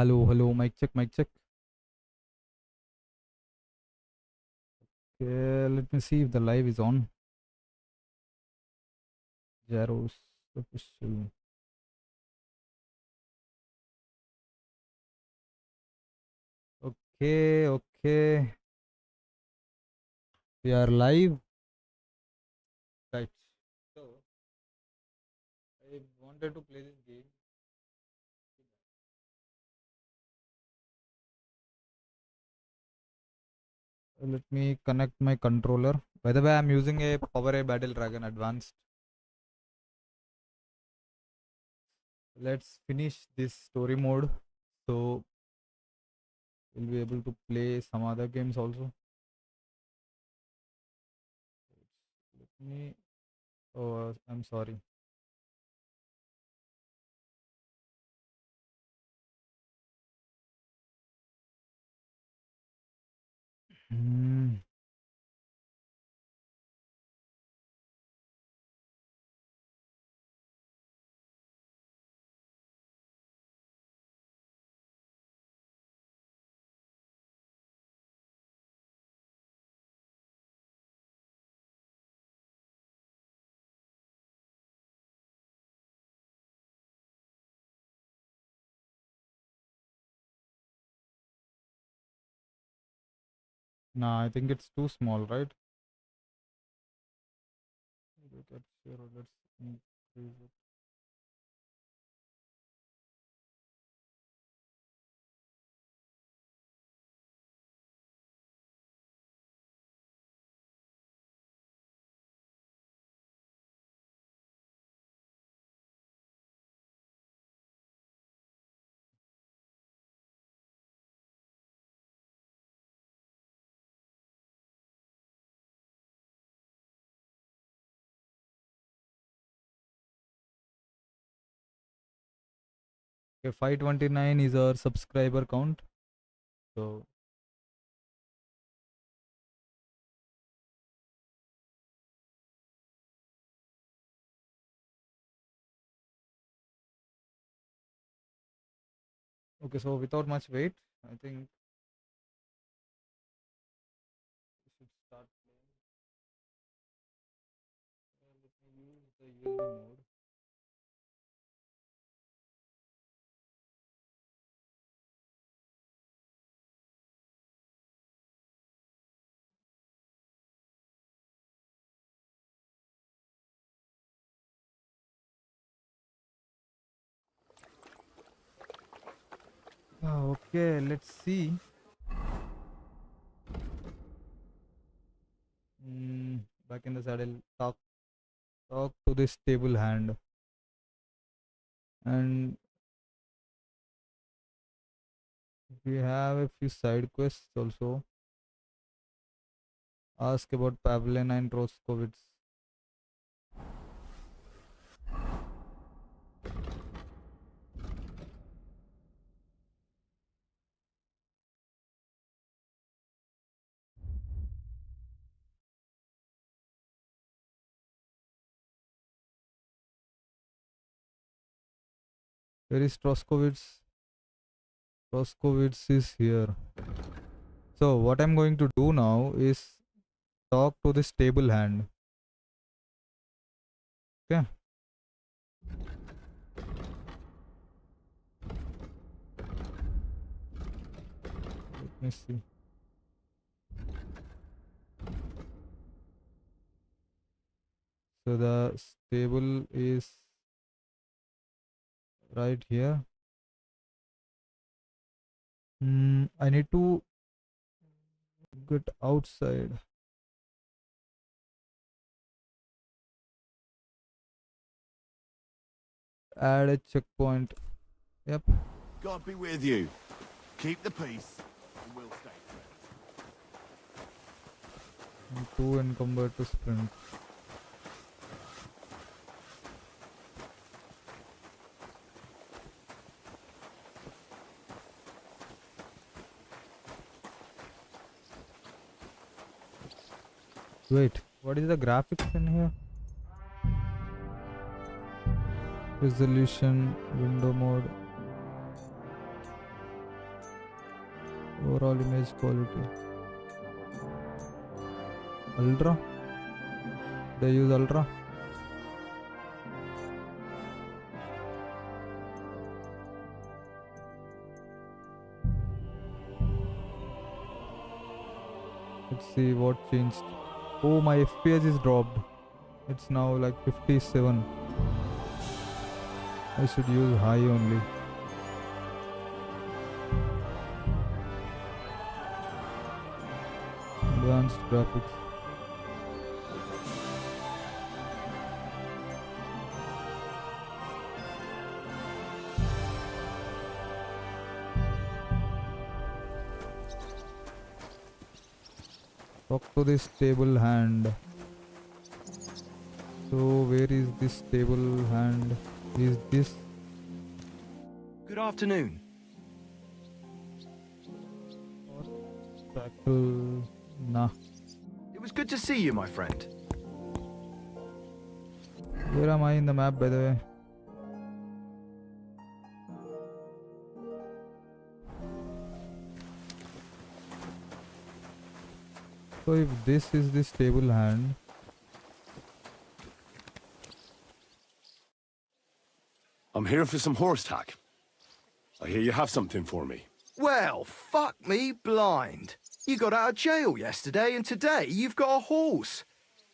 Hello, mic check. Okay, let me see if the live is on. Jaros official. Okay. We are live. Right. So, I wanted to play this game. Let me connect my controller. By the way, I'm using a Power A Battle Dragon Advanced. Let's finish this story mode. So, we'll be able to play some other games also. Let me. Oh, I'm sorry. Hmm. Nah, I think it's too small, right? Let's increase it. Okay, 529 is our subscriber count. So okay, so without much wait, I think we should start playing. Let me use the yearly mode. Okay, let's see. Back in the saddle, talk to this stable hand, and we have a few side quests also. Ask about Pavlina and Roskovitz. Where is Roskovitz? Roskovitz is here. So what I'm going to do now is talk to this stable hand. Okay. Let me see. So the stable is right here. I need to get outside. Add a checkpoint. Yep. God be with you. Keep the peace, and we'll stay friends. And 2 encumbered to sprint. Wait, what is the graphics in here? Resolution, window mode. Overall image quality. Ultra? They use ultra? Let's see what changed. Oh, my FPS is dropped. It's now like 57. I should use high only. Advanced graphics. Talk to this stable hand. So where is this stable hand? Is this? Good afternoon. Tackle? Nah. It was good to see you, my friend. Where am I in the map, by the way? So if this is the stable hand, I'm here for some horse tack. I hear you have something for me. Well, fuck me blind. You got out of jail yesterday and today you've got a horse.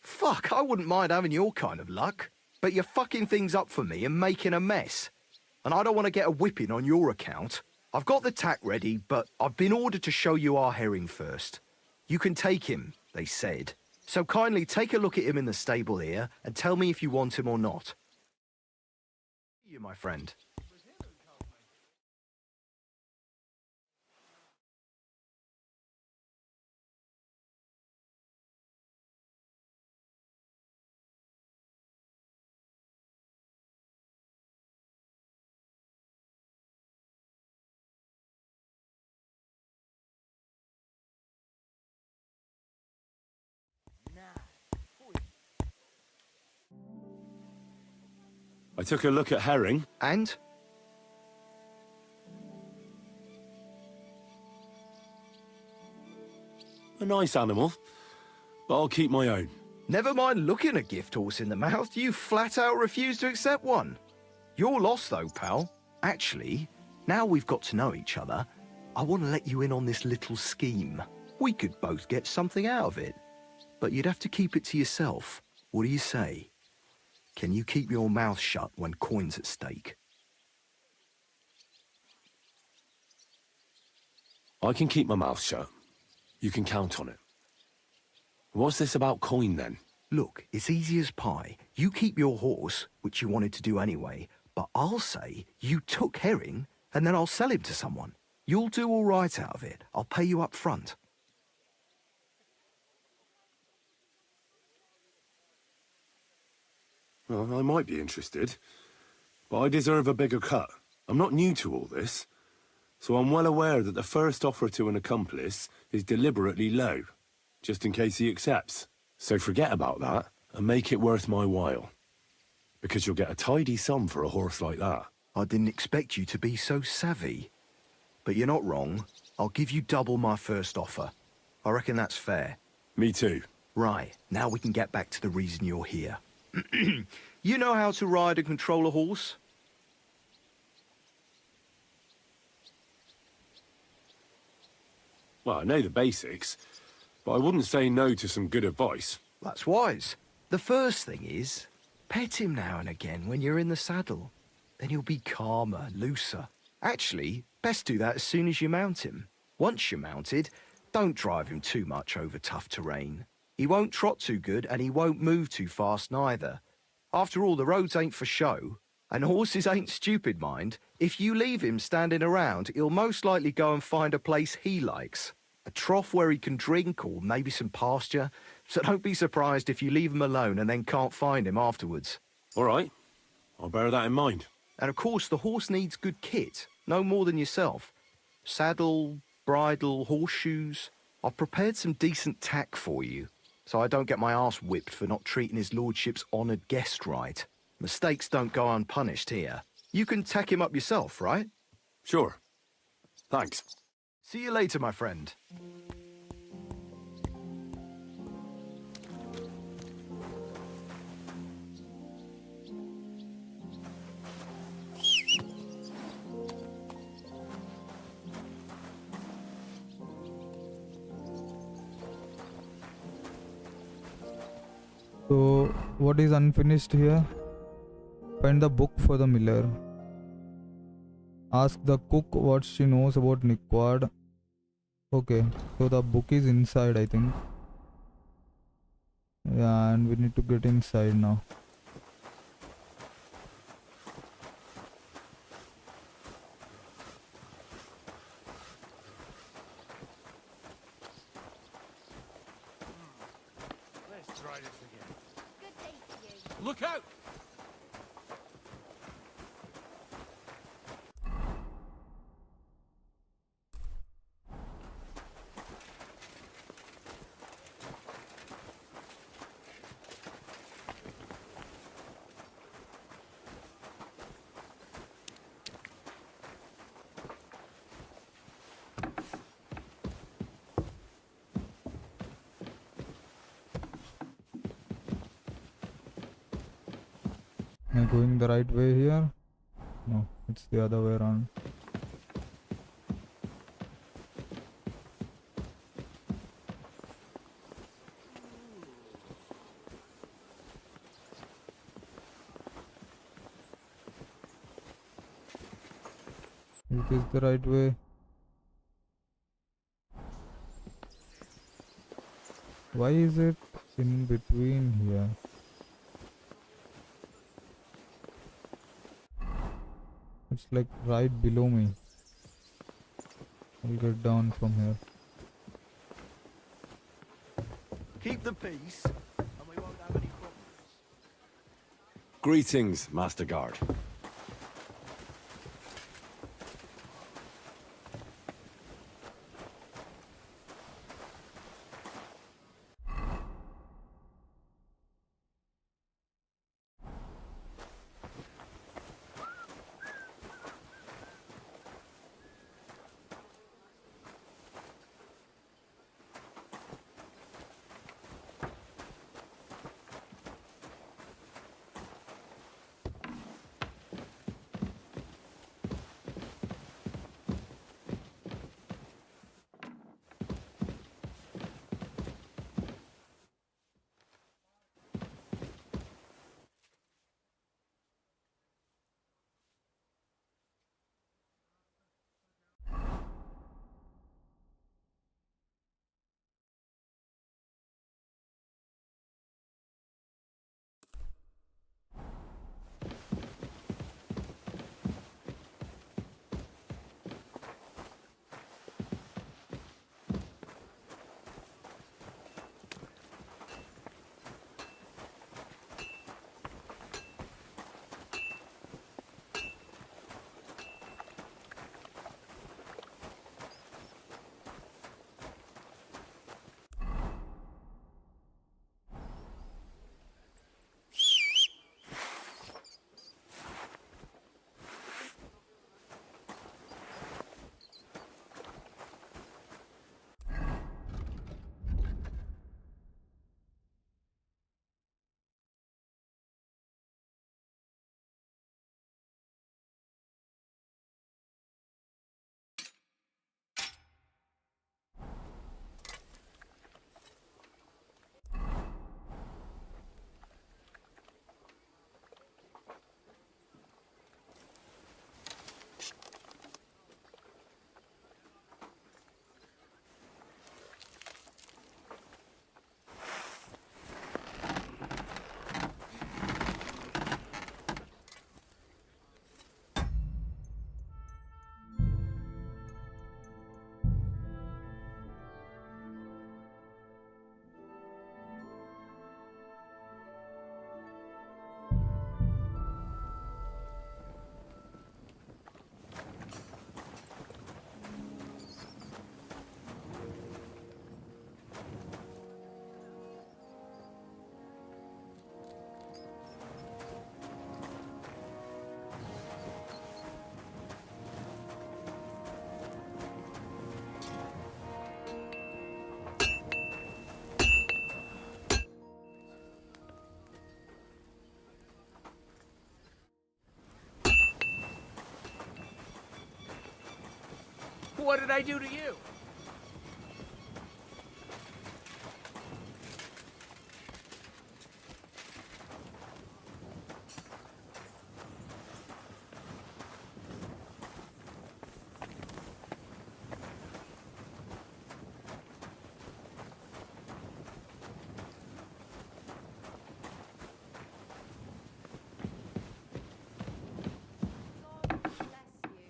Fuck, I wouldn't mind having your kind of luck. But you're fucking things up for me and making a mess. And I don't want to get a whipping on your account. I've got the tack ready, but I've been ordered to show you our herring first. You can take him, they said. So kindly take a look at him in the stable here and tell me if you want him or not. You, my friend. I took a look at herring. And? A nice animal, but I'll keep my own. Never mind looking a gift horse in the mouth, you flat out refuse to accept one. You're lost though, pal. Actually, now we've got to know each other, I want to let you in on this little scheme. We could both get something out of it. But you'd have to keep it to yourself. What do you say? Can you keep your mouth shut when coin's at stake? I can keep my mouth shut. You can count on it. What's this about coin then? Look, it's easy as pie. You keep your horse, which you wanted to do anyway, but I'll say you took herring, and then I'll sell him to someone. You'll do all right out of it. I'll pay you up front. Well, I might be interested, but I deserve a bigger cut. I'm not new to all this, so I'm well aware that the first offer to an accomplice is deliberately low, just in case he accepts. So forget about that and make it worth my while, because you'll get a tidy sum for a horse like that. I didn't expect you to be so savvy. But you're not wrong. I'll give you double my first offer. I reckon that's fair. Me too. Right, now we can get back to the reason you're here. You know how to ride and control a horse? Well, I know the basics, but I wouldn't say no to some good advice. That's wise. The first thing is, pet him now and again when you're in the saddle. Then he'll be calmer, looser. Actually, best do that as soon as you mount him. Once you're mounted, don't drive him too much over tough terrain. He won't trot too good and he won't move too fast neither. After all, the roads ain't for show. And horses ain't stupid, mind. If you leave him standing around, he'll most likely go and find a place he likes. A trough where he can drink or maybe some pasture. So don't be surprised if you leave him alone and then can't find him afterwards. All right, I'll bear that in mind. And of course, the horse needs good kit, no more than yourself. Saddle, bridle, horseshoes. I've prepared some decent tack for you, so I don't get my arse whipped for not treating his lordship's honoured guest right. Mistakes don't go unpunished here. You can tack him up yourself, right? Sure. Thanks. See you later, my friend. So, what is unfinished here? Find the book for the miller. Ask the cook what she knows about Nickward. Okay, so the book is inside, I think. Yeah, and we need to get inside now. Let's try this again. Good day to you. Look out! Am I going the right way here? No, it's the other way around. It is the right way. Why is it in between here? It's like right below me. I'll get down from here. Keep the peace, and we won't have any problems. Greetings, Master Guard. What did I do to you? God bless you.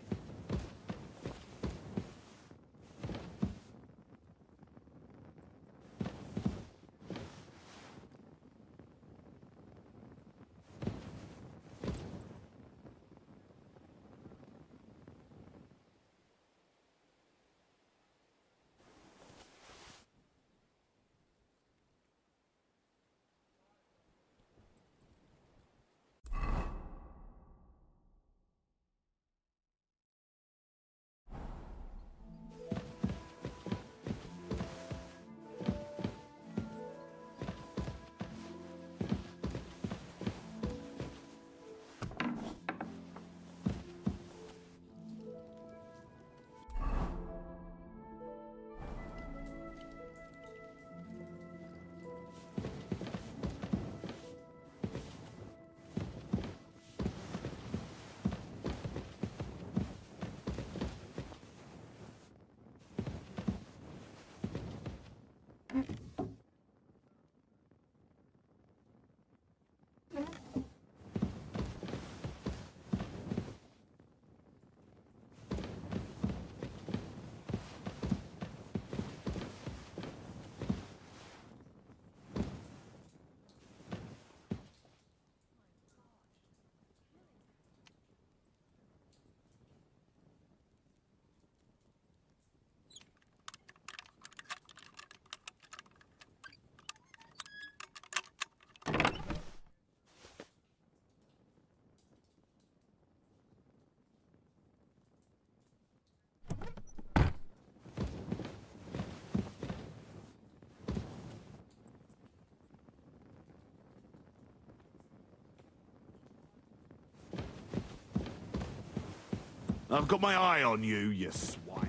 I've got my eye on you, you swine.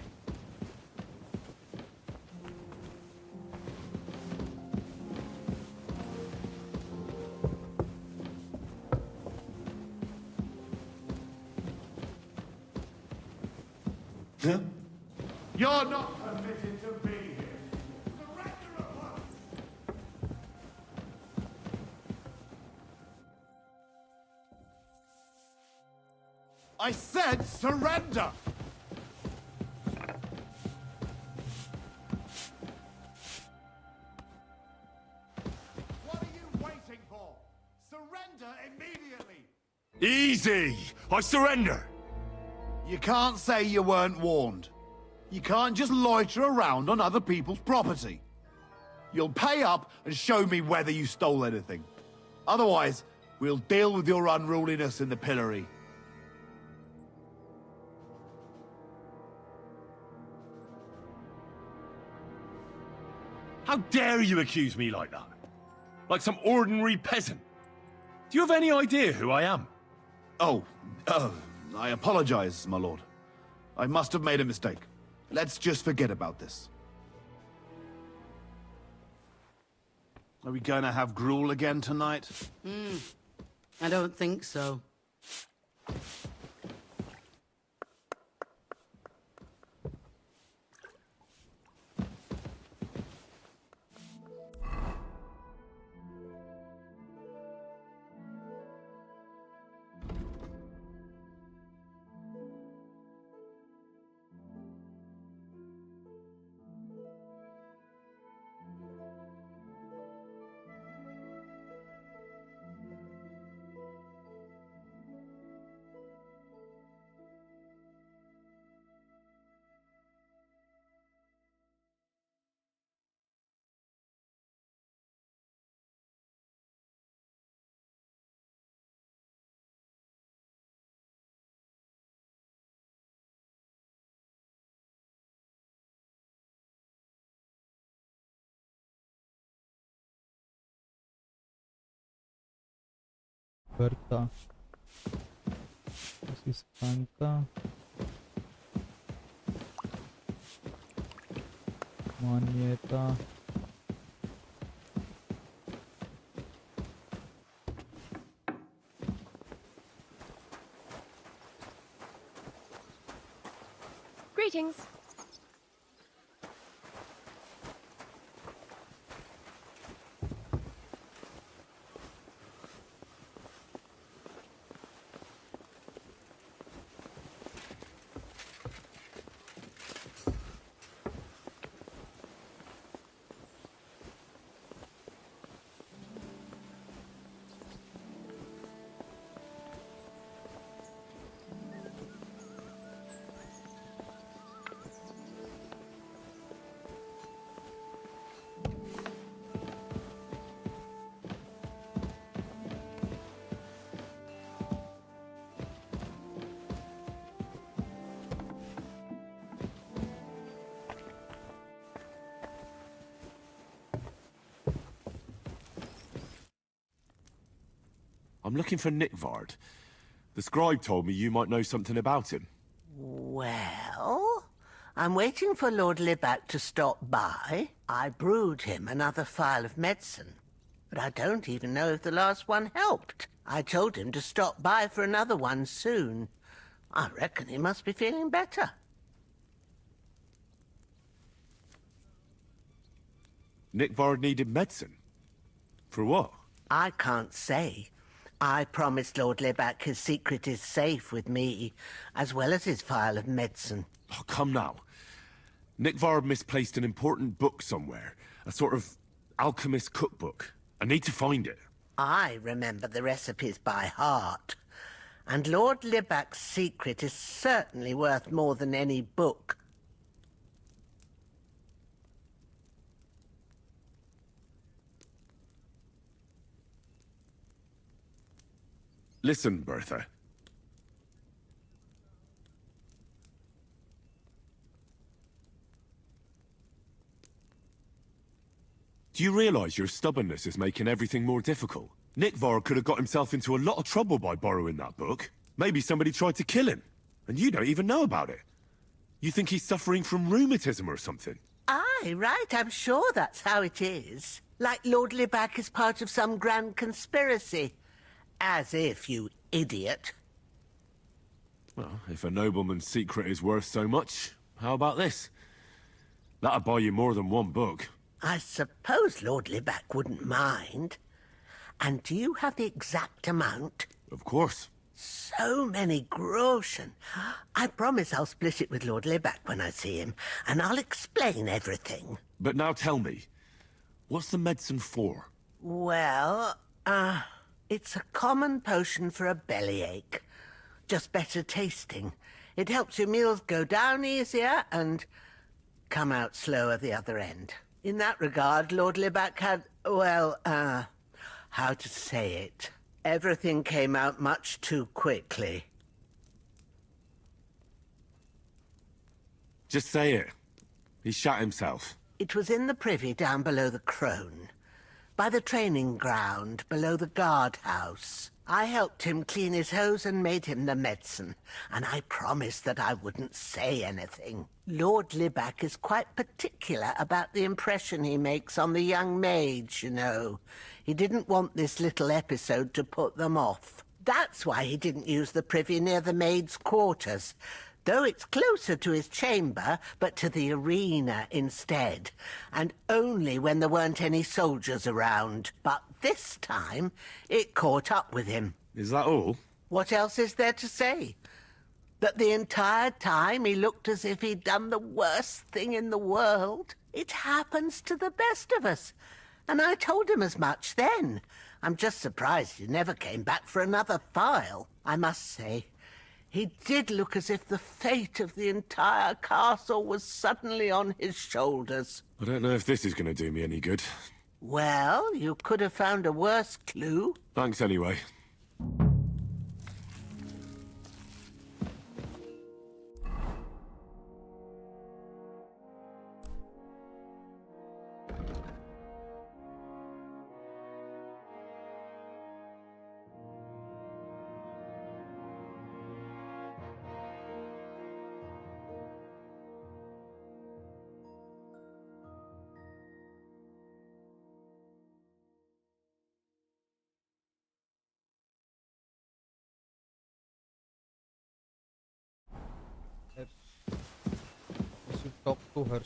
Huh? You're not permitted to be here. Surrender at once. I said surrender! What are you waiting for? Surrender immediately! Easy! I surrender! You can't say you weren't warned. You can't just loiter around on other people's property. You'll pay up and show me whether you stole anything. Otherwise, we'll deal with your unruliness in the pillory. How dare you accuse me like that? Like some ordinary peasant? Do you have any idea who I am? Oh, I apologize, my lord. I must have made a mistake. Let's just forget about this. Are we going to have gruel again tonight? I don't think so. Berta. This is Franca. मान्यता Greetings. I'm looking for Nickvard. The scribe told me you might know something about him. Well, I'm waiting for Lord Libac to stop by. I brewed him another phial of medicine, but I don't even know if the last one helped. I told him to stop by for another one soon. I reckon he must be feeling better. Nickvard needed medicine? For what? I can't say. I promised Lord Libac his secret is safe with me, as well as his phial of medicine. Oh, come now. Nickvard misplaced an important book somewhere. A sort of alchemist cookbook. I need to find it. I remember the recipes by heart. And Lord Libac's secret is certainly worth more than any book. Listen, Bertha. Do you realize your stubbornness is making everything more difficult? Nickvard could have got himself into a lot of trouble by borrowing that book. Maybe somebody tried to kill him, and you don't even know about it. You think he's suffering from rheumatism or something? Aye, right, I'm sure that's how it is. Like Lord Libac is part of some grand conspiracy. As if, you idiot. Well, if a nobleman's secret is worth so much, how about this? That'll buy you more than one book. I suppose Lord Libac wouldn't mind. And do you have the exact amount? Of course. So many groschen. I promise I'll split it with Lord Libac when I see him, and I'll explain everything. But now tell me, what's the medicine for? Well, it's a common potion for a bellyache. Just better tasting. It helps your meals go down easier and come out slower the other end. In that regard, Lord Libac had, well, how to say it? Everything came out much too quickly. Just say it. He shot himself. It was in the privy down below the Crone, by the training ground below the guardhouse. I helped him clean his hose and made him the medicine, and I promised that I wouldn't say anything. Lord Libac is quite particular about the impression he makes on the young maids, you know. He didn't want this little episode to put them off. That's why he didn't use the privy near the maids' quarters, though it's closer to his chamber, but to the arena instead, and only when there weren't any soldiers around. But this time, it caught up with him. Is that all? What else is there to say? That the entire time he looked as if he'd done the worst thing in the world. It happens to the best of us. And I told him as much then. I'm just surprised he never came back for another file. I must say, he did look as if the fate of the entire castle was suddenly on his shoulders. I don't know if this is going to do me any good. Well, you could have found a worse clue. Thanks anyway. talk to her.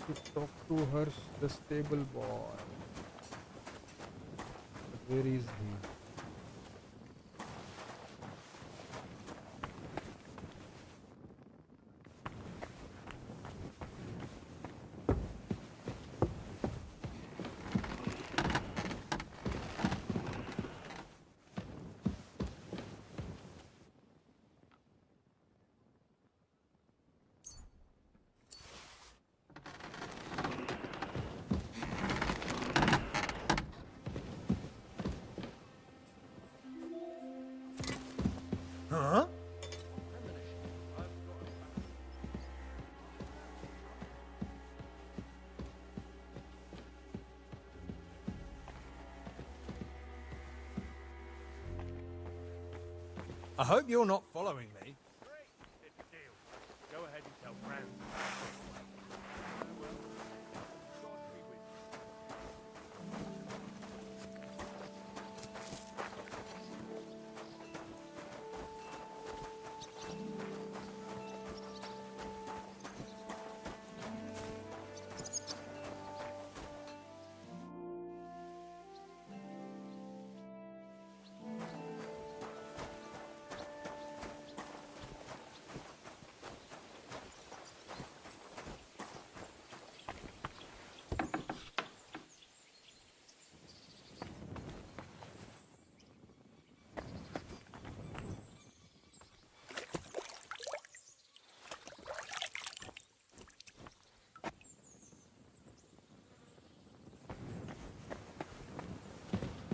To talk to her, the stable boy. But where is he? Huh? I hope you're not following me. Go ahead and tell Fran.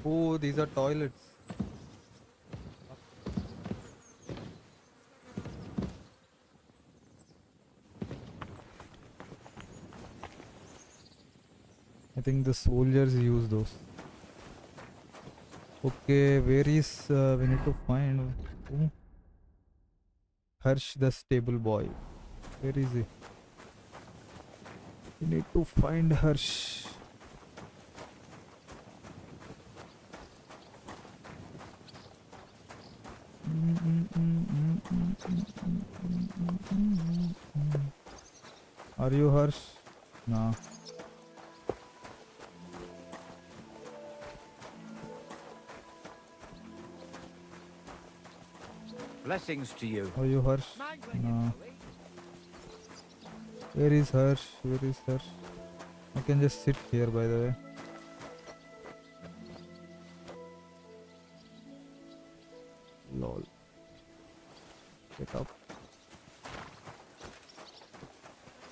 Oh, these are toilets. I think the soldiers use those. Okay, where is we need to find Harsh the stable boy. Where is he? We need to find Harsh. Are you Harsh? No. Blessings to you. Are you Harsh? No. Where is Harsh? Where is Harsh? I can just sit here, by the way. Lol. Get up.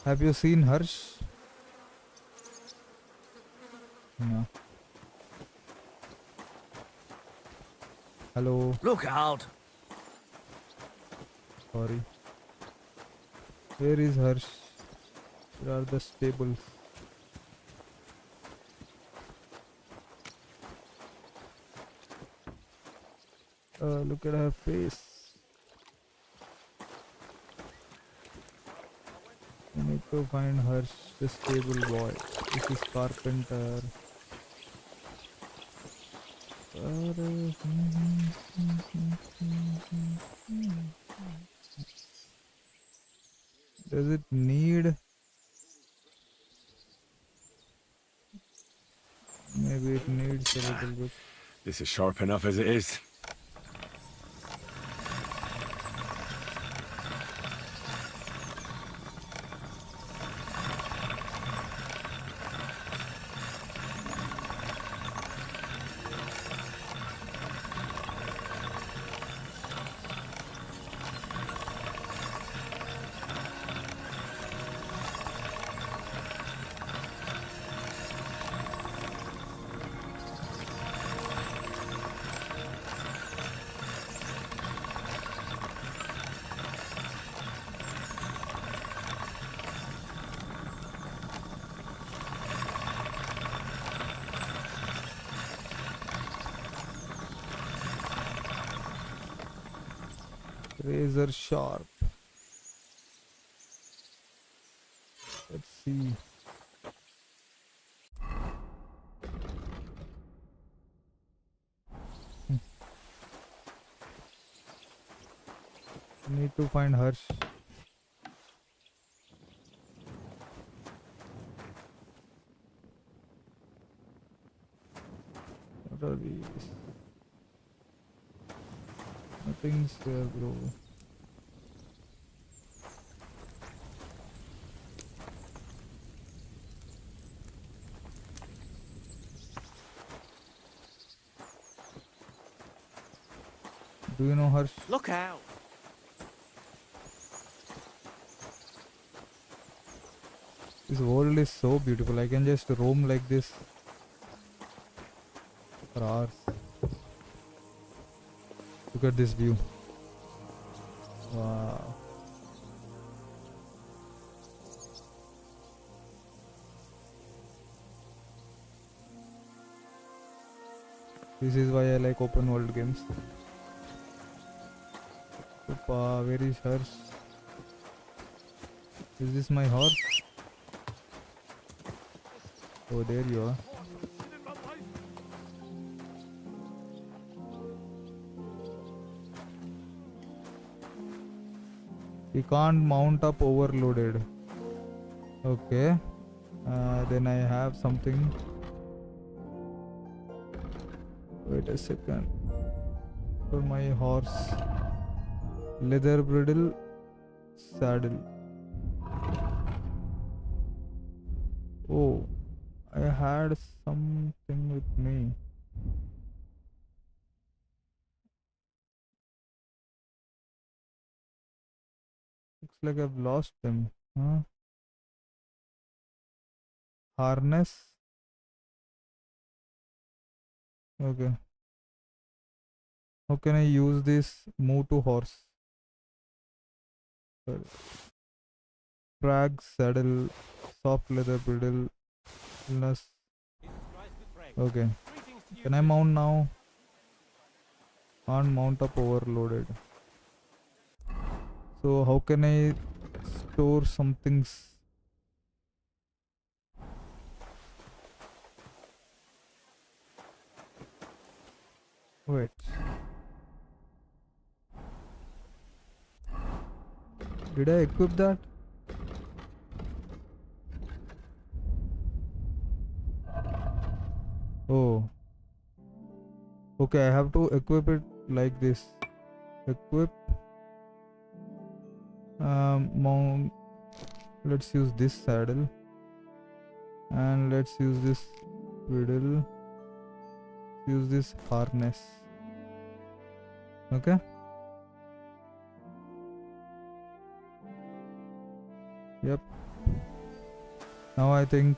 Have you seen Harsh? No. Hello. Look out! Sorry. Where is Harsh? Where are the stables? Look at her face. I need to find Harsh, the stable boy. This is carpenter. Does it need? Maybe it needs a little bit. This is sharp enough as it is. razor sharp. Let's see. Need to find Harsh. What are these? Nothing's there, bro. Do you know Harsh? Look out! This world is so beautiful. I can just roam like this for hours. Look at this view. Wow. This is why I like open world games. Opa, where is Harsh? Is this my horse? Oh, there you are. We can't mount up overloaded. Okay. Then I have something. Wait a second. For my horse. Leather bridle. Saddle. Oh. I had something with me. Looks like I've lost them. Huh? Harness. Okay. How can I use this? Move to horse. Sorry. Frag, saddle, soft leather bridle, illness. Okay. Can I mount now? Can't mount up overloaded. So how can I store some things? Wait. Did I equip that? Oh. Okay, I have to equip it like this. Equip. Mount. Let's use this saddle. And let's use this bridle. Use this harness. Okay. Yep. Now I think.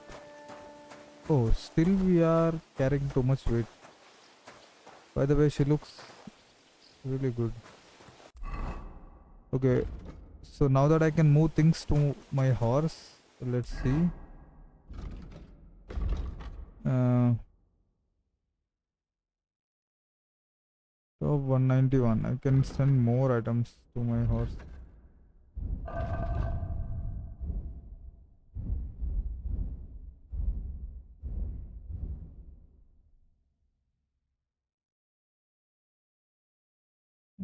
Oh, still we are carrying too much weight. By the way, she looks really good. Okay. So now that I can move things to my horse, let's see. Top 191. I can send more items to my horse.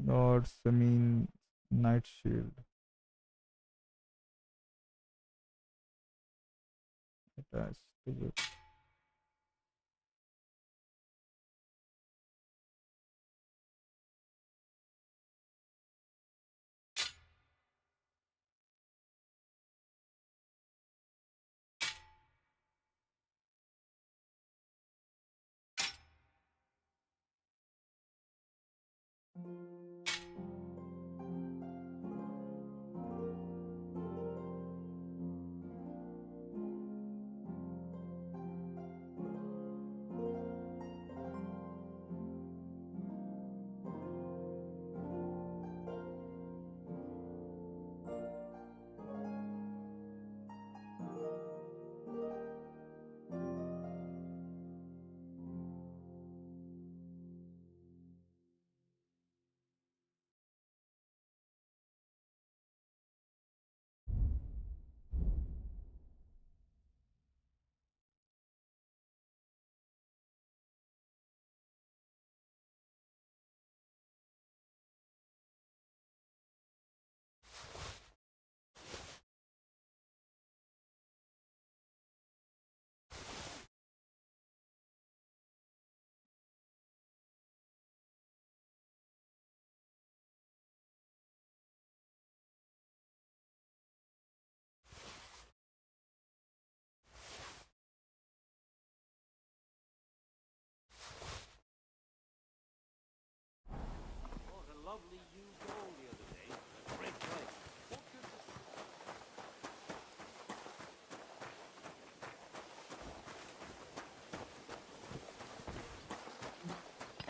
Gods, I mean, night shield. Attached to it.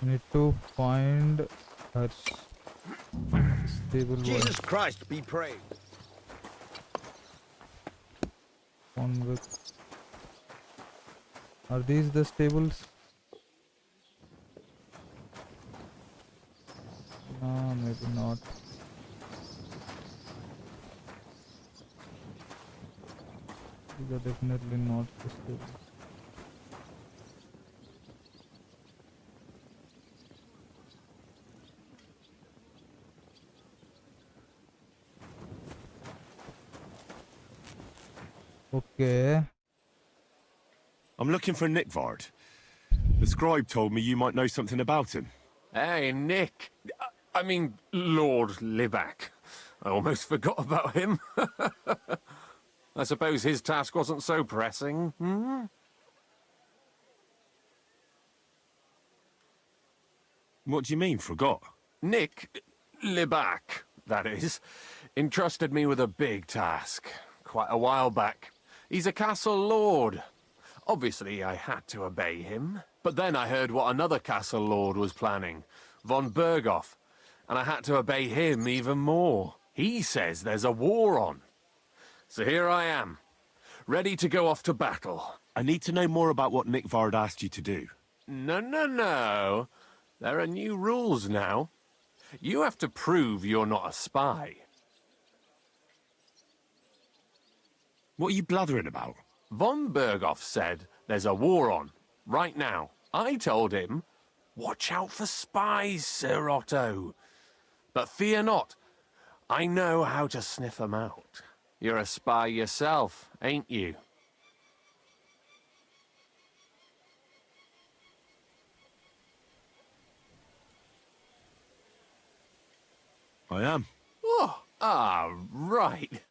Need to find her stable. Jesus Christ be praised. Convict. Are these the stables? No, maybe not. These are definitely not the stables. Okay. I'm looking for Nickvard. The scribe told me you might know something about him. Hey, Nick. I mean, Lord Libak. I almost forgot about him. I suppose his task wasn't so pressing, hmm? What do you mean, forgot? Nick Libak, that is, entrusted me with a big task quite a while back. He's a castle lord. Obviously, I had to obey him. But then I heard what another castle lord was planning, von Berghoff, and I had to obey him even more. He says there's a war on. So here I am, ready to go off to battle. I need to know more about what Nickvard asked you to do. No. There are new rules now. You have to prove you're not a spy. What are you blathering about? Von Berghoff said there's a war on, right now. I told him, watch out for spies, Sir Otto. But fear not, I know how to sniff them out. You're a spy yourself, ain't you? I am. Right.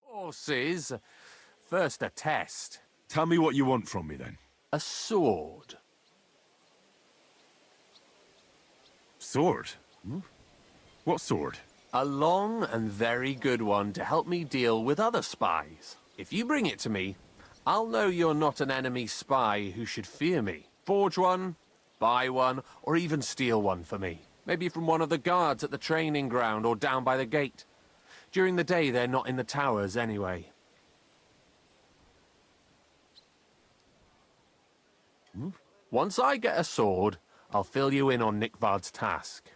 Horses. First a test. Tell me what you want from me, then. A sword. Sword? What sword? A long and very good one to help me deal with other spies. If you bring it to me, I'll know you're not an enemy spy who should fear me. Forge one, buy one, or even steal one for me. Maybe from one of the guards at the training ground or down by the gate. During the day, they're not in the towers anyway. Once I get a sword, I'll fill you in on Nickvard's task.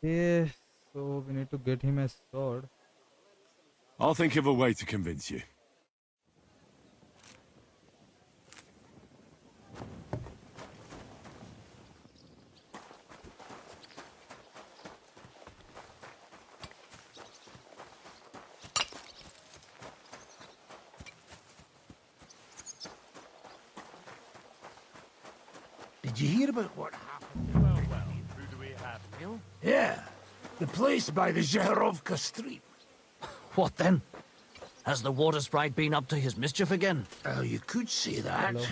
Yeah, so we need to get him a sword. I'll think of a way to convince you. Did you hear about what happened? Who do we have, Neil? Yeah, the place by the Zherovka Street. What then? Has the water sprite been up to his mischief again? Oh, you could say that. Hello.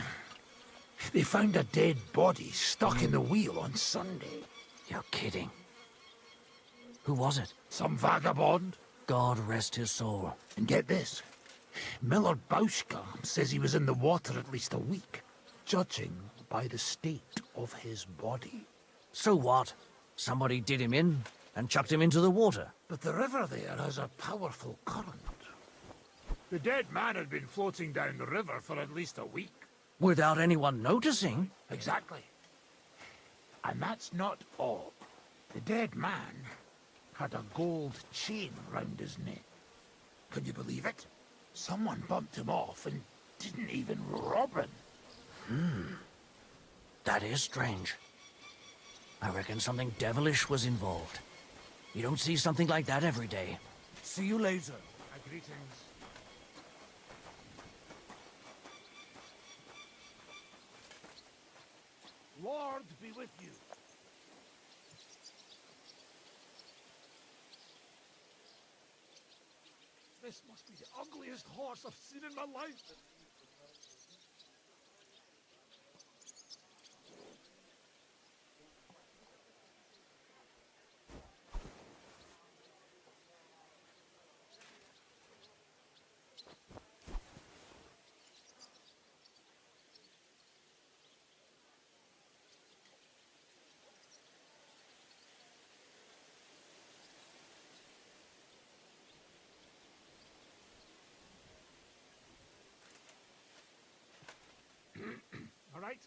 They found a dead body stuck in the wheel on Sunday. You're kidding. Who was it? Some vagabond. God rest his soul. And get this. Millard Bauschka says he was in the water at least a week, judging by the state of his body. So what? Somebody did him in and chucked him into the water. But the river there has a powerful current. The dead man had been floating down the river for at least a week. Without anyone noticing? Exactly. And that's not all. The dead man had a gold chain round his neck. Can you believe it? Someone bumped him off and didn't even rob him. That is strange. I reckon something devilish was involved. You don't see something like that every day. See you later. Greetings. Lord be with you. This must be the ugliest horse I've seen in my life. All right.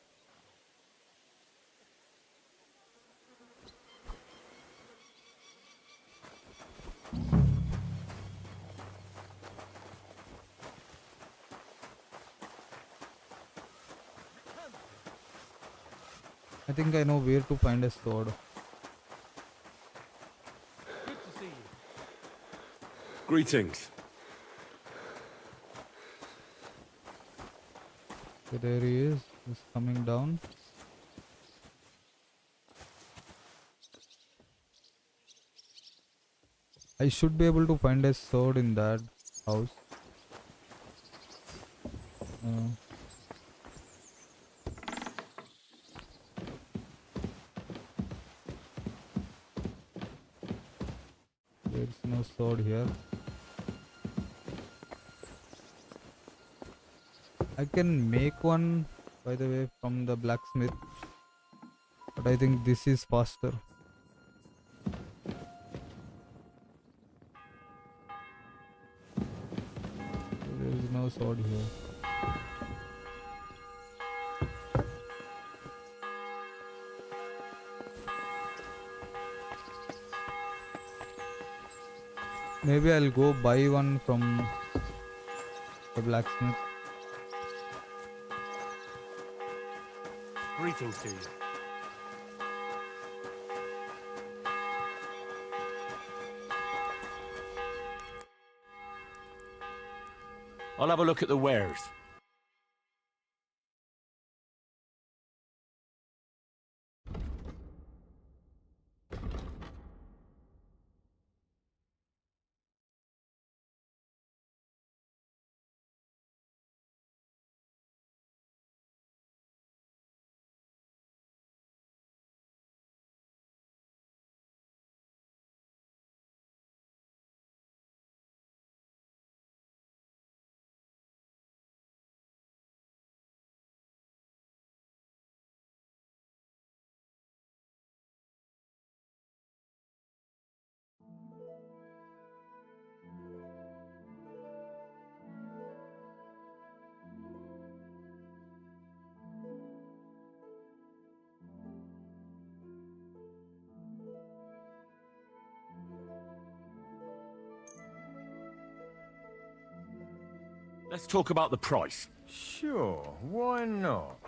I think I know where to find a sword. Good to see you. Greetings. So there he is. He's coming down. I should be able to find a sword in that house. There's no sword here. I can make one, by the way, from the blacksmith, but I think this is faster. There is no sword here. Maybe I'll go buy one from the blacksmith. Greetings to you. I'll have a look at the wares. Let's talk about the price. Sure, why not?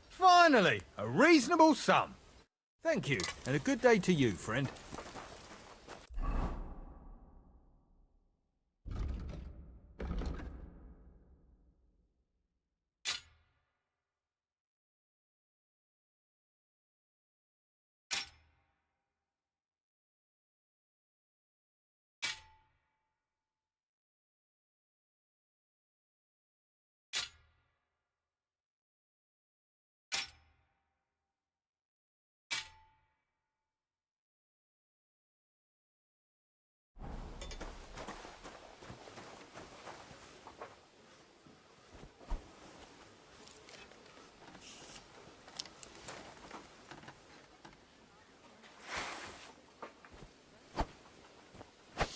Finally, a reasonable sum. Thank you, and a good day to you, friend.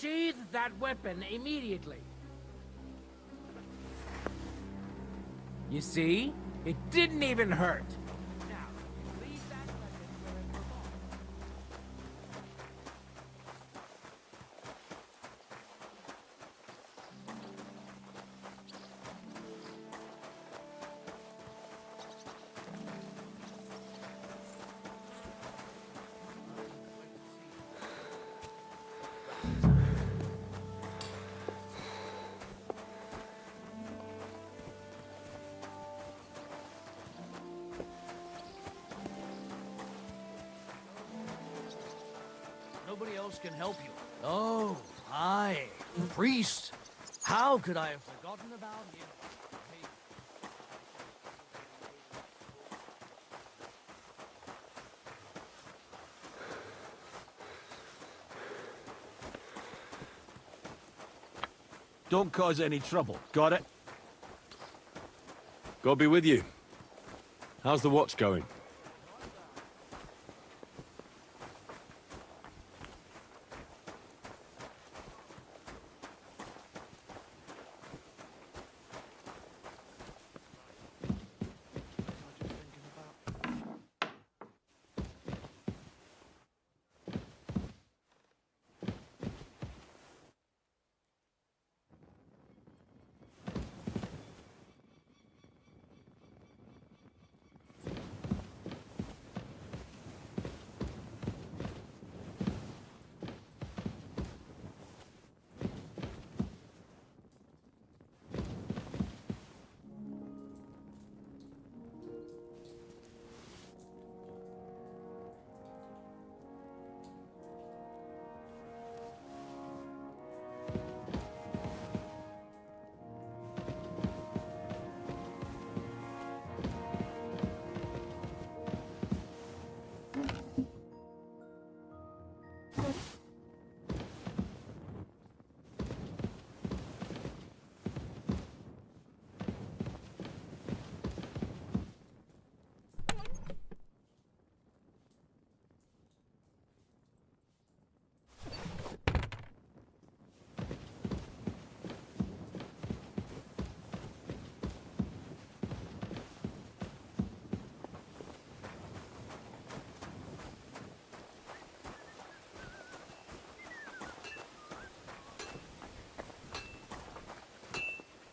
Sheathe that weapon immediately. You see? It didn't even hurt. Now, leave that weapon where it belongs. Nobody else can help you. Oh, I, the priest. How could I have forgotten about him? Don't cause any trouble. Got it? God be with you. How's the watch going?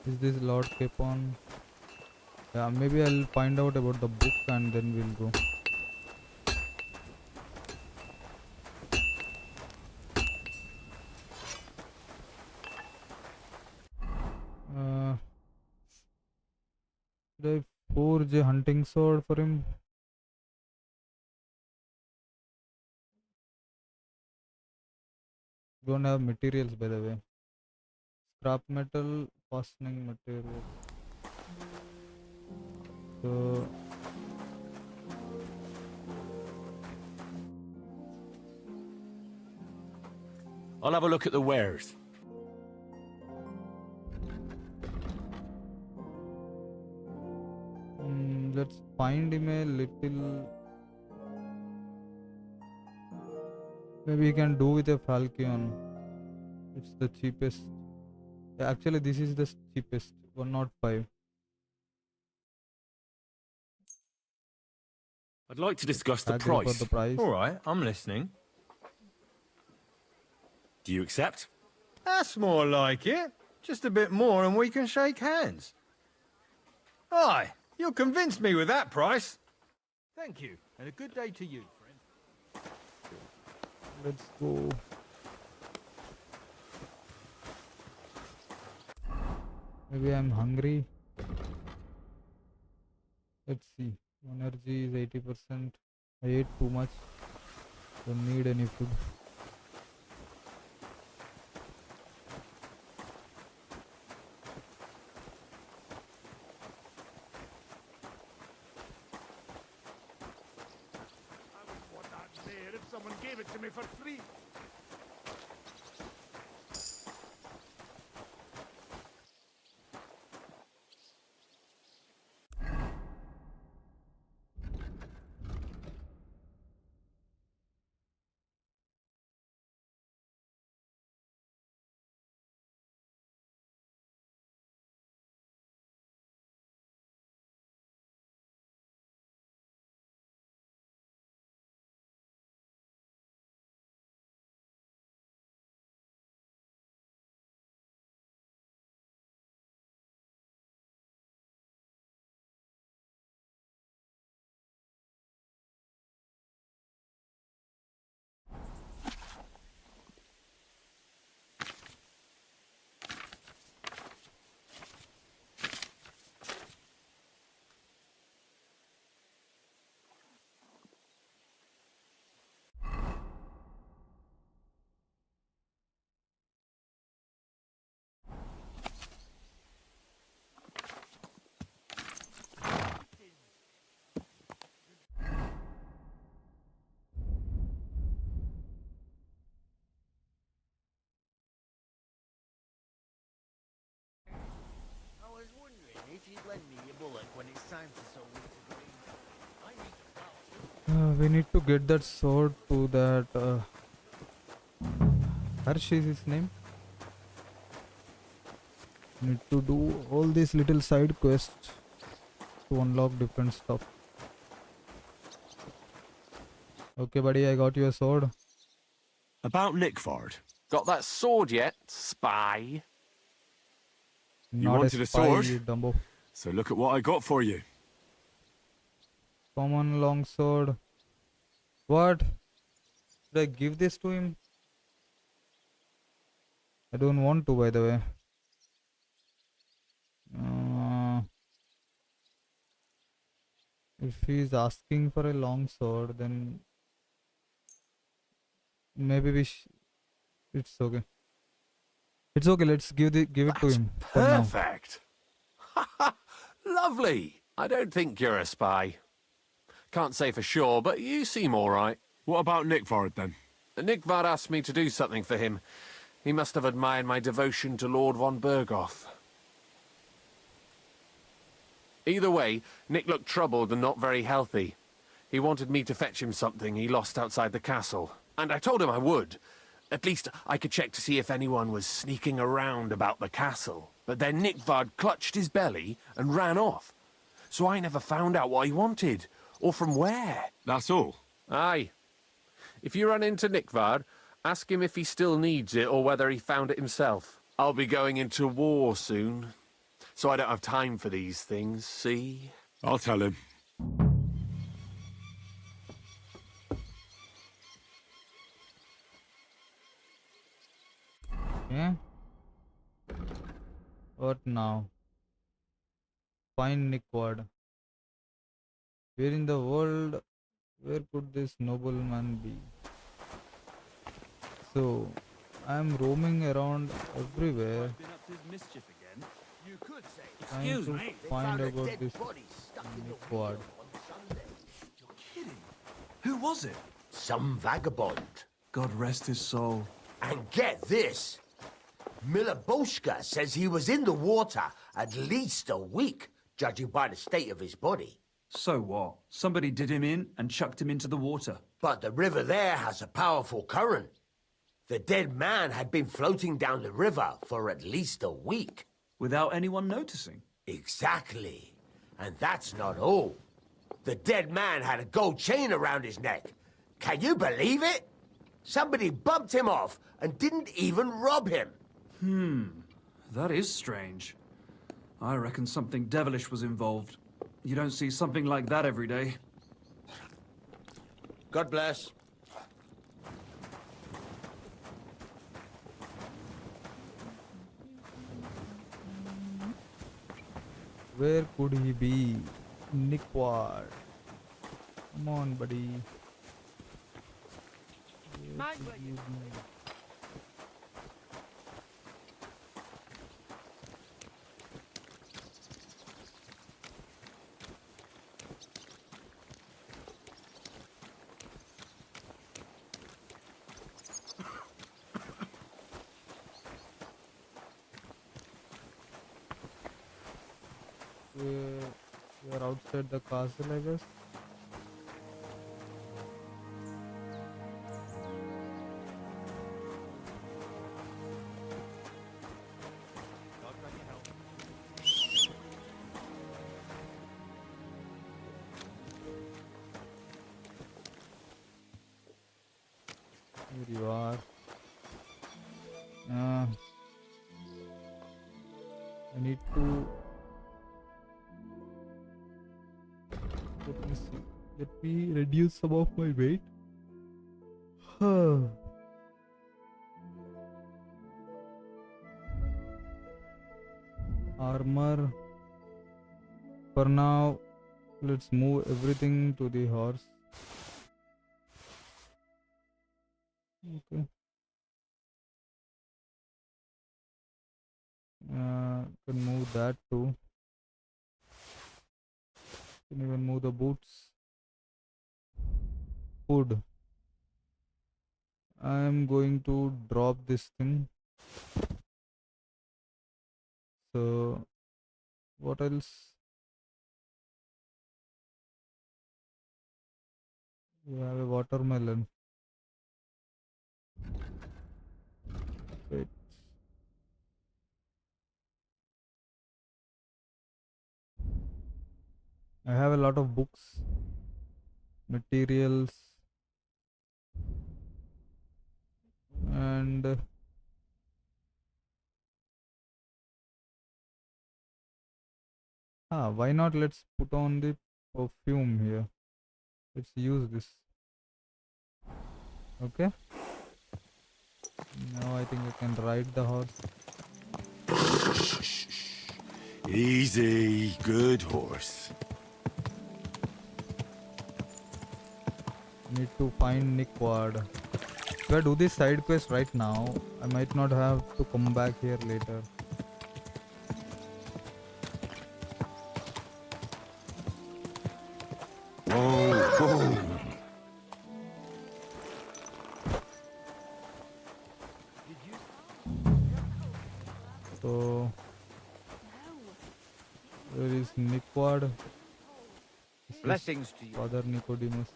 Is this Lord Capon? Yeah, maybe I'll find out about the book and then we'll go. Should I forge a hunting sword for him? Don't have materials, by the way. Scrap metal, fastening material. So I'll have a look at the wares. let's find him a little. Maybe he can do with a falcon. It's the cheapest. Yeah, actually, this is the cheapest. 105. I'd like to discuss the Agree for price. the price. All right, I'm listening. Do you accept? That's more like it. Just a bit more and we can shake hands. Aye, you'll convince me with that price. Thank you, and a good day to you, friend. Let's go. Maybe I'm hungry. Let's see. Energy is 80%. I ate too much. Don't need any food. I would want that bear if someone gave it to me for free. if you'd lend me your bullock when it's time to sow winter grain. I need to plow too. We need to get that sword to that Harsh is his name. Need to do all these little side quests to unlock different stuff. Okay, buddy, I got you a sword. About Nickford. Got that sword yet, spy? You Not wanted a spy, sword? you Dumbo. So look at what I got for you. Common long sword. What? Should I give this to him? I don't want to, by the way. If he's asking for a long sword, then maybe it's okay. It's okay. Let's give it to That's him for now. perfect. Lovely. I don't think you're a spy. Can't say for sure, but you seem all right. What about Nickford then? Nickvard asked me to do something for him. He must have admired my devotion to Lord von Bergoth. Either way, Nick looked troubled and not very healthy. He wanted me to fetch him something he lost outside the castle, and I told him I would. At least I could check to see if anyone was sneaking around about the castle. But then Nickvard clutched his belly and ran off. So I never found out what he wanted, or from where. That's all. Aye. If you run into Nickvard, ask him if he still needs it or whether he found it himself. I'll be going into war soon, so I don't have time for these things, see? I'll tell him. Yeah. What now? Find Nickward. Where in the world? Where could this nobleman be? So, I'm roaming around everywhere. Trying to find about this Nickward. You're kidding. Who was it? Some vagabond. God rest his soul. And get this. Milaboshka says he was in the water at least a week, judging by the state of his body. So what? Somebody did him in and chucked him into the water. But the river there has a powerful current. The dead man had been floating down the river for at least a week. Without anyone noticing? Exactly. And that's not all. The dead man had a gold chain around his neck. Can you believe it? Somebody bumped him off and didn't even rob him. That is strange. I reckon something devilish was involved. You don't see something like that every day. God bless. Where could he be? Nickward. Come on, buddy. Mind what you We are outside the castle, I guess. Here you are. I need to. Let me see. Let me reduce some of my weight. Armor. For now, let's move everything to the horse. Okay. Can move that too. Can even move the boots. Food. I am going to drop this thing. So What else? We have a watermelon. Wait. I have a lot of books, materials, and why not? Let's put on the perfume here. Let's use this. Okay. Now I think I can ride the horse. Easy, good horse. Need to find Nick Ward. If I do this side quest right now, I might not have to come back here later. Whoa. So, where is Nick Ward? Blessings to you. Father Nicodemus.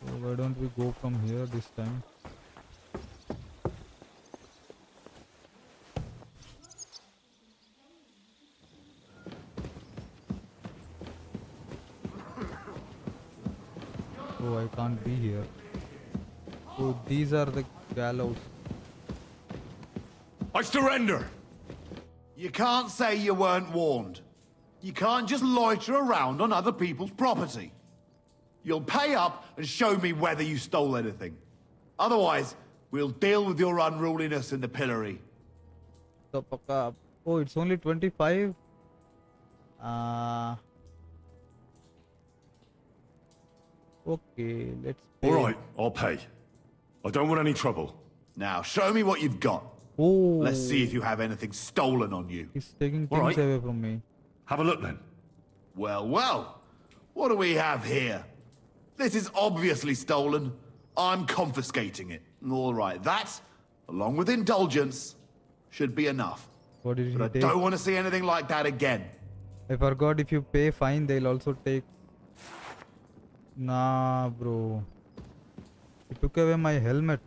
So why don't we go from here this time? Oh, I can't be here. So these are the gallows. I surrender! You can't say you weren't warned. You can't just loiter around on other people's property. You'll pay up and show me whether you stole anything. Otherwise, we'll deal with your unruliness in the pillory. The fuck up. Oh, it's only 25? Okay, let's pay. All right, I'll pay. I don't want any trouble. Now, show me what you've got. Oh, Let's see if you have anything stolen on you. he's taking All things right. away from me. Have a look then. Well, well. What do we have here? This is obviously stolen. I'm confiscating it. All right, that, along with indulgence, should be enough. What did he But I take? don't want to see anything like that again. I forgot if you pay fine, they'll also take. Nah, bro. He took away my helmet.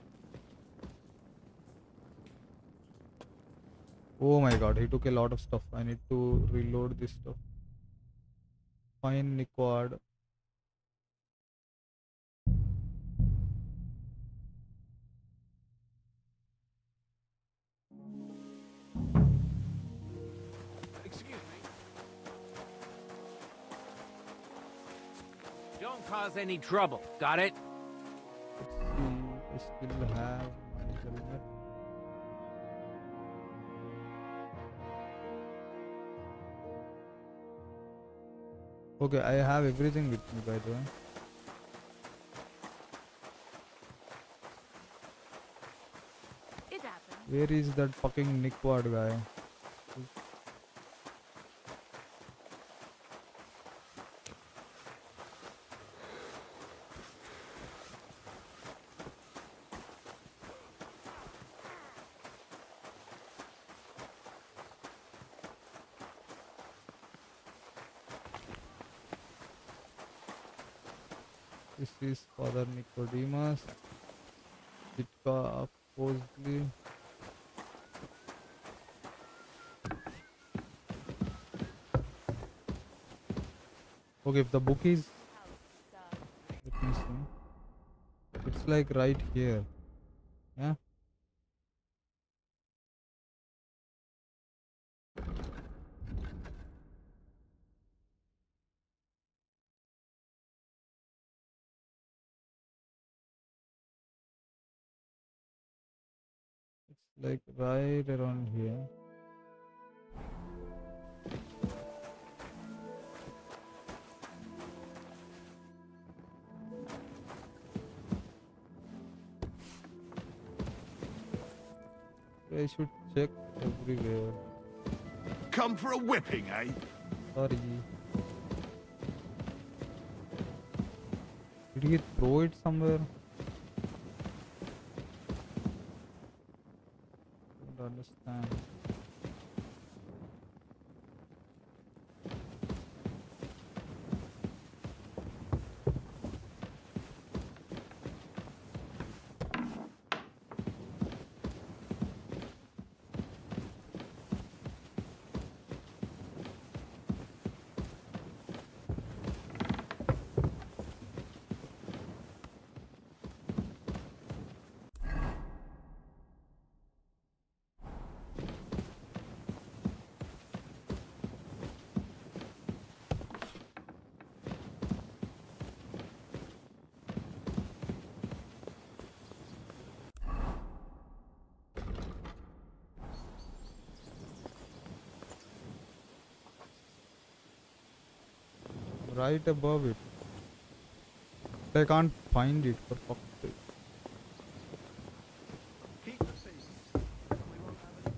Oh my god, he took a lot of stuff. I need to reload this stuff. Fine, Niquad. Excuse me. Don't cause any trouble. Got it? Let's see. I still have my helmet. Okay, I have everything with me, by the way. It happened. Where is that fucking Niquad guy? This is Father Nicodemus. Sitka Posley. Okay, if the book is, let me see. It's like right here. Yeah. It's like right around here. I should check everywhere. Come for a whipping, eh? Sorry. Did he throw it somewhere? Don't understand. right above it. I can't find it for fuck's sake. Keep the peace. We won't have any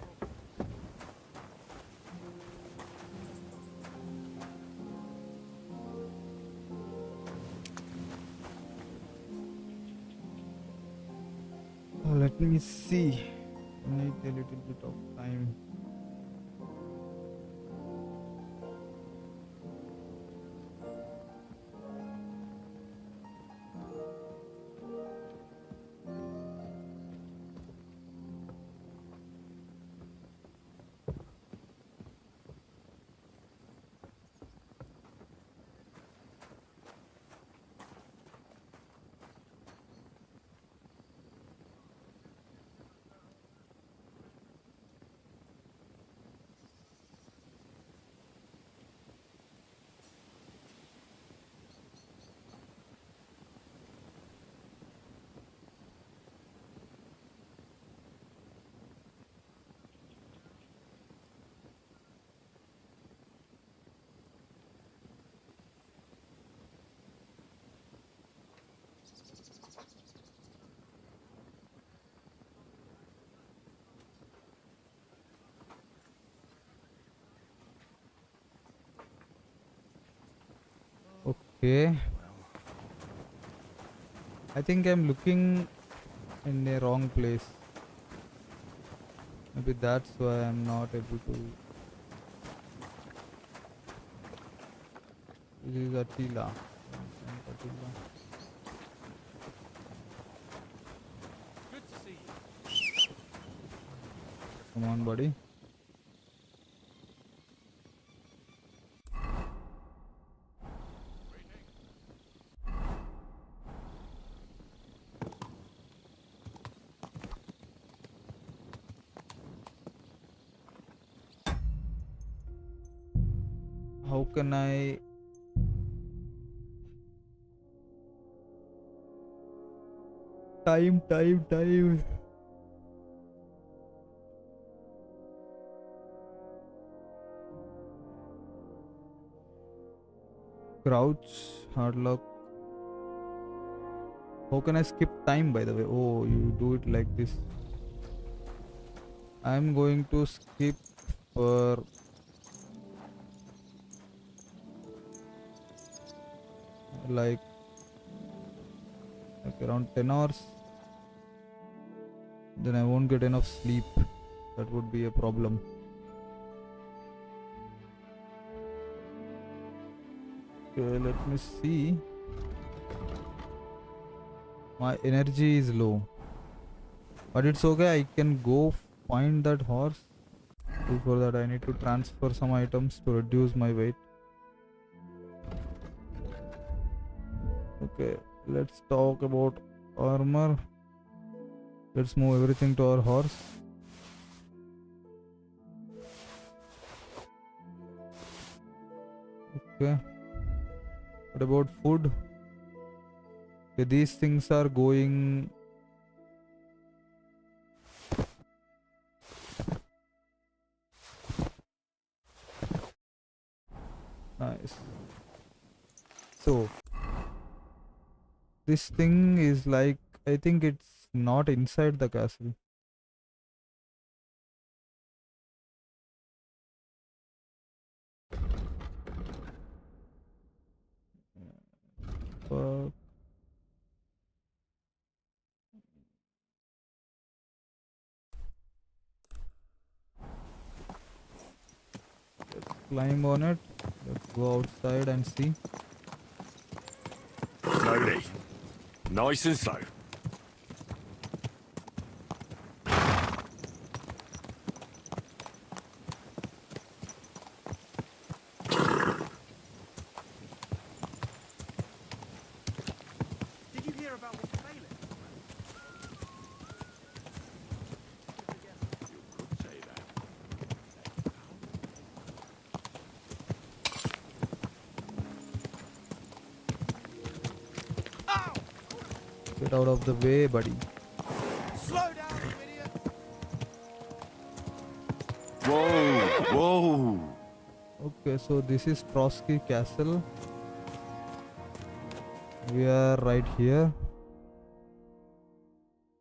problems. Let me see. I need a little bit of time. Okay. I think I'm looking in the wrong place. Maybe that's why I'm not able to. This is Attila. Attila. Good to see you. Come on, buddy. How can I time crouch hard lock? How can I skip time, by the way? Oh, you do it like this. I'm going to skip for like around 10 hours. Then I won't get enough sleep. That would be a problem. Okay, let me see. My energy is low, but it's okay. I can go find that horse. Before that, I need to transfer some items to reduce my weight. Okay, let's talk about armor. Let's move everything to our horse. Okay. What about food? Okay, these things are going. Nice. So this thing is like, I think it's not inside the castle. Fuck. Let's climb on it. Let's go outside and see. Slowly. Nice and slow. Did you hear about what Bailiff? Get out of the way, buddy. Slow down, you idiot! Whoa, whoa. Okay, so this is Trotsky Castle. We are right here.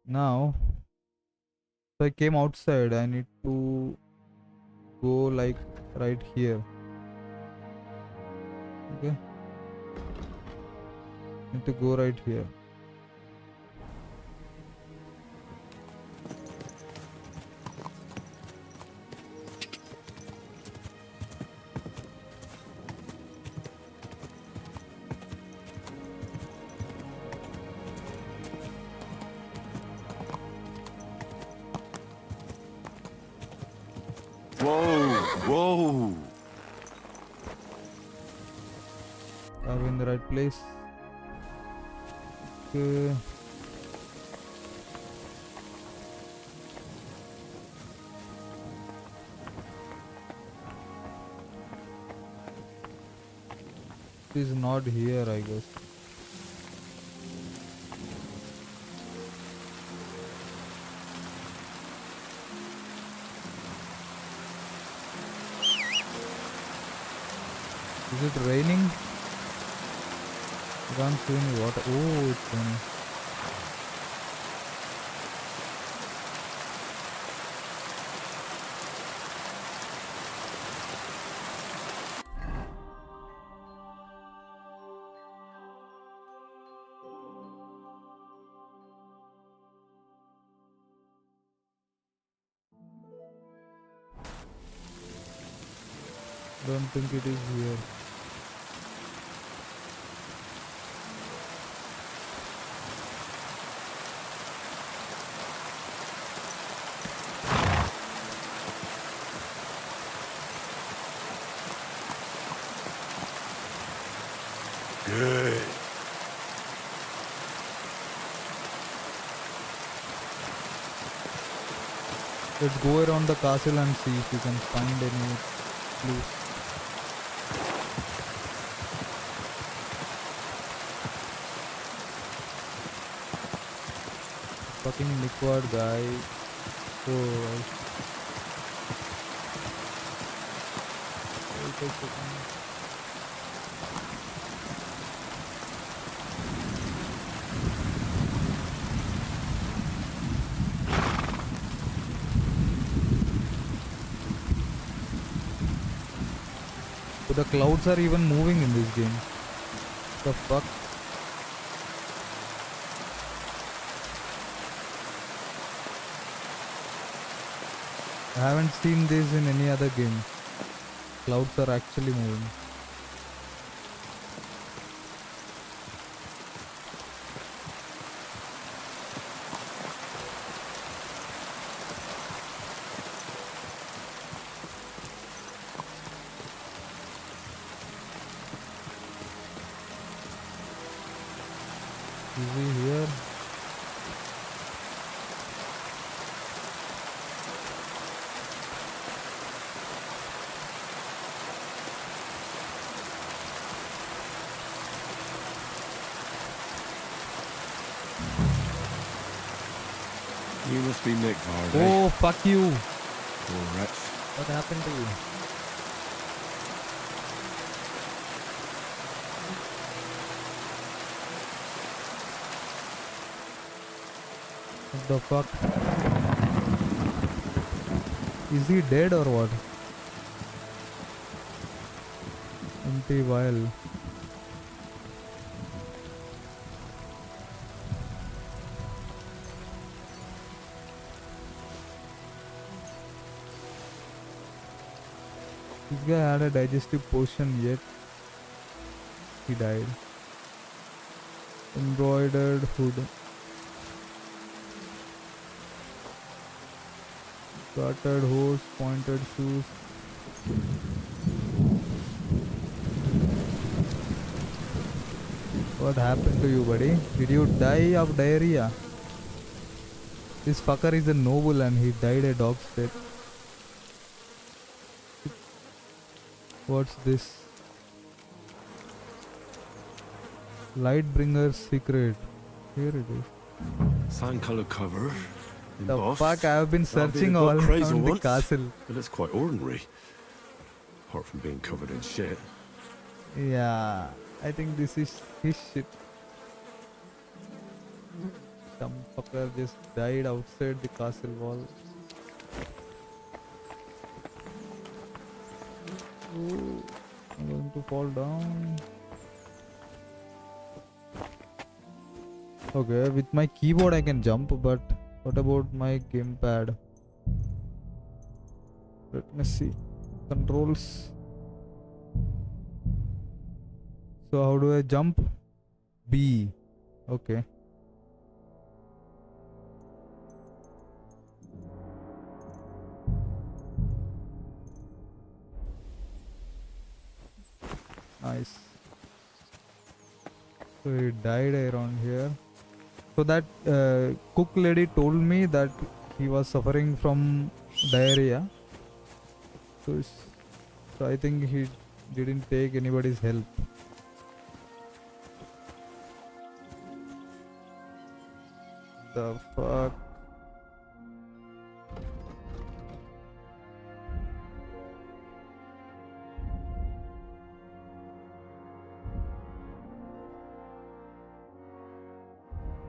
Now, so I came outside. I need to go like right here. Okay. Need to go right here. Whoa! Are we in the right place? Okay. It is not here, I guess. Is it raining? I can't see any water. Oh, it's raining. Don't think it is here. Good. Let's go around the castle and see if we can find any clues. Fucking liquid guy. Oh, right. Wait a second. So the clouds are even moving in this game. The fuck? I haven't seen this in any other game. Clouds are actually moving. Is he here? You must be Nick Harvey. Oh, fuck you. Poor wretch. What happened to you? What the fuck? Is he dead or what? Empty vial. This guy had a digestive potion yet he died. Embroidered hood. Gartered hose, pointed shoes. What happened to you, buddy? Did you die of diarrhea? This fucker is a noble and he died a dog's death. What's this? Lightbringer's secret. Here it is. Sand colour cover. The Embossed. fuck, I have been That'll be searching the all book Crazel around the wants. castle. But it's quite ordinary. Apart from being covered in shit. Yeah, I think this is his shit. Some fucker just died outside the castle wall. Ooh, I'm going to fall down. Okay, with my keyboard I can jump, but what about my gamepad? Let me see. Controls. So how do I jump? B. Okay. Nice. So he died around here. So that cook lady told me that he was suffering from diarrhea. So I think he didn't take anybody's help. The fuck?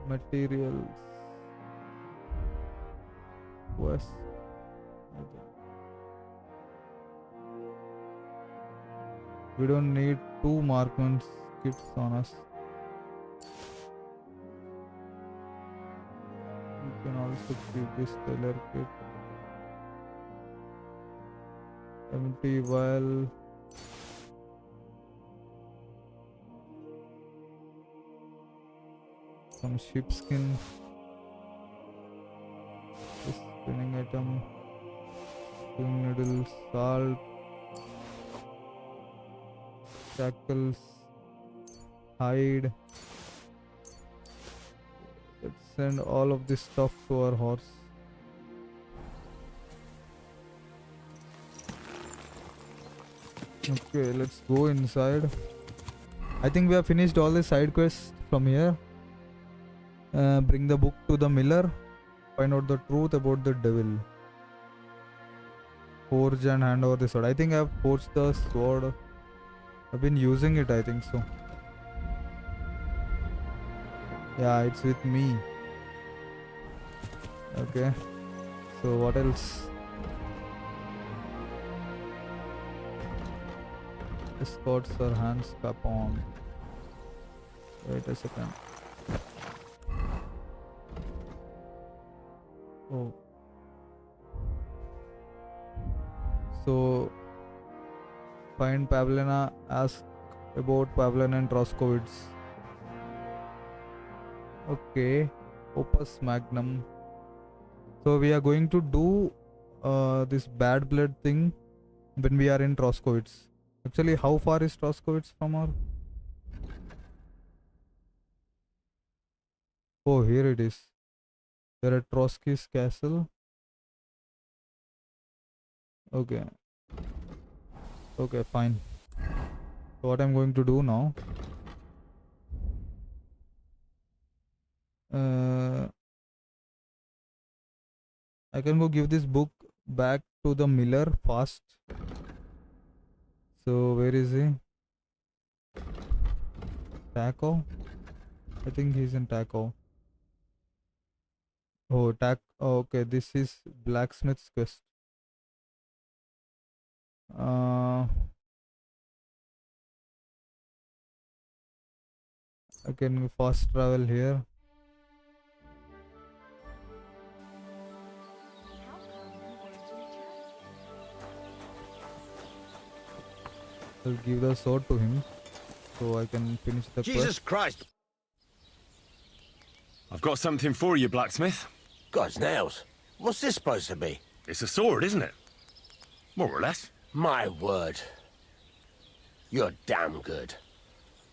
Materials. Quest. Okay. We don't need 2 marksman kits on us. You can also keep this tailor kit. Empty vial. Some sheepskin. This spinning item. Swing needle, salt. Shackles. Hide. Let's send all of this stuff to our horse. Okay, let's go inside. I think we have finished all the side quests from here. Bring the book to the miller. Find out the truth about the devil. Forge and hand over the sword. I think I have forged the sword. I've been using it, I think so. Yeah, it's with me. Okay. So what else? Escorts her hands cap on. Wait a second. Oh. So find Pavlina, ask about Pavlina and Troskowitz. Okay. Opus Magnum. So we are going to do this bad blood thing when we are in Troskowitz. Actually, how far is Troskowitz from our... Oh, here it is. We're at Trotsky's castle. Okay. Okay, fine. So what I'm going to do now... I can go give this book back to the miller fast. So where is he? Taco? I think he's in Taco. Oh, okay, this is blacksmith's quest. I can fast travel here. I'll give the sword to him so I can finish the Jesus quest. Christ! I've got something for you, blacksmith. God's nails. What's this supposed to be? It's a sword, isn't it? More or less. My word. You're damn good.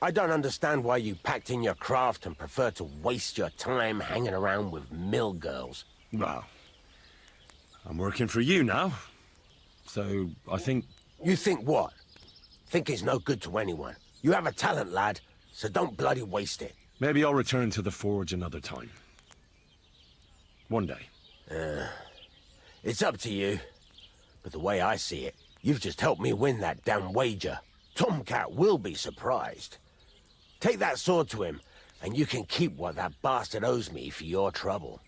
I don't understand why you packed in your craft and prefer to waste your time hanging around with mill girls. Well, I'm working for you now. So, I think... You think what? Think it's no good to anyone. You have a talent, lad, so don't bloody waste it. Maybe I'll return to the forge another time. One day. It's up to you. But the way I see it, you've just helped me win that damn wager. Tomcat will be surprised. Take that sword to him, and you can keep what that bastard owes me for your trouble.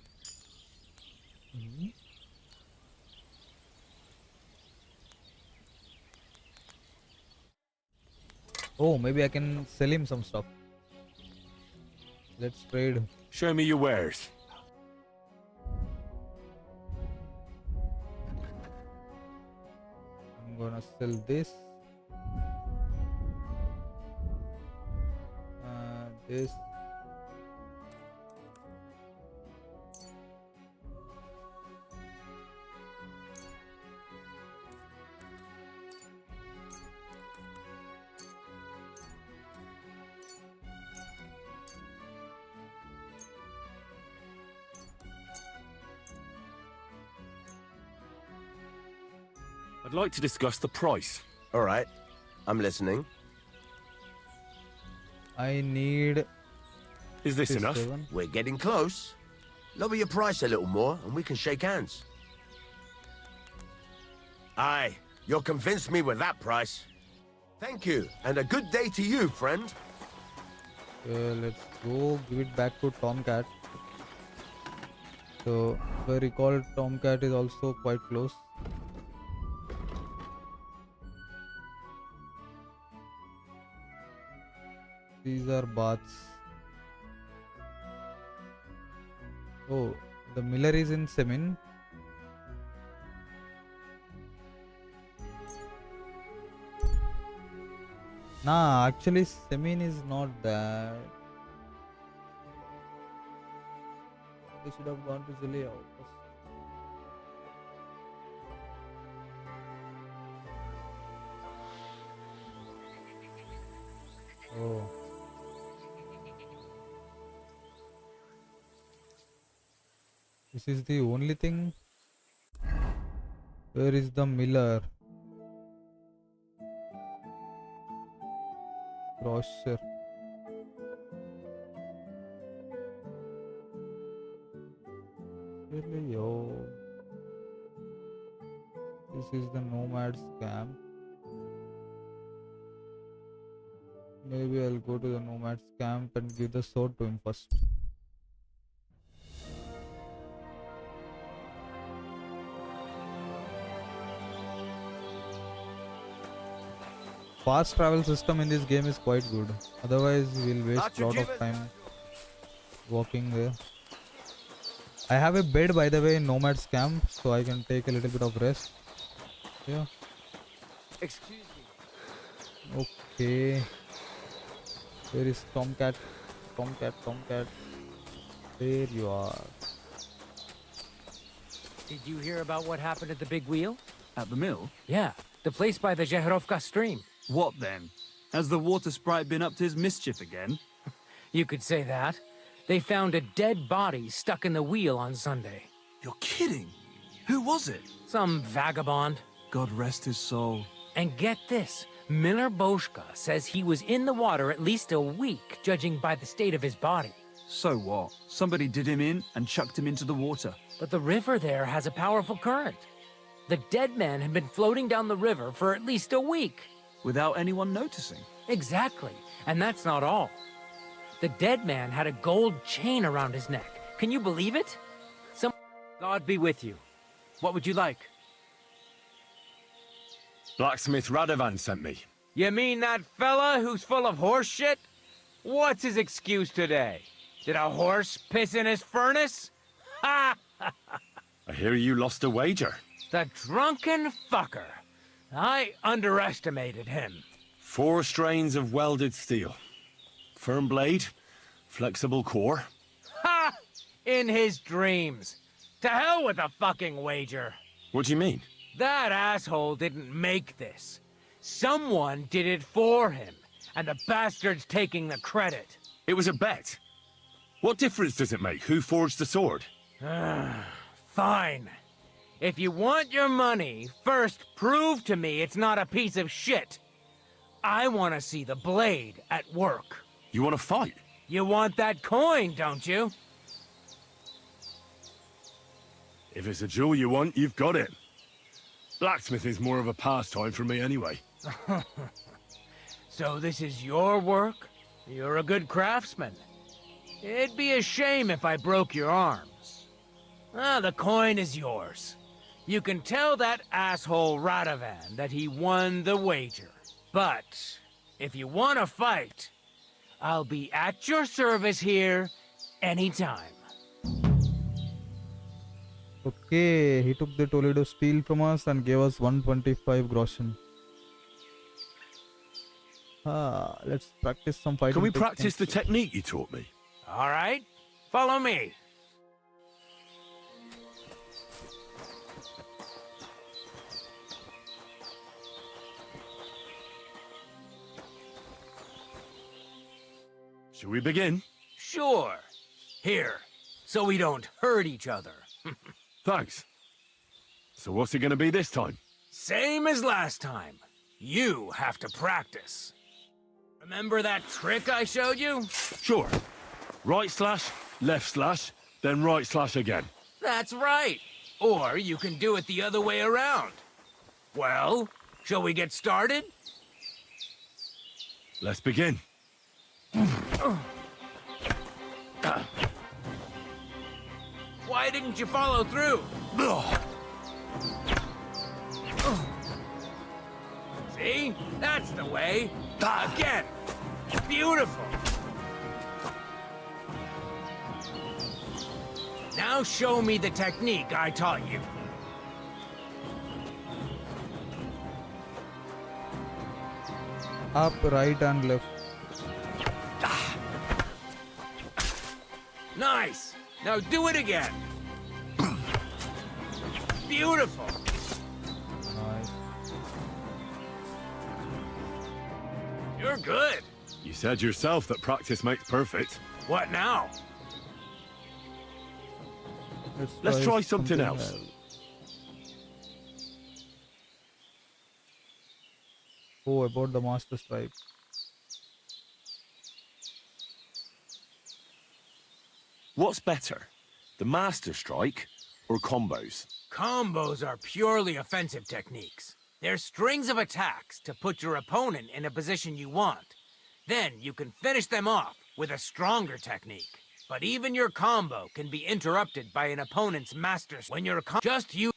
Oh, maybe I can sell him some stuff. Let's trade. Show me your wares. I'm gonna sell this. This. I'd like to discuss the price. All right, I'm listening. I need. Is this enough? 7. We're getting close. Lower your price a little more, and we can shake hands. Aye, you'll convince me with that price. Thank you, and a good day to you, friend. Let's go give it back to Tomcat. So, if I recall, Tomcat is also quite close. These are baths. Oh, the miller is in Semin. Nah, actually Semin is not that. They should have gone to Zileo. Oh. This is the only thing. Where is the miller? Crusher. Really, yo. This is the nomad's camp. Maybe I'll go to the nomad's camp and give the sword to him first. Fast travel system in this game is quite good. Otherwise, we'll waste a lot of time walking there. I have a bed, by the way, in Nomad's camp, so I can take a little bit of rest. Yeah. Excuse me. Okay. Where is Tomcat? Tomcat. There you are. Did you hear about what happened at the big wheel? At the mill? Yeah, the place by the Zheherovka stream. What then? Has the water sprite been up to his mischief again? You could say that. They found a dead body stuck in the wheel on Sunday. You're kidding! Who was it? Some vagabond. God rest his soul. And get this, Miller Boschka says he was in the water at least a week, judging by the state of his body. So what? Somebody did him in and chucked him into the water. But the river there has a powerful current. The dead man had been floating down the river for at least a week. Without anyone noticing? Exactly. And that's not all. The dead man had a gold chain around his neck. Can you believe it? God be with you. What would you like? Blacksmith Radovan sent me. You mean that fella who's full of horse shit? What's his excuse today? Did a horse piss in his furnace? Ha! I hear you lost a wager. The drunken fucker. I underestimated him. 4 strains of welded steel. Firm blade, flexible core. Ha! In his dreams. To hell with the fucking wager. What do you mean? That asshole didn't make this. Someone did it for him, and the bastard's taking the credit. It was a bet. What difference does it make who forged the sword? Fine. If you want your money, first prove to me it's not a piece of shit. I want to see the blade at work. You want to fight? You want that coin, don't you? If it's a jewel you want, you've got it. Blacksmith is more of a pastime for me anyway. So this is your work? You're a good craftsman. It'd be a shame if I broke your arms. Ah, the coin is yours. You can tell that asshole Radovan that he won the wager. But if you want to fight, I'll be at your service here anytime. Okay, he took the Toledo steel from us and gave us 125 groschen. Let's practice some fighting. Can we practice the techniques. technique you taught me? All right, follow me. Shall we begin? Sure. Here, so we don't hurt each other. Thanks. So what's it going to be this time? Same as last time. You have to practice. Remember that trick I showed you? Sure. Right slash, left slash, then right slash again. That's right. Or you can do it the other way around. Well, shall we get started? Let's begin. Why didn't you follow through? See? That's the way. Again. Beautiful. Now show me the technique I taught you. Up, right, and left. Nice. Now do it again. Beautiful. Nice. You're good. You said yourself that practice makes perfect. What now? Let's try something else. Oh, about the master strike. What's better, the master strike or combos? Combos are purely offensive techniques. They're strings of attacks to put your opponent in a position you want. Then you can finish them off with a stronger technique. But even your combo can be interrupted by an opponent's master when you're just you.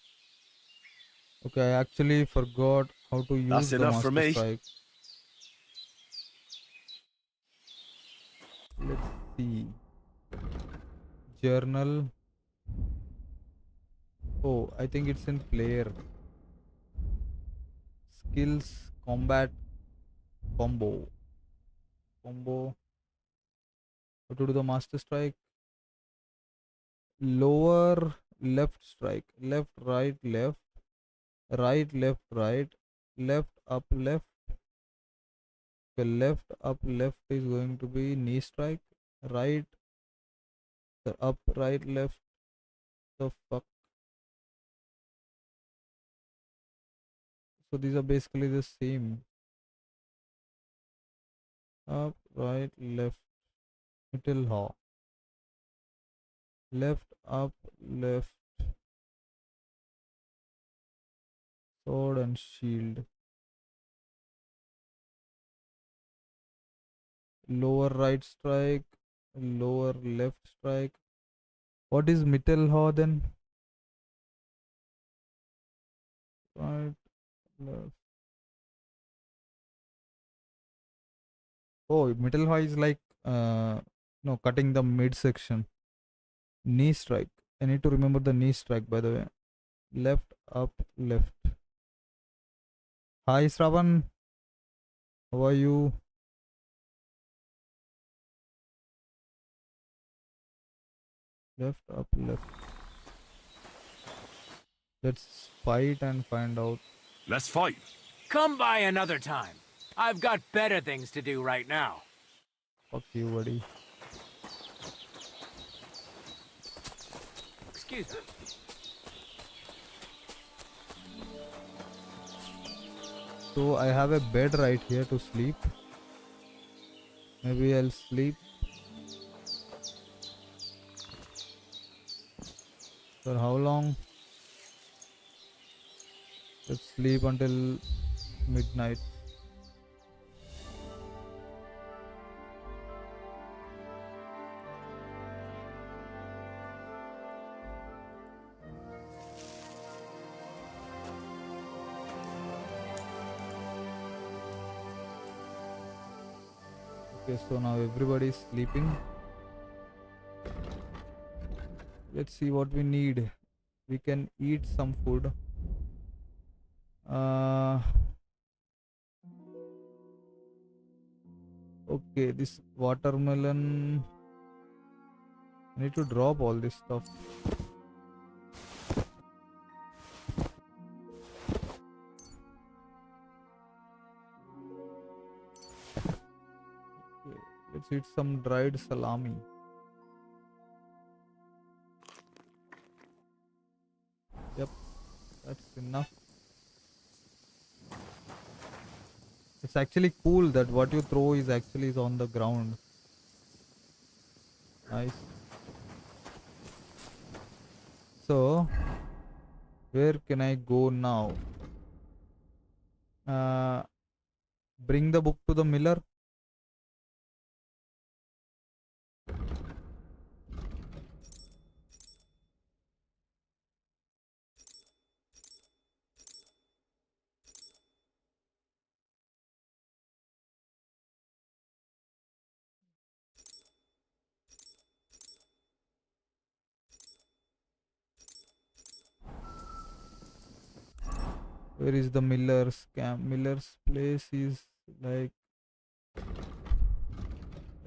Okay, I actually forgot how to use That's the enough master for me. strike. Let's see. Journal. Oh, I think it's in player. Skills, combat, combo. Combo. How to do the master strike? Lower left strike. Left, right, left. Right, left, right. Left, up, left. The left, up, left is going to be knee strike. Right, the up, right, left. The fuck. So these are basically the same. Up, right, left. Middle haw. Left, up, left. Sword and shield. Lower right strike. Lower left strike. What is middle haw then? Right, left. Oh, middle haw is like no, cutting the midsection. Knee strike. I need to remember the knee strike, by the way. Left, up, left. Hi Shravan, how are you? Left, up, left. Let's fight and find out. Let's fight. Come by another time. I've got better things to do right now. Fuck you, buddy. Excuse me. So I have a bed right here to sleep. Maybe I'll sleep. For how long? Let's sleep until midnight. Okay, so now everybody is sleeping. Let's see what we need. We can eat some food. Okay, this watermelon. I need to drop all this stuff. Okay, let's eat some dried salami. Yep, that's enough. It's actually cool that what you throw is actually on the ground. Nice. So, where can I go now? Bring the book to the miller. Where is the miller's camp? Miller's place is like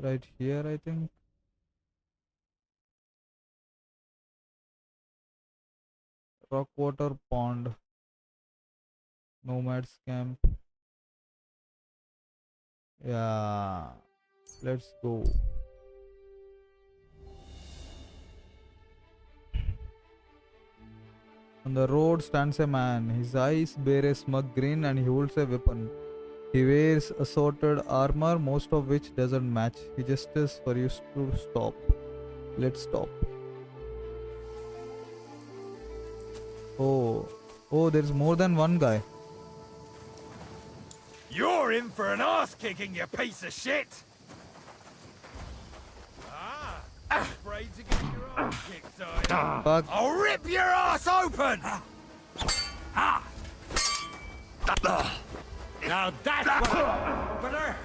right here, I think. Rockwater Pond. Nomad's camp. Yeah, let's go. On the road stands a man. His eyes bear a smug grin and he holds a weapon. He wears assorted armor, most of which doesn't match. He gestures for you to stop. Let's stop. Oh, there's more than one guy. You're in for an ass kicking, you piece of shit! Afraid to get your ass kicked, are you? Fuck. I'll rip your ass open! Now that's what better.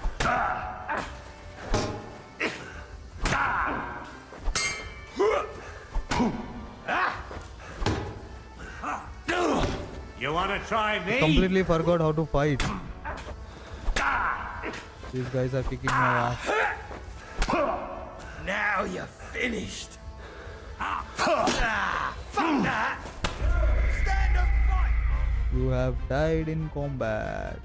You wanna try me? Completely forgot how to fight. These guys are kicking my ass. Now you're finished. Fuck that! Stand and fight! You have died in combat.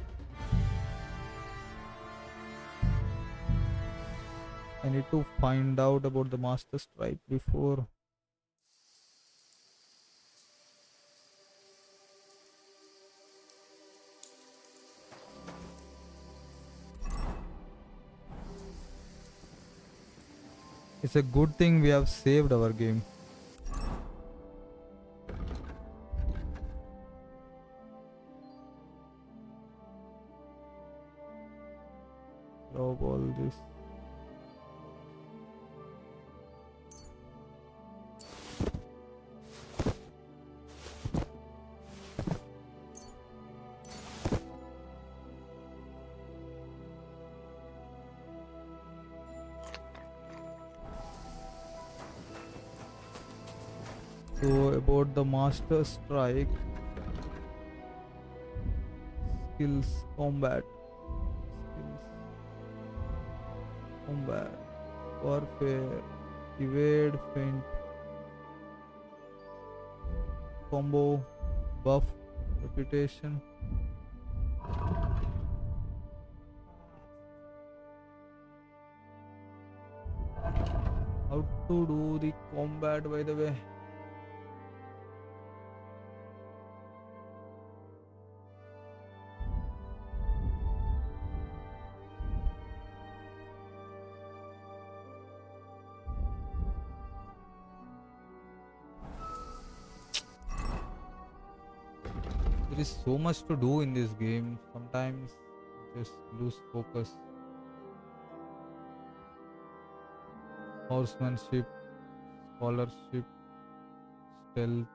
I need to find out about the Master Strike before. It's a good thing we have saved our game. Drop all this. So about the Master Strike. Skills, combat. Skills. Combat. Warfare. Evade, feint. Combo. Buff. Reputation. How to do the combat, by the way? There is so much to do in this game. Sometimes just lose focus. Horsemanship, scholarship, stealth,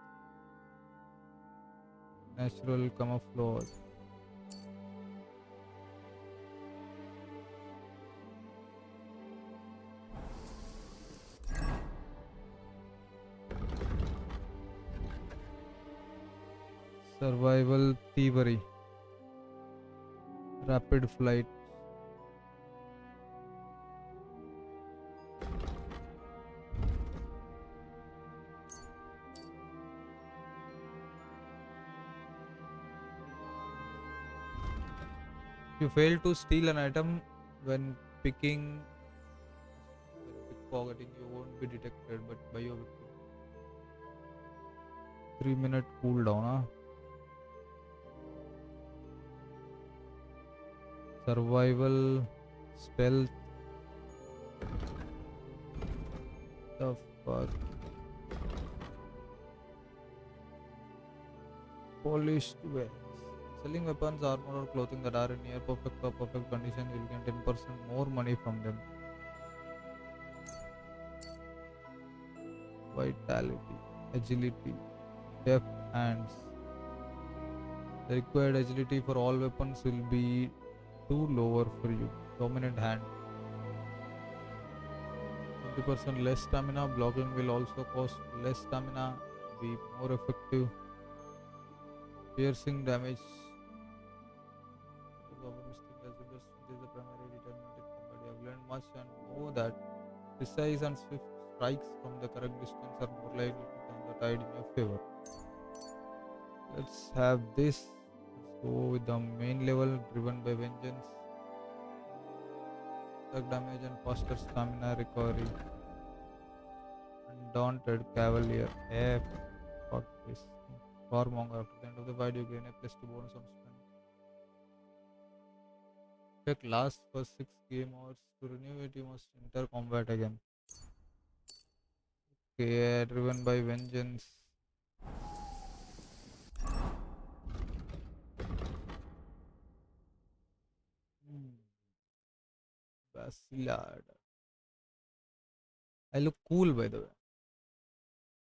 natural camouflage. Survival thievery. Rapid flight. You fail to steal an item when pickpocketing, you won't be detected, but by your victim. 3-minute cooldown, huh? Survival, stealth. The fuck? Polished weapons. Selling weapons, armor, or clothing that are in near perfect or perfect condition, you'll get 10% more money from them. Vitality, agility, deft hands. The required agility for all weapons will be too lower for you. Dominant hand. 20% less stamina. Blocking will also cost less stamina. Be more effective. Piercing damage. Is the primary determinant in combat. You have learned much and know that precise and swift strikes from the correct distance are more likely to turn the tide in your favor. Let's have this. Let's go with the main level, driven by vengeance. Attack damage and faster stamina recovery. Undaunted Cavalier. F. Fuck this. Warmonger. After the end of the fight, you gain a +2 bonus on strength. Effect lasts for 6 game hours. To renew it, you must enter combat again. Okay, driven by vengeance. Bacillard. I look cool, by the way,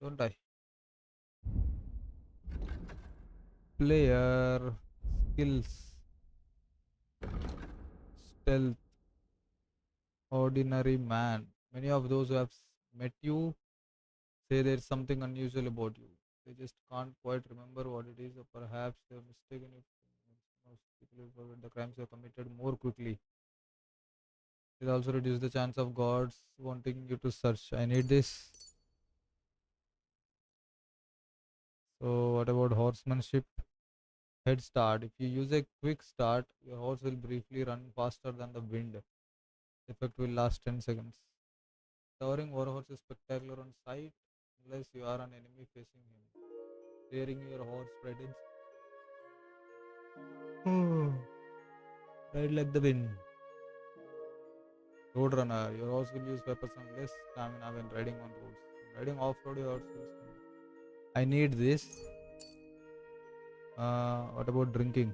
don't I? Player skills, stealth, ordinary man. Many of those who have met you say there's something unusual about you. They just can't quite remember what it is, or perhaps they're mistaken if most people will forget the crimes you have committed more quickly. It also reduces the chance of gods wanting you to search. I need this. So, what about horsemanship? Head start. If you use a quick start, your horse will briefly run faster than the wind. The effect will last 10 seconds. Towering warhorse is spectacular on sight unless you are an enemy facing him. Steering your horse spreads. Ride like the wind. Roadrunner. Your horse will use weapons and less stamina when riding on roads. Riding off-road, your horse will spend. I need this. What about drinking?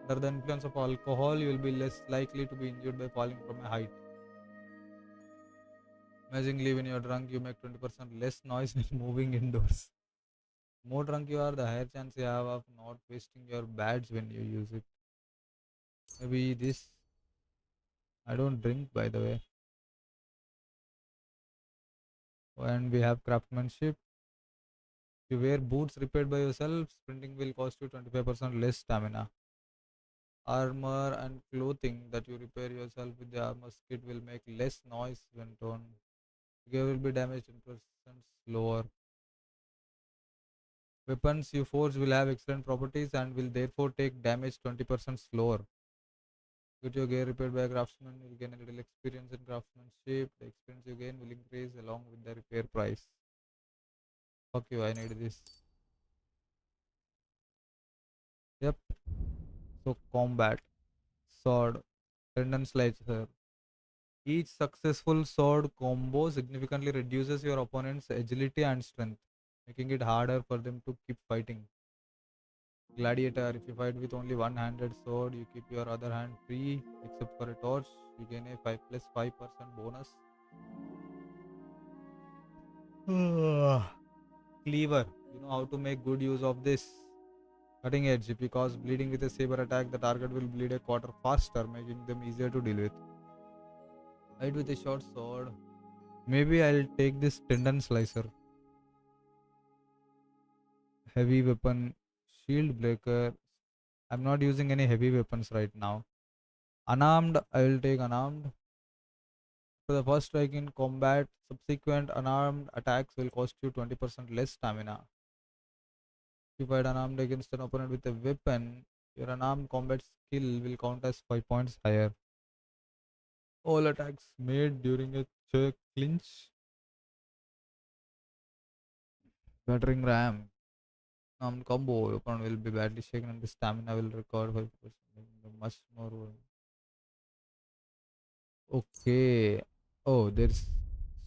Under the influence of alcohol, you will be less likely to be injured by falling from a height. Amazingly, when you are drunk, you make 20% less noise when moving indoors. More drunk you are, the higher chance you have of not wasting your badge when you use it. Maybe this. I don't drink, by the way. And we have craftsmanship. If you wear boots repaired by yourself, sprinting will cost you 25% less stamina. Armor and clothing that you repair yourself with the armor kit will make less noise when torn. Gear will be damaged 10% slower. Weapons you forge will have excellent properties and will therefore take damage 20% slower. Get your gear repaired by a craftsman, you will gain a little experience in craftsmanship. The experience you gain will increase along with the repair price. Fuck you, I need this. Yep. So combat. Sword. Tendon slicer. Each successful sword combo significantly reduces your opponent's agility and strength, making it harder for them to keep fighting. Gladiator. If you fight with only one-handed sword, you keep your other hand free, except for a torch. You gain a 5% bonus. Cleaver. You know how to make good use of this. Cutting edge. If you cause bleeding with a saber attack, the target will bleed a quarter faster, making them easier to deal with. Fight with a short sword. Maybe I'll take this tendon slicer. Heavy weapon, shield breaker. I'm not using any heavy weapons right now. Unarmed, I will take unarmed. For the first strike in combat, subsequent unarmed attacks will cost you 20% less stamina. If you fight unarmed against an opponent with a weapon, your unarmed combat skill will count as 5 points higher. All attacks made during a clinch. Battering ram. Combo. Your opponent will be badly shaken and the stamina will recover 5%. Much more. Okay. Oh, there's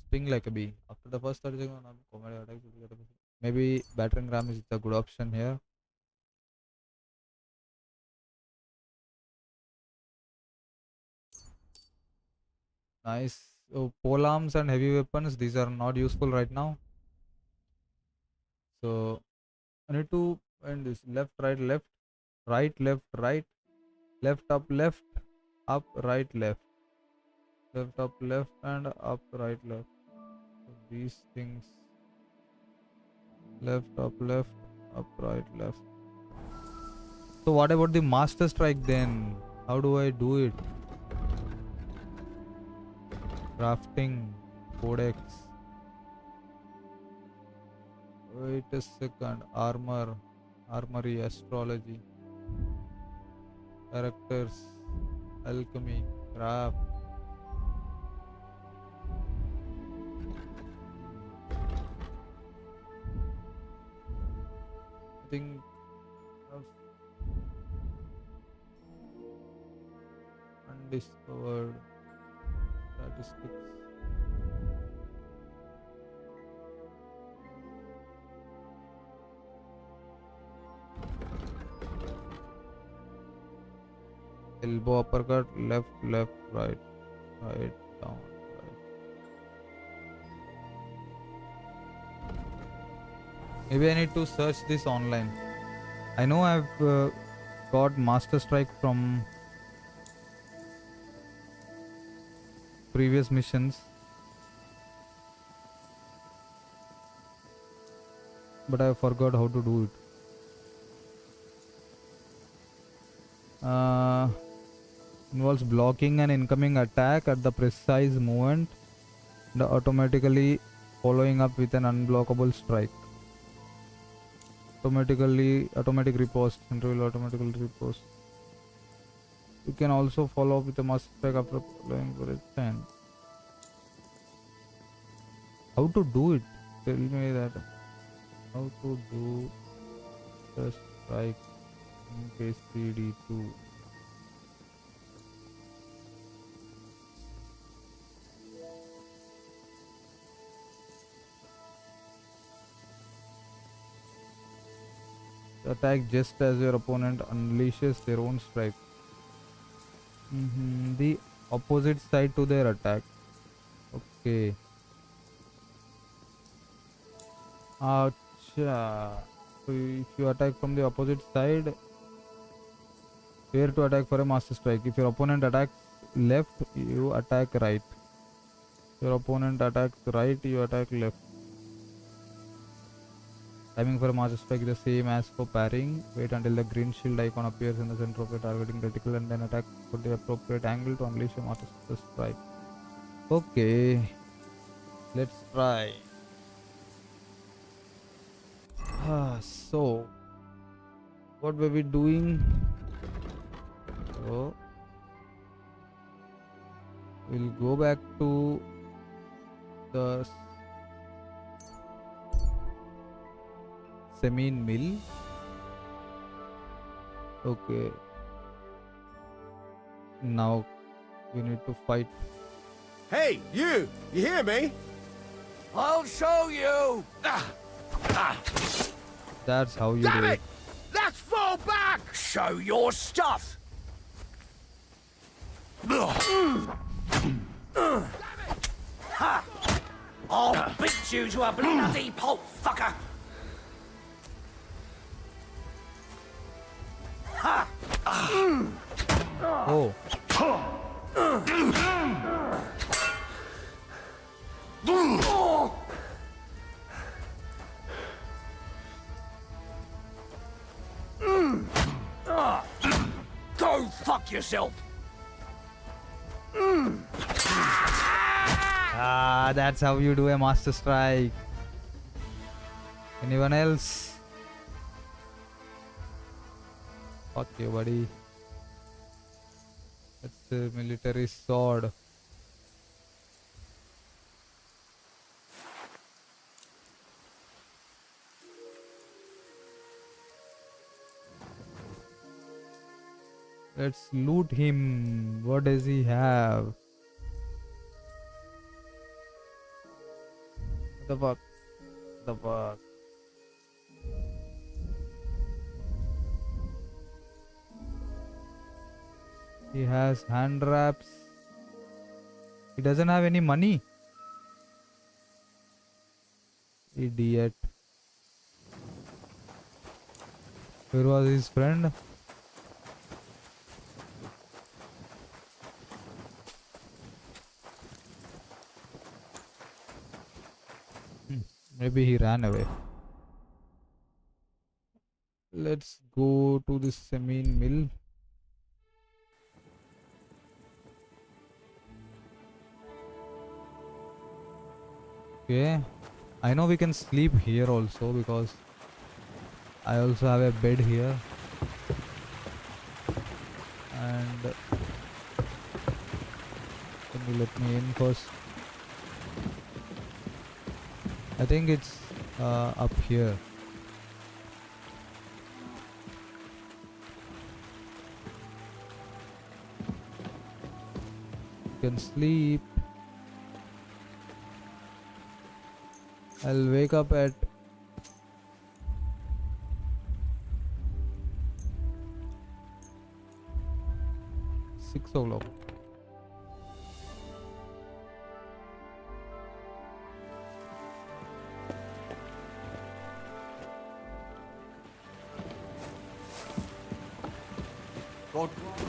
sting like a bee. After the first 30 seconds, combat attacks will get a maybe battering ram is the good option here. Nice. So pole arms and heavy weapons, these are not useful right now. So I need to end this left, right, left, right, left, right, left, up, right, left, left, up, left, and up, right, left. So these things, left, up, right, left. So what about the master strike then? How do I do it? Crafting, codex. Wait a second. Armory, astrology, characters, alchemy, craft. I think undiscovered statistics. Elbow uppercut, left, right, down, right. Maybe I need to search this online. I know I've got master strike from previous missions, but I forgot how to do it. Involves blocking an incoming attack at the precise moment and automatically following up with an unblockable strike. Automatic riposte. Center will automatically riposte. You can also follow up with a master strike after following for a 10. How to do it? Tell me that. How to do the strike in case 3D2. Attack just as your opponent unleashes their own strike. The opposite side to their attack. Okay. Acha. So if you attack from the opposite side, where to attack for a master strike? If your opponent attacks left, you attack right. Your opponent attacks right, you attack left. Timing for a master strike is the same as for parrying. Wait until the green shield icon appears in the center of your targeting reticle and then attack for the appropriate angle to unleash a master strike. Okay, let's try. So, what were we doing? So, we'll go back to the Semine mill. Okay. Now we need to fight. Hey, you hear me? I'll show you! That's how you Damn do it! Let's fall back! Show your stuff! Ha! I'll beat you to a bloody pulp, fucker! Ha! Oh. Check yourself. Ah, that's how you do a master strike. Anyone else? Fuck you, buddy. That's the military sword. Let's loot him. What does he have? The fuck? The fuck? He has hand wraps. He doesn't have any money. Idiot. Where was his friend? Maybe he ran away. Let's go to the cement mill. Okay. I know we can sleep here also because I also have a bed here. And can you let me in first? I think it's up here. You can sleep. I'll wake up at 6 o'clock.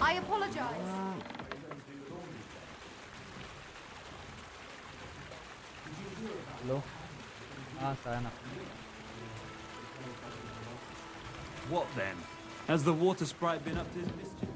I apologize. Hello? Sayana. What then? Has the water sprite been up to his mischief?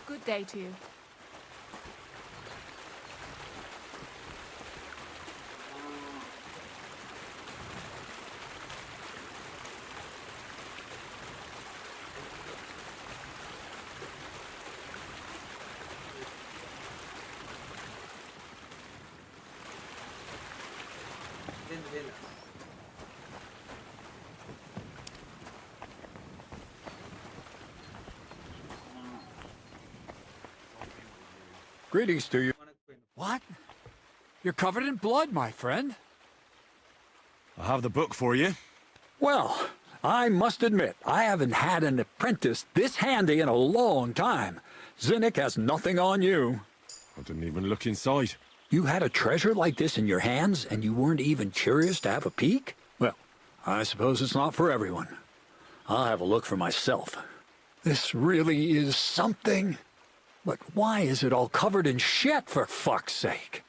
Good day to you. Greetings to you. What? You're covered in blood, my friend. I have the book for you. Well, I must admit, I haven't had an apprentice this handy in a long time. Zinnik has nothing on you. I didn't even look inside. You had a treasure like this in your hands, and you weren't even curious to have a peek? Well, I suppose it's not for everyone. I'll have a look for myself. This really is something. But why is it all covered in shit, for fuck's sake?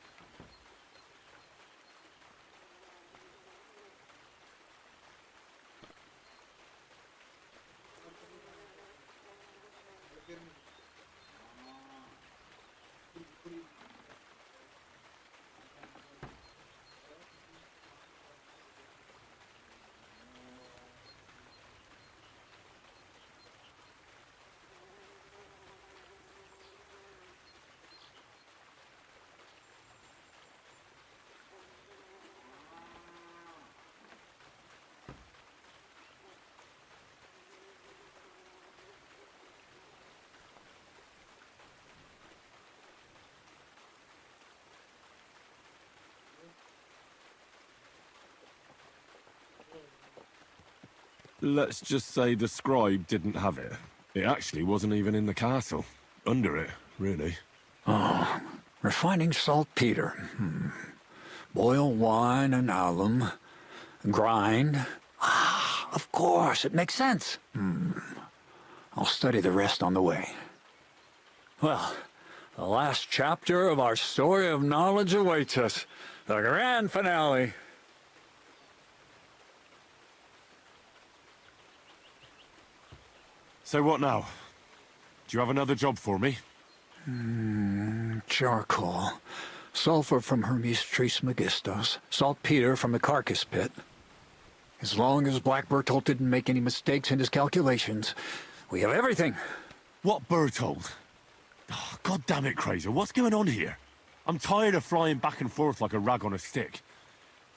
Let's just say the scribe didn't have it. It actually wasn't even in the castle. Under it, really. Oh, refining saltpeter. Boil wine and alum. Grind. Ah, of course, it makes sense. I'll study the rest on the way. Well, the last chapter of our story of knowledge awaits us. The grand finale. So what now? Do you have another job for me? Charcoal. Sulfur from Hermes Trismegistos. Saltpeter from the carcass pit. As long as Black Bertolt didn't make any mistakes in his calculations, we have everything. What Bertolt? Oh, God damn it, Kraser, what's going on here? I'm tired of flying back and forth like a rag on a stick.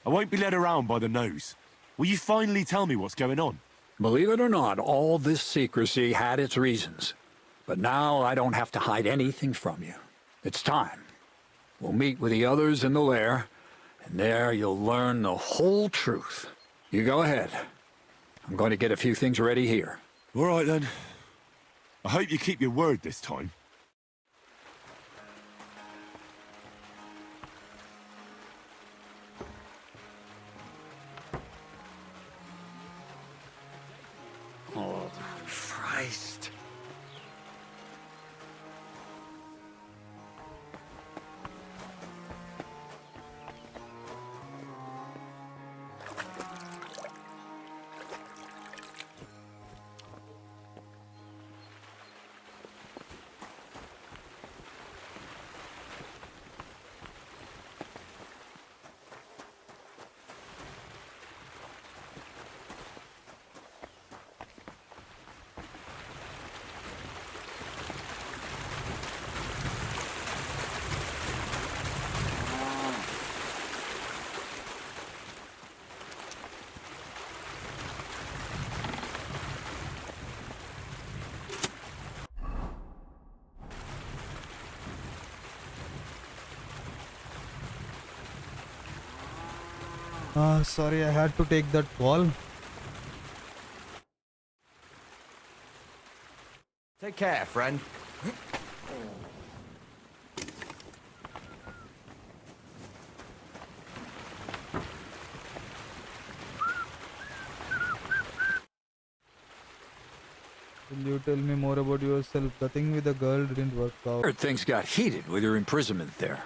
I won't be led around by the nose. Will you finally tell me what's going on? Believe it or not, all this secrecy had its reasons. But now I don't have to hide anything from you. It's time. We'll meet with the others in the lair, and there you'll learn the whole truth. You go ahead. I'm going to get a few things ready here. All right, then. I hope you keep your word this time. Oh, Christ. Sorry, I had to take that call. Take care, friend. Will you tell me more about yourself? The thing with the girl didn't work out. Heard things got heated with your imprisonment there.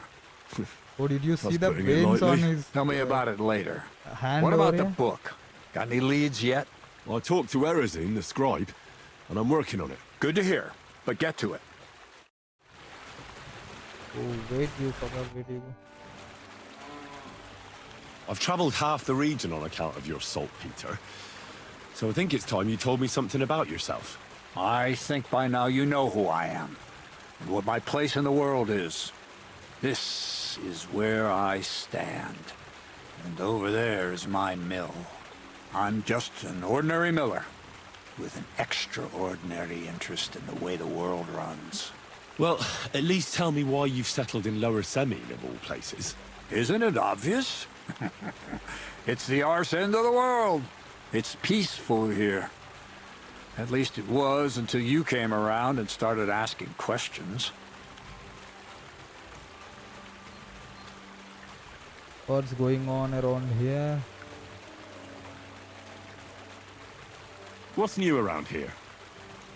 Oh, did you see That's the putting it veins on lightly. his Tell me about it later. hand? What over about the here? book? Got any leads yet? I talked to Erazine, the scribe, and I'm working on it. Good to hear, but get to it. Oh, wait, you forgot where you go. I've travelled half the region on account of your saltpeter. So I think it's time you told me something about yourself. I think by now you know who I am, and what my place in the world is. This is where I stand, and over there is my mill. I'm just an ordinary miller, with an extraordinary interest in the way the world runs. Well, at least tell me why you've settled in Lower Semine, of all places. Isn't it obvious? It's the arse end of the world. It's peaceful here. At least it was until you came around and started asking questions. What's going on around here? What's new around here?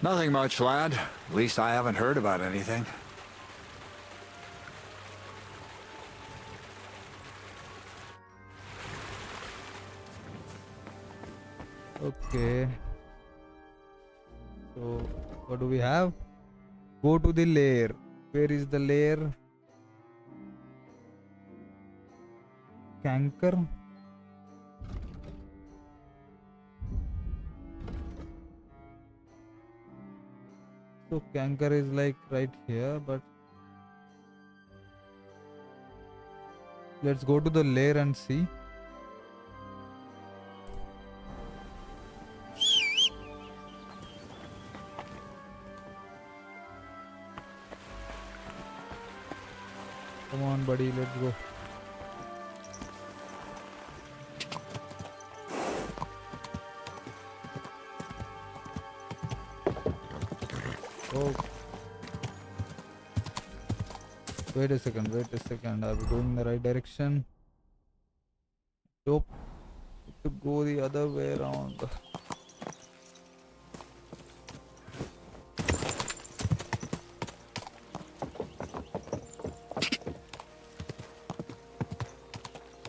Nothing much, lad. At least I haven't heard about anything. Okay. So, what do we have? Go to the lair. Where is the lair? Canker. So Canker is like right here, but let's go to the lair and see. Come on, buddy, let's go. Oh. Wait a second. Are we going in the right direction? Nope. To go the other way around.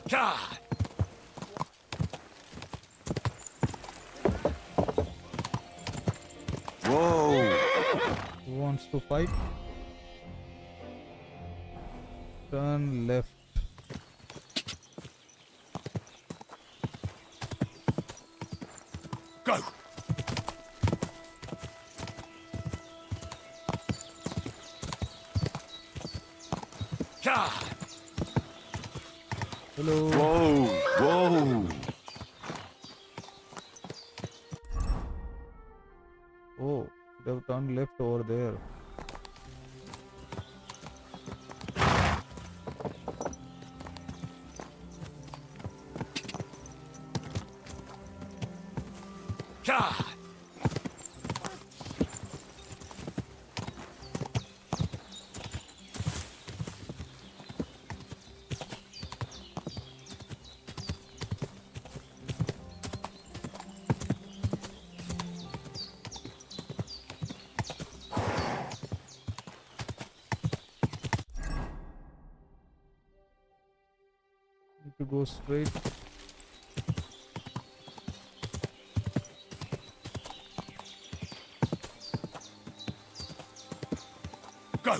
God! Whoa! Who wants to fight? Turn left. Go! God! Hello. Whoa! Whoa! Oh, should have turned left over there. God! Need to go straight. Go!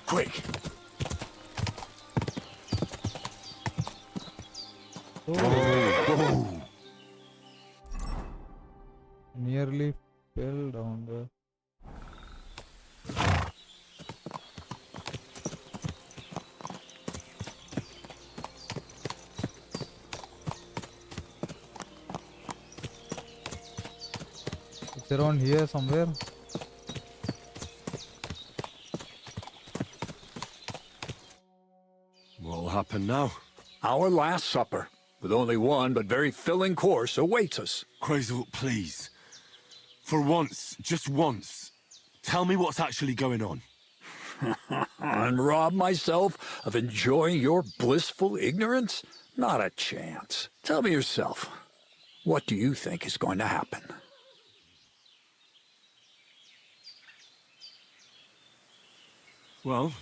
Quick! Whoa! Nearly fell down there. It's around here somewhere. What'll happen now? Our last supper, with only one but very filling course, awaits us. Quasel, please. For once, just once, tell me what's actually going on. And rob myself of enjoying your blissful ignorance? Not a chance. Tell me yourself, what do you think is going to happen? Well,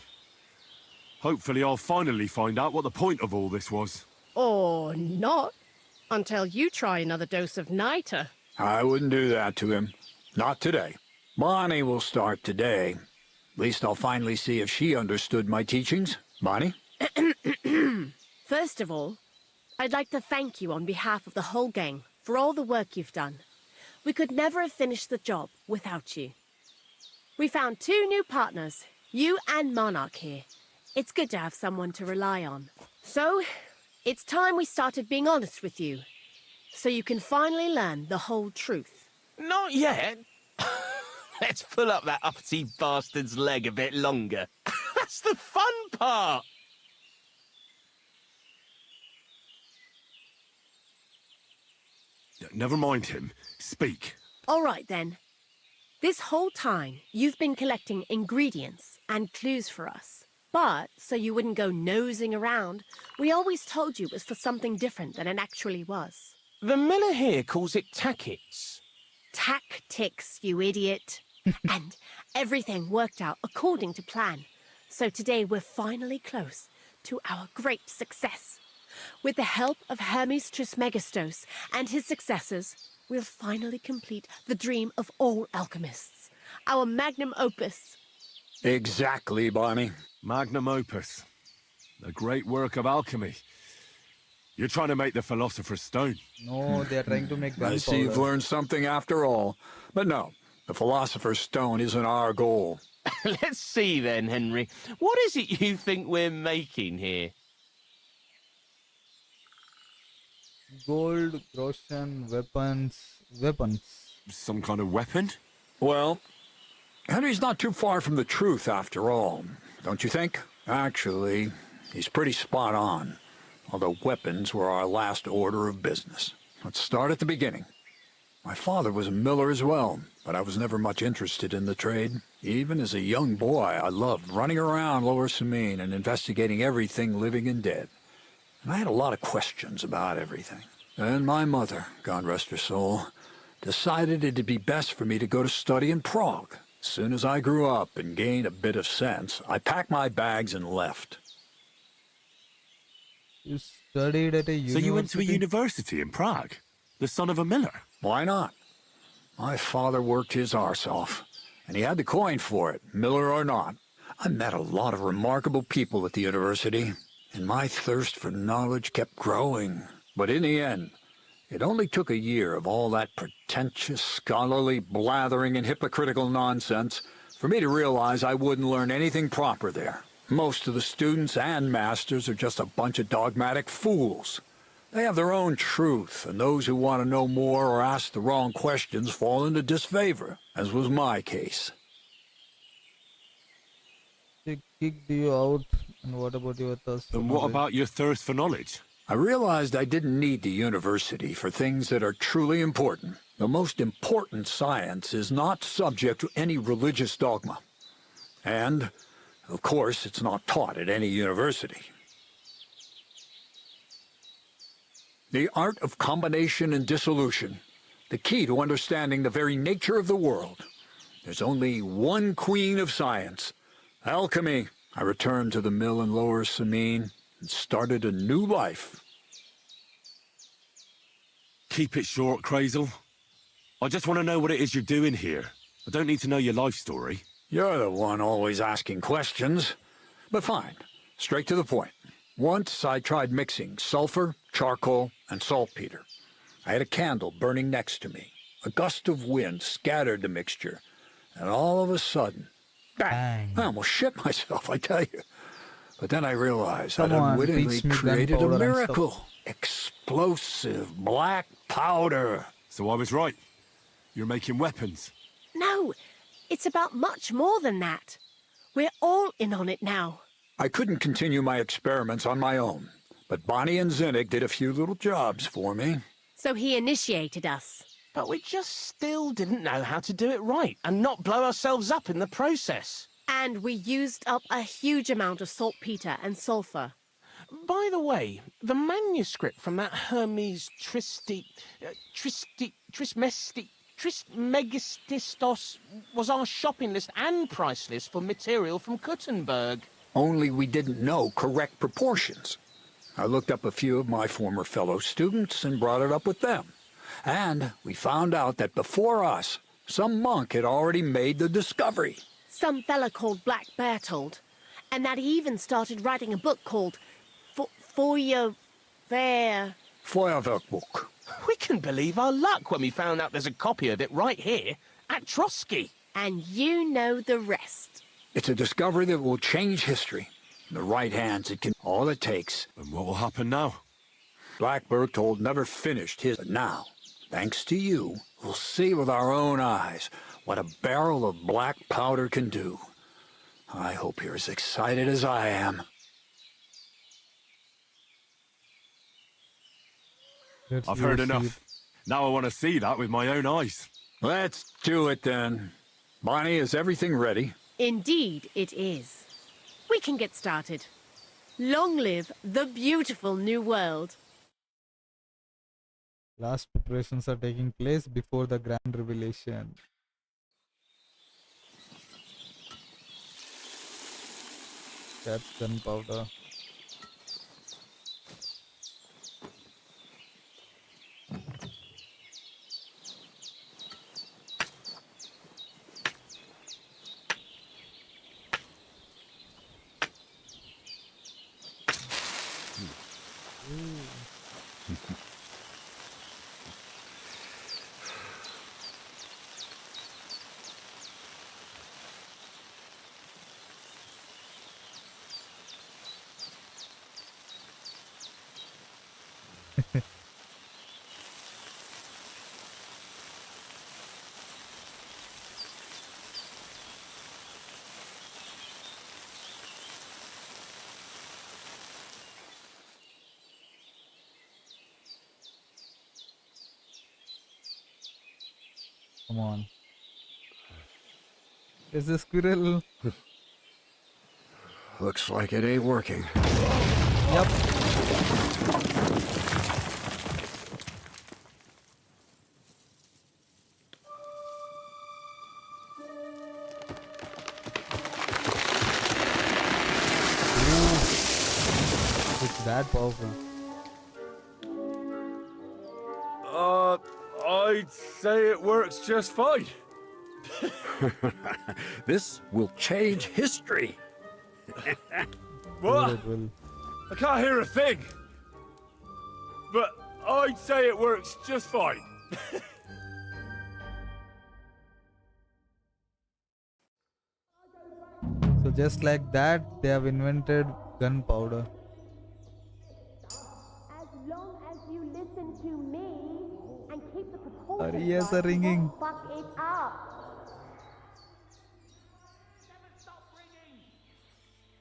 hopefully I'll finally find out what the point of all this was. Or not, until you try another dose of niter. I wouldn't do that to him. Not today. Bonnie will start today. At least I'll finally see if she understood my teachings. Bonnie? First of all, I'd like to thank you on behalf of the whole gang for all the work you've done. We could never have finished the job without you. We found 2 new partners, you and Monarch here. It's good to have someone to rely on. So, it's time we started being honest with you, so you can finally learn the whole truth. Not yet. Let's pull up that uppity bastard's leg a bit longer. That's the fun part. Never mind him. Speak. All right, then. This whole time, you've been collecting ingredients and clues for us. But, so you wouldn't go nosing around, we always told you it was for something different than it actually was. The miller here calls it tackets. Tactics, you idiot. And everything worked out according to plan. So today we're finally close to our great success. With the help of Hermes Trismegistos and his successors, we'll finally complete the dream of all alchemists. Our magnum opus. Exactly, Bonnie. Magnum opus. A great work of alchemy. You're trying to make the Philosopher's Stone. No, they are trying to make I see you've learned something after all. But no, the Philosopher's Stone isn't our goal. Let's see then, Henry. What is it you think we're making here? Gold, groschen, weapons. Some kind of weapon? Well, Henry's not too far from the truth after all, don't you think? Actually, he's pretty spot on. although weapons were our last order of business. Let's start at the beginning. My father was a miller as well, but I was never much interested in the trade. Even as a young boy, I loved running around Lower Samine and investigating everything living and dead. And I had a lot of questions about everything. Then my mother, God rest her soul, decided it'd be best for me to go to study in Prague. As soon as I grew up and gained a bit of sense, I packed my bags and left. You studied at a university? So you went to a university in Prague? The son of a miller? Why not? My father worked his arse off, and he had the coin for it, miller or not. I met a lot of remarkable people at the university, and my thirst for knowledge kept growing. But in the end, it only took a year of all that pretentious, scholarly blathering and hypocritical nonsense for me to realize I wouldn't learn anything proper there. Most of the students and masters are just a bunch of dogmatic fools. They have their own truth, and those who want to know more or ask the wrong questions fall into disfavor, as was my case. They kicked you out, and what about your thirst for And what knowledge? about your thirst for knowledge? I realized I didn't need the university for things that are truly important. The most important science is not subject to any religious dogma. And, of course, it's not taught at any university. The art of combination and dissolution, the key to understanding the very nature of the world. There's only one queen of science, alchemy. I returned to the mill in Lower Samine and started a new life. Keep it short, Crazel. I just want to know what it is you're doing here. I don't need to know your life story. You're the one always asking questions. But fine, straight to the point. Once I tried mixing sulfur, charcoal, and saltpeter. I had a candle burning next to me. A gust of wind scattered the mixture, and all of a sudden, bang! I almost shit myself, I tell you. But then I realized I'd unwittingly created a miracle. Explosive black powder. So I was right. You're making weapons. No, it's about much more than that. We're all in on it now. I couldn't continue my experiments on my own, but Bonnie and Zinnig did a few little jobs for me. So he initiated us. But we just still didn't know how to do it right and not blow ourselves up in the process. And we used up a huge amount of saltpeter and sulfur. By the way, the manuscript from that Hermes Trismegistos was our shopping list and price list for material from Kuttenberg. Only we didn't know correct proportions. I looked up a few of my former fellow students and brought it up with them. And we found out that before us, some monk had already made the discovery. Some fella called Black Bertold. And that he even started writing a book called Feuerwerkbuch. We can believe our luck when we found out there's a copy of it right here at Trotsky. And you know the rest. It's a discovery that will change history. In the right hands, it can all it takes. And what will happen now? Black Bertold never finished his. But now, thanks to you, we'll see with our own eyes what a barrel of black powder can do. I hope you're as excited as I am. I've heard enough. Now I want to see that with my own eyes. Let's do it then. Bonnie, is everything ready? Indeed it is. We can get started. Long live the beautiful new world. Last preparations are taking place before the grand revelation. That's gunpowder. Come on. Is the squirrel? Looks like it ain't working. Yep. It's that powerful. I'd say it works just fine. This will change history. What? It will. I can't hear a thing. But I'd say it works just fine. So just like that, they have invented gunpowder. As long as you listen to me and keep the proportions Our ears are ringing. fuck it up.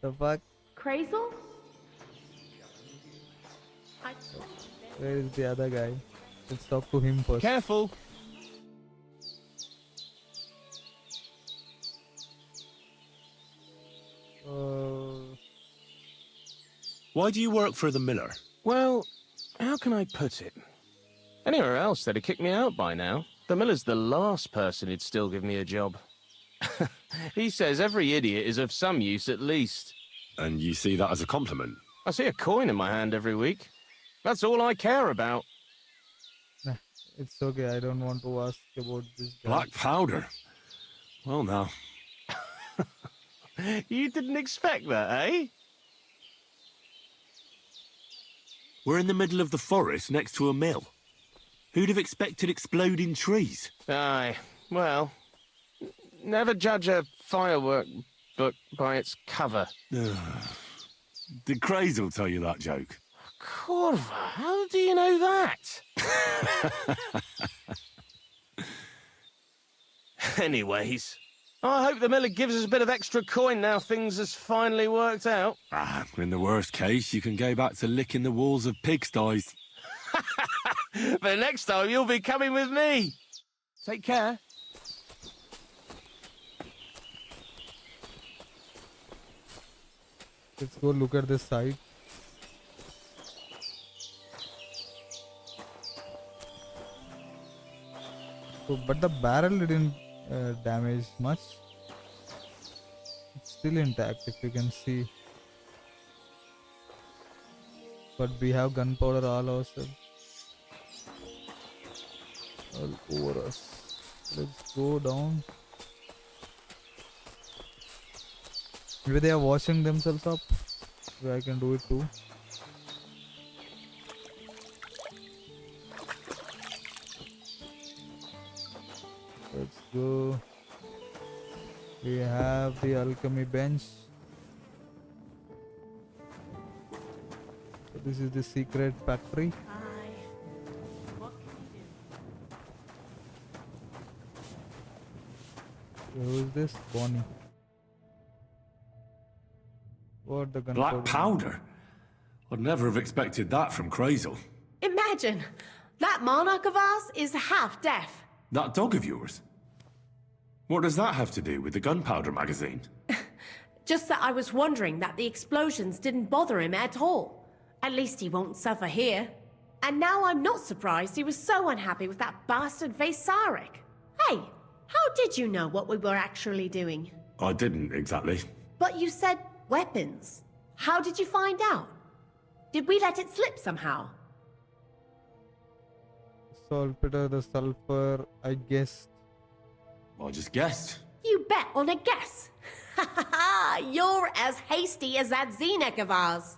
The fuck? Crazel? Where is the other guy? Let's talk to him first. Careful. Why do you work for the miller? Well, how can I put it? Anywhere else, they'd have kicked me out by now. The miller's the last person who'd still give me a job. He says every idiot is of some use at least. And you see that as a compliment? I see a coin in my hand every week. That's all I care about. Nah, it's okay. I don't want to ask about this guy. Black powder? Well, now. You didn't expect that, eh? We're in the middle of the forest next to a mill. Who'd have expected exploding trees? Aye, well, never judge a firework book by its cover. Did Crazel tell you that joke? Corva, how do you know that? Anyways, I hope the miller gives us a bit of extra coin now things has finally worked out. In the worst case, you can go back to licking the walls of pigsties. But next time you'll be coming with me. Take care. Let's go look at this side. So, but the barrel didn't damage much. It's still intact if you can see. But we have gunpowder all ourselves. All over us. Let's go down. Maybe they are washing themselves up. Maybe I can do it too. Let's go. We have the alchemy bench. So this is the secret factory. Who is this? Bonnie. What the gunpowder? Black powder? I'd never have expected that from Crazel. Imagine, that monarch of ours is half deaf. That dog of yours? What does that have to do with the gunpowder magazine? Just that I was wondering that the explosions didn't bother him at all. At least he won't suffer here. And now I'm not surprised he was so unhappy with that bastard Vasarik. Hey, how did you know what we were actually doing? I didn't exactly. But you said weapons. How did you find out? Did we let it slip somehow? Saltpeter, the sulfur, I guess. I just guessed. You bet on a guess. You're as hasty as that Zenek of ours.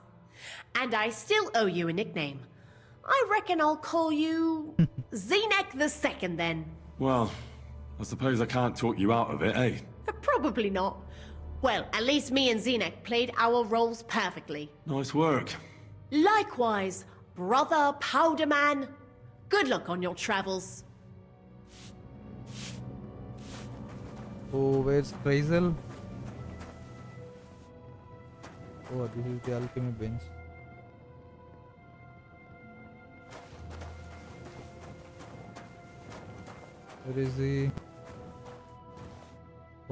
And I still owe you a nickname. I reckon I'll call you Zenek the Second then. Well, I suppose I can't talk you out of it, eh? Probably not. Well, at least me and Zenek played our roles perfectly. Nice work. Likewise, brother Powderman. Good luck on your travels. Oh, where's Crazel? Oh, this is the alchemy bench. Where is he?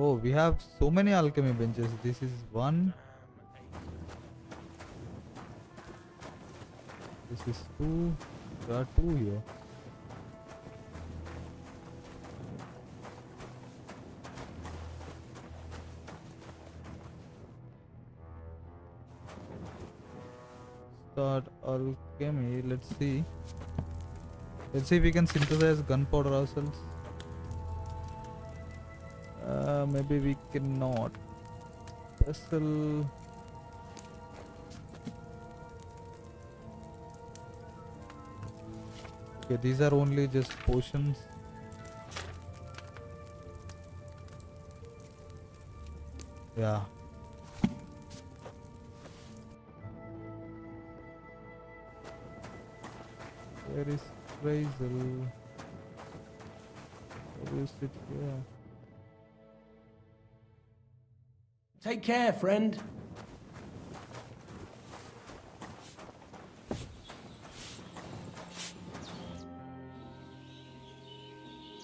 Oh, we have so many alchemy benches. This is one. This is two. There are two here. Start alchemy. Let's see. Let's see if we can synthesize gunpowder ourselves. Maybe we cannot. Pestle. Okay, these are only just potions. Yeah. Where is Razel? Where is it here? Take care, friend.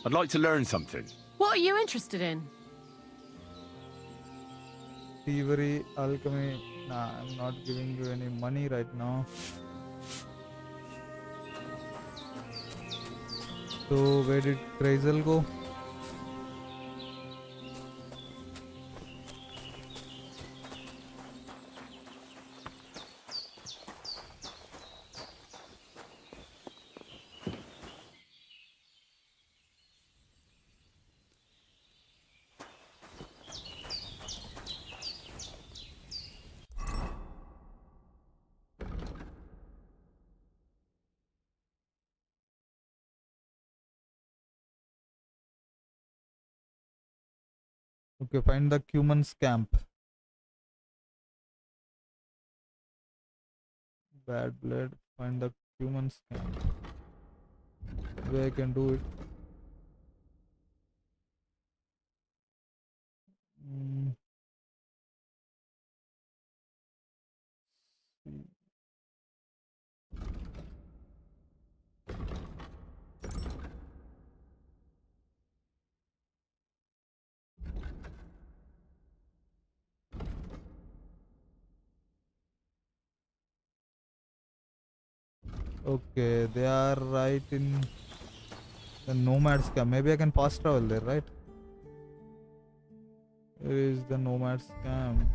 I'd like to learn something. What are you interested in? Thievery, alchemy. Nah, I'm not giving you any money right now. So where did Crazel go? Okay, find the Cuman's camp. Bad blood. Find the Cuman's camp. Where I can do it. Okay, they are right in the nomad's camp. Maybe I can fast travel there, right? Where is the nomad's camp?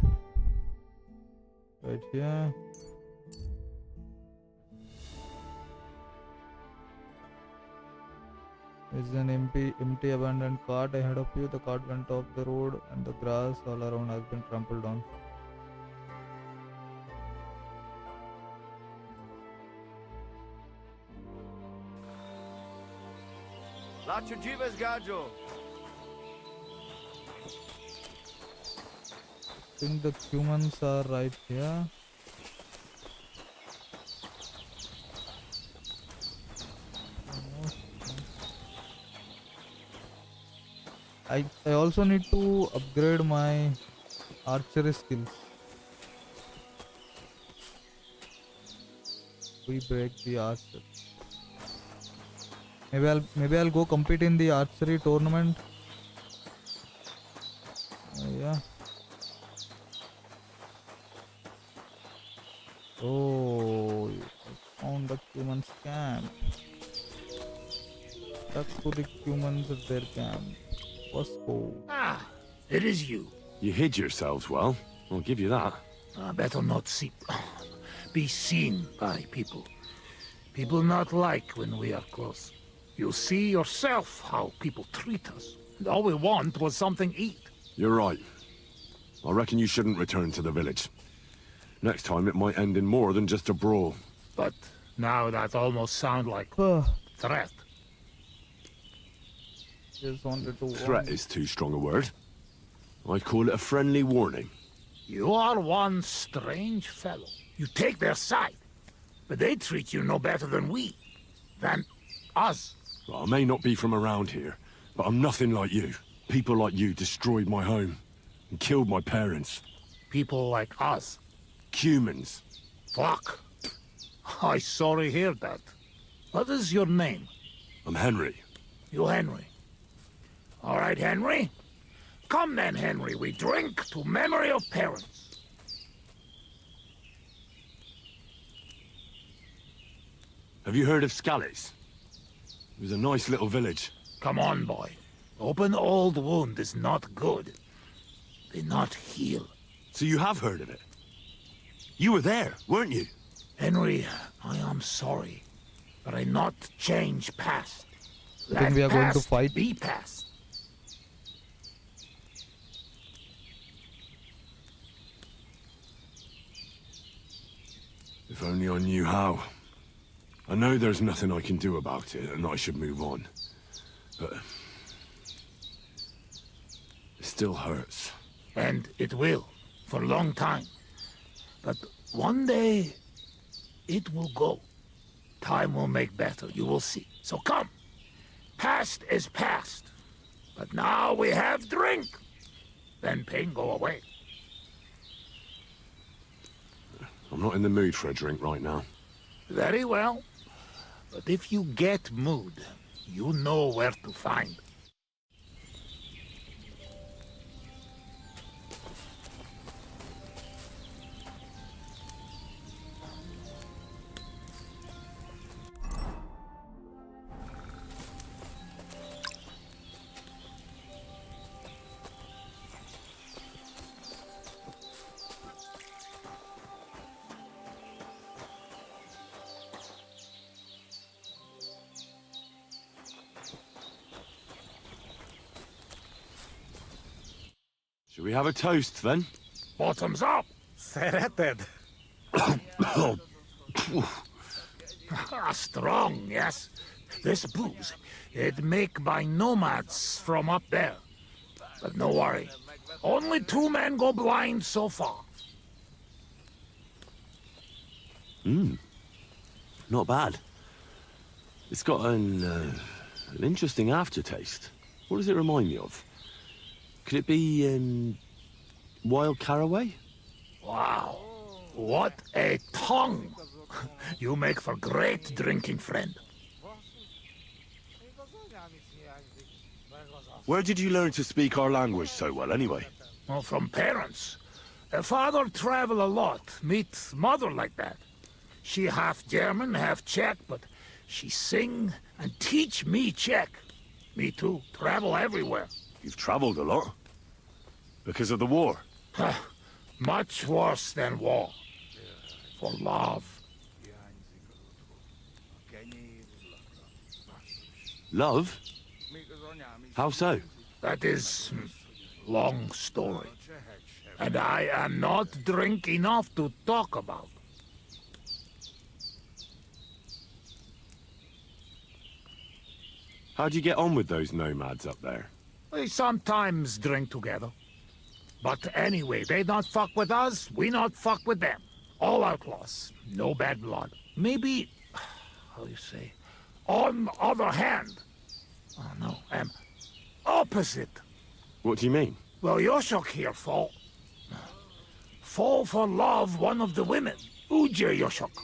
Right here. There's an empty abandoned cart ahead of you. The cart went off the road and the grass all around has been trampled down. Lacho Jivas Gajo. I think the humans are right here. I also need to upgrade my archery skills. We break the archer. Maybe I'll go compete in the archery tournament. Yeah. Oh, I found the human camp. Stuck to the humans at their camp. Wasco. Ah, it is you. You hid yourselves well. I'll give you that. Better not be seen by people. People not like when we are close. You see yourself how people treat us. And all we want was something to eat. You're right. I reckon you shouldn't return to the village. Next time it might end in more than just a brawl. But now that almost sounds like threat. Just wanted to Threat is too strong a word. I'd call it a friendly warning. You are one strange fellow. You take their side, but they treat you no better than us. Well, I may not be from around here, but I'm nothing like you. People like you destroyed my home and killed my parents. People like us? Humans. Fuck. I sorry hear that. What is your name? I'm Henry. You Henry. All right, Henry. Come then, Henry, we drink to memory of parents. Have you heard of Scallis? It was a nice little village. Come on, boy. Open old wound is not good. They not heal. So you have heard of it? You were there, weren't you? Henry, I am sorry, but I not change past. I think we are going to past fight. Be past. If only I knew how. I know there's nothing I can do about it, and I should move on. But... it still hurts. And it will, for a long time. But one day, it will go. Time will make better, you will see. So come. Past is past. But now we have drink. Then pain go away. I'm not in the mood for a drink right now. Very well. But if you get mood, you know where to find. Shall we have a toast, then? Bottoms up! Serrated. Strong, yes. This booze, it make by nomads from up there. But no worry. Only 2 men go blind so far. Not bad. It's got an interesting aftertaste. What does it remind me of? Could it be, wild caraway? Wow. What a tongue! You make for great drinking friend. Where did you learn to speak our language so well, anyway? Well, from parents. Father travel a lot, meet mother like that. She half German, half Czech, but she sing and teach me Czech. Me too, travel everywhere. You've traveled a lot. Because of the war? Much worse than war. For love. Love? How so? That is long story. And I am not drink enough to talk about. How'd you get on with those nomads up there? We sometimes drink together. But anyway, they not fuck with us, we not fuck with them. All outlaws, no bad blood. Maybe, how you say, on other hand. Oh no, opposite. What do you mean? Well, Yoshok here fall for love one of the women. Uja Yoshok.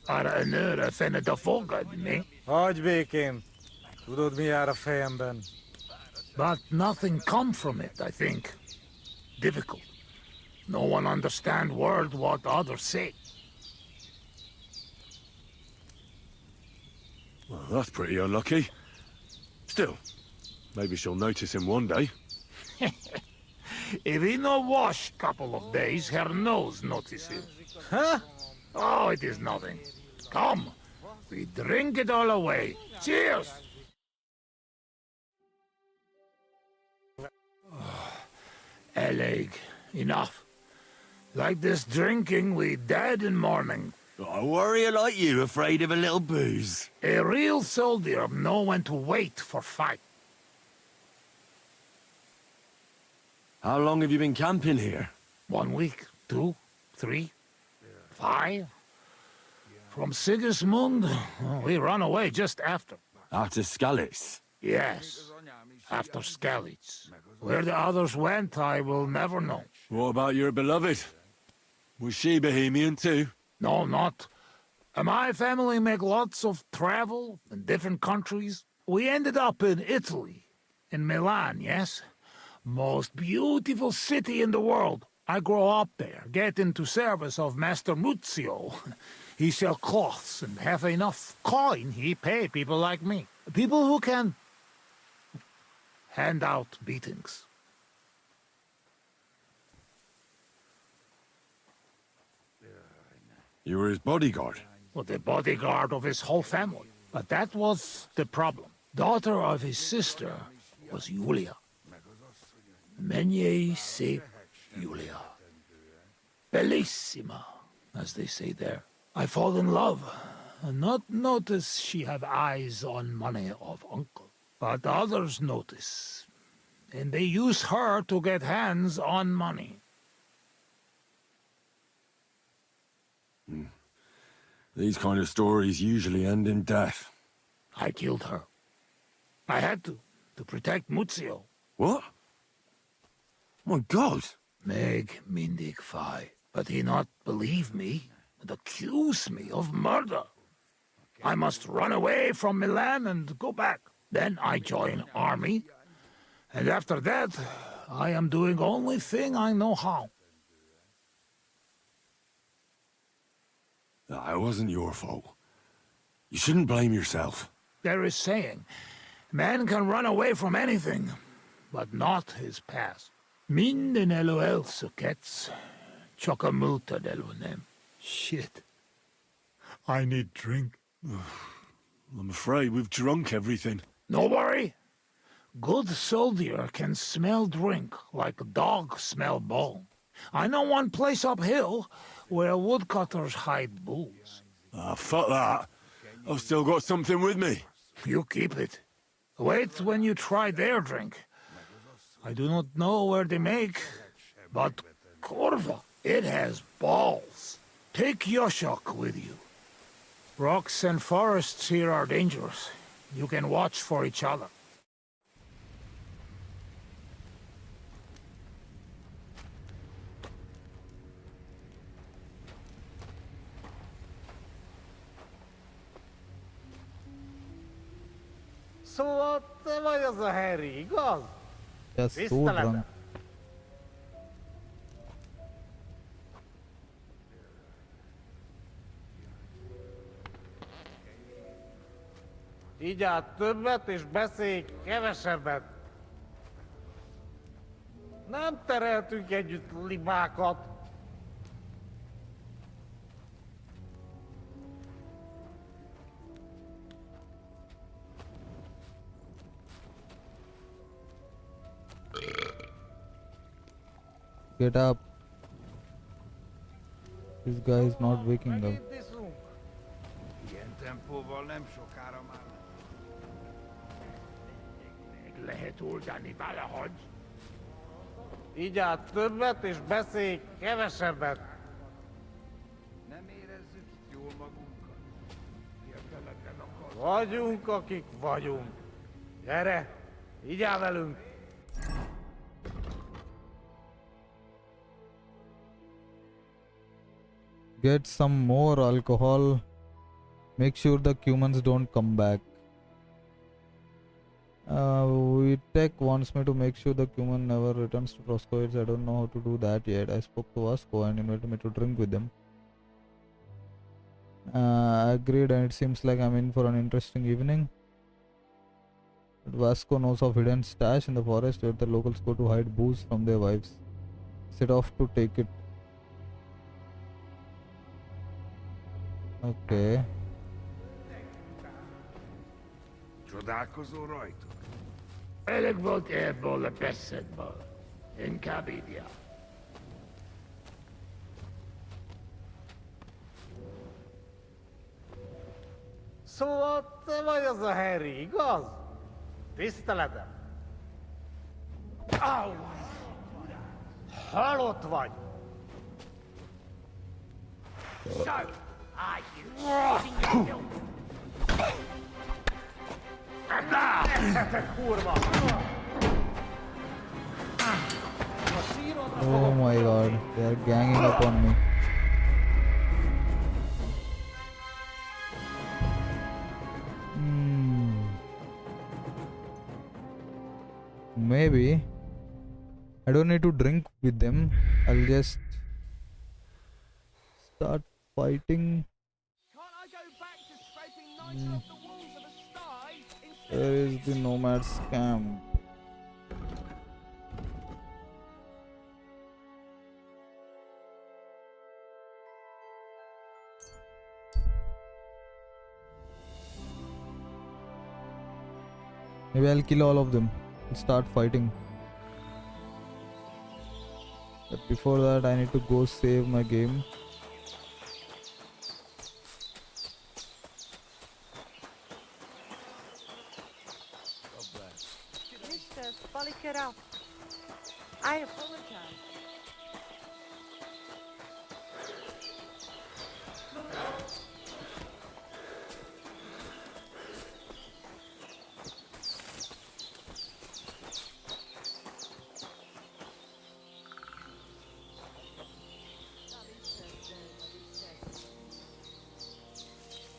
Ara önöre fenne da fogad, ne? Hogy békén. Tudod, mi jár a fejemben? But nothing come from it, I think. Difficult. No one understand word what others say. Well, that's pretty unlucky. Still, maybe she'll notice him one day. If he no wash couple of days, her nose notices. Huh? Oh, it is nothing. Come, we drink it all away. Cheers! Eleg, enough. Like this drinking, we dead in morning. A warrior like you afraid of a little booze? A real soldier know when to wait for fight. How long have you been camping here? 1 week, 2, 3, 5. From Sigismund, we run away just after. After Scallis? Yes, after Skalitz. Where the others went, I will never know. What about your beloved? Was she Bohemian too? No, not. My family make lots of travel in different countries. We ended up in Italy, in Milan, yes? Most beautiful city in the world. I grow up there, get into service of Master Muzio. He sell cloths and have enough coin he pay people like me. People who can hand out beatings. You were his bodyguard? Well, the bodyguard of his whole family. But that was the problem. Daughter of his sister was Julia. Menier se Julia. Bellissima, as they say there. I fall in love, and not notice she have eyes on money of uncle. But others notice, and they use her to get hands on money. These kind of stories usually end in death. I killed her. I had to protect Muzio. What? My God! Meg mindig fai, but he not believe me and accuse me of murder. I must run away from Milan and go back. Then I join army, and after that, I am doing only thing I know how. It wasn't your fault. You shouldn't blame yourself. There is saying, man can run away from anything, but not his past. Minden el sukkets, chokamulta delunem. Shit. I need drink. I'm afraid we've drunk everything. No worry. Good soldier can smell drink like a dog smell bone. I know one place uphill where woodcutters hide bulls. Ah, fuck that. I've still got something with me. You keep it. Wait when you try their drink. I do not know where they make, but Corva, it has balls. Take Yoshok with you. Rocks and forests here are dangerous. You can watch for each other. Szóval te vagy az a Harry, igaz? Yes, so Tiszteletem. drunk. Igyál többet és beszélj kevesebbet. Nem tereltünk együtt libákat. Get up. This guy is not waking up. Megint iszunk. Ilyen tempóval nem sokára már. Meg lehet oldani valahogy. Igyál többet és beszélj kevesebbet. Nem érezzük itt jól magunkat. Vagyunk, akik vagyunk. Gyere, igyál velünk. Get some more alcohol. Make sure the humans don't come back. Vitek wants me to make sure the human never returns to Roscoe's. I don't know how to do that yet. I spoke to Vasco and invited me to drink with him. Agreed, and it seems like I'm in for an interesting evening. But Vasco knows of hidden stash in the forest where the locals go to hide booze from their wives. Set off to take it. Okay. Csodálkozó rajtuk. Elég volt ebből a beszédből. Inkább írja. Szóval te vagy az a Harry, igaz? Tiszteletem. Au! Halott vagy. So, are you Te kurva! Oh my god, they are ganging up on me. Maybe I don't need to drink with them. I'll just start fighting. Where is the nomad's camp? Maybe I'll kill all of them and start fighting. But before that, I need to go save my game. Mr. Spolikera, I apologize.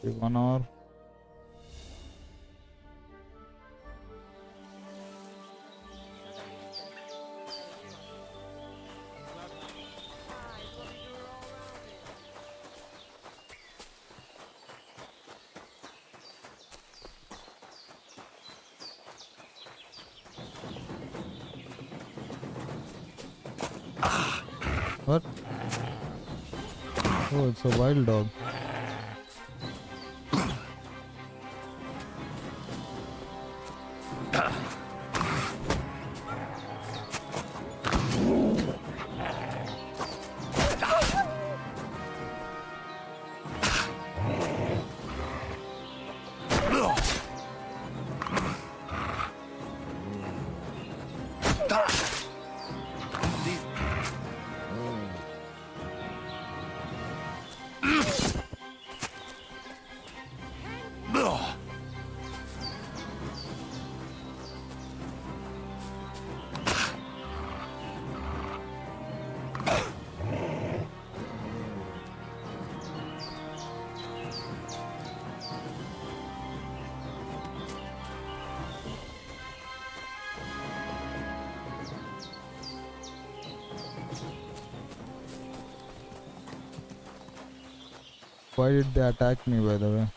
Okay, 1 hour. What? Oh, it's a wild dog. Why did they attack me, by the way?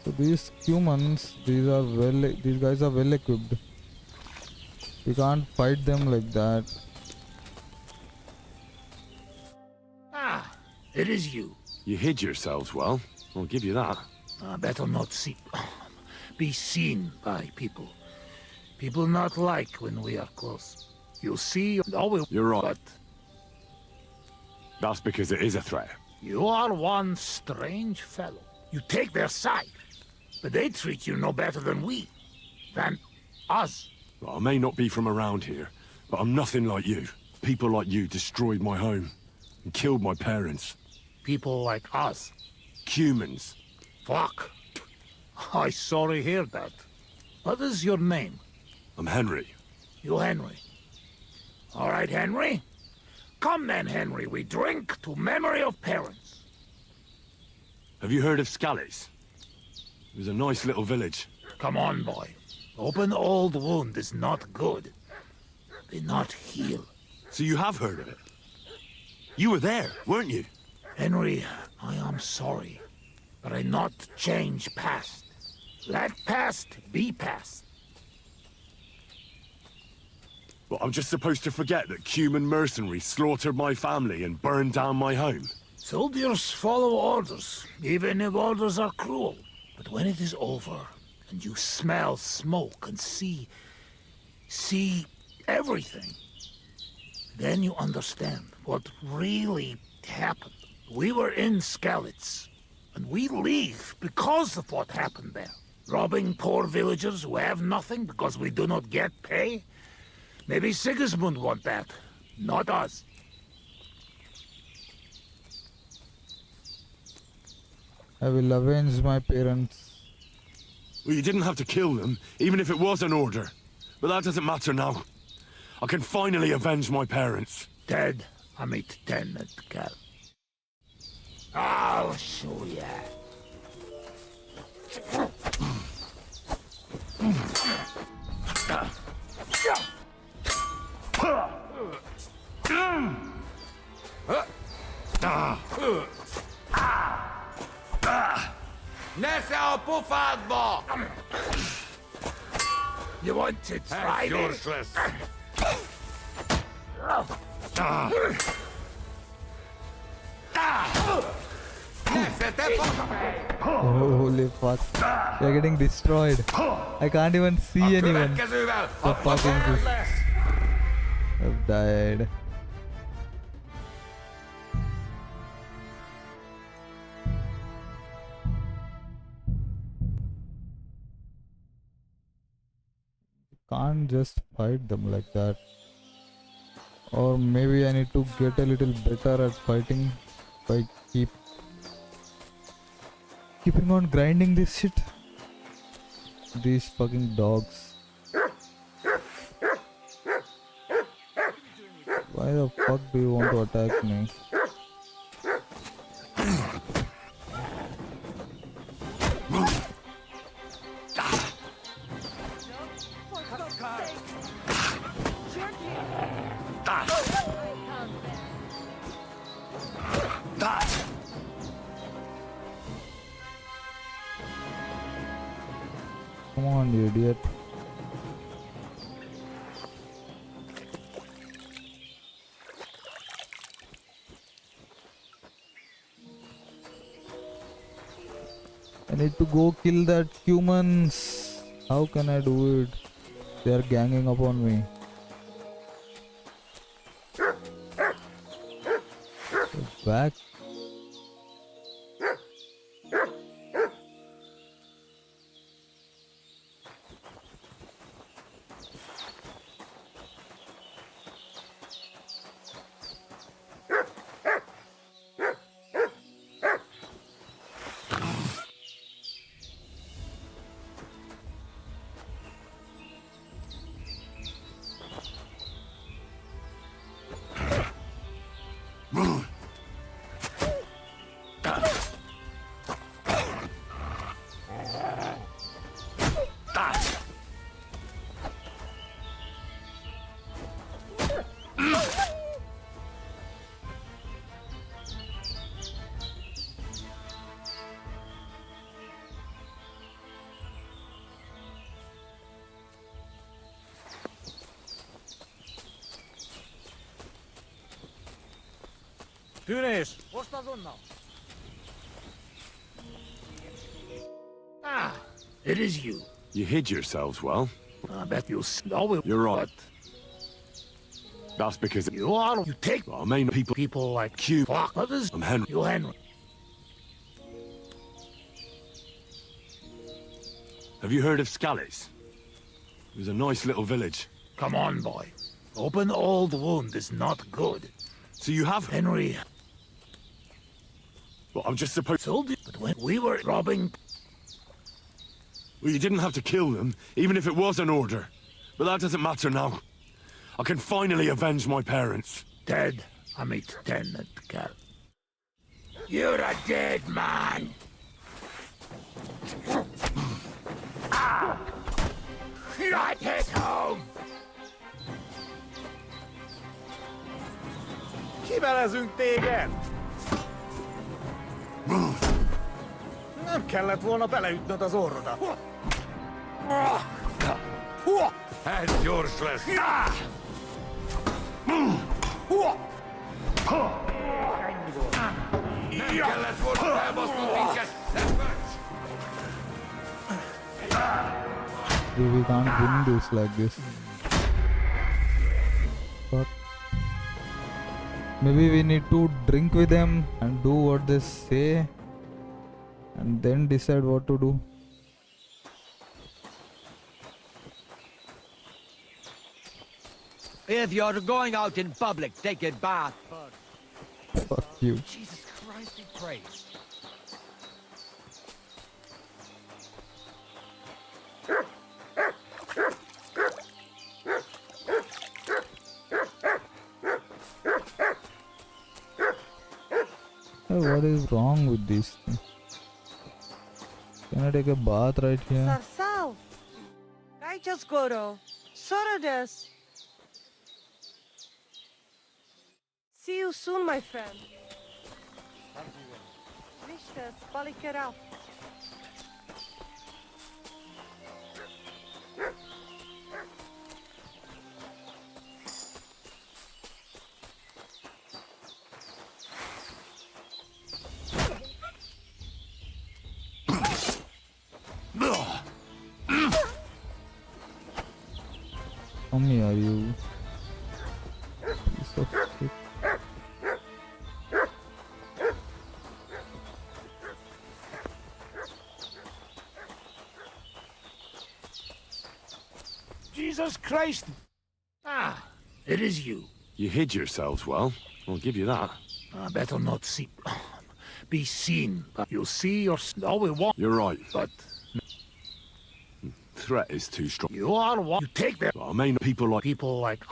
So these humans, these guys are well equipped. You can't fight them like that. Ah, it is you. You hid yourselves well. I'll give you that. Better not be seen by people. People not like when we are close. You'll see, You're right. But That's because it is a threat. you are one strange fellow. You take their side, but they treat you no better than us. Well, I may not be from around here, but I'm nothing like you. People like you destroyed my home and killed my parents. People like us. Humans. Fuck. I sorry hear that. What is your name? I'm Henry. You Henry. All right, Henry. Come then, Henry. We drink to memory of parents. Have you heard of Scallies? It was a nice little village. Come on, boy. Open old wound is not good. They not heal. So you have heard of it? You were there, weren't you? Henry, I am sorry, but I not change past. Let past be past. Well, I'm just supposed to forget that human mercenaries slaughtered my family and burned down my home? Soldiers follow orders, even if orders are cruel. But when it is over, and you smell smoke and see everything, then you understand what really happened. We were in Skalitz, and we leave because of what happened there. Robbing poor villagers who have nothing because we do not get pay? Maybe Sigismund want that, not us. I will avenge my parents. Well, you didn't have to kill them, even if it was an order. But that doesn't matter now. I can finally avenge my parents. Dead, amit tenet cal. I'll show ya. Nessa buffadbo! You want to try That's this? useless. Holy fuck. They're getting destroyed. I can't even see anyone. The fucking I've died. Can't just fight them like that. Or maybe I need to get a little better at fighting if I keeping on grinding this shit. These fucking dogs. Why the fuck do you want to attack me? Come on, you idiot. I need to go kill that humans. How can I do it? They are ganging up on me. Back. Tunis, what's that on now? Ah, it is you. You hid yourselves well. I bet you'll know it. You're right. That's because You are. You take well, main people like you, fuck others. I'm Henry. You Henry. Have you heard of Scallis? It was a nice little village. Come on, boy. Open old wound is not good. So you have Henry. Well, I'm just supposed. Told you, but when we were robbing. Well, you didn't have to kill them, even if it was an order. But that doesn't matter now. I can finally avenge my parents. Dead. I meet tenant, Cal. You're a dead man. Right it home. Kivelezünk téged! Nem kellett volna beleütnöd az orrodat. That's useless. Nem kellett volna felbasznod minket! We can't win this like this. But maybe we need to drink with them and do what they say and then decide what to do. If you're going out in public, take a bath first. Fuck you. Jesus Christ be praised. Oh, what is wrong with this thing? Can I take a bath right here? Sarsal. Kajчас goro. Sorades. See you soon, my friend. Vishta, spalikera. How many are you? Piece of shit. Jesus Christ! Ah, it is you. You hid yourselves well. I'll give you that. Better not see. Be seen. You'll see your all we want. You're right. But threat is too strong. you are one. You take them. I mean people like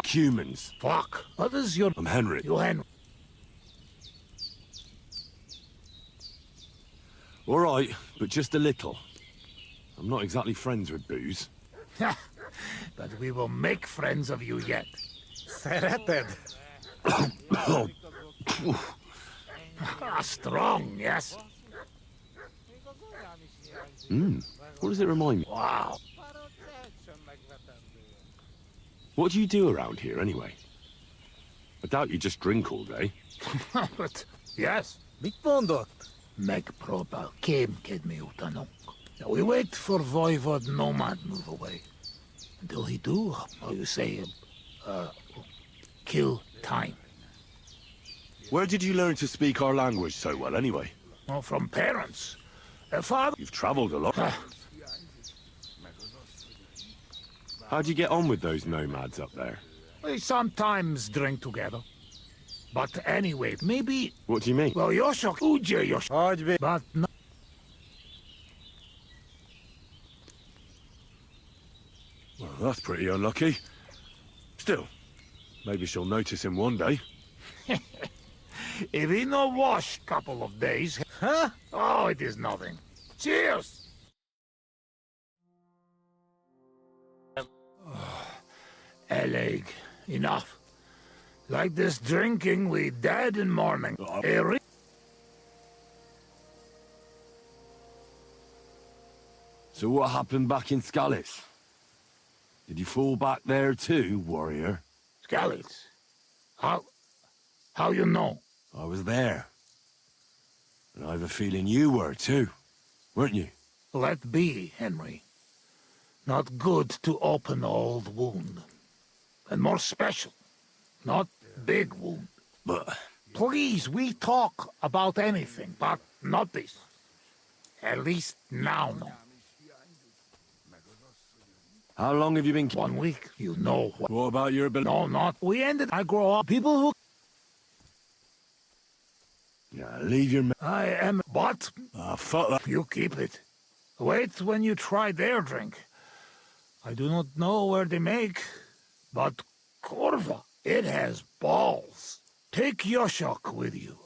humans. Fuck. What is your? I'm Henry. You Henry. All right, but just a little. I'm not exactly friends with booze. But we will make friends of you yet. Serrated. Strong, yes. What does it remind me? Wow. What do you do around here, anyway? I doubt you just drink all day. But yes. Big conduct. Meg proba came get me utanok. Now we wait for Voivod Nomad move away. Until he do, how you say, kill time. Where did you learn to speak our language so well, anyway? Oh, from parents. Father. You've travelled a lot. How'd you get on with those nomads up there? We sometimes drink together. But anyway, maybe... What do you mean? Well, Yoshok, Uja Yoshok. But no. Well, that's pretty unlucky. Still, maybe she'll notice him one day. If he no wash couple of days... Huh? Oh, it is nothing. Cheers! Eleg, enough. Like this drinking, we dead in morning. So what happened back in Scallis? Did you fall back there too, warrior? Scallis? How you know? I was there. And I have a feeling you were too, weren't you? Let be, Henry. Not good to open old wound. And more special, not big wound. But... Please, we talk about anything, but not this. At least now, no. How long have you been... 1 week, you know what... What about your ability? No, not... We ended... I grow up... People who... Yeah, leave your... I am... But... Fuck that. You keep it. Wait when you try their drink. I do not know where they make, but Corva, it has balls. Take Yoshok with you.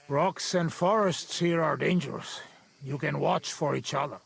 Rocks and forests here are dangerous. You can watch for each other.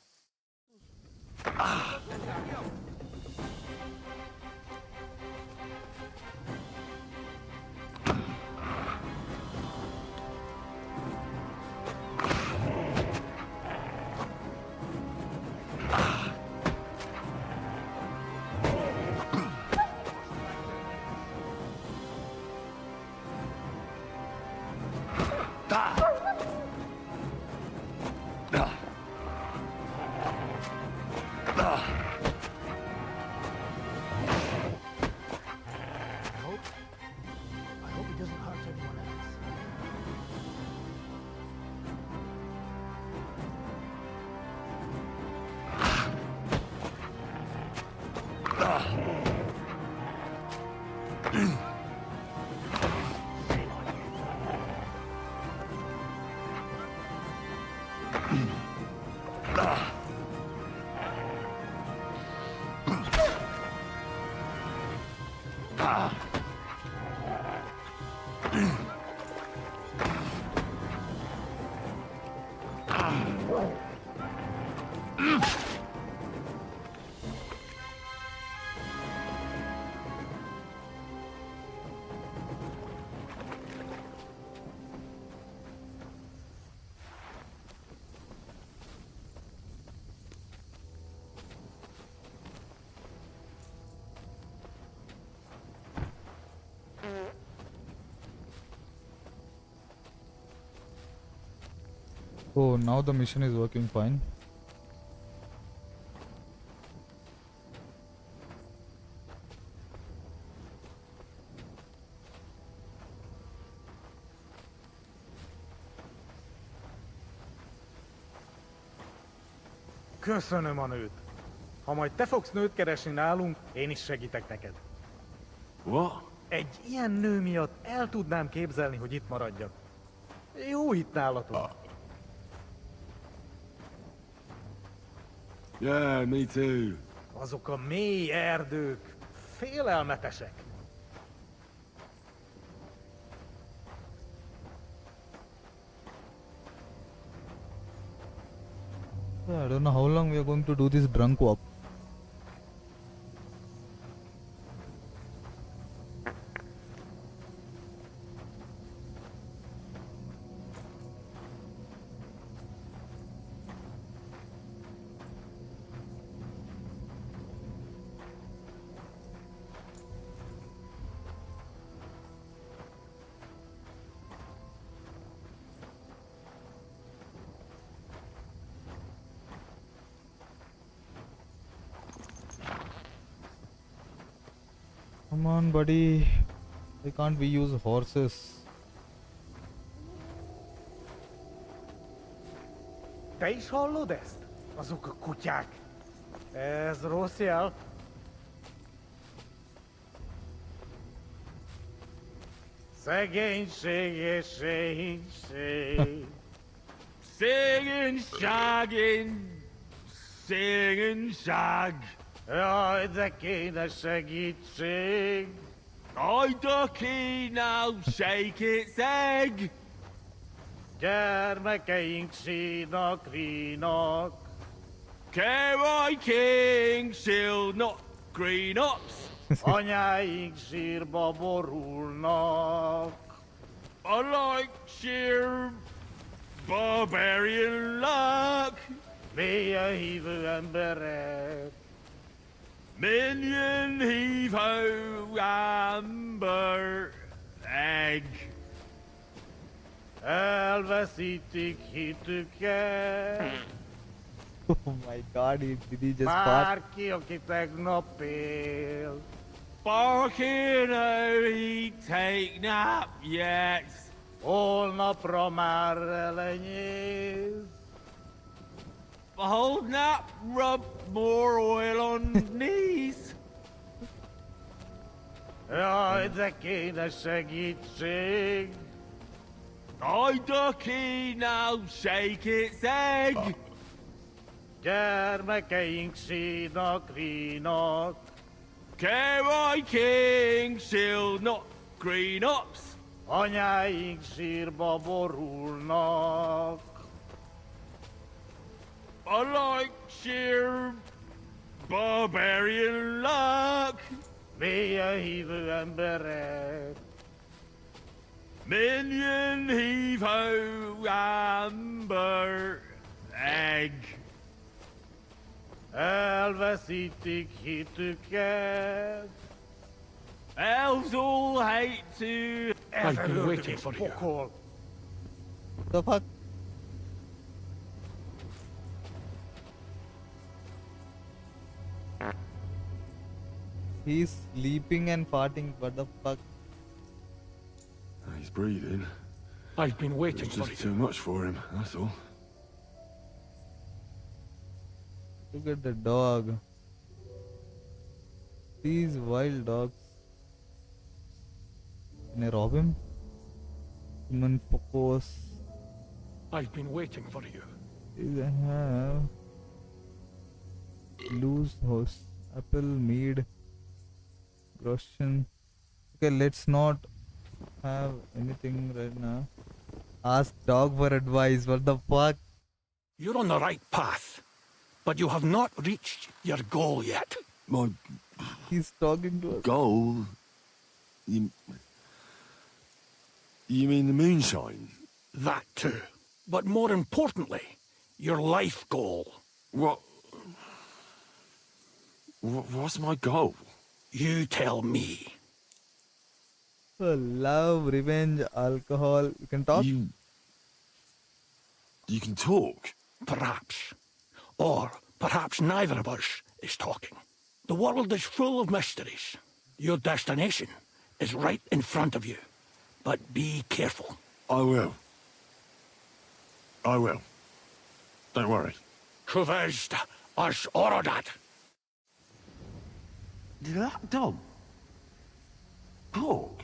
Oh, now the mission is working fine. Köszönöm a nőt. Ha majd te fogsz nőt keresni nálunk, én is segítek neked. What? Egy ilyen nő miatt el tudnám képzelni, hogy itt maradjak. Jó itt nálatok. Yeah, me too. Azok a mély erdők félelmetesek. I don't know how long we are going to do this drunk walk. Come on, buddy. Why can't we use horses? Te is hallod ezt? Azok a kutyák. Ez rossz jel. Szegénység és szegénység. Szegényság. Jaj, de kéne segítség. I ducky now, shake its egg. Gyermekeink sínak, rínak. Carry King, shield not green ox. Anyáink sírba borulnak. I like sheer barbarian luck. Mélyen hívő emberek. Minion heave ho amber egg. Elveszítik hitüket. Oh my god, did he just fart? Bárki, aki tegnap él. Barking he take nap yet. Holnapra már elenyész. Hold nap, rub more oil on knees. Jaj, de kéne segítség. I ducky now, shake its egg. Gyermekeink sínak, rínak. Carry King, shield not green ox. Anyáink sírba borulnak. I like sheer barbarian luck. Mélyen hívő emberek. Minion heave ho amber egg. Elveszítik hitüket. Elves all hate to. I've been waiting for you. The fuck? He's sleeping and farting. What the fuck? He's breathing. I've been waiting It's just too much for him, that's all. Look at the dog. These wild dogs. Can I rob him? Human focus. I've been waiting for you. I have loose horse, apple, mead, Russian. Okay, let's not have anything right now. Ask dog for advice. What the fuck? You're on the right path, but you have not reached your goal yet. My He's talking to us. goal? You mean the moonshine? That too. But more importantly, your life goal. What's my goal? You tell me. Love, revenge, alcohol. You can talk? You can talk? Perhaps. Or perhaps neither of us is talking. The world is full of mysteries. Your destination is right in front of you. But be careful. I will. Don't worry. Kuvest as Orodat. Did that dog talk?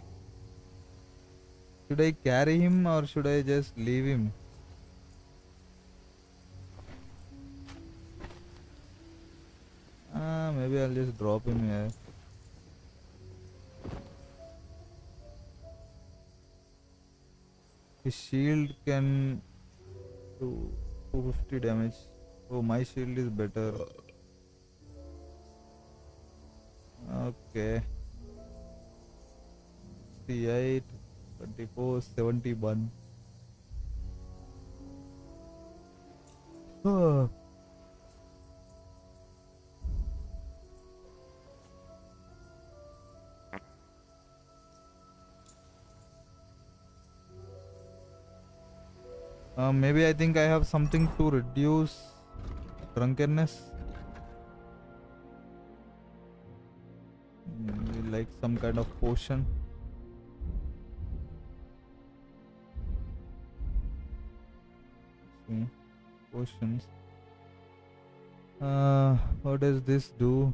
Should I carry him or should I just leave him? Maybe I'll just drop him here. His shield can do 250 damage. Oh, my shield is better. Okay. 68, 24, 71. Oh. Maybe I think I have something to reduce drunkenness. Maybe like some kind of potion. See, potions. What does this do?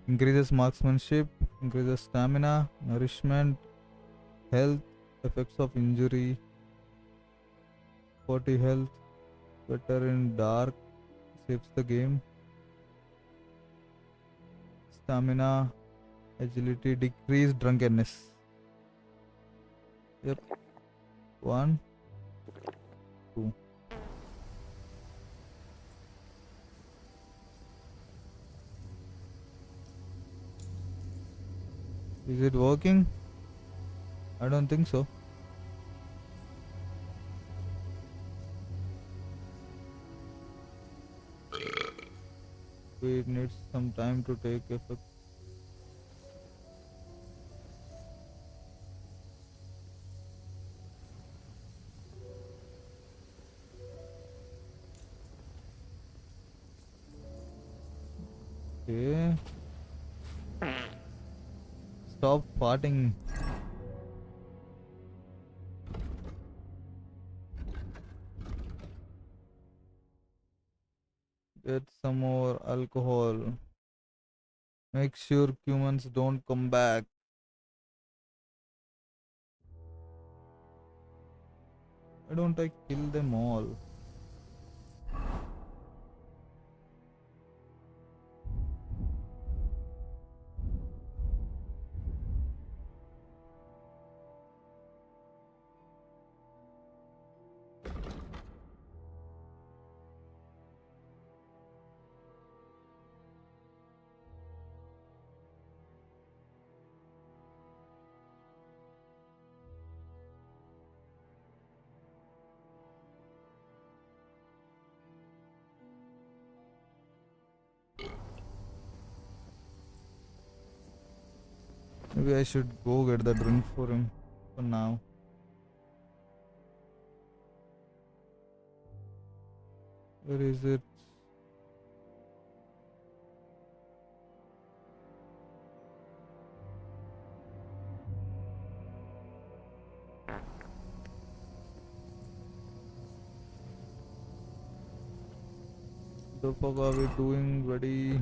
Increases marksmanship, increases stamina, nourishment, health, effects of injury, 40 health, better in dark, saves the game. Stamina, agility, decrease drunkenness. Yep. 1, 2. Is it working? I don't think so. It needs some time to take effect. Okay. Stop farting. Get some more alcohol. Make sure humans don't come back. Why don't I kill them all? Maybe I should go get the drink for him for now. Where is it? The fuck are we doing, buddy?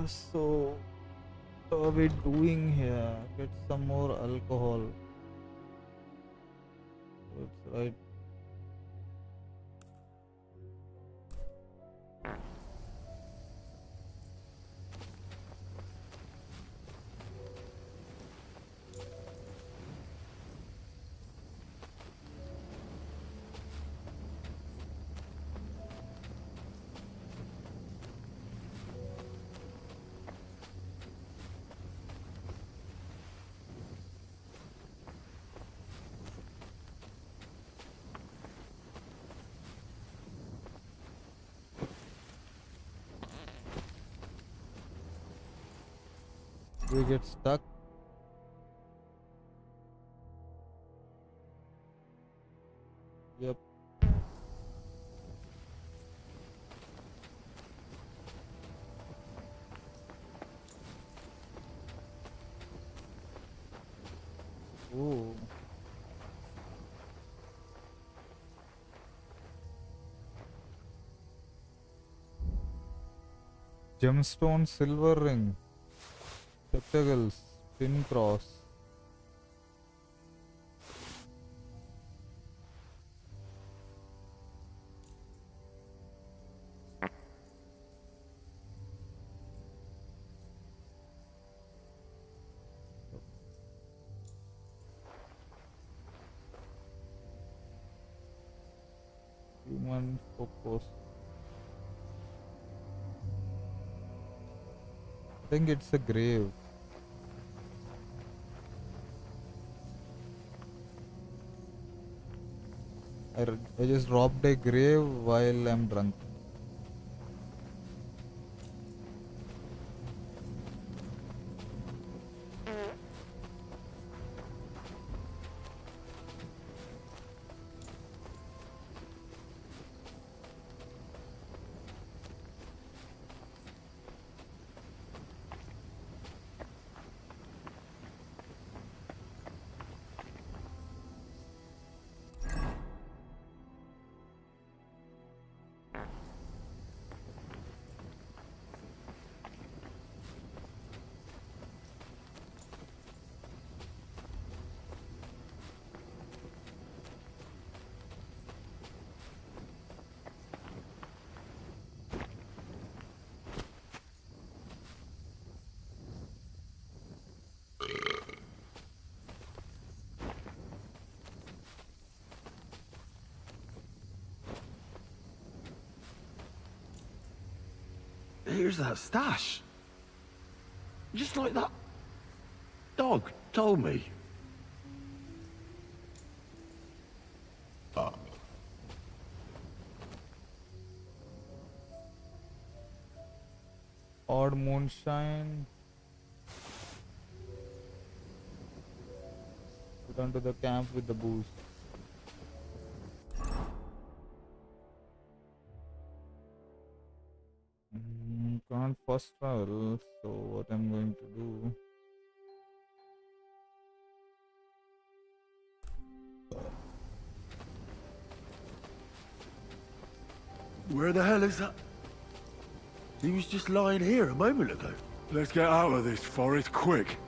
So what are we doing here? Get some more alcohol. That's right. We get stuck. Yep. Oh. Gemstone silver ring. Spectacles. Pin cross. Human focus. I think it's a grave. I just robbed a grave while I'm drunk. Here's that stash. Just like that dog told me. Odd moonshine. Return to the camp with the booze. Can't fast travel, so what I'm going to do? Where the hell is that? He was just lying here a moment ago. Let's get out of this forest quick.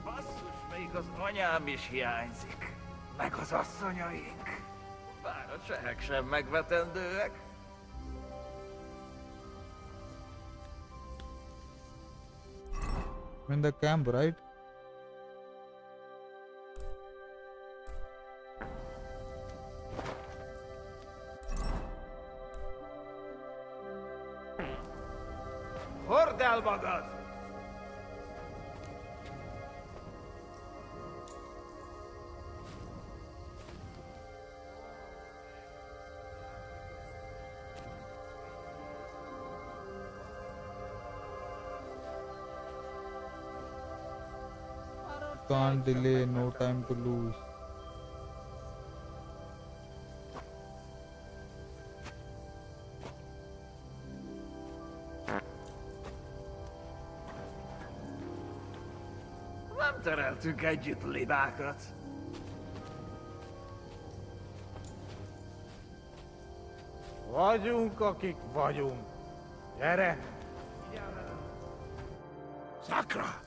Basszus, még az anyám is hiányzik. meg az asszonyaink. Bár a csehek sem megvetendőek. In the camp, right? Hord el magad! Can't delay, no time to lose. Nem tereltünk együtt libákat. Vagyunk, akik vagyunk. Gyere! Sakra!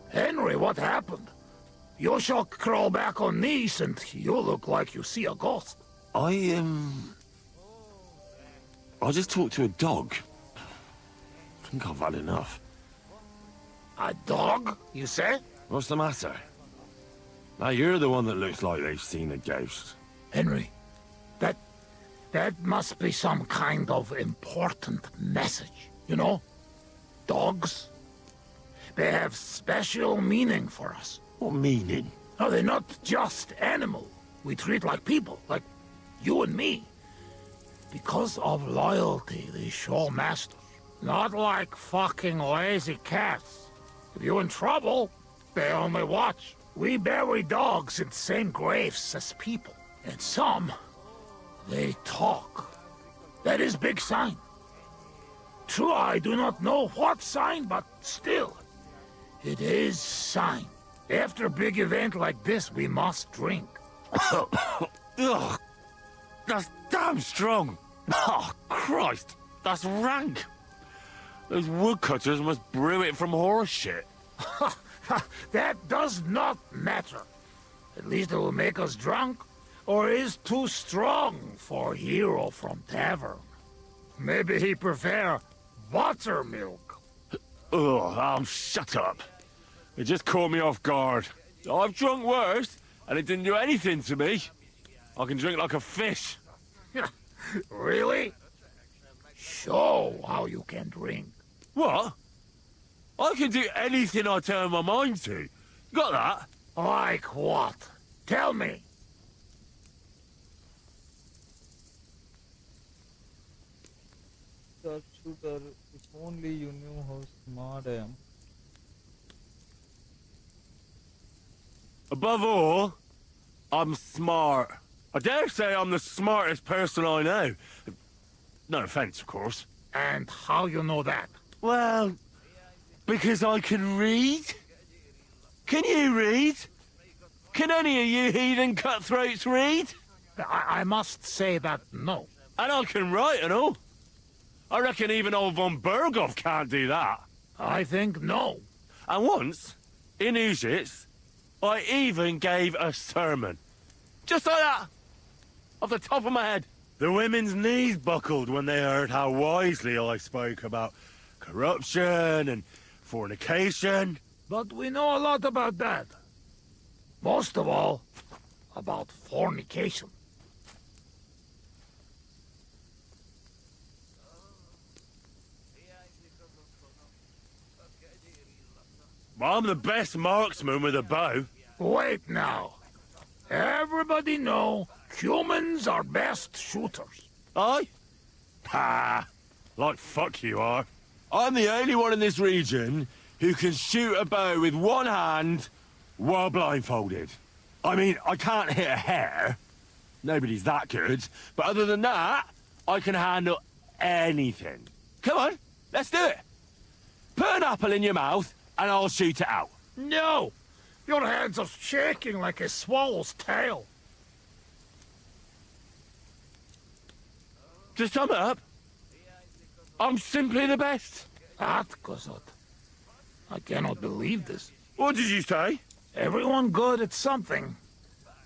Henry, what happened? You shall crawl back on knees and you look like you see a ghost. I just talked to a dog. I think I've had enough. A dog, you say? What's the matter? Now you're the one that looks like they've seen a ghost. Henry, that must be some kind of important message, you know? Dogs, they have special meaning for us. What meaning? No, they're not just animals. We treat like people, like you and me. Because of loyalty, they show masters. Not like fucking lazy cats. If you're in trouble, they only watch. We bury dogs in the same graves as people. And some, they talk. That is big sign. True, I do not know what sign, but still, it is sign. After a big event like this, we must drink. Ugh, that's damn strong. Oh, Christ, that's rank. Those woodcutters must brew it from horse shit. That does not matter. At least it will make us drunk, or is too strong for a hero from tavern. Maybe he prefer buttermilk. Oh, shut up. It just caught me off guard. I've drunk worse, and it didn't do anything to me. I can drink like a fish. Really? Show how you can drink. What? I can do anything I turn my mind to. Got that? Like what? Tell me. Shooter, if only you knew how smart I am. Above all, I'm smart. I dare say I'm the smartest person I know. No offense, of course. And how you know that? Well, because I can read. Can you read? Can any of you heathen cutthroats read? I must say that no. And I can write and all. I reckon even old von Berghoff can't do that. I think no. And once, in Uzits, I even gave a sermon. Just like that. Off the top of my head. The women's knees buckled when they heard how wisely I spoke about corruption and fornication. But we know a lot about that. Most of all, about fornication. I'm the best marksman with a bow. Wait now. Everybody know humans are best shooters. Aye? Ha! Like fuck you are. I'm the only one in this region who can shoot a bow with one hand while blindfolded. I mean, I can't hit a hare. Nobody's that good. But other than that, I can handle anything. Come on, let's do it. Put an apple in your mouth and I'll shoot it out. No! Your hands are shaking like a swallow's tail. To sum up, I'm simply the best. Atkosot. I cannot believe this. What did you say? Everyone good at something.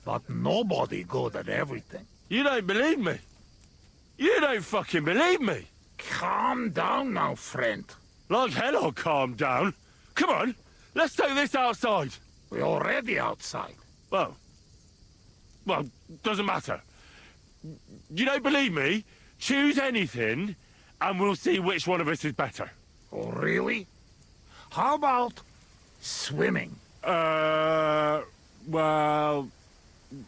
but nobody good at everything. You don't believe me? You don't fucking believe me? Calm down now, friend. Like hell I'll calm down. Come on, let's take this outside. We're already outside. Well, doesn't matter. You don't believe me? Choose anything, and we'll see which one of us is better. Oh, really? How about swimming? Well,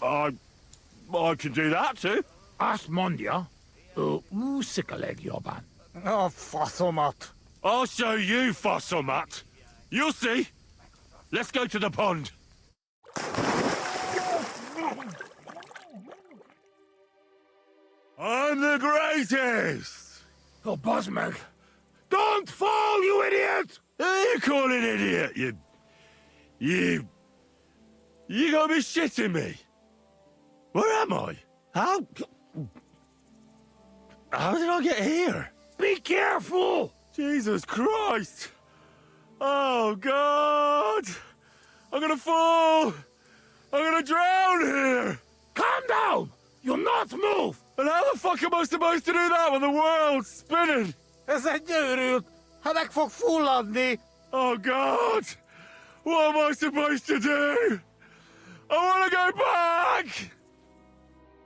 I can do that too. Asmondia, musikaleg jobban. Oh, Fossilmat. I'll show you, Fossilmat. You'll see. Let's go to the pond. I'm the greatest! Oh, Bosmeg, don't fall, you idiot! Who are you calling idiot, You gotta be shitting me. Where am I? How did I get here? Be careful! Jesus Christ! Oh, God! I'm gonna fall! I'm gonna drown here! Calm down! You'll not move! And how the fuck am I supposed to do that when the world's spinning? Ez egy győrült! Ha meg fog fulladni! Oh, God! What am I supposed to do? I want to go back!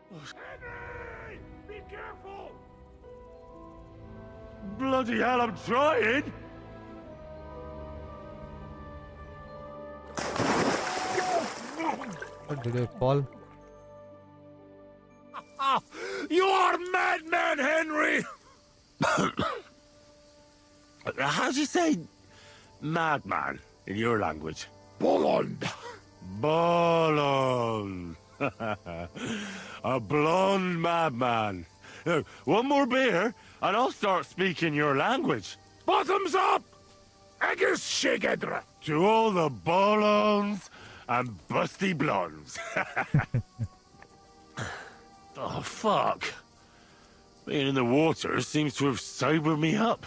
Henry! Be careful! Bloody hell, I'm trying! What did I fall? You are madman, Henry! How do you say madman in your language? Bolond. Bolond. A blonde madman. One more beer, and I'll start speaking your language. Bottoms up! Agus Shigedra! To all the bolons and busty blondes. Oh, fuck. Being in the water seems to have sobered me up.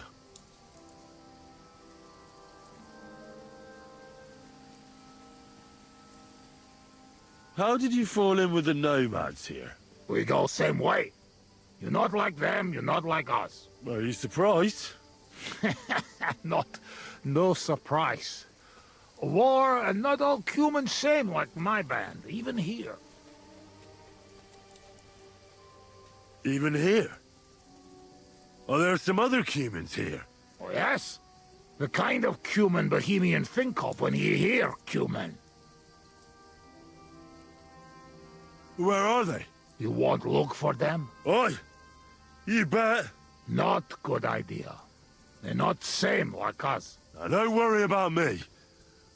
How did you fall in with the nomads here? We go same way. You're not like them, you're not like us. Are you surprised? No surprise. War and not all human same like my band, even here. Even here? Are there some other humans here? Oh, yes? The kind of cumin Bohemian think of when you hear cumin. Where are they? You won't look for them? Oi! You bet! Not good idea. They're not same like us. Now, don't worry about me.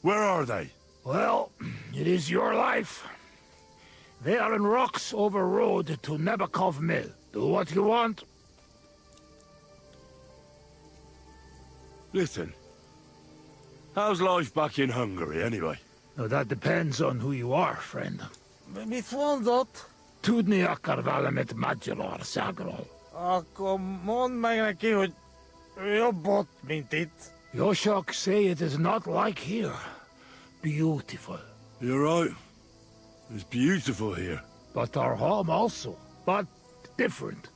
Where are they? Well, it is your life. They are in rocks over road to Nebakov Mill. Do what you want. Listen. How's life back in Hungary, anyway? Now, that depends on who you are, friend. Mit mondott? Tudni akar valamit Magyarországról. Akkor mondd meg neki, hogy jobb ott, mint itt. Yoshok say it is not like here. Beautiful. You're right. It's beautiful here. But our home also. But different.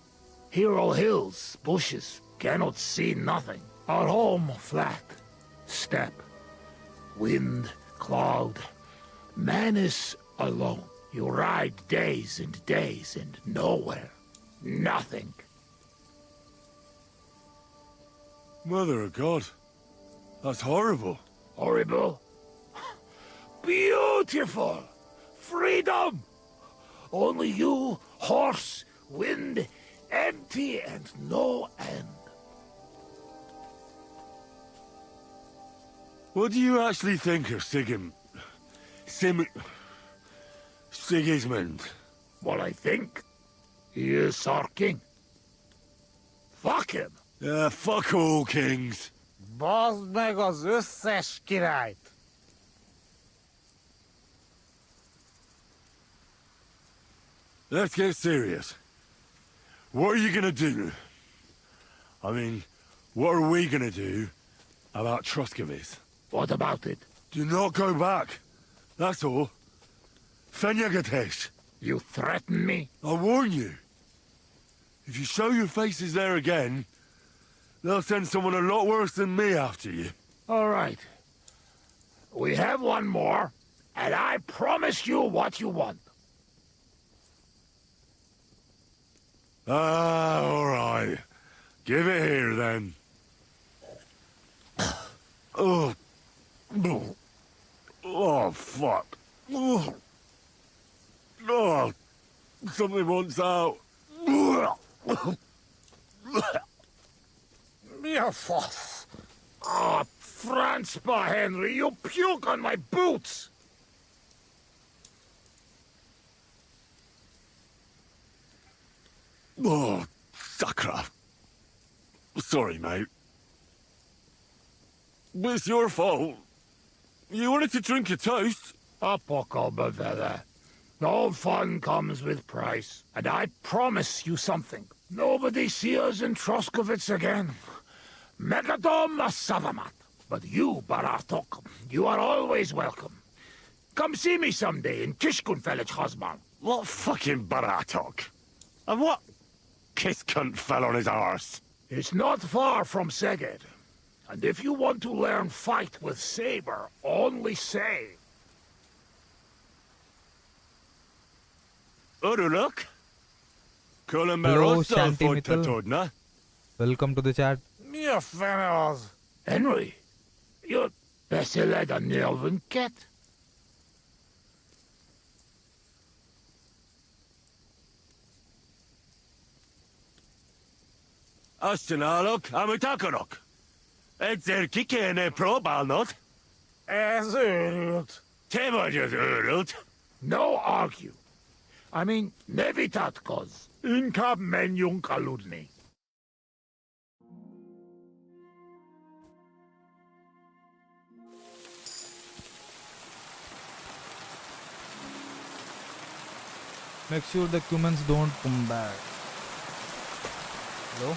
Here all hills, bushes, cannot see nothing. Our home flat. Steppe. Wind, cloud. Man is alone. You ride days and days and nowhere. Nothing. Mother of God. That's horrible. Horrible? Beautiful! Freedom! Only you, horse, wind, empty and no end. What do you actually think of Sigismund? What I think? He is our king. Fuck him! Yeah, fuck all kings. Bazd meg az összes királyt! Let's get serious. What are you gonna do? I mean, what are we gonna do about Troskovitz? What about it? Do not go back. That's all. Fenyagatesh. You threaten me? I warn you. If you show your faces there again, they'll send someone a lot worse than me after you. All right. We have one more, and I promise you what you want. All right. Give it here, then. Oh. Oh, fuck. Oh. Oh. Something wants out. Mirfoth. Ah, Franzpa, Henry, you puke on my boots! Oh, Sakra. Sorry, mate. It's your fault. You wanted to drink your toast. Apokalbavella. All fun comes with price. And I promise you something. Nobody see us in Troskovitz again. Megadom Savamat. But you, Baratok, you are always welcome. Come see me someday in Kishkunfelich Hosman. What fucking Baratok? And what kiss cunt fell on his arse? It's not far from Seged. And if you want to learn fight with saber, only say. Uruluk? Hello, Shanti Mittal. Welcome to the chat. Mia Fenos. Henry, you're better led a Nelvin cat. Astanalok, Amutakarok. Etzer kikene probalnot. As urult. Tevajaz urult. No argue. I mean, nevitatkos. Inkab menjun kaludni. Make sure the humans don't come back. Hello?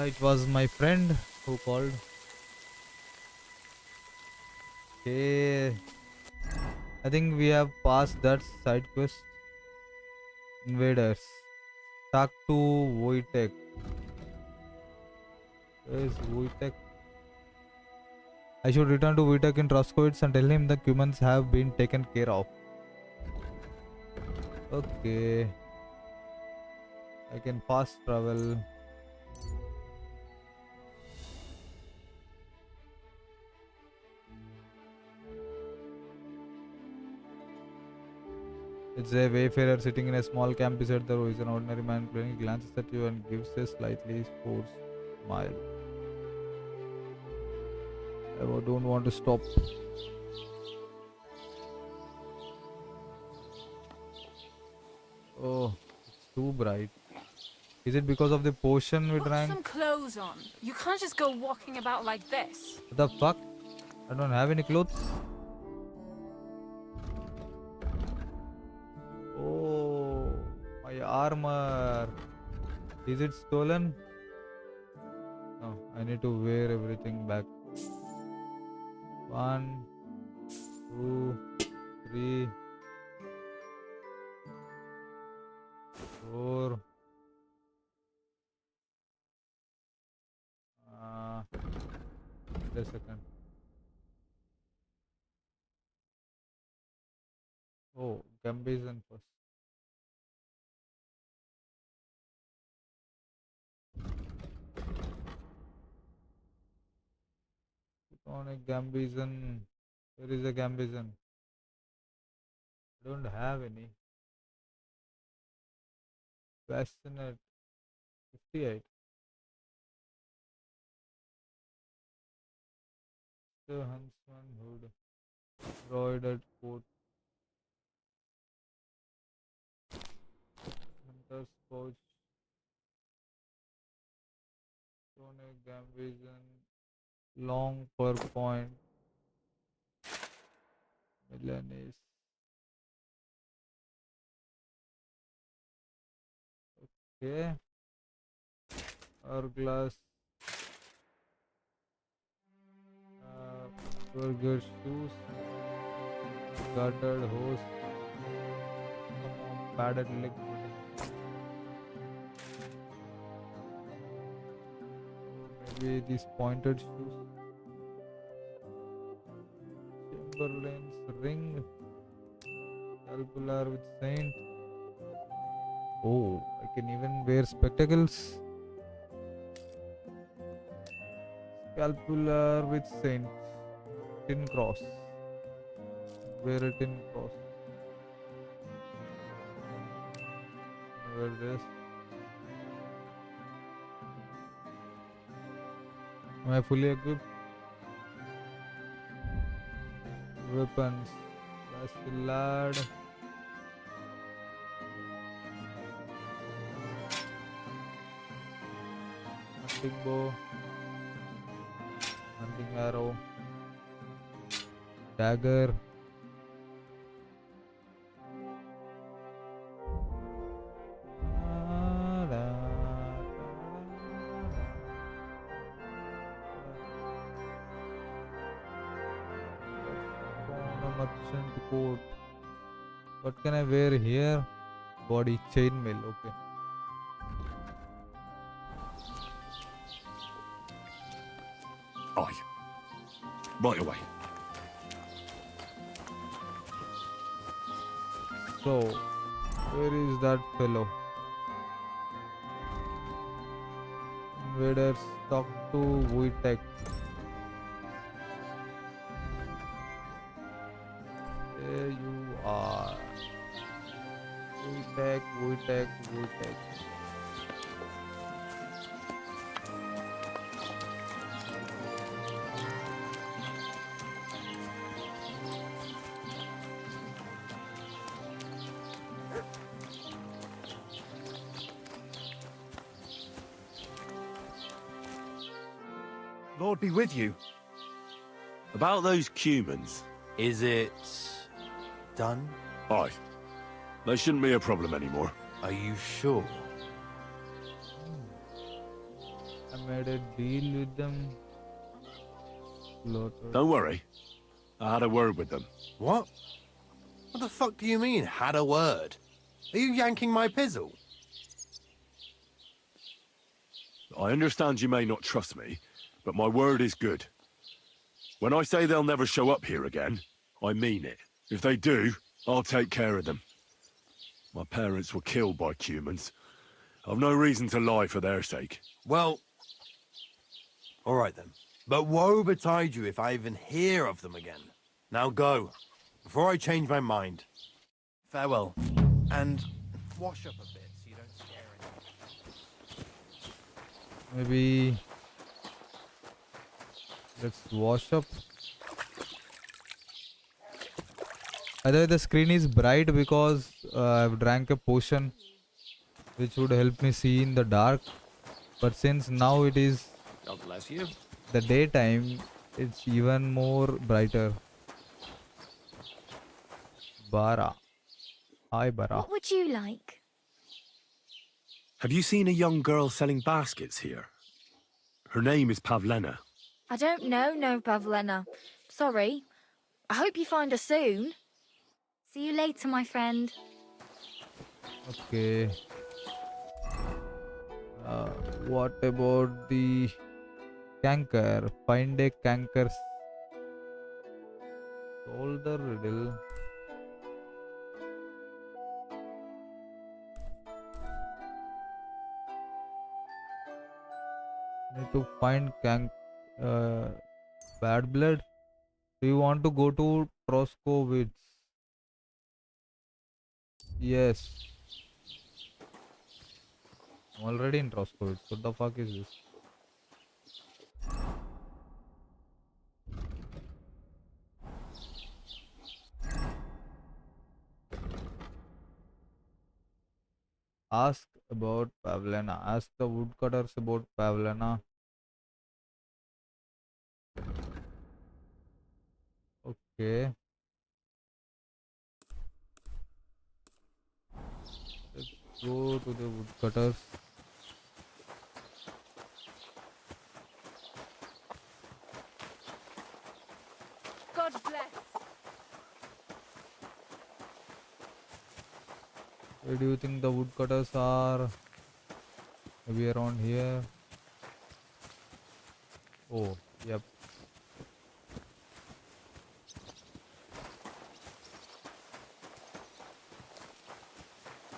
It was my friend who called. Okay. I think we have passed that side quest. Invaders. Talk to Wojtek. Where is Wojtek? I should return to Wojtek in Troskowitz and tell him the humans have been taken care of. Okay. I can fast travel. It's a wayfarer sitting in a small camp beside the road. He's an ordinary man playing. He glances at you and gives a slightly forced smile. I don't want to stop. Oh, it's too bright. Is it because of the potion we Put drank? some clothes on. You can't just go walking about like this. What the fuck? I don't have any clothes. Oh, my armor. Is it stolen? No, I need to wear everything back. 1, 2, 3, 4. Wait a second. Oh, Gambizan first. Put on a Gambizan There is a Gambizen. I don't have any. Passionate 58. The Huntsman Hood. Embroidered coat. Hunter's pouch. Stone Gambizen. Long per point. Milanese. Okay. Hourglass. Burger shoes. Gartered hose. Padded leg. Maybe these pointed shoes. Chamberlain's ring. Scapular with saint. Oh, I can even wear spectacles. Scapular with saint. Tin cross. Wear a tin cross. Wear this. Am I fully equipped? Weapons. Bastillard. Hunting bow. Hunting arrow. Dagger. Merchant coat. What can I wear here? Body chainmail. Okay. Aye. Right away. So, where is that fellow? Invaders, talk to Wojtek. There you are. Wojtek. Lord be with you. About those Cumans. Is it done? Aye. They shouldn't be a problem anymore. Are you sure? I made a deal with them. Don't worry. I had a word with them. What? What the fuck do you mean, had a word? Are you yanking my pizzle? I understand you may not trust me, but my word is good. When I say they'll never show up here again, I mean it. If they do, I'll take care of them. My parents were killed by Cumans. I've no reason to lie for their sake. Well, all right then. But woe betide you if I even hear of them again. Now go, before I change my mind. Farewell. And wash up a bit so you don't scare anyone. Maybe let's wash up. By the way, the screen is bright because I've drank a potion which would help me see in the dark. But since now it is God bless you. the daytime, it's even more brighter. Bara. Hi, Bara. What would you like? Have you seen a young girl selling baskets here? Her name is Pavlena. I don't know, no, Pavlena. Sorry. I hope you find her soon. See you later, my friend. Okay. What about the canker? Find a canker. Solve the riddle. Need to find bad blood. Do you want to go to Troskowitz? Yes. I'm already in Troskowitz. What the fuck is this? Ask about Pavlena. Ask the woodcutters about Pavlena. Okay. Let's go to the woodcutters. God bless. Where do you think the woodcutters are? Maybe around here. Oh, yep.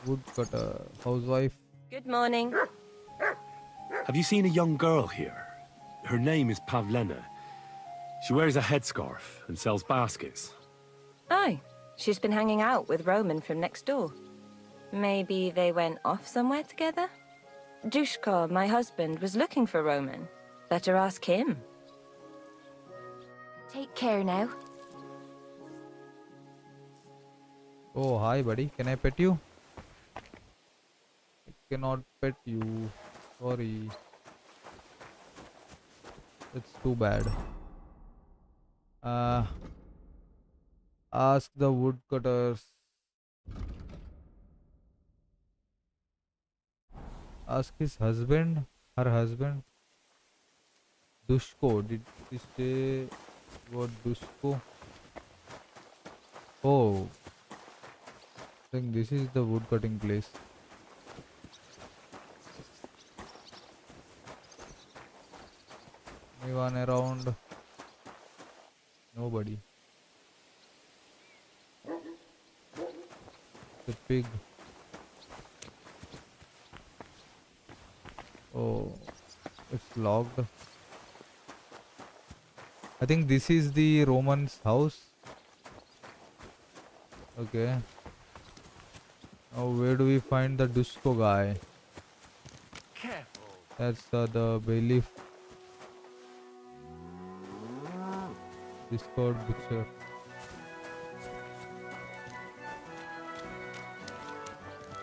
Woodcutter, housewife. Good morning. Have you seen a young girl here? Her name is Pavlena. She wears a headscarf and sells baskets. Oh, she's been hanging out with Roman from next door. Maybe they went off somewhere together? Dushko, my husband, was looking for Roman. Better ask him. Take care now. Oh, hi, buddy. Can I pet you? I cannot pet you. Sorry. It's too bad. Ask the woodcutters. Ask his husband. Her husband. Dushko. Did he say what Dushko? Oh. I think this is the wood cutting place. Anyone around? Nobody. The pig. Oh, it's locked. I think this is the Roman's house. Okay. Now where do we find the Dushko guy? Careful. That's the bailiff. Discord butcher.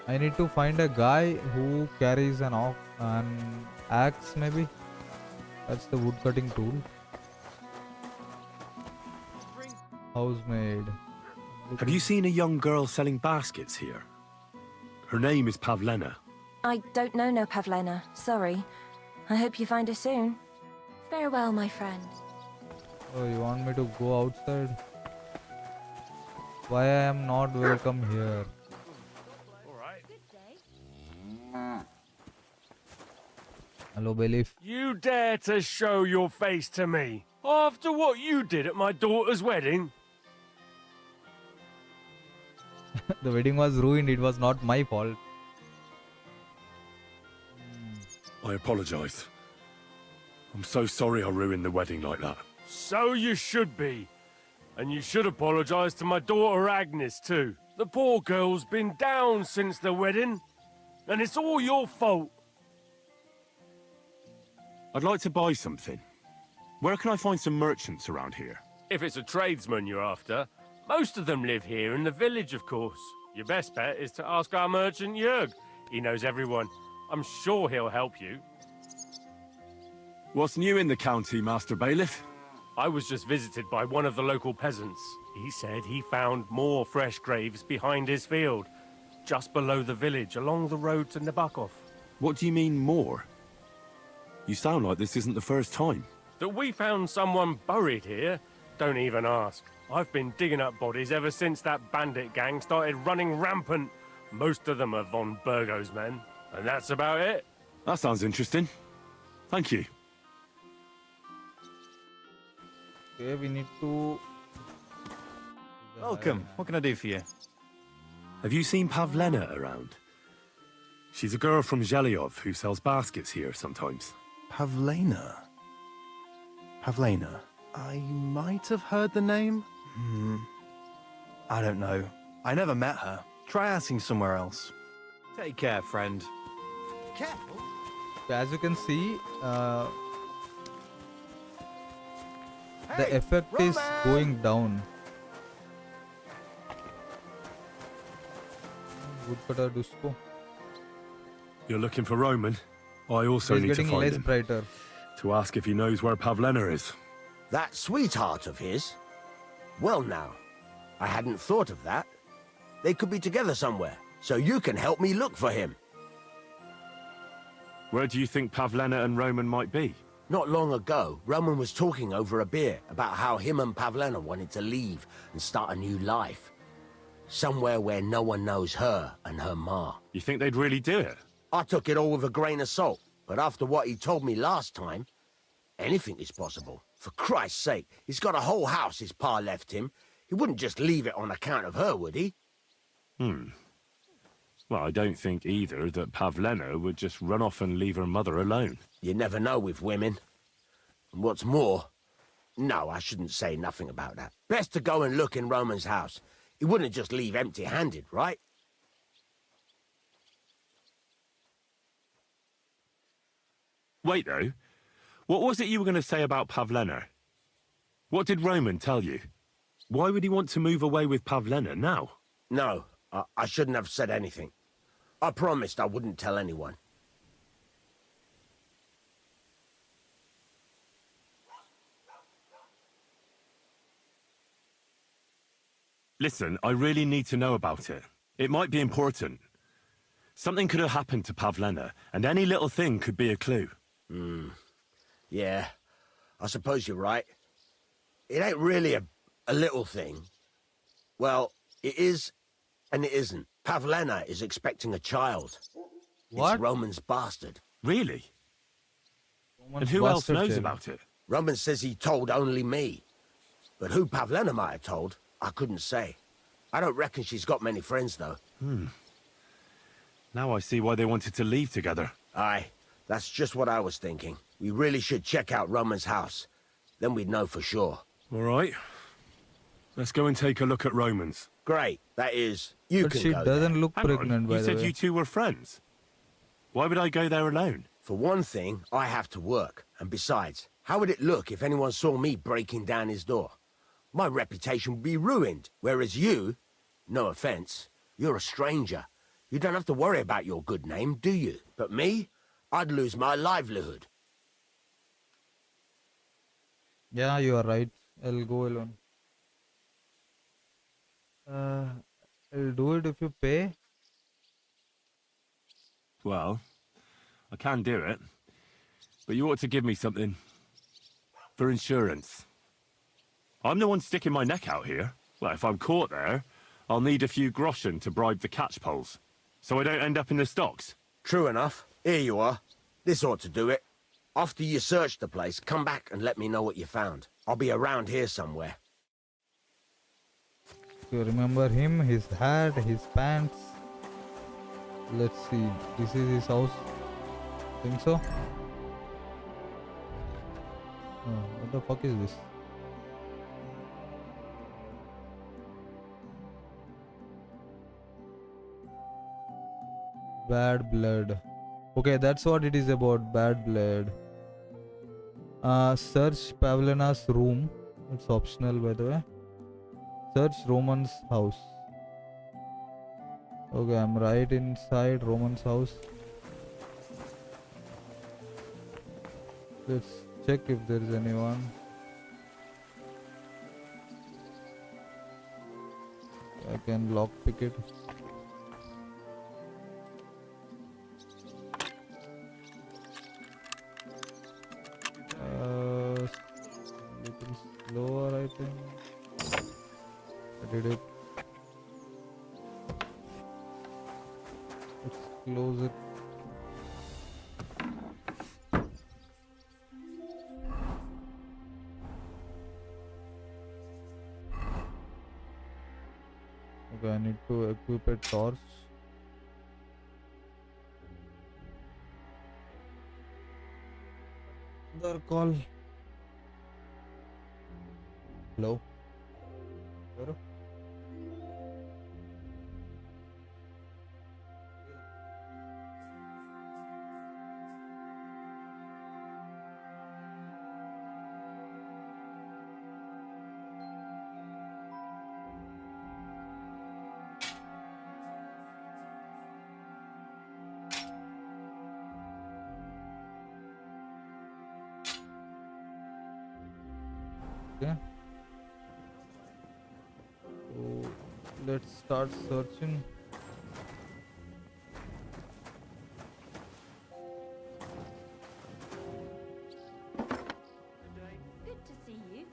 I need to find a guy who carries an axe maybe. That's the wood cutting tool. Housemaid. Have you seen a young girl selling baskets here? Her name is Pavlena. I don't know no Pavlena. Sorry. I hope you find her soon. Farewell, my friend. Oh, you want me to go outside? Why I am not welcome here? Hello, bailiff. You dare to show your face to me after what you did at my daughter's wedding? The wedding was ruined. It was not my fault. I apologize. I'm so sorry I ruined the wedding like that. So you should be. And you should apologize to my daughter Agnes too. The poor girl's been down since the wedding. And it's all your fault. I'd like to buy something. Where can I find some merchants around here? If it's a tradesman you're after, most of them live here in the village, of course. Your best bet is to ask our merchant Jörg. He knows everyone. I'm sure he'll help you. What's new in the county, Master Bailiff? I was just visited by one of the local peasants. He said he found more fresh graves behind his field, just below the village, along the road to Nabokov. What do you mean, more? You sound like this isn't the first time. That we found someone buried here? Don't even ask. I've been digging up bodies ever since that bandit gang started running rampant. Most of them are von Burgo's men. And that's about it. That sounds interesting. Thank you. Okay, we need to... Welcome. What can I do for you? Have you seen Pavlena around? She's a girl from Zhelyov who sells baskets here sometimes. Pavlena. Pavlena. I might have heard the name. I don't know. I never met her. Try asking somewhere else. Take care, friend. Careful. As you can see, the effect is going down. Woodcutter Dusko. You're looking for Roman? I also He's need to getting find less him. brighter. To ask if he knows where Pavlena is. That sweetheart of his? Well now, I hadn't thought of that. They could be together somewhere, so you can help me look for him. Where do you think Pavlena and Roman might be? Not long ago, Roman was talking over a beer about how him and Pavlena wanted to leave and start a new life. Somewhere where no one knows her and her ma. You think they'd really do it? I took it all with a grain of salt, but after what he told me last time, anything is possible. For Christ's sake, he's got a whole house his pa left him. He wouldn't just leave it on account of her, would he? Well, I don't think either that Pavlena would just run off and leave her mother alone. You never know with women. And what's more... No, I shouldn't say nothing about that. Best to go and look in Roman's house. He wouldn't just leave empty-handed, right? Wait, though. What was it you were going to say about Pavlena? What did Roman tell you? Why would he want to move away with Pavlena now? No, I shouldn't have said anything. I promised I wouldn't tell anyone. Listen, I really need to know about it. It might be important. Something could have happened to Pavlena, and any little thing could be a clue. Yeah, I suppose you're right. It ain't really a little thing. Well, it is and it isn't. Pavlena is expecting a child. What? It's Roman's bastard. Really? And who else knows about it? Roman says he told only me. But who Pavlena might have told, I couldn't say. I don't reckon she's got many friends, though. Now I see why they wanted to leave together. Aye, that's just what I was thinking. We really should check out Roman's house. Then we'd know for sure. All right. Let's go and take a look at Roman's. Great. That is, you But can she go doesn't there. look Hang pregnant, on, by you the said way. you two were friends. Why would I go there alone? For one thing, I have to work. And besides, how would it look if anyone saw me breaking down his door? My reputation would be ruined. Whereas you, no offense, you're a stranger. You don't have to worry about your good name, do you? But me, I'd lose my livelihood. Yeah, you are right. I'll go alone. I'll do it if you pay. Well, I can do it. But you ought to give me something. For insurance. I'm the one sticking my neck out here. Well, if I'm caught there, I'll need a few groschen to bribe the catchpoles. So I don't end up in the stocks. True enough. Here you are. This ought to do it. After you search the place, come back and let me know what you found. I'll be around here somewhere. You remember him, his hat, his pants. Let's see. This is his house. Think so? Oh, what the fuck is this? Bad blood. Okay, that's what it is about. Bad blood. Search Pavlena's room. It's optional, by the way. Search Roman's house. Okay, I'm right inside Roman's house. Let's check if there is anyone. I can lockpick it. Little slower, I think. I did it. Let's close it. Okay, I need to equip a torch. Another call. Hello? Hello? Okay. So let's start searching. Good to see you.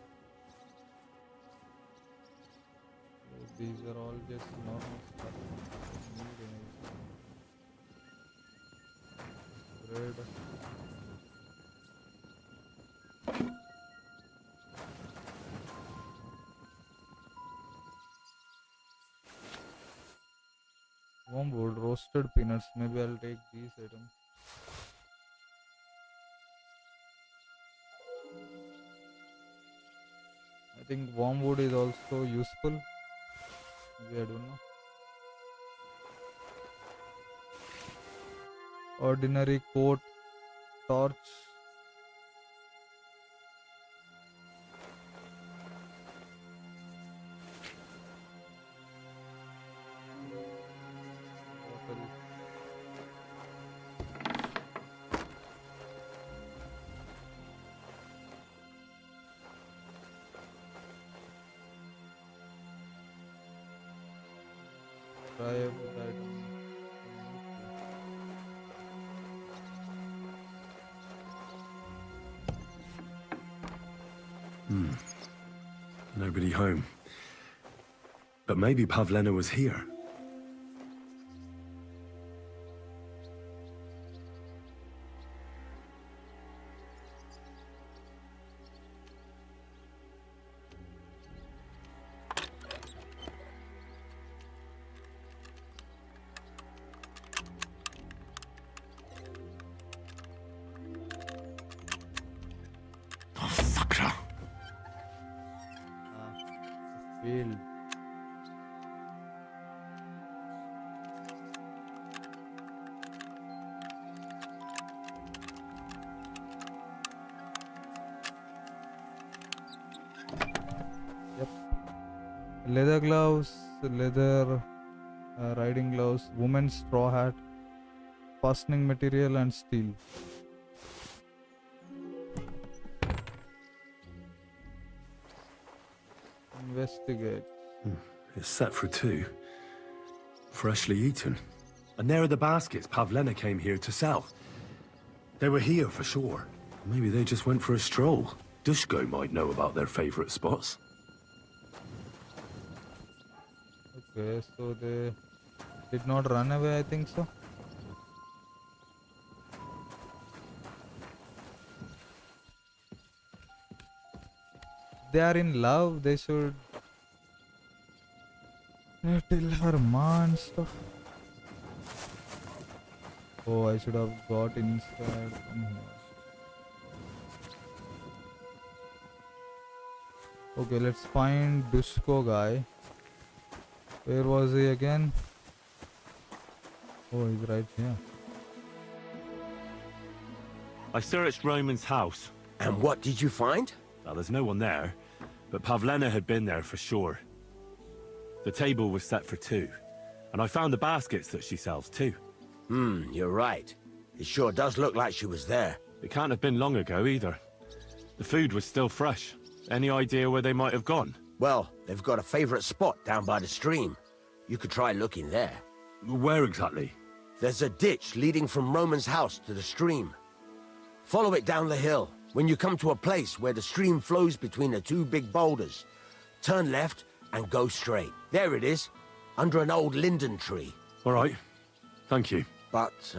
So these are all just normal stuff. Bread. Wormwood, roasted peanuts. Maybe I'll take these items. I think wormwood is also useful. Maybe I don't know. Ordinary coat, torch. What else? Try wood item. Nobody home. But maybe Pavlena was here. Field. Yep. Leather gloves, leather riding gloves, woman's straw hat, fastening material, and steel. Investigate. It's set for 2. Freshly eaten. And there are the baskets Pavlena came here to sell. They were here for sure. Maybe they just went for a stroll. Dushko might know about their favorite spots. Okay, so they did not run away, I think so. They are in love, they should tell her ma and stuff. Oh, I should have got inside from here. Okay, let's find Dushko guy. Where was he again? Oh, he's right here. I searched Roman's house. And what did you find? Well, there's no one there, but Pavlena had been there for sure. The table was set for 2, and I found the baskets that she sells too. You're right. It sure does look like she was there. It can't have been long ago either. The food was still fresh. Any idea where they might have gone? Well, they've got a favorite spot down by the stream. You could try looking there. Where exactly? There's a ditch leading from Roman's house to the stream. Follow it down the hill. When you come to a place where the stream flows between the 2 big boulders, turn left and go straight. There it is, under an old linden tree. All right. Thank you. But,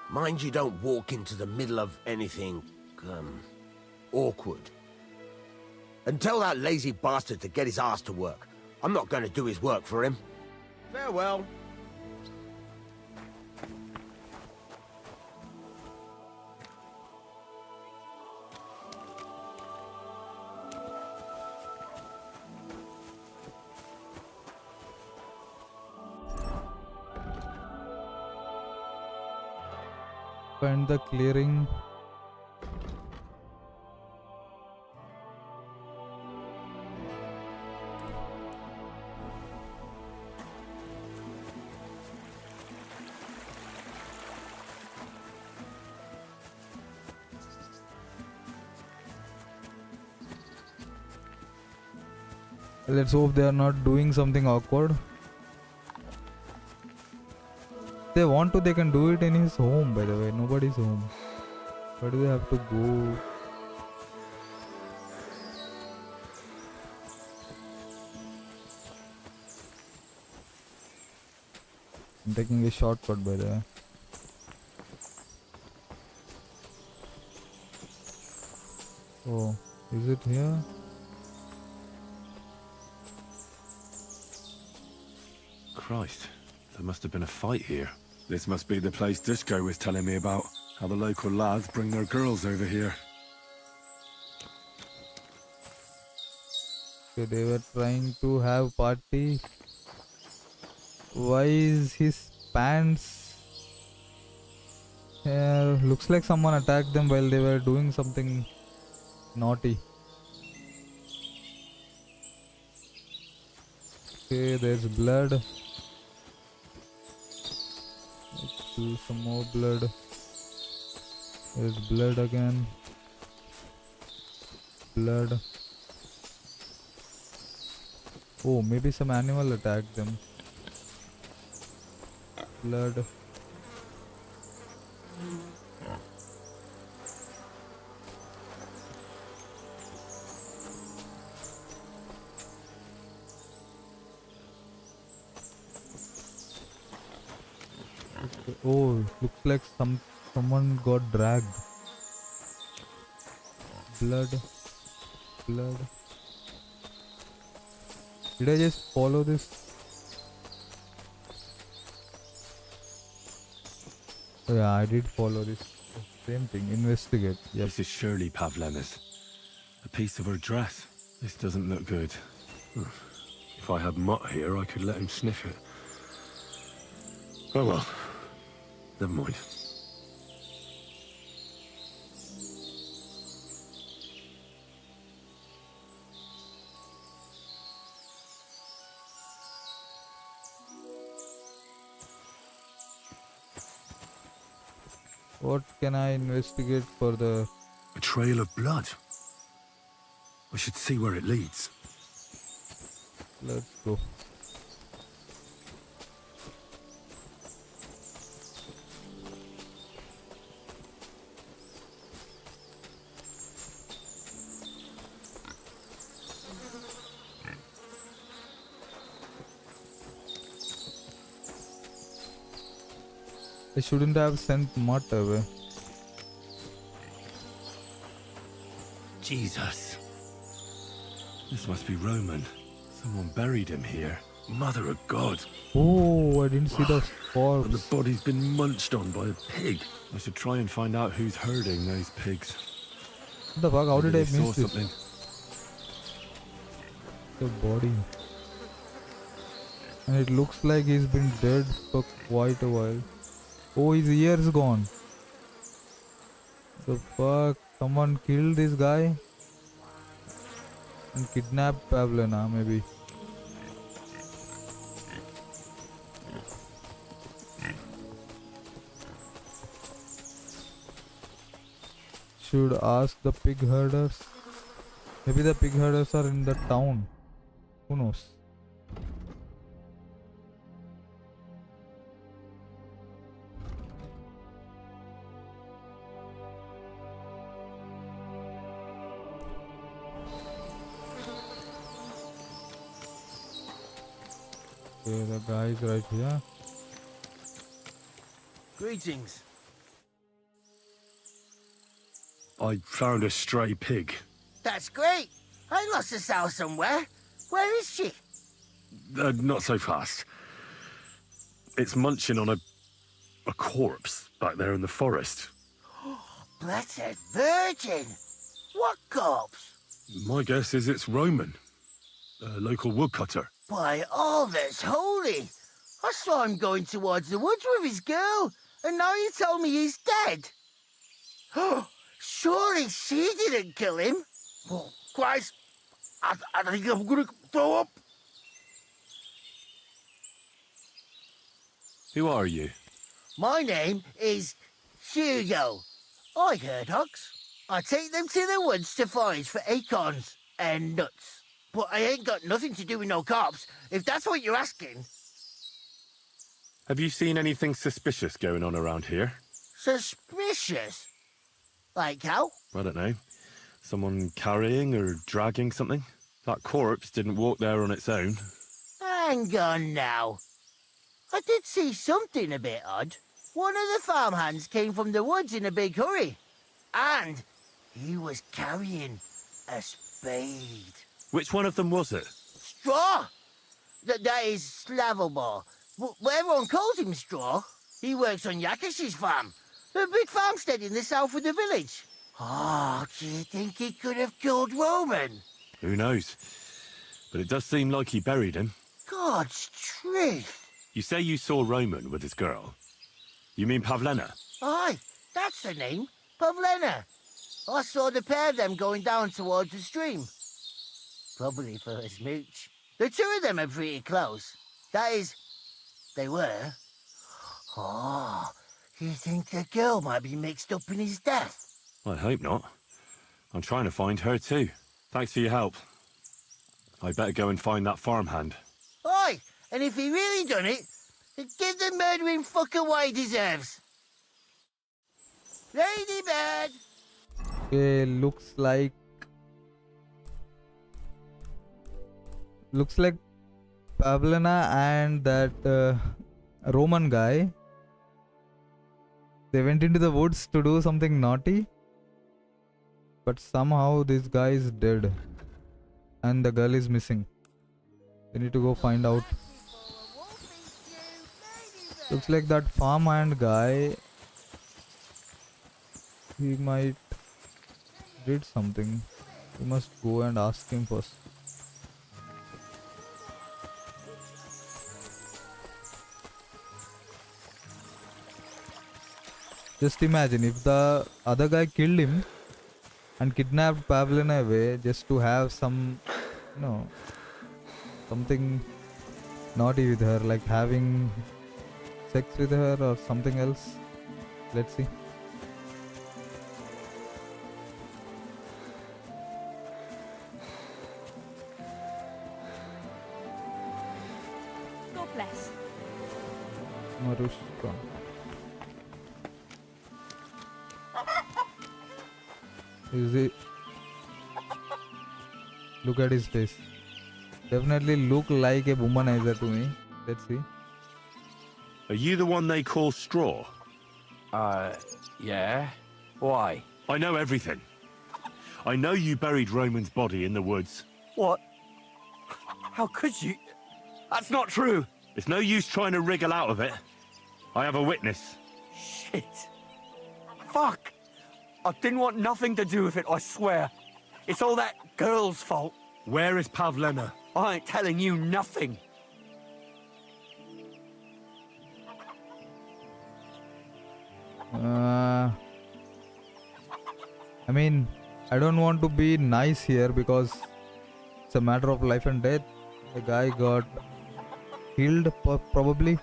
mind you don't walk into the middle of anything, awkward. And tell that lazy bastard to get his ass to work. I'm not going to do his work for him. Farewell. find the clearing. Let's hope they are not doing something awkward. If they want to, they can do it in his home, by the way. Nobody's home. Why do they have to go? I'm taking a shortcut, by the way. Oh, is it here? Christ, there must have been a fight here. This must be the place Dushko was telling me about. How the local lads bring their girls over here. Okay, they were trying to have party. Why is his pants? Looks like someone attacked them while they were doing something naughty. Okay, there's blood. Let's do some more blood. There's blood again. Blood. Oh, maybe some animal attacked them. Blood. Oh, looks like someone got dragged. Blood. Blood. Did I just follow this? Oh yeah, I did follow this. Same thing. Investigate. Yep. This is surely Pavlena's. A piece of her dress. This doesn't look good. If I had Mutt here, I could let him sniff it. Oh well. Never mind. What can I investigate for the... A trail of blood. I should see where it leads. Let's go. I shouldn't have sent Mutt away. Jesus. This must be Roman. Someone buried him here. Mother of God. Oh, I didn't see the corpse. And the body's been munched on by a pig. I should try and find out who's herding those pigs. What the fuck? How did I Maybe they miss saw this? something. The body. And it looks like he's been dead for quite a while. Oh, his ear's gone. The fuck? Someone killed this guy? And kidnapped Pavlena, maybe. Should ask the pig herders. Maybe the pig herders are in the town. Who knows? Okay, the guy is right here. Greetings. I found a stray pig. That's great. I lost a sow somewhere. Where is she? Not so fast. It's munching on a corpse back there in the forest. Blessed Virgin. What corpse? My guess is it's Roman. A local woodcutter. By all that's holy. I saw him going towards the woods with his girl, And now you tell me he's dead? Surely she didn't kill him. Oh, Christ, I think I'm gonna throw up. Who are you? My name is Hugo. I herd hogs. I take them to the woods to forage for acorns and nuts. But I ain't got nothing to do with no cops, if that's what you're asking. Have you seen anything suspicious going on around here? Suspicious? Like how? I don't know. Someone carrying or dragging something? That corpse didn't walk there on its own. Hang on now. I did see something a bit odd. One of the farmhands came from the woods in a big hurry. And he was carrying a spade. Which one of them was it? Straw! That is Slavobor. But everyone calls him Straw. He works on Yakish's farm. A big farmstead in the south of the village. Oh, do you think he could have killed Roman? Who knows? But it does seem like he buried him. God's truth. You say you saw Roman with his girl. You mean Pavlena? Aye, that's the name. Pavlena. I saw the pair of them going down towards the stream. Probably for a smooch. The two of them are pretty close. That is, they were. Oh, you think the girl might be mixed up in his death? I hope not. I'm trying to find her too. Thanks for your help. I better go and find that farmhand. Aye, and if he really done it, then give the murdering fucker what he deserves. Ladybird! Okay, looks like Pavlena and that Roman guy, they went into the woods to do something naughty, but somehow this guy is dead and the girl is missing. We need to go find out. Looks like that farmhand guy, he might did something. We must go and ask him first. Just imagine if the other guy killed him and kidnapped Pavlina away just to have some, something naughty with her, like having sex with her or something else. Let's see. God bless. Marushka. Is it? Look at his face. Definitely look like a womanizer to me. Let's see. Are you the one they call Straw? Yeah. Why? I know everything. I know you buried Roman's body in the woods. What? How could you? That's not true. It's no use trying to wriggle out of it. I have a witness. Shit. Fuck. I didn't want nothing to do with it, I swear. It's all that girl's fault. Where is Pavlena? I ain't telling you nothing. I mean, I don't want to be nice here because it's a matter of life and death. The guy got killed, probably.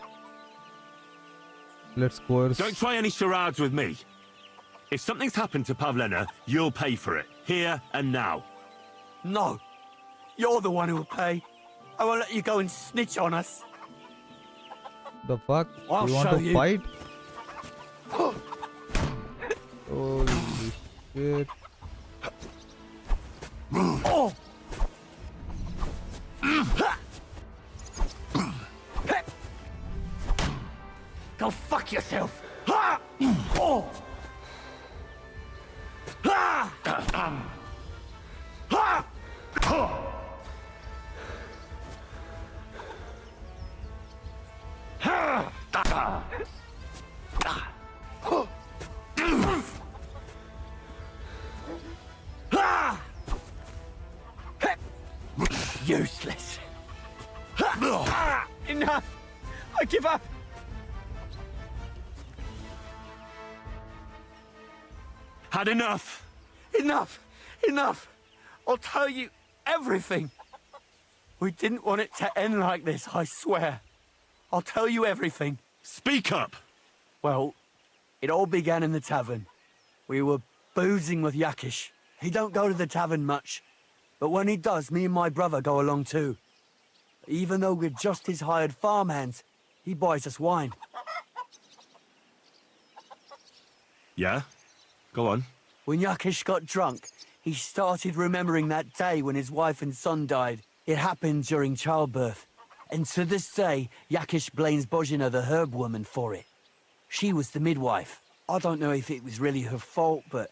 Let's coerce. Don't try any charades with me. If something's happened to Pavlena, you'll pay for it. Here and now. No. You're the one who'll pay. I won't let you go and snitch on us. The fuck? I'll You want show to you. fight? Holy shit. Oh! Go fuck yourself! Oh! Useless. Enough! I give up! had enough. Enough! Enough! I'll tell you everything. We didn't want it to end like this, I swear. I'll tell you everything. Speak up! Well, it all began in the tavern. We were boozing with Yakish. He don't go to the tavern much, but when he does, me and my brother go along too. Even though we're just his hired farmhands, he buys us wine. Yeah? Go on. When Yakish got drunk, he started remembering that day when his wife and son died. It happened during childbirth. And to this day, Yakish blames Bozhina, the herb woman, for it. She was the midwife. I don't know if it was really her fault, but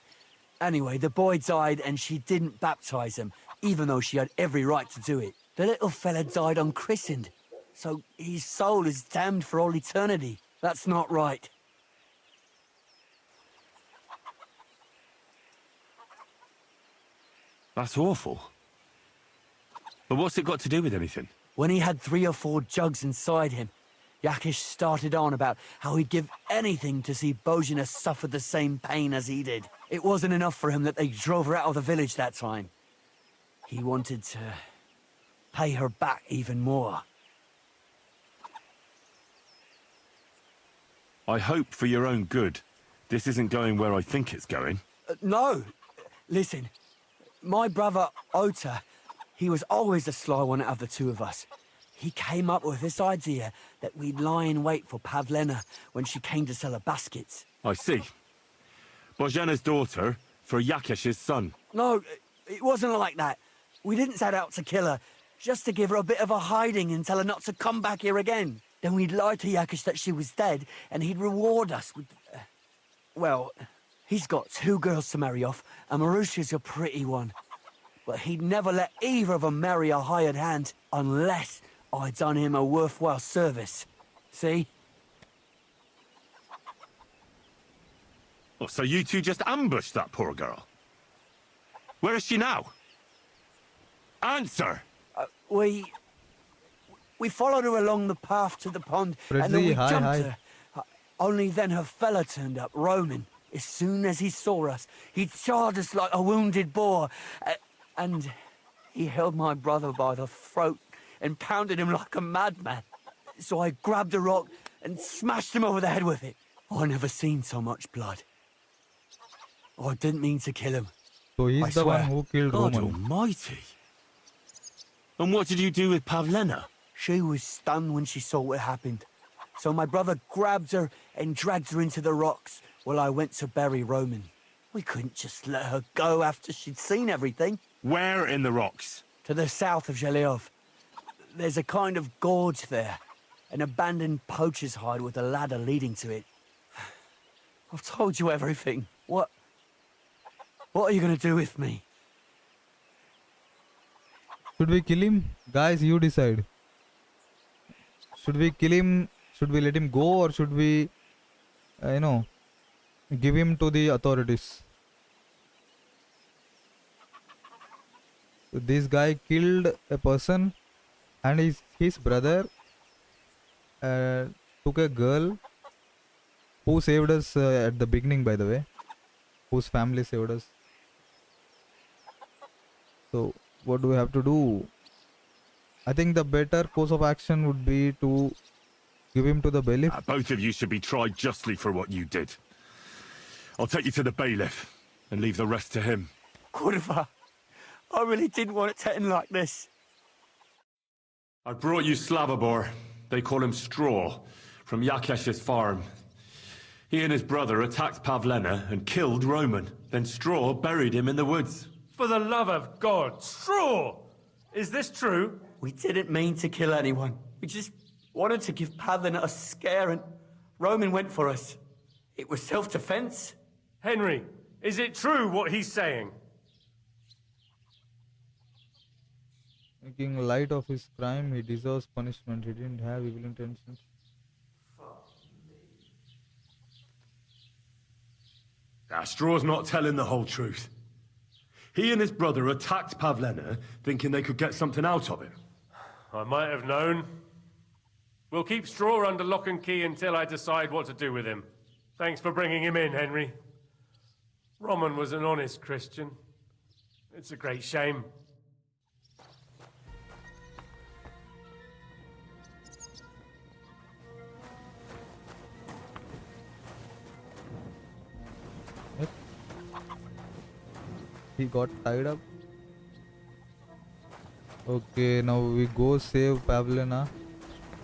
anyway, the boy died and she didn't baptize him, even though she had every right to do it. The little fella died unchristened, so his soul is damned for all eternity. That's not right. That's awful. But what's it got to do with anything? When he had 3 or 4 jugs inside him, Yakish started on about how he'd give anything to see Bozhina suffer the same pain as he did. It wasn't enough for him that they drove her out of the village that time. He wanted to pay her back even more. I hope for your own good this isn't going where I think it's going. No! Listen, my brother Ota, he was always the sly one out of the two of us. He came up with this idea that we'd lie in wait for Pavlena when she came to sell her baskets. I see. Bozhana's daughter for Yakish's son. No, it wasn't like that. We didn't set out to kill her, just to give her a bit of a hiding and tell her not to come back here again. Then we'd lie to Yakish that she was dead, and he'd reward us with... well, he's got 2 girls to marry off, and Marusha's a pretty one. But he'd never let either of them marry a hired hand unless I'd done him a worthwhile service. See? Oh, so you two just ambushed that poor girl? Where is she now? Answer! We followed her along the path to the pond, and then Fredzy, we hi, jumped hi. her. Only then her fella turned up, Roman. As soon as he saw us, he charged us like a wounded boar, and he held my brother by the throat and pounded him like a madman. So I grabbed a rock and smashed him over the head with it. I never seen so much blood. I didn't mean to kill him. So he's I the swear. one who killed God Roman. almighty. And what did you do with Pavlena? She was stunned when she saw what happened. So my brother grabbed her and dragged her into the rocks while I went to bury Roman. We couldn't just let her go after she'd seen everything. Where in the rocks? To the south of Zheleov. There's a kind of gorge there. An abandoned poacher's hide with a ladder leading to it. I've told you everything. What are you going to do with me? Should we kill him? Guys, you decide. Should we kill him? Should we let him go, or should we, give him to the authorities? So this guy killed a person, and his brother took a girl who saved us at the beginning, by the way, whose family saved us. So what do we have to do? I think the better course of action would be to give him to the bailiff. Both of you should be tried justly for what you did. I'll take you to the bailiff and leave the rest to him. Kurva, I really didn't want it to end like this. I brought you Slavobor. They call him Straw, from Yakesh's farm. He and his brother attacked Pavlena and killed Roman. Then Straw buried him in the woods. For the love of God, Straw! Is this true? We didn't mean to kill anyone. We just wanted to give Pavlena a scare, and Roman went for us. It was self-defense. Henry, is it true what he's saying? Making light of his crime, he deserves punishment. He didn't have evil intentions. Straw's not telling the whole truth. He and his brother attacked Pavlena, thinking they could get something out of him. I might have known. We'll keep Straw under lock and key until I decide what to do with him. Thanks for bringing him in, Henry. Roman was an honest Christian. It's a great shame. He got tied up. Okay, now we go save Pavlina.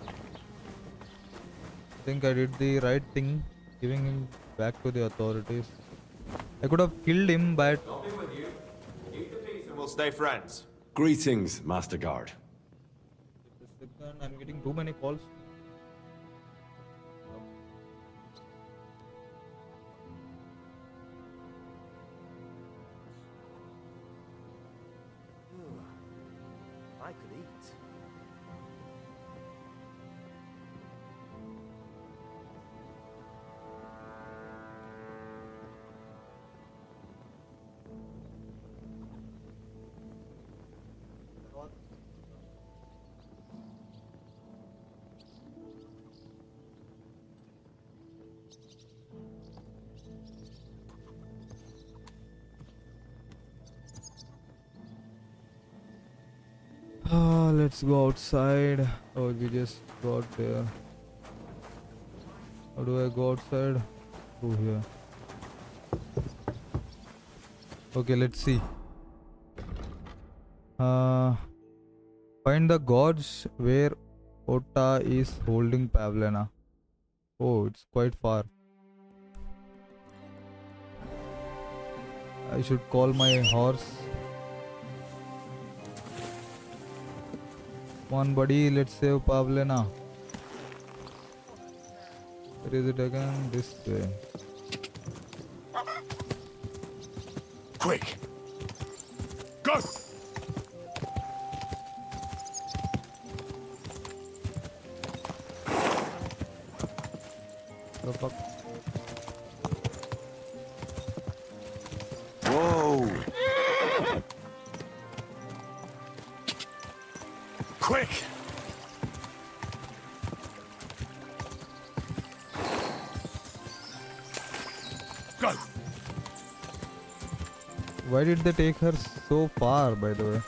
I think I did the right thing, giving him back to the authorities. I could have killed him, but I'll be with you. Keep the peace and we'll stay friends. Greetings, Master Guard. I'm getting too many calls. I could eat. Let's go outside. Oh, we just got there. How do I go outside? Go here. Okay, let's see. Find the gorge where Ota is holding Pavlina. Oh, it's quite far. I should call my horse. Come on, buddy, let's save Pavlina. Where is it again? This way. Quick! Go! The fuck? Whoa! Quick! Go! Why did they take her so far, by the way?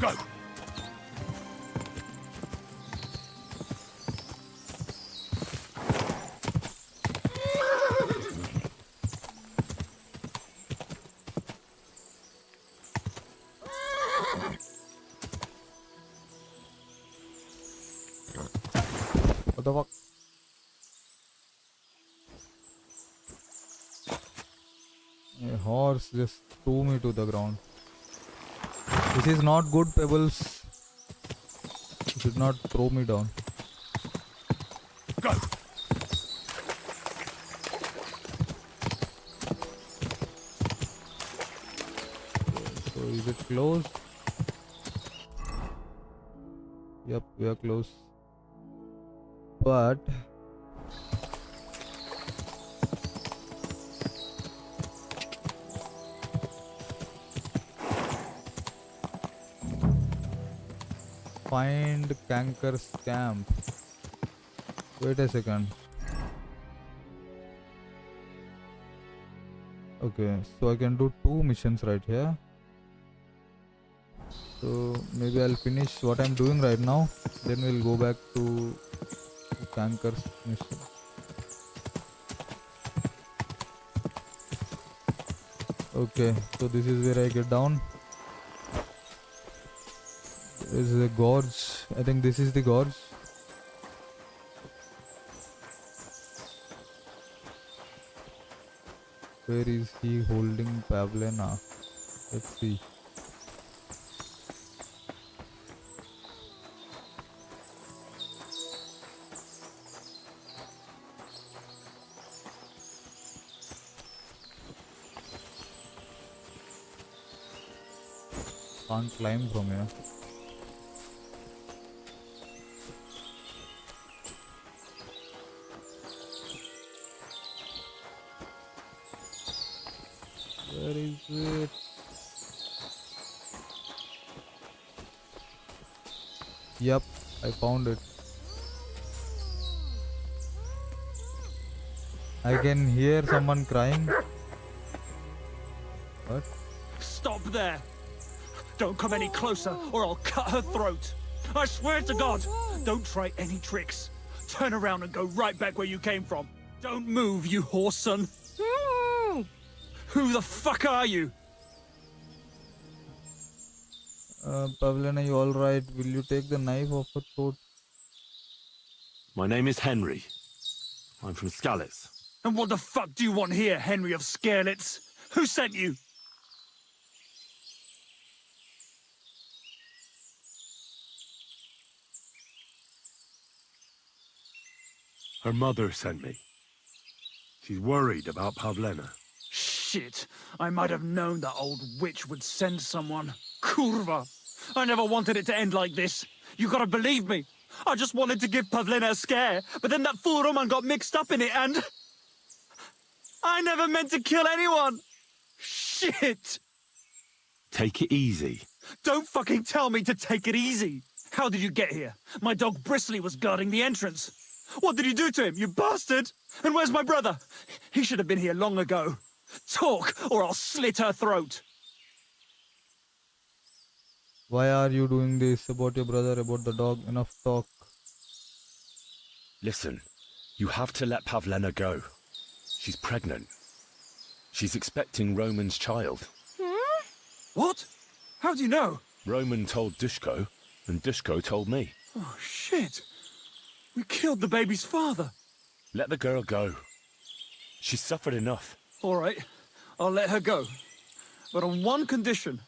Go! What the fuck? A horse just threw me to the ground. This is not good, Pebbles. You should not throw me down. Go! So is it closed? Yep, we are close. But find Kanker's camp. Wait a second. Okay, so I can do 2 missions right here. So maybe I'll finish what I'm doing right now, then we'll go back to Kanker's mission. Okay, so this is where I get down. This is a gorge. I think this is the gorge. Where is he holding Pavlina? Let's see. Can't climb from here. Where is it? Yep, I found it. I can hear someone crying. What? Stop there! Don't come any closer or I'll cut her throat! I swear to God! Don't try any tricks. Turn around and go right back where you came from. Don't move, you horse son! Who the fuck are you? Pavlina, you alright? Will you take the knife off her throat? My name is Henry. I'm from Skalitz. And what the fuck do you want here, Henry of Scarlets? Who sent you? Her mother sent me. She's worried about Pavlena. Shit! I might have known that old witch would send someone. Kurva! I never wanted it to end like this. You gotta believe me. I just wanted to give Pavlena a scare, but then that fool Roman got mixed up in it and... I never meant to kill anyone! Shit! Take it easy. Don't fucking tell me to take it easy! How did you get here? My dog Bristly was guarding the entrance. What did you do to him, you bastard? And where's my brother? He should have been here long ago. Talk, or I'll slit her throat. Why are you doing this? About your brother, about the dog? Enough talk. Listen, you have to let Pavlena go. She's pregnant. She's expecting Roman's child. What? How do you know? Roman told Dushko, and Dushko told me. Oh, shit. We killed the baby's father. Let the girl go. She's suffered enough. All right, I'll let her go. But on one condition.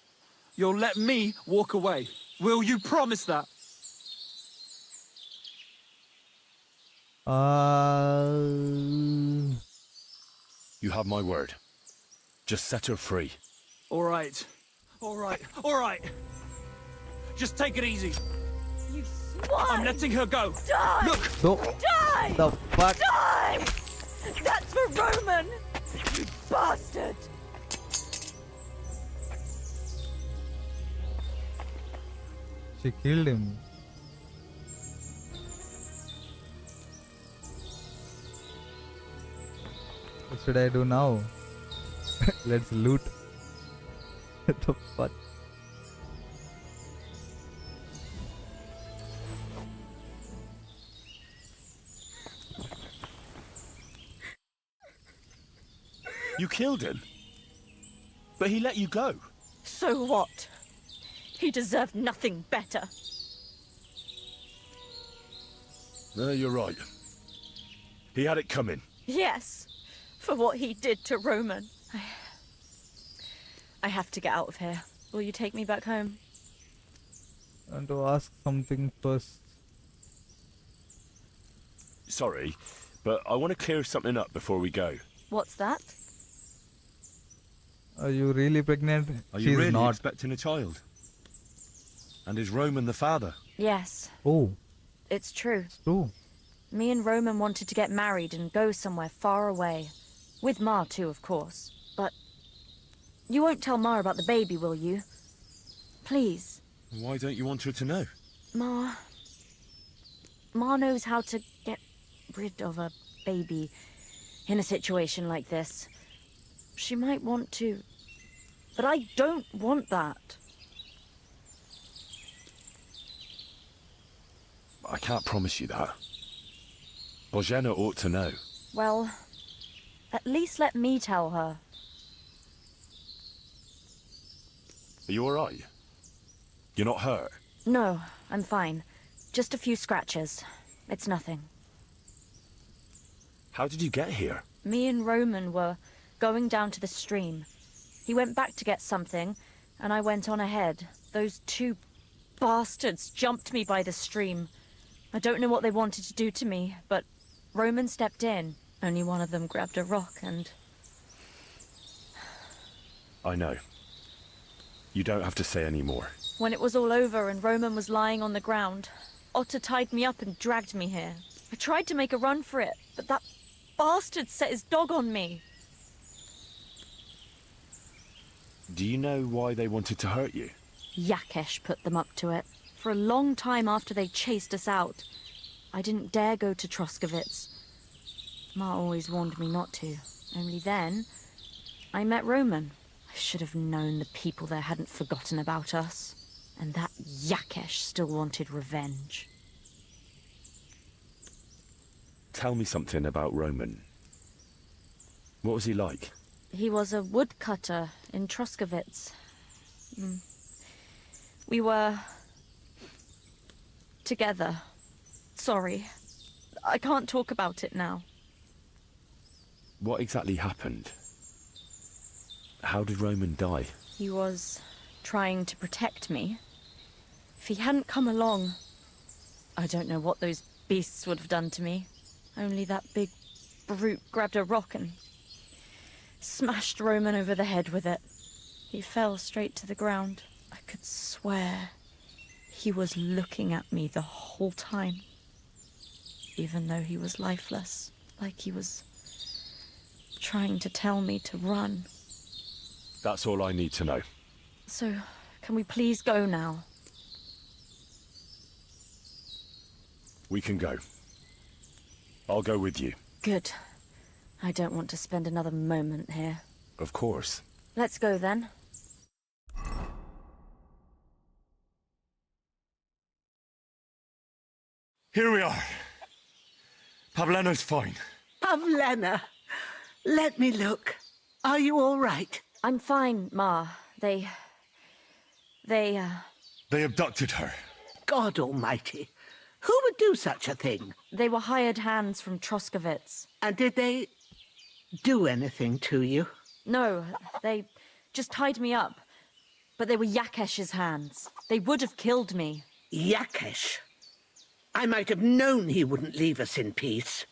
You'll let me walk away. Will you promise that? You have my word. Just set her free. All right. All right. All right. Just take it easy. You swine! I'm letting her go. Die! Look! No. Die! The fuck? Die! That's for Roman! You bastard! She killed him. What should I do now? Let's loot. What the fuck? You killed him. But he let you go. So what? He deserved nothing better. No, you're right. He had it coming. Yes, for what he did to Roman. I have to get out of here. Will you take me back home? I want to ask something first. Sorry, but I want to clear something up before we go. What's that? Are you really pregnant? Are you She's really not. expecting a child? And is Roman the father? Yes. Oh. It's true. It's true. Me and Roman wanted to get married and go somewhere far away. With Ma too, of course. But you won't tell Ma about the baby, will you? Please. Why don't you want her to know? Ma knows how to get rid of a baby in a situation like this. She might want to. But I don't want that. I can't promise you that. Bozhena ought to know. Well, at least let me tell her. Are you alright? You're not hurt? No, I'm fine. Just a few scratches. It's nothing. How did you get here? Me and Roman were going down to the stream. He went back to get something, and I went on ahead. Those two bastards jumped me by the stream. I don't know what they wanted to do to me, but Roman stepped in. Only one of them grabbed a rock and... I know. You don't have to say any more. When it was all over and Roman was lying on the ground, Otter tied me up and dragged me here. I tried to make a run for it, but that bastard set his dog on me. Do you know why they wanted to hurt you? Yakesh put them up to it. For a long time after they chased us out, I didn't dare go to Troskovitz. Ma always warned me not to. Only then, I met Roman. I should have known the people there hadn't forgotten about us. And that Yakesh still wanted revenge. Tell me something about Roman. What was he like? He was a woodcutter in Troskovitz. We were... together. Sorry. I can't talk about it now. What exactly happened? How did Roman die? He was trying to protect me. If he hadn't come along, I don't know what those beasts would have done to me. Only that big brute grabbed a rock and smashed Roman over the head with it. He fell straight to the ground. I could swear he was looking at me the whole time, even though he was lifeless, like he was trying to tell me to run. That's all I need to know. So, can we please go now? We can go. I'll go with you. Good. I don't want to spend another moment here. Of course. Let's go then. Here we are. Pavlena's fine. Pavlena, let me look. Are you all right? I'm fine, Ma. They abducted her. God almighty. Who would do such a thing? They were hired hands from Troskovitz. And did they do anything to you? No, they just tied me up. But they were Yakesh's hands. They would have killed me. Yakesh? I might have known he wouldn't leave us in peace.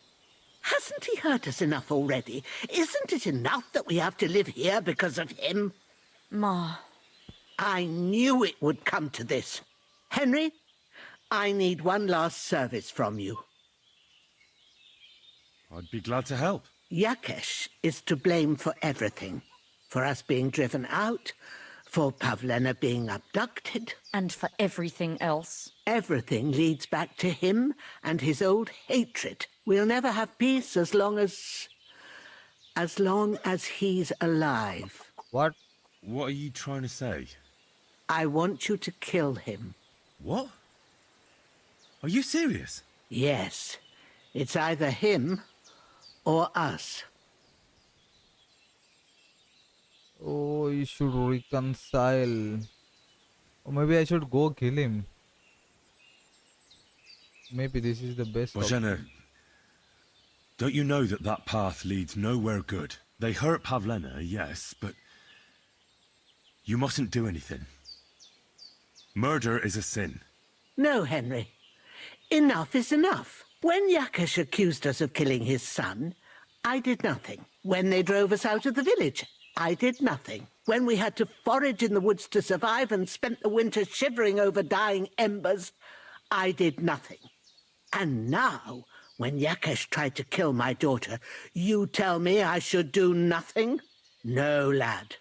Hasn't he hurt us enough already? Isn't it enough that we have to live here because of him? Ma. I knew it would come to this. Henry, I need one last service from you. I'd be glad to help. Yakesh is to blame for everything. For us being driven out, for Pavlena being abducted. And for everything else. Everything leads back to him and his old hatred. We'll never have peace as long as he's alive. What? What are you trying to say? I want you to kill him. What? Are you serious? Yes. It's either him or us. Oh, you should reconcile. Or maybe I should go kill him. Maybe this is the best Bozhena, option. don't you know that that path leads nowhere good? They hurt Pavlena, yes, but you mustn't do anything. Murder is a sin. No, Henry. Enough is enough. When Yakesh accused us of killing his son, I did nothing. When they drove us out of the village, I did nothing. When we had to forage in the woods to survive and spent the winter shivering over dying embers, I did nothing. And now, when Yakesh tried to kill my daughter, you tell me I should do nothing? No, lad.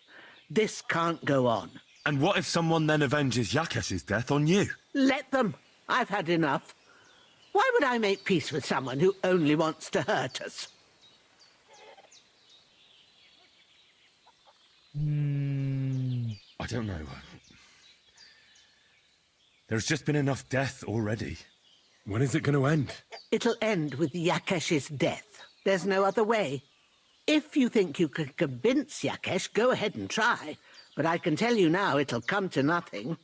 This can't go on. And what if someone then avenges Yakesh's death on you? Let them. I've had enough. Why would I make peace with someone who only wants to hurt us? I don't know. There's just been enough death already. When is it going to end? It'll end with Yakesh's death. There's no other way. If you think you can convince Yakesh, go ahead and try. But I can tell you now, it'll come to nothing.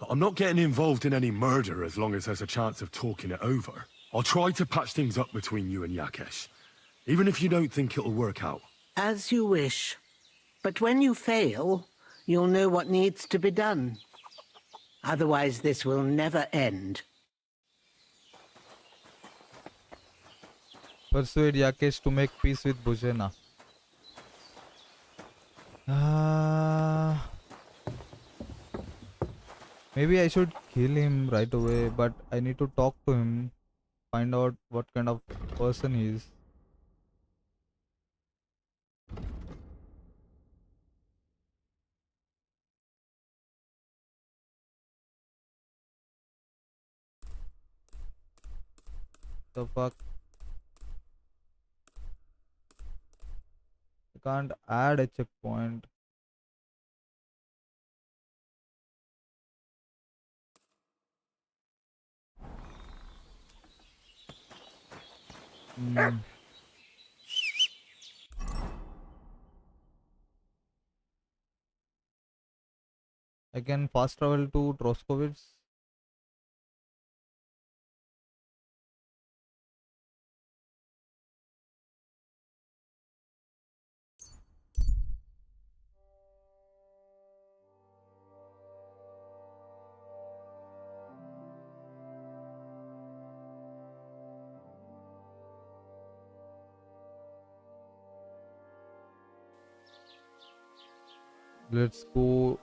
I'm not getting involved in any murder as long as there's a chance of talking it over. I'll try to patch things up between you and Yakesh, even if you don't think it'll work out. As you wish. But when you fail, you'll know what needs to be done. Otherwise, this will never end. Persuade Yakesh to make peace with Bozhena. Maybe I should kill him right away, but I need to talk to him, find out what kind of person he is. The fuck? I can't add a checkpoint. Hmm. I can fast travel to Troskowitz. Let's go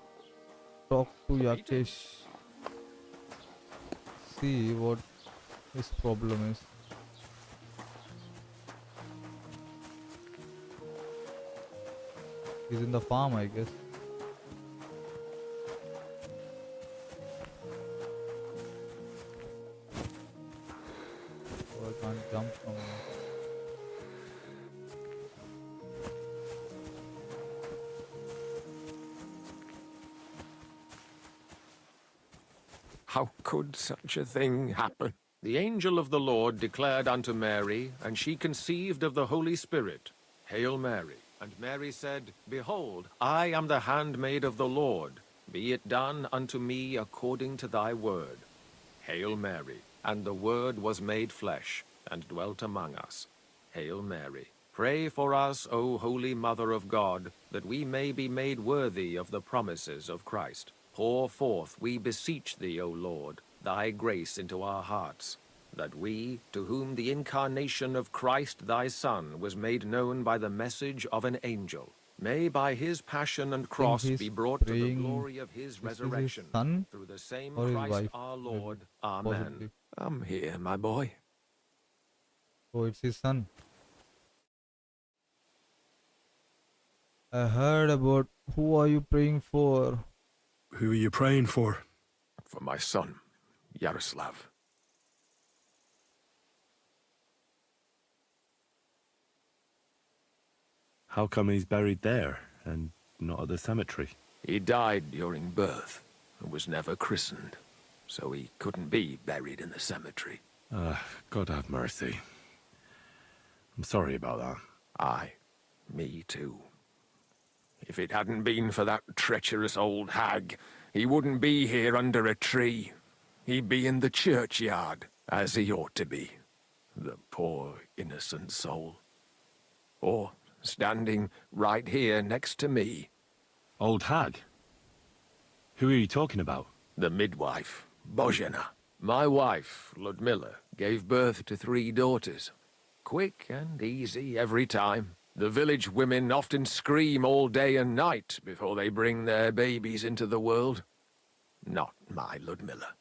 talk to Yakesh. See what his problem is. He's in the farm, I guess. Oh, I can't jump from here. How could such a thing happen? The angel of the Lord declared unto Mary, and she conceived of the Holy Spirit. Hail Mary. And Mary said, Behold, I am the handmaid of the Lord. Be it done unto me according to thy word. Hail Mary. And the Word was made flesh, and dwelt among us. Hail Mary. Pray for us, O Holy Mother of God, that we may be made worthy of the promises of Christ. Pour forth, we beseech thee, O Lord, thy grace into our hearts, that we, to whom the incarnation of Christ thy Son was made known by the message of an angel, may by his passion and cross be brought to the glory of his resurrection, son through the same or his Christ wife, our maybe, Lord. Amen. possibly. I'm here, my boy. Oh, it's his son. I heard about. Who are you praying for? Who are you praying for? For my son, Yaroslav. How come he's buried there and not at the cemetery? He died during birth and was never christened, so he couldn't be buried in the cemetery. God have mercy. I'm sorry about that. Aye, me too. If it hadn't been for that treacherous old hag, he wouldn't be here under a tree. He'd be in the churchyard, as he ought to be. The poor, innocent soul. Or standing right here next to me. Old hag? Who are you talking about? The midwife, Bozhena. My wife, Ludmilla, gave birth to 3 daughters. Quick and easy every time. The village women often scream all day and night before they bring their babies into the world. Not my Ludmilla.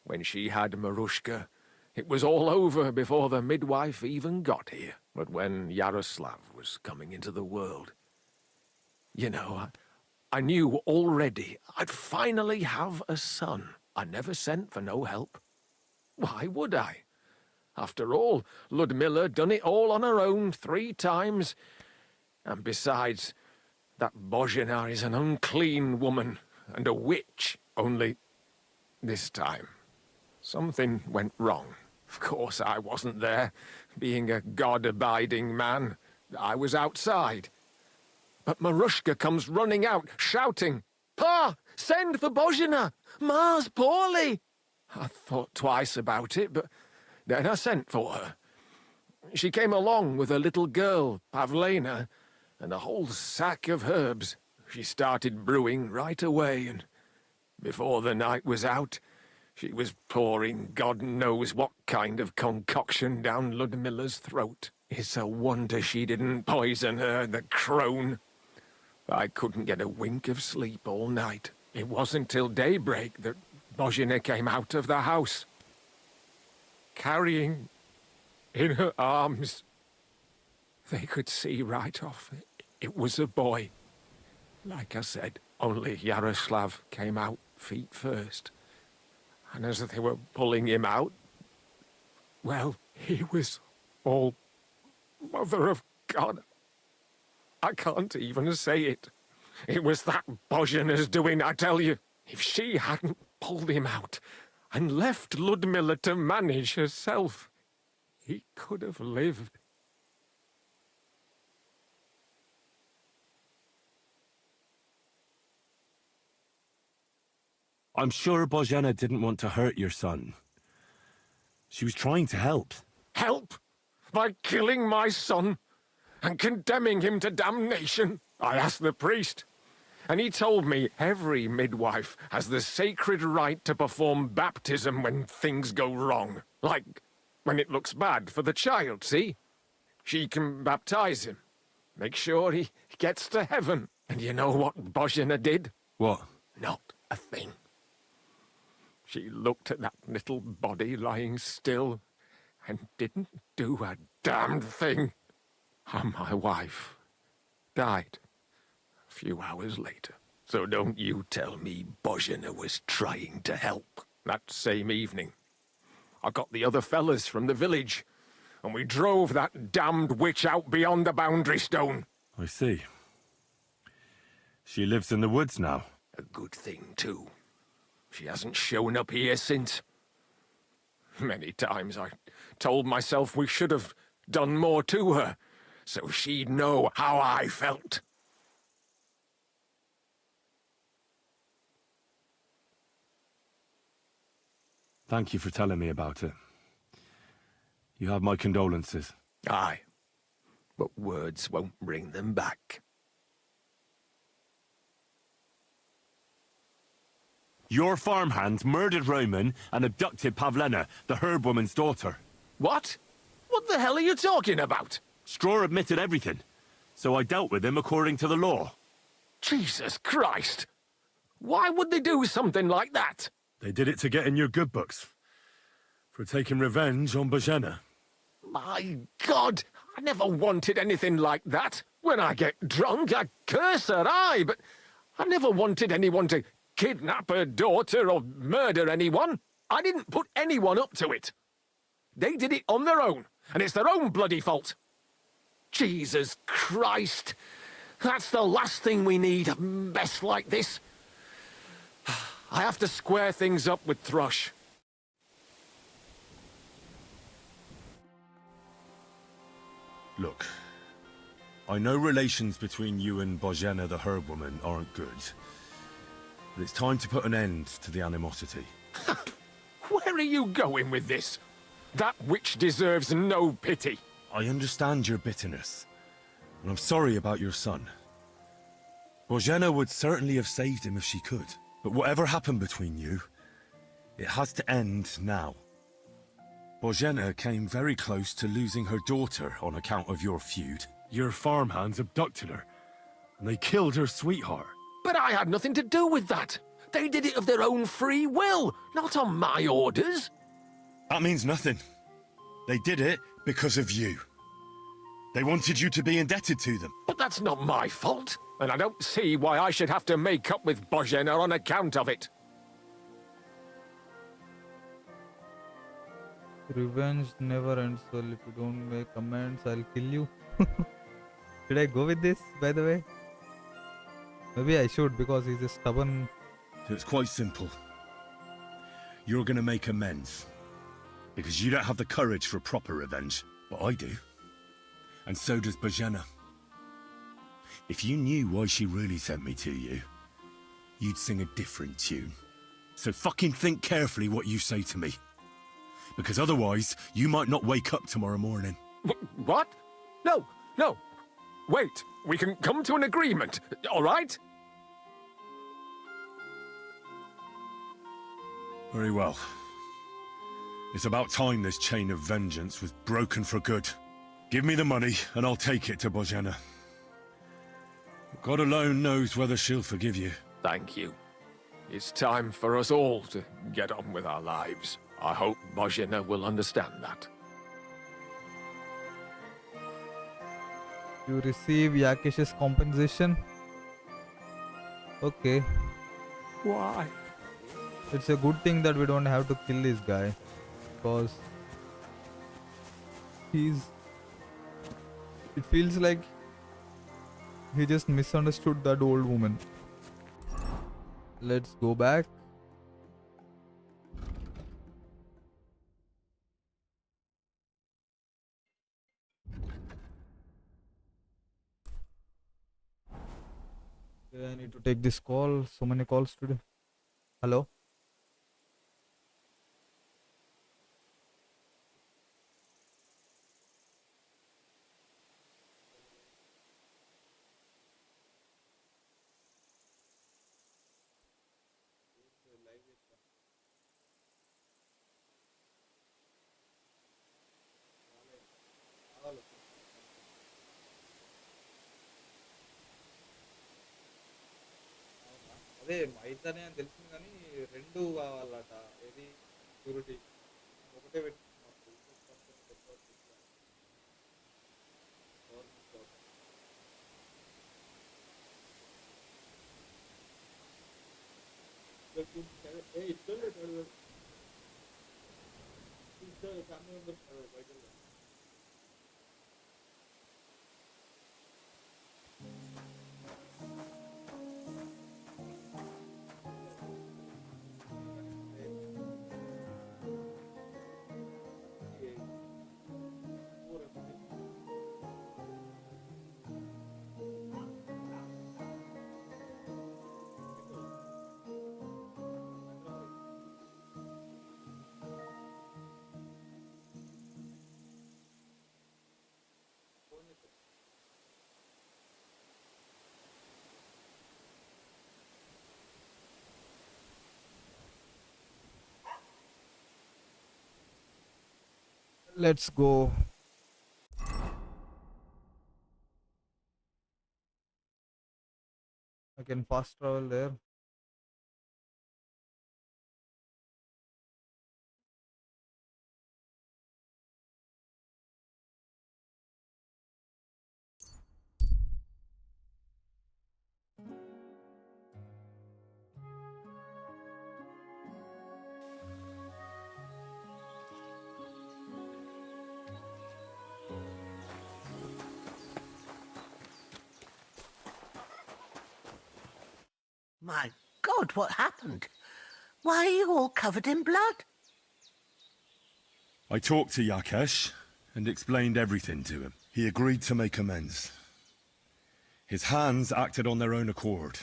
When she had Marushka, it was all over before the midwife even got here. But when Yaroslav was coming into the world, you know, I knew already I'd finally have a son. I never sent for no help. Why would I? After all, Ludmilla done it all on her own 3 times. And besides, that Bozhena is an unclean woman and a witch. Only this time, something went wrong. Of course, I wasn't there. Being a God-abiding man, I was outside. But Marushka comes running out, shouting, Pa! Send for Bozhena! Ma's poorly! I thought twice about it, but then I sent for her. She came along with a little girl, Pavlena, and a whole sack of herbs. She started brewing right away, and before the night was out, she was pouring God knows what kind of concoction down Ludmilla's throat. It's a wonder she didn't poison her, the crone. I couldn't get a wink of sleep all night. It wasn't till daybreak that Bozhena came out of the house, carrying in her arms. They could see right off it was a boy. Like I said, only Yaroslav came out feet first. And as they were pulling him out, Well, he was all Mother of God. I can't even say it. It was that Bozhina's doing, I tell you. If she hadn't pulled him out and left Ludmilla to manage herself, he could have lived. I'm sure Bozhena didn't want to hurt your son. She was trying to help. Help? By killing my son and condemning him to damnation? I asked the priest, and he told me every midwife has the sacred right to perform baptism when things go wrong. Like when it looks bad for the child, see? She can baptize him, make sure he gets to heaven. And you know what Bozhena did? What? Not a thing. She looked at that little body lying still and didn't do a damned thing. And my wife died a few hours later. So don't you tell me Bozhena was trying to help. That same evening, I got the other fellas from the village, and we drove that damned witch out beyond the boundary stone. I see. She lives in the woods now. A good thing, too. She hasn't shown up here since. Many times I told myself we should have done more to her, so she'd know how I felt. Thank you for telling me about it. You have my condolences. Aye, but words won't bring them back. Your farmhand murdered Roman and abducted Pavlena, the herb woman's daughter. What? What the hell are you talking about? Straw admitted everything, so I dealt with him according to the law. Jesus Christ! Why would they do something like that? They did it to get in your good books. For taking revenge on Bozhena. My God! I never wanted anything like that. When I get drunk, I curse her, aye, but I never wanted anyone to kidnap her daughter or murder anyone. I didn't put anyone up to it. They did it on their own, and it's their own bloody fault. Jesus Christ! That's the last thing we need, a mess like this. I have to square things up with Thrush. Look, I know relations between you and Bozhena the herb woman aren't good. But it's time to put an end to the animosity. Where are you going with this? That witch deserves no pity. I understand your bitterness, and I'm sorry about your son. Bozhena would certainly have saved him if she could. But whatever happened between you, it has to end now. Bozhena came very close to losing her daughter on account of your feud. Your farmhands abducted her, and they killed her sweetheart. But I had nothing to do with that. They did it of their own free will, not on my orders. That means nothing. They did it because of you. They wanted you to be indebted to them. But that's not my fault, and I don't see why I should have to make up with Bozhena on account of it. Revenge never ends well. If you don't make amends, I'll kill you. Should I go with this, by the way? Maybe I should, because he's a stubborn... It's quite simple. You're gonna make amends. Because you don't have the courage for proper revenge. But I do. And so does Bozhena. If you knew why she really sent me to you, you'd sing a different tune. So fucking think carefully what you say to me. Because otherwise, you might not wake up tomorrow morning. What? No, no. Wait, we can come to an agreement, all right? Very well. It's about time this chain of vengeance was broken for good. Give me the money, and I'll take it to Bozhena. God alone knows whether she'll forgive you. Thank you. It's time for us all to get on with our lives. I hope Bozhena will understand that. You receive Yakish's compensation. Okay. Why? It's a good thing that we don't have to kill this guy. Because He's. It feels like he just misunderstood that old woman. Let's go back. Okay, I need to take this call. So many calls today. Hello? అదే అయితేనే అని తెలిసింది కానీ రెండు కావాలట ఏది security ఒకటే పెట్టుకున్నప్పుడు ఫ్యామిలీ మెంబర్స్ బయట Let's go. I can fast travel there. My God, what happened? Why are you all covered in blood? I talked to Yakesh and explained everything to him. He agreed to make amends. His hands acted on their own accord.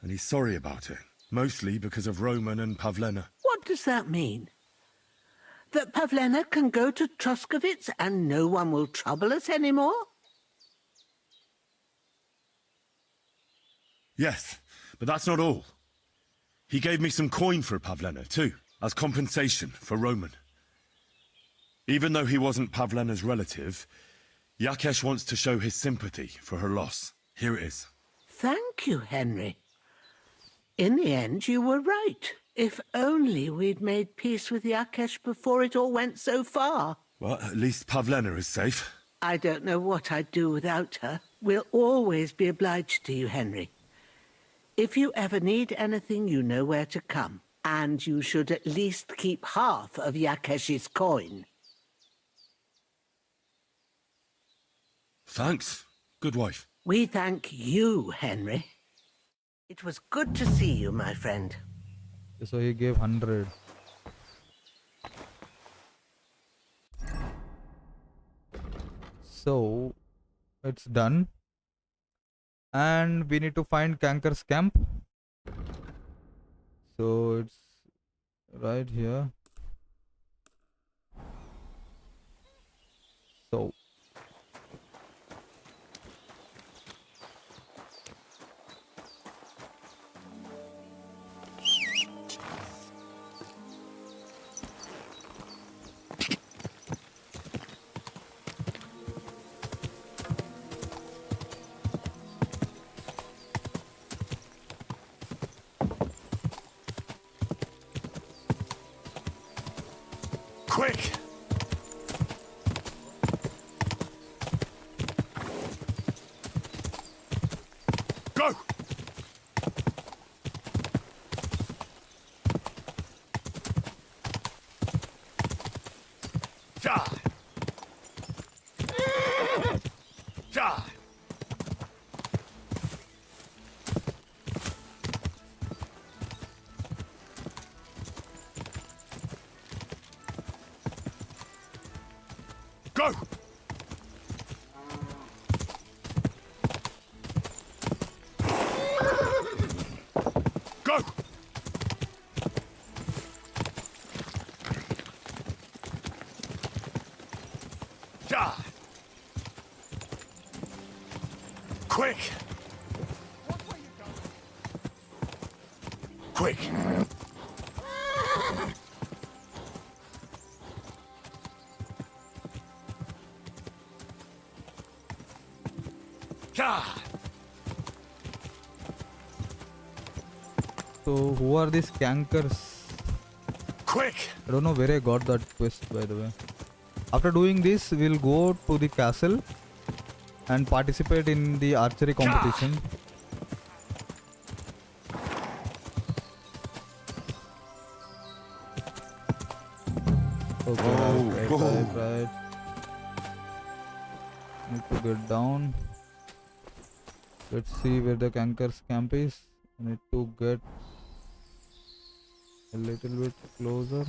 And he's sorry about it, mostly because of Roman and Pavlena. What does that mean? That Pavlena can go to Truskovitz and no one will trouble us anymore? Yes, but that's not all. He gave me some coin for Pavlena, too, as compensation for Roman. Even though he wasn't Pavlena's relative, Yakesh wants to show his sympathy for her loss. Here it is. Thank you, Henry. In the end, you were right. If only we'd made peace with Yakesh before it all went so far. Well, at least Pavlena is safe. I don't know what I'd do without her. We'll always be obliged to you, Henry. If you ever need anything, you know where to come. And you should at least keep half of Yakesh's coin. Thanks, good wife. We thank you, Henry. It was good to see you, my friend. So he gave 100. So it's done. And we need to find Kanker's camp. So it's right here. So quick! Go! Go! Go! Ja! Quick! Quick! Ja! So who are these cankers? Quick! I don't know where I got that quest, by the way. After doing this, we'll go to the castle and participate in the archery competition. Okay, right. Need to get down. Let's see where the canker's camp is. I need to get a little bit closer.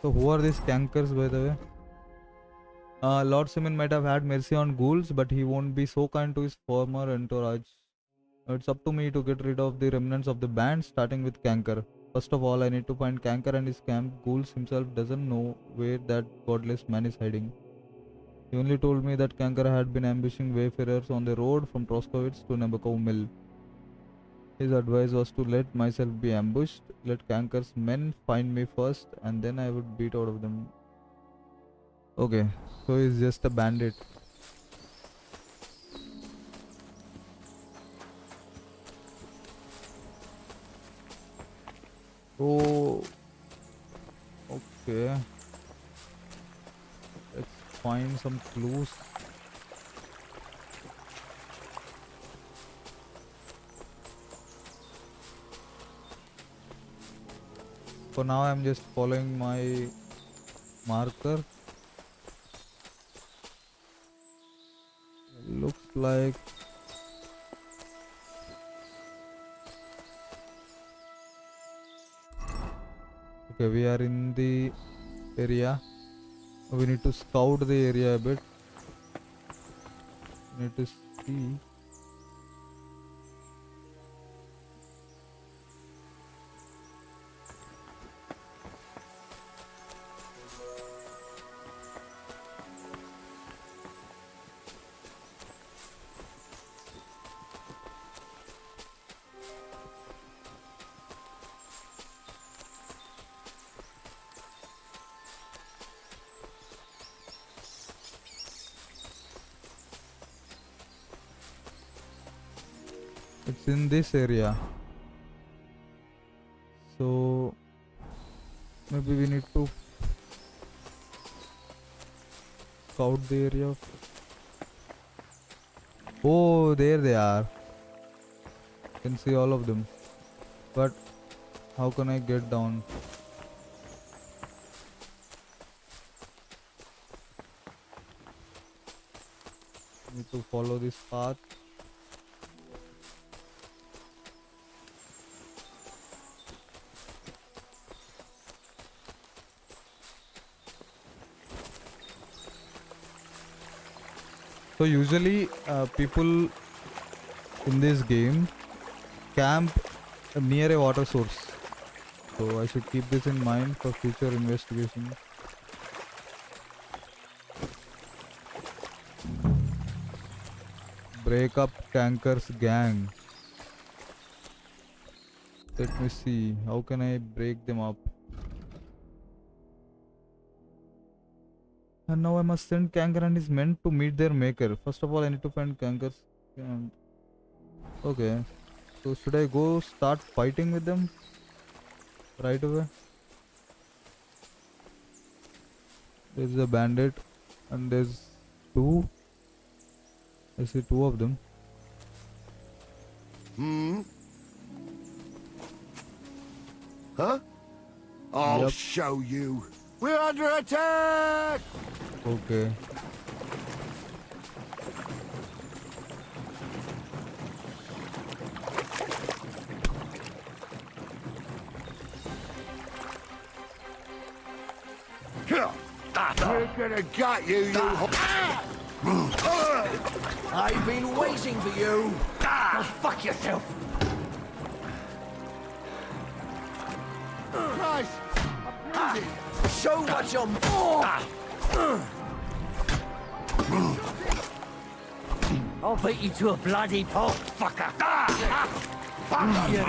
So who are these cankers, by the way? Lord Simon might have had mercy on ghouls, but he won't be so kind to his former entourage. It's up to me to get rid of the remnants of the band, starting with Canker. First of all, I need to find Canker and his camp. Ghouls himself doesn't know where that godless man is hiding. He only told me that Canker had been ambushing wayfarers on the road from Troskowitz to Nabokov Mill. His advice was to let myself be ambushed, let Canker's men find me first, and then I would beat out of them. Okay, so he's just a bandit. Oh, okay. Let's find some clues. For now, I'm just following my marker. Looks like okay, we are in the area. We need to scout the area a bit. We need to see. It's in this area, so maybe we need to scout the area. Oh, there they are. You can see all of them, but how can I get down? Need to follow this path. So usually people in this game camp near a water source. So I should keep this in mind for future investigation. Break up Canker's gang. Let me see. How can I break them up? And now I must send Canker and his men to meet their maker. First of all, I need to find Canker's camp. Okay. So should I go start fighting with them right away? There's a bandit and there's two. I see two of them. Huh? I'll Yep. show you. We're under attack! Okay. We're gonna gut you, I've been waiting for you. Go fuck yourself. Christ! Show what you're... I'll beat you to a bloody pulp, fucker. Fuck you.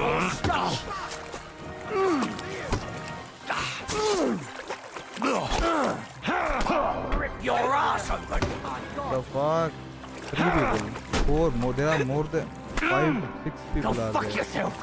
Rip your ass open. The fuck? 3 people. 4 more. There are more than 5, 6 people Go are fuck there. yourself.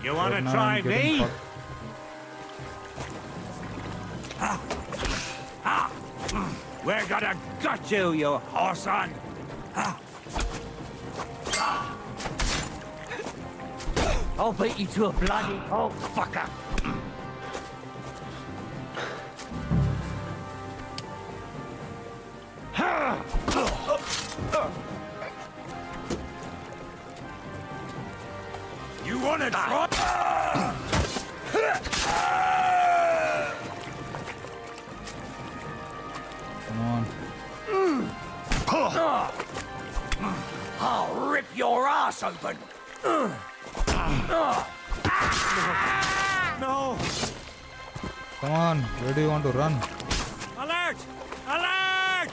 You want to Right now try I'm getting me? We're gonna gut you, you horse-on! I'll beat you to a bloody pulp, fucker. You wanna try? Come on. I'll rip your ass open. No! Come on. Where do you want to run? Alert! Alert!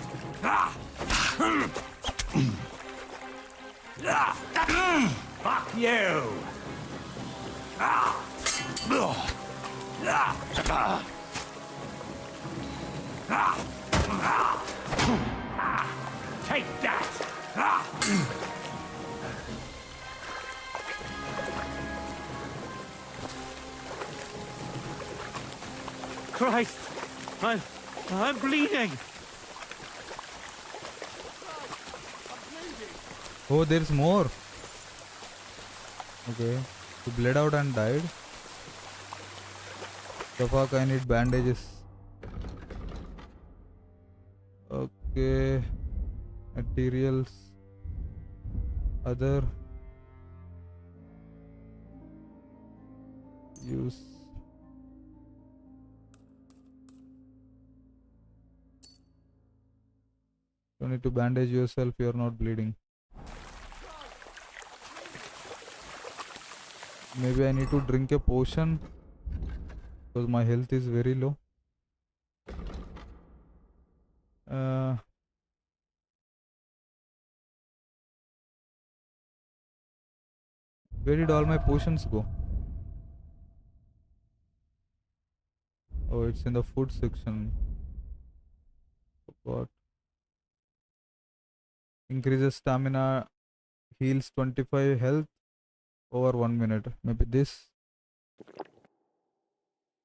Fuck you! Take that! Christ! I'm bleeding! Oh, there's more. Okay. He bled out and died. The fuck, I need bandages. Okay. Materials. Other. Use. You need to bandage yourself, you are not bleeding. Maybe I need to drink a potion because my health is very low. Where did all my potions go? Oh, it's in the food section. Forgot. Increases stamina, heals 25 health over 1 minute. Maybe this.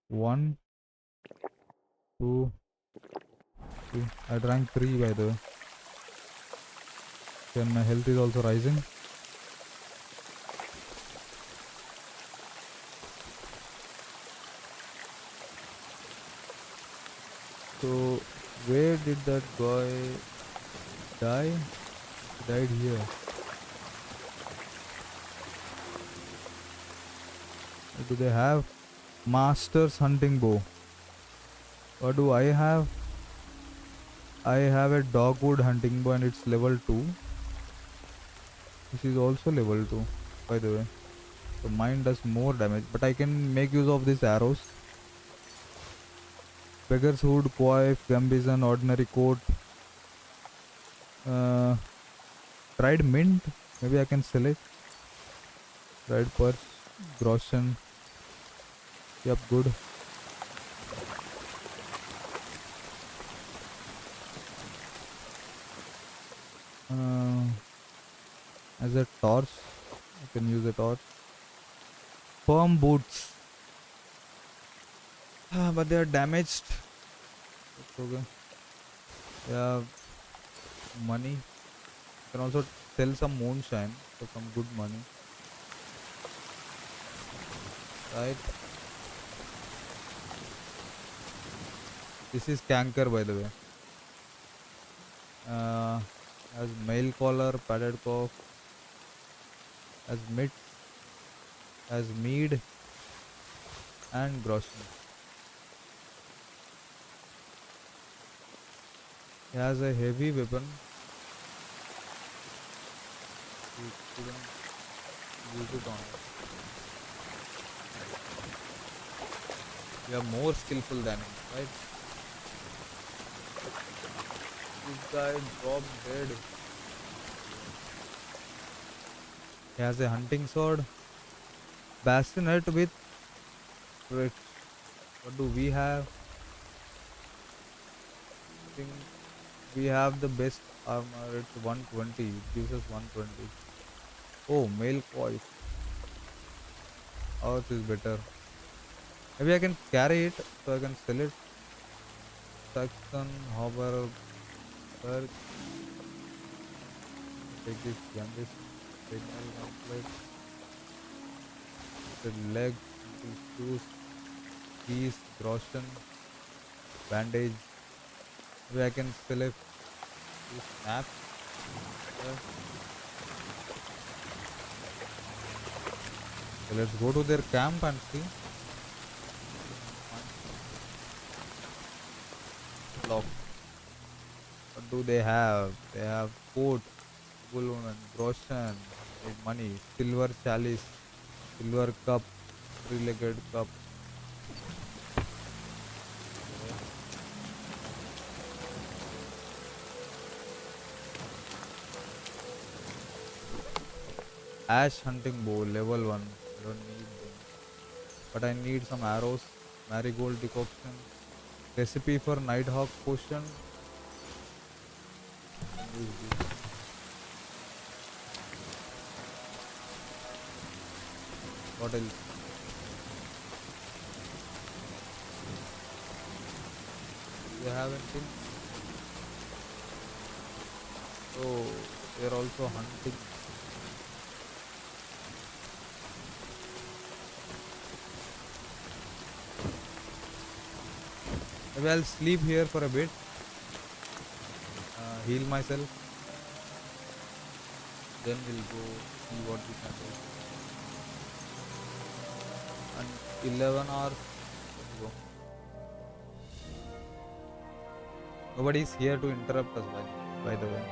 1, 2, 3. I drank 3 by the way. Then my health is also rising. So where did that guy die? He died here. Do they have Master's hunting bow? What do I have? I have a dogwood hunting bow and it's level 2. This is also level 2 by the way. So mine does more damage, but I can make use of these arrows. Beggar's hood, coif, gambizen, ordinary coat. Dried mint, maybe I can sell it. Dried perch, groschen. Yep, good. As a torch, I can use a torch. Firm boots. But they are damaged. That's okay. Yeah, money. You can also sell some moonshine for some good money. Right. This is canker, by the way. Has male collar, padded cough, has mitts, has mead, and groschen. He has a heavy weapon. He couldn't use it on us. We are more skillful than him, right? This guy dropped dead. He has a hunting sword, bassinet with rich. What do we have? I think we have the best armor. It's 120. It gives us 120. Oh, male coif. Ours is better. Maybe I can carry it so I can sell it. Saxon, Hobber, Berg. Take this youngest signal complete. The leg, shoes, keys, groschen, bandage. Maybe I can select this snap. Yeah. So let's go to their camp and see. Lock. What do they have? They have coat, balloon, and groschen. Need money. Silver chalice, silver cup, three-legged cup. Ash hunting bow, level 1. I don't need them. But I need some arrows. Marigold decoction. Recipe for Nighthawk potion. Use this. What else? Do you have anything? Oh, they're also hunting. Maybe I'll sleep here for a bit. Heal myself. Then we'll go see what we can do. And 11 hours. Let's go. Nobody's here to interrupt us, by the way.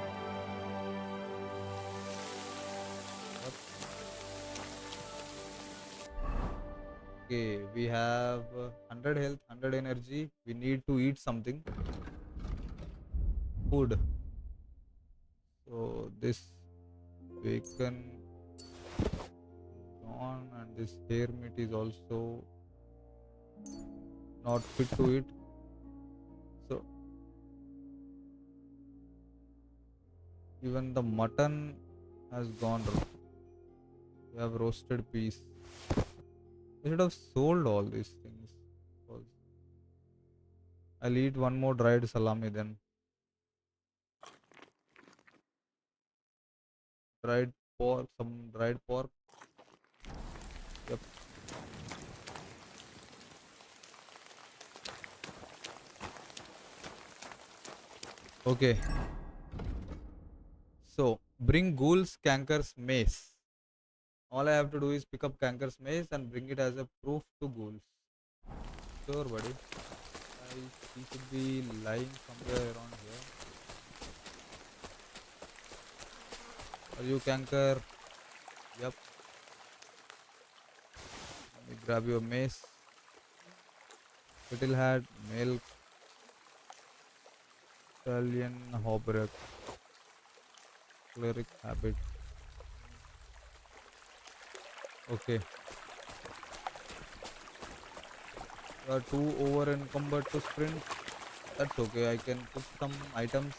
Yep. Okay, we have 100 health, 100 energy. We need to eat something. Food. So this bacon gone, and this hair meat is also not fit to eat. So even the mutton has gone raw. We have roasted peas. We should have sold all these things. I'll eat one more dried salami then. Dried pork, some dried pork. Yep. Okay. So bring Ghoul's Canker's mace. All I have to do is pick up Canker's mace and bring it as a proof to Ghouls. Sure, buddy. He should be lying somewhere around here. Are you Canker? Yep. Let me grab your mace. Little hat, male Italian hauberk, cleric habit. Okay. You are too over encumbered to sprint. That's okay. I can put some items.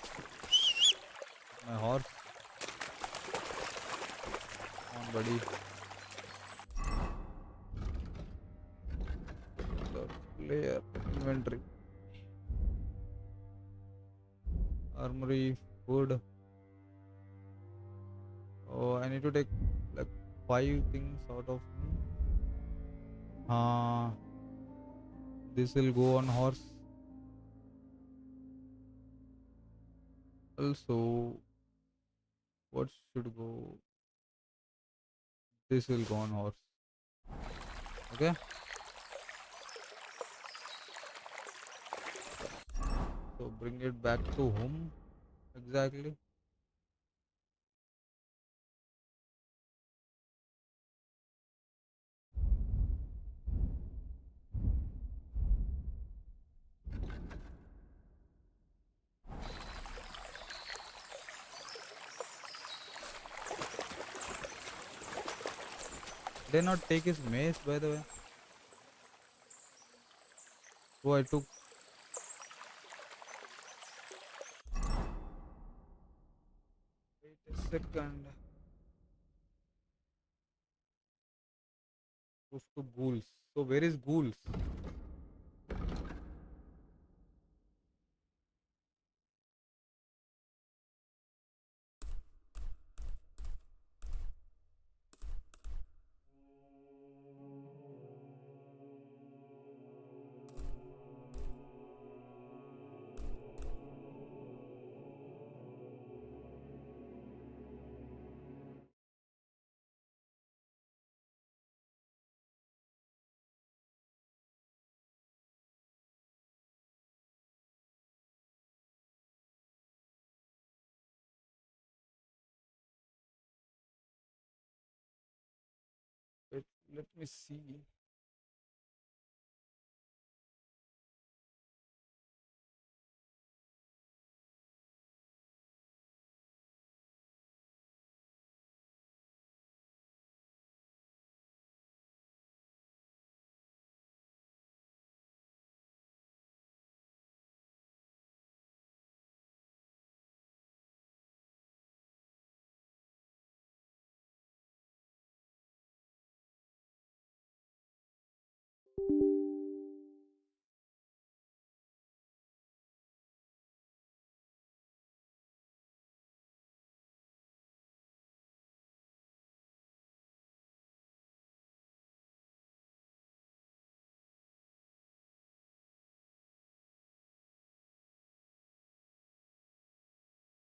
My horse. Come on, buddy. Player inventory. Armory, food. Oh, I need to take like 5 things out of This will go on horse. Also, what should go? This will go on horse. Okay. So bring it back to whom exactly? Did I not take his mace, by the way? Oh, I took. Wait a second. Move to ghouls. So where is ghouls? Wait, let me see.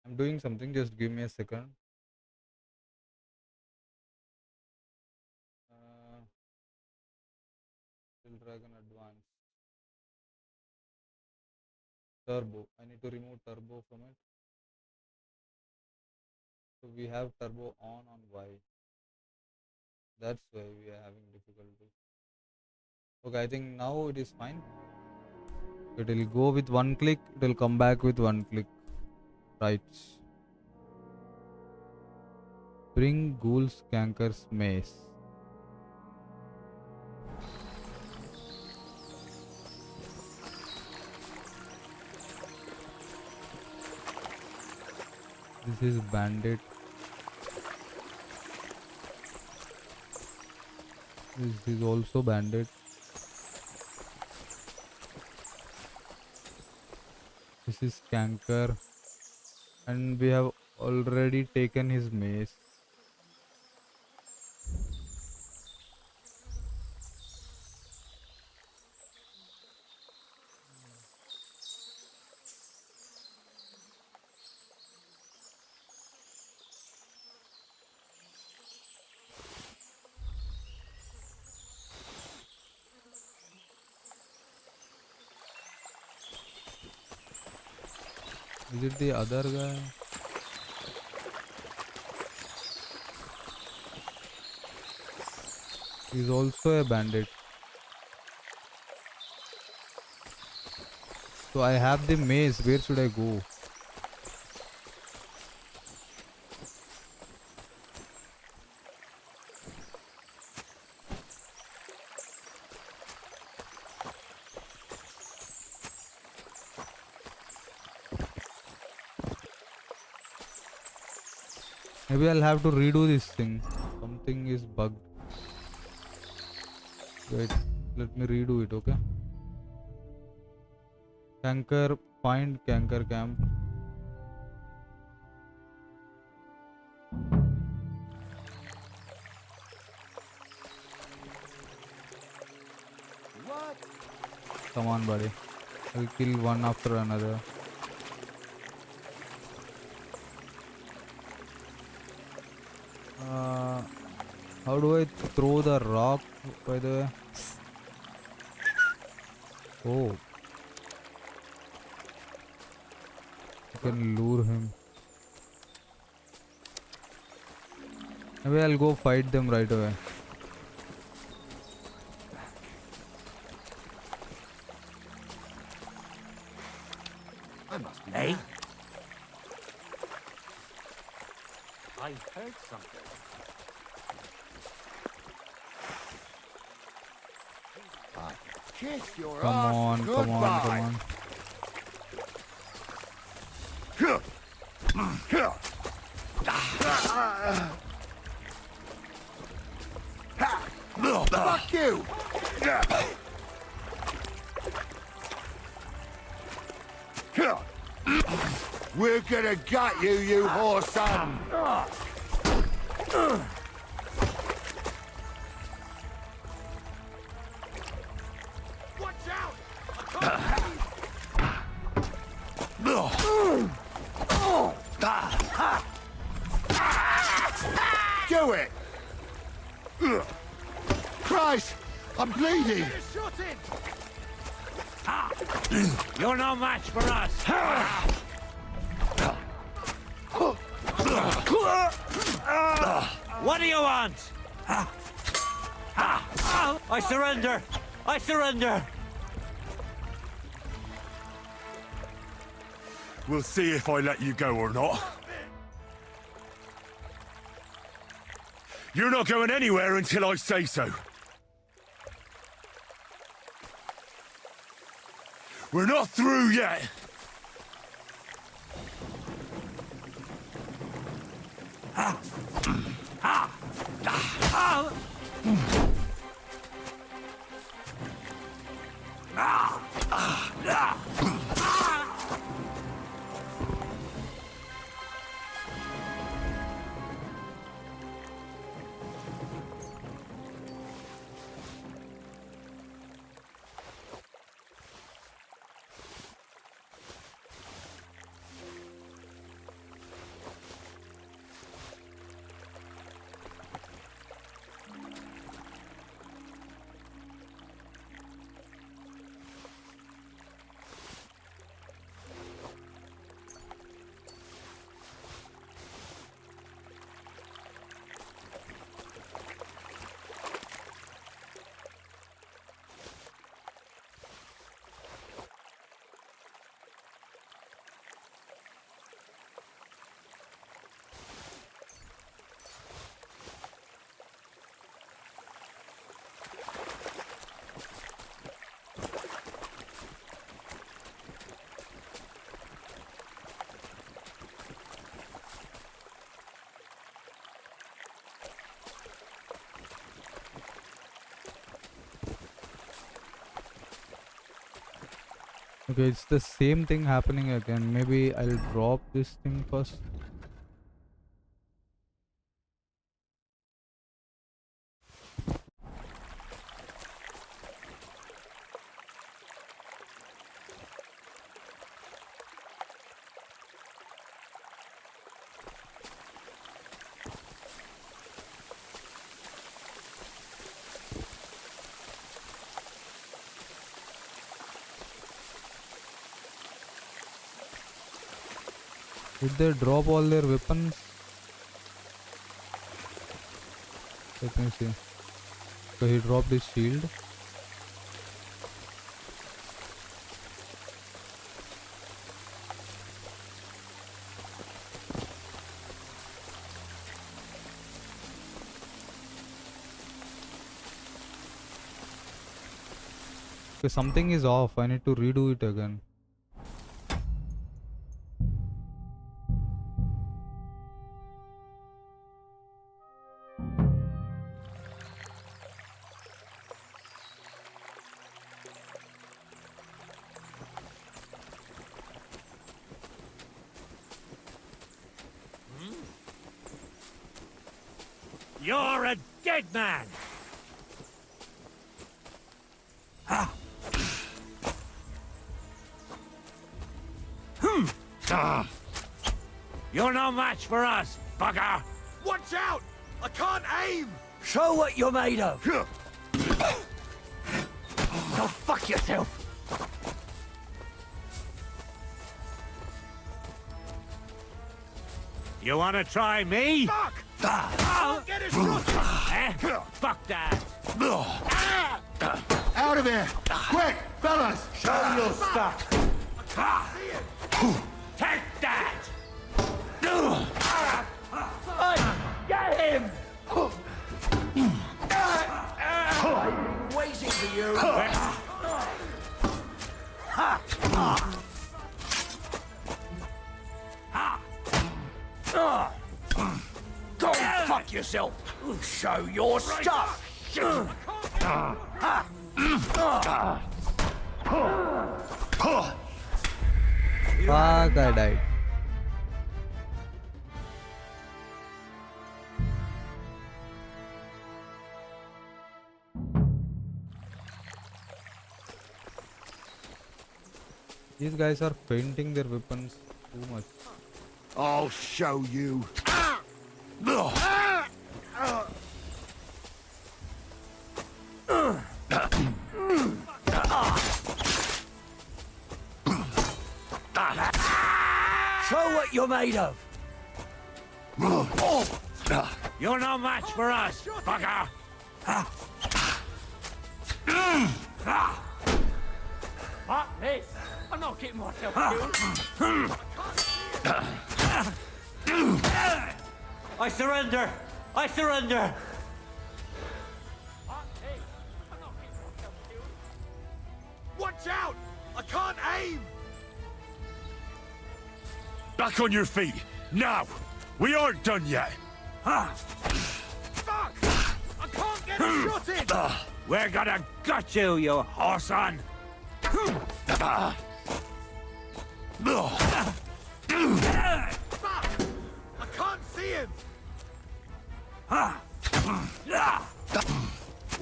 I'm doing something. Just give me a second. Still Dragon Advance. Turbo. I need to remove turbo from it. So we have turbo on Y. That's why we are having difficulty. Okay, I think now it is fine. It will go with one click. It will come back with one click. Right. Bring Ghoul's Canker's mace. This is bandit. This is also bandit. This is Canker. And we have already taken his mace. Is it the other guy? He's also a bandit. So I have the maze. Where should I go? Maybe I'll have to redo this thing. Something is bugged. Wait, let me redo it, okay? Canker, find Canker camp. Come on, buddy. I'll kill one after another. How do I throw the rock, by the way? Oh. I can lure him. Maybe I'll go fight them right away. Hey? I heard something. Kiss your Come ass on, come on, goodbye. Fuck you! We're gonna gut you, you whore son! Watch out! Do it! Christ! I'm bleeding! You're no match for us. What do you want? I surrender. I surrender. We'll see if I let you go or not. You're not going anywhere until I say so. We're not through yet. Okay, it's the same thing happening again. Maybe I'll drop this thing first. Did they drop all their weapons? Let me see. So he dropped his shield. Okay, something is off. I need to redo it again. You're a dead man. You're no match for us, bugger! Watch out! I can't aim! Show what you're made of! Go fuck yourself! You wanna try me? Fuck! I'll get a shot! Eh? Fuck that! Out of here! Quick, fellas! Show your stuff! Take that! Get him! I've been waiting for you! Go fuck yourself! Show your stuff! Fuck, I died. These guys are painting their weapons too much. I'll show you. Show what you're made of! You're no match for us, bugger! Fuck this! I'm not getting myself killed! I surrender! I surrender! Watch out! I can't aim! Back on your feet, now! We aren't done yet! Fuck! I can't get a shot in! We're gonna gut you, you horse-on! Fuck! I can't see him!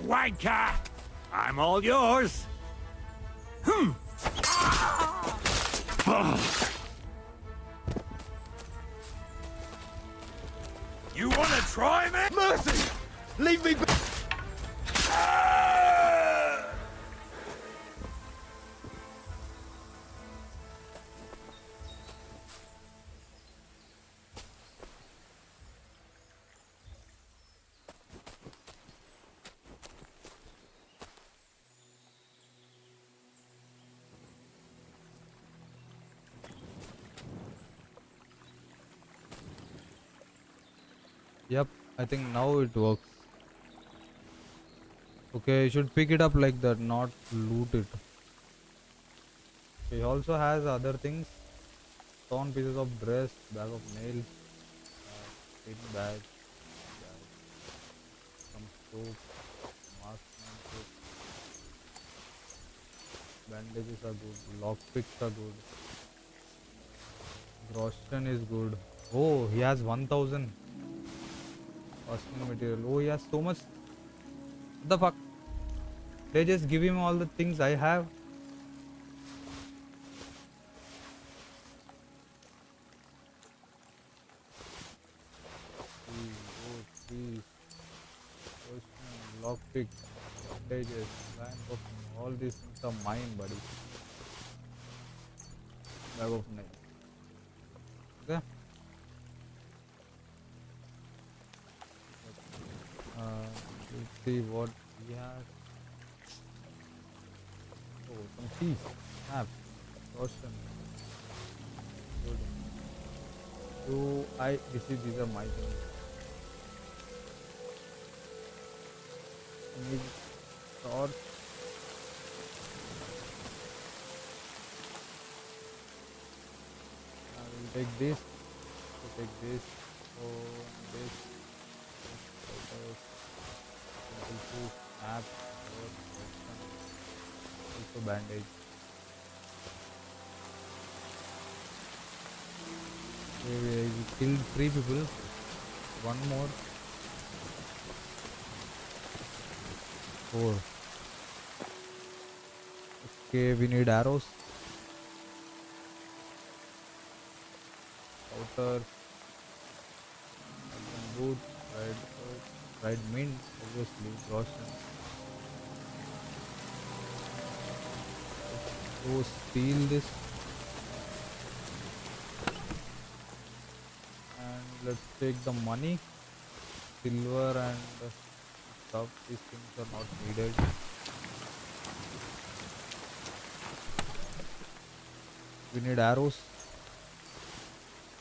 Wanker! I'm all yours! You wanna try me? Mercy! Leave me be! Yep, I think now it works. Okay, you should pick it up like that, not loot it. He also has other things. Torn pieces of dress, bag of nails, hidden bag, some soap, marksman soap. Bandages are good, lockpicks are good. Groschen is good. Oh, he has 1000. Costing material. Oh, he has so much. What the fuck? They just give him all the things I have. Three. Lockpick, bandages, all these things are mine, buddy. Bag of nails. Okay. Let's see what he has. Oh, some cheese. Snap. Caution. Good. So these are my things. I need torch. I will take this. Take this. Oh, this. Snap, also bandage. We killed 3 people. One more. 4. Okay, we need arrows. Outer. Wood, dried mint, obviously, Roshan. Let's go steal this. And let's take the money, silver and stuff. These things are not needed. We need arrows,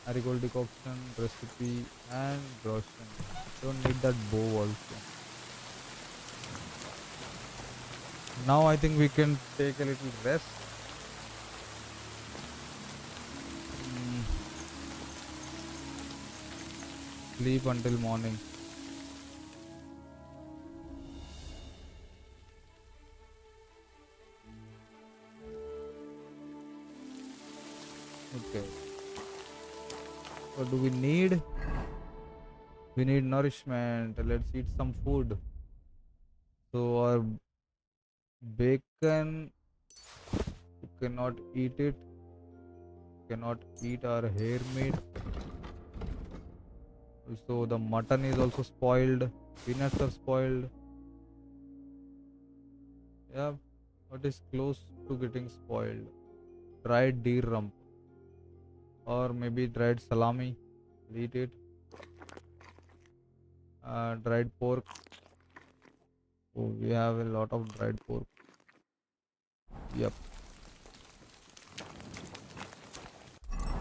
marigold decoction, recipe, and groschen. Don't need that bow also. Now I think we can take a little rest. Sleep until morning. Okay. What do we need? We need nourishment. Let's eat some food. So our bacon, you cannot eat it. Cannot eat our hair meat. Also the mutton is also spoiled. Peanuts are spoiled. Yeah, what is close to getting spoiled? Dried deer rump. Or maybe dried salami. Eat it. Dried pork. Oh, we have a lot of dried pork. Yep.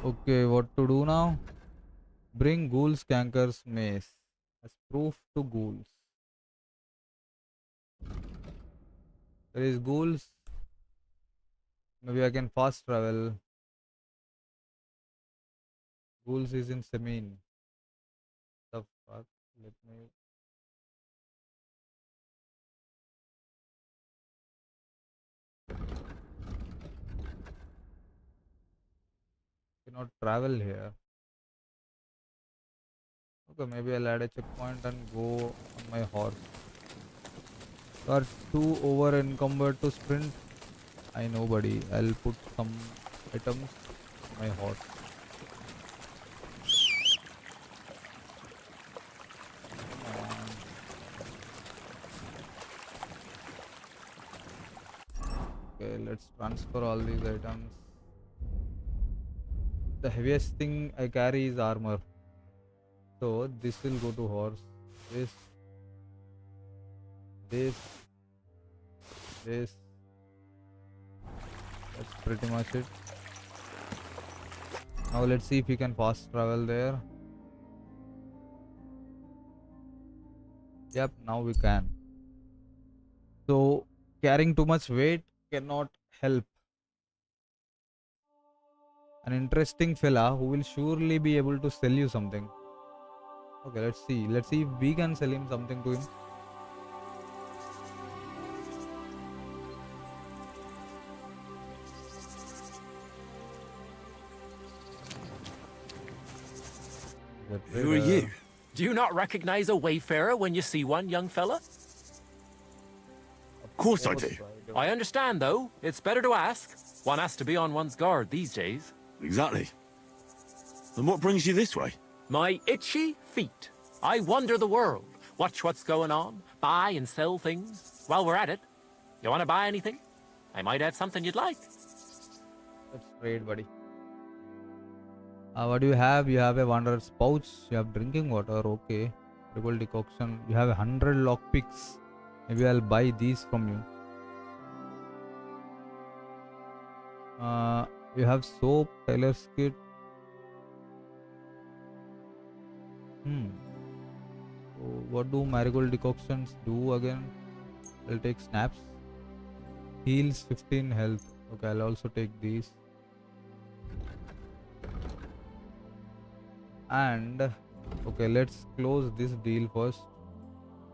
Okay, what to do now? Bring ghouls, cankers, mace as proof to ghouls. There is ghouls. Maybe I can fast travel. Ghouls is in Semin. The fuck? Let me. Cannot travel here. Okay, maybe I'll add a checkpoint and go on my horse. You are too over encumbered to sprint. I know, buddy. I'll put some items on my horse. Okay, let's transfer all these items. The heaviest thing I carry is armor. So this will go to horse. This. That's pretty much it. Now let's see if we can fast travel there. Yep, now we can. So carrying too much weight cannot help. An interesting fella who will surely be able to sell you something. Okay, let's see. Let's see if we can sell him something to him. Who are you? Do you not recognize a wayfarer when you see one, young fella? Of course I do. I understand, though. It's better to ask. One has to be on one's guard these days. Exactly. And what brings you this way? My itchy feet. I wander the world, watch what's going on, buy and sell things. While we're at it, you want to buy anything? I might have something you'd like. That's great, buddy. What do you have? You have a wanderer's pouch. You have drinking water. Okay. Triple decoction. You have 100 lockpicks. Maybe I'll buy these from you. You have soap, tailor's kit. So what do marigold decoctions do again? I'll take snaps. Heals 15 health. Okay, I'll also take these. And okay, let's close this deal first.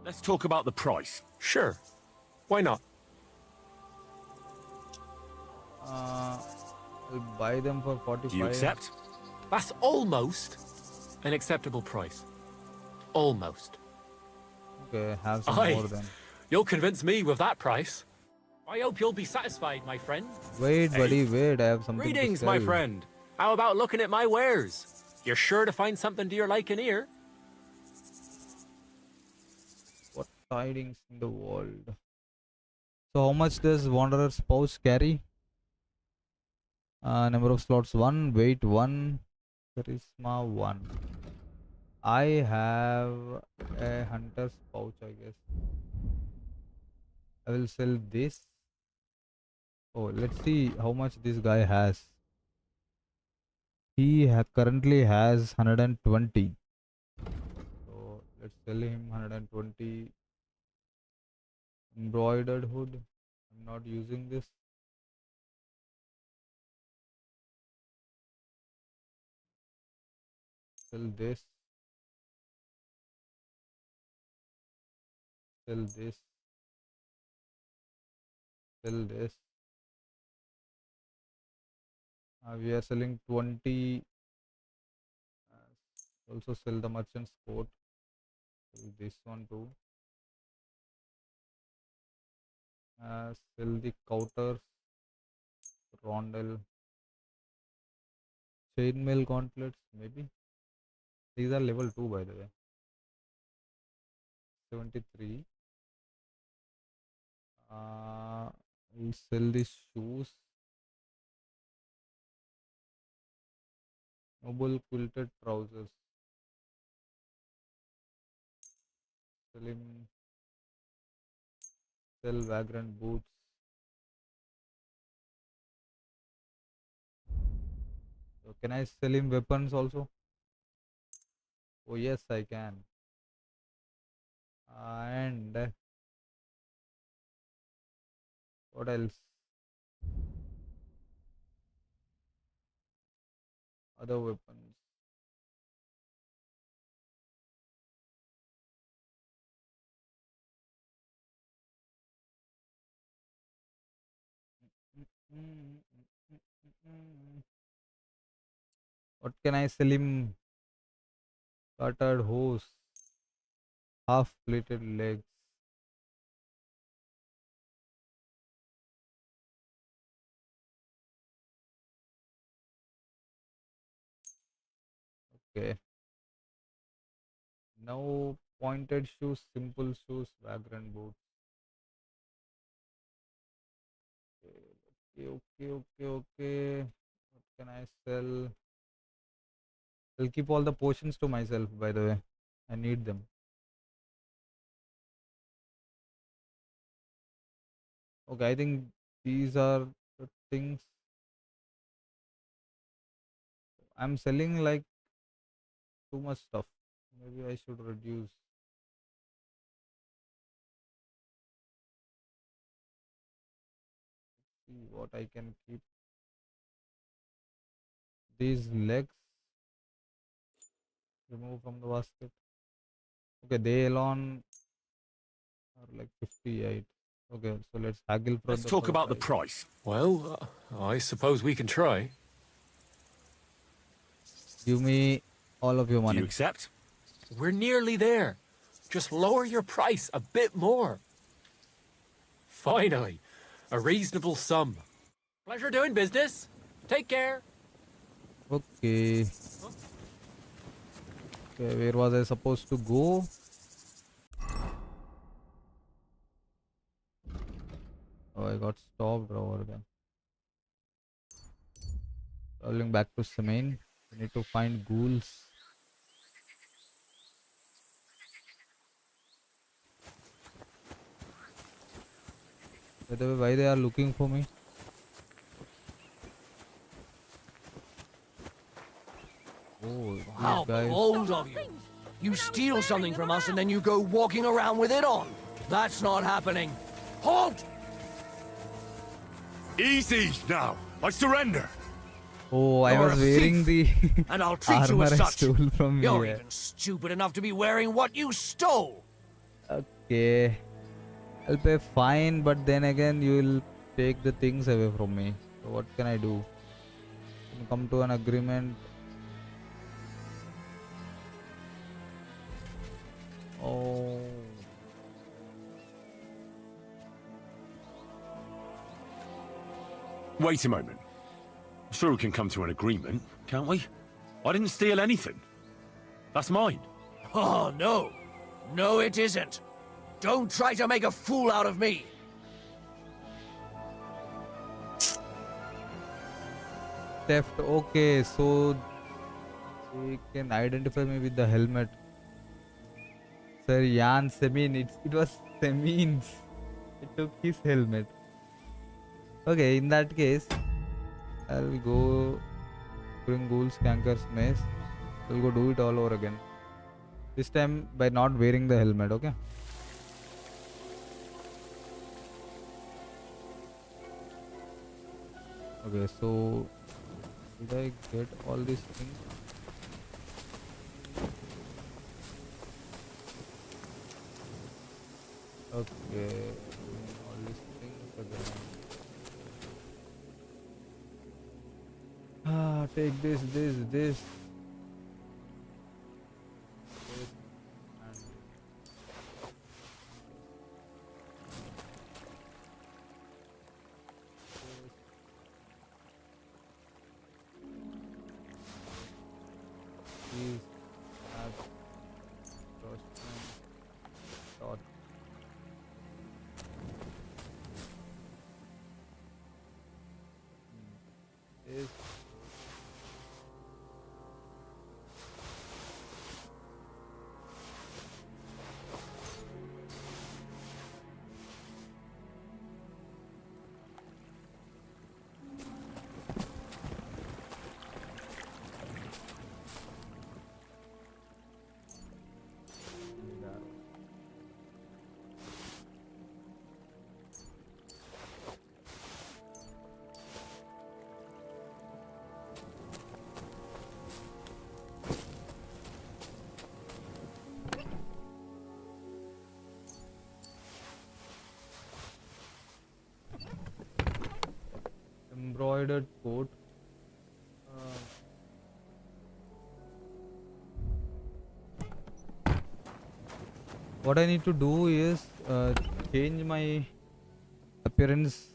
Let's talk about the price. Sure. Why not? I'll buy them for 45. Do you accept? That's almost an acceptable price. Almost. Okay, have some Aye. more then. You'll convince me with that price. I hope you'll be satisfied, my friend. Wait, buddy, wait. I have something Greetings, to my sell. friend. How about looking at my wares? You're sure to find something to your liking here. tidings in the world. So how much does Wanderer's pouch carry? Number of slots 1, weight 1, charisma 1. I have a hunter's pouch, I guess. I will sell this. Oh, let's see how much this guy has. He currently has 120. So let's sell him 120. Embroidered hood. I'm not using this. Sell this. Sell this. Sell this. We are selling 20. Also sell the merchant's coat. Sell this one too. Sell the counters. Rondel. Chainmail gauntlets, maybe. These are level 2 by the way. 73. We'll sell these shoes. Noble quilted trousers. Sell him. Sell vagrant boots. So can I sell him weapons also? Oh yes, I can. And what else? Other weapons. What can I sell him? Tattered hose. Half plated legs. Okay. Now pointed shoes, simple shoes, vagrant boots. Okay. What can I sell? I'll keep all the potions to myself, by the way. I need them. Okay, I think these are the things. I'm selling like too much stuff. Maybe I should reduce. See what I can keep. These legs. Remove from the basket. Okay, they alone are like 58. Okay, so let's haggle for Let's talk about the price. Well, I suppose we can try. Give me all of your money. Do you accept? We're nearly there. Just lower your price a bit more. Finally, a reasonable sum. Pleasure doing business. Take care. Okay. Okay, where was I supposed to go? Oh, I got stopped over there. Traveling back to Semain. We need to find ghouls. By the way, why they are looking for me? Oh, How these guys. bold of you! You steal something from us and then you go walking around with it on. That's not happening. Halt! Easy now. I surrender. Oh, I You're was a wearing thief, the and I'll treat you armor as I such. stole from You're you. even stupid enough to be wearing what you stole. Okay. I'll pay fine, but then again you will take the things away from me. So what can I do? Can you come to an agreement? Oh. Wait a moment. Sure we can come to an agreement, can't we? I didn't steal anything. That's mine. Oh, no. No, it isn't. Don't try to make a fool out of me! Theft. Okay, so they can identify me with the helmet. Sir Jan Semin. It was Semin's. I took his helmet. Okay, in that case, I'll go bring Ghoul's Canker's mace. We'll go do it all over again. This time by not wearing the helmet, okay? Okay, so did I get all these things? Okay, doing all these things again. Ah, take this. This, and these have crossbow dot. This embroidered coat. What I need to do is change my appearance.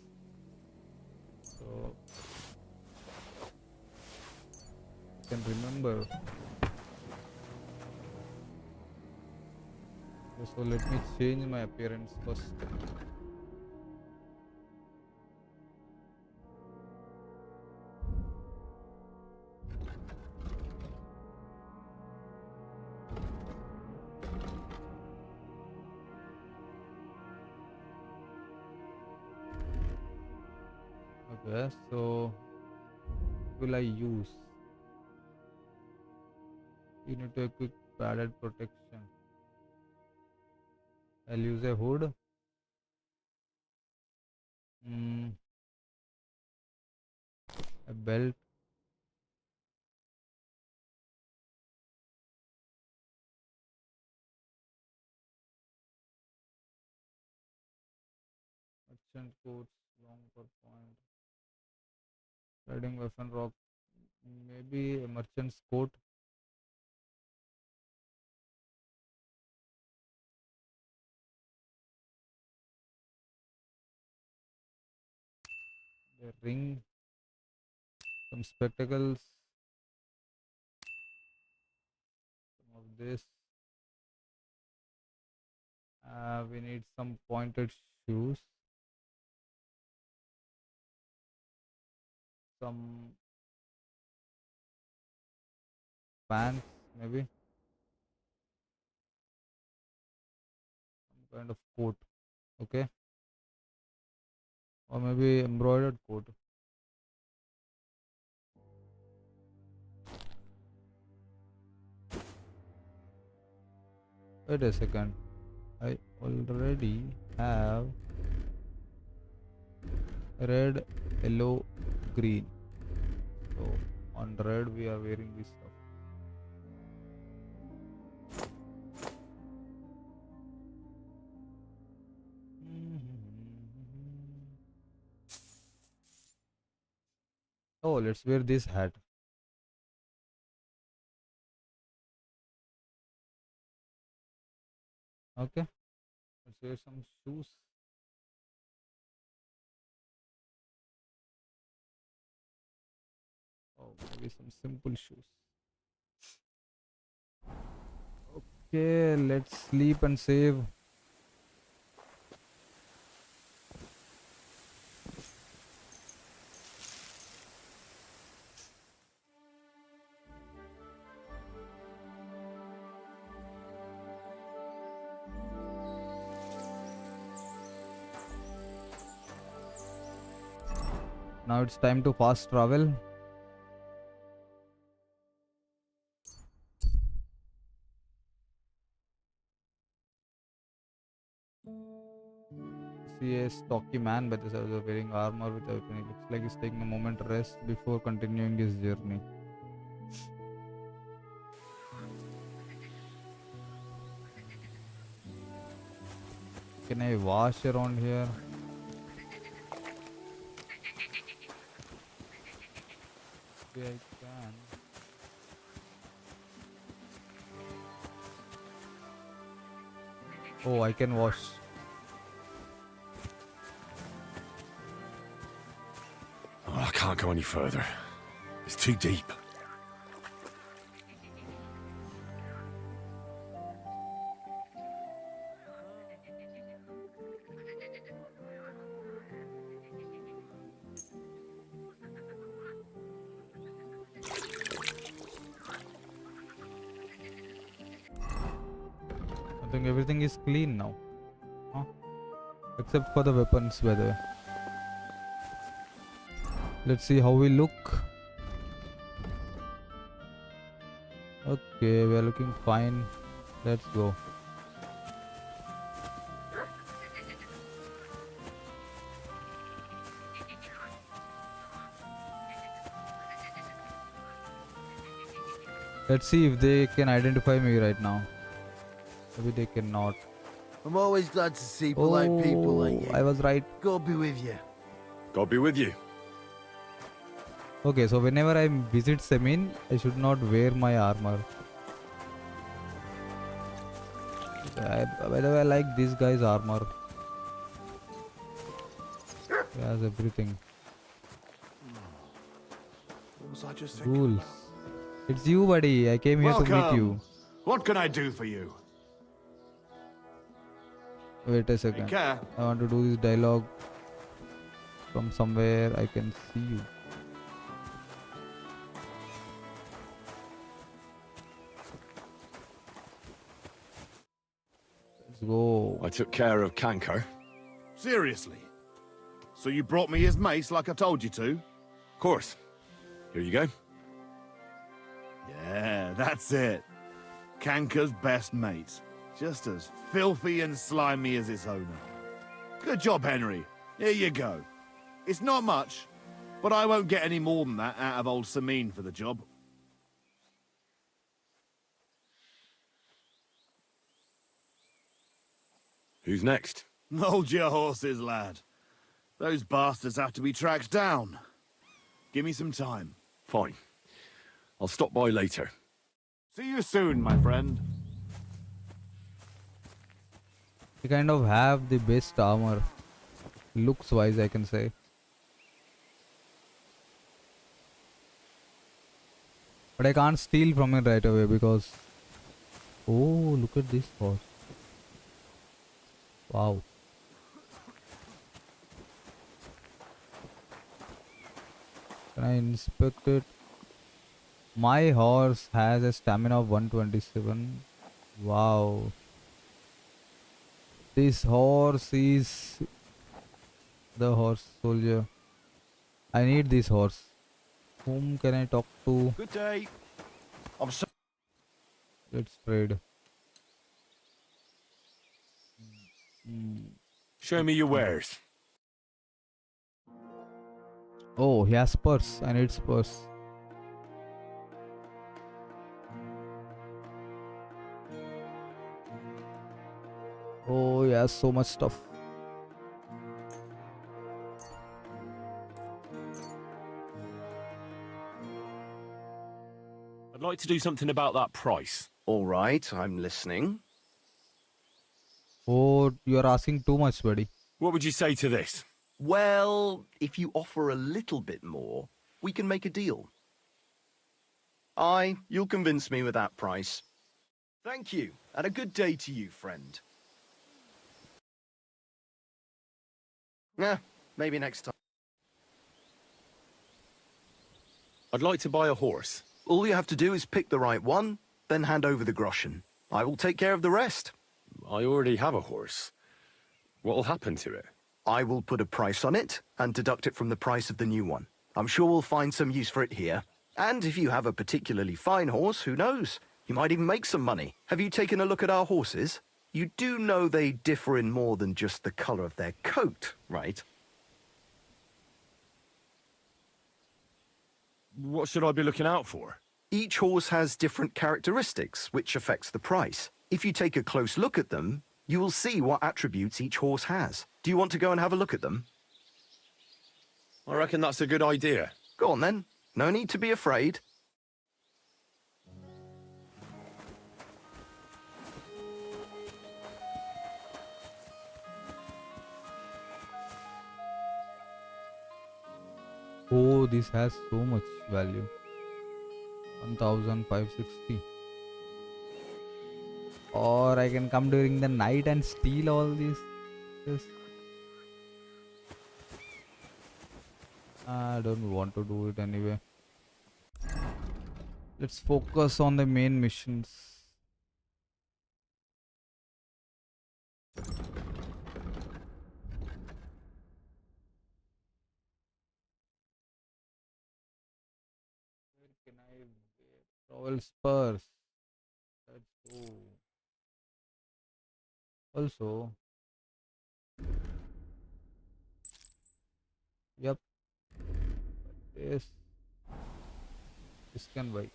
So I can remember. Okay, so let me change my appearance first. Okay, so will I use? You need to equip padded protection. I'll use a hood. A belt. Merchant coats, long for point. Riding weapon rock. Maybe a merchant's coat. A ring. Some spectacles. Some of this. We need some pointed shoes. Some pants, maybe. Some kind of coat. Okay. Or maybe embroidered coat. Wait a second. I already have red, yellow, green. So on red we are wearing this stuff. Oh, let's wear this hat. Okay. Let's wear some shoes. Oh, maybe some simple shoes. Okay, let's sleep and save. Now it's time to fast travel. See a stocky man by the side of the wearing armor with a weapon. It looks like he's taking a moment to rest before continuing his journey. Can I wash around here? Yeah, I can. Oh, I can wash. Oh, I can't go any further. It's too deep. I think everything is clean now. Huh? Except for the weapons, by the way. Let's see how we look. Okay, we are looking fine. Let's go. Let's see if they can identify me right now. Maybe they cannot. I'm always glad to see polite people like you. I was right. God be with you. God be with you. Okay, so whenever I visit Semin, I should not wear my armor. By the way, I like this guy's armor. He has everything. What was I just thinking? Rules. It's you, buddy. I came here to meet you. What can I do for you? Wait a second. Take care. I want to do this dialogue from somewhere I can see you. Let's go. I took care of Canker. Seriously? So you brought me his mace like I told you to? Of course. Here you go. Yeah, that's it. Canker's best mate. Just as filthy and slimy as its owner. Good job, Henry. Here you go. It's not much, but I won't get any more than that out of old Samin for the job. Who's next? Hold your horses, lad. Those bastards have to be tracked down. Give me some time. Fine. I'll stop by later. See you soon, my friend. They kind of have the best armor. Looks wise, I can say. But I can't steal from it right away because... Oh, look at this horse. Wow. Can I inspect it? My horse has a stamina of 127. Wow. This horse is the horse soldier. I need this horse. Whom can I talk to? Good day. I'm so Let's trade. Show me your wares. Oh, he has spurs. I need spurs. Oh, he has so much stuff. I'd like to do something about that price. All right, I'm listening. Oh, you're asking too much, buddy. What would you say to this? Well, if you offer a little bit more, we can make a deal. Aye, you'll convince me with that price. Thank you, and a good day to you, friend. Yeah, maybe next time. I'd like to buy a horse. All you have to do is pick the right one, then hand over the groschen. I will take care of the rest. I already have a horse. What'll happen to it? I will put a price on it and deduct it from the price of the new one. I'm sure we'll find some use for it here. And if you have a particularly fine horse, who knows? You might even make some money. Have you taken a look at our horses? You do know they differ in more than just the color of their coat, right? What should I be looking out for? Each horse has different characteristics, which affects the price. If you take a close look at them, you will see what attributes each horse has. Do you want to go and have a look at them? I reckon that's a good idea. Go on then. No need to be afraid. Oh, this has so much value. 1560. Or I can come during the night and steal all these. This. I don't want to do it anyway. Let's focus on the main missions. Where can I wear? Travel spurs. Let's go. Also, yep. This can buy.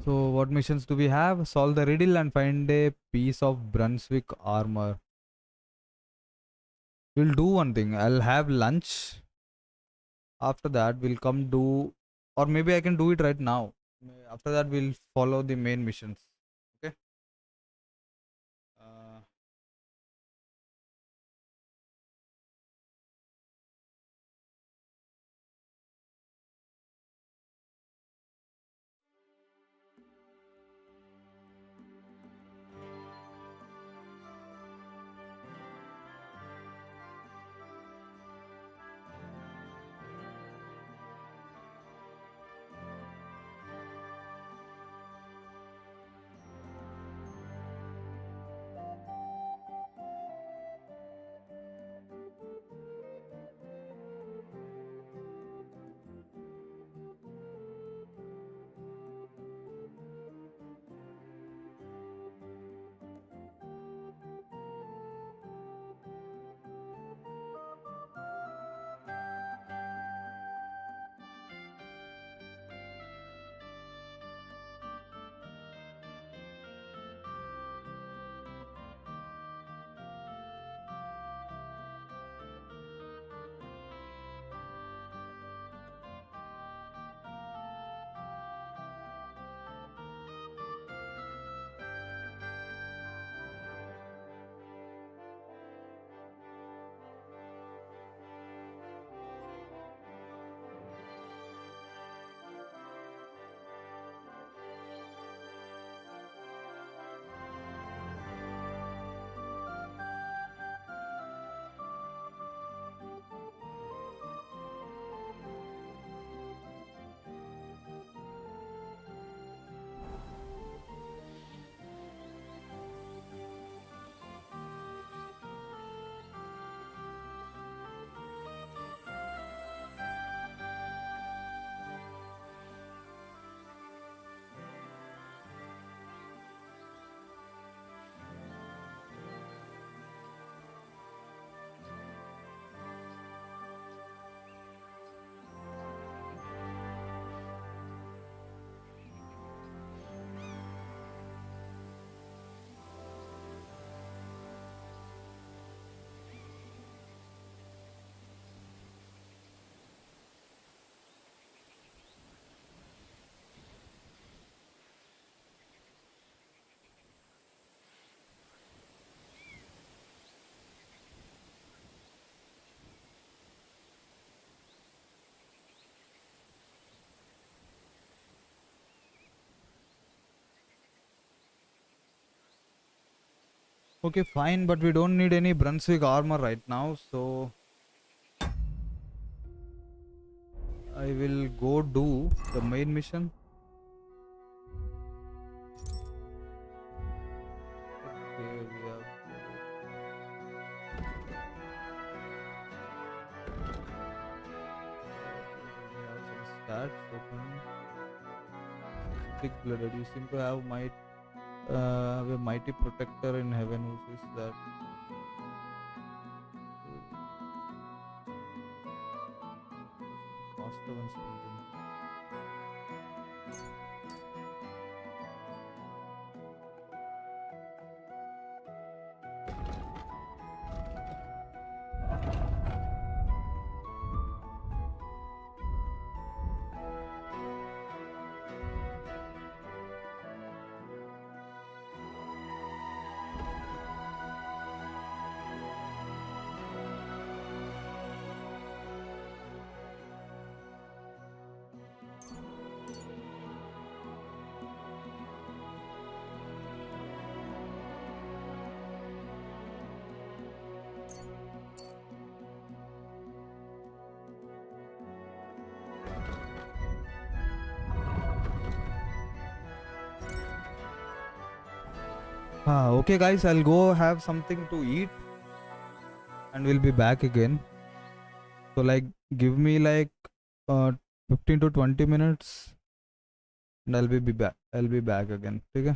So what missions do we have? Solve the riddle and find a piece of Brunswick armor. We'll do one thing. I'll have lunch. After that we'll come do, or maybe I can do it right now. After that we'll follow the main missions. Okay. Okay, fine, but we don't need any Brunswick armor right now, so I will go do the main mission. Okay, we have That's open. Big blooded. You seem to have a mighty protector in heaven. Who says that? Master and something. Okay guys, I'll go have something to eat and we'll be back again. So like give me like uh 15 to 20 minutes and I'll be back again. Okay?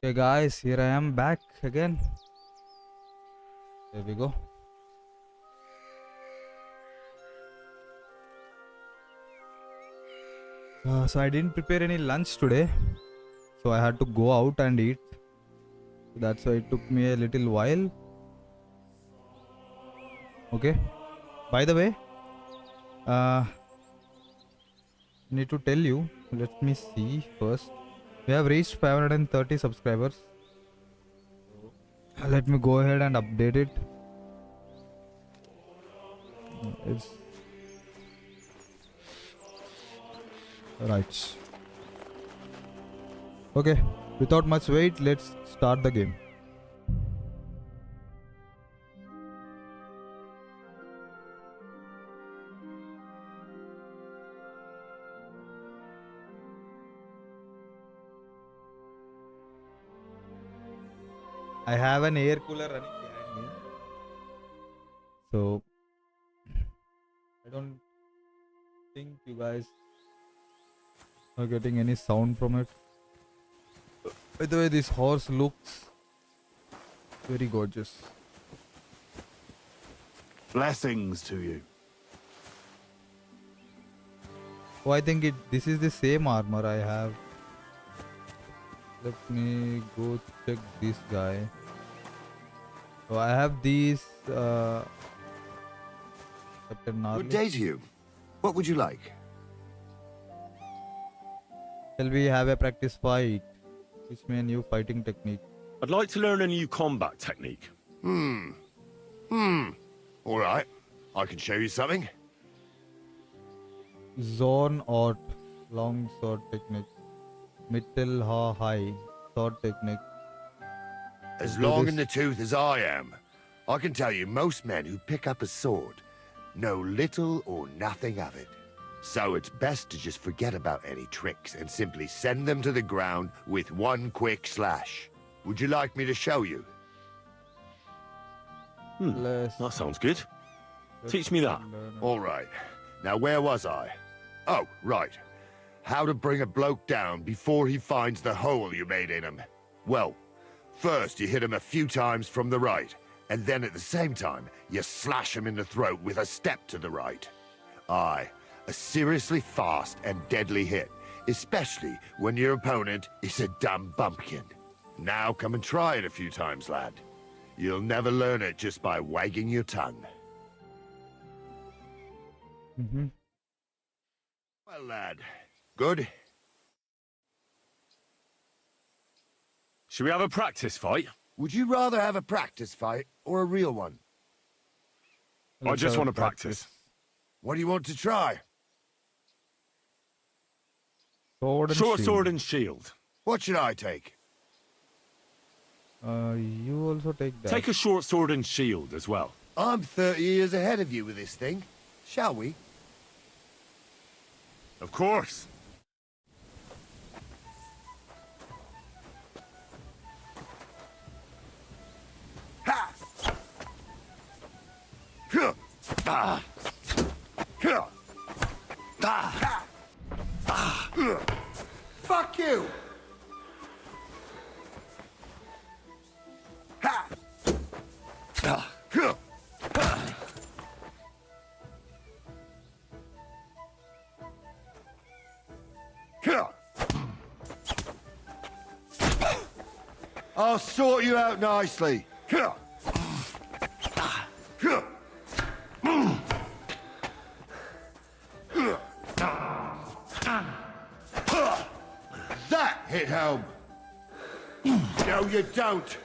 Okay, guys, here I am back again. There we go. So I didn't prepare any lunch today, so I had to go out and eat. That's why it took me a little while. Okay. By the way, I need to tell you. Let me see first. We have reached 530 subscribers. Let me go ahead and update it. It's right. Okay, without much wait, let's start the game. I have an air cooler running behind me, so I don't think you guys are getting any sound from it. By the way, this horse looks very gorgeous. Blessings to you. Oh, I think this is the same armor I have. Let me go check this guy. So I have these. Captain Gnarly. Good day to you. What would you like? Shall we have a practice fight? Teach me a new fighting technique. I'd like to learn a new combat technique. All right. I can show you something. Zone Ort, long sword technique. Mittel Ha High, sword technique. As Do long this. in the tooth as I am, I can tell you most men who pick up a sword know little or nothing of it. So it's best to just forget about any tricks and simply send them to the ground with one quick slash. Would you like me to show you? That sounds good. Teach me that. All right. Now, where was I? Oh, right. How to bring a bloke down before he finds the hole you made in him. Well, first you hit him a few times from the right, and then at the same time, you slash him in the throat with a step to the right. Aye, a seriously fast and deadly hit, especially when your opponent is a dumb bumpkin. Now come and try it a few times, lad. You'll never learn it just by wagging your tongue. Well, lad, good? Should we have a practice fight? Would you rather have a practice fight or a real one? I just want to practice. What do you want to try? Sword and Short shield. sword and shield. What should I take? You also take that. Take a short sword and shield as well. I'm 30 years ahead of you with this thing. Shall we? Of course. Fuck you! I'll sort you out nicely. That hit home. No, you don't.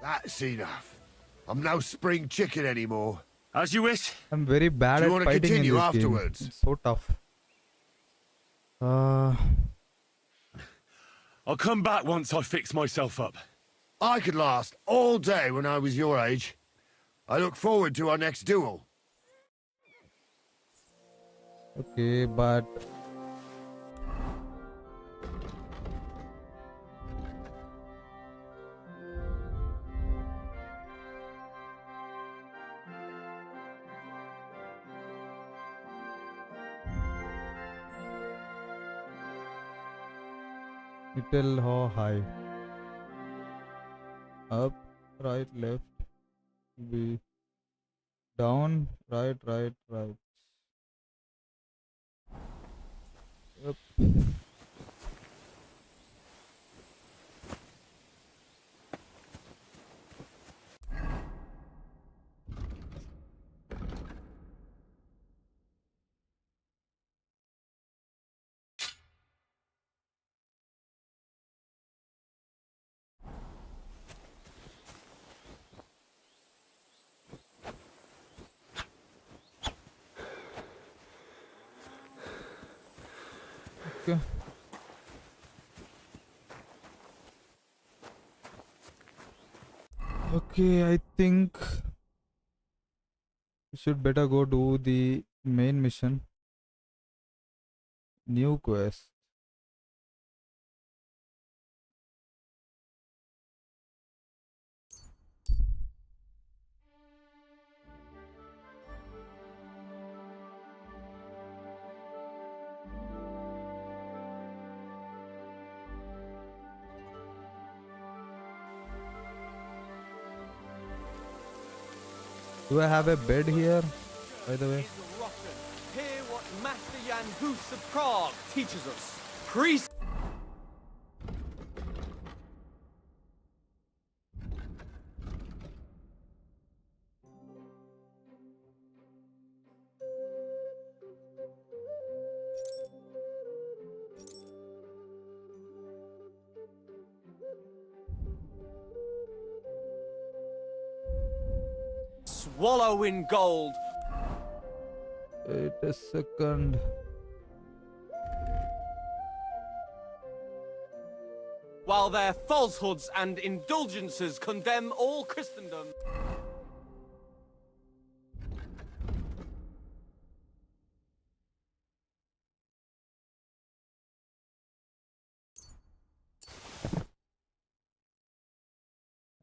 That's enough. I'm no spring chicken anymore. As you wish. I'm very bad Do you at want to fighting in continue this afterwards? game. It's so tough. I'll come back once I fix myself up. I could last all day when I was your age. I look forward to our next duel. Okay, but Little or high. Up, right, left. Be down, right, right, right. Yep. Okay. Okay, I think we should better go do the main mission. New quest. Do I have a bed here, by the way? Hear what Master Jan Hus of Prague teaches us. Priest. Swallow in gold. Wait a second. While their falsehoods and indulgences condemn all Christendom.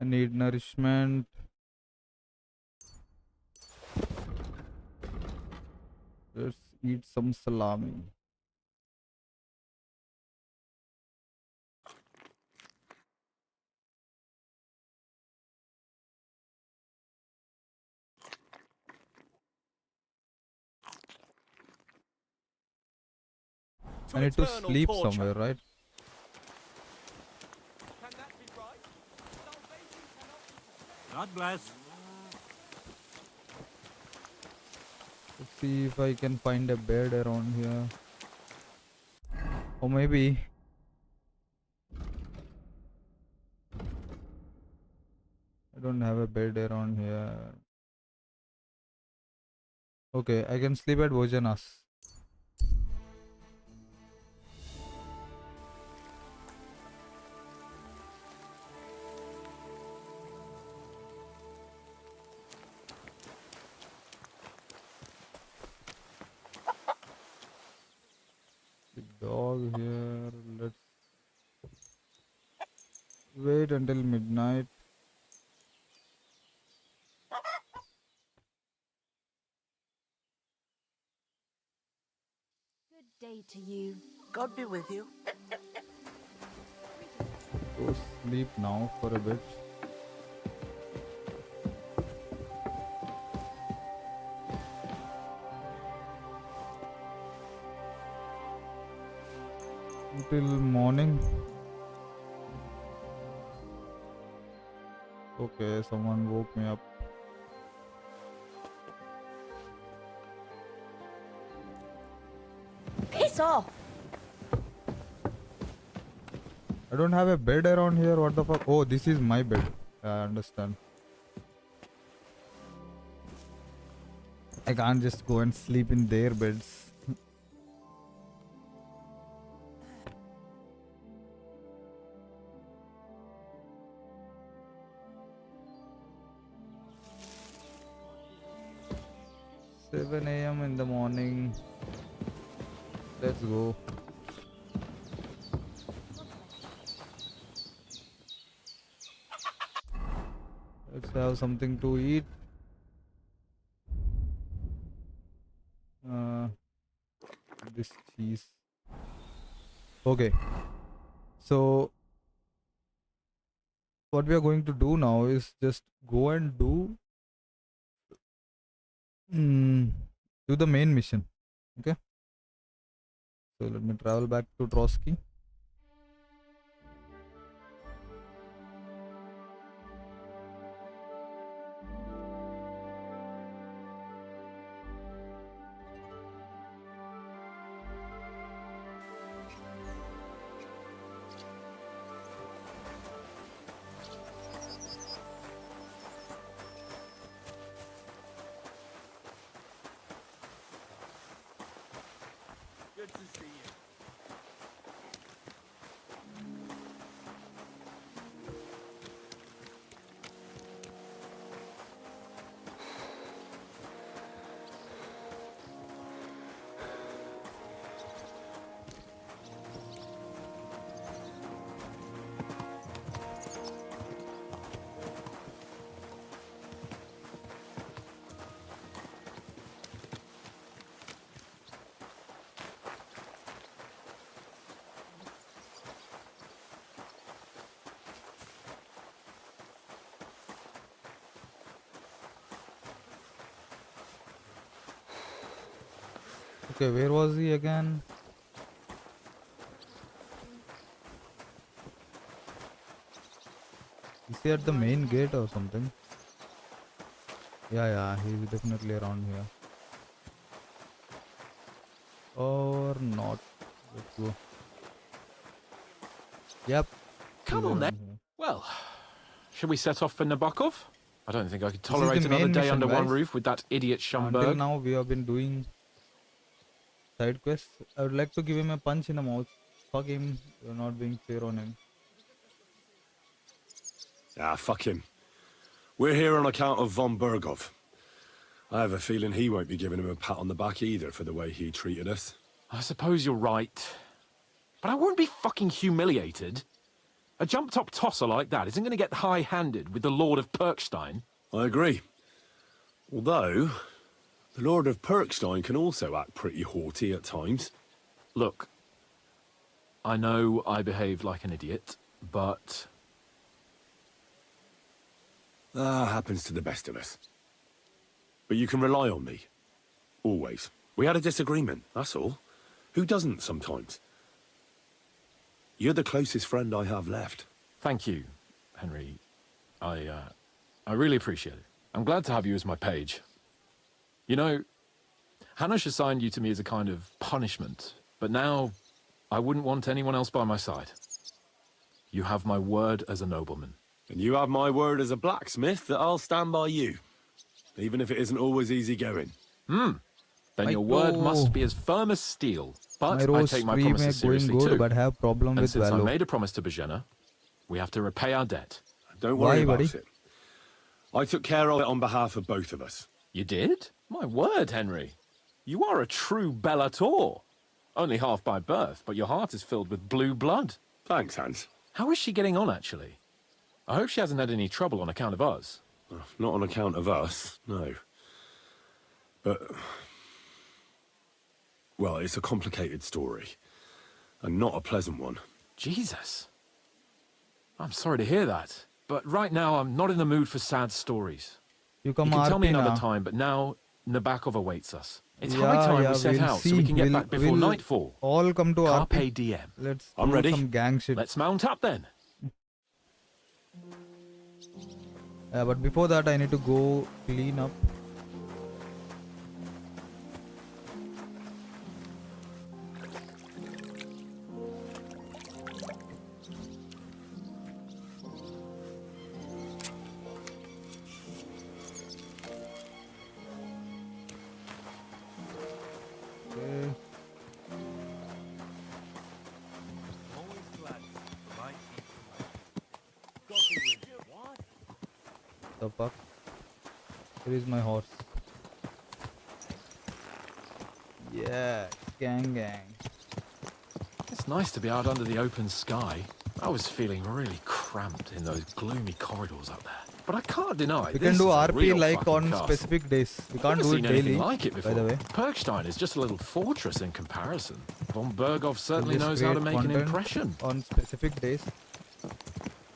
I need nourishment. Let's eat some salami. I need to eternal sleep torture. somewhere, right? God bless. Let's see if I can find a bed around here. Or maybe I don't have a bed around here. Okay, I can sleep at Bojana's. The dog here. Let's wait until midnight. Good day to you. God be with you. Go sleep now for a bit. Until morning. Okay, someone woke me up. Piss off! I don't have a bed around here. What the fuck? Oh, this is my bed. I understand. I can't just go and sleep in their beds. Seven a.m. in the morning. Let's go. Let's have something to eat. This cheese. Okay. So what we are going to do now is just go and do the main mission. Okay, so let me travel back to Trotsky. Good to see you. Okay, where was he again? Is he at the main gate or something? Yeah, he's definitely around here. Or not. Let's go. Yep. Come he's on then. around here. Well, should we set off for Nabokov? I don't think I could This is tolerate the another main day mission, under one guys. roof with that idiot Until Schomburg. now we have been doing side quests. I would like to give him a punch in the mouth. Fuck him. You're not being fair on him. Ah, fuck him. We're here on account of von Bergov. I have a feeling he won't be giving him a pat on the back either for the way he treated us. I suppose you're right. But I won't be fucking humiliated. A jump-top tosser like that isn't going to get high-handed with the Lord of Perkstein. I agree. Although, the Lord of Perkstein can also act pretty haughty at times. Look, I know I behaved like an idiot, but... That happens to the best of us. But you can rely on me. Always. We had a disagreement, that's all. Who doesn't sometimes? You're the closest friend I have left. Thank you, Henry. I really appreciate it. I'm glad to have you as my page. You know, Hanush assigned you to me as a kind of punishment, but now I wouldn't want anyone else by my side. You have my word as a nobleman. And you have my word as a blacksmith that I'll stand by you. Even if it isn't always easy going. Then your word must be as firm as steel. But I take my promises seriously good, too. but have problem And with since I value. made a promise to Bajena, we have to repay our debt. Don't worry about buddy? it. I took care of it on behalf of both of us. You did? My word, Henry. You are a true Bellator. Only half by birth, but your heart is filled with blue blood. Thanks, Hans. How is she getting on, actually? I hope she hasn't had any trouble on account of us. Not on account of us, no. But... well, it's a complicated story. And not a pleasant one. Jesus. I'm sorry to hear that. But right now, I'm not in the mood for sad stories. You You come can tell me RP another now. time, but now Nabokov awaits us. It's Yeah, high time yeah, we set we'll out so see. we can get We'll- back before we'll nightfall. All come to Carpe RP. diem. Let's I'm do ready. some gang shit. Let's mount up then. But before that, I need to go clean up. Okay. The fuck? Where is my horse? Yeah, gang. It's nice to be out under the open sky. I was feeling really cramped in those gloomy corridors up there. but I can't deny We this can do is a RP real like fucking on castle. specific days. We can't Never do it seen anything daily. like it By before. the way, Perkstein is just a little fortress in comparison. Von Berghoff certainly We'll knows just how to create make an content impression. on specific days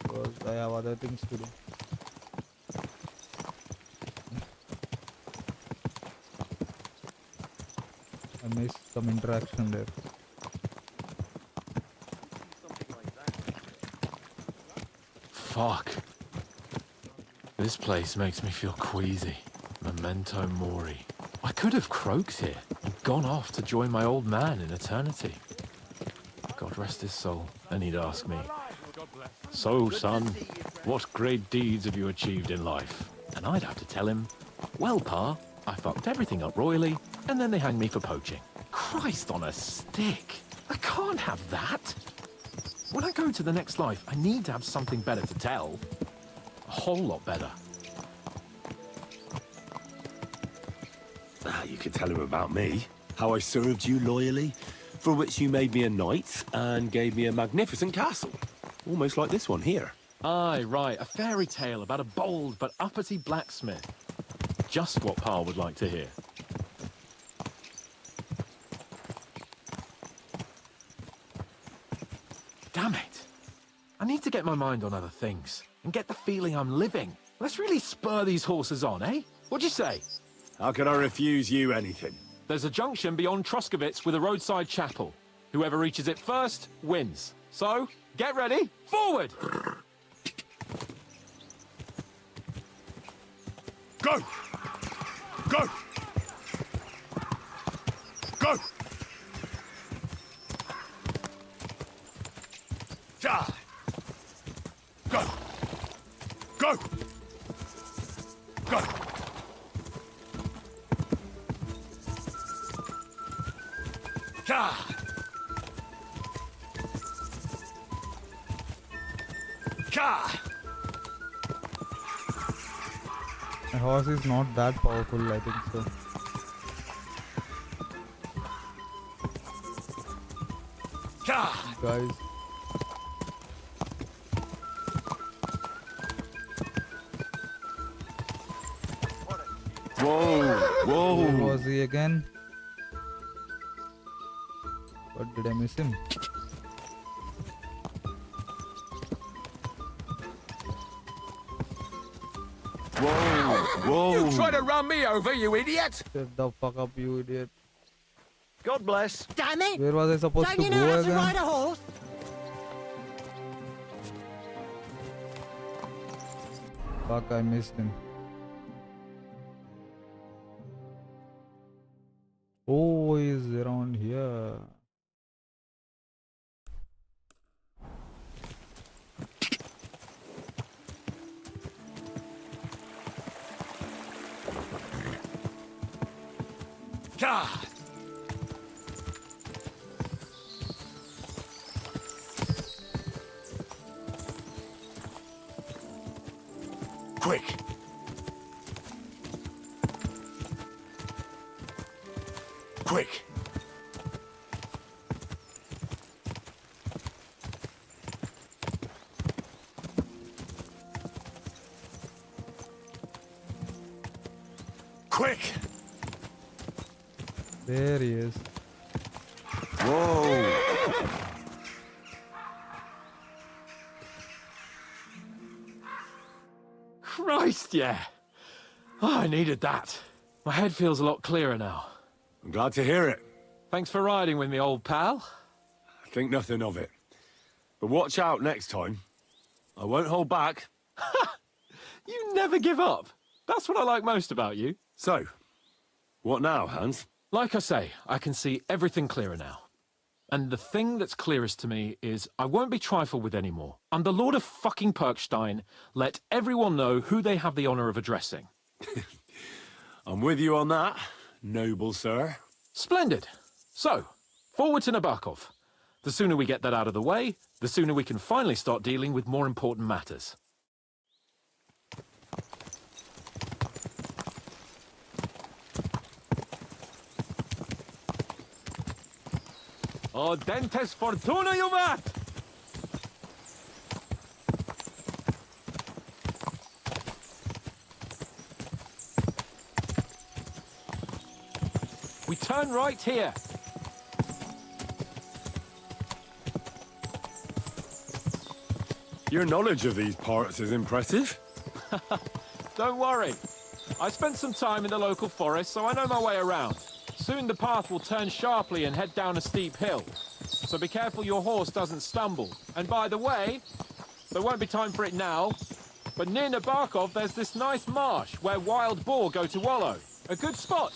because I have other things to do. I missed some interaction there. Fuck. This place makes me feel queasy. Memento mori. I could have croaked here and gone off to join my old man in eternity. God rest his soul. And he'd ask me, "So, son, what great deeds have you achieved in life?" And I'd have to tell him, "Well, Pa, I fucked everything up royally, and then they hanged me for poaching." Christ on a stick. I can't have that. When I go to the next life, I need to have something better to tell. A whole lot better. You could tell him about me. How I served you loyally, for which you made me a knight and gave me a magnificent castle. Almost like this one here. Aye, right. A fairy tale about a bold but uppity blacksmith. Just what Pa would like to hear. Damn it. I need to get my mind on other things and get the feeling I'm living. Let's really spur these horses on, eh? What'd you say? How can I refuse you anything? There's a junction beyond Troskovitz with a roadside chapel. Whoever reaches it first wins. So, get ready, forward! Go! Go! Go! Ja! Go! Go! Go! Ja! Ja! My horse is not that powerful, I think so. Ja! Guys. Whoa! Whoa! Where was he again? What did I miss him? Whoa! You try to run me over, you idiot! Shut the fuck up, you idiot. God bless. Damn it! Where was I supposed Don't to you go know how to again? ride a horse? Fuck, I missed him. Oh, he's around here. Ja! Quick! Quick! Quick! There he is. Whoa! Christ, yeah. Oh, I needed that. My head feels a lot clearer now. I'm glad to hear it. Thanks for riding with me, old pal. Think nothing of it. But watch out next time. I won't hold back. You never give up. That's what I like most about you. So, what now, Hans? Like I say, I can see everything clearer now. And the thing that's clearest to me is I won't be trifled with anymore. I'm the Lord of fucking Perkstein. Let everyone know who they have the honor of addressing. I'm with you on that, noble sir. Splendid. So, forward to Nabokov. The sooner we get that out of the way, the sooner we can finally start dealing with more important matters. Audentes fortuna juvat! Turn right here. Your knowledge of these parts is impressive. Don't worry. I spent some time in the local forest, so I know my way around. Soon the path will turn sharply and head down a steep hill. So be careful your horse doesn't stumble. And by the way, there won't be time for it now, but near Nabokov there's this nice marsh where wild boar go to wallow. A good spot.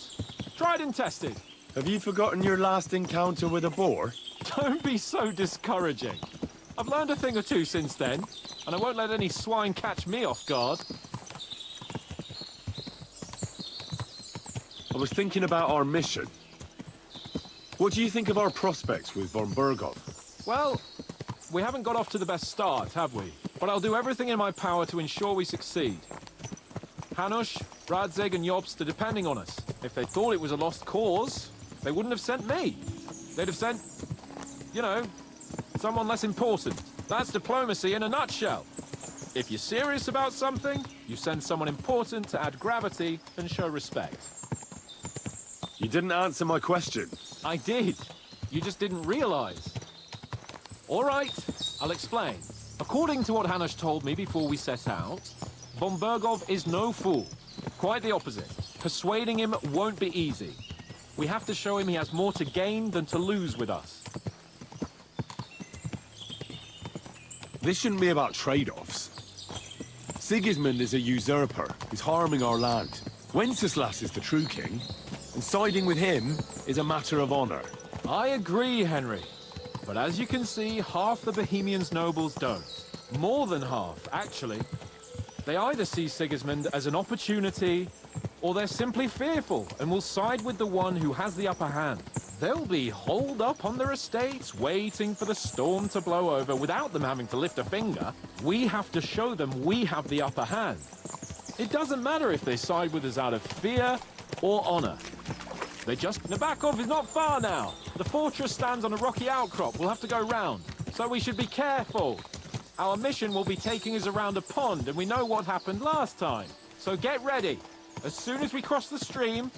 Tried and tested. Have you forgotten your last encounter with a boar? Don't be so discouraging. I've learned a thing or two since then, and I won't let any swine catch me off guard. I was thinking about our mission. What do you think of our prospects with von Bergov? Well, we haven't got off to the best start, have we? But I'll do everything in my power to ensure we succeed. Hanush, Radzig and Jobst are depending on us. If they thought it was a lost cause, they wouldn't have sent me. They'd have sent, you know, someone less important. That's diplomacy in a nutshell. If you're serious about something, you send someone important to add gravity and show respect. You didn't answer my question. I did. You just didn't realize. All right, I'll explain. According to what Hanush told me before we set out, von Bergov is no fool. Quite the opposite. Persuading him won't be easy. We have to show him he has more to gain than to lose with us. This shouldn't be about trade-offs. Sigismund is a usurper who's harming our land. Wenceslas is the true king, and siding with him is a matter of honor. I agree, Henry. But as you can see, half the Bohemians' nobles don't. More than half, actually. They either see Sigismund as an opportunity, or they're simply fearful and will side with the one who has the upper hand. They'll be holed up on their estates, waiting for the storm to blow over without them having to lift a finger. We have to show them we have the upper hand. It doesn't matter if they side with us out of fear or honor. Nabokov is not far now. The fortress stands on a rocky outcrop. We'll have to go round. So we should be careful. Our mission will be taking us around a pond, and we know what happened last time. So get ready. As soon as we cross the stream,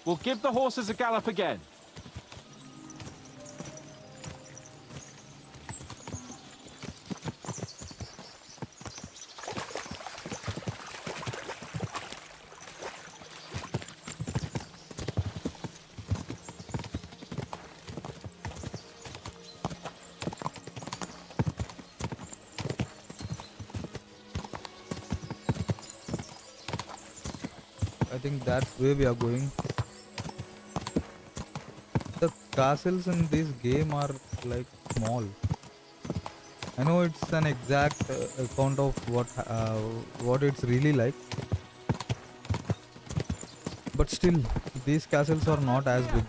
we'll give the horses a gallop again. I think that's where we are going. The castles in this game are like small. I know it's an exact account of what it's really like, but still these castles are not as big.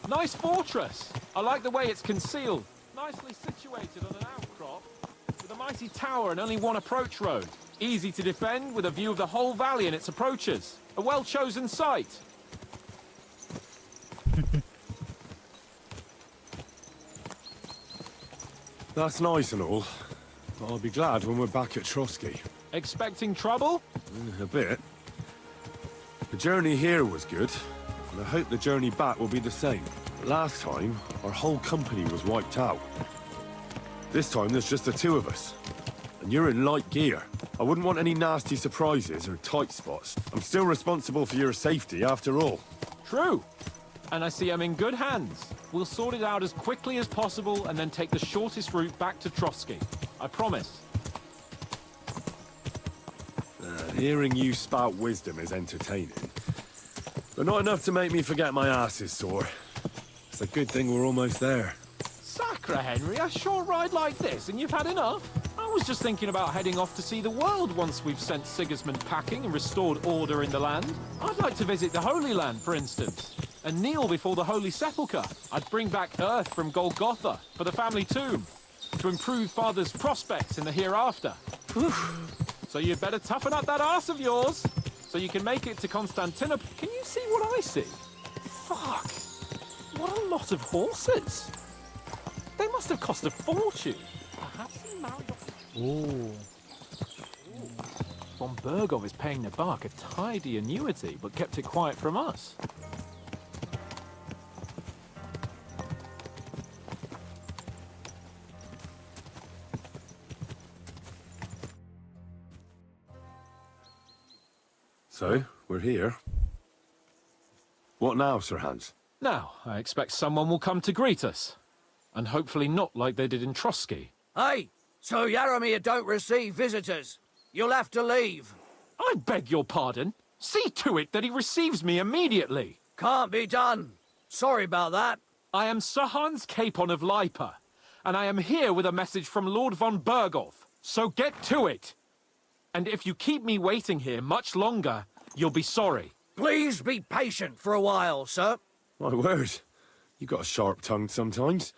Nice fortress! I like the way it's concealed. Nicely situated on an outcrop, with a mighty tower and only one approach road. Easy to defend, with a view of the whole valley and its approaches. A well-chosen site. That's nice and all, but I'll be glad when we're back at Trotsky. Expecting trouble? A bit. The journey here was good, and I hope the journey back will be the same. Last time, our whole company was wiped out. This time, there's just the two of us. And you're in light gear. I wouldn't want any nasty surprises or tight spots. I'm still responsible for your safety, after all. True. And I see I'm in good hands. We'll sort it out as quickly as possible and then take the shortest route back to Trotsky. I promise. Hearing you spout wisdom is entertaining. But not enough to make me forget my ass is sore. It's a good thing we're almost there. Sacre, Henry, a short ride like this and you've had enough? I was just thinking about heading off to see the world once we've sent Sigismund packing and restored order in the land. I'd like to visit the Holy Land, for instance, and kneel before the Holy Sepulchre. I'd bring back earth from Golgotha for the family tomb to improve Father's prospects in the hereafter. So you'd better toughen up that arse of yours so so you can make it to Constantinople. Can you see what I see? Fuck! What a lot of horses! They must have cost a fortune. Perhaps he married off... Oh. Von Bergov is paying Nabark a tidy annuity, but kept it quiet from us. So, we're here. What now, Sir Hans? Now, I expect someone will come to greet us. And hopefully not like they did in Trotsky. Hey, so Yaramir don't receive visitors. You'll have to leave. I beg your pardon. See to it that he receives me immediately. Can't be done. Sorry about that. I am Sir Hans Capon of Lipa, and I am here with a message from Lord von Bergov. So get to it. And if you keep me waiting here much longer, you'll be sorry. Please be patient for a while, sir. My word. You got a sharp tongue sometimes.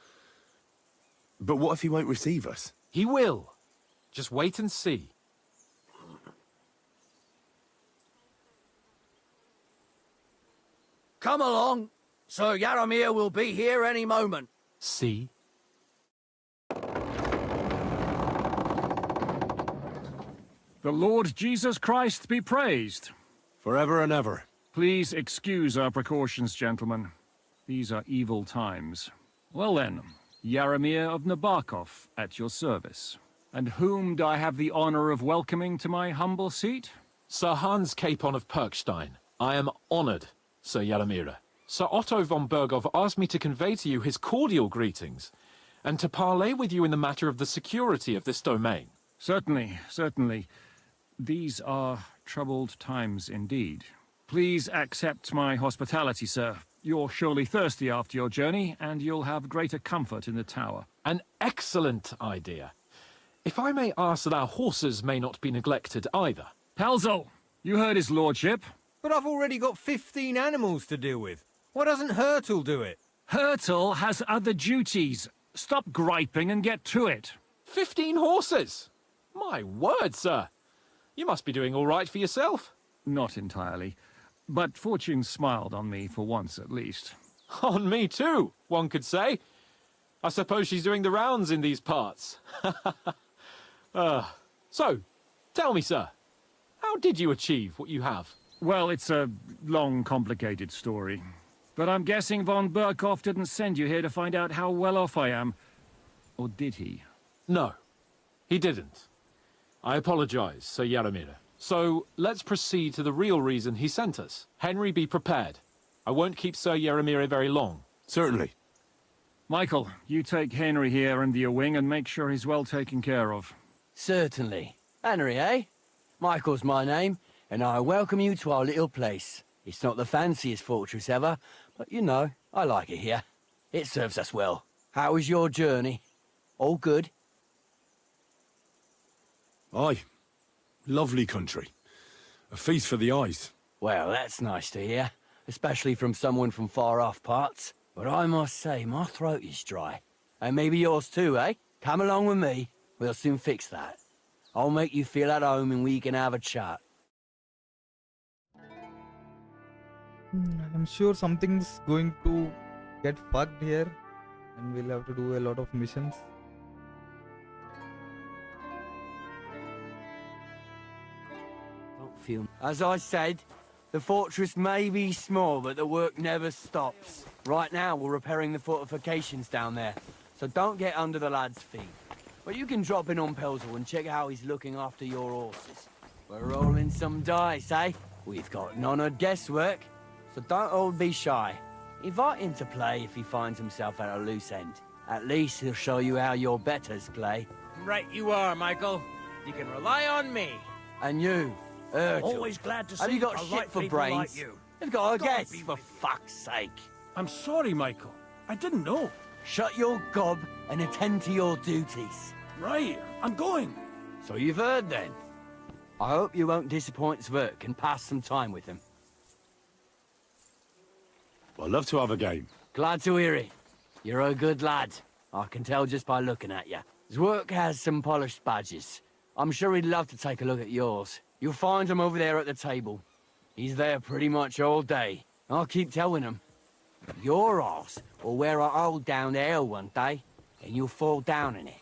But what if he won't receive us? He will. Just wait and see. Come along. Sir Yaramir will be here any moment. See? The Lord Jesus Christ be praised. Forever and ever. Please excuse our precautions, gentlemen. These are evil times. Well then, Yaramir of Nabarkov, at your service. And whom do I have the honor of welcoming to my humble seat? Sir Hans Capon of Perkstein. I am honored, Sir Yaramira. Sir Otto von Bergov asked me to convey to you his cordial greetings, and to parley with you in the matter of the security of this domain. Certainly, certainly. These are troubled times indeed. Please accept my hospitality, sir. You're surely thirsty after your journey, and you'll have greater comfort in the tower. An excellent idea. If I may ask that our horses may not be neglected either. Pelzel, you heard his lordship. But I've already got 15 animals to deal with. Why doesn't Hurtle do it? Hurtle has other duties. Stop griping and get to it. 15 horses? My word, sir. You must be doing all right for yourself. Not entirely. But fortune smiled on me for once at least. On me too, one could say. I suppose she's doing the rounds in these parts. So, tell me, sir, how did you achieve what you have? Well, it's a long, complicated story. But I'm guessing von Berkov didn't send you here to find out how well off I am. Or did he? No, he didn't. I apologize, Sir Yaramir. So, let's proceed to the real reason he sent us. Henry, be prepared. I won't keep Sir Yaramir very long. Certainly. Michael, you take Henry here under your wing and make sure he's well taken care of. Certainly. Henry, eh? Michael's my name, and I welcome you to our little place. It's not the fanciest fortress ever, but you know, I like it here. It serves us well. How was your journey? All good? Aye. Lovely country. A feast for the eyes. Well, that's nice to hear, especially from someone from far-off parts. But I must say, my throat is dry. And maybe yours too, eh? Come along with me. We'll soon fix that. I'll make you feel at home and we can have a chat. I'm sure something's going to get fucked here, and we'll have to do a lot of missions. As I said, the fortress may be small, but the work never stops. Right now, we're repairing the fortifications down there, so don't get under the lad's feet. But you can drop in on Pelzel and check how he's looking after your horses. We're rolling some dice, eh? We've got none of guesswork, so don't all be shy. Invite him to play if he finds himself at a loose end. At least he'll show you how your betters play. Right you are, Michael. You can rely on me. And you, Ertl. Always glad to see Have you got a shit right for people brains? like you. You've got a Gotta guess, be for me. fuck's sake. I'm sorry, Michael. I didn't know. Shut your gob and attend to your duties. Right, I'm going. So you've heard then. I hope you won't disappoint Sverk and pass some time with him. I'd love to have a game. Glad to hear it. You're a good lad. I can tell just by looking at you. Zwerk has some polished badges. I'm sure he'd love to take a look at yours. You'll find them over there at the table. He's there pretty much all day. I'll keep telling him. Your arse will wear a hole down the hill one day, and you'll fall down in it.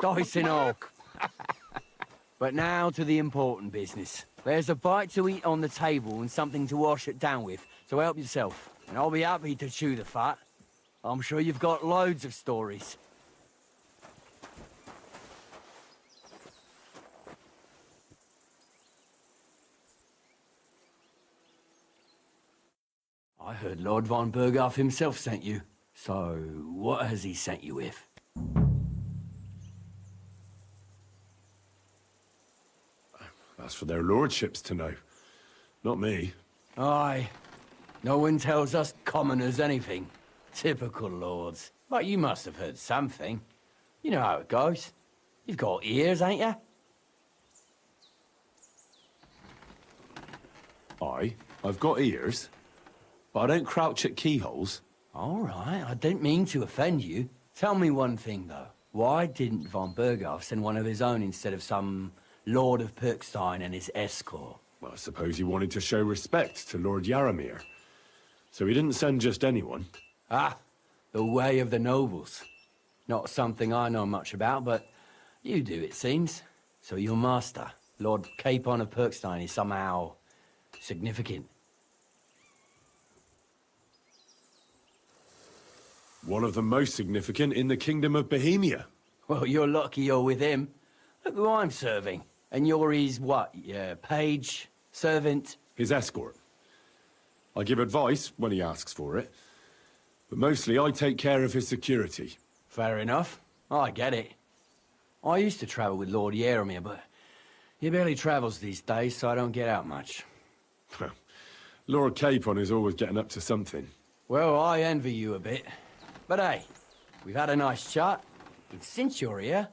Dice and all. But now to the important business. There's a bite to eat on the table and something to wash it down with, so help yourself. And I'll be happy to chew the fat. I'm sure you've got loads of stories. I heard Lord von Berghoff himself sent you. So, what has he sent you with? That's for their lordships to know. Not me. Aye. No one tells us commoners anything. Typical lords. But you must have heard something. You know how it goes. You've got ears, ain't you? Aye, I've got ears. But I don't crouch at keyholes. All right, I didn't mean to offend you. Tell me one thing, though. Why didn't von Berghoff send one of his own instead of some Lord of Pirkstein and his escort? Well, I suppose he wanted to show respect to Lord Yaramir. So he didn't send just anyone. Ah, the way of the nobles. Not something I know much about, but you do, it seems. So your master, Lord Capon of Pirkstein, is somehow significant. One of the most significant in the Kingdom of Bohemia. Well, you're lucky you're with him. Look who I'm serving. And you're his, what, page, servant? His escort. I give advice when he asks for it. But mostly I take care of his security. Fair enough. I get it. I used to travel with Lord Yaramir, but he barely travels these days, so I don't get out much. Lord Capon is always getting up to something. Well, I envy you a bit. But hey, we've had a nice chat. And since you're here,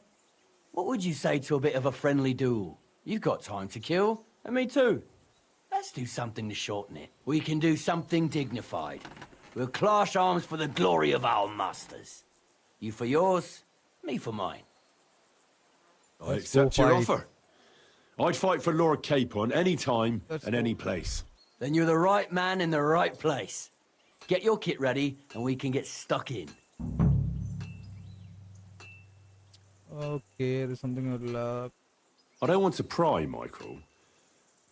what would you say to a bit of a friendly duel? You've got time to kill, and me too. Let's do something to shorten it. We can do something dignified. We'll clash arms for the glory of our masters. You for yours, me for mine. I accept your offer. I'd fight for Lord Capon any time and any place. Then you're the right man in the right place. Get your kit ready, and we can get stuck in. Okay, there's something I'll I don't want to pry, Michael,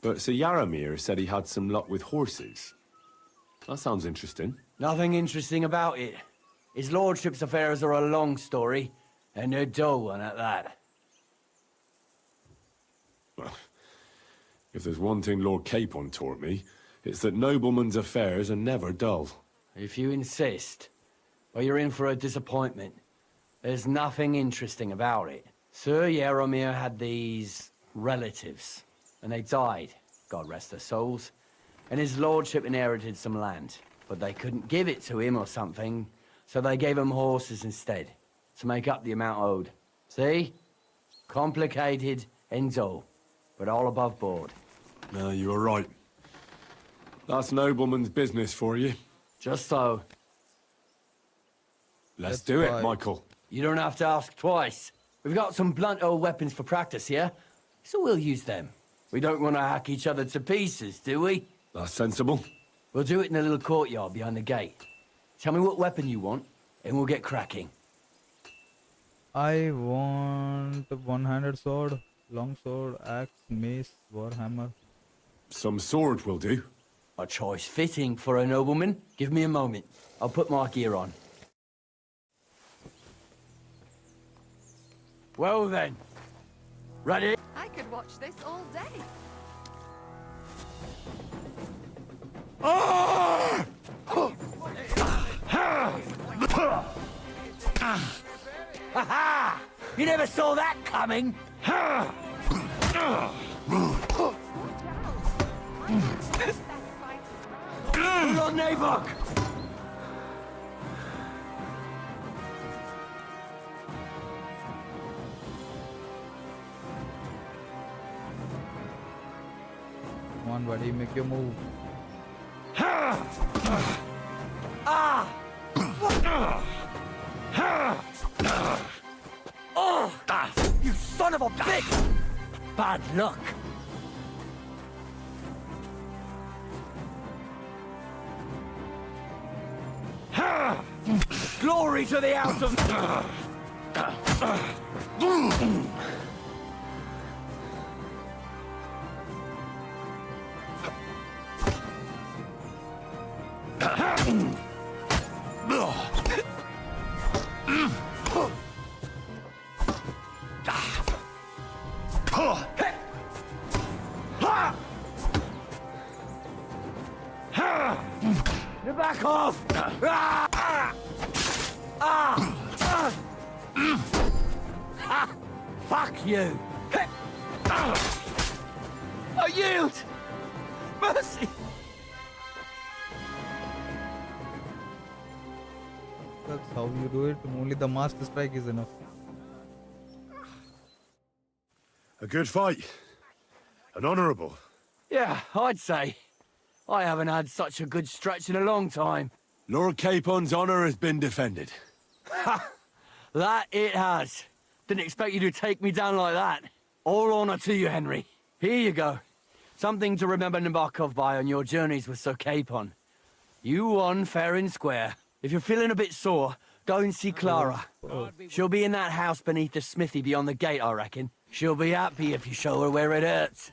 but Sir Yaramir said he had some luck with horses. That sounds interesting. Nothing interesting about it. His lordship's affairs are a long story, and a dull one at that. Well, if there's one thing Lord Capon taught me, it's that noblemen's affairs are never dull. If you insist, well, you're in for a disappointment. There's nothing interesting about it. Sir Yaramir had these relatives, and they died, God rest their souls, and his lordship inherited some land, but they couldn't give it to him or something, so they gave him horses instead, to make up the amount owed. See? Complicated and dull, but all above board. No, you were right. That's nobleman's business for you. Just so. Let's do it, Michael. You don't have to ask twice. We've got some blunt old weapons for practice here, so we'll use them. We don't want to hack each other to pieces, do we? That's sensible. We'll do it in the little courtyard behind the gate. Tell me what weapon you want, and we'll get cracking. I want a one-handed sword, long sword, axe, mace, warhammer. Some sword will do. A choice fitting for a nobleman. Give me a moment. I'll put my gear on. Well then. Ready? I could watch this all day. Ha! You never saw that coming! Hold on, neighbor! Come on, buddy, make your move. Oh! You son of a bitch! Bad luck. Glory to the house of... Back off! Fuck you! I yield! Mercy! That's how you do it. Only the master strike is enough. A good fight. An honourable. Yeah, I'd say. I haven't had such a good stretch in a long time. Lord Capon's honour has been defended. Ha! That it has. Didn't expect you to take me down like that. All honour to you, Henry. Here you go. Something to remember Nabokov by on your journeys with Sir Capon. You won fair and square. If you're feeling a bit sore, go and see Clara. She'll be in that house beneath the smithy beyond the gate, I reckon. She'll be happy if you show her where it hurts.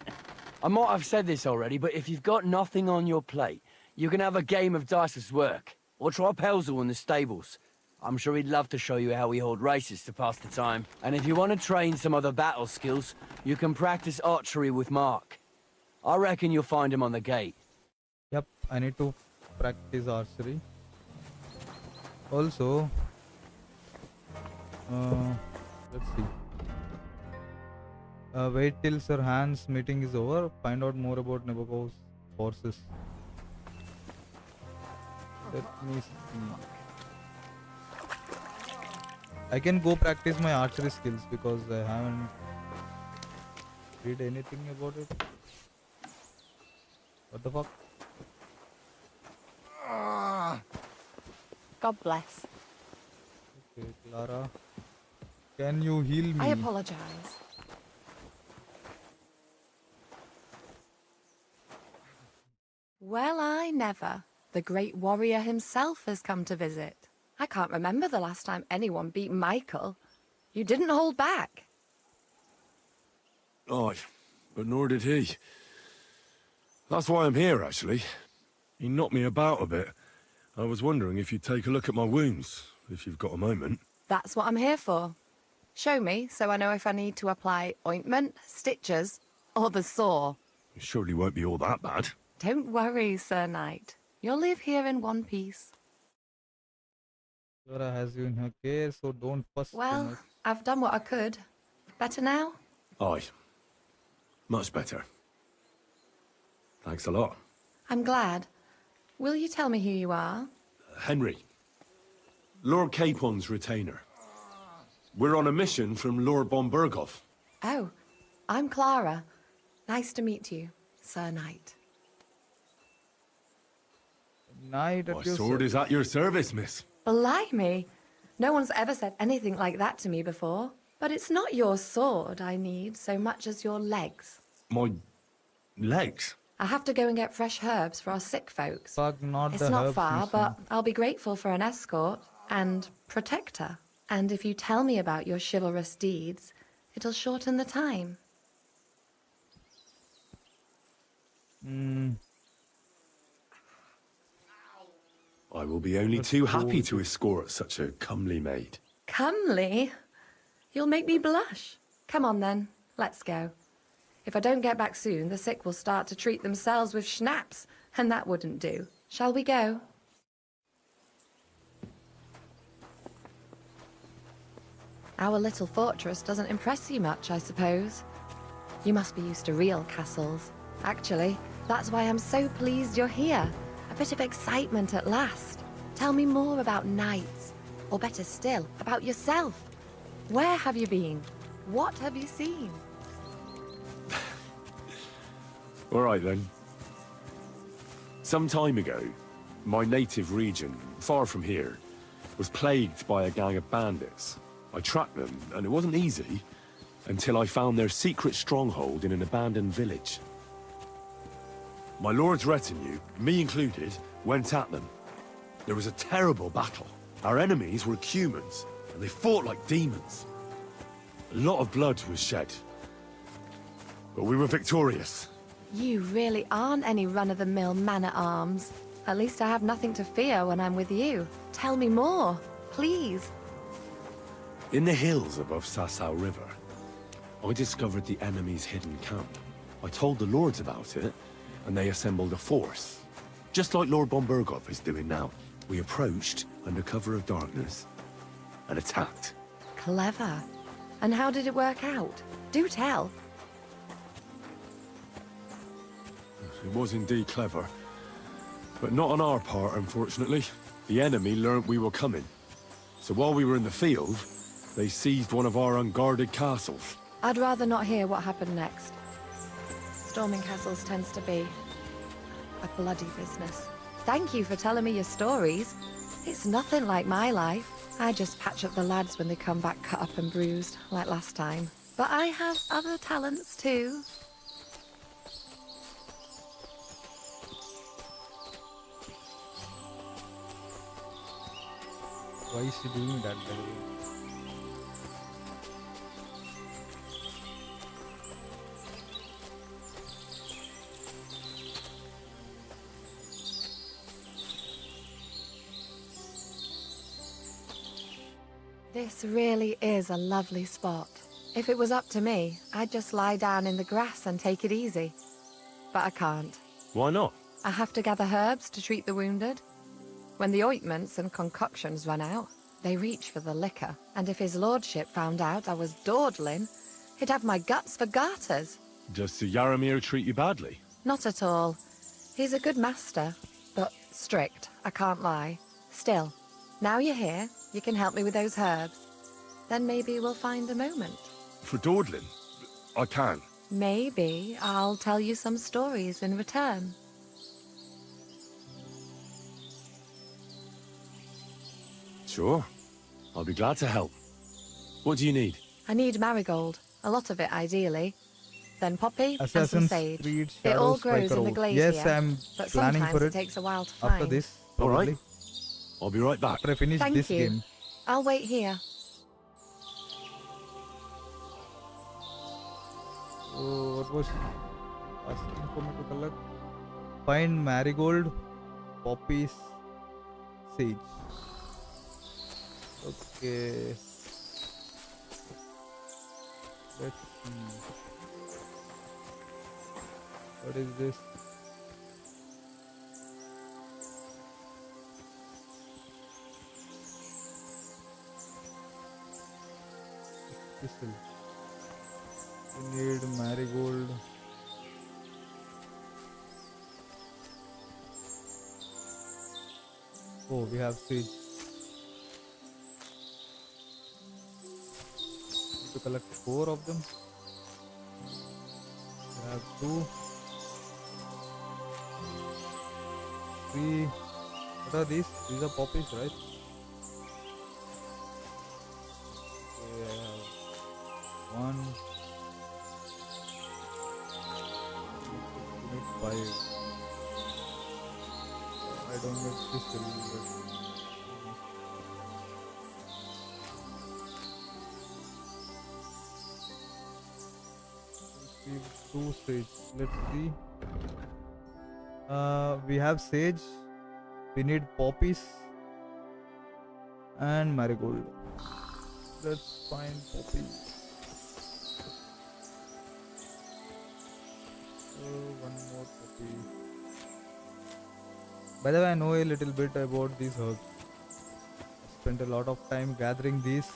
I might have said this already, but if you've got nothing on your plate, you can have a game of dice's work. Or try Pelzel in the stables. I'm sure he'd love to show you how we hold races to pass the time. And if you want to train some other battle skills, you can practice archery with Mark. I reckon you'll find him on the gate. Yep, I need to practice archery. Also, let's see. Wait till Sir Hans' meeting is over. Find out more about Nabokov's forces. Let me see. I can go practice my archery skills because I haven't read anything about it. What the fuck? God bless. Okay, Clara. Can you heal me? I apologize. Well, I never. The great warrior himself has come to visit. I can't remember the last time anyone beat Michael. You didn't hold back. Aye, but nor did he. That's why I'm here, actually. He knocked me about a bit. I was wondering if you'd take a look at my wounds, if you've got a moment. That's what I'm here for. Show me so I know if I need to apply ointment, stitches, or the saw. It surely won't be all that bad. Don't worry, Sir Knight. You'll live here in one piece. Clara has you in her care, so don't fuss too Well, much. I've done what I could. Better now? Aye. Much better. Thanks a lot. I'm glad. Will you tell me who you are? Henry. Lord Capon's retainer. We're on a mission from Lord Bombergov. Oh, I'm Clara. Nice to meet you, Sir Knight. Knight My sword is at your service, miss. Blimey! No one's ever said anything like that to me before. But it's not your sword I need so much as your legs. My legs? I have to go and get fresh herbs for our sick folks. Fuck, not It's the not herbs far, mission. but I'll be grateful for an escort and protector. And if you tell me about your chivalrous deeds, it'll shorten the time. I will be only too happy to escort such a comely maid. Comely? You'll make me blush. Come on then, let's go. If I don't get back soon, the sick will start to treat themselves with schnapps, and that wouldn't do. Shall we go? Our little fortress doesn't impress you much, I suppose. You must be used to real castles. Actually, that's why I'm so pleased you're here. A bit of excitement at last. Tell me more about knights, or better still, about yourself. Where have you been? What have you seen? All right, then. Some time ago, my native region, far from here, was plagued by a gang of bandits. I tracked them, and it wasn't easy, until I found their secret stronghold in an abandoned village. My lord's retinue, me included, went at them. There was a terrible battle. Our enemies were humans, and they fought like demons. A lot of blood was shed. But we were victorious. You really aren't any run-of-the-mill man-at-arms. At least I have nothing to fear when I'm with you. Tell me more, please. In the hills above Sasau River, I discovered the enemy's hidden camp. I told the lords about it, and they assembled a force. Just like Lord Bombergov is doing now. We approached under cover of darkness and attacked. Clever. And how did it work out? Do tell. It was indeed clever. But not on our part, unfortunately. The enemy learned we were coming. So while we were in the field, they seized one of our unguarded castles. I'd rather not hear what happened next. Storming castles tends to be a bloody business. Thank you for telling me your stories. It's nothing like my life. I just patch up the lads when they come back cut up and bruised, like last time. But I have other talents too. Why is she doing that, by the way? This really is a lovely spot. If it was up to me, I'd just lie down in the grass and take it easy. But I can't. Why not? I have to gather herbs to treat the wounded. When the ointments and concoctions run out, they reach for the liquor. And if his lordship found out I was dawdling, he'd have my guts for garters. Does Sir Yaramir treat you badly? Not at all. He's a good master, but strict, I can't lie. Still, now you're here, you can help me with those herbs. Then maybe we'll find a moment. For dawdling? I can. Maybe I'll tell you some stories in return. Sure. I'll be glad to help. What do you need? I need marigold, a lot of it ideally. Then poppy and some Assassin's sage. Creed It all Shadows grows Striker in the Oak. glaze Yes, here, I'm but planning sometimes for it it takes a while to after find. this, All probably. right. I'll be right back. After I finish Thank this you. game. I'll wait here. So, what was asking for me to collect? Find marigold, poppies, sage. Okay. Let's see. What is this? Crystal. We need marigold. Oh, we have sage. Need to collect 4 of them. We have 2, 3. What are these? These are poppies, right? Okay, I have 1. I need 5. I don't need crystal, but we have 2 sage. Let's see. We have sage. We need poppies and marigold. Let's find poppies. One more poppy. By the way, I know a little bit about these herbs. I spent a lot of time gathering these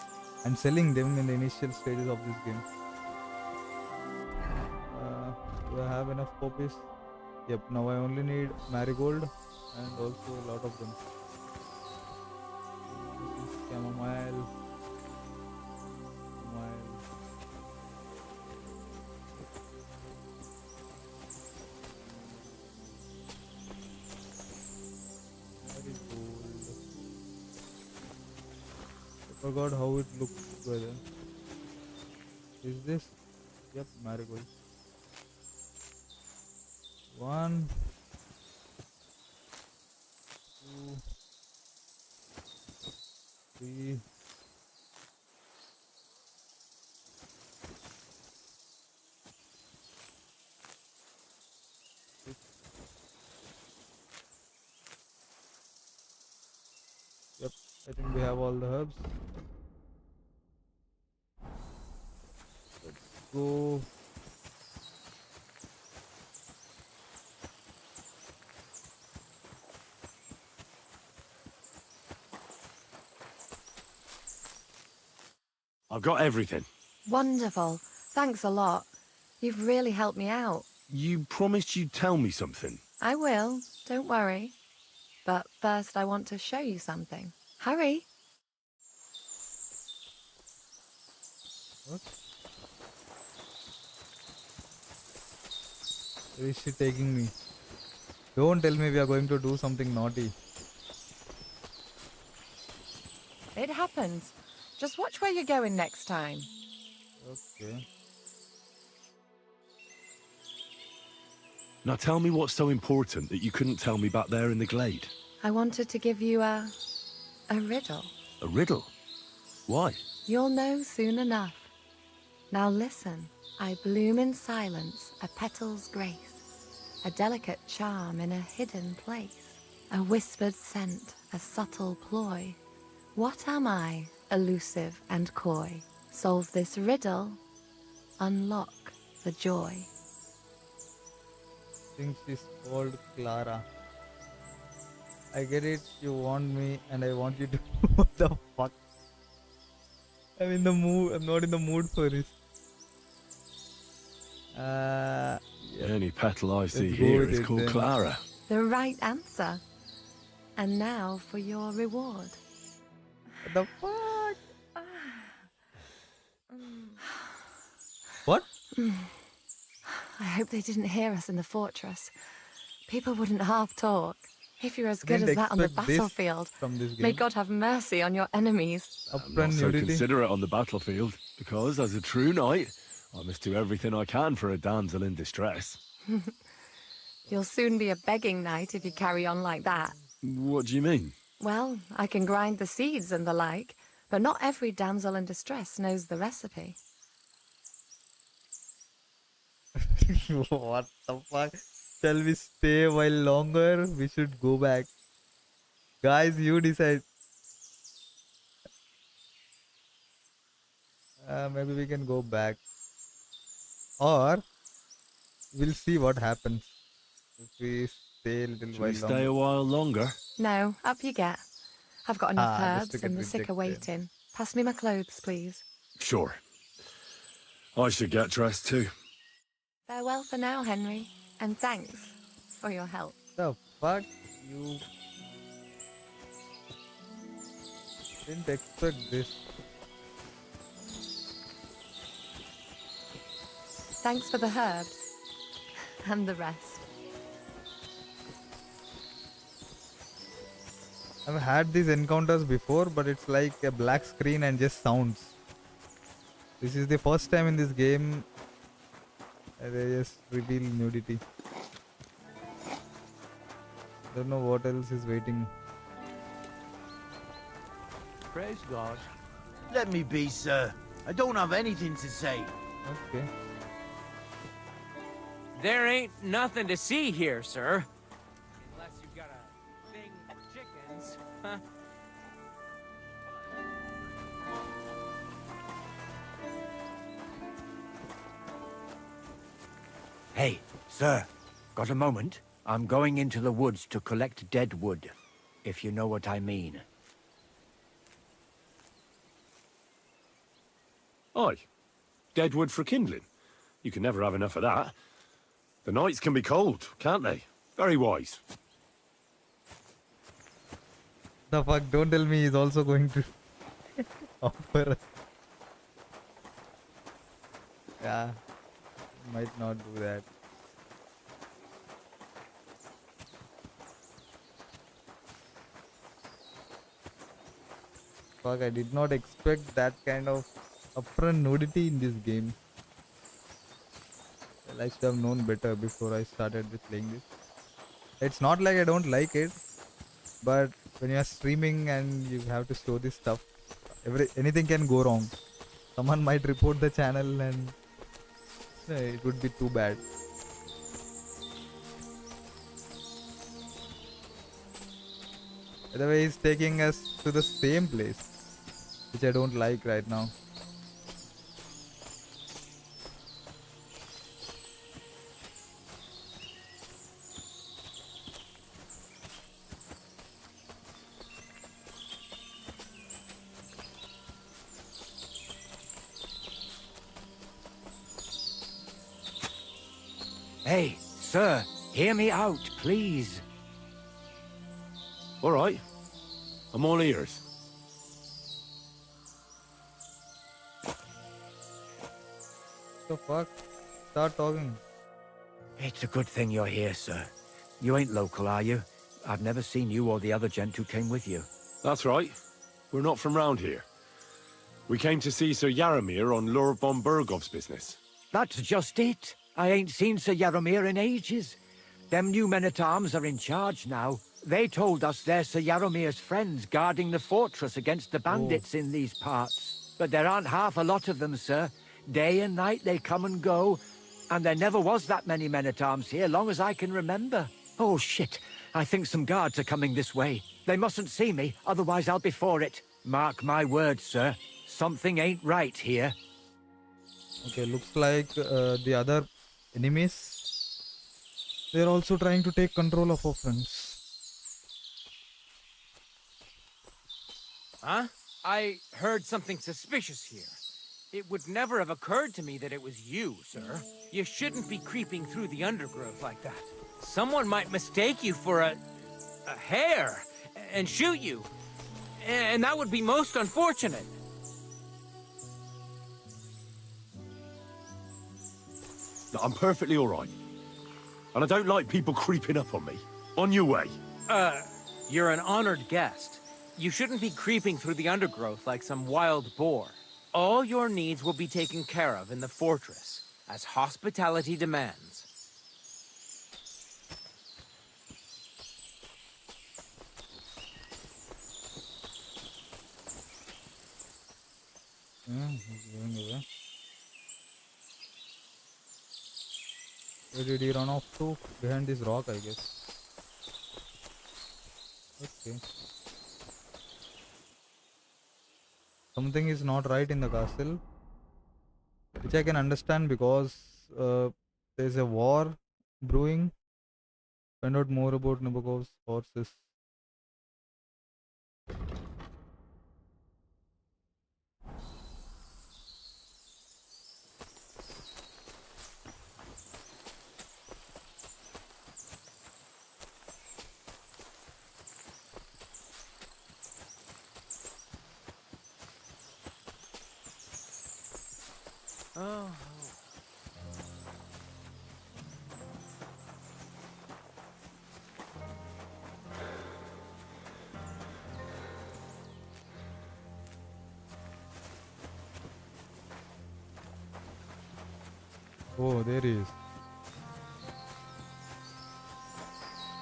and selling them in the initial stages of this game. Do I have enough poppies? Yep, now I only need marigold and also a lot of them. This is chamomile. I forgot how it looks together. Is this? Yep, marigold. 1, 2, See. Yep, I think we have all the herbs. Let's go. I've got everything. Wonderful. Thanks a lot. You've really helped me out. You promised you'd tell me something. I will. Don't worry. But first I want to show you something. Hurry. What? Where is she taking me? Don't tell me we are going to do something naughty. It happens. Just watch where you're going next time. Okay. Now tell me what's so important that you couldn't tell me back there in the glade. I wanted to give you a riddle. A riddle? Why? You'll know soon enough. Now listen. I bloom in silence, a petal's grace, a delicate charm in a hidden place, a whispered scent, a subtle ploy. What am I, elusive and coy? Solve this riddle, unlock the joy. I think she's called Clara. I get it, you want me and I want you to. What the fuck? I'm in the mood. I'm not in the mood for this. The only petal I see Let's go here with is it called then. Clara. The right answer. And now for your reward. What the fuck? What? I hope they didn't hear us in the fortress. People wouldn't half talk. If you're as good as Didn't that on the expect this battlefield, from this may game. God have mercy on your enemies. I'm not so considerate on the battlefield, because as a true knight, I must do everything I can for a damsel in distress. You'll soon be a begging knight if you carry on like that. What do you mean? Well, I can grind the seeds and the like, but not every damsel in distress knows the recipe. What the fuck? Shall we stay a while longer? We should go back. Guys, you decide. Maybe we can go back. Or we'll see what happens if we stay a little Should while we stay longer. a while longer? No, up you get. I've got enough Just to herbs get and the sick are rejected. waiting. Pass me my clothes, please. Sure. I should get dressed too. Farewell for now, Henry, and thanks for your help. The fuck? You didn't expect this. Thanks for the herbs and the rest. I've had these encounters before, but it's like a black screen and just sounds. This is the first time in this game they just reveal nudity. Don't know what else is waiting. Praise God. Let me be, sir. I don't have anything to say. Okay. There ain't nothing to see here, sir. Unless you've got a thing for chickens. Huh? Hey, sir, got a moment? I'm going into the woods to collect dead wood, if you know what I mean. Aye. Dead wood for kindling. You can never have enough of that. The nights can be cold, can't they? Very wise. The fuck? Don't tell me he's also going to offer us. Yeah. Might not do that. Fuck, I did not expect that kind of upfront nudity in this game. Well, I should have known better before I started with playing this. It's not like I don't like it, but when you are streaming and you have to show this stuff, anything can go wrong. Someone might report the channel and it would be too bad. By the way, he's taking us to the same place, which I don't like right now. Hey, sir, hear me out, please. All right. I'm all ears. The fuck? Start talking. It's a good thing you're here, sir. You ain't local, are you? I've never seen you or the other gent who came with you. That's right. We're not from round here. We came to see Sir Yaramir on Lord von Bergov's business. That's just it. I ain't seen Sir Yaramir in ages. Them new men-at-arms are in charge now. They told us they're Sir Yaromir's friends guarding the fortress against the bandits in these parts. But there aren't half a lot of them, sir. Day and night they come and go. And there never was that many men-at-arms here, long as I can remember. Oh, shit. I think some guards are coming this way. They mustn't see me, otherwise I'll be for it. Mark my words, sir. Something ain't right here. Okay, looks like the other enemies, they're also trying to take control of our friends. Huh? I heard something suspicious here. It would never have occurred to me that it was you, sir. You shouldn't be creeping through the undergrowth like that. Someone might mistake you for a hare and shoot you. And that would be most unfortunate. No, I'm perfectly all right. And I don't like people creeping up on me. On your way. You're an honored guest. You shouldn't be creeping through the undergrowth like some wild boar. All your needs will be taken care of in the fortress, as hospitality demands. Yeah, he's going away. Where did he run off to? Behind this rock, I guess. Okay. Something is not right in the castle, which I can understand because there's a war brewing. Find out more about Nabokov's horses. Oh. Oh, there he is.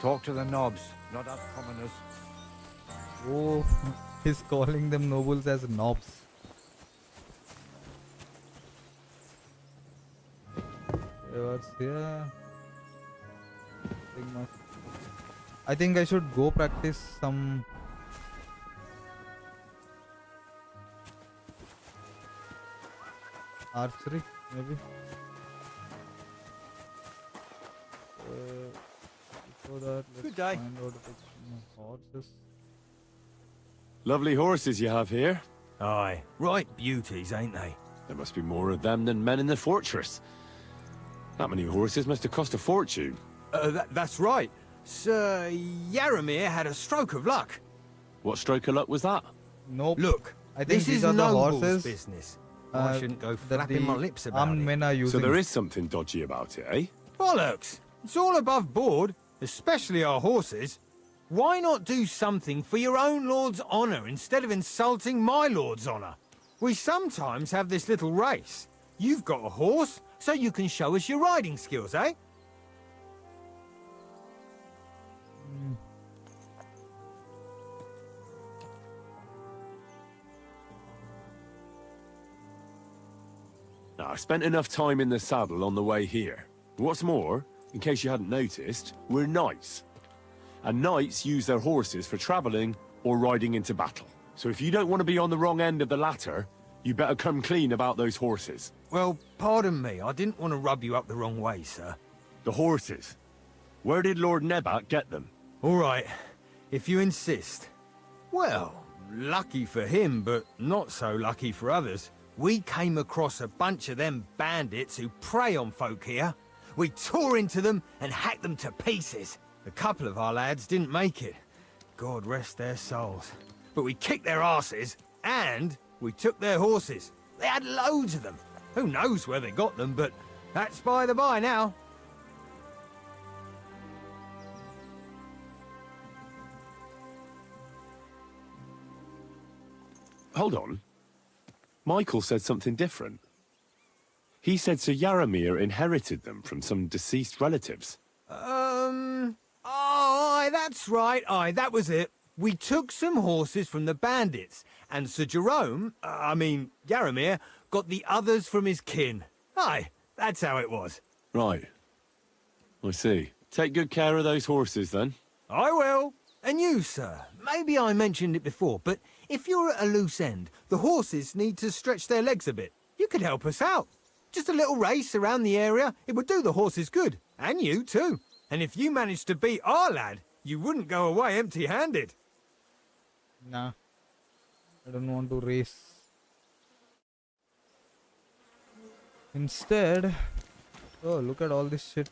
Talk to the knobs, not us commoners. Oh, he's calling them nobles as knobs. What's here? I think I should go practice some archery, maybe. Before that, let's Good day. find out about some horses. Lovely horses you have here. Aye, right beauties, ain't they? There must be more of them than men in the fortress. That many horses must have cost a fortune. That's right. Sir Yaramir had a stroke of luck. What stroke of luck was that? Nope. Look, I think this these is are the noble's horses. business. I shouldn't go that flapping the my lips about armed it. men are using. So there is something dodgy about it, eh? Bollocks! It's all above board, especially our horses. Why not do something for your own lord's honour instead of insulting my lord's honour? We sometimes have this little race. You've got a horse, so you can show us your riding skills, eh? I spent enough time in the saddle on the way here. What's more, in case you hadn't noticed, we're knights. And knights use their horses for travelling or riding into battle. So if you don't want to be on the wrong end of the latter, you better come clean about those horses. Well, pardon me, I didn't want to rub you up the wrong way, sir. The horses? Where did Lord Nebat get them? All right, if you insist. Well, lucky for him, but not so lucky for others. We came across a bunch of them bandits who prey on folk here. We tore into them and hacked them to pieces. A couple of our lads didn't make it. God rest their souls. But we kicked their asses, and we took their horses. They had loads of them. Who knows where they got them, but that's by the by now. Hold on. Michael said something different. He said Sir Yaramir inherited them from some deceased relatives. Aye, that's right, aye, that was it. We took some horses from the bandits, and Sir Jerome, Yaramir, got the others from his kin. Aye, that's how it was. Right. I see. Take good care of those horses, then. I will. And you, sir, maybe I mentioned it before, but if you're at a loose end, the horses need to stretch their legs a bit. You could help us out. Just a little race around the area, it would do the horses good. And you, too. And if you managed to beat our lad, you wouldn't go away empty-handed. Nah. I don't want to race. Instead... Oh, look at all this shit.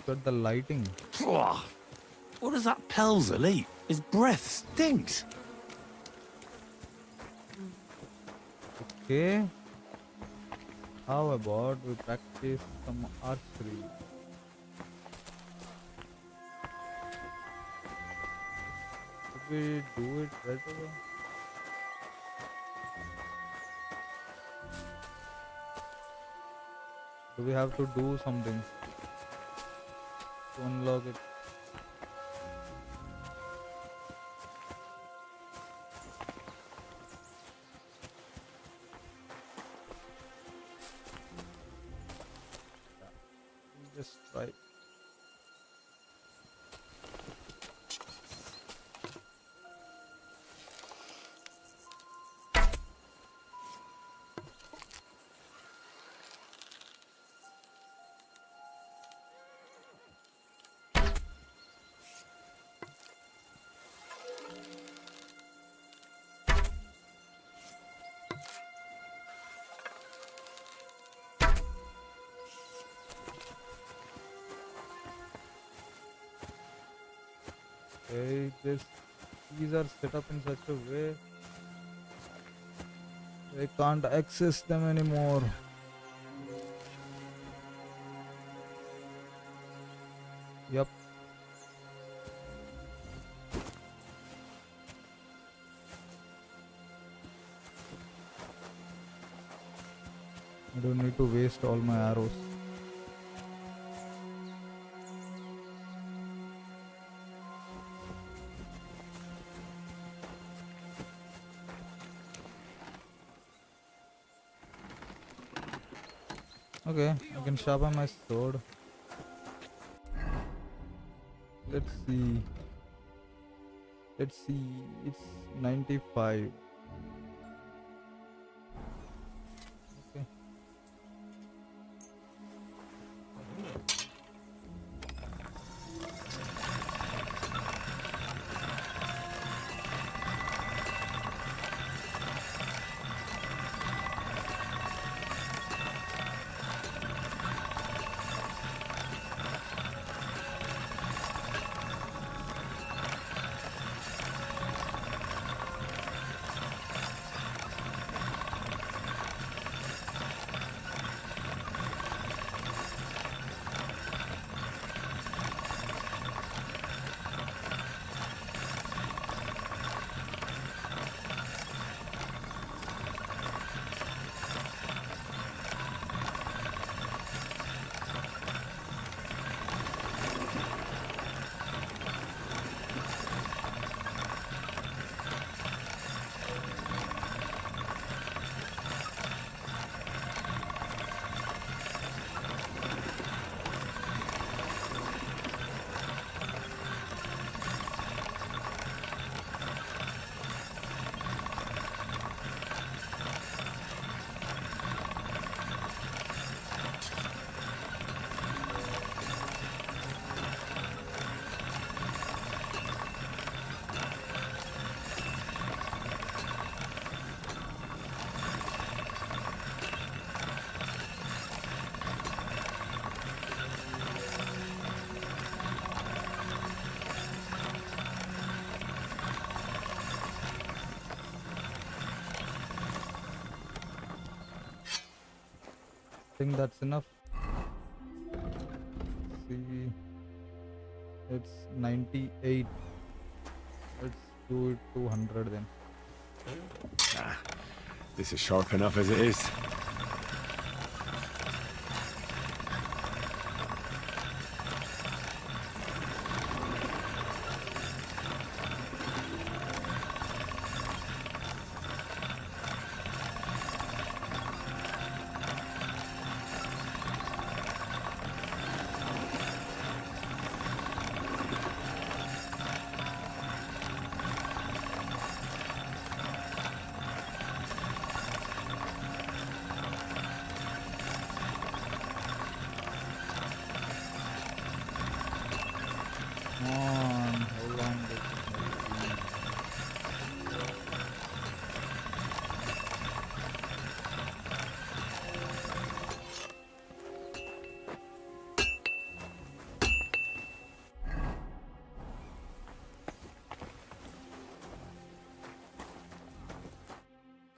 Look at the lighting. What does that Pelzel eat? His breath stinks. Okay. How about we practice some archery? Should we do it right away? Do we have to do something to unlock it? Just try. Okay, these are set up in such a way I can't access them anymore. Yep. I don't need to waste all my arrows. Okay, I can sharpen my sword. Let's see. It's 95. Okay. think that's enough. See, it's 98. Let's do it 200 then. Nah, this is sharp enough as it is.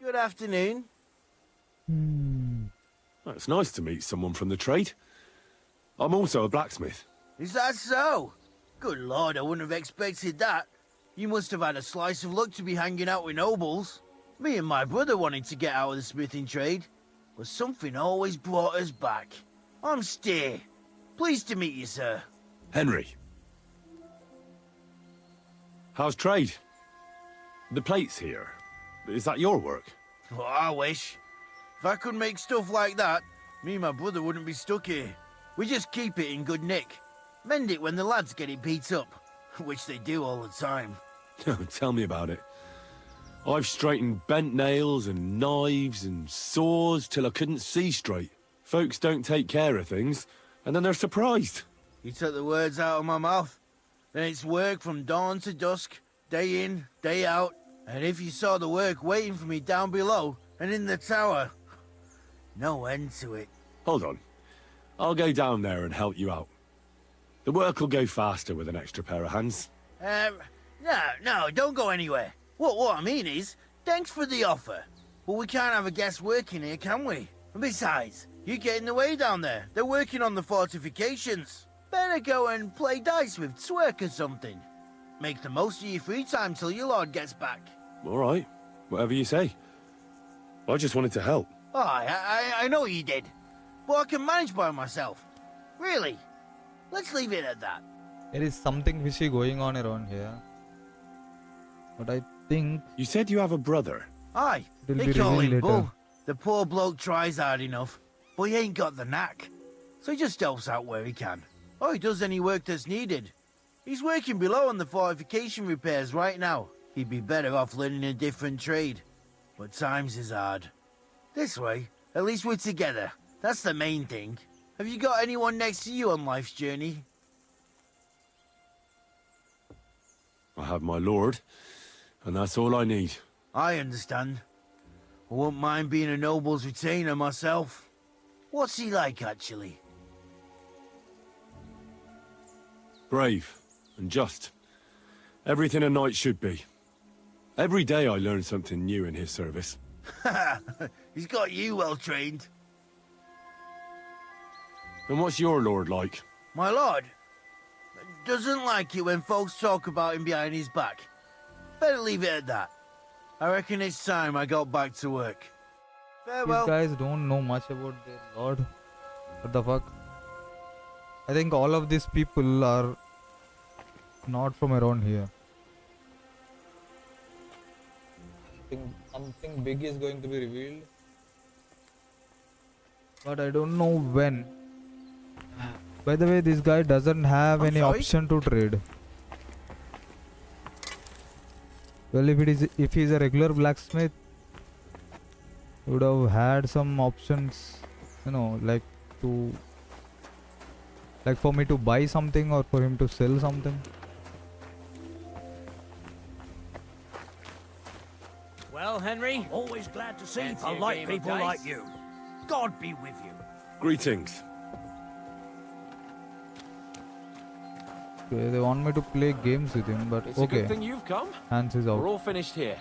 Good afternoon. Well, it's nice to meet someone from the trade. I'm also a blacksmith. Is that so? Good lord, I wouldn't have expected that. You must have had a slice of luck to be hanging out with nobles. Me and my brother wanted to get out of the smithing trade, but something always brought us back. I'm Steer. Pleased to meet you, sir. Henry. How's trade? The plates here. Is that your work? Well, I wish. If I could make stuff like that, me and my brother wouldn't be stuck here. We just keep it in good nick. Mend it when the lads get it beat up, which they do all the time. Tell me about it. I've straightened bent nails and knives and saws till I couldn't see straight. Folks don't take care of things, and then they're surprised. You took the words out of my mouth. Then it's work from dawn to dusk, day in, day out. And if you saw the work waiting for me down below and in the tower, no end to it. Hold on. I'll go down there and help you out. The work will go faster with an extra pair of hands. No, don't go anywhere. What I mean is, thanks for the offer. But we can't have a guest working here, can we? And besides, you get in the way down there. They're working on the fortifications. Better go and play dice with Twerk or something. Make the most of your free time till your lord gets back. All right. Whatever you say. I just wanted to help. Oh, I know you did. But I can manage by myself. Really. Let's leave it at that. There is something fishy going on around here. But I think... You said you have a brother. Aye, It'll they be call him revealed Bull. later. The poor bloke tries hard enough, but he ain't got the knack. So he just helps out where he can. Or he does any work that's needed. He's working below on the fortification repairs right now. He'd be better off learning a different trade. But times is hard. This way, at least we're together. That's the main thing. Have you got anyone next to you on life's journey? I have my lord, and that's all I need. I understand. I wouldn't mind being a noble's retainer myself. What's he like, actually? Brave and just. Everything a knight should be. Every day I learn something new in his service. He's got you well trained. And what's your lord like? My lord doesn't like it when folks talk about him behind his back. Better leave it at that. I reckon it's time I got back to work. Farewell. These guys don't know much about their lord. What the fuck? I think all of these people are not from around here. I think something big is going to be revealed. But I don't know when. By the way, this guy doesn't have any option to trade. Well, if he's a regular blacksmith, he would have had some options, you know, like for me to buy something or for him to sell something. Well, Henry? Always glad to see Fancy a polite game of people dice? like you. God be with you. Greetings. Okay, they want me to play games with him, but It's okay. a good thing you've come. Hans is out. We're all finished here.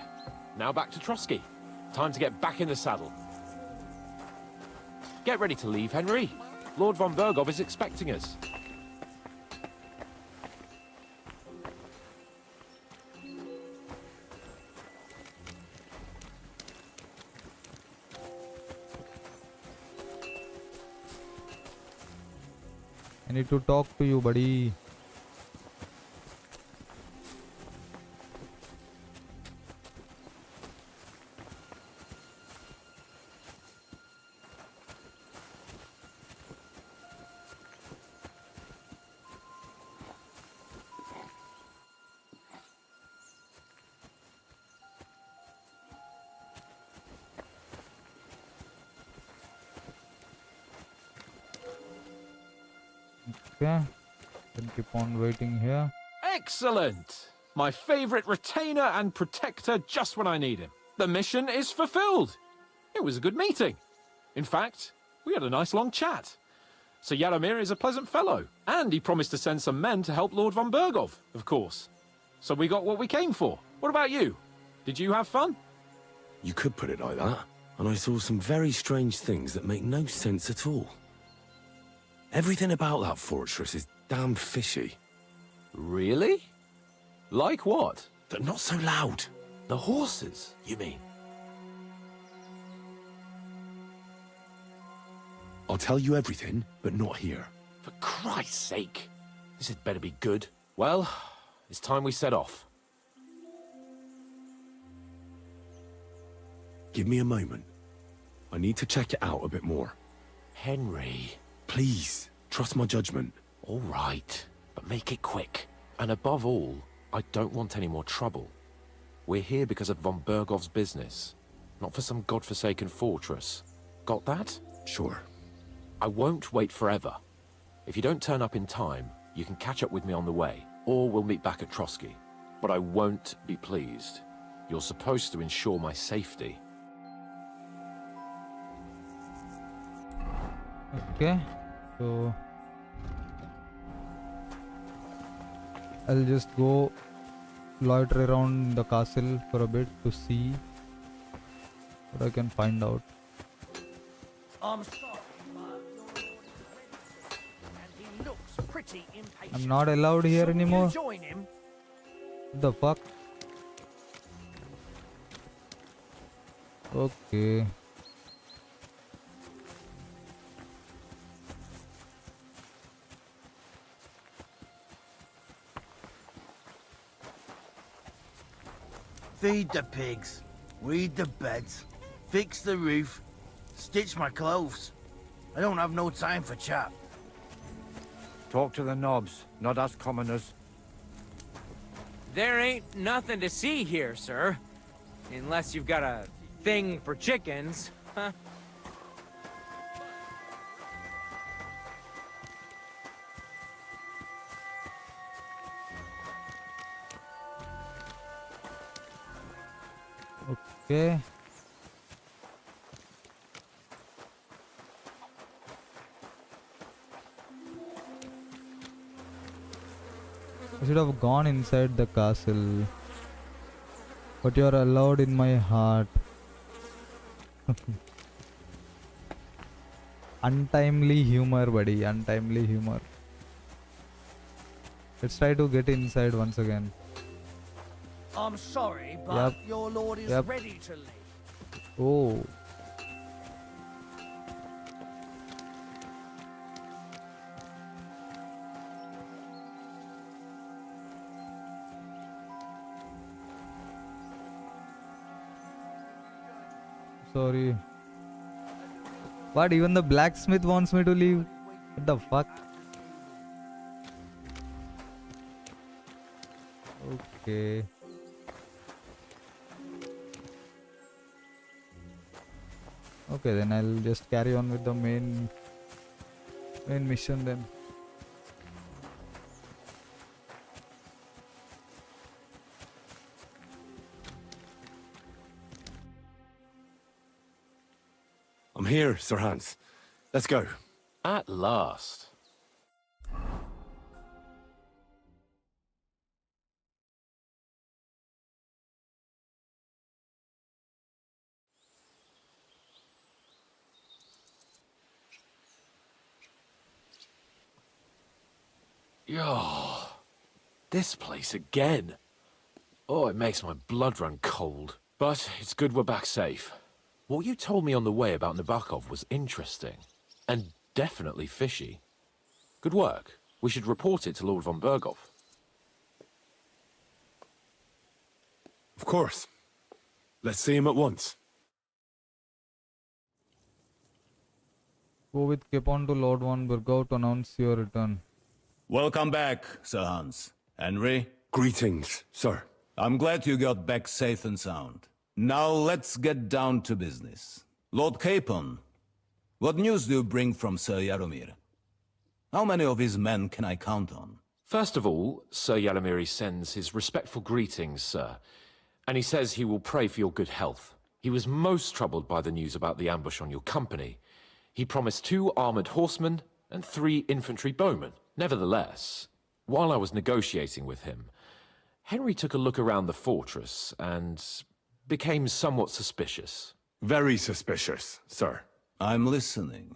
Now back to Trotsky. Time to get back in the saddle. Get ready to leave, Henry. Lord von Bergov is expecting us. I need to talk to you, buddy. Okay, then keep on waiting here. Excellent! My favorite retainer and protector just when I need him. The mission is fulfilled. It was a good meeting. In fact, we had a nice long chat. Sir Yaromir is a pleasant fellow, and he promised to send some men to help Lord von Bergov, of course. So we got what we came for. What about you? Did you have fun? You could put it like that. And I saw some very strange things that make no sense at all. Everything about that fortress is damn fishy. Really? Like what? They're not so loud. The horses, you mean? I'll tell you everything, but not here. For Christ's sake! This had better be good. Well, it's time we set off. Give me a moment. I need to check it out a bit more. Henry. Please, trust my judgment. All right, but make it quick. And above all, I don't want any more trouble. We're here because of von Bergov's business, not for some godforsaken fortress. Got that? Sure. I won't wait forever. If you don't turn up in time, you can catch up with me on the way, or we'll meet back at Trotsky. But I won't be pleased. You're supposed to ensure my safety. Okay, so I'll just go loiter around the castle for a bit to see what I can find out. I'm sorry, but and he looks pretty impatient. I'm not allowed here anymore. You join him? The fuck? Okay. Feed the pigs, weed the beds, fix the roof, stitch my clothes. I don't have no time for chat. Talk to the knobs, not us commoners. There ain't nothing to see here, sir. Unless you've got a thing for chickens, huh? Okay. I should have gone inside the castle, but you are allowed in my heart. Untimely humor, buddy. Untimely humor. Let's try to get inside once again. I'm sorry, but Yep. your lord is Yep. ready to leave. Oh. Sorry. What? Even the blacksmith wants me to leave? What the fuck? Okay. Okay, then I'll just carry on with the main mission then. I'm here, Sir Hans. Let's go. At last. Oh, this place again. Oh, it makes my blood run cold. But it's good we're back safe. What you told me on the way about Nabokov was interesting. And definitely fishy. Good work. We should report it to Lord von Berghoff. Of course. Let's see him at once. Go with Capon to Lord Von Bergau to announce your return. Welcome back, Sir Hans. Henry? Greetings, sir. I'm glad you got back safe and sound. Now let's get down to business. Lord Capon, what news do you bring from Sir Jaromir? How many of his men can I count on? First of all, Sir Jaromir sends his respectful greetings, sir. And he says he will pray for your good health. He was most troubled by the news about the ambush on your company. He promised 2 armored horsemen and 3 infantry bowmen. Nevertheless, while I was negotiating with him, Henry took a look around the fortress and became somewhat suspicious. Very suspicious, sir. I'm listening.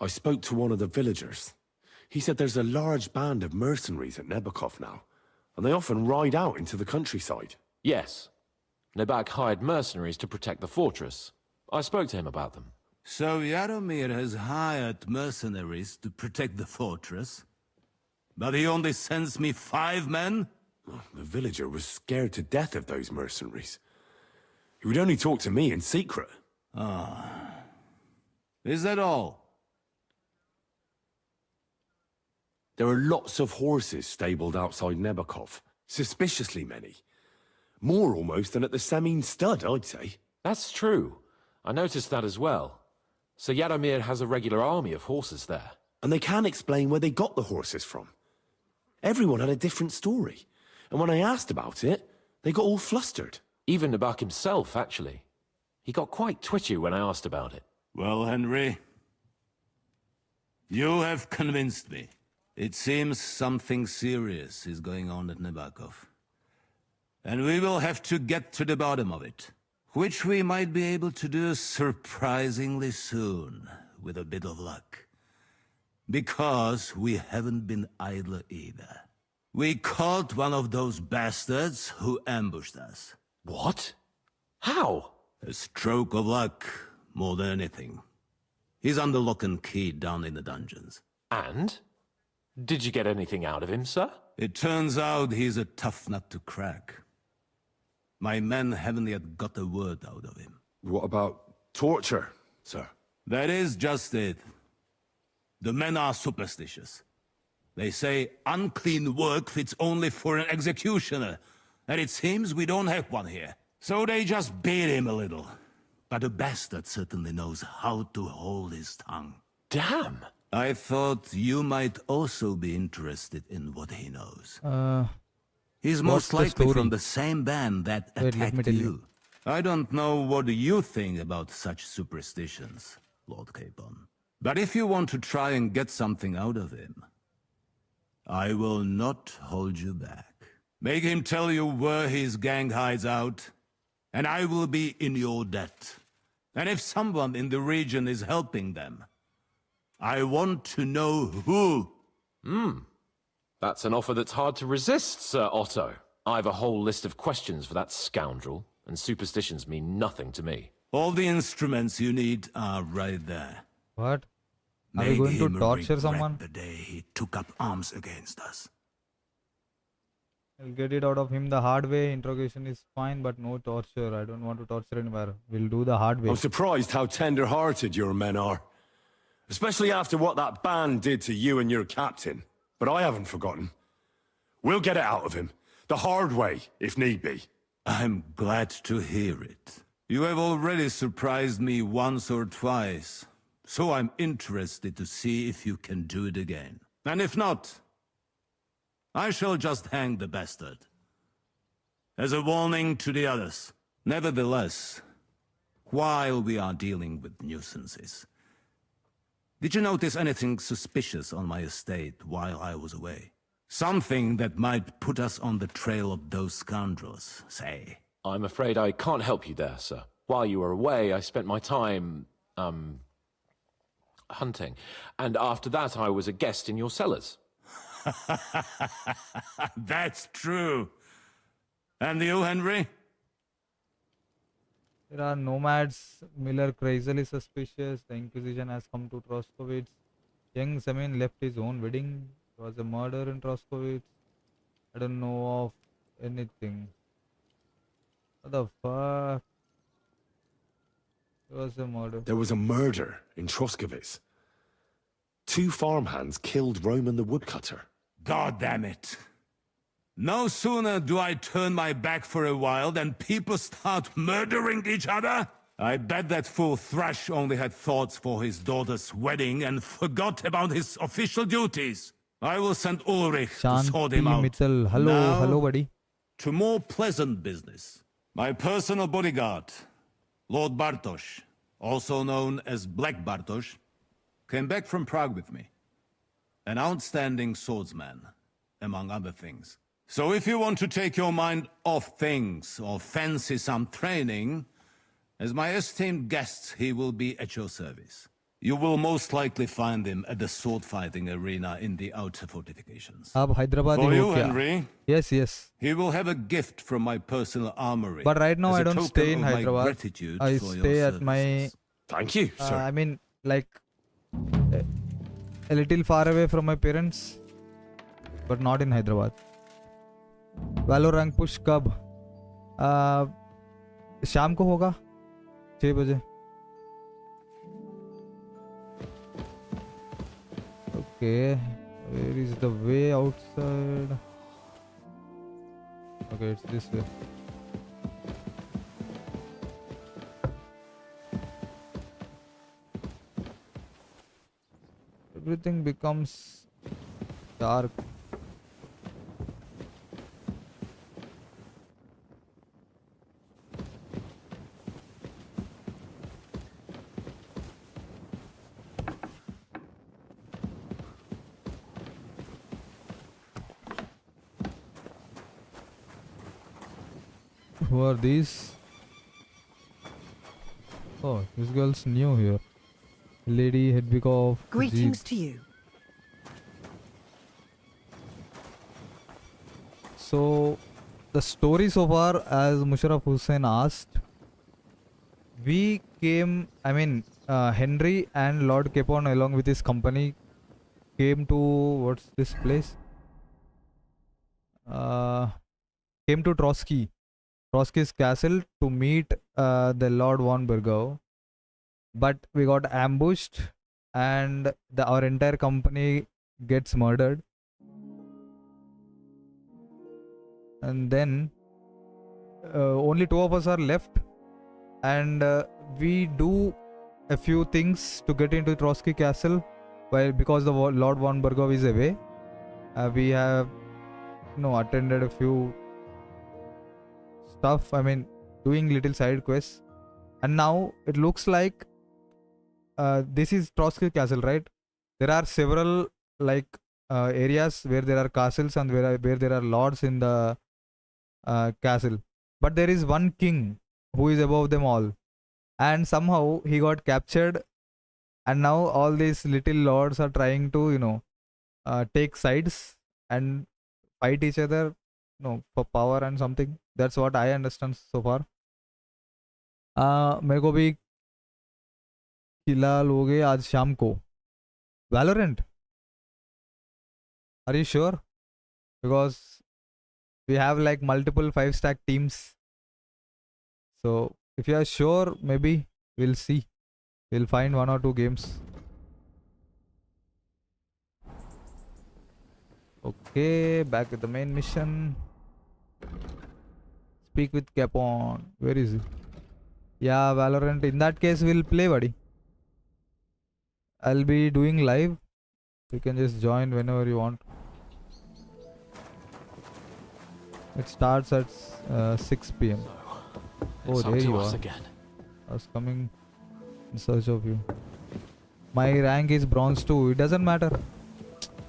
I spoke to one of the villagers. He said there's a large band of mercenaries at Nebokov now, and they often ride out into the countryside. Yes. Nebak hired mercenaries to protect the fortress. I spoke to him about them. So Jaromir has hired mercenaries to protect the fortress? But he only sends me 5 men? The villager was scared to death of those mercenaries. He would only talk to me in secret. Ah. Is that all? There are lots of horses stabled outside Nebokov. Suspiciously many. More almost than at the Semine stud, I'd say. That's true. I noticed that as well. So Jaromir has a regular army of horses there. And they can't explain where they got the horses from. Everyone had a different story. And when I asked about it, they got all flustered. Even Nebak himself, actually. He got quite twitchy when I asked about it. Well, Henry, you have convinced me. It seems something serious is going on at Nebakov. And we will have to get to the bottom of it. Which we might be able to do surprisingly soon, with a bit of luck. Because we haven't been idle either. We caught one of those bastards who ambushed us. What? How? A stroke of luck, more than anything. He's under lock and key down in the dungeons. And? Did you get anything out of him, sir? It turns out he's a tough nut to crack. My men haven't yet got a word out of him. What about torture, sir? That is just it. The men are superstitious. They say unclean work fits only for an executioner, and it seems we don't have one here. So they just beat him a little. But the bastard certainly knows how to hold his tongue. Damn! I thought you might also be interested in what he knows. He's most likely from the same band that attacked you. I don't know what you think about such superstitions, Lord Capon. But if you want to try and get something out of him, I will not hold you back. Make him tell you where his gang hides out, and I will be in your debt. And if someone in the region is helping them, I want to know who. That's an offer that's hard to resist, Sir Otto. I've a whole list of questions for that scoundrel, and superstitions mean nothing to me. All the instruments you need are right there. What? Are we going to torture someone? The day he took up arms against us. I'll get it out of him the hard way. Interrogation is fine, but no torture. I don't want to torture anywhere. We'll do the hard way. I'm surprised how tender-hearted your men are. Especially after what that band did to you and your captain. But I haven't forgotten. We'll get it out of him. The hard way, if need be. I'm glad to hear it. You have already surprised me once or twice. So I'm interested to see if you can do it again. And if not, I shall just hang the bastard. As a warning to the others. Nevertheless, while we are dealing with nuisances, did you notice anything suspicious on my estate while I was away? Something that might put us on the trail of those scoundrels, say. I'm afraid I can't help you there, sir. While you were away, I spent my time, hunting. And after that, I was a guest in your cellars. That's true. And you, Henry? There are nomads. Miller crazily suspicious. The Inquisition has come to Troskowitz. Young Semin left his own wedding. There was a murder in Troskowitz. I don't know of anything. What the fuck? There was a murder. There was a murder in Troskowitz. 2 farmhands killed Roman the woodcutter. God damn it. No sooner do I turn my back for a while than people start murdering each other. I bet that fool Thrash only had thoughts for his daughter's wedding and forgot about his official duties. I will send Ulrich to sort him out. Mittal. Hello, Now, hello, buddy. to more pleasant business. My personal bodyguard, Lord Bartosz, also known as Black Bartosz, came back from Prague with me. An outstanding swordsman, among other things. So if you want to take your mind off things or fancy some training, as my esteemed guest, he will be at your service. You will most likely find him at the sword-fighting arena in the outer fortifications. Ab Hyderabad For hi you, ho kya? Henry, Yes, yes. he will have a gift from my personal armory. But right now as I a don't token stay in of my Hyderabad. gratitude I for your stay at my. services. Thank you, sir. I mean, like a little far away from my parents, but not in Hyderabad. Valor rank push कब? शाम को होगा 6 बजे. Okay, where is the way outside? Okay, it's this way. Everything becomes dark. Who are these? Oh, this girl's new here. Lady Hedvikov. Greetings to you. So, the story so far, as Musharraf Hussain asked, we came, Henry and Lord Capon along with his company came to, what's this place? Came to Trotsky's castle to meet the Lord von Burgau. But we got ambushed and our entire company gets murdered. And then only 2 of us are left, and we do a few things to get into Trotsky Castle. Well, because the Lord von Burgau is away, we have attended a few stuff. Doing little side quests, and now it looks like this is Trotsky Castle, right? There are several areas where there are castles and where there are lords in the castle, but there is one king who is above them all, and somehow he got captured, and now all these little lords are trying to take sides and fight each other for power and something. That's what I understand so far. मेरे को भी किला लोगे आज शाम को. Valorant? Are you sure? Because we have like multiple 5-stack teams. So if you are sure, maybe we'll see. We'll find 1 or 2 games. Okay, back at the main mission. Speak with Capon. Where is he? Yeah, Valorant. In that case, we'll play, buddy. I'll be doing live. You can just join whenever you want. It starts at 6 p.m. Oh, there you are. Again. I was coming in search of you. My rank is bronze 2. It doesn't matter.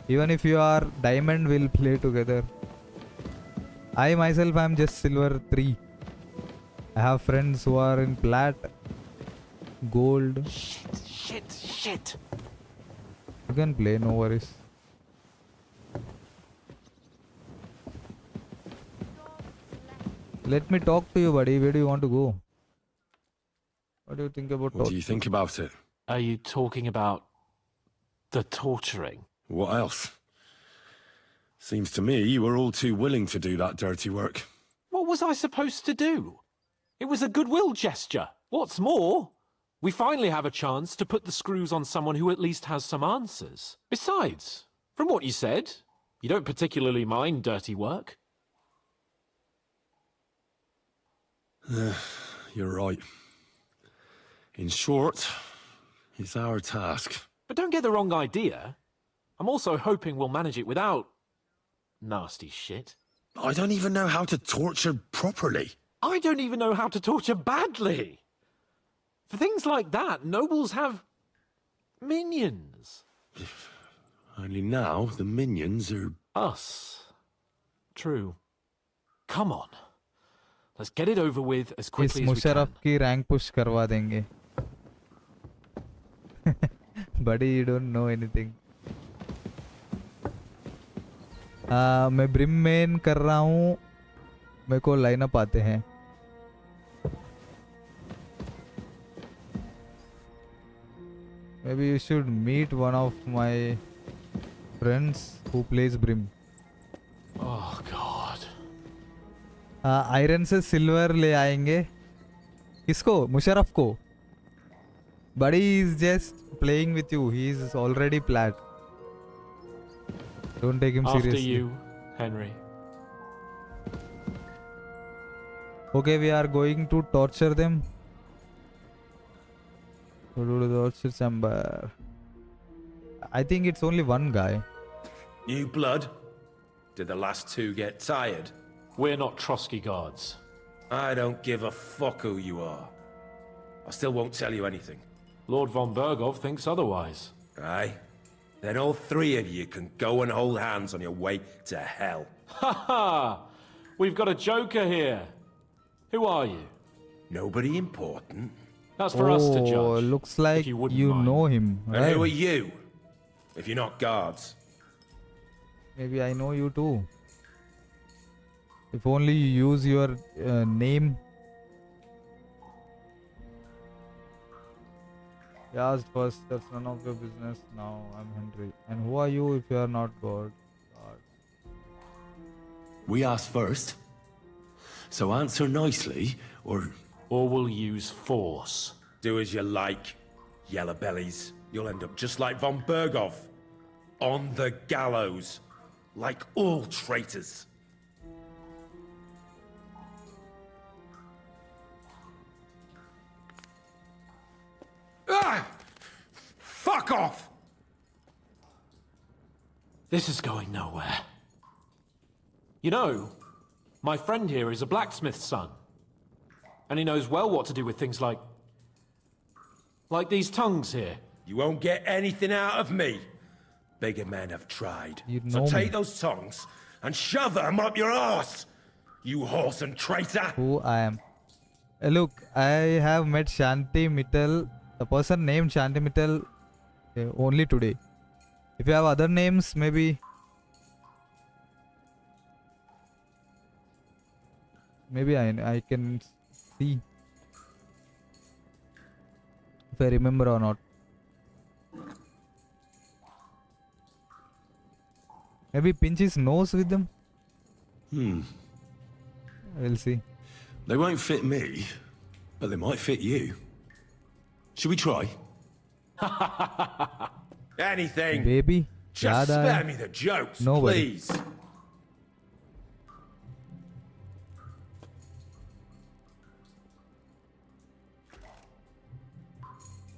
Even if you are diamond, we'll play together. I myself am just silver 3. I have friends who are in plat, gold. Shit. You can play, no worries. Let me talk to you, buddy. Where do you want to go? What do you think about What do you think about it? Are you talking about the torturing? What else? Seems to me you were all too willing to do that dirty work. What was I supposed to do? It was a goodwill gesture. What's more, we finally have a chance to put the screws on someone who at least has some answers. Besides, from what you said, you don't particularly mind dirty work. You're right. In short, it's our task. But don't get the wrong idea. I'm also hoping we'll manage it without nasty shit. I don't even know how to torture properly. I don't even know how to torture badly. For things like that, nobles have minions. Only now the minions are... Us. True. Come on. Let's get it over with as quickly as we can. इस मुशर्रफ की rank push करवा देंगे. Buddy, you don't know anything. मैं brim main कर रहा हूँ. मेरे को लाइन अप आते हैं. Maybe you should meet one of my friends who plays Brim. Oh God. Iron से सिल्वर ले आएंगे. किसको? मुशर्रफ को. Buddy is just playing with you. He is already plat. Don't take him seriously. After you, Henry. Okay, we are going to torture them. To do the torture chamber. I think it's only one guy. New blood? Did the last two get tired? We're not Trotsky guards. I don't give a fuck who you are. I still won't tell you anything. Lord von Bergov thinks otherwise. Aye? Then all three of you can go and hold hands on your way to hell. Ha ha! We've got a joker here. Who are you? Nobody important. That's for us to judge. Looks like you know him, And right? who are you? If you're not guards. Maybe I know you too. If only you use your name. You asked first, that's none of your business. Now I'm Henry. And who are you if you are not God? We asked first. So answer nicely, or we'll use force. Do as you like, yellow bellies. You'll end up just like von Bergov. On the gallows. Like all traitors. Ah! Fuck off! This is going nowhere. You know, my friend here is a blacksmith's son. And he knows well what to do with things like these tongues here. You won't get anything out of me. Bigger men have tried. So take those tongues and shove them up your arse, you horse and traitor. Who I am. Look, I have met Shanti Mittal, the person named Shanti Mittal, only today. If you have other names, maybe I can see if I remember or not. Maybe pinch his nose with them. We'll see. they won't fit me, but they might fit you. Should we try? Anything. Baby. Just Yada. spare me the jokes, Nobody. please.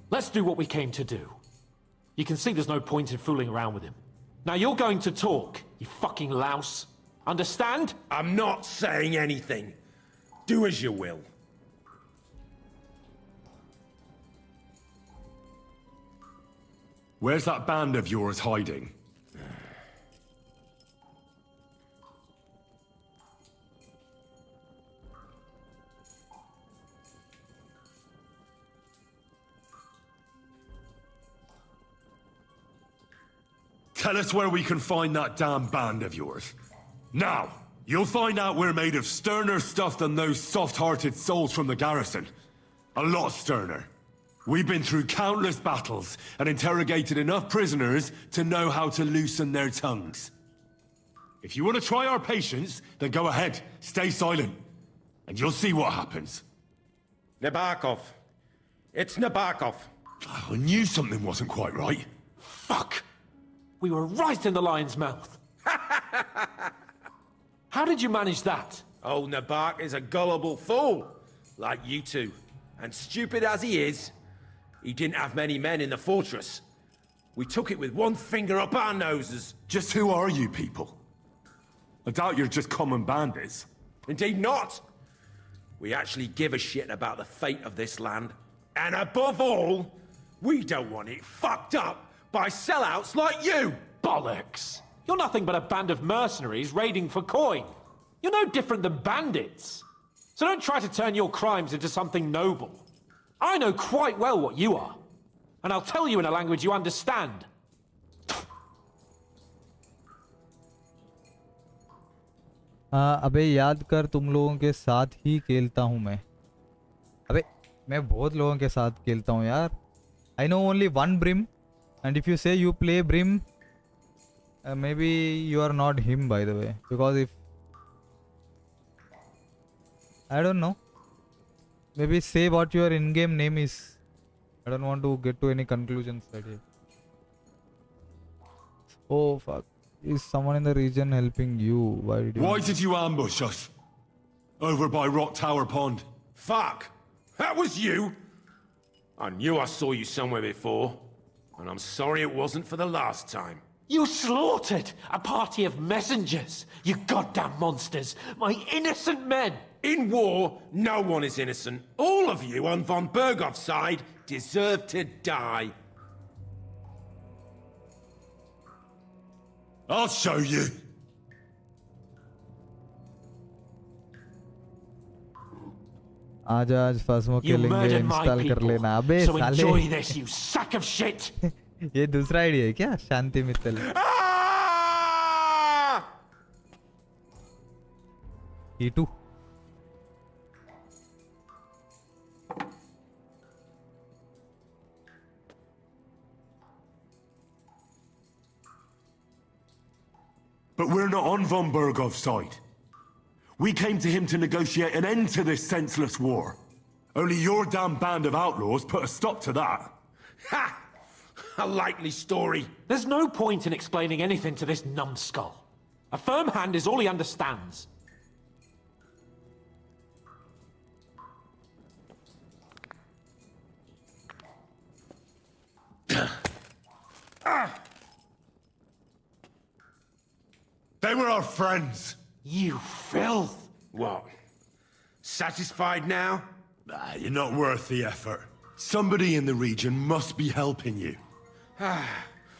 Let's do what we came to do. You can see there's no point in fooling around with him. Now you're going to talk, you fucking louse. Understand? I'm not saying anything. Do as you will. Where's that band of yours hiding? Tell us where we can find that damn band of yours. Now, you'll find out we're made of sterner stuff than those soft-hearted souls from the garrison. A lot sterner. We've been through countless battles and interrogated enough prisoners to know how to loosen their tongues. If you want to try our patience, then go ahead. Stay silent. And you'll see what happens. Nabokov. It's Nabokov. I knew something wasn't quite right. Fuck! We were right in the lion's mouth. How did you manage that? Old Nabok is a gullible fool, like you two. And stupid as he is, he didn't have many men in the fortress. We took it with one finger up our noses. Just who are you people? I doubt you're just common bandits. Indeed not. We actually give a shit about the fate of this land. And above all, we don't want it fucked up by sellouts like you! Bollocks! You're nothing but a band of mercenaries raiding for coin. You're no different than bandits. So don't try to turn your crimes into something noble. I know quite well what you are. And I'll tell you in a language you understand. अबे याद कर तुम लोगों के साथ ही खेलता हूँ मैं. अबे मैं बहुत लोगों के साथ खेलता हूँ यार. I know only one Brim. And if you say you play Brim, maybe you are not him, by the way. Because if... I don't know. Maybe say what your in-game name is. I don't want to get to any conclusions right here. Oh fuck. Is someone in the region helping you? Why did you ambush us? Over by Rock Tower Pond. Fuck! That was you! I knew I saw you somewhere before. And I'm sorry it wasn't for the last time. You slaughtered a party of messengers, you goddamn monsters! My innocent men! In war, no one is innocent. All of you on von Bergov's side deserve to die. I'll show you. आजा आज फसमो खेलेंगे install कर लेना अबे so साले enjoy this, you sack of shit. ये दूसरा idea है क्या शांति Mittal E2 But we're not on von Bergov's side. We came to him to negotiate an end to this senseless war. Only your damn band of outlaws put a stop to that. Ha! A likely story. There's no point in explaining anything to this numbskull. A firm hand is all he understands. They were our friends. You filth. What? Satisfied now? You're not worth the effort. Somebody in the region must be helping you.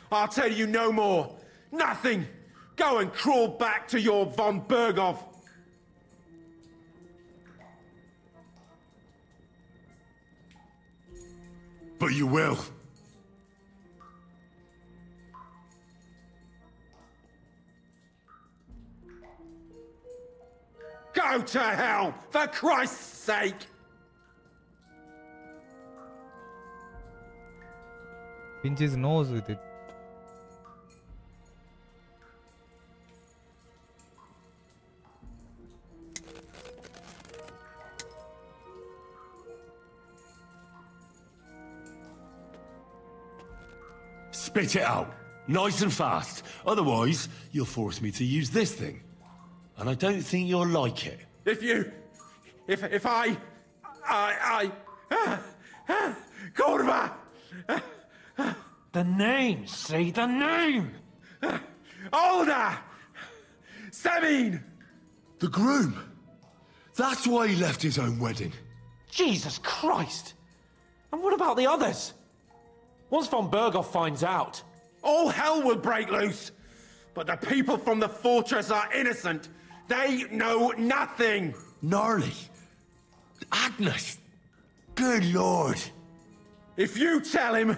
I'll tell you no more. Nothing. Go and crawl back to your von Bergov. But you will. Go to hell, for Christ's sake! Pinch his nose with it. Spit it out, nice and fast. Otherwise, you'll force me to use this thing. And I don't think you'll like it. If I... Kurva! The name, see the name! Older! Sabine! The groom! That's why he left his own wedding. Jesus Christ! And what about the others? Once von Bergov finds out... All hell will break loose! But the people from the fortress are innocent! They know nothing! Gnarly. Agnes. Good lord. If you tell him,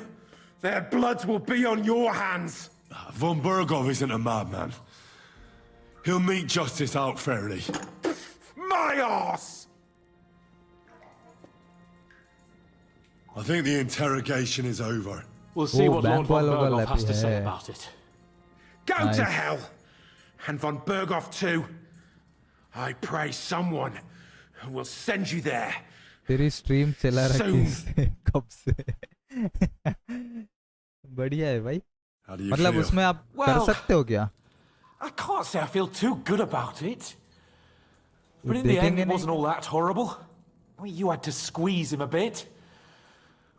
their blood will be on your hands. Von Bergov isn't a madman. He'll meet justice out fairly. My arse! I think the interrogation is over. We'll see what Lord von bank Bergov wala has to say hai. about it. Go Nice. to hell! And von Bergov too. I pray someone will send you there. तेरी stream चला रहा Soon. किससे कब से बढ़िया है भाई How do you मतलब feel? उसमें आप कर Well, सकते हो क्या I can't say I feel too good about it. But in the देखेंगे end, it नहीं? wasn't all that horrible. I mean, you had to squeeze him a bit.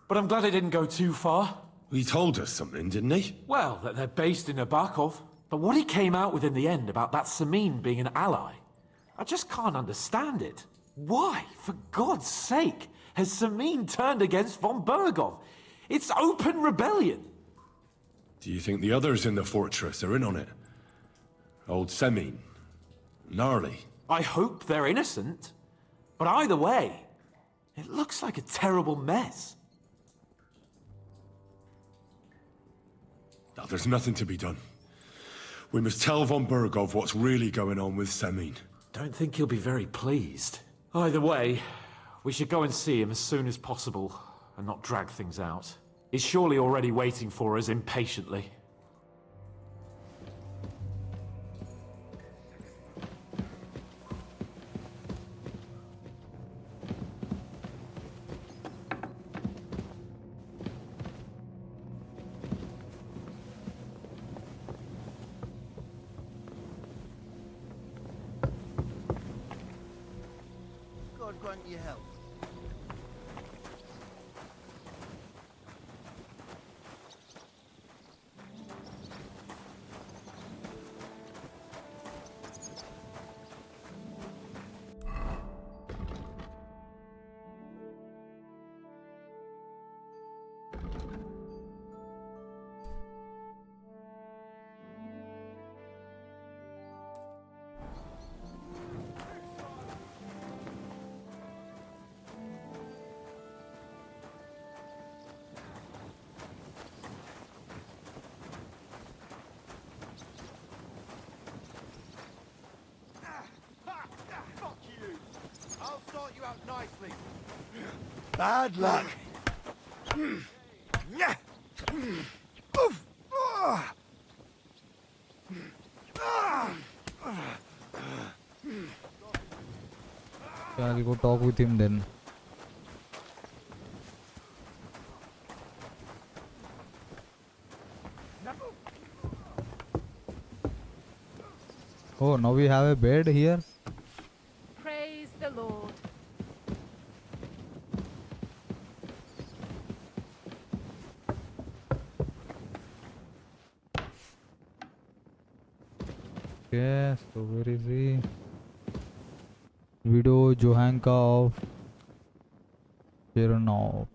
But I'm glad it didn't go too far. He told us something, didn't he? Well, that they're based in Nabokov. But what he came out with in the end about that Samin being an ally, I just can't understand it. Why, for God's sake, has Samin turned against von Bergov? It's open rebellion. Do you think the others in the fortress are in on it? Old Semin, Gnarly. I hope they're innocent. But either way, it looks like a terrible mess. Now, there's nothing to be done. We must tell von Bergov what's really going on with Semin. Don't think he'll be very pleased. Either way, we should go and see him as soon as possible and not drag things out. He's surely already waiting for us impatiently. God grant you health. Fuck you! I'll sort you out nicely. Bad luck. I'll go talk with him then. Oh, now we have a bed here. Praise the Lord. Okay, so where is he? Widow Johanka of Chernow.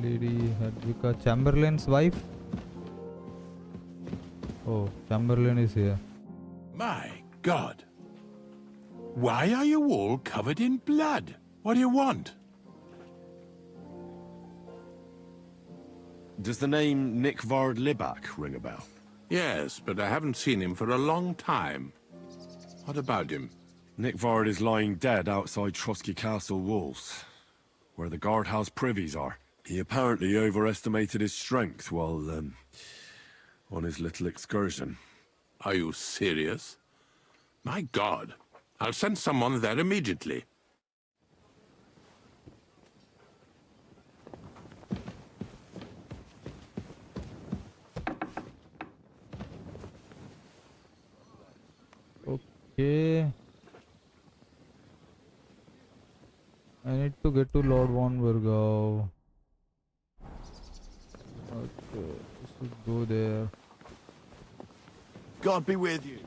Lady Hedvika, Chamberlain's wife. Oh, Chamberlain is here. My God. Why are you all covered in blood? What do you want? Does the name Nick Vard Libak ring a bell? Yes, but I haven't seen him for a long time. What about him? Nick Vard is lying dead outside Trotsky Castle walls, where the guardhouse privies are. He apparently overestimated his strength while, on his little excursion. Are you serious? My God. I'll send someone there immediately. Okay. I need to get to Lord von Bergov. Okay, let's go there. God be with you.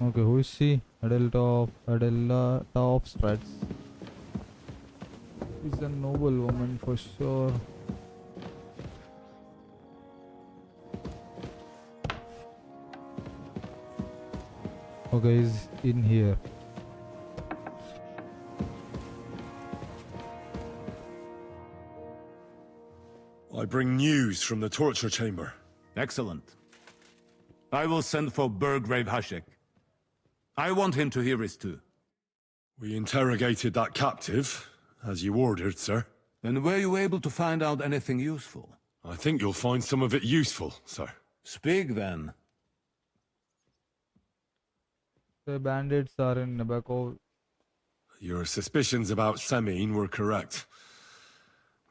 Okay, who is she? Adela of Strats. She's a noble woman for sure. Okay, he's in here. I bring news from the torture chamber. Excellent. I will send for Burgrave Hashek. I want him to hear it too. We interrogated that captive, as you ordered, sir. And were you able to find out anything useful? I think you'll find some of it useful, sir. Speak then. The bandits are in Nabakov. Your suspicions about Semine were correct.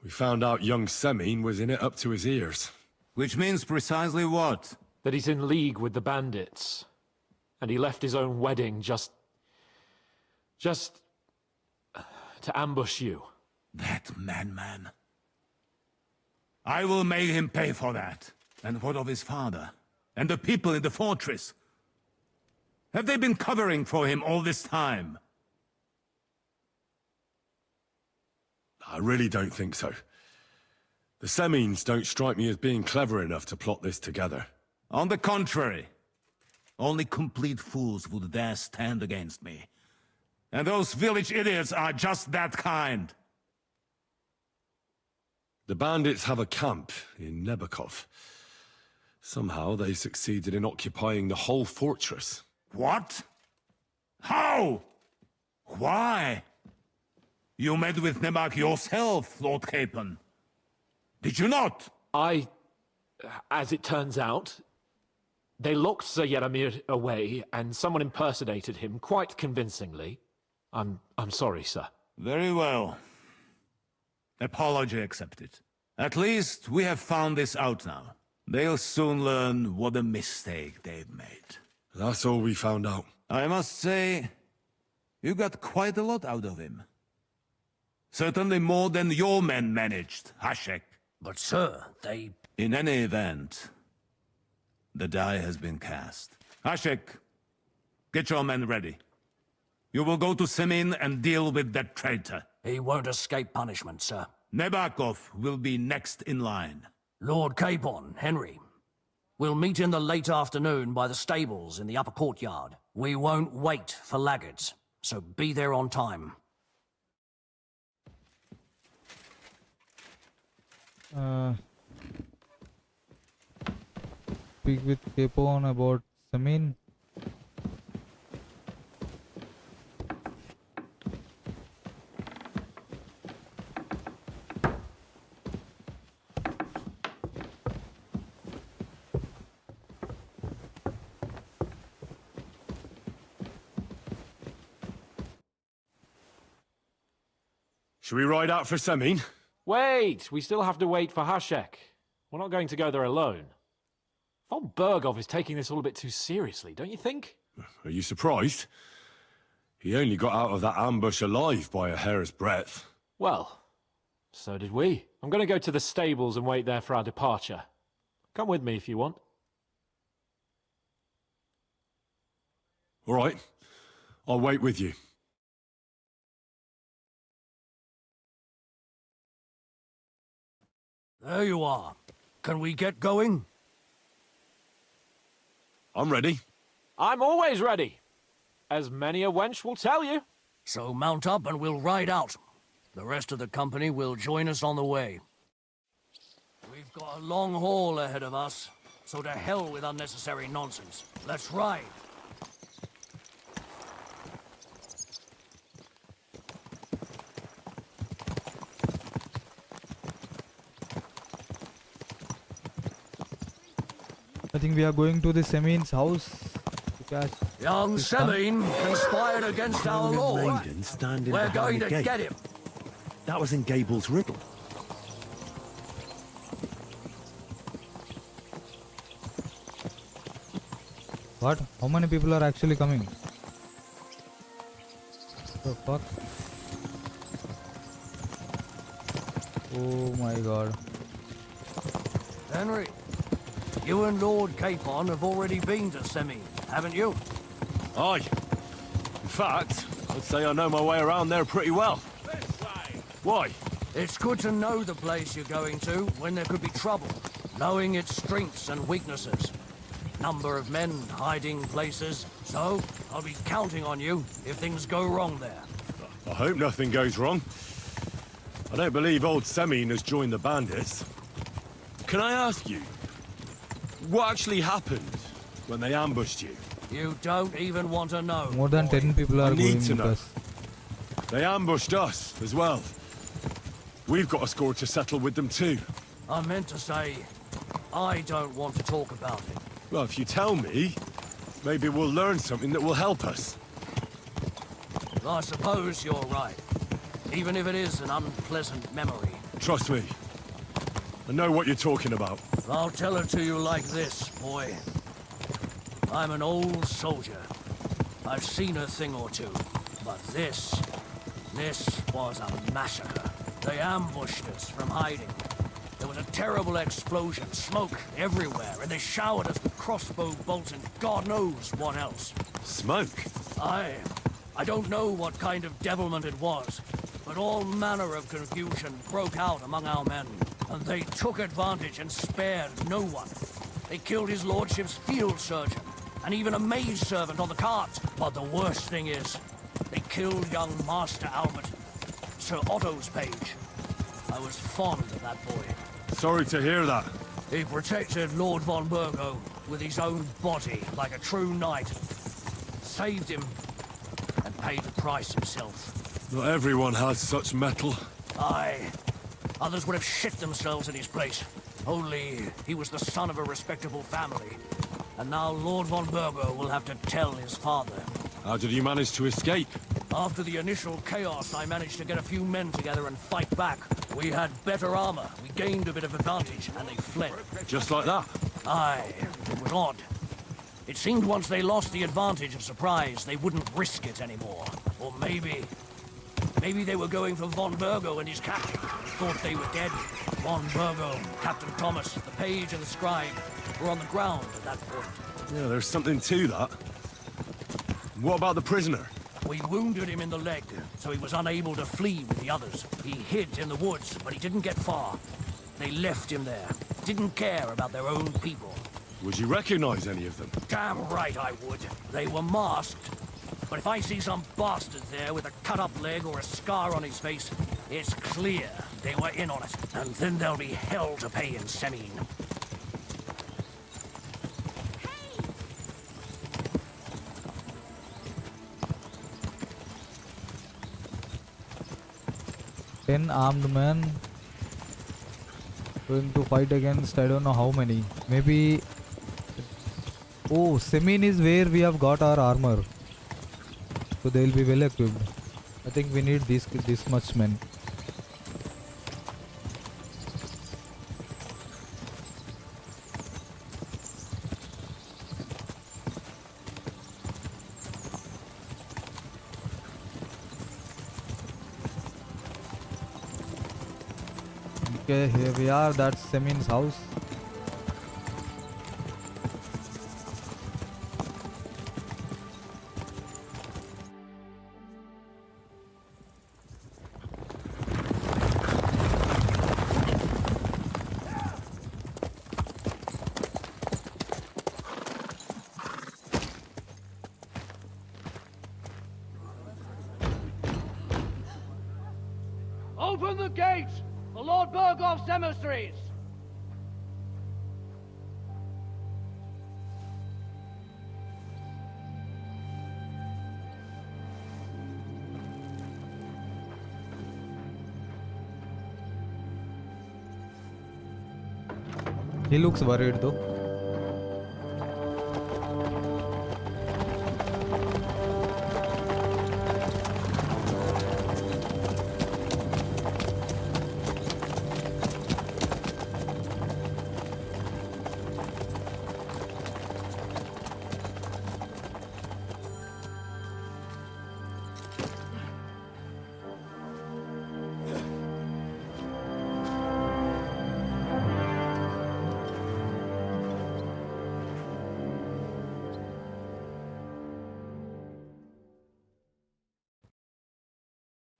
We found out young Semine was in it up to his ears. Which means precisely what? That he's in league with the bandits. And he left his own wedding just to ambush you. That madman. I will make him pay for that. And what of his father? And the people in the fortress? Have they been covering for him all this time? I really don't think so. The Semines don't strike me as being clever enough to plot this together. On the contrary. Only complete fools would dare stand against me. And those village idiots are just that kind. The bandits have a camp in Nebakov. Somehow they succeeded in occupying the whole fortress. What? How? Why? You met with Nebak yourself, Lord Capon. Did you not? As it turns out, they locked Sir Yaramir away, and someone impersonated him quite convincingly. I'm sorry, sir. Very well. Apology accepted. At least we have found this out now. They'll soon learn what a mistake they've made. That's all we found out. I must say, you got quite a lot out of him. Certainly more than your men managed, Hashek. But sir, they... In any event, the die has been cast. Hashek, get your men ready. You will go to Semine and deal with that traitor. He won't escape punishment, sir. Nebakov will be next in line. Lord Capon, Henry. We'll meet in the late afternoon by the stables in the upper courtyard. We won't wait for laggards, so be there on time. Speak with Capon about Semine. Should we ride out for Semine? Wait! We still have to wait for Hashek. We're not going to go there alone. Von Bergov is taking this all a bit too seriously, don't you think? Are you surprised? He only got out of that ambush alive by a hair's breadth. Well, so did we. I'm going to go to the stables and wait there for our departure. Come with me if you want. All right. I'll wait with you. There you are. Can we get going? I'm ready. I'm always ready. As many a wench will tell you. So mount up and we'll ride out. The rest of the company will join us on the way. We've got a long haul ahead of us, so to hell with unnecessary nonsense. Let's ride. I think we are going to the Semine's house. Young Semine conspired against our lord. Maiden standing We're behind going the to gate. get him. That was in Gable's riddle. What? How many people are actually coming? The fuck? Oh my god. Henry, you and Lord Capon have already been to Semine, haven't you? Aye. In fact, I'd say I know my way around there pretty well. Why? It's good to know the place you're going to when there could be trouble. Knowing its strengths and weaknesses. Number of men hiding places. So, I'll be counting on you if things go wrong there. I hope nothing goes wrong. I don't believe old Semine has joined the bandits. Can I ask you, what actually happened when they ambushed you? You don't even want to know. More than 10 people are I going need to with know. us. They ambushed us as well. We've got a score to settle with them too. I meant to say, I don't want to talk about it. Well, if you tell me, maybe we'll learn something that will help us. I suppose you're right. Even if it is an unpleasant memory. Trust me. I know what you're talking about. I'll tell it to you like this, boy. I'm an old soldier. I've seen a thing or two. But this was a massacre. They ambushed us from hiding. There was a terrible explosion, smoke everywhere, and they showered us with crossbow bolts and God knows what else. Smoke? I don't know what kind of devilment it was, but all manner of confusion broke out among our men, and they took advantage and spared no one. They killed his lordship's field surgeon, and even a maidservant on the cart. But the worst thing is, they killed young Master Albert, Sir Otto's page. I was fond of that boy. Sorry to hear that. He protected Lord von Burgo with his own body like a true knight. Saved him and paid the price himself. Not everyone has such mettle. Aye. Others would have shit themselves in his place. Only he was the son of a respectable family. And now Lord von Burgo will have to tell his father. How did you manage to escape? After the initial chaos, I managed to get a few men together and fight back. We had better armor, we gained a bit of advantage, and they fled. Just like that? Aye, it was odd. It seemed once they lost the advantage of surprise, they wouldn't risk it anymore. Or maybe they were going for von Burgo and his captain. Thought they were dead. Von Burgo, Captain Thomas, the page and the scribe were on the ground at that point. Yeah, there's something to that. What about the prisoner? We wounded him in the leg, so he was unable to flee with the others. He hid in the woods, but he didn't get far. They left him there. Didn't care about their own people. Would you recognize any of them? Damn right I would. They were masked. But if I see some bastard there with a cut-up leg or a scar on his face, it's clear they were in on it. And then there'll be hell to pay in Semine. Ten armed men going to fight against I don't know how many. Maybe. Oh, Semine is where we have got our armor. So they will be well equipped. I think we need this much men. Okay, here we are. That's Semine's house. Open the gates for Lord Burgoff's emissaries! He looks worried though.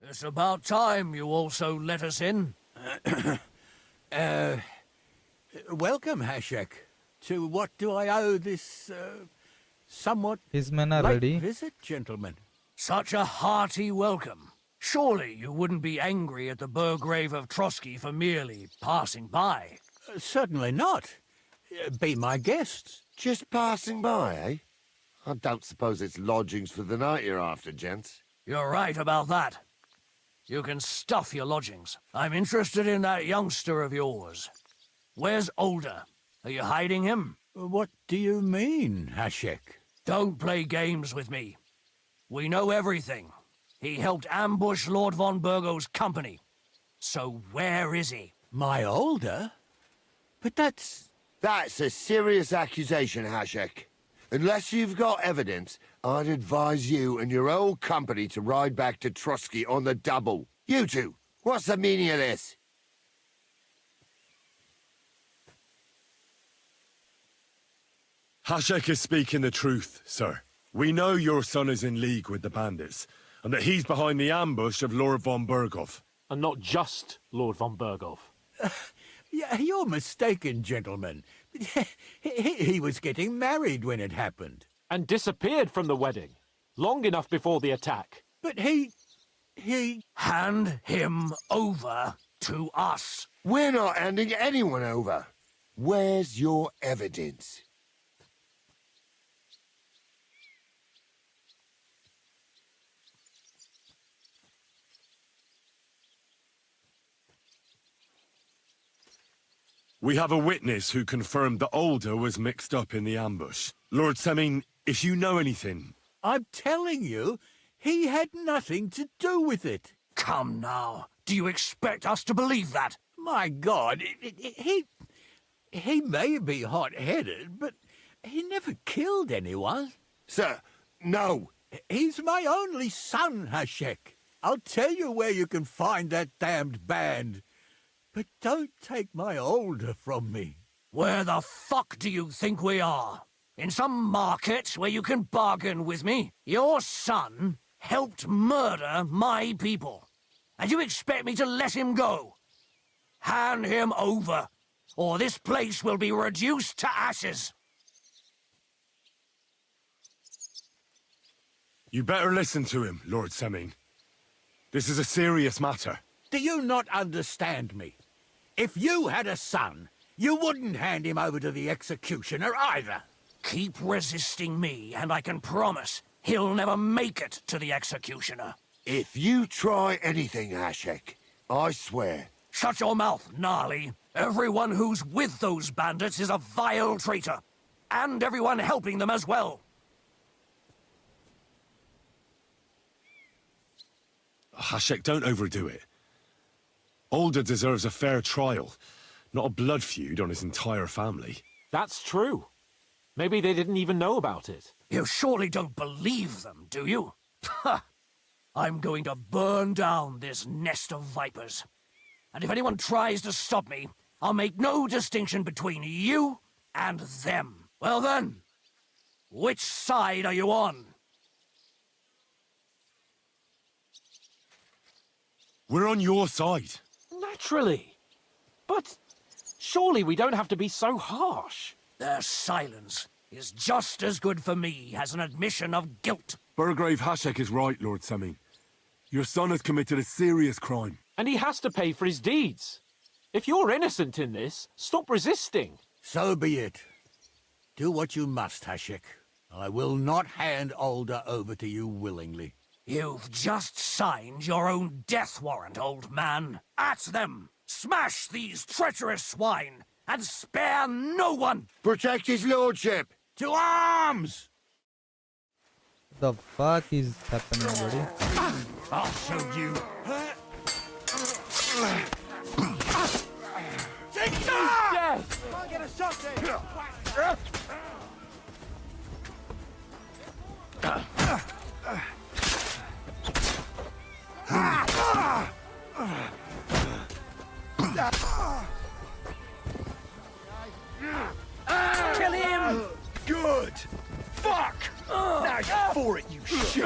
It's about time you also let us in. Welcome, Hashek. To what do I owe this, somewhat His men are late ready. visit, gentlemen? Such a hearty welcome. Surely you wouldn't be angry at the Burgrave of Trotsky for merely passing by. Certainly not. Be my guests. Just passing by, eh? I don't suppose it's lodgings for the night you're after, gents. You're right about that. You can stuff your lodgings. I'm interested in that youngster of yours. Where's Older? Are you hiding him? What do you mean, Hashek? Don't play games with me. We know everything. He helped ambush Lord von Burgo's company. So where is he? My Older? But that's... That's a serious accusation, Hashek. Unless you've got evidence, I'd advise you and your old company to ride back to Trotsky on the double. You two, what's the meaning of this? Hashek is speaking the truth, sir. We know your son is in league with the bandits, and that he's behind the ambush of Lord von Burgov. And not just Lord von Burgov. Yeah, you're mistaken, gentlemen. He was getting married when it happened. And disappeared from the wedding, long enough before the attack. But he... Hand him over to us. We're not handing anyone over. Where's your evidence? We have a witness who confirmed that Older was mixed up in the ambush. Lord Semin, if you know anything... I'm telling you, he had nothing to do with it. Come now. Do you expect us to believe that? My God, he may be hot-headed, but he never killed anyone. Sir, no. He's my only son, Hashek. I'll tell you where you can find that damned band. But don't take my Older from me. Where the fuck do you think we are? In some market where you can bargain with me? Your son helped murder my people. And you expect me to let him go? Hand him over, or this place will be reduced to ashes. You better listen to him, Lord Semin. This is a serious matter. Do you not understand me? If you had a son, you wouldn't hand him over to the executioner either. Keep resisting me, and I can promise he'll never make it to the executioner. If you try anything, Hashek, I swear. Shut your mouth, Gnarly. Everyone who's with those bandits is a vile traitor. And everyone helping them as well. Hashek, don't overdo it. Older deserves a fair trial, not a blood feud on his entire family. That's true. Maybe they didn't even know about it. You surely don't believe them, do you? Ha! I'm going to burn down this nest of vipers. And if anyone tries to stop me, I'll make no distinction between you and them. Well then, which side are you on? We're on your side. Naturally. But surely we don't have to be so harsh. Their silence is just as good for me as an admission of guilt. Burgrave Hashek is right, Lord Semin. Your son has committed a serious crime. And he has to pay for his deeds. If you're innocent in this, stop resisting. So be it. Do what you must, Hashek. I will not hand Older over to you willingly. You've just signed your own death warrant, old man. At them! Smash these treacherous swine, and spare no one! Protect his lordship! To arms! The fuck is happening, buddy? I'll show you. Take that! I'll get a shot there. Kill him! Good! Fuck! Now you're for it, you shit!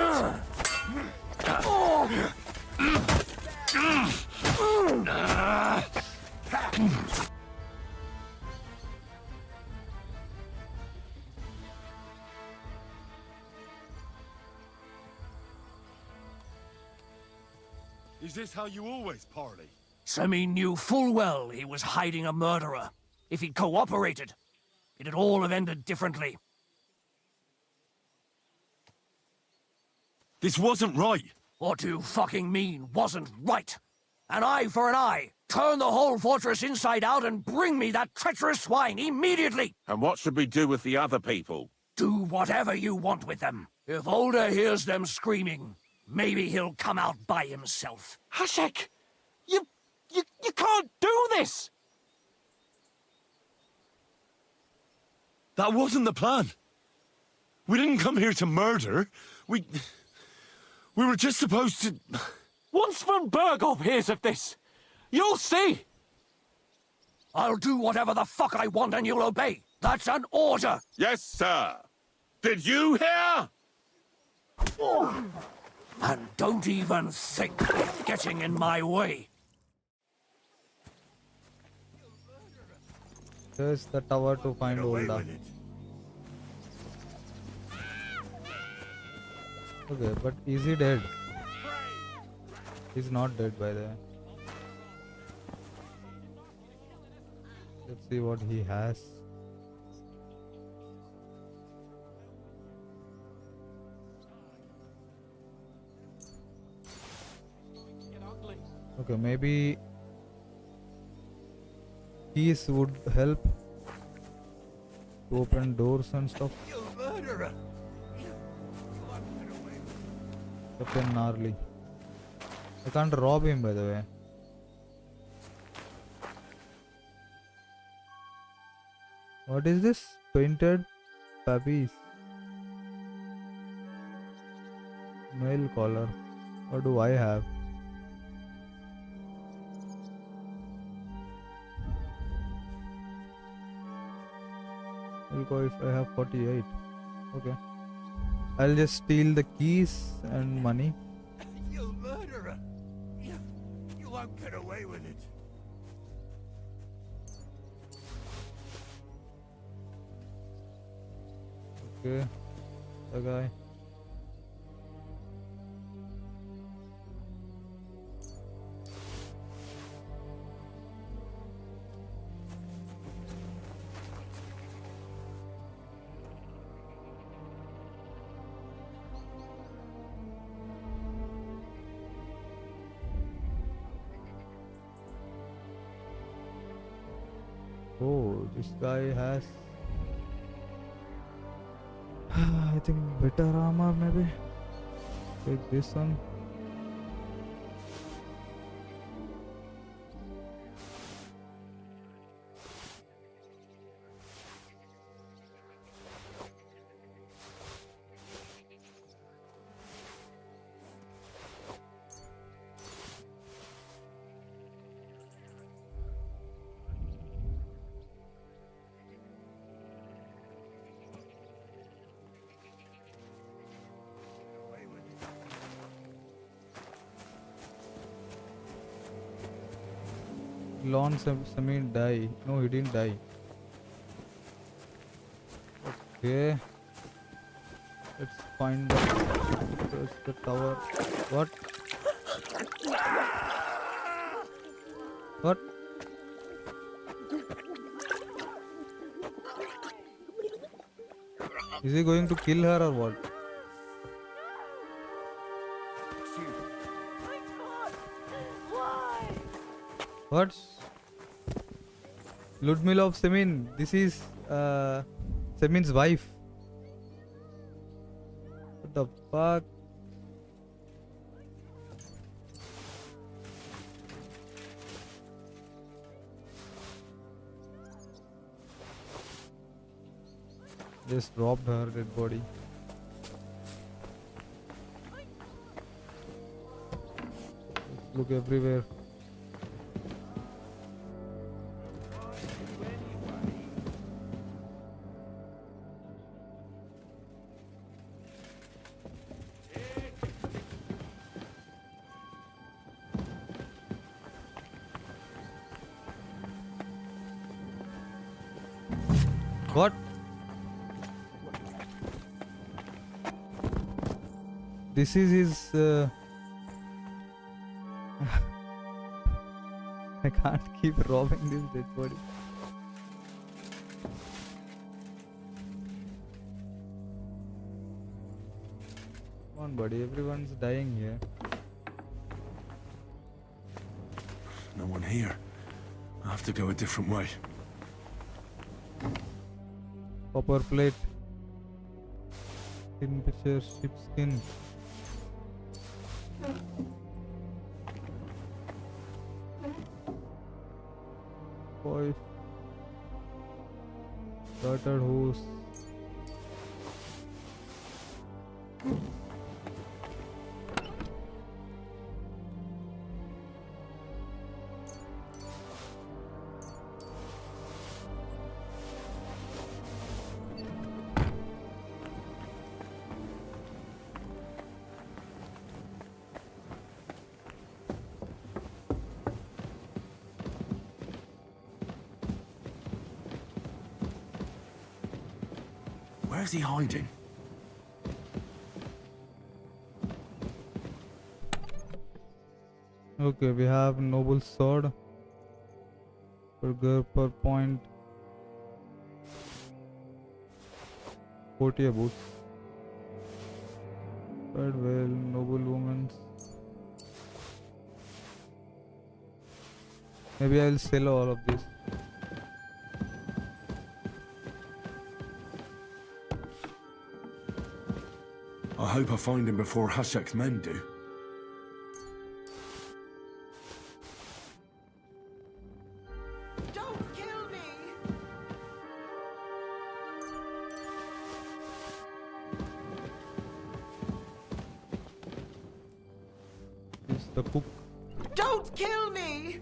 Is this how you always parley? Semyon knew full well he was hiding a murderer. If he'd cooperated, it'd all have ended differently. This wasn't right. What do you fucking mean, wasn't right? An eye for an eye. Turn the whole fortress inside out and bring me that treacherous swine immediately! And what should we do with the other people? Do whatever you want with them. If Older hears them screaming, maybe he'll come out by himself. Hashek! You can't do this! That wasn't the plan. We didn't come here to murder. We were just supposed to... Once von Berghoff hears of this, you'll see! I'll do whatever the fuck I want and you'll obey. That's an order! Yes, sir. Did you hear? And don't even think of getting in my way. There's the tower to find Olda. Okay, but is he dead? He's not dead by the way. Let's see what he has. Okay, maybe keys would help to open doors and stuff. You murderer! Captain Gnarly. I can't rob him by the way. What is this? Painted puppies. Mail collar. What do I have? I'll go if I have 48. Okay. I'll just steal the keys and money. You murderer! You won't get away with it. Okay. The guy. Oh, this guy has I think better armor maybe. Take this one. Lon Semyon die. No, he didn't die. Okay. Let's find the tower. What? What? Is he going to kill her or what? What? Ludmila of Semyon. This is Semyon's wife. What the fuck? Just robbed her dead body. Look everywhere. What? This is his I can't keep robbing this dead body. Come on, buddy. Everyone's dying here. No one here. I have to go a different way. Copper plate. Kingfisher sheepskin. Boy. Started hose. Where's he hiding? Okay, we have noble sword. Per point. 40 boots. Third well, noble woman's. Maybe I'll sell all of this. I hope I find him before Hashek's men do. Don't kill me! This is the cook. Don't kill me!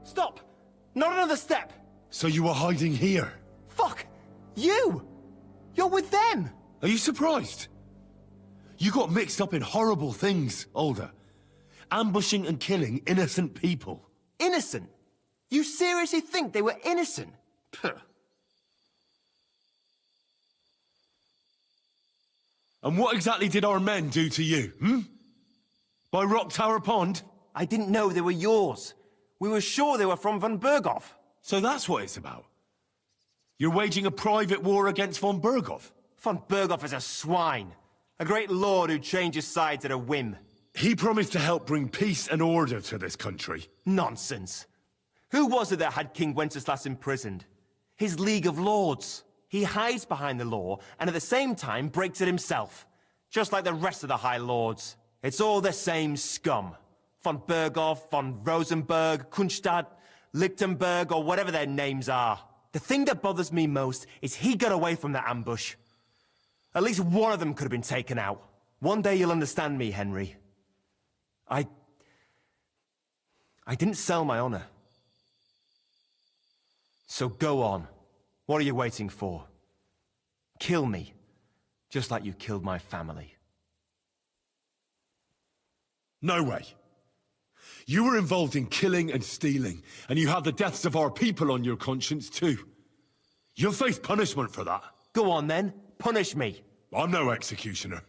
Stop! Not another step! So you were hiding here? Fuck! You! You're with them! Are you surprised? You got mixed up in horrible things, Alder. Ambushing and killing innocent people. Innocent? You seriously think they were innocent? Puh. And what exactly did our men do to you, By Rock Tower Pond? I didn't know they were yours. We were sure they were from von Berghoff. So that's what it's about. You're waging a private war against von Berghoff? Von Berghoff is a swine. A great lord who changes sides at a whim. He promised to help bring peace and order to this country. Nonsense. Who was it that had King Wenceslas imprisoned? His League of Lords. He hides behind the law, and at the same time breaks it himself. Just like the rest of the High Lords. It's all the same scum. Von Berghoff, von Rosenberg, Kunstadt, Lichtenberg, or whatever their names are. The thing that bothers me most is he got away from the ambush. At least one of them could have been taken out. One day you'll understand me, Henry. I didn't sell my honor. So go on. What are you waiting for? Kill me, just like you killed my family. No way. You were involved in killing and stealing, and you have the deaths of our people on your conscience too. You'll face punishment for that. Go on then, punish me. I'm no executioner.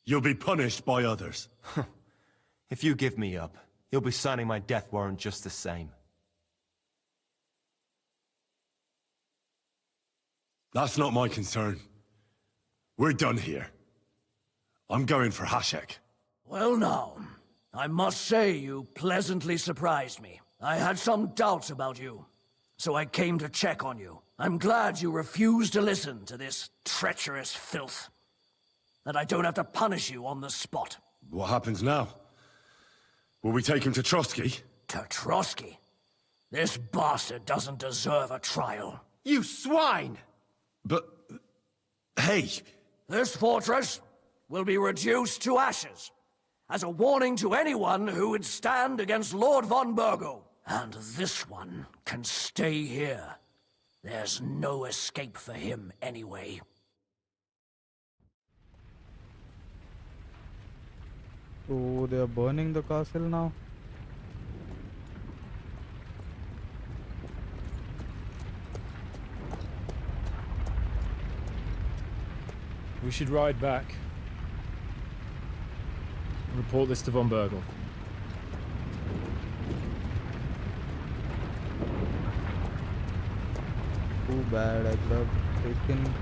You'll be punished by others. If you give me up, you'll be signing my death warrant just the same. That's not my concern. We're done here. I'm going for Hashek. Well now, I must say you pleasantly surprised me. I had some doubts about you, so I came to check on you. I'm glad you refused to listen to this treacherous filth. That I don't have to punish you on the spot. What happens now? Will we take him to Trotsky? To Trotsky? This bastard doesn't deserve a trial. You swine! But... hey! This fortress will be reduced to ashes, as a warning to anyone who would stand against Lord von Burgo. And this one can stay here. There's no escape for him anyway. So they are burning the castle now. We should ride back. Report this to von Bergel. Too bad, I could have taken.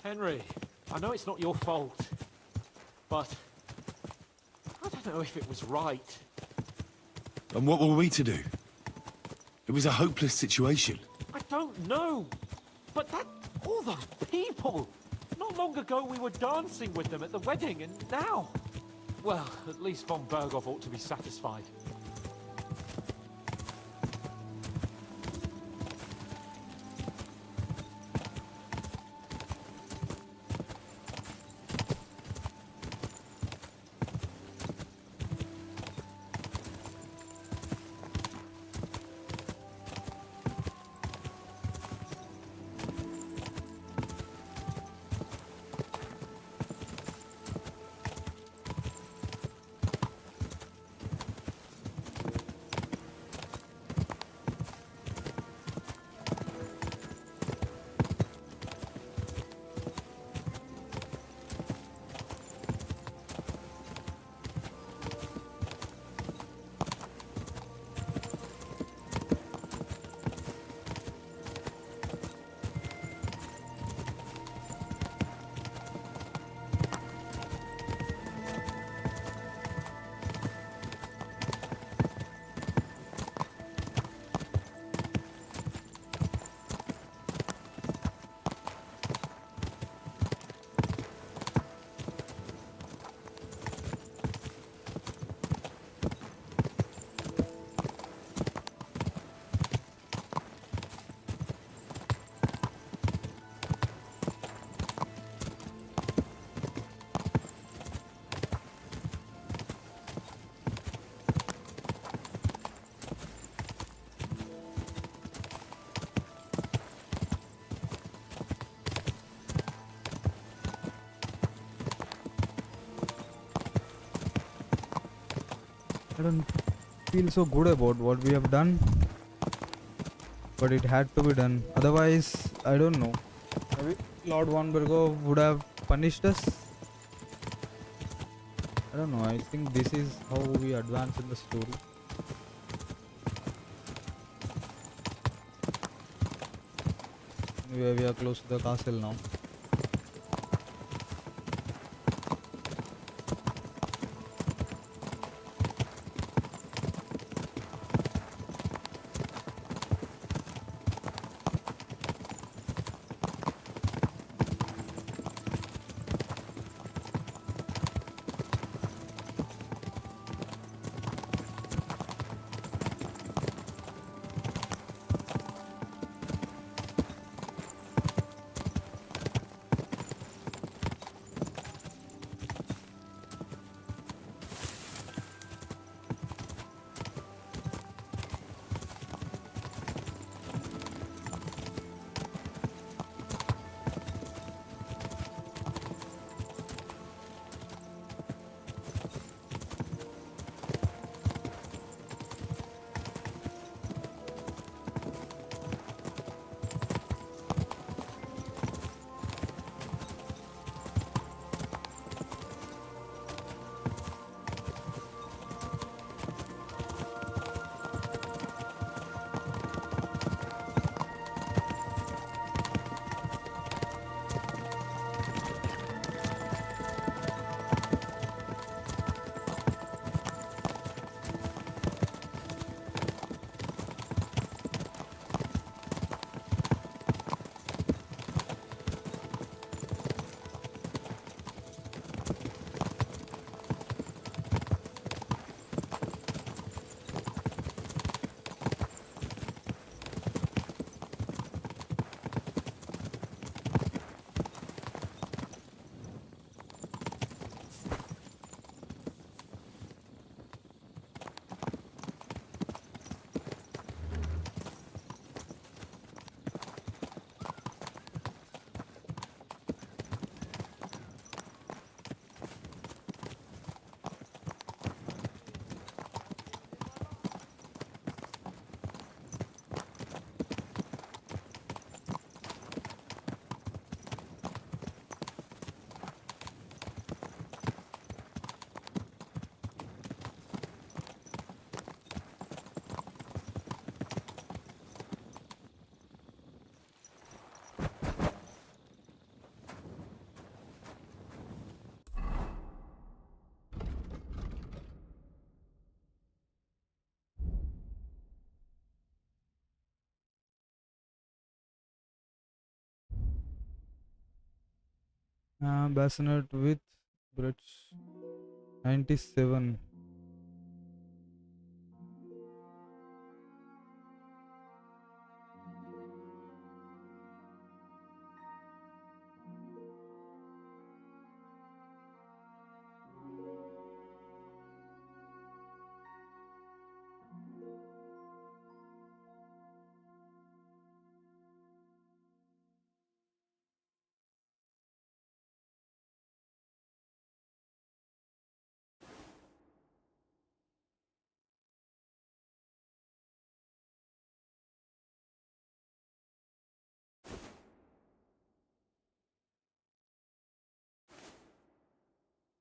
Henry, I know it's not your fault, but I don't know if it was right. And what were we to do? It was a hopeless situation. I don't know, but all those people. Not long ago we were dancing with them at the wedding, and now, well, at least von Berghoff ought to be satisfied. I don't feel so good about what we have done, but it had to be done. Otherwise, I don't know. Maybe Lord von Berghoff would have punished us. I don't know. I think this is how we advance in the story. Anyway, we are close to the castle now. Bassinet with Brits 97.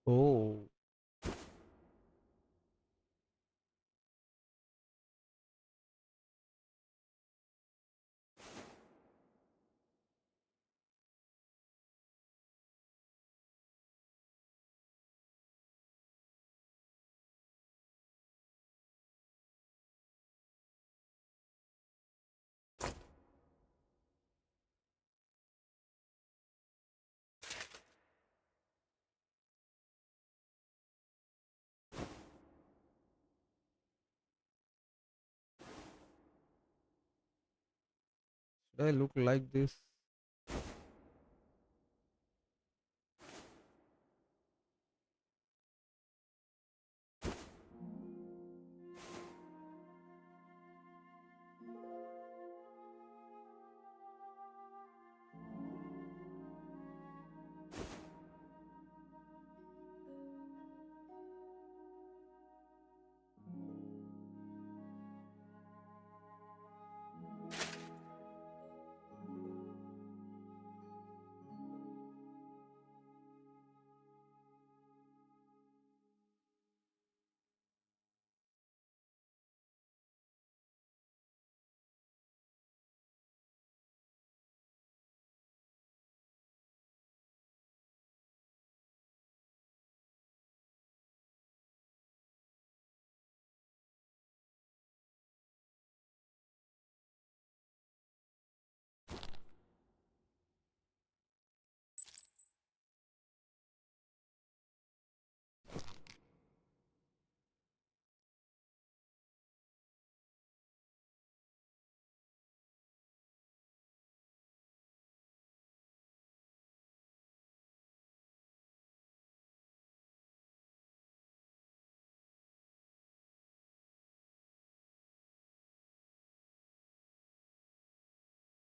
Oh. Should I look like this?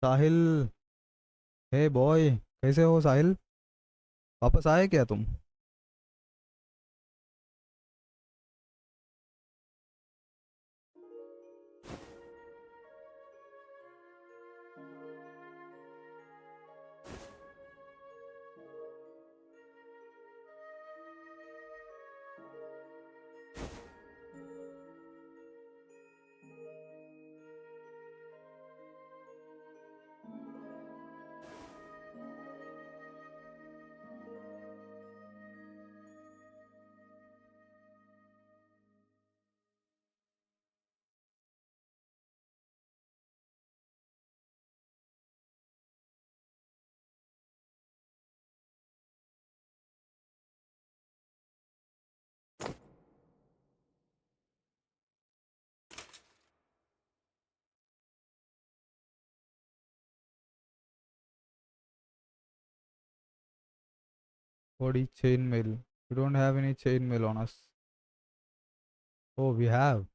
Sahil, hey boy, कैसे हो साहिल? वापस आए क्या तुम? Body chainmail. We don't have any chainmail on us. Oh, we have.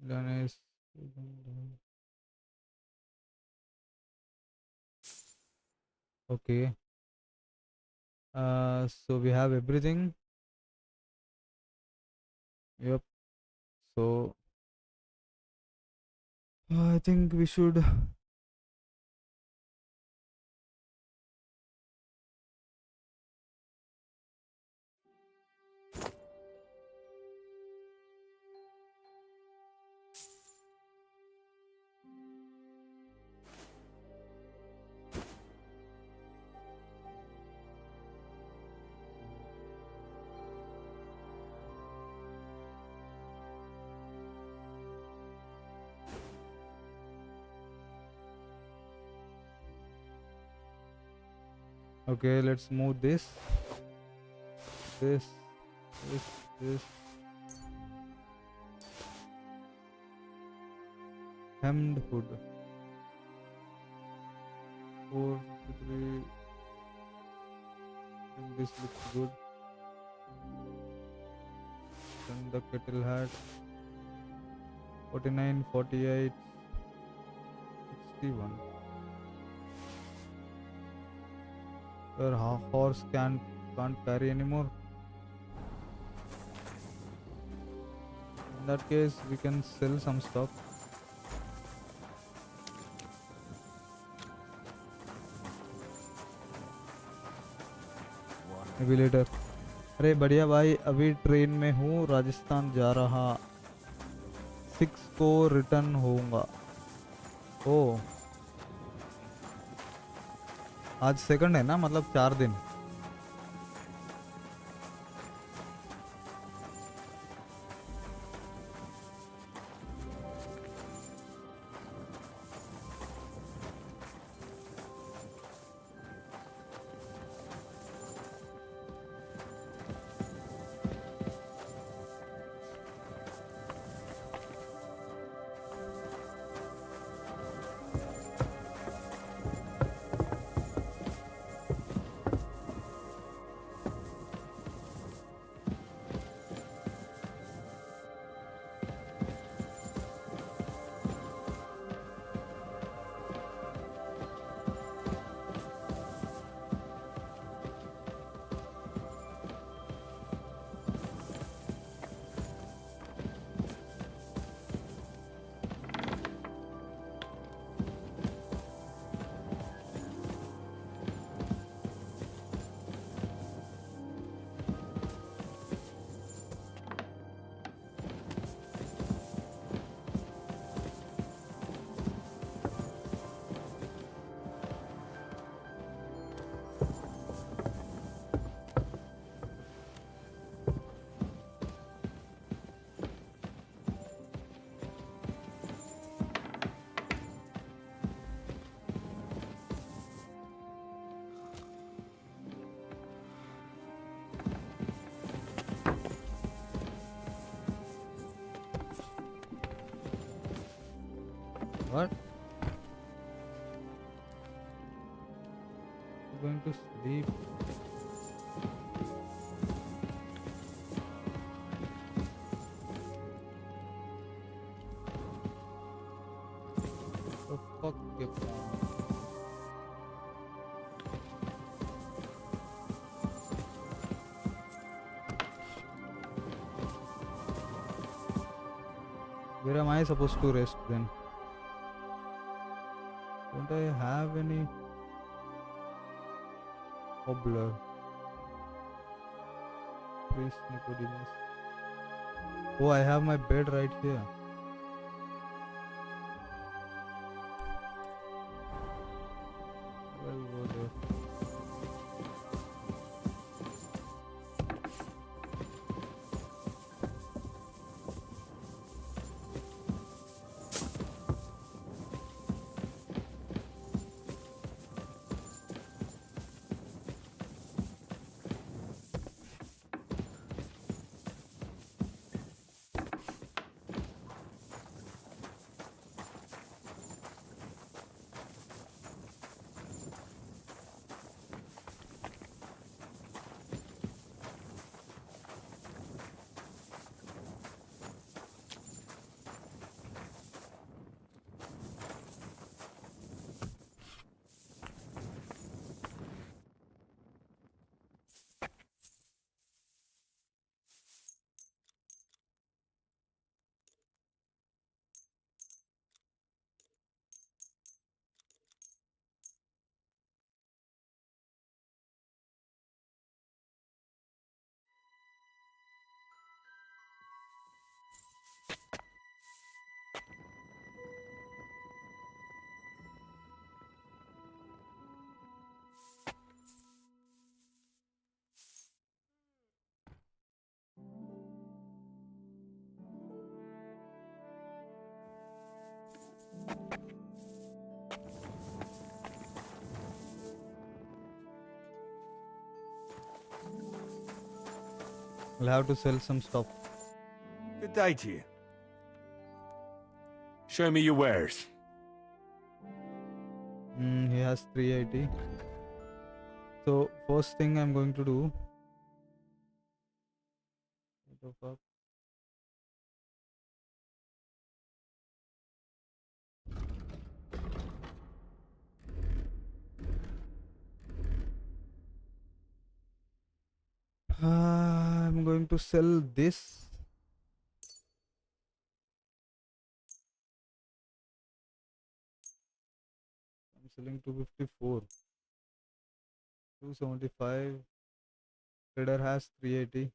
Dennis. Okay. So we have everything. Yep. So I think we should. Okay, let's move this. This. Hemmed hood. 453. I think this looks good. Then the kettle hat. 49, 48, 61. Where horse can't carry anymore. In that case, we can sell some stuff. Maybe later. अरे बढ़िया भाई, अभी train में हूँ, राजस्थान जा रहा, 6 को return होऊंगा। ओ, आज सेकंड है ना, मतलब 4 दिन। What? You're going to sleep? The fuck you. Where am I supposed to rest then? Don't I have any cobbler? Priest Nicodemus. Oh, I have my bed right here. I'll go there. I'll have to sell some stuff. Good day to you. Show me your wares. He has 380. So first thing I'm going to do. What the fuck? I'm going to sell this. I'm selling 254. 275. Trader has 380.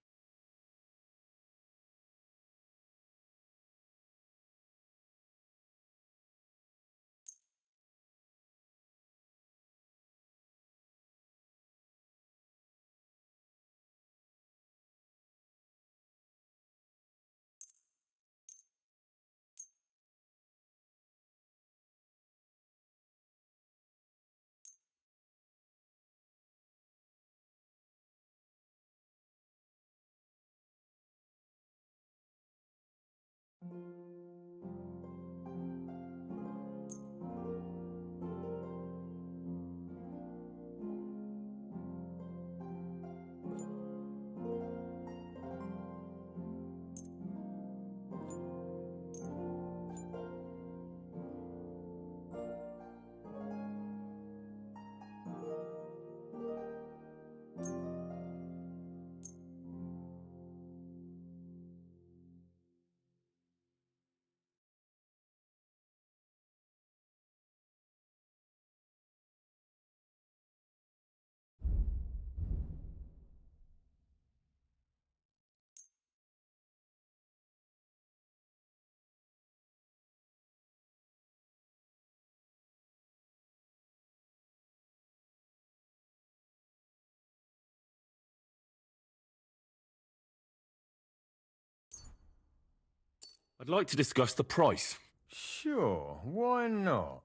I'd like to discuss the price. Sure, why not?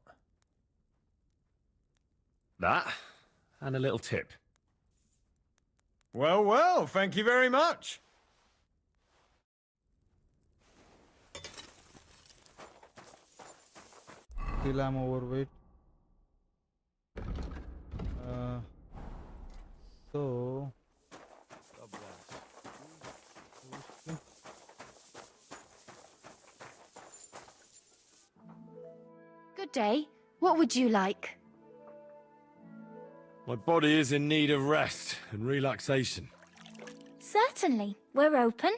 That, and a little tip. Well, well, thank you very much. Still I'm overweight. So Good day. What would you like? My body is in need of rest and relaxation. Certainly. We're open.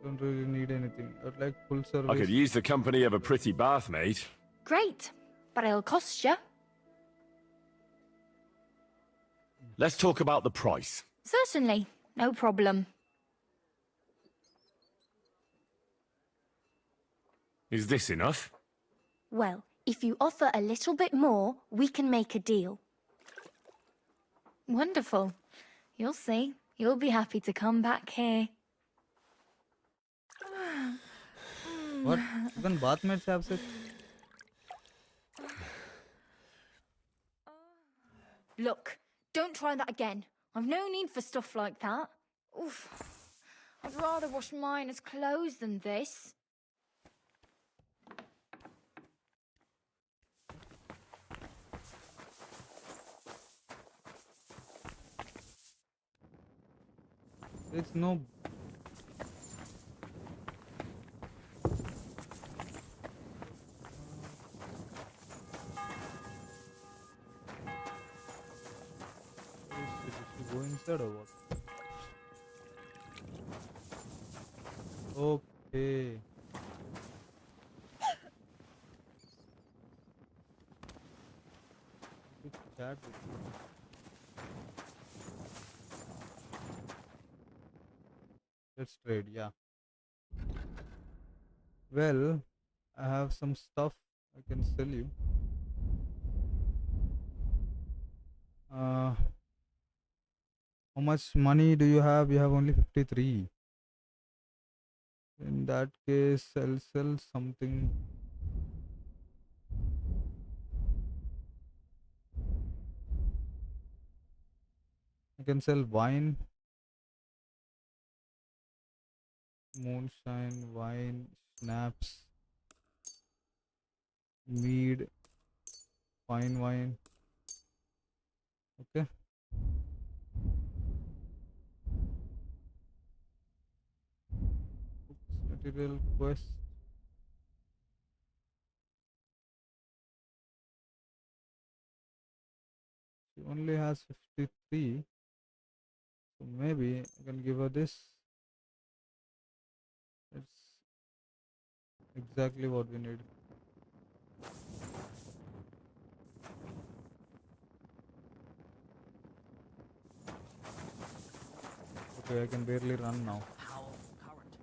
don't really need anything. I'd like full service. I could use the company of a pretty bath maid. Great. But it'll cost you. Let's talk about the price. Certainly. No problem. Is this enough? Well, if you offer a little bit more, we can make a deal. Wonderful. You'll see. You'll be happy to come back here. What? Even bathmaids have sex? Look, don't try that again. I've no need for stuff like that. Oof. I'd rather wash mine as clothes than this. There's no. Should we go inside or what? Okay. Good chat with you. Let's trade, yeah. Well, I have some stuff I can sell you. How much money do you have? You have only 53. In that case, I'll sell something. can sell wine, moonshine, wine, schnapps, mead, fine wine. Okay. Books, material, quest. She only has 53. So maybe I can give her this. It's exactly what we need. Okay, I can barely run now. Powerful current.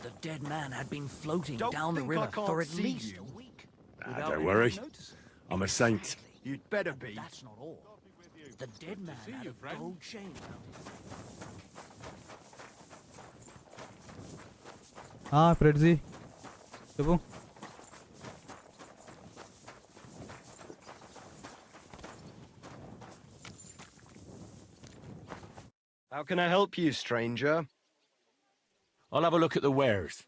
The dead man had been floating Don't down the think I river can't for at see least you. a week. Without Don't worry. anyone noticing. I'm a saint. You'd better be. That's not all. The dead man had a gold chain around his neck. Ah, Fredzy. Chepu. How can I help you, stranger? I'll have a look at the wares.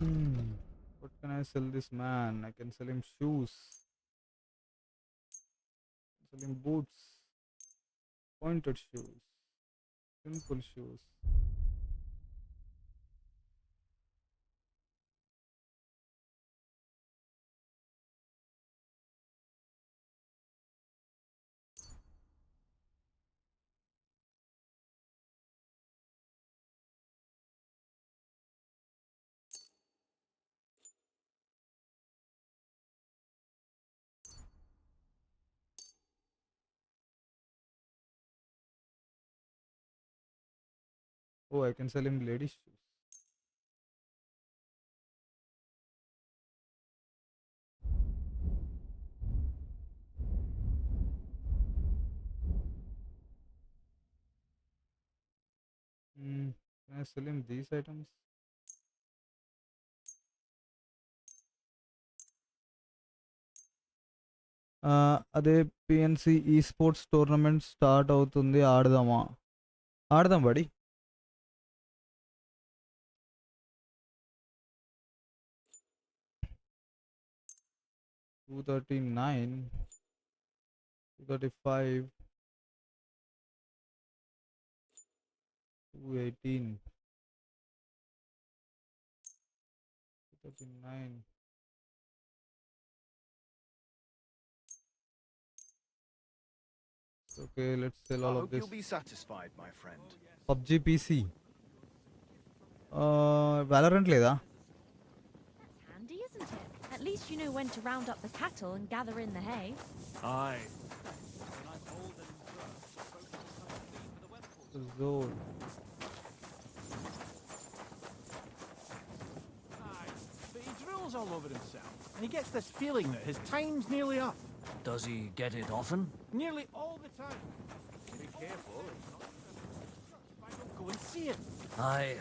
What can I sell this man? I can sell him shoes. Sell him boots. Pointed shoes. Simple shoes. Oh, I can sell him ladies shoes. Can I sell him these items? అదే PNC ఈ sports tournament start అవుతుంది ఆడదామా ఆడదాం బడి 239 235 218 239 okay, let's sell all of this. You'll be satisfied, my friend. PUBG PC Valorant లేదా That's handy, isn't it? At least you know when to round up the cattle and gather in the hay. Aye. Zone. Aye, but he drools all over himself, and he gets this feeling that his time's nearly up. Does he get it often? Nearly all the time. Be careful. I don't go and see it. Aye.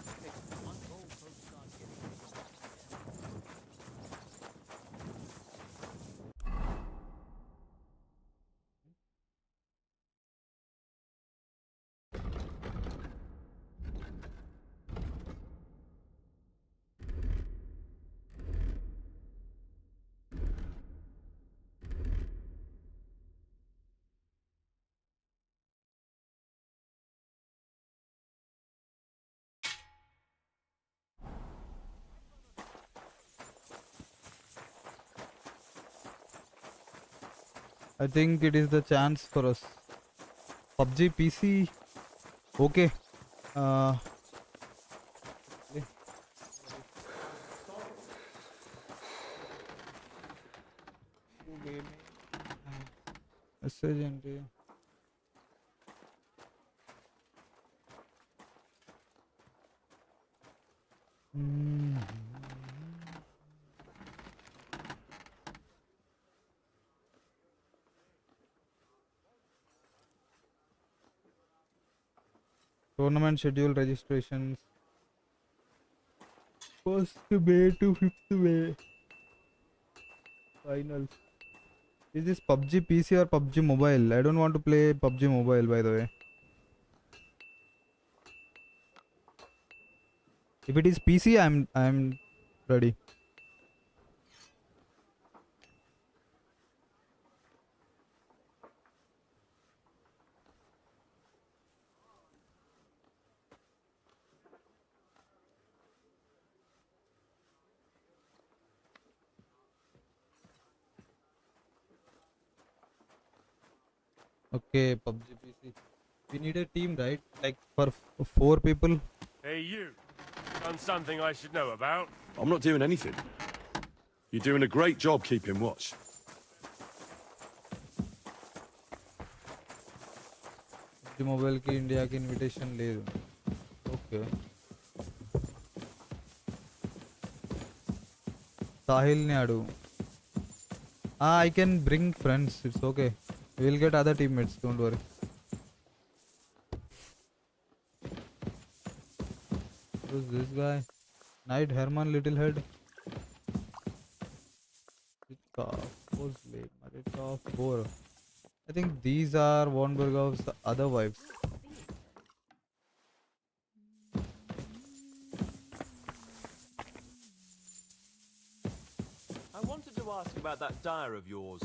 I think it is the chance for us. PUBG PC. Okay. Message entry. Tournament schedule registrations 1st May to 5th May. Finals Is this PUBG PC or PUBG Mobile? I don't want to play PUBG Mobile, by the way. If it is PC, I'm ready. Okay, PUBG PC. We need a team, right? Like for 4 people. Hey, you. Done something I should know about? I'm not doing anything. You're doing a great job keeping watch. PUBG Mobile की India की invitation ले दूँ. Okay. Sahil ने आडू. I can bring friends. It's okay. We'll get other teammates. Don't worry. Who's this guy? Knight Herman Littlehead. Marita 4. I think these are Von Bergov's other wives. I wanted to ask about that dyer of yours.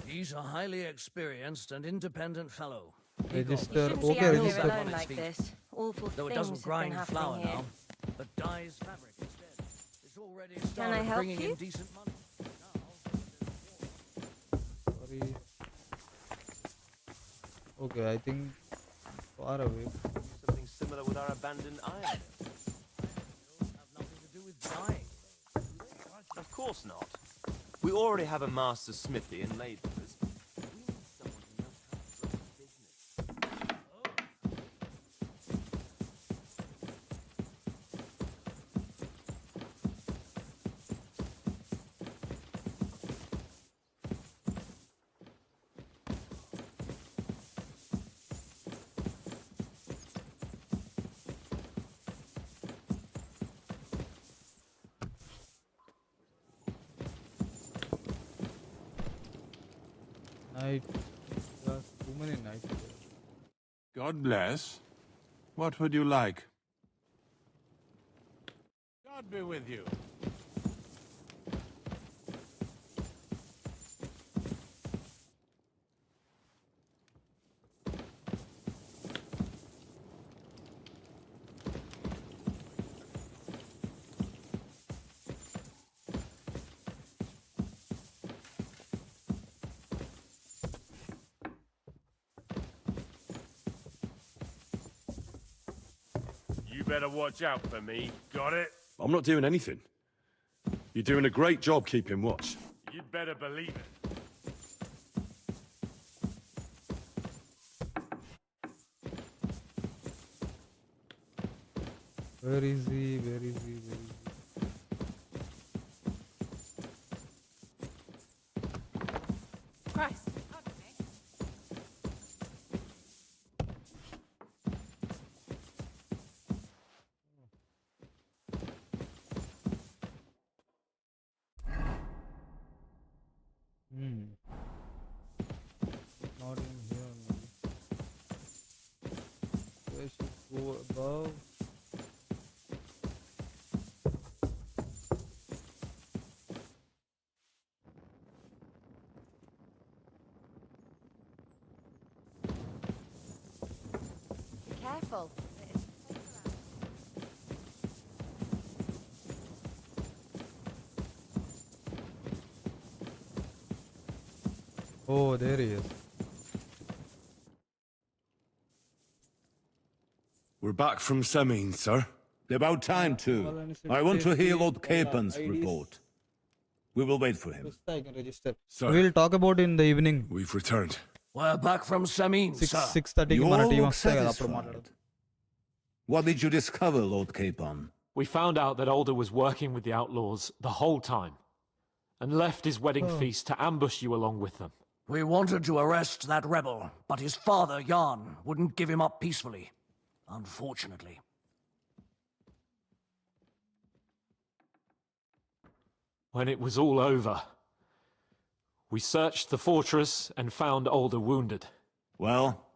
He's a highly experienced and independent fellow. Register. He Okay, register. alone like this. Awful Though it things doesn't have grind been flour happening here. now, but dyes fabric instead. It's already Can I started help bringing you? in decent money. Sorry. Okay, I think far away. Something similar with our abandoned iron mill. Have nothing to do with dyeing. Of course not. We already have a master smithy and labourers. We need someone who knows how to run a business. Night. There's too many nights there. God bless. What would you like? God be with you. You better watch out for me. Got it? I'm not doing anything. You're doing a great job keeping watch. You'd better believe it. Where is he? Where is he? Where is he? Christ. Not in here. Maybe. So I should go above. Be careful. Oh, there he is. We're back from Semin, sir. About time, too. I want to hear Lord Capen's report. We will wait for him. I can register. Sir. We'll talk about in the evening. We've returned. We're back from Samin, sir. 6:30 You की మన all team look వస్తాయి కదా అప్పుడు satisfied. మాట్లాడదాం. What did you discover, Lord Capon? We found out that Alder was working with the outlaws the whole time and left his wedding feast to ambush you along with them. We wanted to arrest that rebel, but his father, Jan, wouldn't give him up peacefully. Unfortunately. When it was all over, We searched the fortress and found Alder wounded. Well,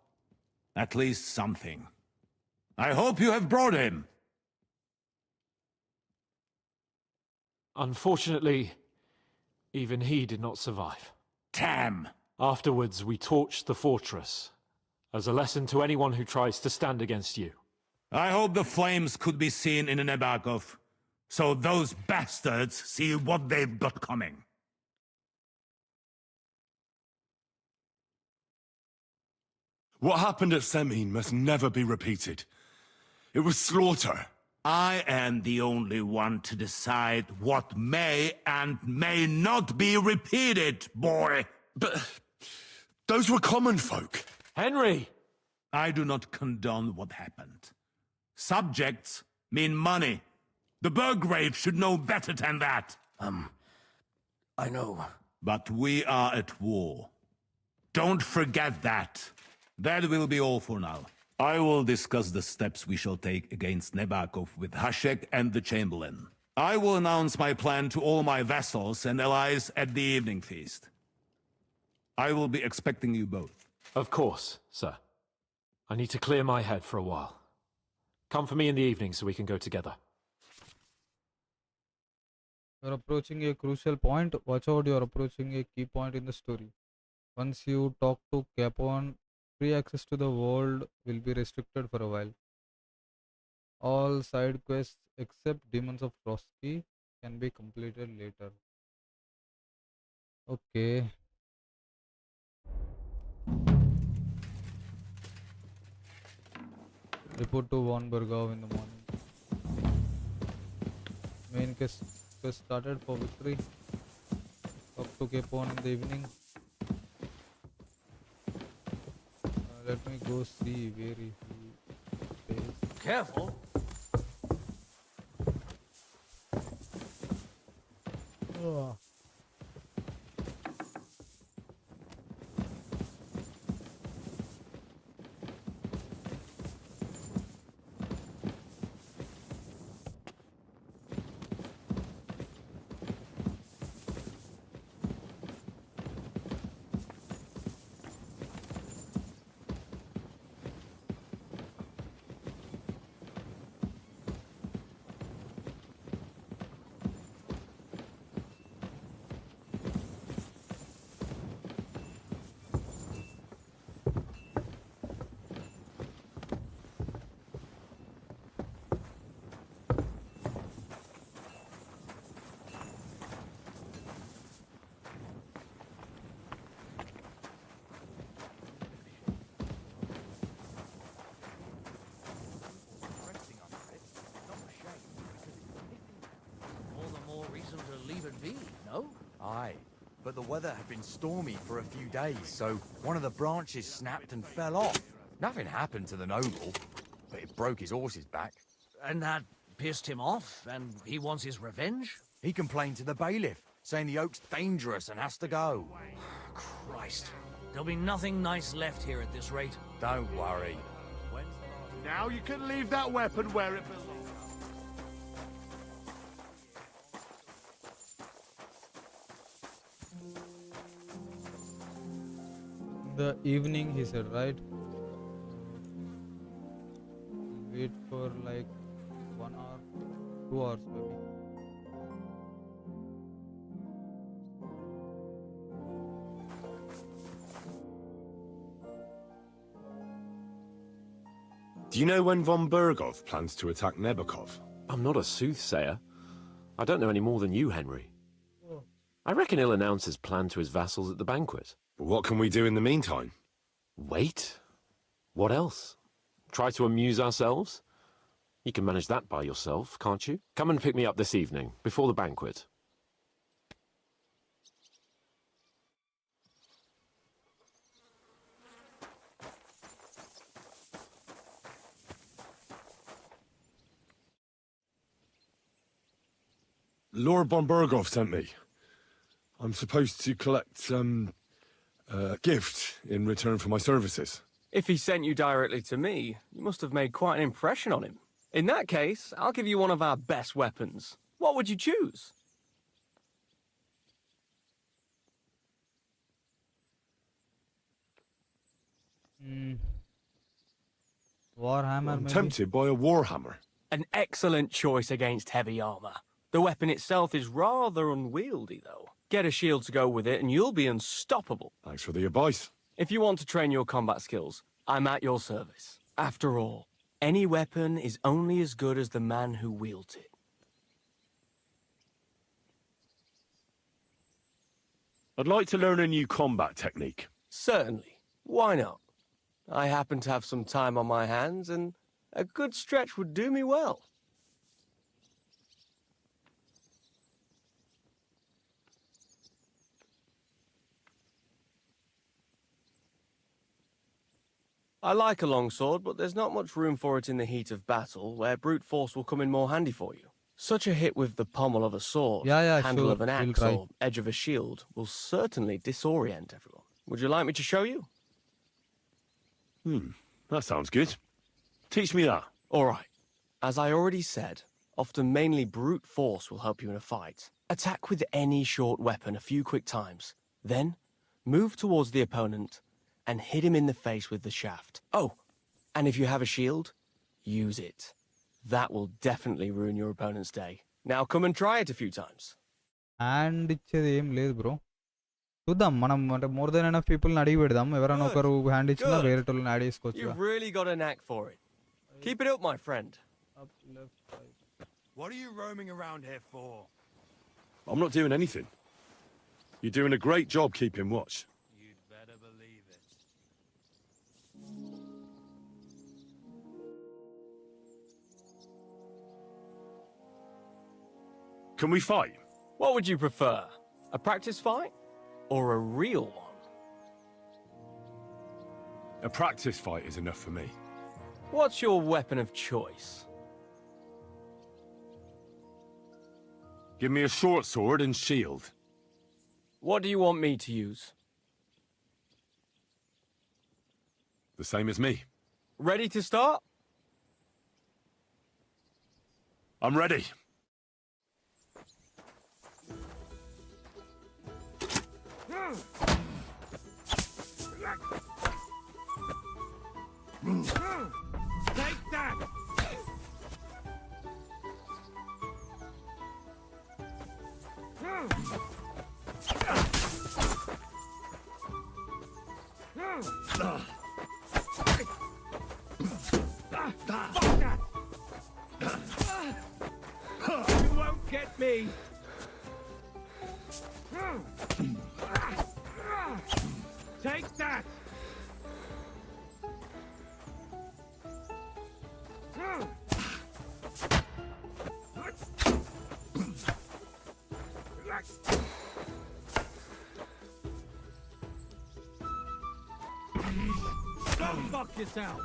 at least something. I hope you have brought him. Unfortunately, even he did not survive. Damn! Afterwards, we torched the fortress, as a lesson to anyone who tries to stand against you. I hope the flames could be seen in Nebakov, so those bastards see what they've got coming. What happened at Semin must never be repeated. It was slaughter. I am the only one to decide what may and may not be repeated, boy. But those were common folk. Henry! I do not condone what happened. Subjects mean money. The Burgrave should know better than that. I know. But we are at war. Don't forget that. That will be all for now. I will discuss the steps we shall take against Nebakov with Hashek and the Chamberlain. I will announce my plan to all my vassals and allies at the evening feast. I will be expecting you both. Of course, sir. I need to clear my head for a while. Come for me in the evening so we can go together. You're approaching a crucial point. Watch out, you're approaching a key point in the story. Once you talk to Capone, free access to the world will be restricted for a while. All side quests except Demons of Trotsky can be completed later. Okay. Report to Von Bergov in the morning. Main quest started for victory. Talk to Capone in the evening. Let me go see where he is. Careful. Oh. No? Aye, but the weather had been stormy for a few days, so one of the branches snapped and fell off. Nothing happened to the noble, but it broke his horse's back. And that pissed him off, and he wants his revenge? He complained to the bailiff, saying the oak's dangerous and has to go. Christ. There'll be nothing nice left here at this rate. Don't worry. Now you can leave that weapon where it belongs. The evening, he said, right? Wait for like 1 hour, 2 hours maybe. Do you know when von Bergov plans to attack Nebakov? I'm not a soothsayer. I don't know any more than you, Henry. I reckon he'll announce his plan to his vassals at the banquet. But what can we do in the meantime? Wait? What else? Try to amuse ourselves? You can manage that by yourself, can't you? Come and pick me up this evening, before the banquet. Lord von Bergov sent me. I'm supposed to collect, a gift in return for my services. If he sent you directly to me, you must have made quite an impression on him. In that case, I'll give you one of our best weapons. What would you choose? Warhammer, I'm maybe? tempted by a warhammer. An excellent choice against heavy armor. The weapon itself is rather unwieldy, though. Get a shield to go with it, and you'll be unstoppable. Thanks for the advice. If you want to train your combat skills, I'm at your service. After all, any weapon is only as good as the man who wields it. I'd like to learn a new combat technique. Certainly. Why not? I happen to have some time on my hands, and a good stretch would do me well. I like a longsword, but there's not much room for it in the heat of battle, where brute force will come in more handy for you. Such a hit with the pommel of a sword, handle sure. of an axe, or edge of a shield will certainly disorient everyone. Would you like me to show you? That sounds good. Teach me that. All right. As I already said, often mainly brute force will help you in a fight. Attack with any short weapon a few quick times. Then, move towards the opponent and hit him in the face with the shaft. Oh, and if you have a shield, use it. That will definitely ruin your opponent's day. Now come and try it a few times. Hand ఇచ్చేది ఏం లేదు bro. చూద్దాం మనం అంటే more than enough పీపుల్ని అడిగి పెడదాం. ఎవరైనా ఒకరు హ్యాండ్ ఇచ్చినా వేరే వాళ్ళని యాడ్ చేసుకోవచ్చు. You've really got a knack for it. Keep it up, my friend. Up, left, right. What are you roaming around here for? I'm not doing anything. You're doing a great job keeping watch. You'd better believe it. Can we fight? What would you prefer? A practice fight or a real one? A practice fight is enough for me. What's your weapon of choice? Give me a short sword and shield. What do you want me to use? The same as me. Ready to start? I'm ready. Take that! You won't get me! Take that! Go fuck yourself!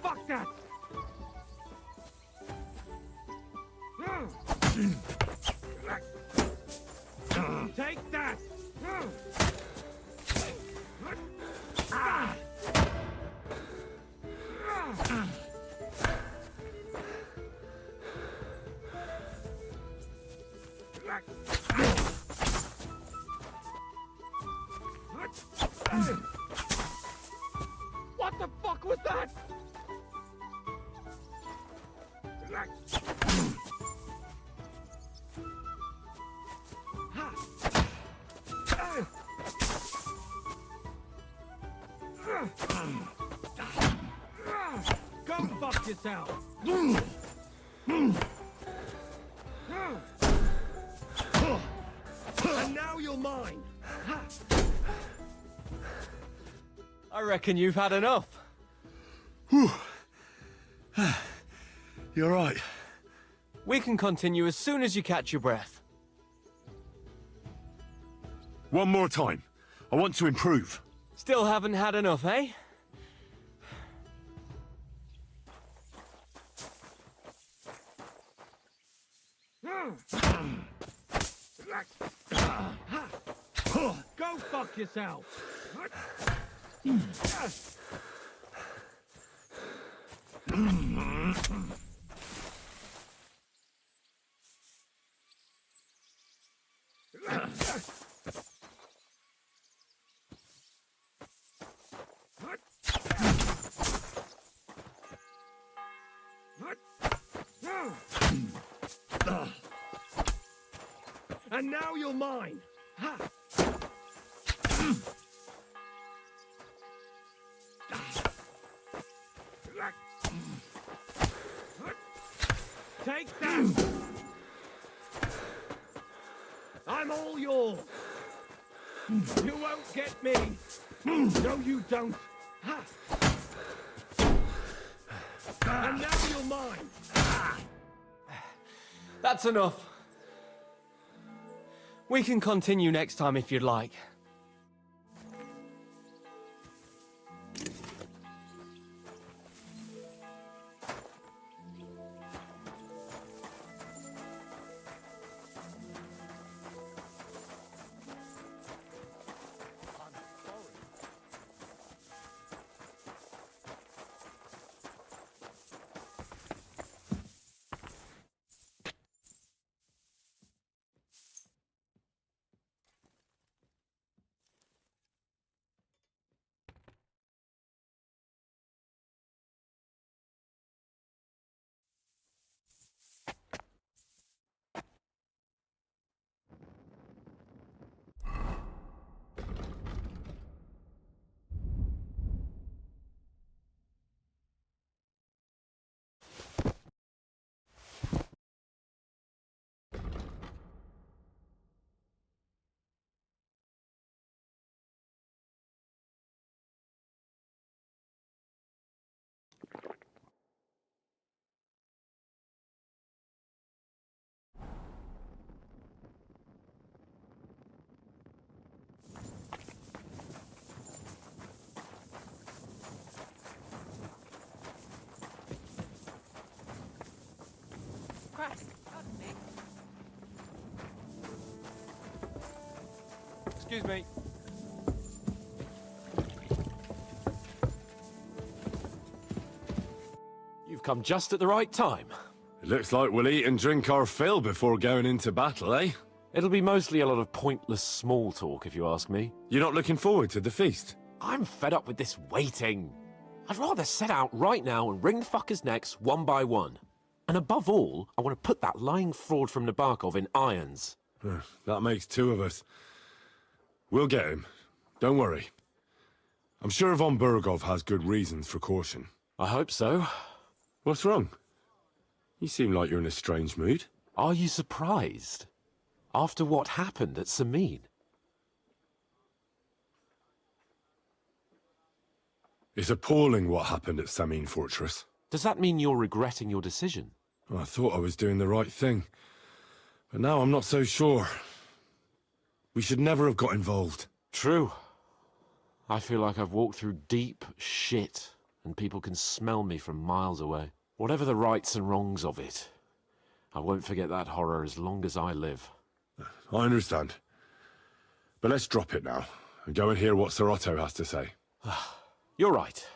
Fuck that! Take that! What the fuck was that? Go fuck yourself! And now you're mine! I reckon you've had enough. You're right. We can continue as soon as you catch your breath. One more time. I want to improve. Still haven't had enough, eh? Go fuck yourself! And now you're mine. Ha! Take that! I'm all yours. You won't get me. No, you don't. Ha! And now you're mine. That's enough. We can continue next time if you'd like. Excuse me. You've come just at the right time. It looks like we'll eat and drink our fill before going into battle, eh? It'll be mostly a lot of pointless small talk, if you ask me. You're not looking forward to the feast? I'm fed up with this waiting. I'd rather set out right now and wring fuckers' necks one by one. And above all, I want to put that lying fraud from Nabokov in irons. That makes two of us. We'll get him. Don't worry. I'm sure von Burgov has good reasons for caution. I hope so. What's wrong? You seem like you're in a strange mood. Are you surprised? After what happened at Samin? It's appalling what happened at Samin Fortress. Does that mean you're regretting your decision? I thought I was doing the right thing. But now I'm not so sure. We should never have got involved. True. I feel like I've walked through deep shit, and people can smell me from miles away. Whatever the rights and wrongs of it, I won't forget that horror as long as I live. I understand. But let's drop it now, and go and hear what Sir Otto has to say. You're right.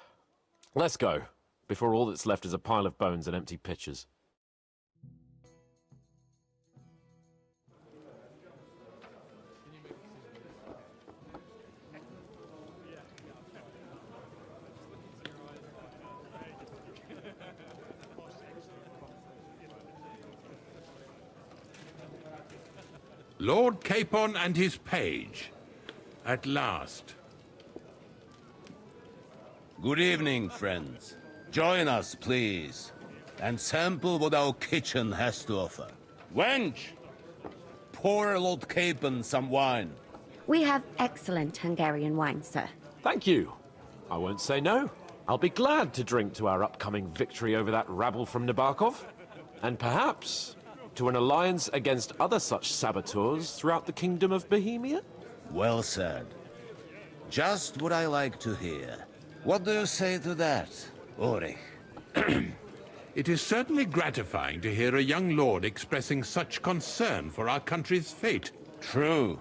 Let's go, before all that's left is a pile of bones and empty pitchers. Lord Capon and his page. At last. Good evening, friends. Join us, please, and sample what our kitchen has to offer. Wench! Pour Lord Capon some wine. We have excellent Hungarian wine, sir. Thank you. I won't say no. I'll be glad to drink to our upcoming victory over that rabble from Nabokov. And perhaps to an alliance against other such saboteurs throughout the Kingdom of Bohemia? Well said. Just what I like to hear. What do you say to that, Ulrich? It is certainly gratifying to hear a young lord expressing such concern for our country's fate. True.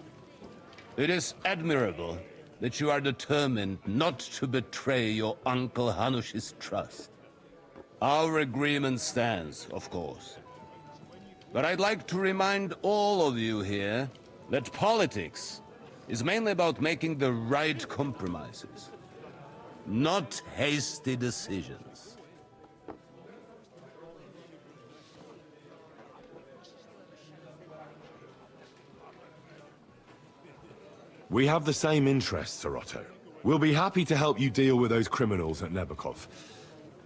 It is admirable that you are determined not to betray your Uncle Hanush's trust. Our agreement stands, of course. But I'd like to remind all of you here that politics is mainly about making the right compromises, not hasty decisions. We have the same interests, Sarotto. We'll be happy to help you deal with those criminals at Nebakov.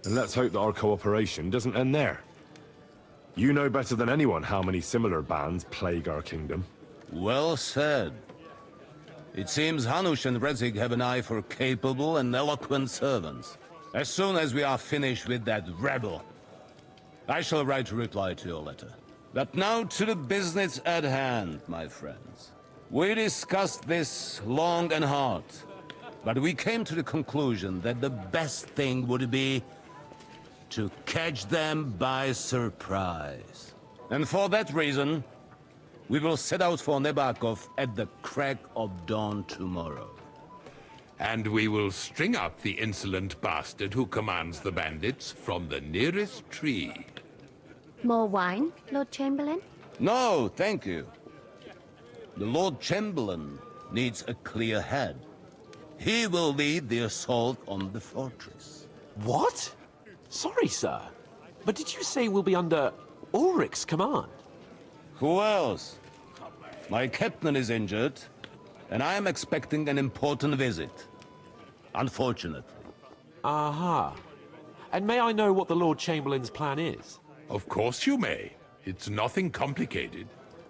And let's hope that our cooperation doesn't end there. You know better than anyone how many similar bands plague our kingdom. Well said. It seems Hanush and Rezig have an eye for capable and eloquent servants. As soon as we are finished with that rebel, I shall write a reply to your letter. But now to the business at hand, my friends. We discussed this long and hard, but we came to the conclusion that the best thing would be to catch them by surprise. And for that reason, we will set out for Nebakov at the crack of dawn tomorrow. And we will string up the insolent bastard who commands the bandits from the nearest tree. More wine, Lord Chamberlain? No, thank you. The Lord Chamberlain needs a clear head. He will lead the assault on the fortress. What? Sorry, sir. But did you say we'll be under Ulrich's command? Who else? My captain is injured, and I am expecting an important visit. Unfortunately. Aha. And may I know what the Lord Chamberlain's plan is? Of course you may. It's nothing complicated.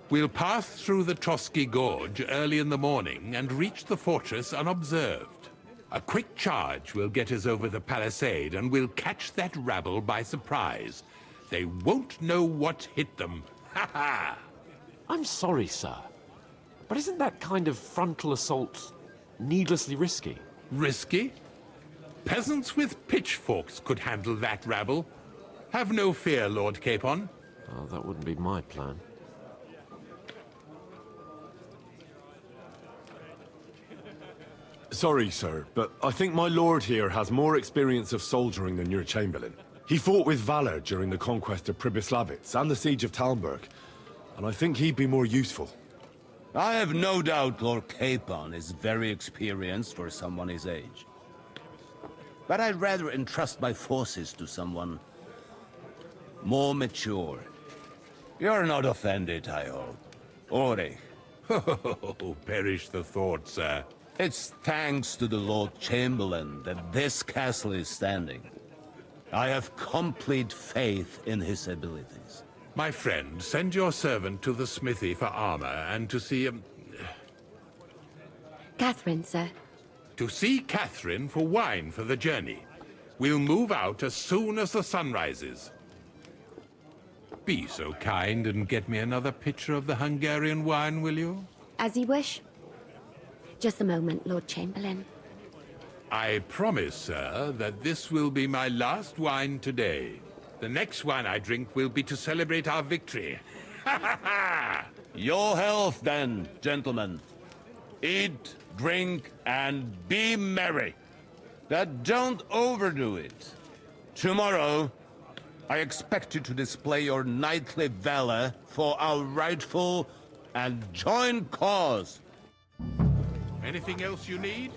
We'll pass through the Trotsky Gorge early in the morning and reach the fortress unobserved. A quick charge will get us over the palisade, and we'll catch that rabble by surprise. They won't know what hit them. Ha ha! I'm sorry, sir. But isn't that kind of frontal assault needlessly risky? Risky? Peasants with pitchforks could handle that rabble. Have no fear, Lord Capon. Oh, that wouldn't be my plan. Sorry, sir, but I think my lord here has more experience of soldiering than your Chamberlain. He fought with valor during the conquest of Pribyslavitz and the siege of Talmberg, and I think he'd be more useful. I have no doubt Lord Capon is very experienced for someone his age. But I'd rather entrust my forces to someone more mature. You're not offended, I hope. Ulrich. Oh, perish the thought, sir. It's thanks to the Lord Chamberlain that this castle is standing. I have complete faith in his abilities. My friend, send your servant to the smithy for armor and to see... Catherine, sir. To see Catherine for wine for the journey. We'll move out as soon as the sun rises. Be so kind and get me another pitcher of the Hungarian wine, will you? As you wish. Just a moment, Lord Chamberlain. I promise, sir, that this will be my last wine today. The next wine I drink will be to celebrate our victory. Ha ha ha! Your health, then, gentlemen. Eat, drink, and be merry. But don't overdo it. Tomorrow, I expect you to display your knightly valor for our rightful and joint cause. Anything else you need?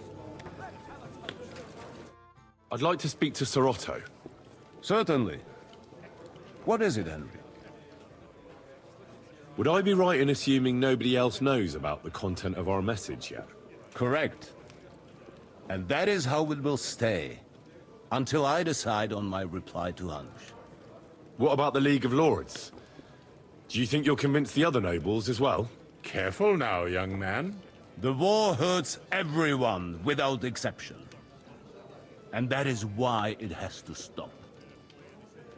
I'd like to speak to Sarotto. Certainly. What is it, Henry? Would I be right in assuming nobody else knows about the content of our message yet? Correct. And that is how it will stay, until I decide on my reply to Hanush. What about the League of Lords? Do you think you'll convince the other nobles as well? Careful now, young man. The war hurts everyone, without exception. And that is why it has to stop.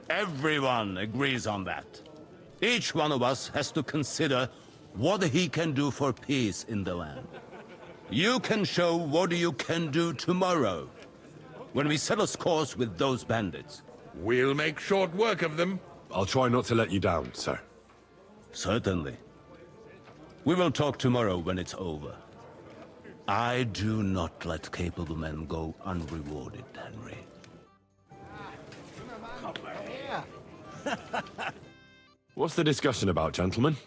Everyone agrees on that. Each one of us has to consider what he can do for peace in the land. You can show what you can do tomorrow, when we settle scores with those bandits. We'll make short work of them. I'll try not to let you down, sir. Certainly. We will talk tomorrow when it's over. I do not let capable men go unrewarded, Henry. What's the discussion about, gentlemen?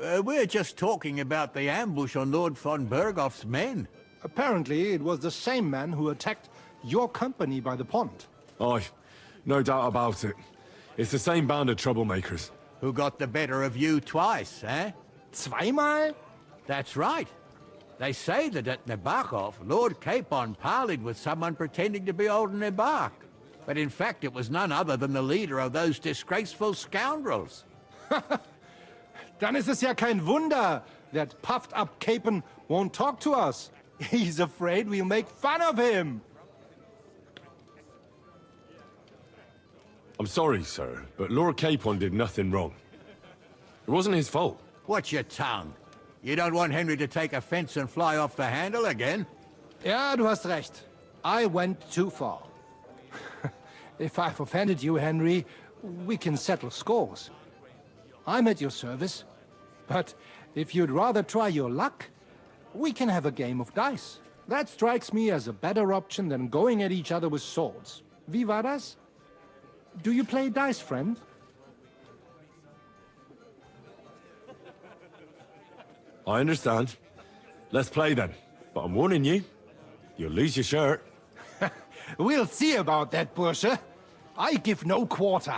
We're just talking about the ambush on Lord von Bergoff's men. Apparently, it was the same man who attacked your company by the pond. Aye, no doubt about it. It's the same band of troublemakers. Who got the better of you twice, eh? Zweimal? That's right. They say that at Nabokov, Lord Capon parleyed with someone pretending to be old Nebak. But in fact, it was none other than the leader of those disgraceful scoundrels. Dann ist es ja kein Wunder that puffed-up Capon won't talk to us. He's afraid we'll make fun of him. I'm sorry, sir, but Lord Capon did nothing wrong. It wasn't his fault. Watch your tongue. You don't want Henry to take offense and fly off the handle again? Ja, du hast recht. I went too far. If I've offended you, Henry, we can settle scores. I'm at your service. But if you'd rather try your luck, we can have a game of dice. That strikes me as a better option than going at each other with swords. Wie war das? Do you play dice, friend? I understand. Let's play then. But I'm warning you, you'll lose your shirt. We'll see about that, Bursche. I give no quarter.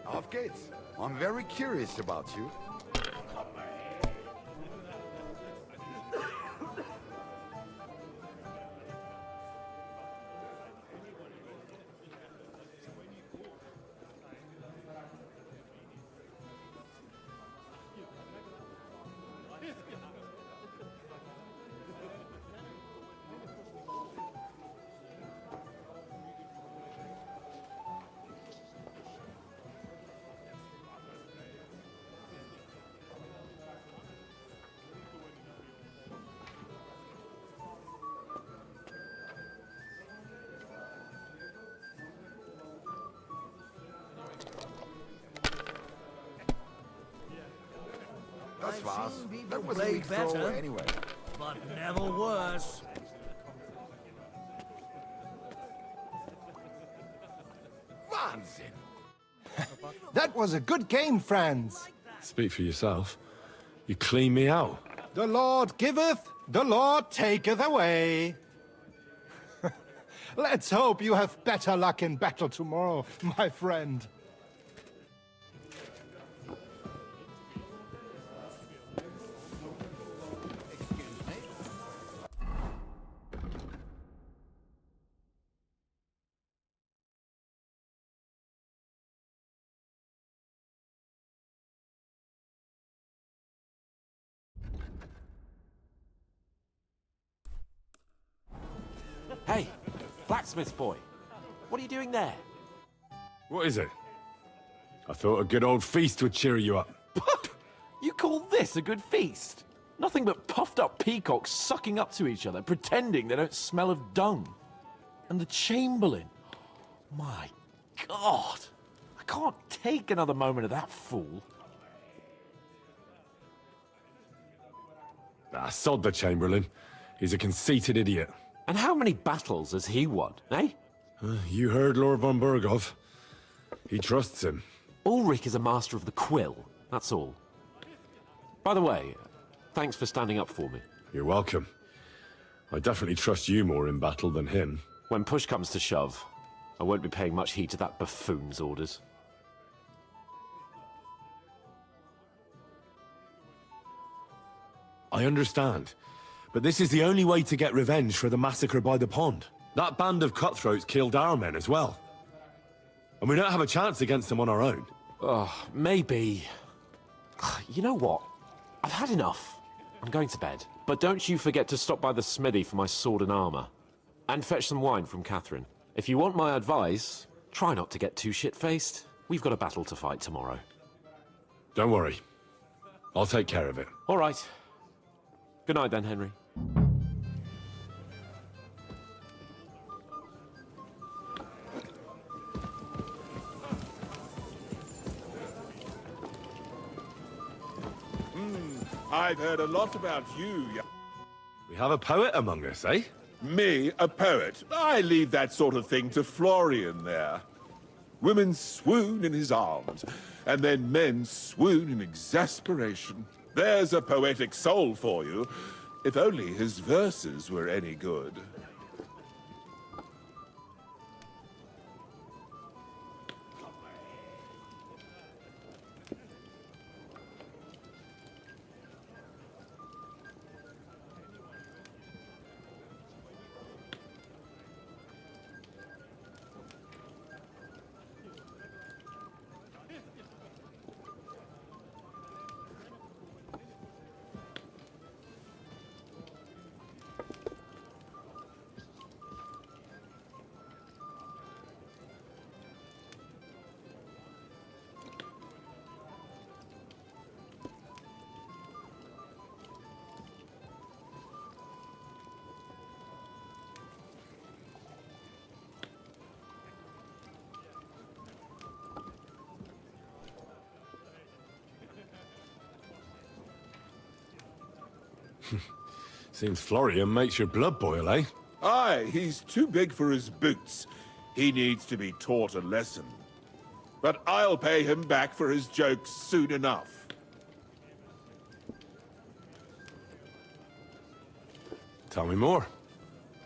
Auf geht's. I'm very curious about you. Das war's. That was a weak throw anyway. But never worse. Wahnsinn! That was a good game, friends. Speak for yourself. You clean me out. The Lord giveth, the Lord taketh away. Let's hope you have better luck in battle tomorrow, my friend. Hey, blacksmith's boy. What are you doing there? What is it? I thought a good old feast would cheer you up. You call this a good feast? Nothing but puffed up peacocks sucking up to each other, pretending they don't smell of dung. And the Chamberlain. My God. I can't take another moment of that fool. Ah, sod the Chamberlain. He's a conceited idiot. And how many battles has he won, eh? You heard Lord von Bergoff. He trusts him. Ulrich is a master of the quill, that's all. By the way, thanks for standing up for me. You're welcome. I definitely trust you more in battle than him. When push comes to shove, I won't be paying much heed to that buffoon's orders. I understand. But this is the only way to get revenge for the massacre by the pond. That band of cutthroats killed our men as well. And we don't have a chance against them on our own. Oh, maybe. You know what? I've had enough. I'm going to bed. But don't you forget to stop by the smithy for my sword and armor. And fetch some wine from Catherine. If you want my advice, try not to get too shit-faced. We've got a battle to fight tomorrow. Don't worry. I'll take care of it. All right. Good night then, Henry. I've heard a lot about you, We have a poet among us, eh? Me, a poet. I leave that sort of thing to Florian there. Women swoon in his arms, and then men swoon in exasperation. There's a poetic soul for you, if only his verses were any good. Seems Florian makes your blood boil, eh? Aye, he's too big for his boots. He needs to be taught a lesson. But I'll pay him back for his jokes soon enough. Tell me more.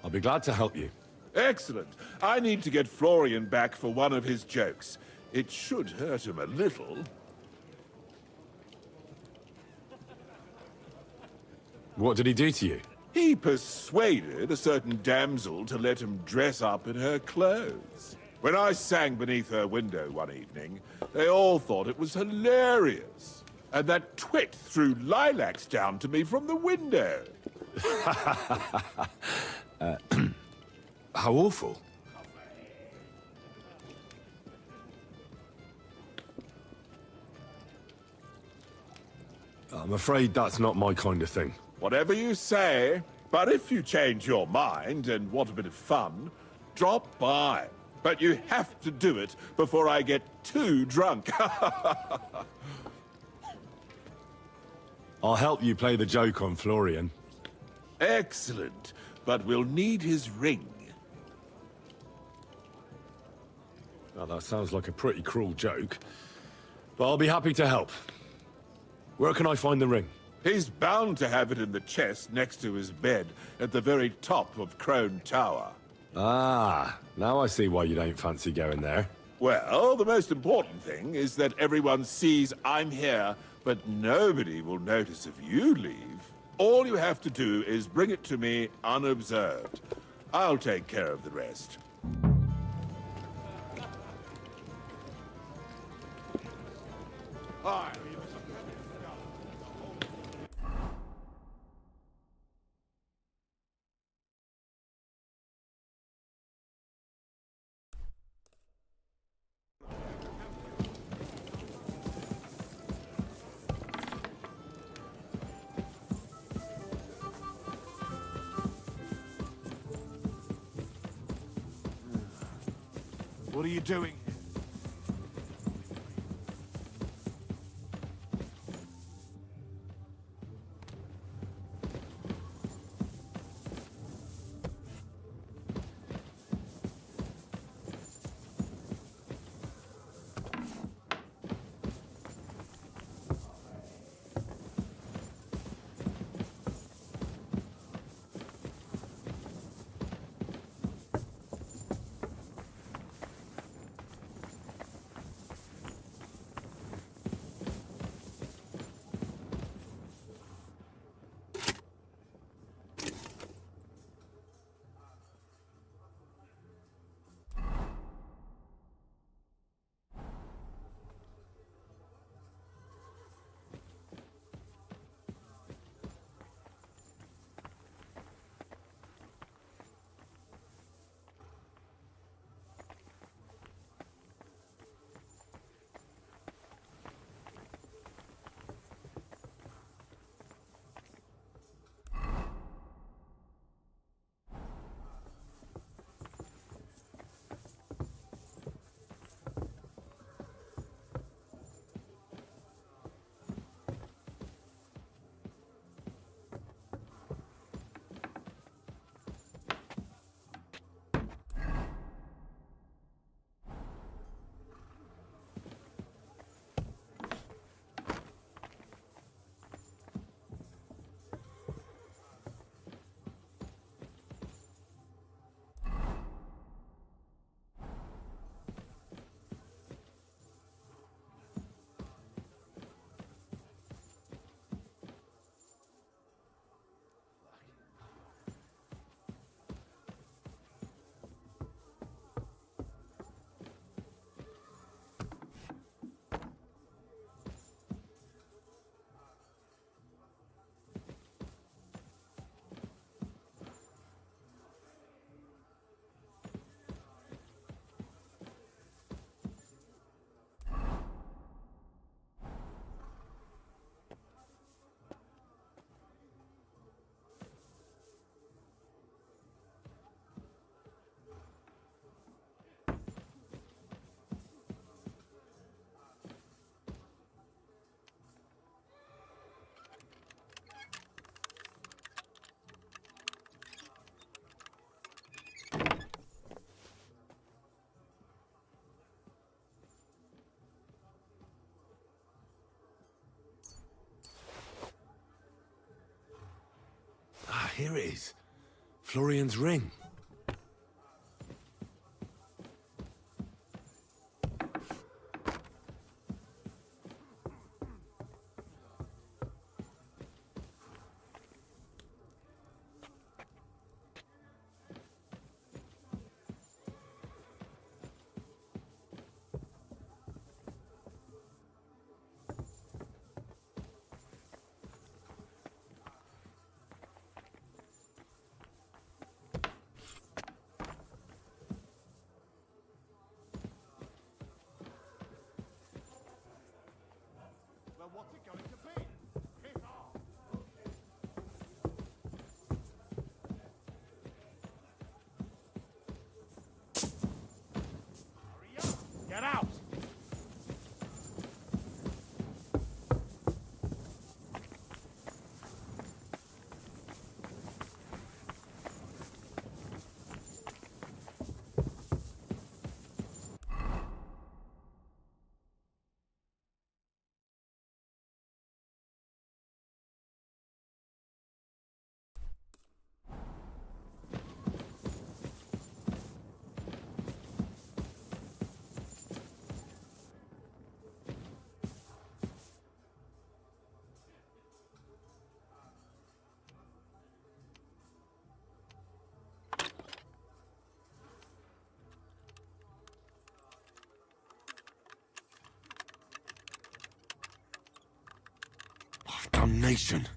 I'll be glad to help you. Excellent. I need to get Florian back for one of his jokes. It should hurt him a little. What did he do to you? He persuaded a certain damsel to let him dress up in her clothes. When I sang beneath her window one evening, they all thought it was hilarious. And that twit threw lilacs down to me from the window. How awful. I'm afraid that's not my kind of thing. Whatever you say, but if you change your mind and want a bit of fun, drop by. But you have to do it before I get too drunk. I'll help you play the joke on Florian. Excellent, but we'll need his ring. Now, that sounds like a pretty cruel joke, but I'll be happy to help. Where can I find the ring? He's bound to have it in the chest next to his bed at the very top of Crone Tower. Ah, now I see why you don't fancy going there. Well, the most important thing is that everyone sees I'm here, but nobody will notice if you leave. All you have to do is bring it to me unobserved. I'll take care of the rest. Hi. What are you doing? here it is. Florian's ring. What's it going to be? Piss off! Hurry up! Get out! Damnation.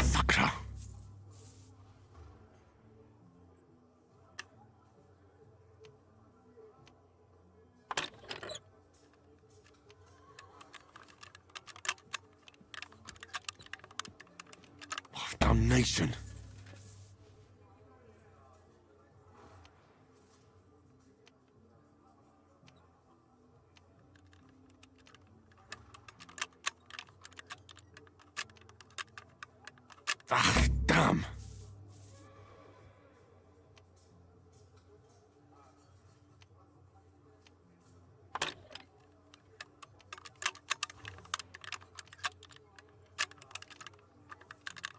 Sakra. Damnation. Ah, damn.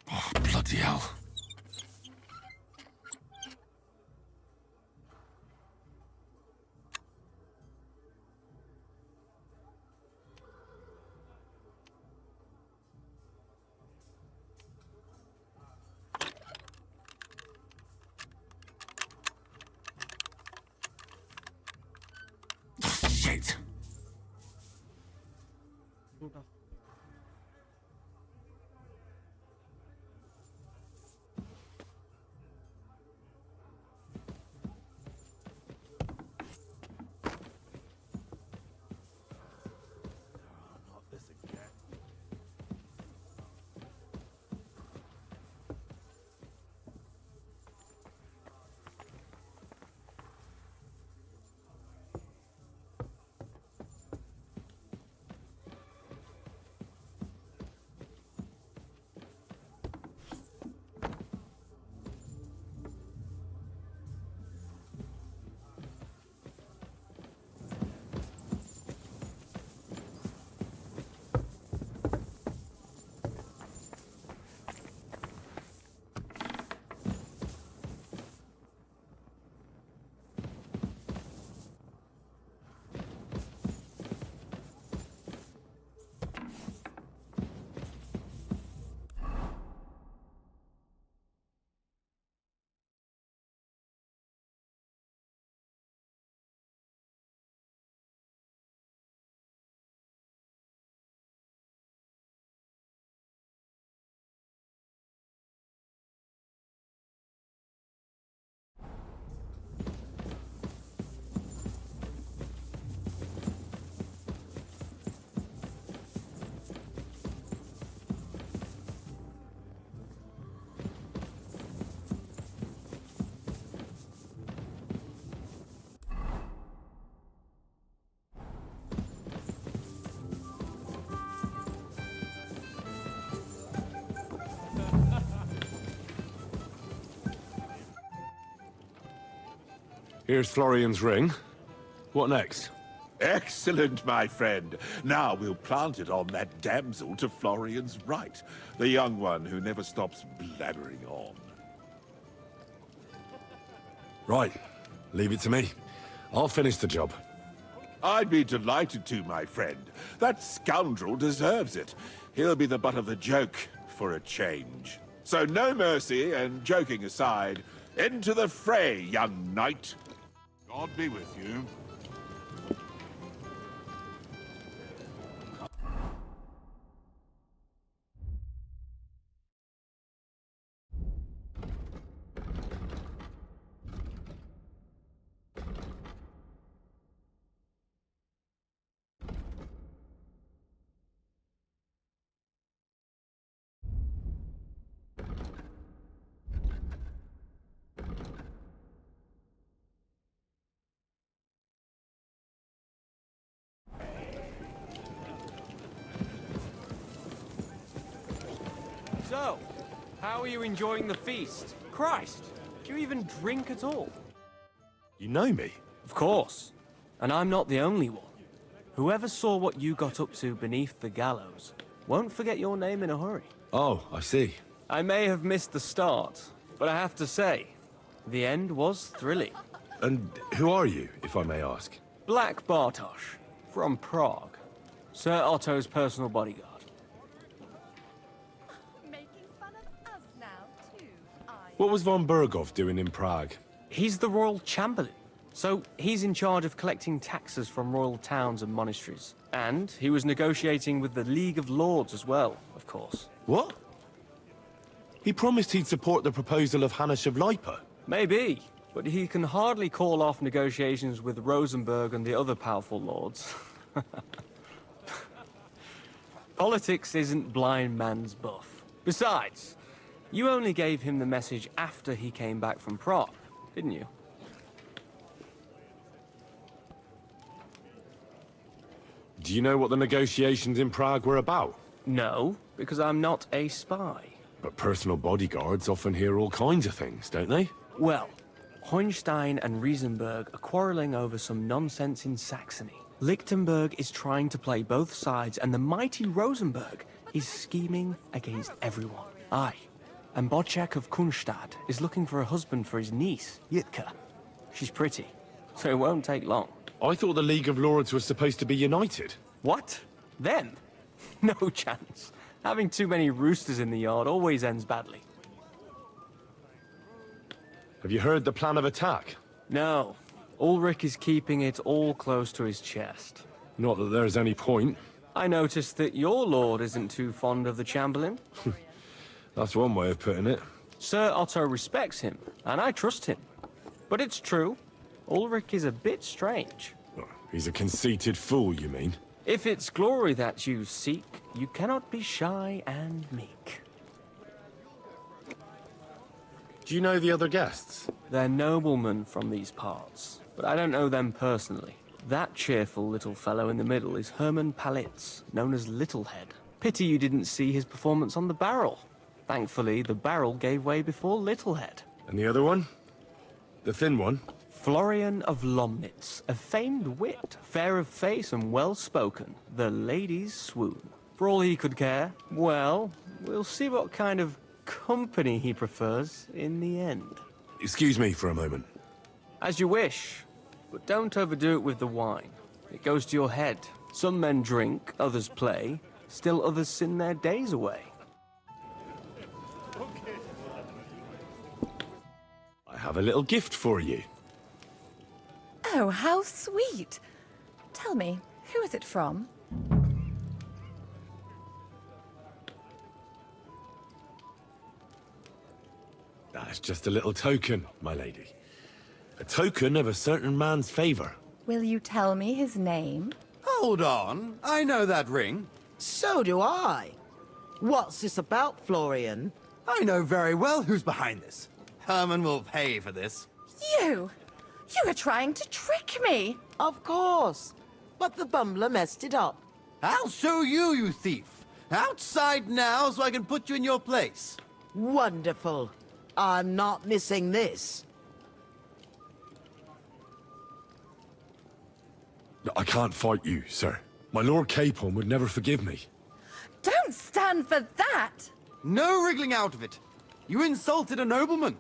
Oh, bloody hell. Oh, shit. Here's Florian's ring. What next? Excellent, my friend. Now we'll plant it on that damsel to Florian's right. The young one who never stops blabbering on. Right. Leave it to me. I'll finish the job. I'd be delighted to, my friend. That scoundrel deserves it. He'll be the butt of the joke for a change. So no mercy, and joking aside, into the fray, young knight. God be with you. So, how are you enjoying the feast? Christ, do you even drink at all? You know me? Of course. And I'm not the only one. Whoever saw what you got up to beneath the gallows won't forget your name in a hurry. Oh, I see. I may have missed the start, but I have to say, the end was thrilling. And who are you, if I may ask? Black Bartosz, from Prague. Sir Otto's personal bodyguard. What was von Berghoff doing in Prague? He's the royal chamberlain, so he's in charge of collecting taxes from royal towns and monasteries. And he was negotiating with the League of Lords as well, of course. What? He promised he'd support the proposal of Hannes of Lipa. Maybe, but he can hardly call off negotiations with Rosenberg and the other powerful lords. Politics isn't blind man's buff. Besides, you only gave him the message after he came back from Prague, didn't you? Do you know what the negotiations in Prague were about? No, because I'm not a spy. But personal bodyguards often hear all kinds of things, don't they? Well, Hohenstein and Riesenberg are quarreling over some nonsense in Saxony. Lichtenberg is trying to play both sides, and the mighty Rosenberg is scheming against everyone. Aye. And Bocek of Kunstadt is looking for a husband for his niece, Yitka. She's pretty, so it won't take long. I thought the League of Lords was supposed to be united. What? Them? No chance. Having too many roosters in the yard always ends badly. Have you heard the plan of attack? No. Ulrich is keeping it all close to his chest. Not that there's any point. I noticed that your lord isn't too fond of the Chamberlain. That's one way of putting it. Sir Otto respects him, and I trust him. But it's true, Ulrich is a bit strange. He's a conceited fool, you mean? If it's glory that you seek, you cannot be shy and meek. Do you know the other guests? They're noblemen from these parts, but I don't know them personally. That cheerful little fellow in the middle is Hermann Palitz, known as Littlehead. Pity you didn't see his performance on the barrel. Thankfully, the barrel gave way before Littlehead. And the other one? The thin one? Florian of Lomnitz, a famed wit, fair of face and well-spoken. The ladies swoon. For all he could care, well, we'll see what kind of company he prefers in the end. Excuse me for a moment. As you wish, but don't overdo it with the wine. It goes to your head. Some men drink, others play, still others sin their days away. I have a little gift for you. Oh, how sweet. Tell me, who is it from? That's just a little token, my lady. A token of a certain man's favor. Will you tell me his name? Hold on, I know that ring. So do I. What's this about, Florian? I know very well who's behind this. Herman will pay for this. You! You were trying to trick me! Of course. But the bumbler messed it up. I'll show you, you thief. Outside now so I can put you in your place. Wonderful. I'm not missing this. I can't fight you, sir. My Lord Capon would never forgive me. Don't stand for that! No wriggling out of it. You insulted a nobleman,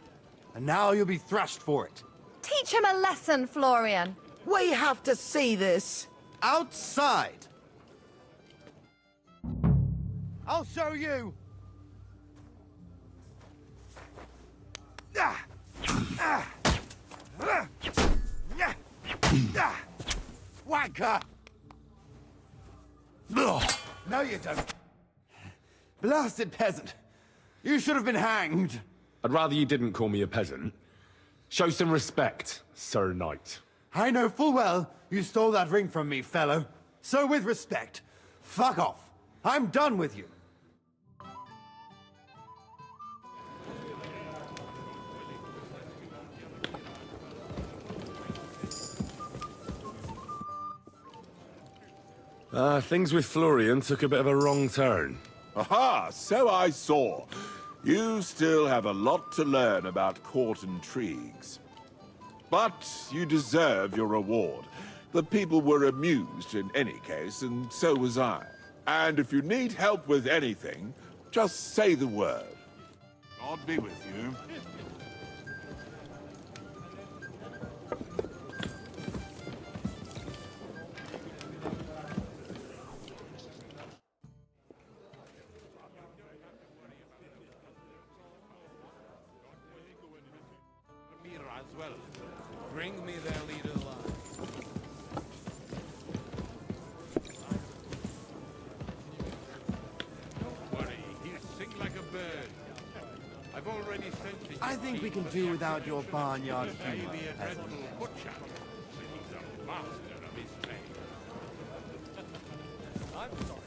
and now you'll be thrashed for it. Teach him a lesson, Florian. We have to see this. Outside! I'll show you! Wanker! No, you don't. Blasted peasant. You should have been hanged. I'd rather you didn't call me a peasant. Show some respect, Sir Knight. I know full well you stole that ring from me, fellow. So with respect, fuck off. I'm done with you. Things with Florian took a bit of a wrong turn. Aha, so I saw. You still have a lot to learn about court intrigues. But you deserve your reward. The people were amused in any case, and so was I. And if you need help with anything, just say the word. God be with you. As well. Bring me their leader alive. Don't worry, he'll sing like a bird. I've already sent to I think we can do without your barnyard humor, Maybe a peasant. dreadful butcher. He's a master of his trade. I'm sorry.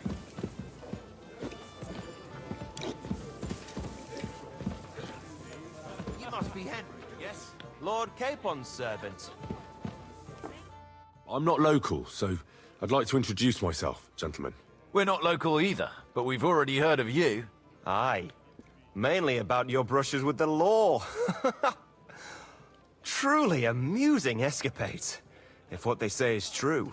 You must be Henry, yes? Lord Capon's servant. I'm not local, so I'd like to introduce myself, gentlemen. We're not local either, but we've already heard of you. Aye. Mainly about your brushes with the law. Truly amusing escapades, if what they say is true.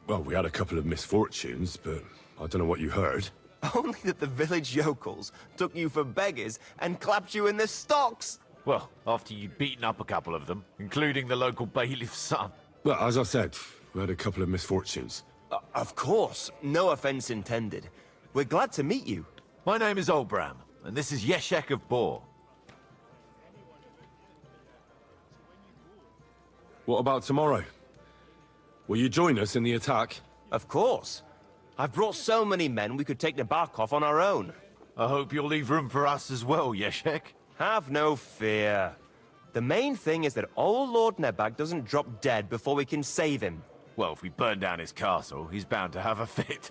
Well, we had a couple of misfortunes, but I don't know what you heard. Only that the village yokels took you for beggars and clapped you in the stocks. Well, after you'd beaten up a couple of them, including the local bailiff's son. Well, as I said, we had a couple of misfortunes. Of course, no offense intended. We're glad to meet you. My name is Olbram, and this is Yeshek of Bor. What about tomorrow? Will you join us in the attack? Of course. I've brought so many men we could take the bark off on our own. I hope you'll leave room for us as well, Yeshek. Have no fear. The main thing is that old Lord Nebag doesn't drop dead before we can save him. Well, if we burn down his castle, he's bound to have a fit.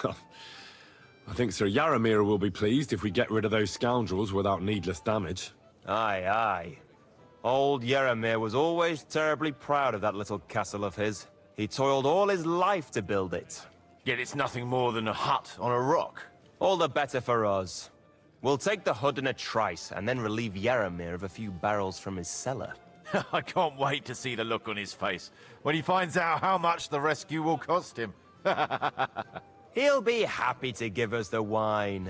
I think Sir Yaramir will be pleased if we get rid of those scoundrels without needless damage. Aye, aye. Old Yaramir was always terribly proud of that little castle of his. He toiled all his life to build it. Yet it's nothing more than a hut on a rock. All the better for us. We'll take the hut in a trice and then relieve Yaramir of a few barrels from his cellar. I can't wait to see the look on his face when he finds out how much the rescue will cost him. He'll be happy to give us the wine.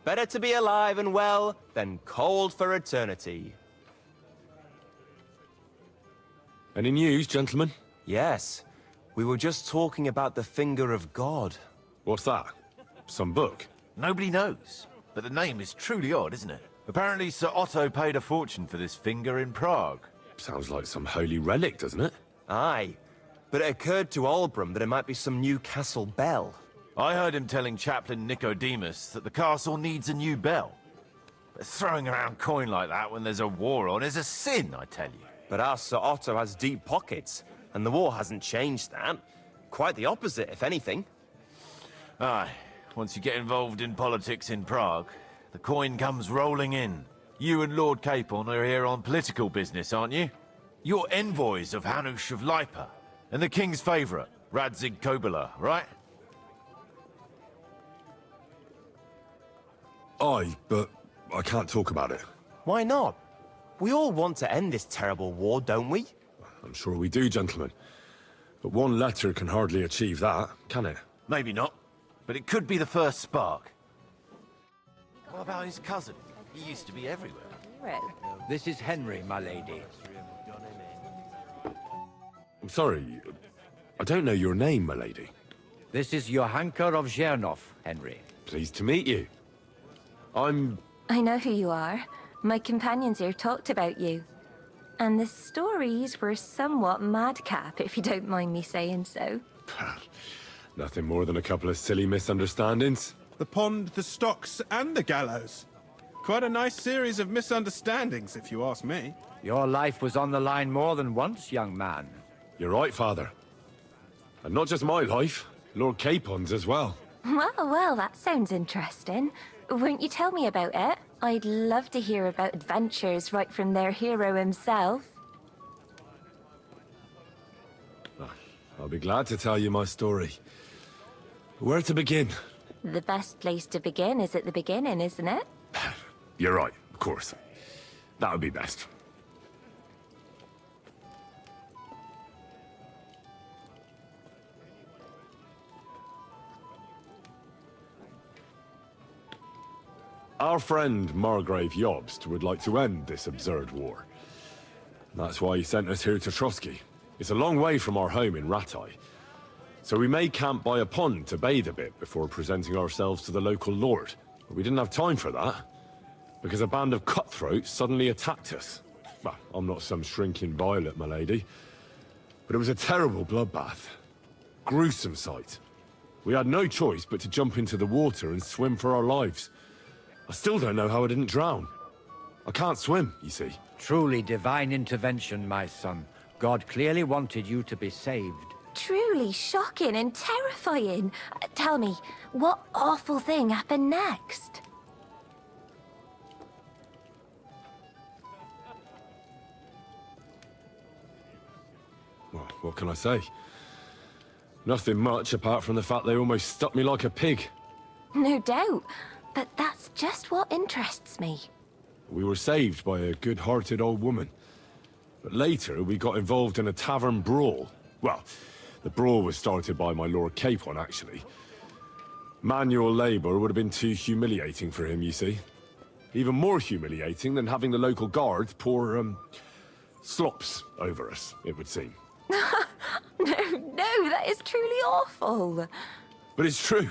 Better to be alive and well than cold for eternity. Any news, gentlemen? Yes. We were just talking about the finger of God. What's that? Some book? Nobody knows, but the name is truly odd, isn't it? Apparently Sir Otto paid a fortune for this finger in Prague. Sounds like some holy relic, doesn't it? Aye. But it occurred to Olbram that it might be some new castle bell. I heard him telling Chaplain Nicodemus that the castle needs a new bell. But throwing around coin like that when there's a war on is a sin, I tell you. But our Sir Otto has deep pockets, and the war hasn't changed that. Quite the opposite, if anything. Aye. Once you get involved in politics in Prague, the coin comes rolling in. You and Lord Capon are here on political business, aren't you? You're envoys of Hanush of Lipa, and the king's favourite, Radzig Kobyla, right? Aye, but I can't talk about it. Why not? We all want to end this terrible war, don't we? I'm sure we do, gentlemen. But one letter can hardly achieve that, can it? Maybe not, but it could be the first spark. What about his cousin? He used to be everywhere. This is Henry, my lady. I'm sorry, I don't know your name, my lady. This is Johanka of Zhernov, Henry. Pleased to meet you. I know who you are. My companions here talked about you. And the stories were somewhat madcap, if you don't mind me saying so. Nothing more than a couple of silly misunderstandings. The pond, the stocks, and the gallows. Quite a nice series of misunderstandings, if you ask me. Your life was on the line more than once, young man. You're right, Father. And not just my life, Lord Capon's as well. Well, that sounds interesting. Won't you tell me about it? I'd love to hear about adventures right from their hero himself. I'll be glad to tell you my story. Where to begin? The best place to begin is at the beginning, isn't it? You're right, of course. That would be best. Our friend Margrave Jobst would like to end this absurd war. That's why he sent us here to Trotsky. It's a long way from our home in Ratai. So we made camp by a pond to bathe a bit before presenting ourselves to the local lord. But we didn't have time for that, because a band of cutthroats suddenly attacked us. Well, I'm not some shrinking violet, my lady, but it was a terrible bloodbath. Gruesome sight. We had no choice but to jump into the water and swim for our lives. I still don't know how I didn't drown. I can't swim, you see. Truly divine intervention, my son. God clearly wanted you to be saved. Truly shocking and terrifying. Tell me, what awful thing happened next? Well, what can I say? Nothing much apart from the fact they almost stuck me like a pig. No doubt, but that's just what interests me. We were saved by a good-hearted old woman. But later, we got involved in a tavern brawl. Well, the brawl was started by my Lord Capon, actually. Manual labor would have been too humiliating for him, you see. Even more humiliating than having the local guard pour, slops over us, it would seem. No, that is truly awful. But it's true.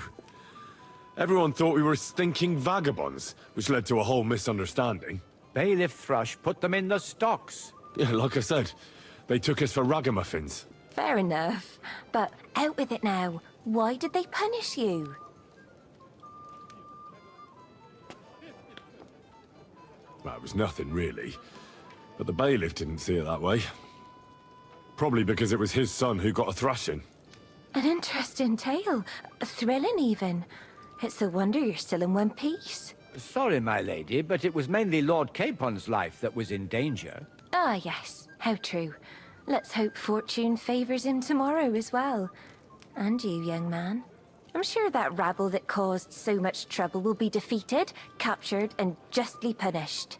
Everyone thought we were stinking vagabonds, which led to a whole misunderstanding. Bailiff Thrush put them in the stocks. Yeah, like I said, they took us for ragamuffins. Fair enough. But out with it now. Why did they punish you? Well, it was nothing, really. But the bailiff didn't see it that way. Probably because it was his son who got a thrashing. An interesting tale. Thrilling, even. It's a wonder you're still in one piece. Sorry, my lady, but it was mainly Lord Capon's life that was in danger. Ah, yes. How true. Let's hope fortune favors him tomorrow as well. And you, young man. I'm sure that rabble that caused so much trouble will be defeated, captured, and justly punished.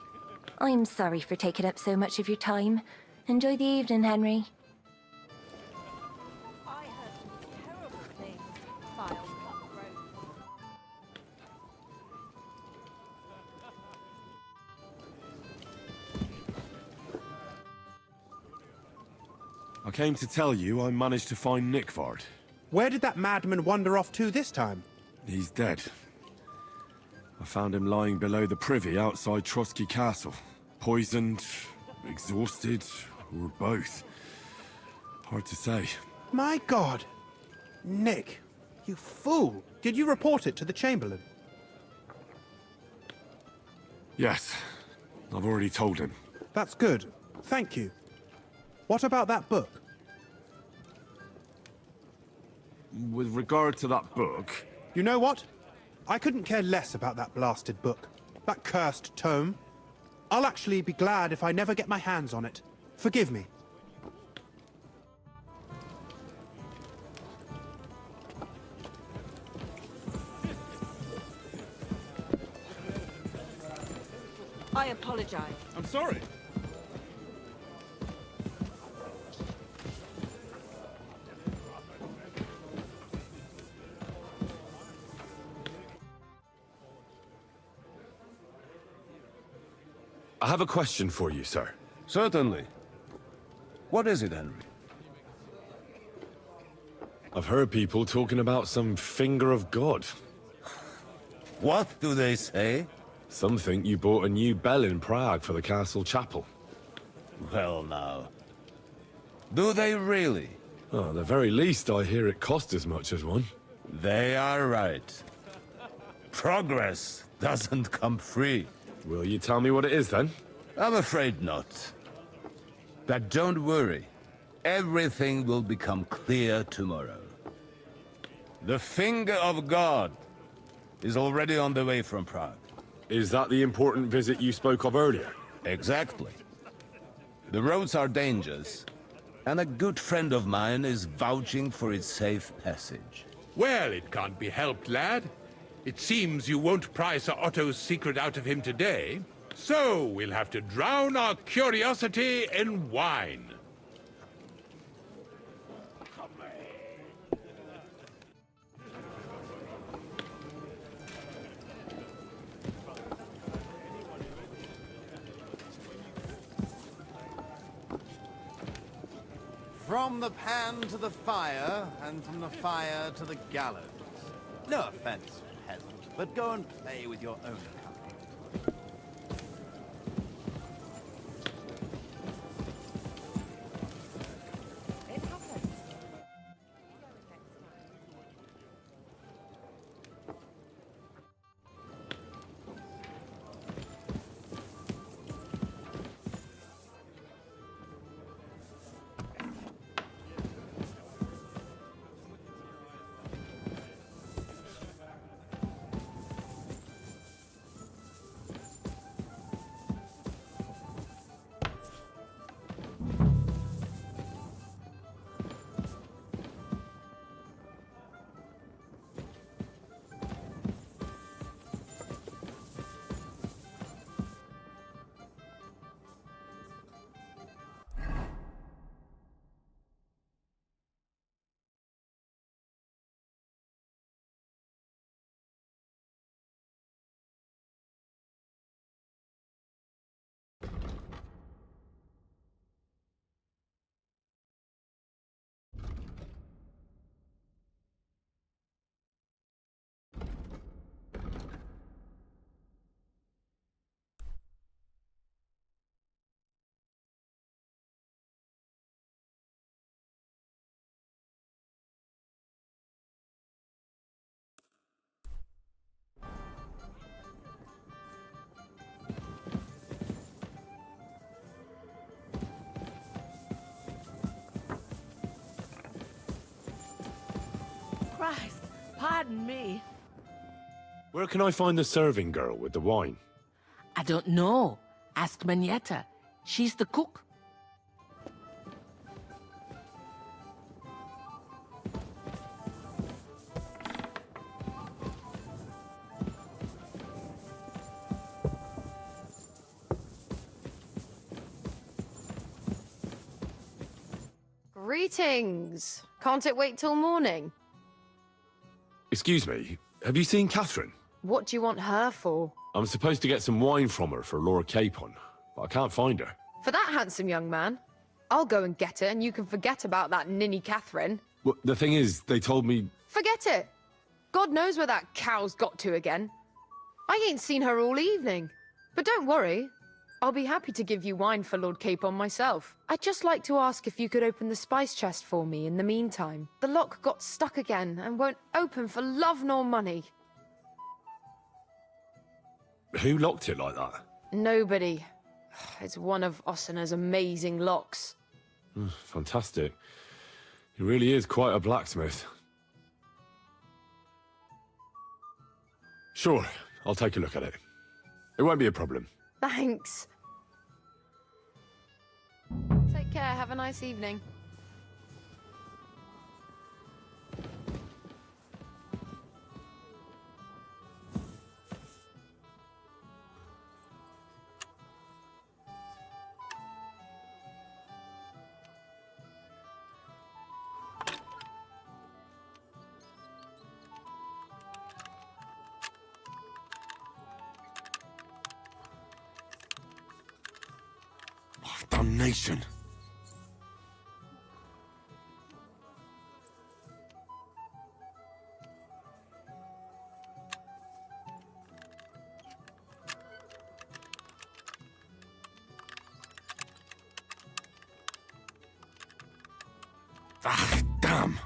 I'm sorry for taking up so much of your time. Enjoy the evening, Henry. I heard some terrible things, vile cutthroat. I came to tell you I managed to find Nickvard. Where did that madman wander off to this time? He's dead. I found him lying below the privy outside Trotsky Castle. Poisoned, exhausted, or both. Hard to say. My God! Nick, you fool! Did you report it to the Chamberlain? Yes. I've already told him. That's good. Thank you. What about that book? With regard to that book... You know what? I couldn't care less about that blasted book. That cursed tome. I'll actually be glad if I never get my hands on it. Forgive me. I apologize. I'm sorry. I have a question for you, sir. Certainly. What is it, Henry? I've heard people talking about some finger of God. What do they say? Some think you bought a new bell in Prague for the castle chapel. Well, now. Do they really? Oh, at the very least, I hear it cost as much as one. They are right. Progress doesn't come free. Will you tell me what it is, then? I'm afraid not. But don't worry. Everything will become clear tomorrow. The finger of God is already on the way from Prague. Is that the important visit you spoke of earlier? Exactly. The roads are dangerous, and a good friend of mine is vouching for its safe passage. Well, it can't be helped, lad. It seems you won't pry Sir Otto's secret out of him today, so we'll have to drown our curiosity in wine. From the pan to the fire, and from the fire to the gallows. No offense, peasant, but go and play with your own kind. Christ, pardon me. Where can I find the serving girl with the wine? I don't know. Ask Manietta. She's the cook. Greetings. Can't it wait till morning? Excuse me, have you seen Catherine? What do you want her for? I'm supposed to get some wine from her for Lord Capon, but I can't find her. For that handsome young man? I'll go and get it, and you can forget about that ninny Catherine. Well, the thing is, they told me... Forget it. God knows where that cow's got to again. I ain't seen her all evening. But don't worry. I'll be happy to give you wine for Lord Capon myself. I'd just like to ask if you could open the spice chest for me in the meantime. The lock got stuck again and won't open for love nor money. Who locked it like that? Nobody. It's one of Ossina's amazing locks. Fantastic. He really is quite a blacksmith. Sure, I'll take a look at it. It won't be a problem. Thanks. Take care. Have a nice evening. damnation. Ah, damn.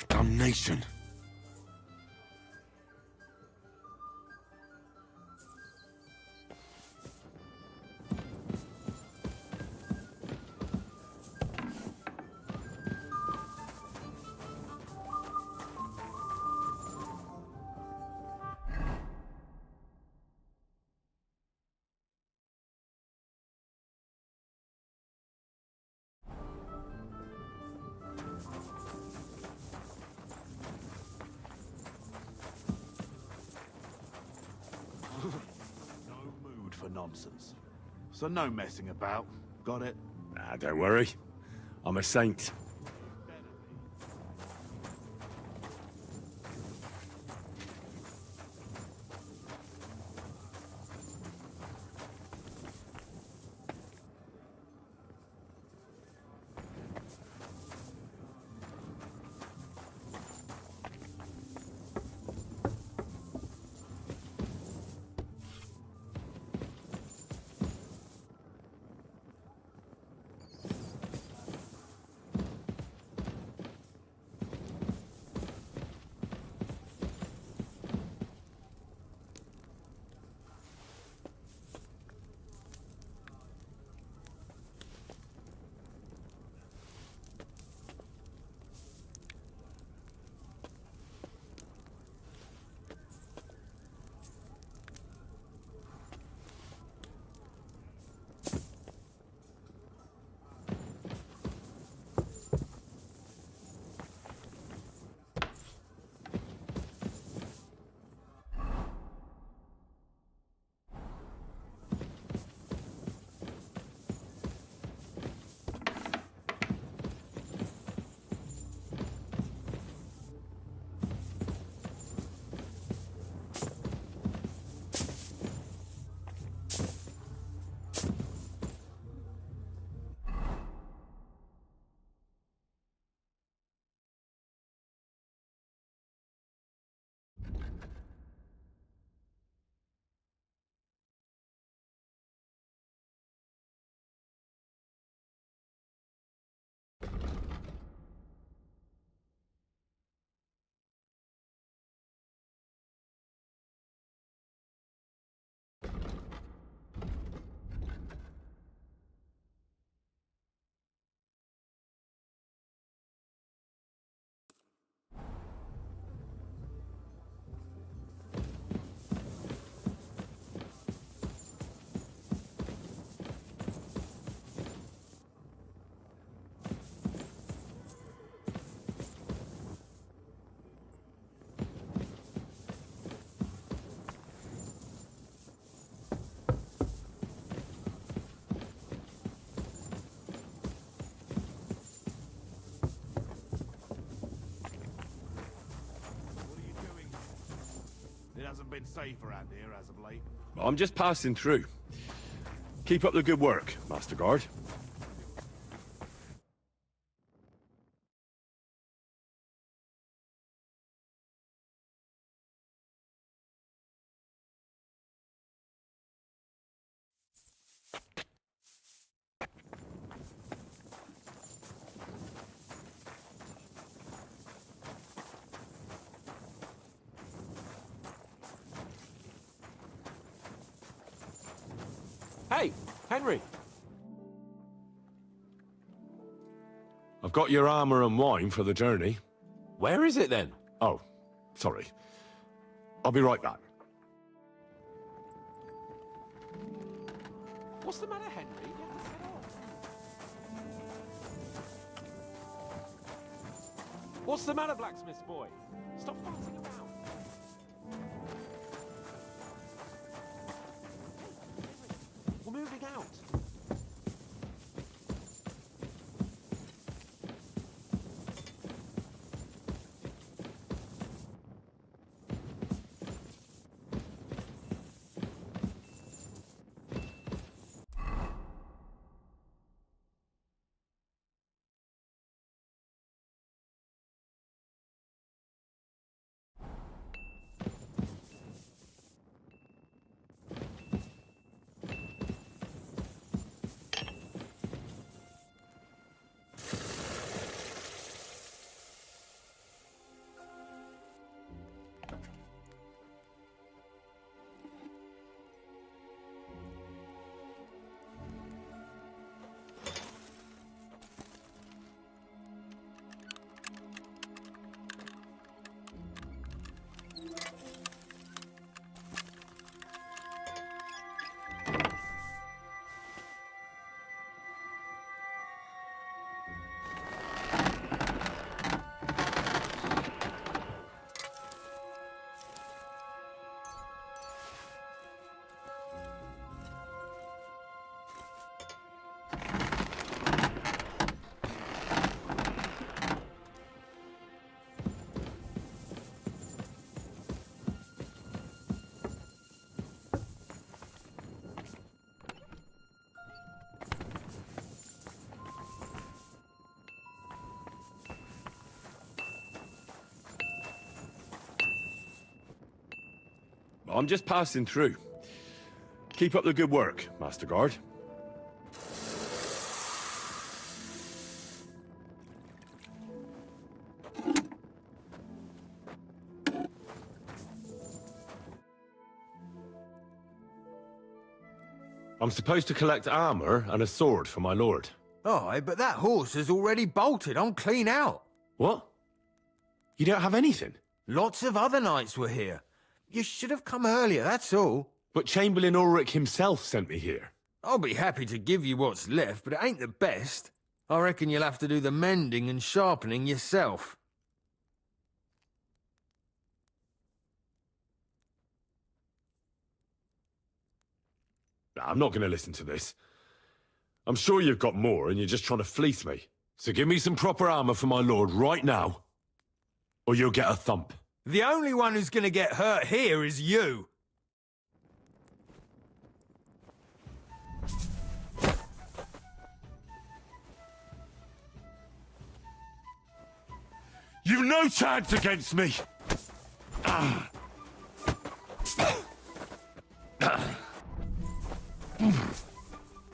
Damnation. No mood for nonsense. So no messing about. Got it? Nah, don't worry. I'm a saint. been safe around here as of late. I'm just passing through. Keep up the good work, Master Guard. Hey, Henry! I've got your armor and wine for the journey. Where is it then? Oh, sorry. I'll be right back. What's the matter, Henry? You have to set off. What's the matter, blacksmith's boy? Stop fussing around. We're moving out. I'm just passing through. Keep up the good work, Master Guard. I'm supposed to collect armor and a sword for my lord. Oh, but that horse is already bolted. I'm clean out. What? You don't have anything? Lots of other knights were here. You should have come earlier, that's all. But Chamberlain Ulrich himself sent me here. I'll be happy to give you what's left, but it ain't the best. I reckon you'll have to do the mending and sharpening yourself. Nah, I'm not going to listen to this. I'm sure you've got more and you're just trying to fleece me. So give me some proper armor for my lord right now, or you'll get a thump. The only one who's gonna get hurt here is you. You've no chance against me! I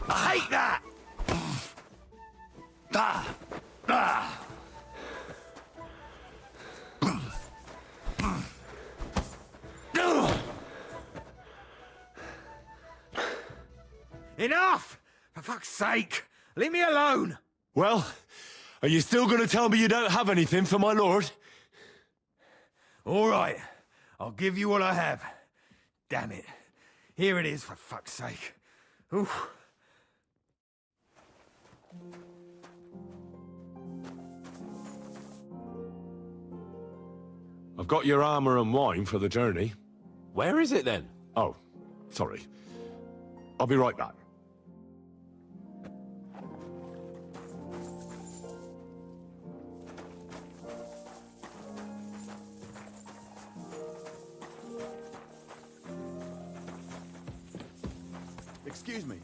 hate that! Enough! For fuck's sake! Leave me alone! Well, are you still going to tell me you don't have anything for my lord? All right, I'll give you what I have. Damn it. Here it is, for fuck's sake. Oof. I've got your armor and wine for the journey. Where is it then? Oh, sorry. I'll be right back. Excuse me.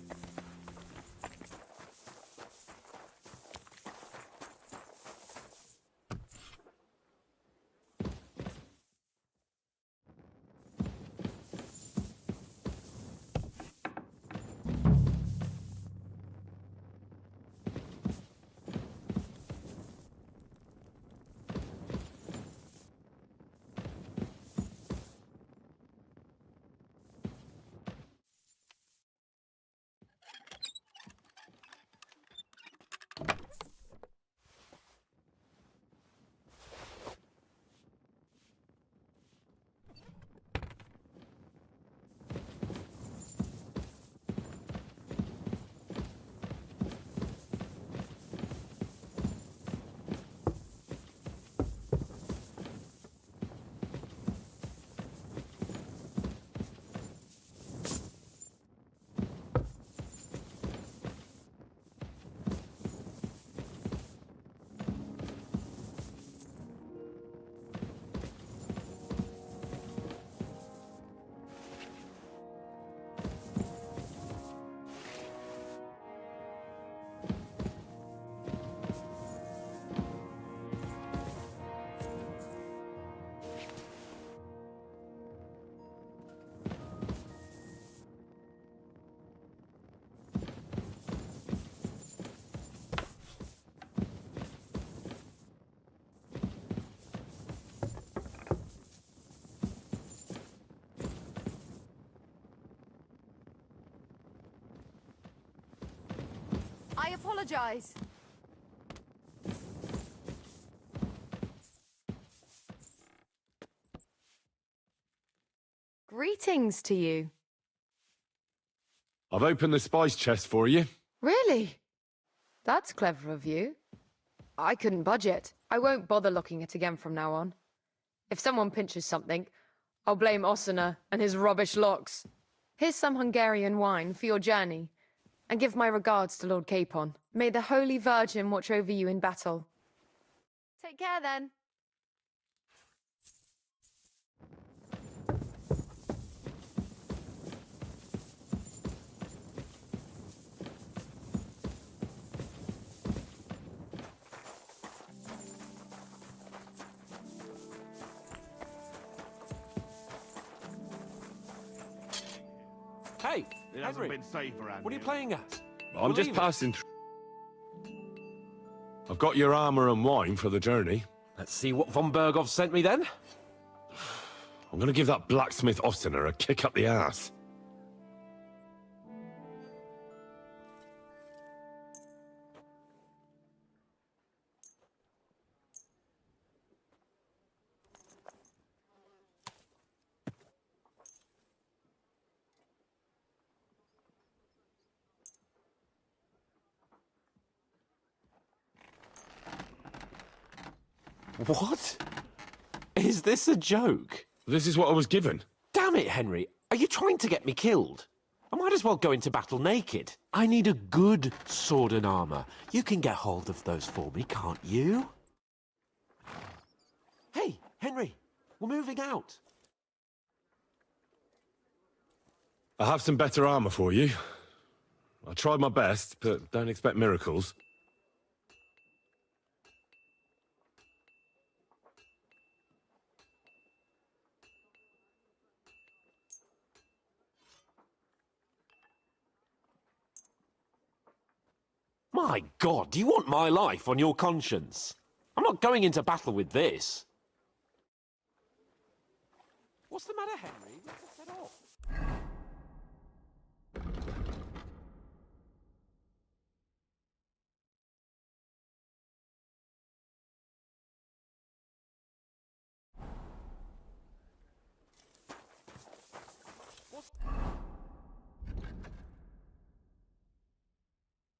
I apologize. Greetings to you. I've opened the spice chest for you. Really? That's clever of you. I couldn't budget. I won't bother looking it again from now on. If someone pinches something, I'll blame Osina and his rubbish locks. Here's some Hungarian wine for your journey. And give my regards to Lord Capon. May the Holy Virgin watch over you in battle. Take care then. Hey, It hasn't Henry, been safe around what are you here. playing at? I'm just passing through. I've got your armor and wine for the journey. Let's see what von Berghoff sent me then. I'm gonna give that blacksmith Ostiner a kick up the ass. What? Is this a joke? This is what I was given. Damn it, Henry. Are you trying to get me killed? I might as well go into battle naked. I need a good sword and armor. You can get hold of those for me, can't you? Hey, Henry, we're moving out. I have some better armor for you. I tried my best, but don't expect miracles. My God, do you want my life on your conscience? I'm not going into battle with this. What's the matter, Henry? We can set off. What's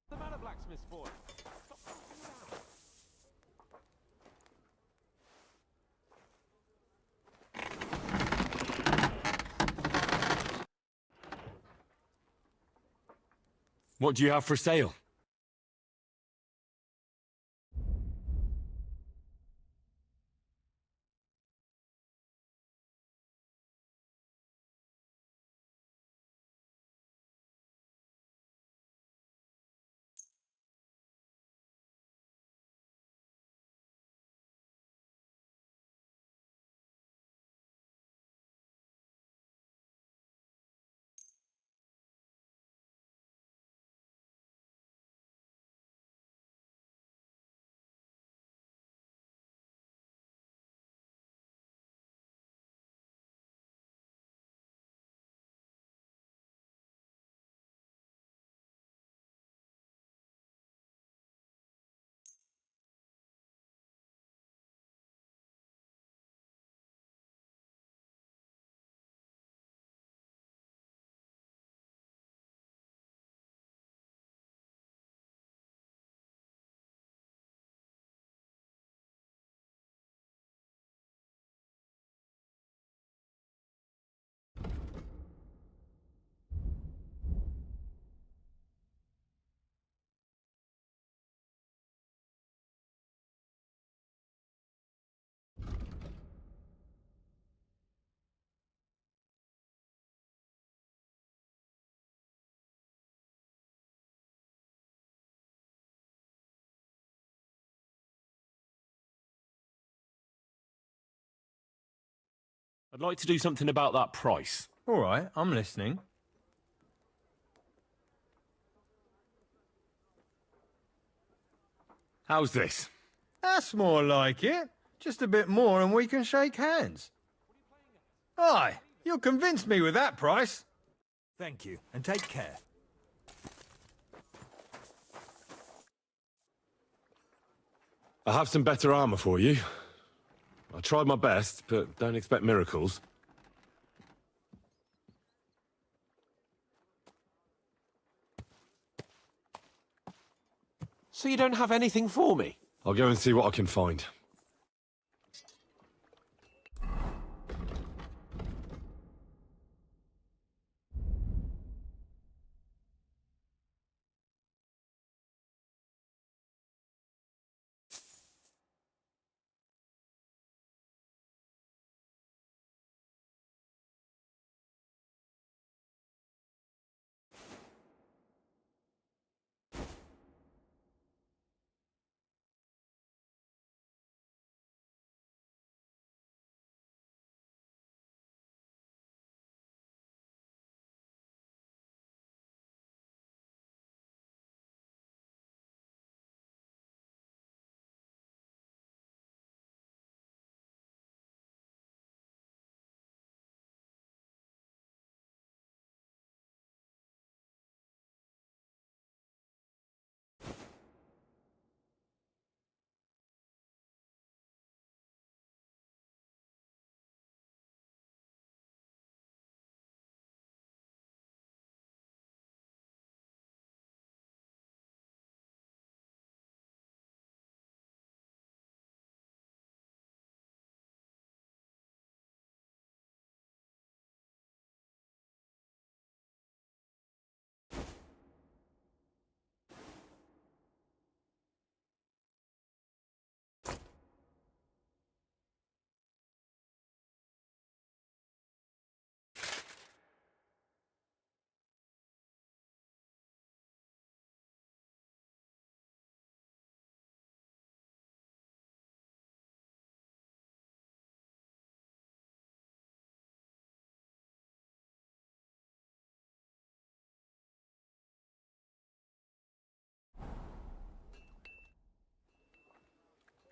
the matter, blacksmith's boy? Stop fucking around. What do you have for sale? I'd like to do something about that price. All right, I'm listening. How's this? That's more like it. Just a bit more and we can shake hands. Aye, you'll convince me with that price. Thank you, and take care. I have some better armor for you. I tried my best, but don't expect miracles. So you don't have anything for me? I'll go and see what I can find.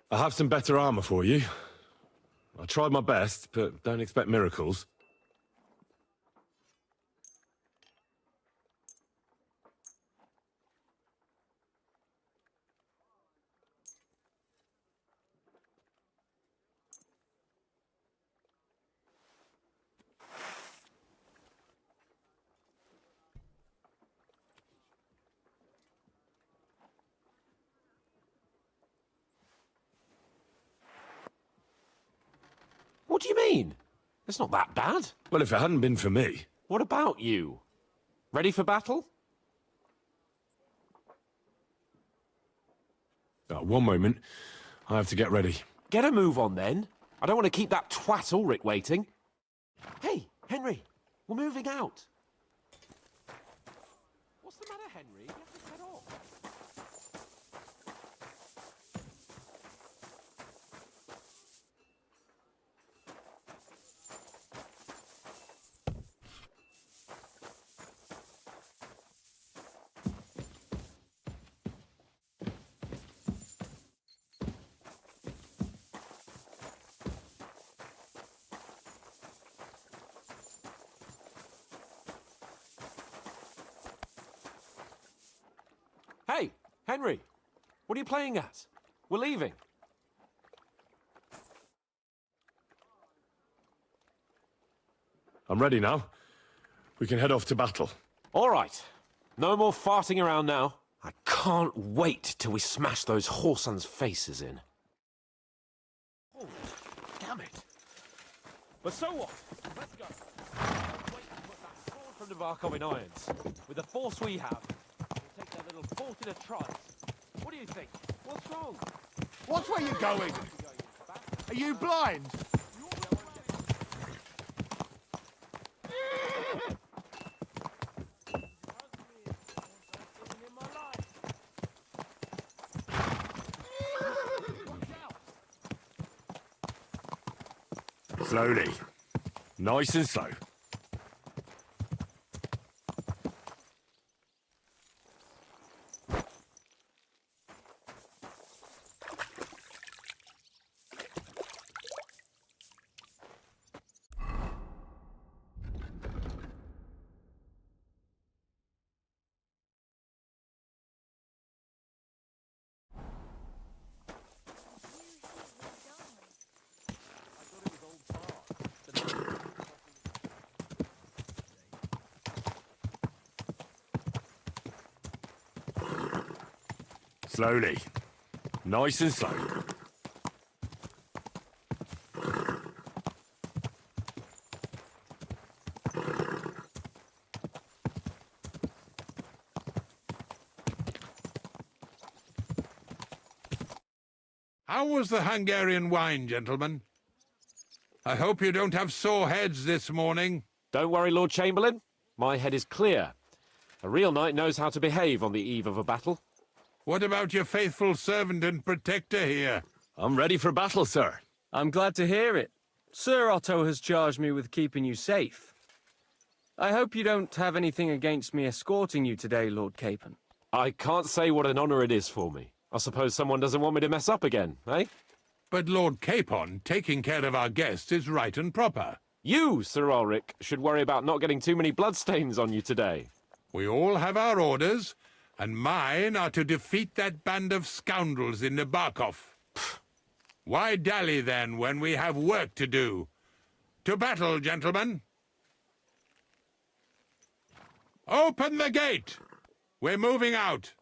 I have some better armor for you. I tried my best, but don't expect miracles. What do you mean? It's not that bad. Well, if it hadn't been for me... What about you? Ready for battle? One moment. I have to get ready. Get a move on, then. I don't want to keep that twat Ulrich waiting. Hey, Henry, we're moving out. What's the matter, Henry? You have to set off. Hey, Henry, what are you playing at? We're leaving. I'm ready now. We can head off to battle. All right. No more farting around now. I can't wait till we smash those whoresons' faces in. Oh, damn it. But so what? Let's go. I'll wait to put that sword from the Varkov in irons. With the force we have, we'll take that little fort in a trice. What do you think? What's wrong? Watch where you're going. Are you blind? Slowly. Nice and slow. Slowly. Nice and slow. How was the Hungarian wine, gentlemen? I hope you don't have sore heads this morning. Don't worry, Lord Chamberlain. My head is clear. A real knight knows how to behave on the eve of a battle. What about your faithful servant and protector here? I'm ready for battle, sir. I'm glad to hear it. Sir Otto has charged me with keeping you safe. I hope you don't have anything against me escorting you today, Lord Capon. I can't say what an honor it is for me. I suppose someone doesn't want me to mess up again, eh? But Lord Capon, taking care of our guests is right and proper. You, Sir Ulrich, should worry about not getting too many bloodstains on you today. We all have our orders, and mine are to defeat that band of scoundrels in Nabokov. Why dally, then, when we have work to do? To battle, gentlemen! Open the gate! We're moving out.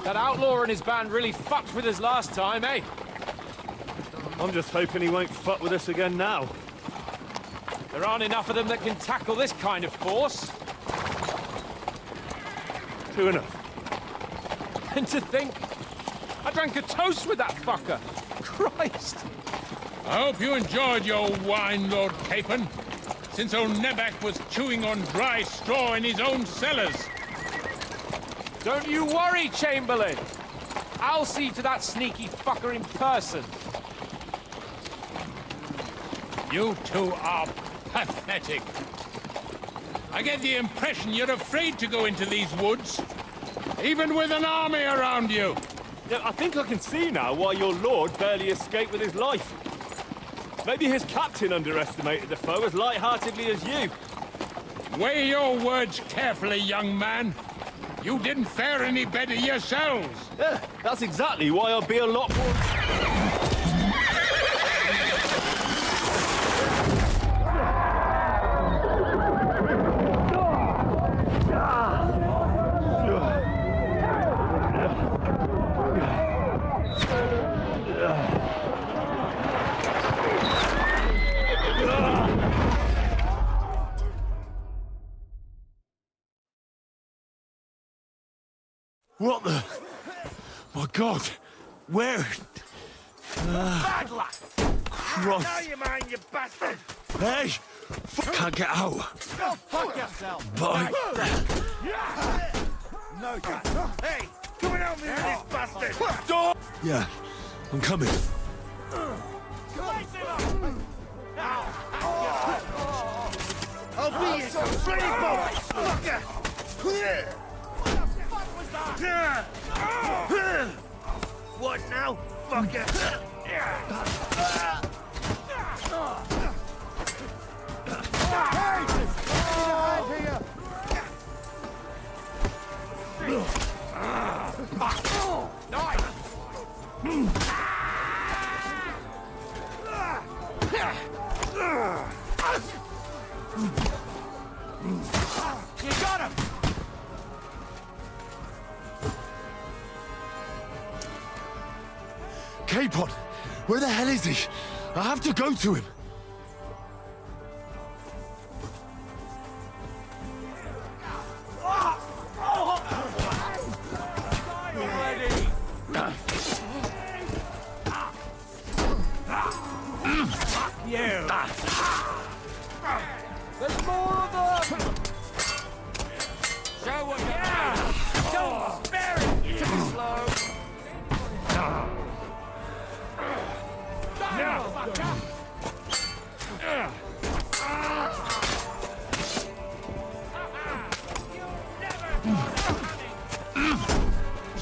That outlaw and his band really fucked with us last time, eh? I'm just hoping he won't fuck with us again now. There aren't enough of them that can tackle this kind of force. True enough. And to think, I drank a toast with that fucker. Christ! I hope you enjoyed your wine, Lord Capon, since old Nebak was chewing on dry straw in his own cellars. Don't you worry, Chamberlain. I'll see to that sneaky fucker in person. You two are pathetic. I get the impression you're afraid to go into these woods, even with an army around you. Yeah, I think I can see now why your lord barely escaped with his life. Maybe his captain underestimated the foe as light-heartedly as you. Weigh your words carefully, young man. You didn't fare any better yourselves. Yeah, that's exactly why I'll be a lot more... What the? My God! Where? Bad luck! Christ! Now you mind, you bastard! Hey! Can't get out! Go fuck yourself! Bye. No, God. Hey! Come and help me with this bastard! Yeah, I'm coming. I'll be your pretty boy! What now, fucker? You got him! Capon! Where the hell is he? I have to go to him. You! There's more of them! Show what you Don't spare it! You too slow!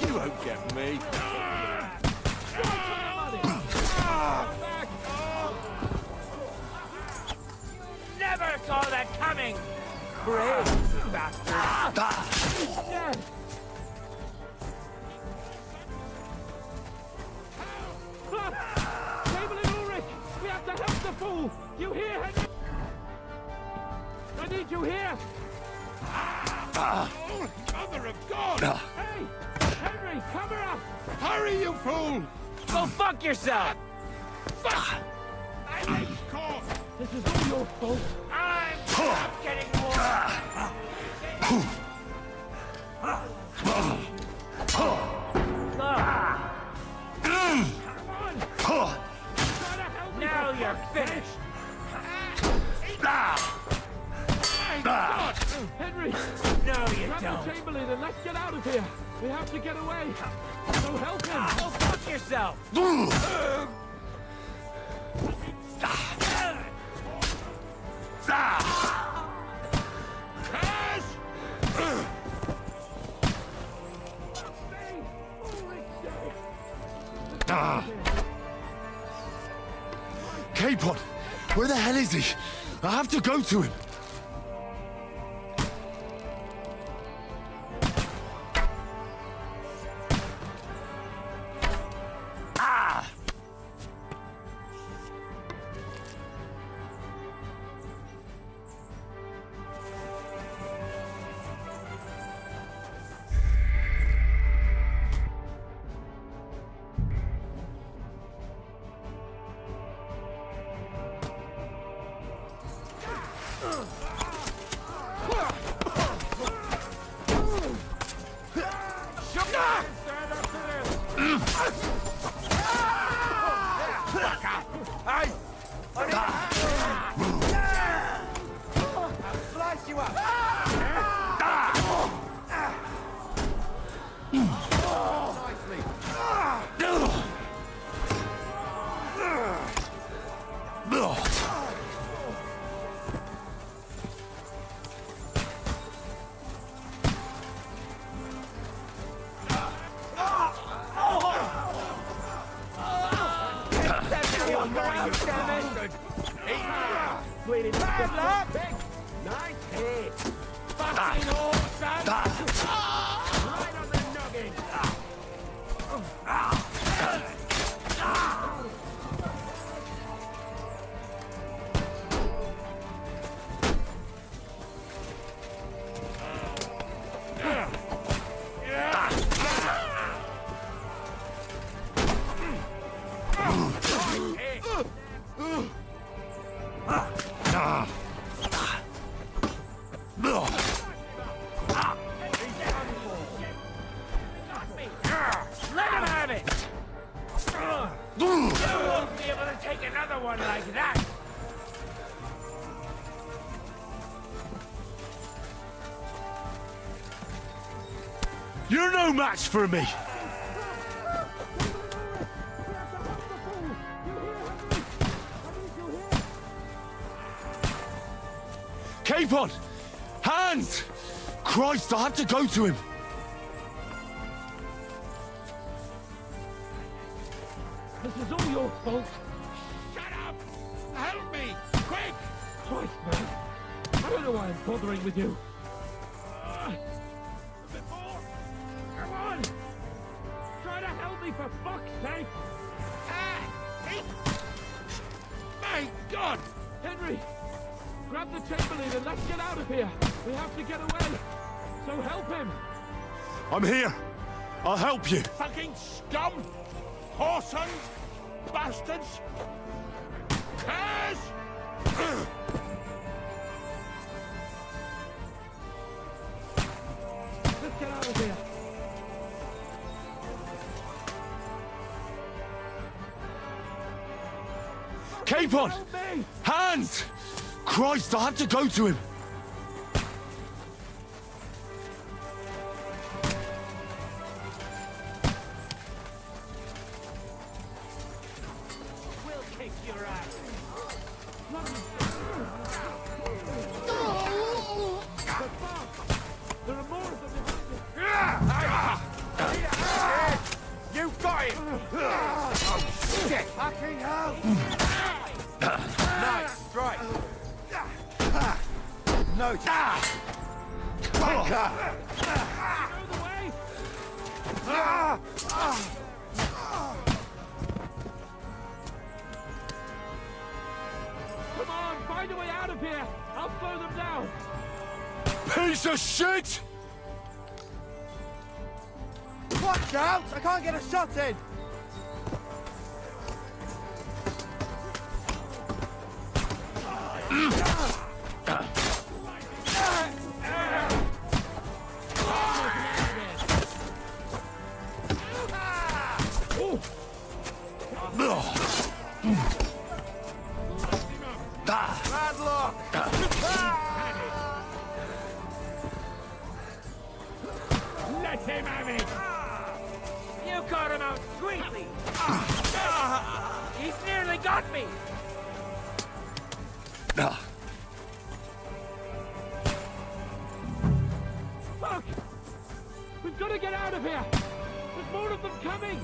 You won't get me. Never saw that coming! Great bastard! Cable and Ulrich! We have to help the fool! You hear, Henry? I need you here! Mother of God! Hey! Henry, cover up! Hurry, you fool! Go fuck yourself! I'm caught! This is all your fault. I'm not getting more! Now you're finished! Henry! No, you Grab don't! the Chamberlain and let's get out of here! We have to get away! So help him! Go fuck yourself! Capon! Where the hell is he? I have to go to him. Slice you up! Bad luck! Nice hit! Fucking awesome! Right on the noggin! You're no match for me! Capon! Hands! Christ, I had to go to him! This is all your fault. Shut up! Help me! Quick! Christ, man. I don't know why I'm bothering with you. A bit more! Come on! Try to help me, for fuck's sake! My God! Henry! Grab the Chamberlain and let's get out of here! We have to get away! So help him! I'm here! I'll help you! Fucking scum! Whoresons! Bastards! Curs! Let's get out of here! Capon! Help me! Hands! Christ, I had to go to him! We'll kick your ass! There are more of them behind you! You got him! Oh, shit! Fucking hell! Nice strike! No! Wanker! Know the way? Come on, find a way out of here! I'll slow them down! Piece of shit! Watch out! I can't get a shot in! Radlock! Let him have it! You caught him out sweetly! He's nearly got me! Fuck! We've got to get out of here! There's more of them coming!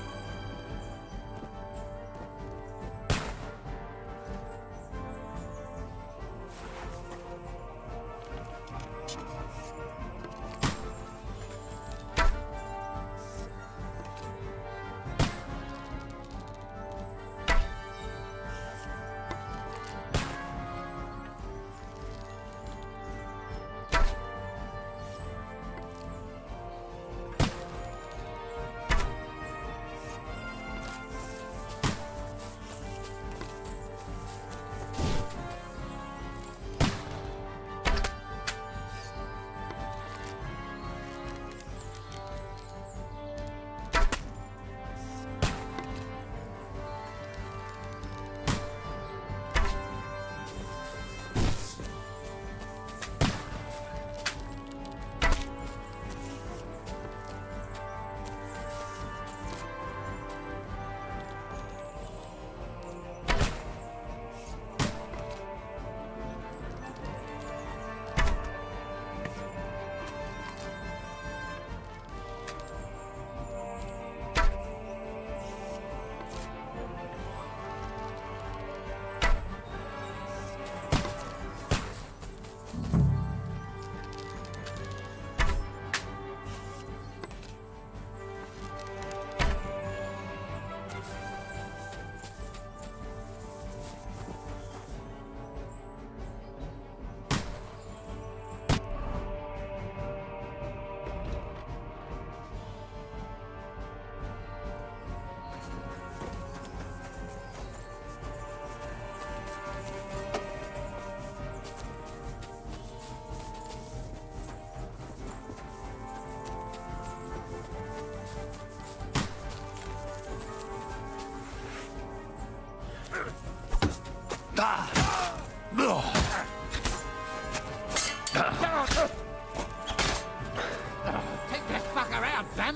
Take that fucker out, damn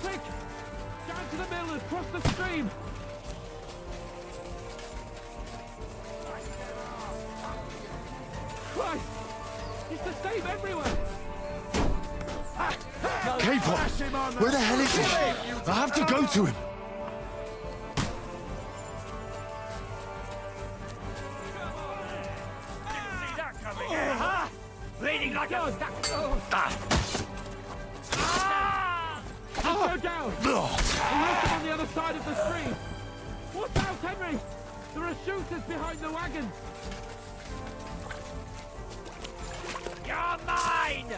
Quick! Down to the mill and cross the stream! Christ! It's the same everywhere! Capon! Where the hell is he? I have to go to him! Bleeding like a duck! Go down! Arrest him on the other side of the stream! Watch out, Henry! There are shooters behind the wagon! You're mine!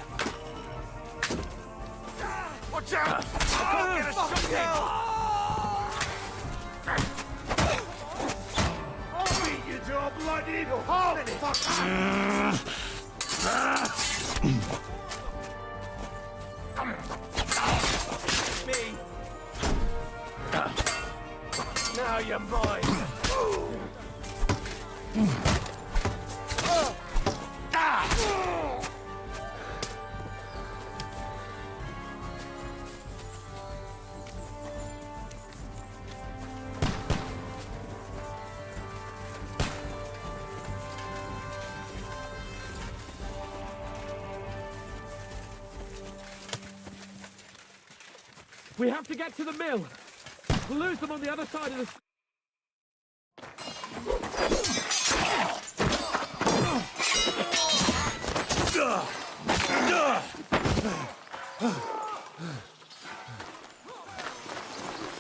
Watch out! I'll get a I'll beat you to a bloody pulp! Me! Now you're mine! We have to get to the mill. We'll lose them on the other side of the...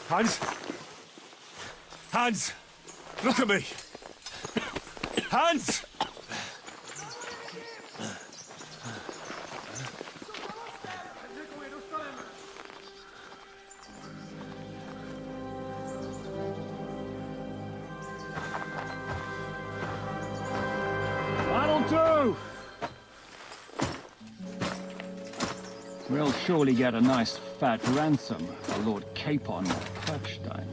Hans! Hans! Look at me! Hans! That'll do! We'll surely get a nice fat ransom for Lord Capon of Kirkstein.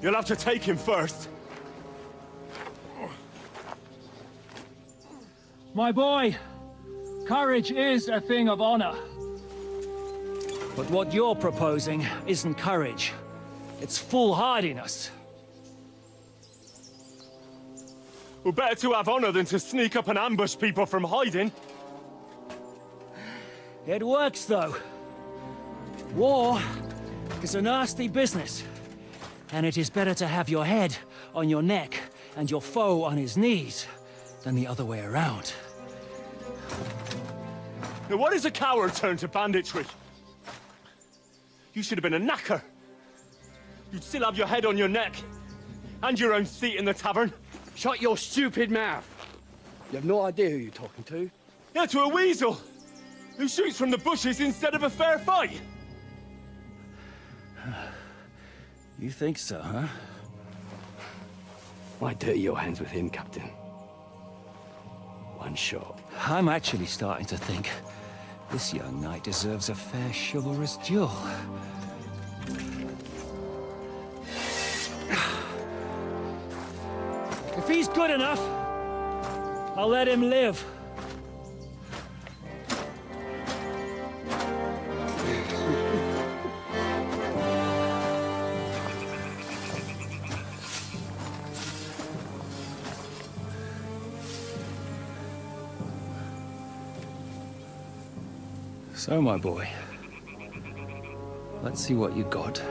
You'll have to take him first. My boy, courage is a thing of honor. But what you're proposing isn't courage. It's foolhardiness. Well, better to have honor than to sneak up and ambush people from hiding. It works, though. War is a nasty business. And it is better to have your head on your neck and your foe on his knees than the other way around. Now, what is a coward turn to banditry? You should have been a knacker. You'd still have your head on your neck. And your own seat in the tavern. Shut your stupid mouth. You have no idea who you're talking to. Yeah, to a weasel. Who shoots from the bushes instead of a fair fight. You think so, huh? Why dirty your hands with him, Captain? One shot. I'm actually starting to think this young knight deserves a fair chivalrous duel. If he's good enough, I'll let him live. So, my boy, let's see what you got.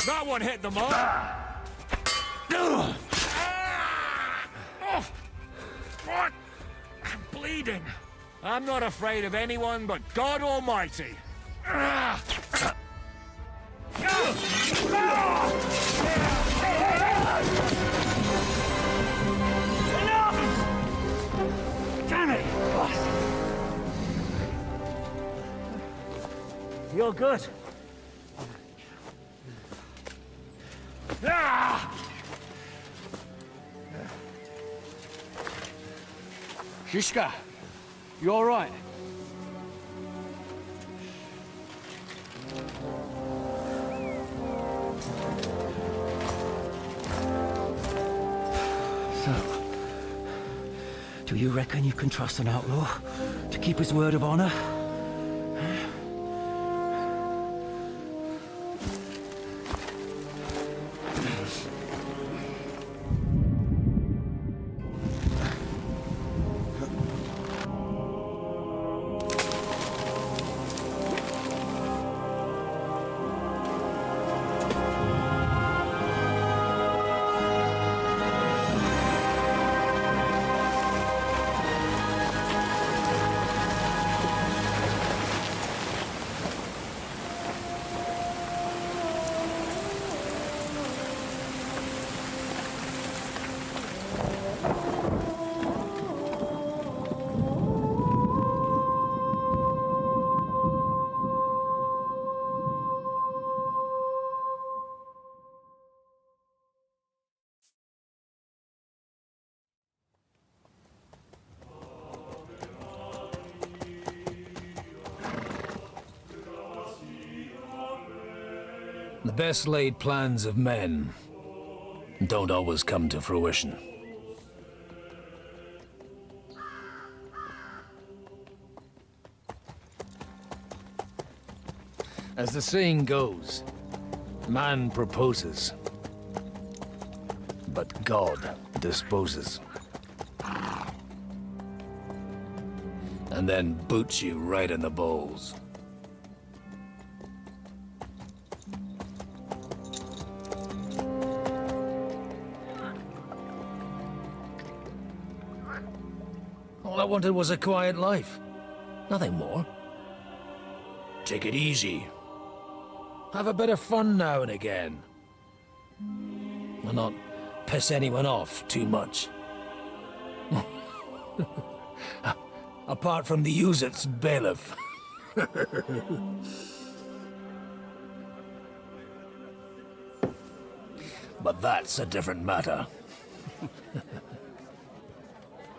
That one hit the mark. What? I'm bleeding. I'm not afraid of anyone but God Almighty. You're good. Ah! Shishka, you all right? So, do you reckon you can trust an outlaw to keep his word of honor? The best laid plans of men don't always come to fruition. As the saying goes, man proposes, but God disposes. And then boots you right in the balls. All I wanted was a quiet life. Nothing more. Take it easy. Have a bit of fun now and again. And not piss anyone off too much. Apart from the Uzit's bailiff. But that's a different matter.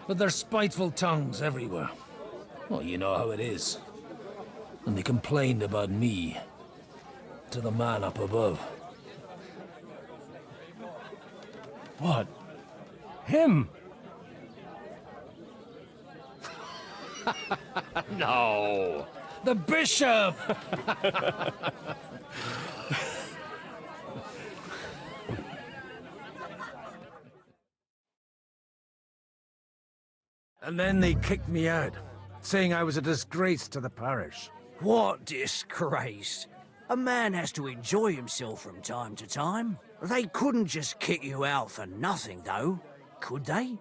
But there's spiteful tongues everywhere. Well, you know how it is. And they complained about me to the man up above. What? Him? No! The bishop! And then they kicked me out, saying I was a disgrace to the parish. What disgrace? A man has to enjoy himself from time to time. They couldn't just kick you out for nothing, though, could they?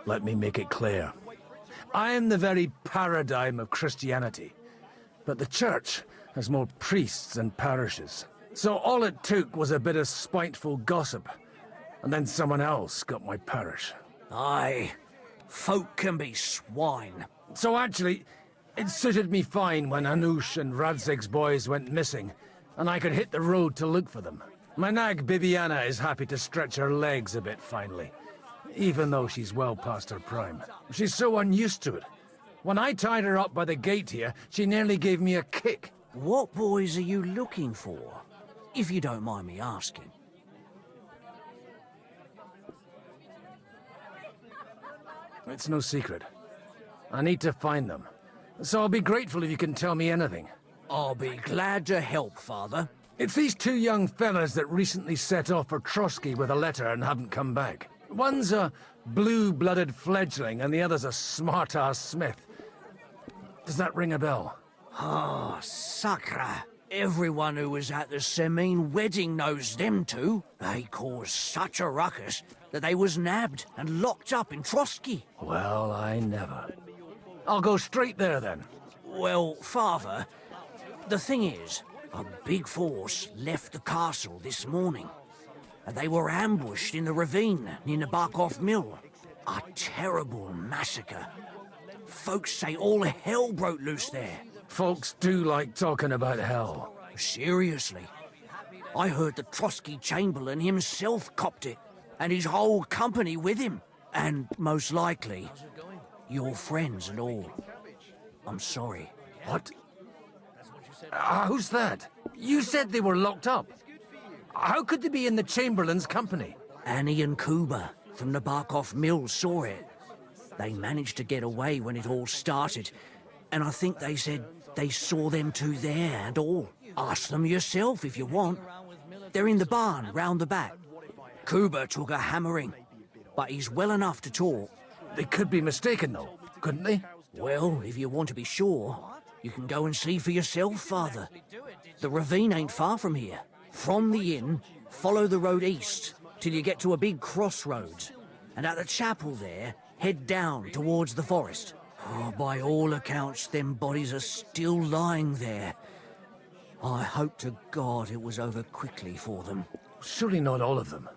Let me make it clear. I am the very paradigm of Christianity. But the church has more priests than parishes. So all it took was a bit of spiteful gossip. And then someone else got my parish. Aye. Folk can be swine. So actually, it suited me fine when Anush and Radzig's boys went missing, and I could hit the road to look for them. My nag Bibiana is happy to stretch her legs a bit finally, even though she's well past her prime. She's so unused to it. When I tied her up by the gate here, she nearly gave me a kick. What boys are you looking for, if you don't mind me asking? It's no secret. I need to find them. So I'll be grateful if you can tell me anything. I'll be glad to help, Father. It's these two young fellas that recently set off for Trotsky with a letter and haven't come back. One's a blue-blooded fledgling and the other's a smart-ass smith. Does that ring a bell? Ah, Sakra. Everyone who was at the Semine wedding knows them two. They caused such a ruckus that they was nabbed and locked up in Trotsky. Well, I never. I'll go straight there, then. Well, Father, the thing is, a big force left the castle this morning, and they were ambushed in the ravine near the Barkov Mill. A terrible massacre. Folks say all hell broke loose there. Folks do like talking about hell. Seriously. I heard the Trotsky Chamberlain himself copped it, and his whole company with him. And most likely, your friends and all. I'm sorry. What? How's that? You said they were locked up. How could they be in the Chamberlain's company? Annie and Kuba from the Barkov Mill saw it. They managed to get away when it all started, and I think they said they saw them two there and all. Ask them yourself if you want. They're in the barn round the back. Kuba took a hammering, but he's well enough to talk. They could be mistaken, though, couldn't they? Well, if you want to be sure, you can go and see for yourself, Father. The ravine ain't far from here. From the inn, follow the road east till you get to a big crossroads, and at the chapel there, head down towards the forest. Oh, by all accounts, them bodies are still lying there. I hope to God it was over quickly for them. Surely not all of them.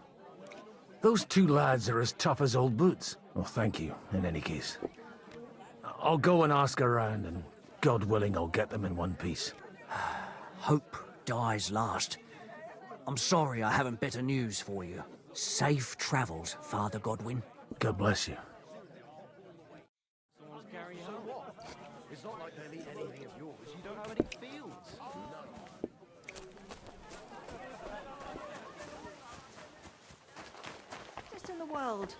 Those two lads are as tough as old boots. Well, thank you, in any case. I'll go and ask around, and God willing, I'll get them in one piece. Hope dies last. I'm sorry I haven't better news for you. Safe travels, Father Godwin. God bless you. It's not like they'll eat anything of yours. You don't have any fields. Just in the world.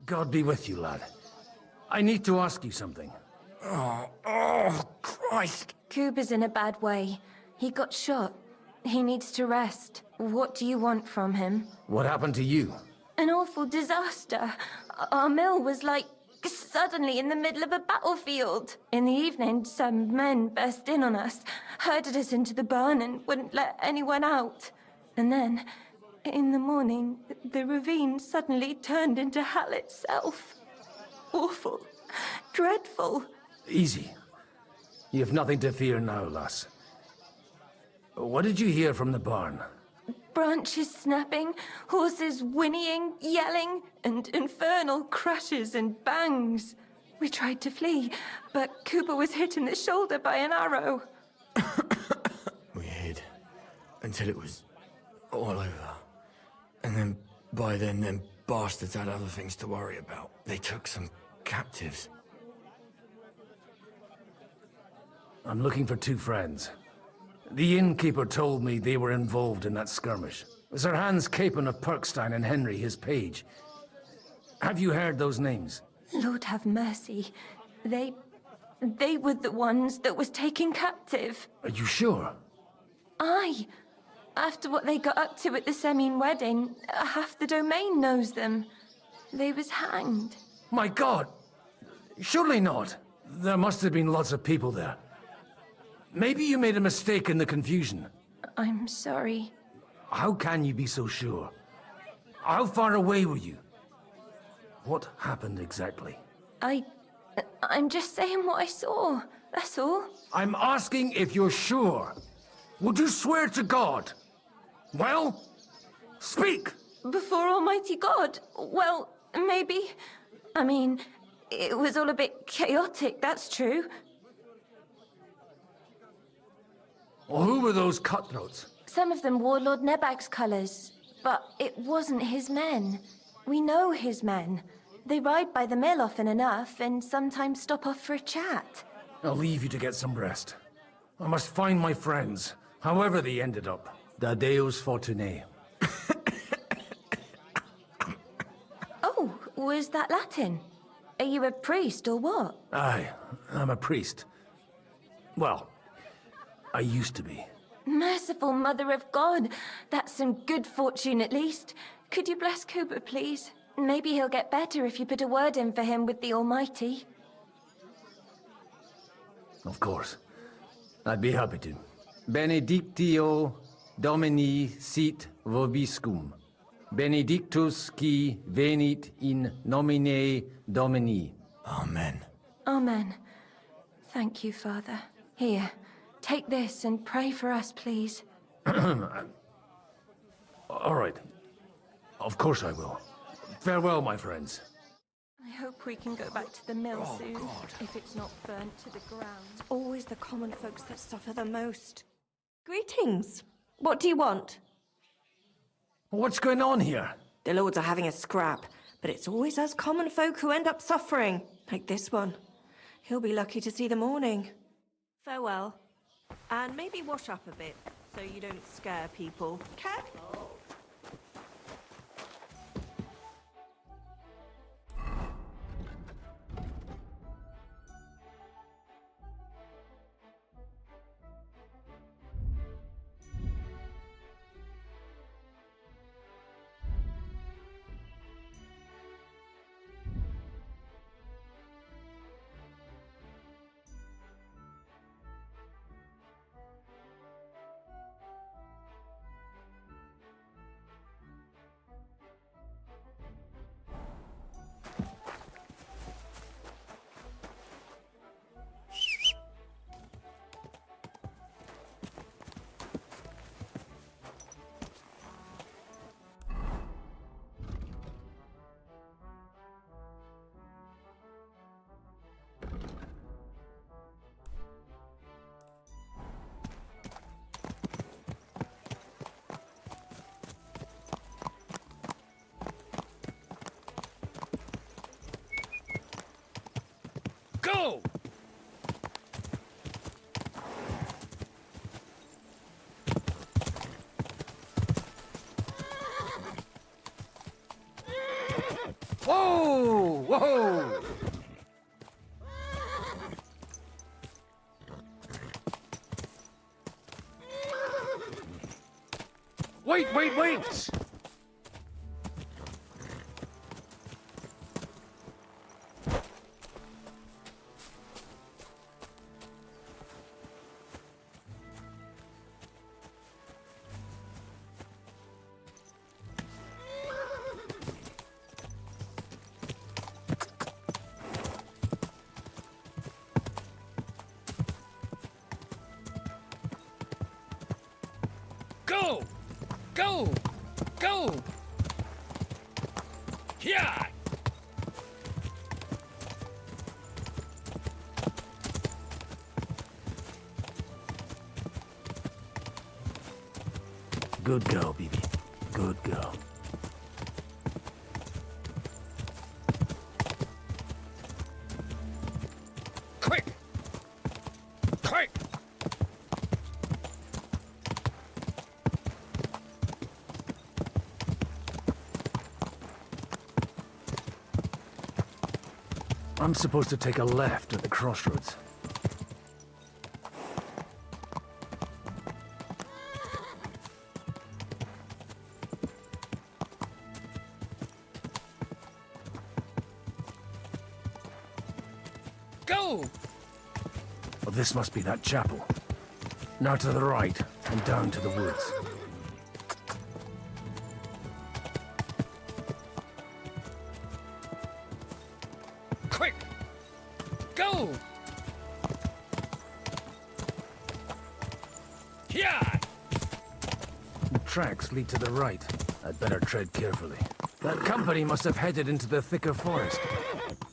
God be with you, lad. I need to ask you something. Oh, Christ! Kuba's in a bad way. He got shot. He needs to rest. What do you want from him? What happened to you? An awful disaster. Our mill was like suddenly in the middle of a battlefield. In the evening, some men burst in on us, herded us into the barn and wouldn't let anyone out. And then, in the morning, the ravine suddenly turned into hell itself. Awful. Dreadful. Easy. You have nothing to fear now, lass. What did you hear from the barn? Branches snapping, horses whinnying, yelling, and infernal crashes and bangs. We tried to flee, but Cooper was hit in the shoulder by an arrow. We hid until it was all over. And then, by then, them bastards had other things to worry about. They took some captives. I'm looking for two friends. The innkeeper told me they were involved in that skirmish. Sir Hans Capon of Perkstein and Henry, his page. Have you heard those names? Lord have mercy. They were the ones that was taken captive. Are you sure? Aye. After what they got up to at the Semine wedding, half the domain knows them. They was hanged. My God! Surely not. There must have been lots of people there. Maybe you made a mistake in the confusion. I'm sorry. How can you be so sure? How far away were you? What happened exactly? I'm just saying what I saw. That's all. I'm asking if you're sure. Would you swear to God? Well, speak! Before Almighty God? Well, maybe. I mean, it was all a bit chaotic, that's true. Well, who were those cutthroats? Some of them wore Lord Nebag's colours, but it wasn't his men. We know his men. They ride by the mill often enough, and sometimes stop off for a chat. I'll leave you to get some rest. I must find my friends, however they ended up. Da Deus Fortunae. Oh, was that Latin? Are you a priest or what? Aye, I'm a priest. Well, I used to be. Merciful Mother of God. That's some good fortune at least. Could you bless Cooper, please? Maybe he'll get better if you put a word in for him with the Almighty. Of course. I'd be happy to. Benedictio Domini sit vobiscum. Benedictus qui venit in nomine Domini. Amen. Amen. Thank you, Father. Here, take this and pray for us, please. All right. Of course I will. Farewell, my friends. I hope we can go back to the mill soon, if it's not burnt to the ground. It's always the common folks that suffer the most. Greetings. What do you want? What's going on here? The lords are having a scrap, but it's always us common folk who end up suffering, like this one. He'll be lucky to see the morning. Farewell. And maybe wash up a bit, so you don't scare people. Okay? Go! Whoa! Whoa! Wait! Go! Go! Go! Yeah! Good girl, Bibi. Good girl. Quick! Quick! I'm supposed to take a left at the crossroads. Go! Well, this must be that chapel. Now to the right, and down to the woods. Quick! Go! Yeah! The tracks lead to the right. I'd better tread carefully. That company must have headed into the thicker forest.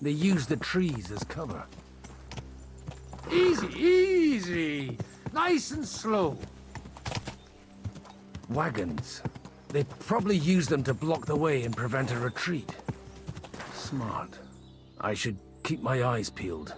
They used the trees as cover. Easy, easy! Nice and slow. Wagons. They probably used them to block the way and prevent a retreat. Smart. I should keep my eyes peeled.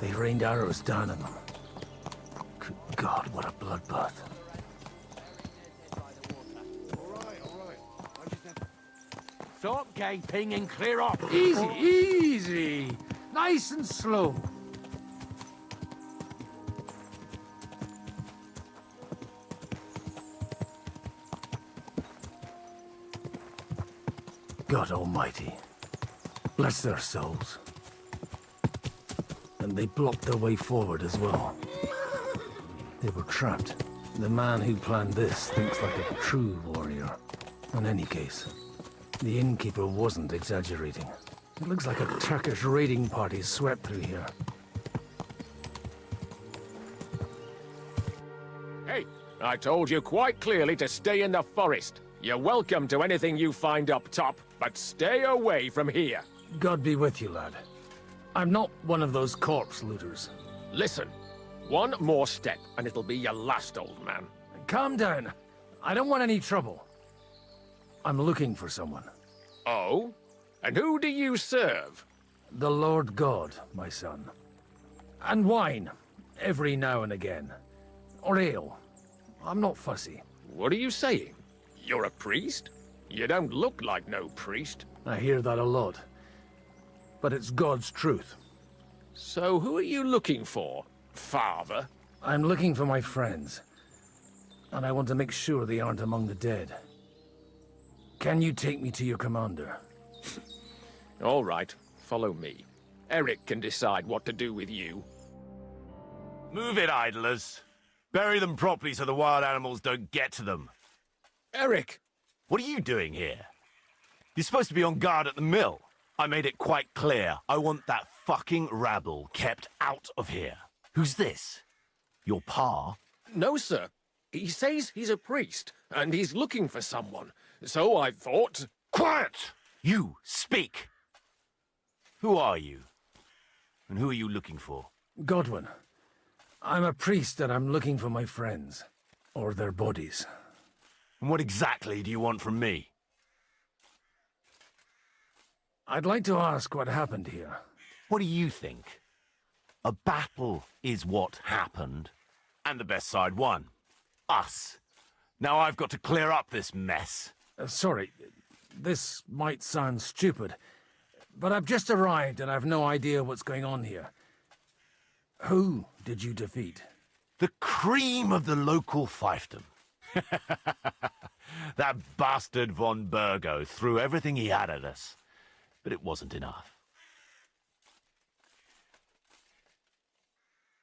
They rained arrows down on them. Good God, what a bloodbath. Stop gaping and clear off. Easy, easy! Nice and slow. God Almighty. Bless their souls. And they blocked their way forward as well. They were trapped. The man who planned this thinks like a true warrior. In any case, the innkeeper wasn't exaggerating. It looks like a Turkish raiding party swept through here. Hey, I told you quite clearly to stay in the forest. You're welcome to anything you find up top, but stay away from here. God be with you, lad. I'm not one of those corpse looters. Listen, one more step and it'll be your last, old man. Calm down. I don't want any trouble. I'm looking for someone. Oh? And who do you serve? The Lord God, my son. And wine, every now and again. Or ale. I'm not fussy. What are you saying? You're a priest? You don't look like no priest. I hear that a lot. But it's God's truth. So who are you looking for, Father? I'm looking for my friends. And I want to make sure they aren't among the dead. Can you take me to your commander? All right, follow me. Eric can decide what to do with you. Move it, idlers. Bury them properly so the wild animals don't get to them. Eric! What are you doing here? You're supposed to be on guard at the mill. I made it quite clear. I want that fucking rabble kept out of here. Who's this? Your pa? No, sir. He says he's a priest, and he's looking for someone. So I thought... Quiet! You, speak! Who are you? And who are you looking for? Godwin. I'm a priest and I'm looking for my friends. Or their bodies. And what exactly do you want from me? I'd like to ask what happened here. What do you think? A battle is what happened, and the best side won. Us. Now I've got to clear up this mess. Sorry, this might sound stupid, but I've just arrived and I've no idea what's going on here. Who did you defeat? The cream of the local fiefdom. That bastard von Burgo threw everything he had at us, but it wasn't enough.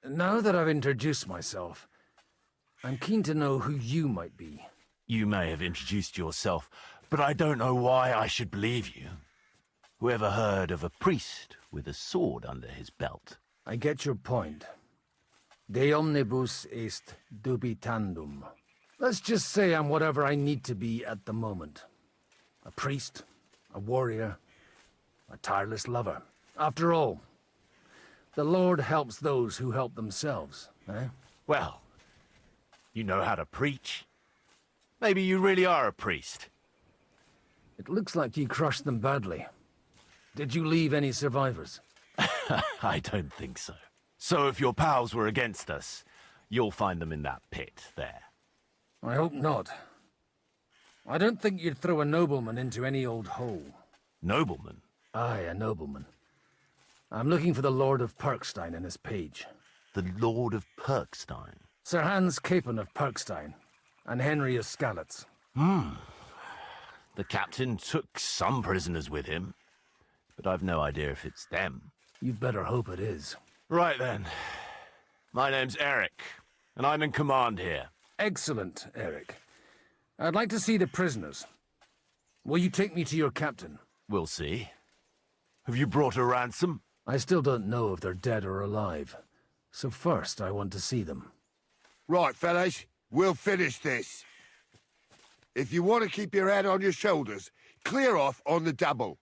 Now that I've introduced myself, I'm keen to know who you might be. You may have introduced yourself, but I don't know why I should believe you. Whoever heard of a priest with a sword under his belt? I get your point. De omnibus est dubitandum. Let's just say I'm whatever I need to be at the moment. A priest, a warrior, a tireless lover. After all, the Lord helps those who help themselves, eh? Well, you know how to preach. Maybe you really are a priest. It looks like you crushed them badly. Did you leave any survivors? I don't think so. So if your pals were against us, you'll find them in that pit there. I hope not. I don't think you'd throw a nobleman into any old hole. Nobleman? Aye, a nobleman. I'm looking for the Lord of Perkstein and his page. The Lord of Perkstein? Sir Hans Capon of Perkstein, and Henry of Skalitz. The captain took some prisoners with him, but I've no idea if it's them. You'd better hope it is. Right then. My name's Eric, and I'm in command here. Excellent, Eric. I'd like to see the prisoners. Will you take me to your captain? We'll see. Have you brought a ransom? I still don't know if they're dead or alive. So first, I want to see them. Right, fellas, we'll finish this. If you want to keep your head on your shoulders, clear off on the double.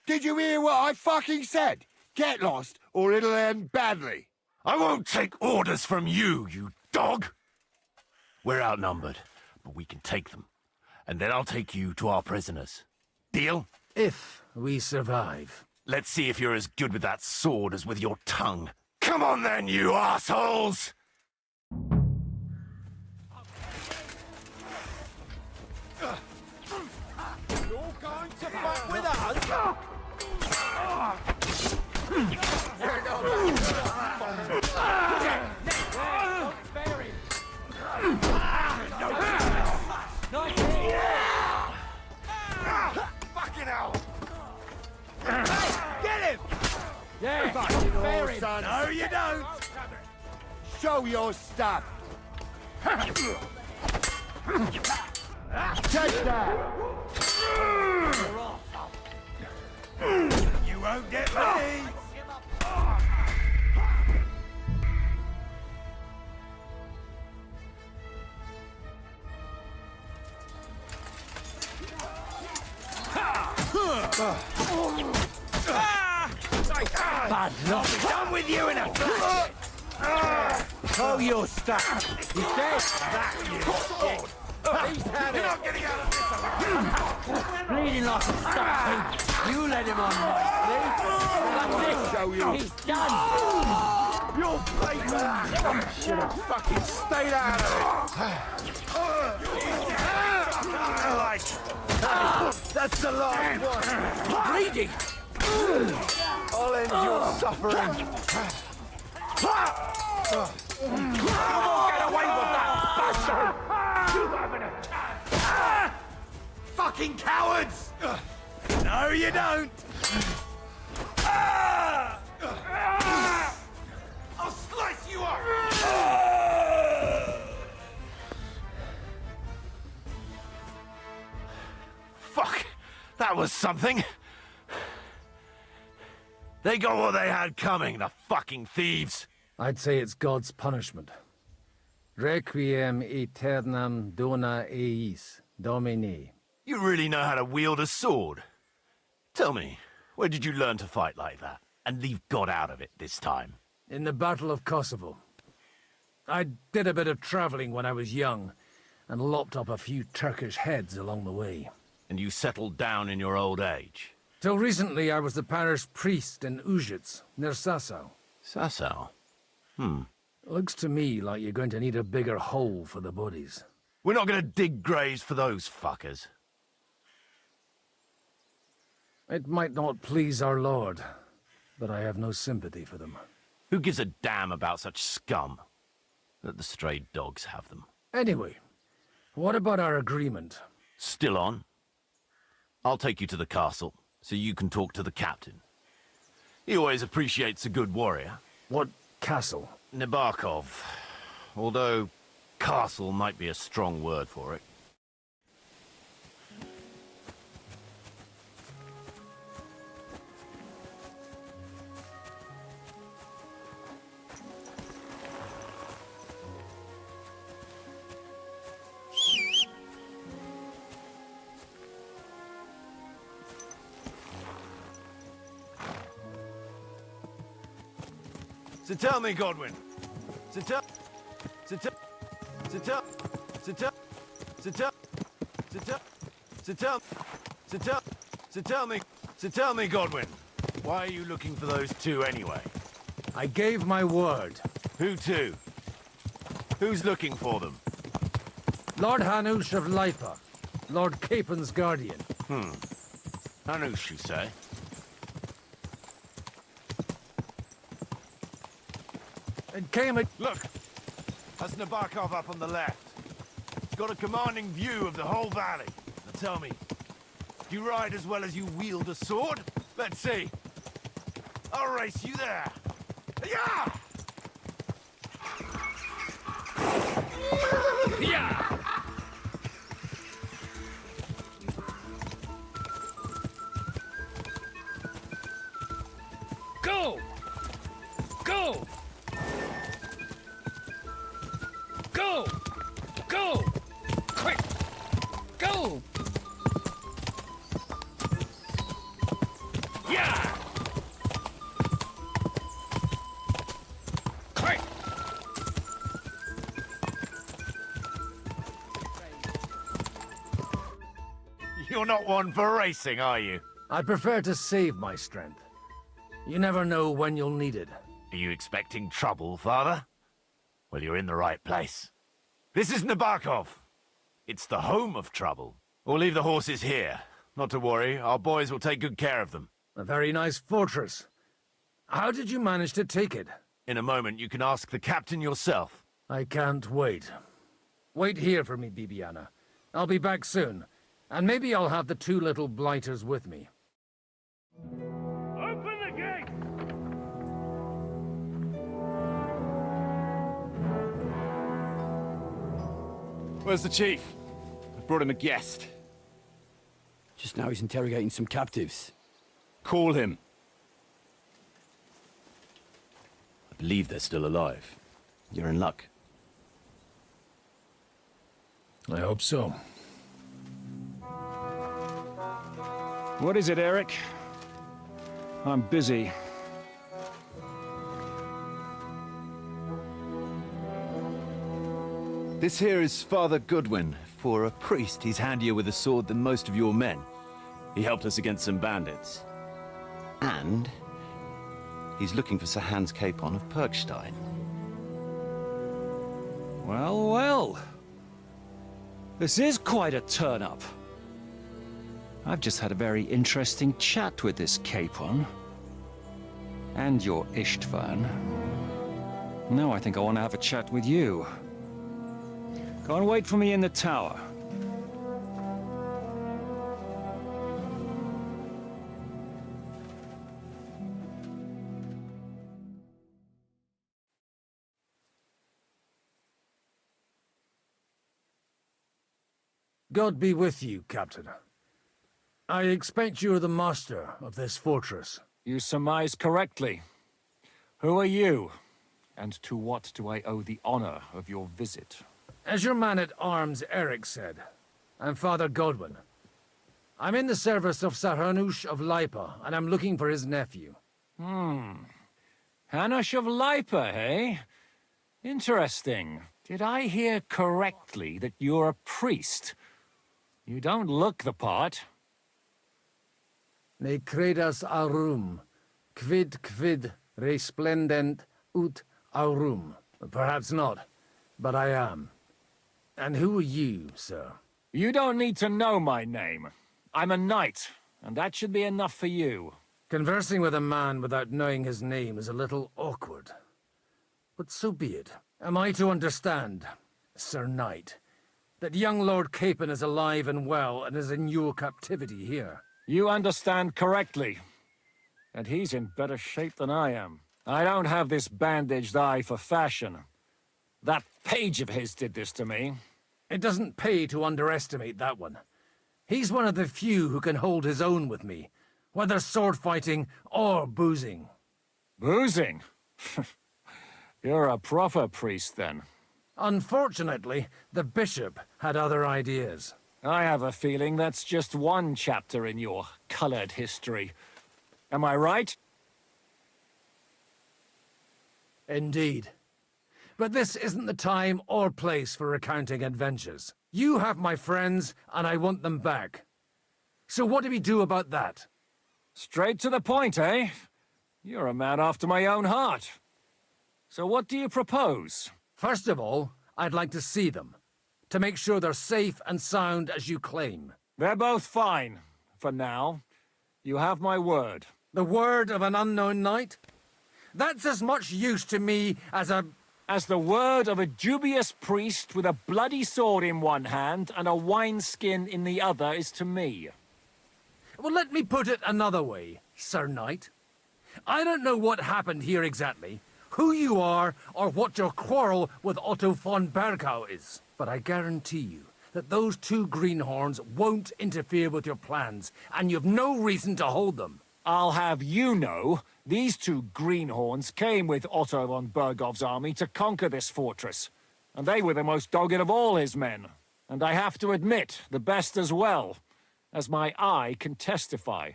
Did you hear what I fucking said? Get lost, or it'll end badly. I won't take orders from you, you dog! We're outnumbered, but we can take them. And then I'll take you to our prisoners. Deal? If we survive. Let's see if you're as good with that sword as with your tongue. Come on then, you assholes! You're going to fight with us? don't! Show your stuff! Take that! You won't get me! Bad luck. Done with you in a flash! Show your stuff! He's dead. That you dick! He's had You're it. not getting out of this alive! Bleeding like a stuffing. You let him on nicely. That's it. Show you. He's done. You'll pay for that! Should have fucking stayed out of it! That's the last one! Bleeding. I'll end your suffering! You won't get away with that, bastard! You haven't a chance! Fucking cowards! No, you don't! I'll slice you up! Fuck! That was something! They got what they had coming, the fucking thieves! I'd say it's God's punishment. Requiem aeternam dona eis, Domini. You really know how to wield a sword? Tell me, where did you learn to fight like that? And leave God out of it this time? In the Battle of Kosovo. I did a bit of traveling when I was young, and lopped up a few Turkish heads along the way. And you settled down in your old age? Till recently, I was the parish priest in Užice, near Sasau. Sasau? Looks to me like you're going to need a bigger hole for the bodies. We're not going to dig graves for those fuckers. It might not please our Lord, but I have no sympathy for them. Who gives a damn about such scum? Let the stray dogs have them. Anyway, what about our agreement? Still on? I'll take you to the castle, so you can talk to the captain. He always appreciates a good warrior. What castle? Nabokov. Although, castle might be a strong word for it. So tell me, Godwin. So tell me, Godwin. Why are you looking for those two anyway? I gave my word. Who to? Who's looking for them? Lord Hanush of Lipa, Lord Capen's guardian. Hanush, you say? It came at... Look! That's Nabokov up on the left. He's got a commanding view of the whole valley. Now tell me, do you ride as well as you wield a sword? Let's see. I'll race you there. Yeah! Yeah! Go! Go! Go! Go! Quick! Go! Yeah! Quick! You're not one for racing, are you? I prefer to save my strength. You never know when you'll need it. Are you expecting trouble, Father? Well, you're in the right place. This is Nabokov. It's the home of trouble. We'll leave the horses here. Not to worry, our boys will take good care of them. A very nice fortress. How did you manage to take it? In a moment, you can ask the captain yourself. I can't wait. Wait here for me, Bibiana. I'll be back soon. And maybe I'll have the two little blighters with me. Open the gate! Where's the chief? I brought him a guest. Just now he's interrogating some captives. Call him. I believe they're still alive. You're in luck. I hope so. What is it, Eric? I'm busy. This here is Father Goodwin. For a priest, he's handier with a sword than most of your men. He helped us against some bandits. And he's looking for Sir Hans Capon of Perkstein. Well, well. This is quite a turn-up. I've just had a very interesting chat with this Capon. And your Istvan. Now I think I want to have a chat with you. Go and wait for me in the tower. God be with you, Captain. I expect you're the master of this fortress. You surmise correctly. Who are you? And to what do I owe the honor of your visit? As your man-at-arms Eric said, I'm Father Godwin. I'm in the service of Sir Hanush of Lipa, and I'm looking for his nephew. Hanush of Lipa, eh? Interesting. Did I hear correctly that you're a priest? You don't look the part. Ne credas aurum, quid resplendent ut aurum. Perhaps not, but I am. And who are you, sir? You don't need to know my name. I'm a knight, and that should be enough for you. Conversing with a man without knowing his name is a little awkward. But so be it. Am I to understand, Sir Knight, that young Lord Capon is alive and well and is in your captivity here? You understand correctly. And he's in better shape than I am. I don't have this bandaged eye for fashion. That page of his did this to me. It doesn't pay to underestimate that one. He's one of the few who can hold his own with me, whether sword fighting or boozing. Boozing? You're a proper priest, then. Unfortunately, the bishop had other ideas. I have a feeling that's just one chapter in your colored history. Am I right? Indeed. But this isn't the time or place for recounting adventures. You have my friends, and I want them back. So what do we do about that? Straight to the point, eh? You're a man after my own heart. So what do you propose? First of all, I'd like to see them, to make sure they're safe and sound as you claim. They're both fine, for now. You have my word. The word of an unknown knight? That's as much use to me as the word of a dubious priest with a bloody sword in one hand and a wineskin in the other is to me. Well, let me put it another way, Sir Knight. I don't know what happened here exactly, who you are, or what your quarrel with Otto von Bergau is. But I guarantee you that those two greenhorns won't interfere with your plans, and you've no reason to hold them. I'll have you know, these two greenhorns came with Otto von Bergov's army to conquer this fortress. And they were the most dogged of all his men. And I have to admit, the best as well, as my eye can testify.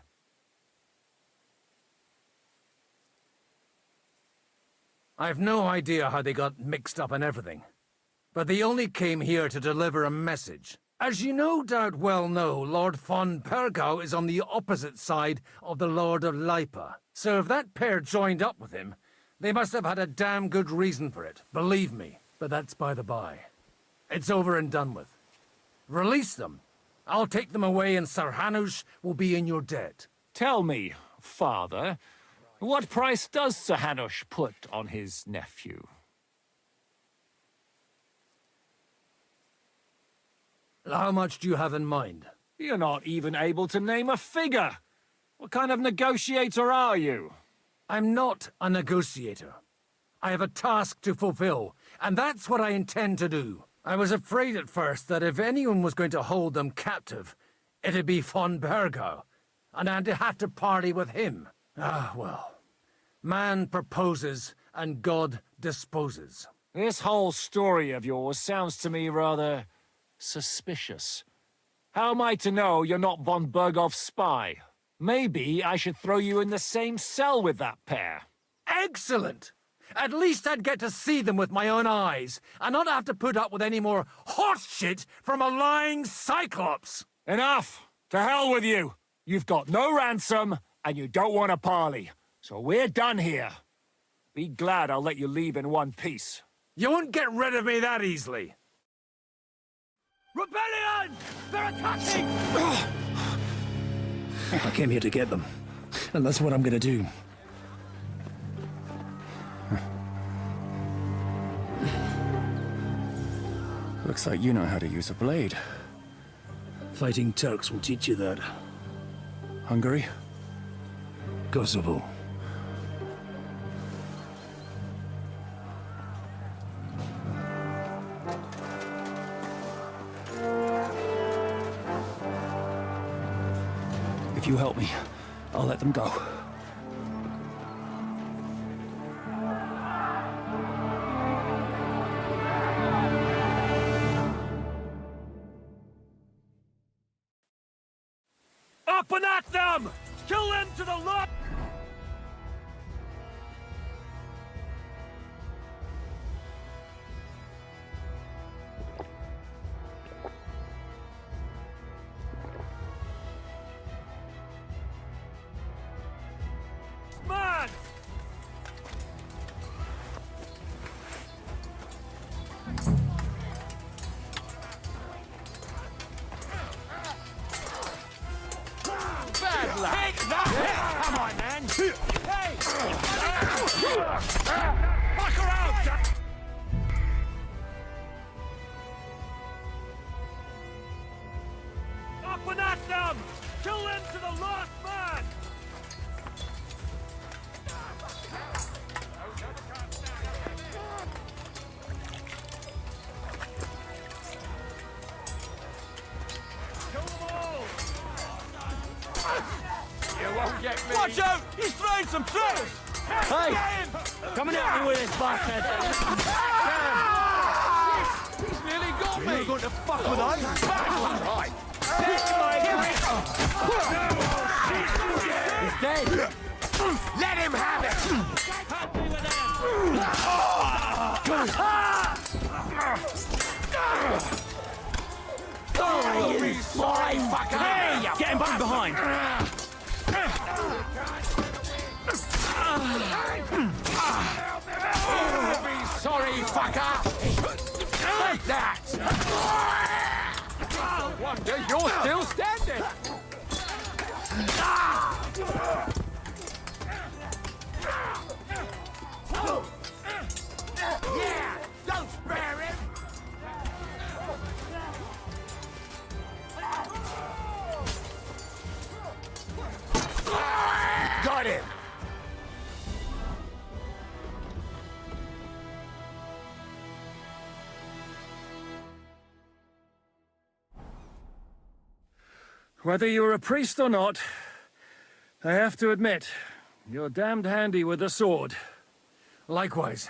I've no idea how they got mixed up in everything. But they only came here to deliver a message. As you no doubt well know, Lord von Bergau is on the opposite side of the Lord of Lipa. So if that pair joined up with him, they must have had a damn good reason for it, believe me. But that's by the by. It's over and done with. Release them. I'll take them away and Sir Hanush will be in your debt. Tell me, Father, what price does Sir Hanush put on his nephew? How much do you have in mind? You're not even able to name a figure. What kind of negotiator are you? I'm not a negotiator. I have a task to fulfill, and that's what I intend to do. I was afraid at first that if anyone was going to hold them captive, it'd be von Bergo, and I'd have to parley with him. Ah, well. Man proposes, and God disposes. This whole story of yours sounds to me rather suspicious. How am I to know you're not von Bergov's spy? Maybe I should throw you in the same cell with that pair. Excellent! At least I'd get to see them with my own eyes, and not have to put up with any more horse shit from a lying cyclops! Enough! To hell with you! You've got no ransom, and you don't want a parley. So we're done here. Be glad I'll let you leave in one piece. You won't get rid of me that easily. Rebellion! They're attacking! I came here to get them, and that's what I'm gonna do. Looks like you know how to use a blade. Fighting Turks will teach you that. Hungary? Kosovo. If you help me, I'll let them go. Up and at them! Kill them to the left! Man! Bad luck! Take that! Come on, man! Hey! Fuck around! Up and at them! Kill them to the last man! Kill them all! You won't get me! Watch out! He's throwing some tricks! Hey! Coming at me with this bastard! He's nearly got me! You're going to fuck with us? Right. He's dead! Let him have it! Help me with that! Oh, you fly fucker! Hey! Get him back behind! Be sorry, fucker! Take that! No wonder you're still standing! Yeah! Don't spare him! Got him! Whether you're a priest or not, I have to admit, you're damned handy with a sword. Likewise.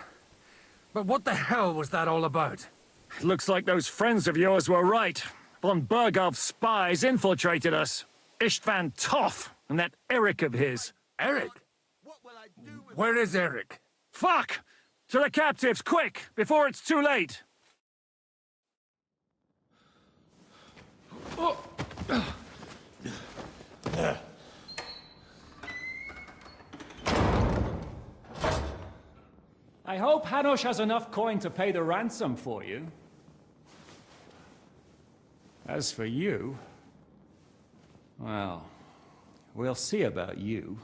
But what the hell was that all about? Looks like those friends of yours were right. Von Bergov's spies infiltrated us. Istvan Toth and that Eric of his. Eric? Where is Eric? Fuck! To the captives, quick, before it's too late! I hope Hanush has enough coin to pay the ransom for you. As for you, well, we'll see about you.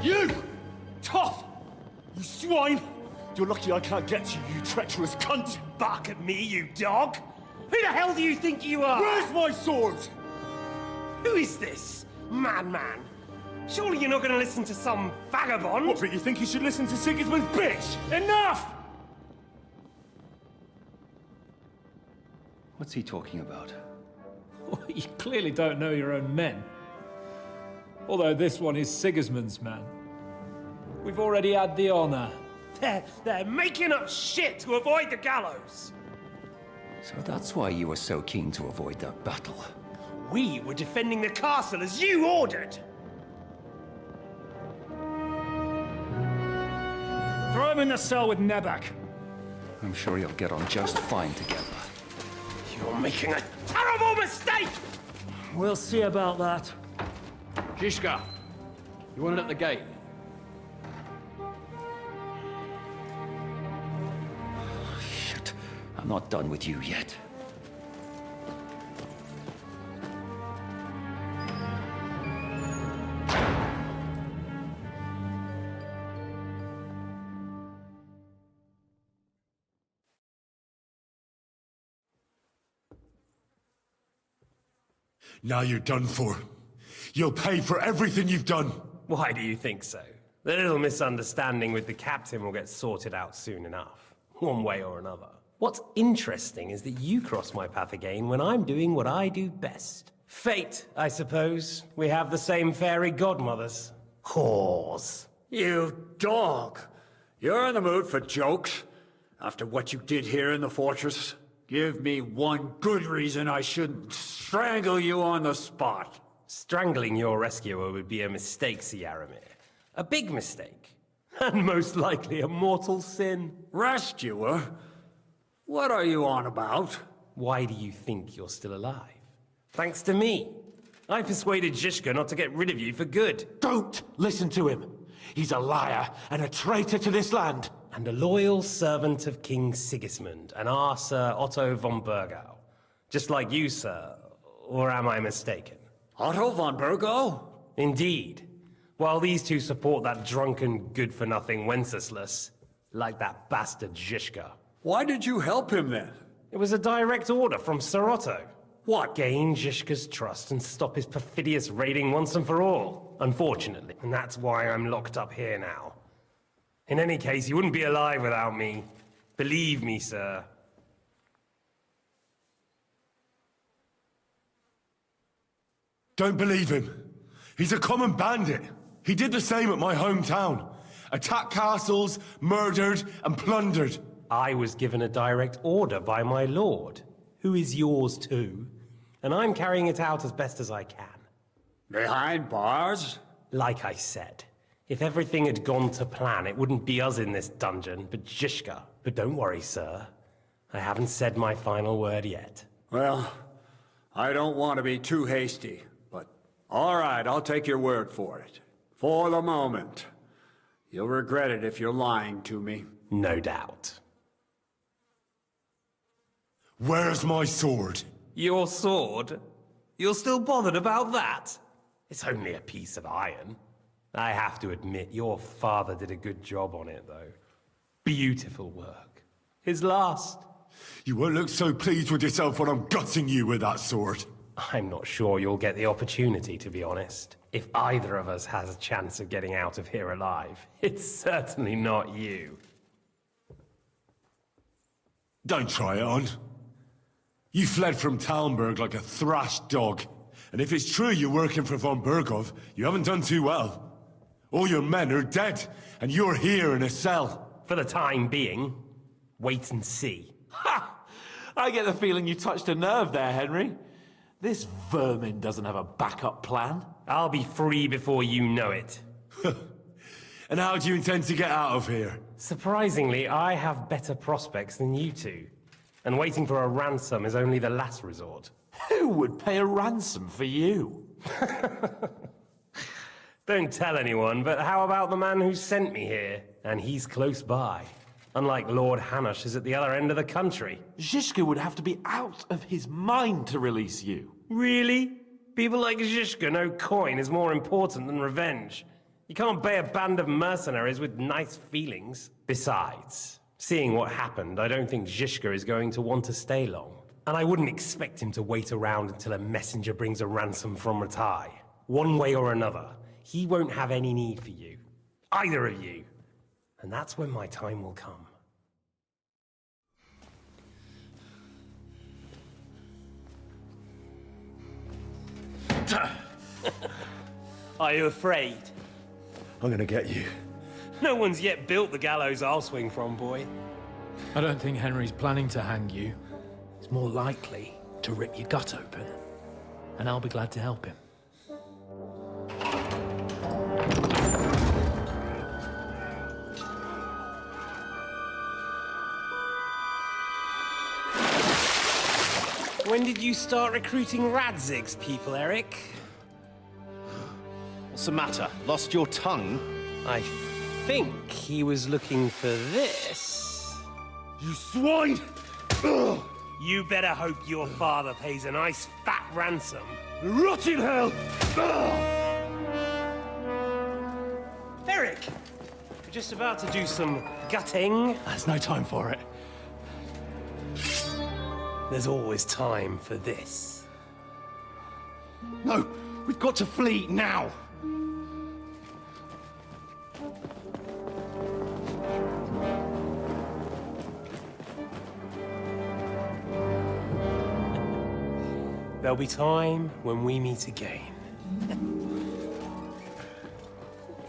You! Tough! You swine! You're lucky I can't get you, you treacherous cunt! Bark at me, you dog! Who the hell do you think you are? Where's my sword? Who is this? Man. Surely you're not going to listen to some vagabond? What, but you think you should listen to Sigismund's bitch? Enough! What's he talking about? You clearly don't know your own men. Although this one is Sigismund's man. We've already had the honor. They're making up shit to avoid the gallows. So that's why you were so keen to avoid that battle. We were defending the castle as you ordered. Throw him in the cell with Nebak. I'm sure you'll get on just fine together. You're making a terrible mistake! We'll see about that. Zizka, you want it at the gate? Shit, I'm not done with you yet. Now you're done for. You'll pay for everything you've done. Why do you think so? The little misunderstanding with the captain will get sorted out soon enough, one way or another. What's interesting is that you cross my path again when I'm doing what I do best. Fate, I suppose. We have the same fairy godmothers. Whores. You dog! You're in the mood for jokes? After what you did here in the fortress? Give me one good reason I shouldn't strangle you on the spot. Strangling your rescuer would be a mistake, Yaramir. A big mistake. And most likely a mortal sin. Rescuer? What are you on about? Why do you think you're still alive? Thanks to me. I persuaded Zizka not to get rid of you for good. Don't listen to him. He's a liar and a traitor to this land. And a loyal servant of King Sigismund and our Sir Otto von Burgau. Just like you, sir. Or am I mistaken? Otto von Burgau? Indeed. While these two support that drunken, good-for-nothing Wenceslas, like that bastard Zizka. Why did you help him then? It was a direct order from Sir Otto. What? Gain Zizka's trust and stop his perfidious raiding once and for all, unfortunately. And that's why I'm locked up here now. In any case, you wouldn't be alive without me. Believe me, sir. Don't believe him. He's a common bandit. He did the same at my hometown. Attacked castles, murdered, and plundered. I was given a direct order by my lord, who is yours too, and I'm carrying it out as best as I can. Behind bars? Like I said, if everything had gone to plan, it wouldn't be us in this dungeon, but Zizka. But don't worry, sir. I haven't said my final word yet. Well, I don't want to be too hasty, but all right, I'll take your word for it. For the moment. You'll regret it if you're lying to me. No doubt. Where's my sword? Your sword? You're still bothered about that? It's only a piece of iron. I have to admit, your father did a good job on it, though. Beautiful work. His last. You won't look so pleased with yourself when I'm gutting you with that sword. I'm not sure you'll get the opportunity, to be honest. If either of us has a chance of getting out of here alive, it's certainly not you. Don't try it on. You fled from Talmberg like a thrashed dog. And if it's true you're working for von Burgov, you haven't done too well. All your men are dead, and you're here in a cell. For the time being, wait and see. Ha! I get the feeling you touched a nerve there, Henry. This vermin doesn't have a backup plan. I'll be free before you know it. And how do you intend to get out of here? Surprisingly, I have better prospects than you two. And waiting for a ransom is only the last resort. Who would pay a ransom for you? Don't tell anyone, but how about the man who sent me here? And he's close by. Unlike Lord Hanush is at the other end of the country. Zizka would have to be out of his mind to release you. Really? People like Zizka know coin is more important than revenge. You can't pay a band of mercenaries with nice feelings. Besides, seeing what happened, I don't think Zizka is going to want to stay long. And I wouldn't expect him to wait around until a messenger brings a ransom from Ratai. One way or another, he won't have any need for you. Either of you. And that's when my time will come. Are you afraid? I'm gonna get you. No one's yet built the gallows I'll swing from, boy. I don't think Henry's planning to hang you. He's more likely to rip your gut open. And I'll be glad to help him. When did you start recruiting Radzig's people, Eric? What's the matter? Lost your tongue? I think he was looking for this. You swine! Ugh. You better hope your father pays a nice fat ransom. Rot in hell! Eric! We're just about to do some gutting. There's no time for it. There's always time for this. No, we've got to flee now! There'll be time when we meet again.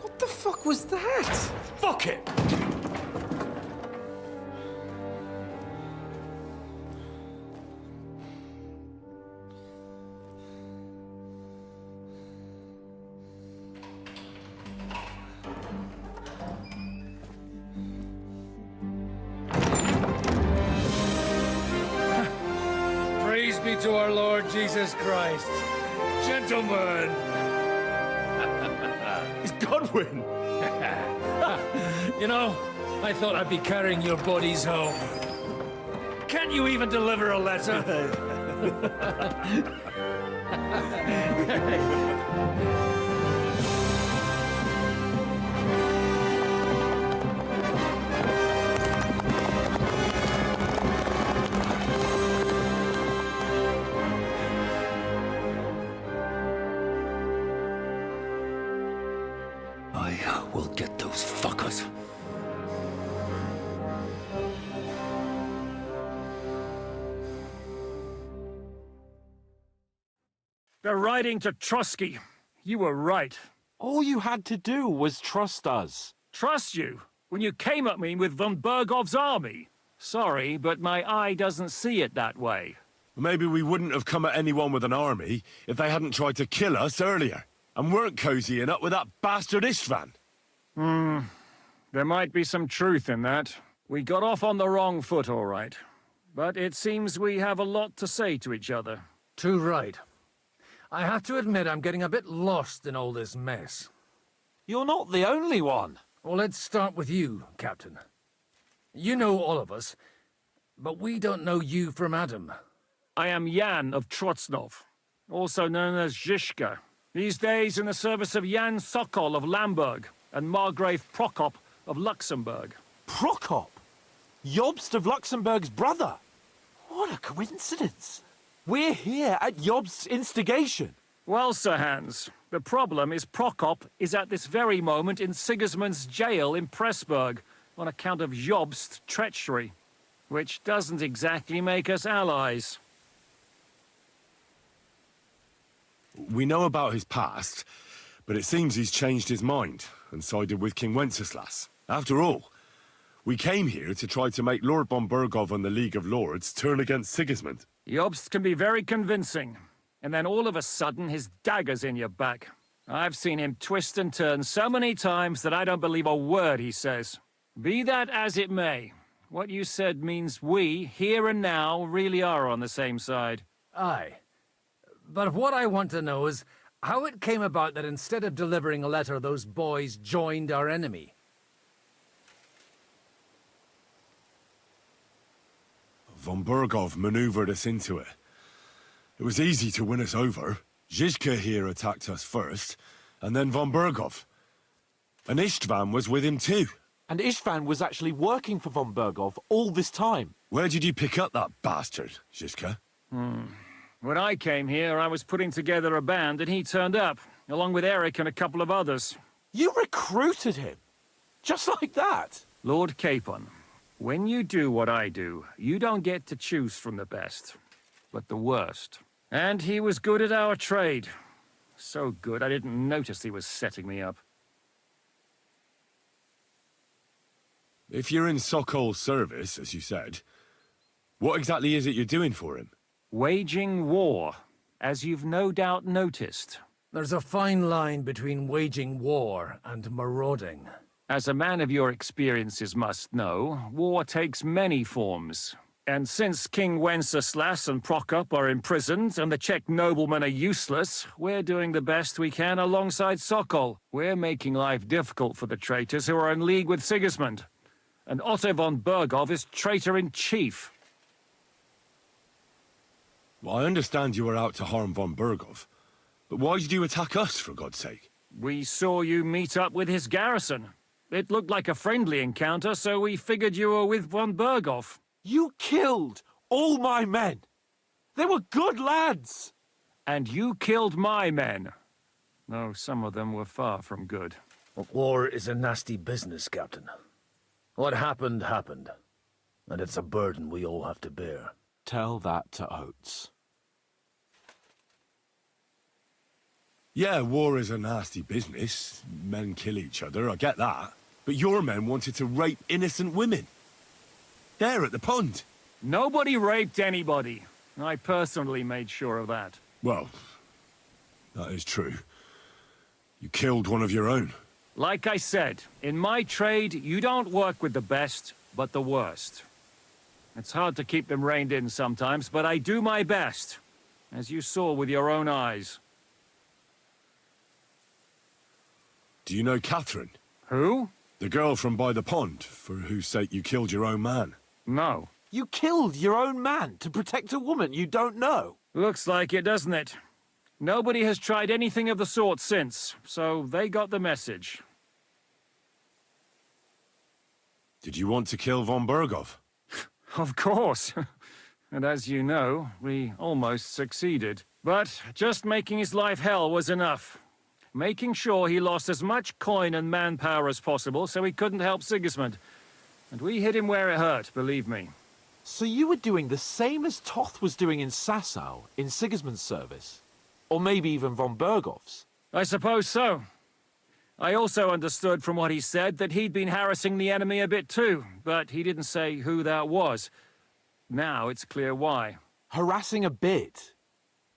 What the fuck was that? Fuck it! Praise be to our Lord Jesus Christ. Gentlemen! It's Godwin! You know, I thought I'd be carrying your bodies home. Can't you even deliver a letter? I will get those fuckers. They're riding to Trotsky. You were right. All you had to do was trust us. Trust you? When you came at me with von Bergov's army? Sorry, but my eye doesn't see it that way. Maybe we wouldn't have come at anyone with an army if they hadn't tried to kill us earlier, and weren't cozying up with that bastard Istvan. There might be some truth in that. We got off on the wrong foot, all right. But it seems we have a lot to say to each other. Too right. I have to admit I'm getting a bit lost in all this mess. You're not the only one. Well, let's start with you, Captain. You know all of us, but we don't know you from Adam. I am Jan of Trotsnov, also known as Zhishka. These days in the service of Jan Sokol of Lamberg and Margrave Prokop of Luxembourg. Prokop? Jobst of Luxembourg's brother? What a coincidence. We're here at Jobst's instigation. Well, Sir Hans, the problem is Prokop is at this very moment in Sigismund's jail in Pressburg on account of Jobst's treachery, which doesn't exactly make us allies. We know about his past, but it seems he's changed his mind and sided with King Wenceslas. After all, we came here to try to make Lord von Bergov and the League of Lords turn against Sigismund. Jobst can be very convincing, and then all of a sudden his dagger's in your back. I've seen him twist and turn so many times that I don't believe a word he says. Be that as it may, what you said means we, here and now, really are on the same side. Aye. But what I want to know is how it came about that instead of delivering a letter, those boys joined our enemy. Von Bergov maneuvered us into it. It was easy to win us over. Zhizka here attacked us first, and then von Bergov. And Istvan was with him too. And Istvan was actually working for von Bergov all this time. Where did you pick up that bastard, Zhizka? When I came here, I was putting together a band and he turned up, along with Eric and a couple of others. You recruited him? Just like that? Lord Capon, when you do what I do, you don't get to choose from the best, but the worst. And he was good at our trade. So good, I didn't notice he was setting me up. If you're in Sokol's service, as you said, what exactly is it you're doing for him? Waging war, as you've no doubt noticed. There's a fine line between waging war and marauding. As a man of your experiences must know, war takes many forms. And since King Wenceslas and Prokop are imprisoned and the Czech noblemen are useless, we're doing the best we can alongside Sokol. We're making life difficult for the traitors who are in league with Sigismund. And Otto von Bergov is traitor-in-chief. Well, I understand you were out to harm von Bergov, but why did you attack us, for God's sake? We saw you meet up with his garrison. It looked like a friendly encounter, so we figured you were with von Bergov. You killed all my men. They were good lads. And you killed my men. Though some of them were far from good. War is a nasty business, Captain. What happened, happened. And it's a burden we all have to bear. Tell that to Oates. Yeah, war is a nasty business. Men kill each other, I get that. But your men wanted to rape innocent women. There at the pond. Nobody raped anybody. I personally made sure of that. Well, that is true. You killed one of your own. Like I said, in my trade, you don't work with the best, but the worst. It's hard to keep them reined in sometimes, but I do my best, as you saw with your own eyes. Do you know Catherine? Who? The girl from by the pond, for whose sake you killed your own man. No. You killed your own man to protect a woman you don't know. Looks like it, doesn't it? Nobody has tried anything of the sort since, so they got the message. Did you want to kill von Bergov? Of course. And as you know, we almost succeeded. But just making his life hell was enough. Making sure he lost as much coin and manpower as possible so he couldn't help Sigismund. And we hit him where it hurt, believe me. So you were doing the same as Toth was doing in Sasau, in Sigismund's service? Or maybe even von Bergov's? I suppose so. I also understood from what he said that he'd been harassing the enemy a bit too, but he didn't say who that was. Now it's clear why. Harassing a bit?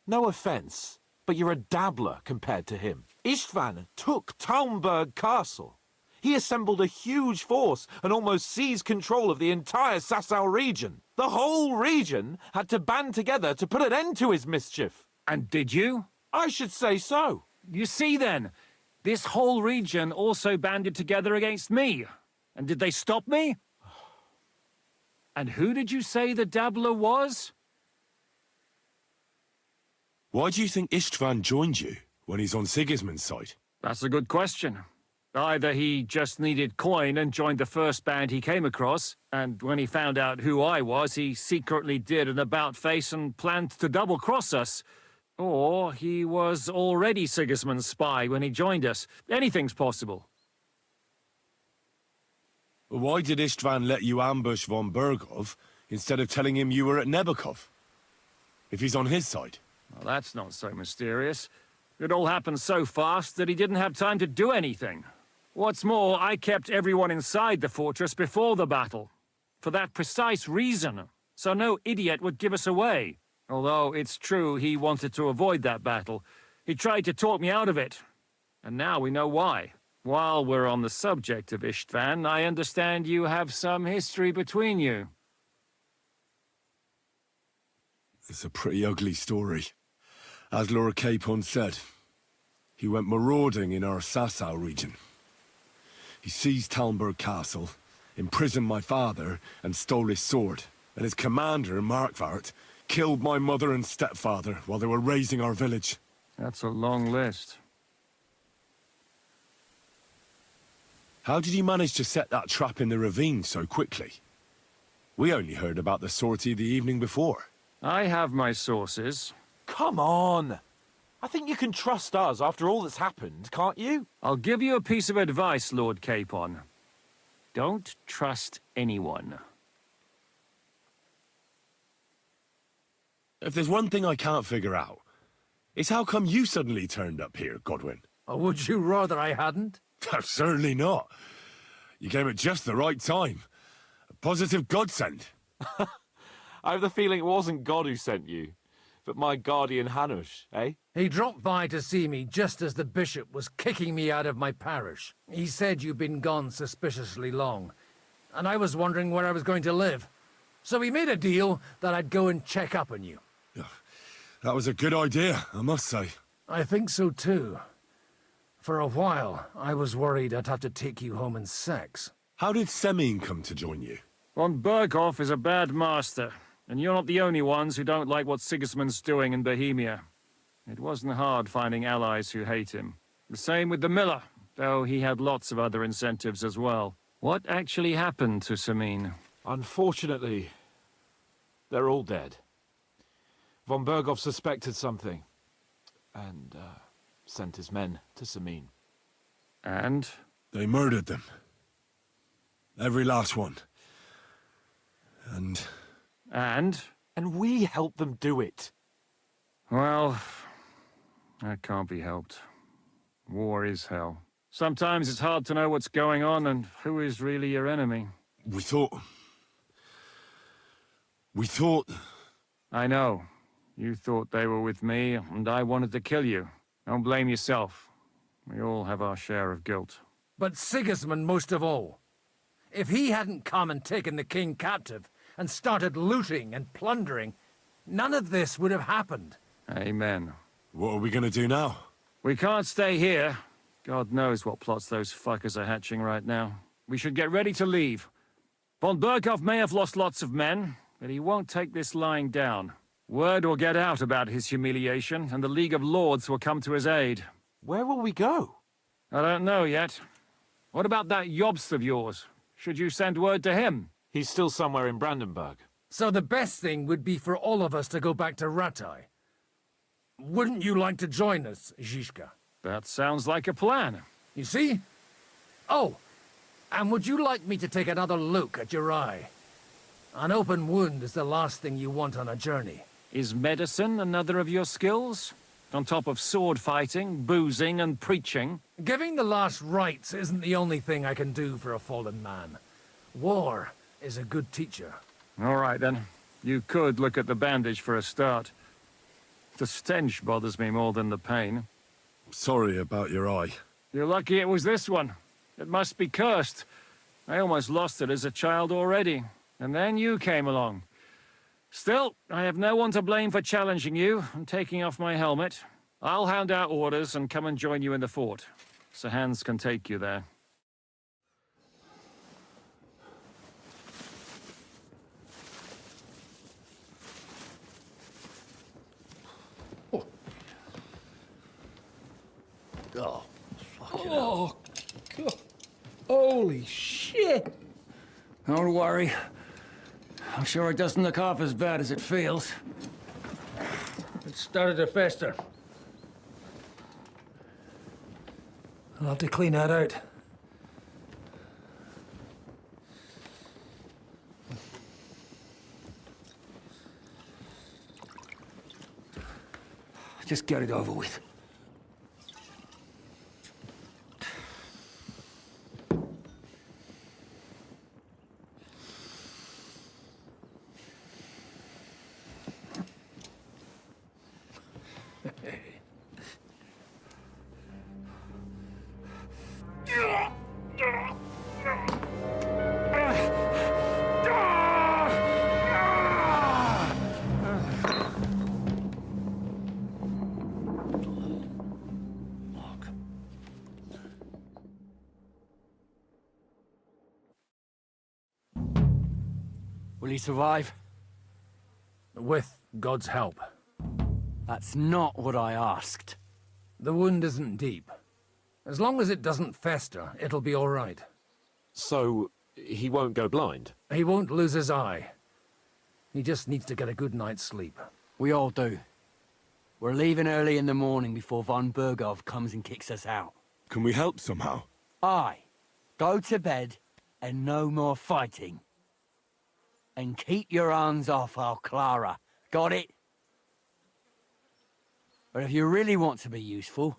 No offense, but you're a dabbler compared to him. Istvan took Talmberg Castle. He assembled a huge force and almost seized control of the entire Sasau region. The whole region had to band together to put an end to his mischief. And did you? I should say so. You see then, this whole region also banded together against me. And did they stop me? And who did you say the dabbler was? Why do you think Istvan joined you when he's on Sigismund's side? That's a good question. Either he just needed coin and joined the first band he came across, and when he found out who I was, he secretly did an about-face and planned to double-cross us. Or he was already Sigismund's spy when he joined us. Anything's possible. Why did Istvan let you ambush von Bergov instead of telling him you were at Nebukov? If he's on his side? Well, that's not so mysterious. It all happened so fast that he didn't have time to do anything. What's more, I kept everyone inside the fortress before the battle. For that precise reason, so no idiot would give us away. Although it's true he wanted to avoid that battle. He tried to talk me out of it. And now we know why. While we're on the subject of Istvan, I understand you have some history between you. It's a pretty ugly story. As Lord Capon said, he went marauding in our Sasau region. He seized Talmberg Castle, imprisoned my father, and stole his sword. And his commander, Markvart, killed my mother and stepfather while they were raising our village. That's a long list. How did he manage to set that trap in the ravine so quickly? We only heard about the sortie the evening before. I have my sources. Come on! I think you can trust us after all that's happened, can't you? I'll give you a piece of advice, Lord Capon. Don't trust anyone. If there's one thing I can't figure out, it's how come you suddenly turned up here, Godwin? Or would you rather I hadn't? Certainly not. You came at just the right time. A positive godsend. I have the feeling it wasn't God who sent you, but my guardian Hanush, eh? He dropped by to see me just as the bishop was kicking me out of my parish. He said you'd been gone suspiciously long, and I was wondering where I was going to live. So we made a deal that I'd go and check up on you. That was a good idea, I must say. I think so too. For a while, I was worried I'd have to take you home in sex. How did Semine come to join you? Von Berghoff is a bad master, and you're not the only ones who don't like what Sigismund's doing in Bohemia. It wasn't hard finding allies who hate him. The same with the miller, though he had lots of other incentives as well. What actually happened to Semine? Unfortunately, they're all dead. Von Berghoff suspected something, and sent his men to Semine. And? They murdered them. Every last one. And? And we helped them do it. Well, that can't be helped. War is hell. Sometimes it's hard to know what's going on and who is really your enemy. We thought... I know. You thought they were with me, and I wanted to kill you. Don't blame yourself. We all have our share of guilt. But Sigismund most of all. If he hadn't come and taken the king captive, and started looting and plundering, none of this would have happened. Amen. What are we gonna do now? We can't stay here. God knows what plots those fuckers are hatching right now. We should get ready to leave. Von Berghoff may have lost lots of men, but he won't take this lying down. Word will get out about his humiliation, and the League of Lords will come to his aid. Where will we go? I don't know yet. What about that Jobst of yours? Should you send word to him? He's still somewhere in Brandenburg. So the best thing would be for all of us to go back to Ratai. Wouldn't you like to join us, Zizka? That sounds like a plan. You see? Oh, and would you like me to take another look at your eye? An open wound is the last thing you want on a journey. Is medicine another of your skills? On top of sword fighting, boozing, and preaching? Giving the last rites isn't the only thing I can do for a fallen man. War is a good teacher. All right, then. You could look at the bandage for a start. The stench bothers me more than the pain. Sorry about your eye. You're lucky it was this one. It must be cursed. I almost lost it as a child already. And then you came along. Still, I have no one to blame for challenging you and taking off my helmet. I'll hand out orders and come and join you in the fort. Sir Hans can take you there. Oh, fucking hell. God. Holy shit! Don't worry. I'm sure it doesn't look half as bad as it feels. It started to fester. I'll have to clean that out. Just get it over with. Will he survive? With God's help. That's not what I asked. The wound isn't deep. As long as it doesn't fester, it'll be all right. So, he won't go blind? He won't lose his eye. He just needs to get a good night's sleep. We all do. We're leaving early in the morning before von Burgov comes and kicks us out. Can we help somehow? Aye. Go to bed and no more fighting. And keep your hands off our Clara. Got it? But if you really want to be useful,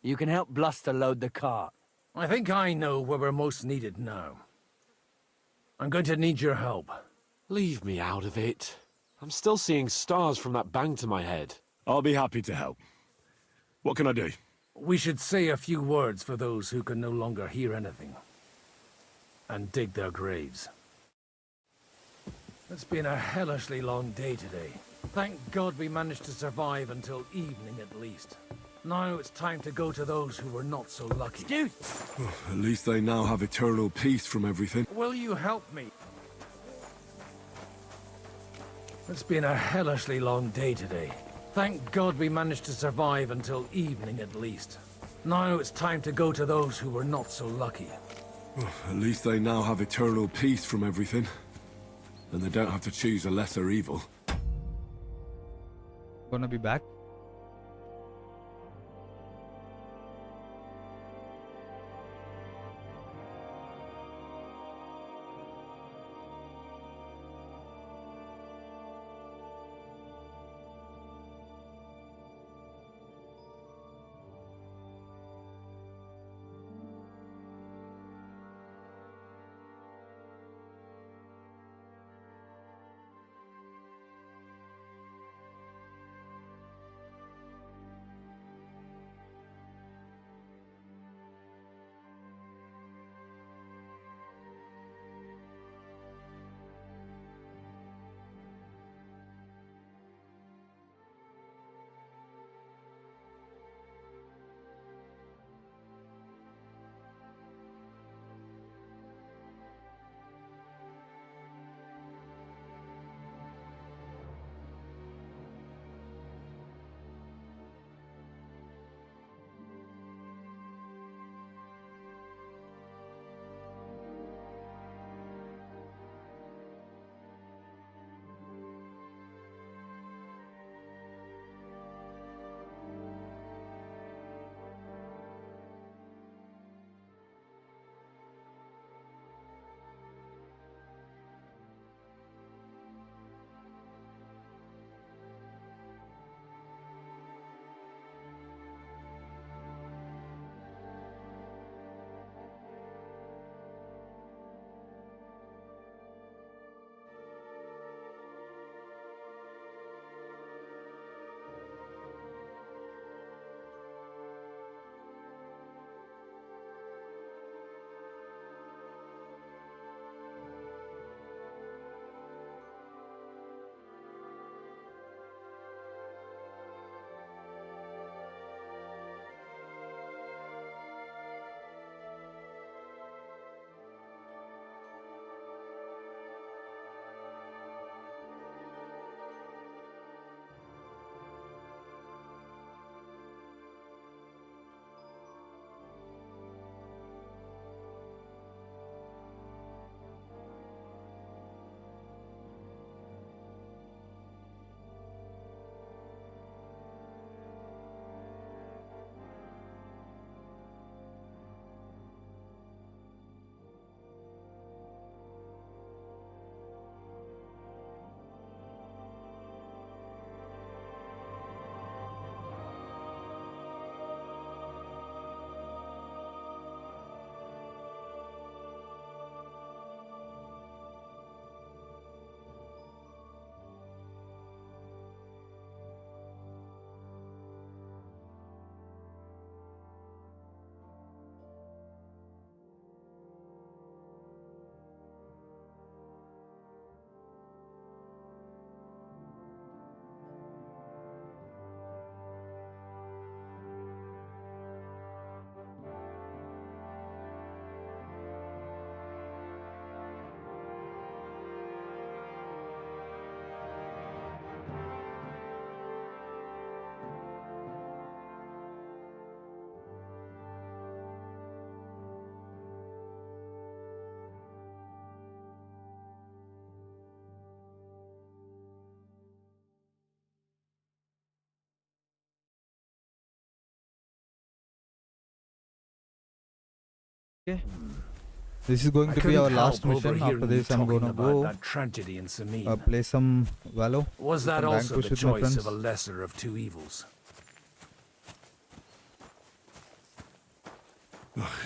you can help Bluster load the cart. I think I know where we're most needed now. I'm going to need your help. Leave me out of it. I'm still seeing stars from that bang to my head. I'll be happy to help. What can I do? We should say a few words for those who can no longer hear anything. And dig their graves. It's been a hellishly long day today. Thank God we managed to survive until evening at least. Now it's time to go to those who were not so lucky. Dude! At least they now have eternal peace from everything. Will you help me? It's been a hellishly long day today. Thank God we managed to survive until evening at least. Now it's time to go to those who were not so lucky. At least they now have eternal peace from everything. And they don't have to choose a lesser evil. Gonna be back. Okay. This is going to be our last mission. After this, I'm gonna go that tragedy in Sameen. play some Valo. Was that some also Vanquish the with my choice friends. of a lesser of two evils?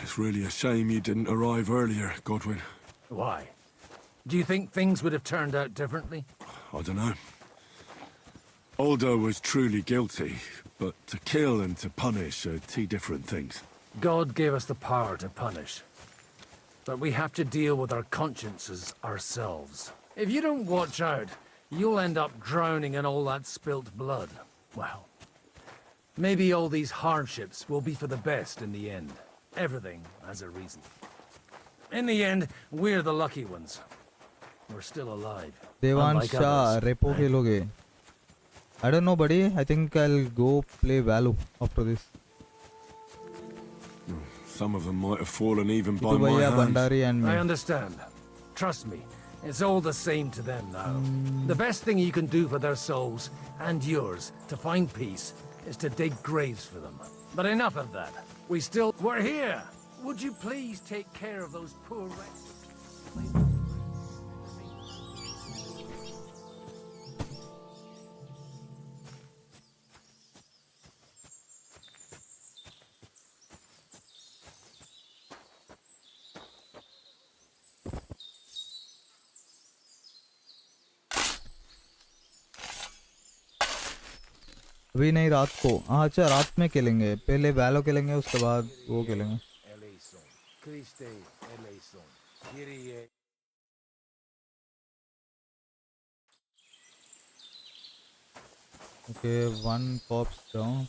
It's really a shame you didn't arrive earlier, Godwin. Why? Do you think things would have turned out differently? I don't know. Aldo was truly guilty, but to kill and to punish are two different things. God gave us the power to punish. But we have to deal with our consciences ourselves. If you don't watch out, you'll end up drowning in all that spilt blood. Well, maybe all these hardships will be for the best in the end. Everything has a reason. In the end, we're the lucky ones. We're still alive. Devan unlike Shah, others. repo खेलोगे? I don't know, buddy. I think I'll go play Valo after this. Some of them might have fallen even by Itu my Bhaiya, hand. Bandari and me. I understand. Trust me, it's all the same to them now. The best thing you can do for their souls, and yours, to find peace, is to dig graves for them. But enough of that. We're here! Would you please take care of those poor wretches? अभी नहीं, रात को। हाँ अच्छा, रात में खेलेंगे। पहले वैलो खेलेंगे, उसके बाद वो खेलेंगे। Okay, one corpse down.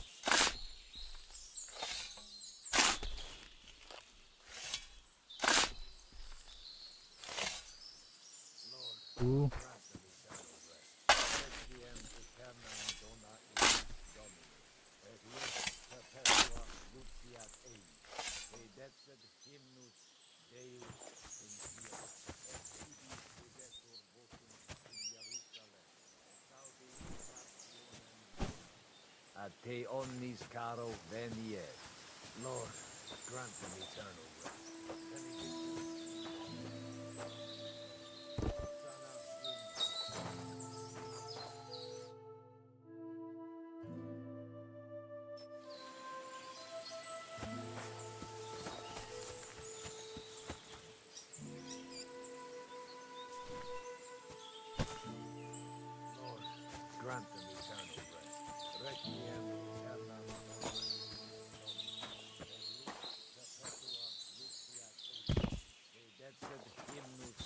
Two. Ad te omnis caro venie. Lord, grant them eternal rest. Lord, grant them eternal rest. Requiem aeternam hymnus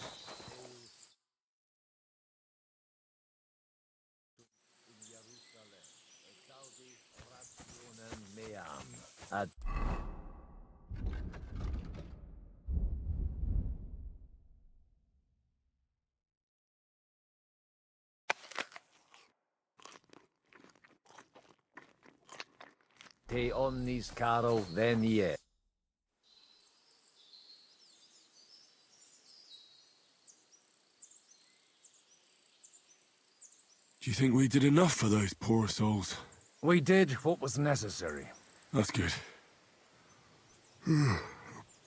Deus in Jerusalem, exaudi rationem meam. Ad te omnis caro venie. Do you think we did enough for those poor souls? We did what was necessary. That's good.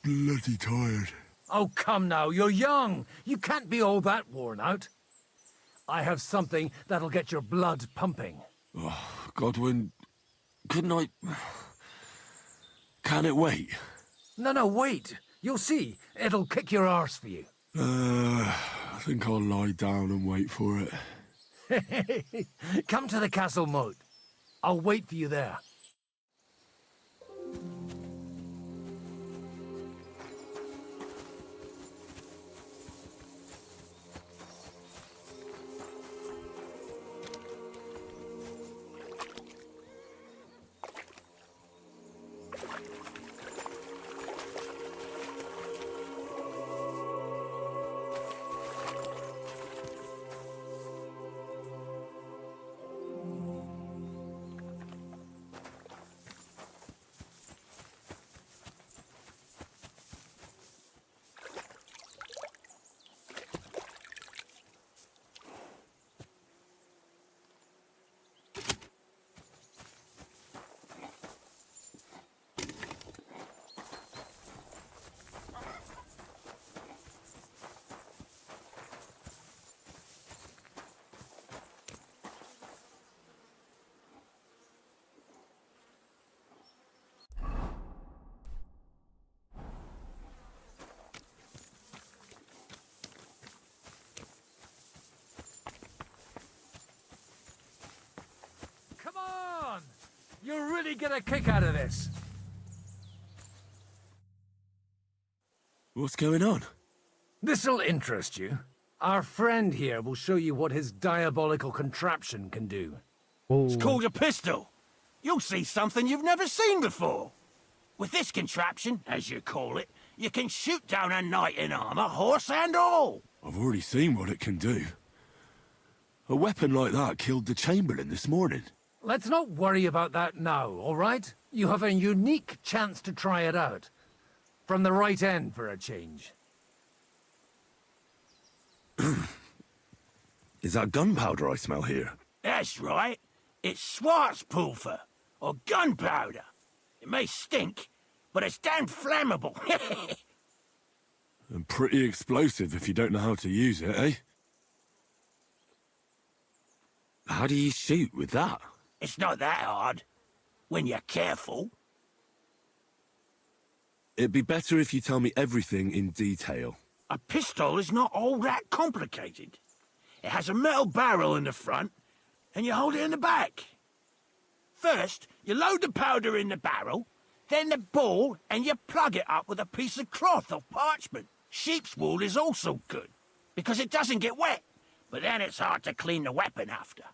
Bloody tired. Oh, come now, you're young. You can't be all that worn out. I have something that'll get your blood pumping. Oh, Godwin, couldn't I... Can it wait? No, wait. You'll see. It'll kick your arse for you. I think I'll lie down and wait for it. Come to the castle moat. I'll wait for you there. really get a kick out of this. What's going on? This'll interest you. Our friend here will show you what his diabolical contraption can do. It's called a pistol. You'll see something you've never seen before. With this contraption, as you call it, you can shoot down a knight in armor, horse and all. I've already seen what it can do. A weapon like that killed the Chamberlain this morning. Let's not worry about that now, all right? You have a unique chance to try it out. From the right end for a change. Is that gunpowder I smell here? That's right. It's Schwarzpulver, or gunpowder. It may stink, but it's damn flammable. And pretty explosive if you don't know how to use it, eh? How do you shoot with that? It's not that hard, when you're careful. It'd be better if you tell me everything in detail. A pistol is not all that complicated. It has a metal barrel in the front, and you hold it in the back. First, you load the powder in the barrel, then the ball, and you plug it up with a piece of cloth or parchment. Sheep's wool is also good, because it doesn't get wet, but then it's hard to clean the weapon after.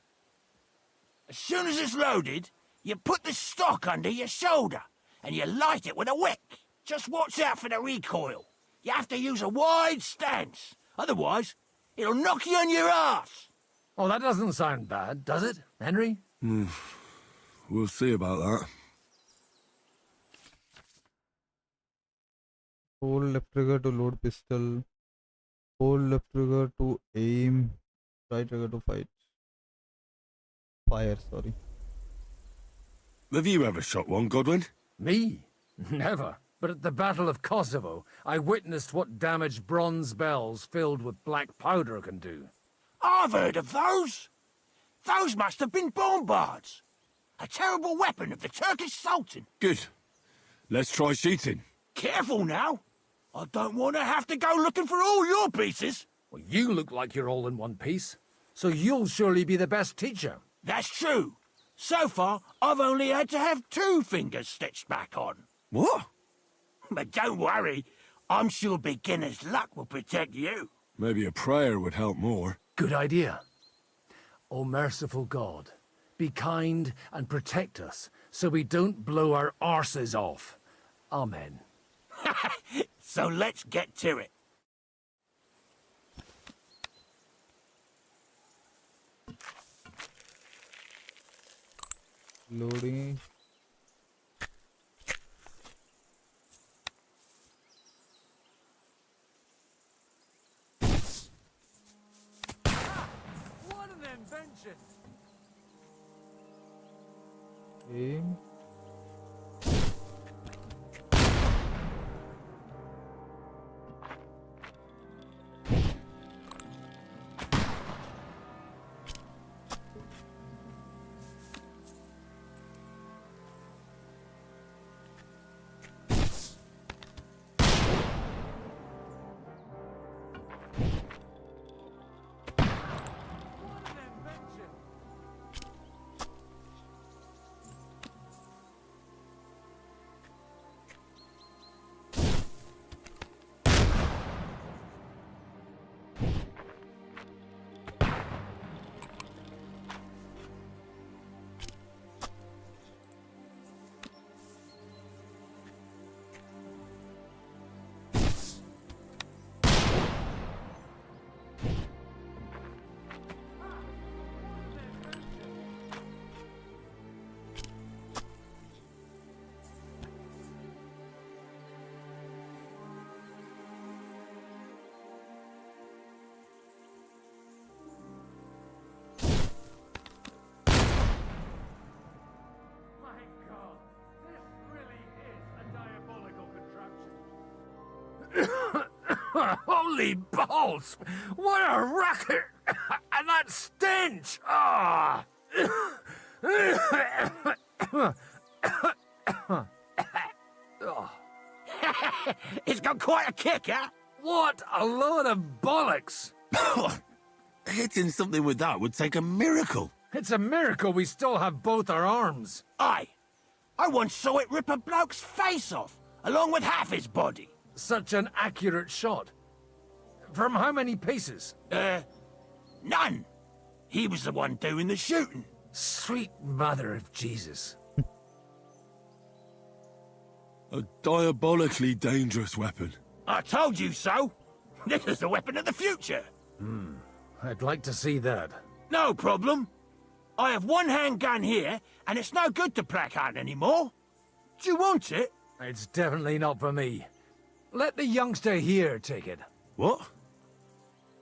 As soon as it's loaded, you put the stock under your shoulder, and you light it with a wick. Just watch out for the recoil. You have to use a wide stance, otherwise it'll knock you on your ass. Oh, that doesn't sound bad, does it, Henry? We'll see about that. Hold left trigger to load pistol. Hold left trigger to aim. Right trigger to fight. Fire, sorry. Have you ever shot one, Godwin? Me? Never. But at the Battle of Kosovo, I witnessed what damage bronze bells filled with black powder can do. I've heard of those. Those must have been bombards. A terrible weapon of the Turkish Sultan. Good. Let's try shooting. Careful now. I don't want to have to go looking for all your pieces. Well, you look like you're all in one piece, so you'll surely be the best teacher. That's true. So far, I've only had to have 2 fingers stitched back on. What? But don't worry. I'm sure beginner's luck will protect you. Maybe a prayer would help more. Good idea. O merciful God, be kind and protect us so we don't blow our arses off. Amen. So let's get to it. Loading. What an invention! Aim. Holy balls! What a racket! And that stench! Ah! It's got quite a kick, huh? What a load of bollocks! Hitting something with that would take a miracle. It's a miracle we still have both our arms. Aye, I once saw it rip a bloke's face off, along with half his body. Such an accurate shot. From how many paces? None. He was the one doing the shooting. Sweet mother of Jesus. A diabolically dangerous weapon. I told you so. This is the weapon of the future. I'd like to see that. No problem. I have one handgun here, and it's no good to placard anymore. Do you want it? It's definitely not for me. Let the youngster here take it. What?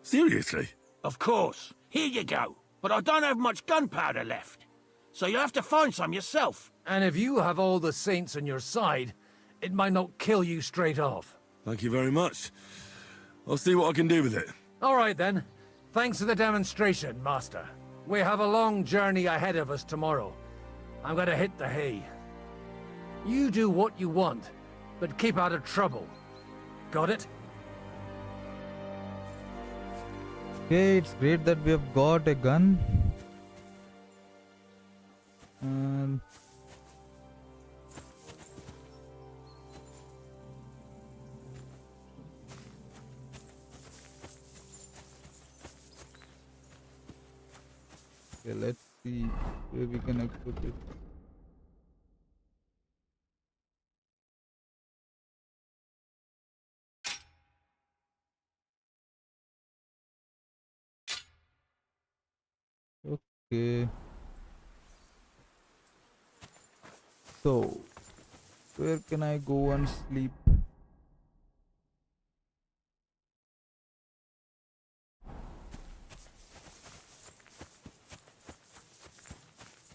Seriously? Of course. Here you go. But I don't have much gunpowder left. So you have to find some yourself. And if you have all the saints on your side, it might not kill you straight off. Thank you very much. I'll see what I can do with it. All right then. Thanks for the demonstration, Master. We have a long journey ahead of us tomorrow. I'm gonna hit the hay. You do what you want, but keep out of trouble. Got it? Okay, it's great that we have got a gun. And okay, let's see where we can equip it. Okay. So, where can I go and sleep?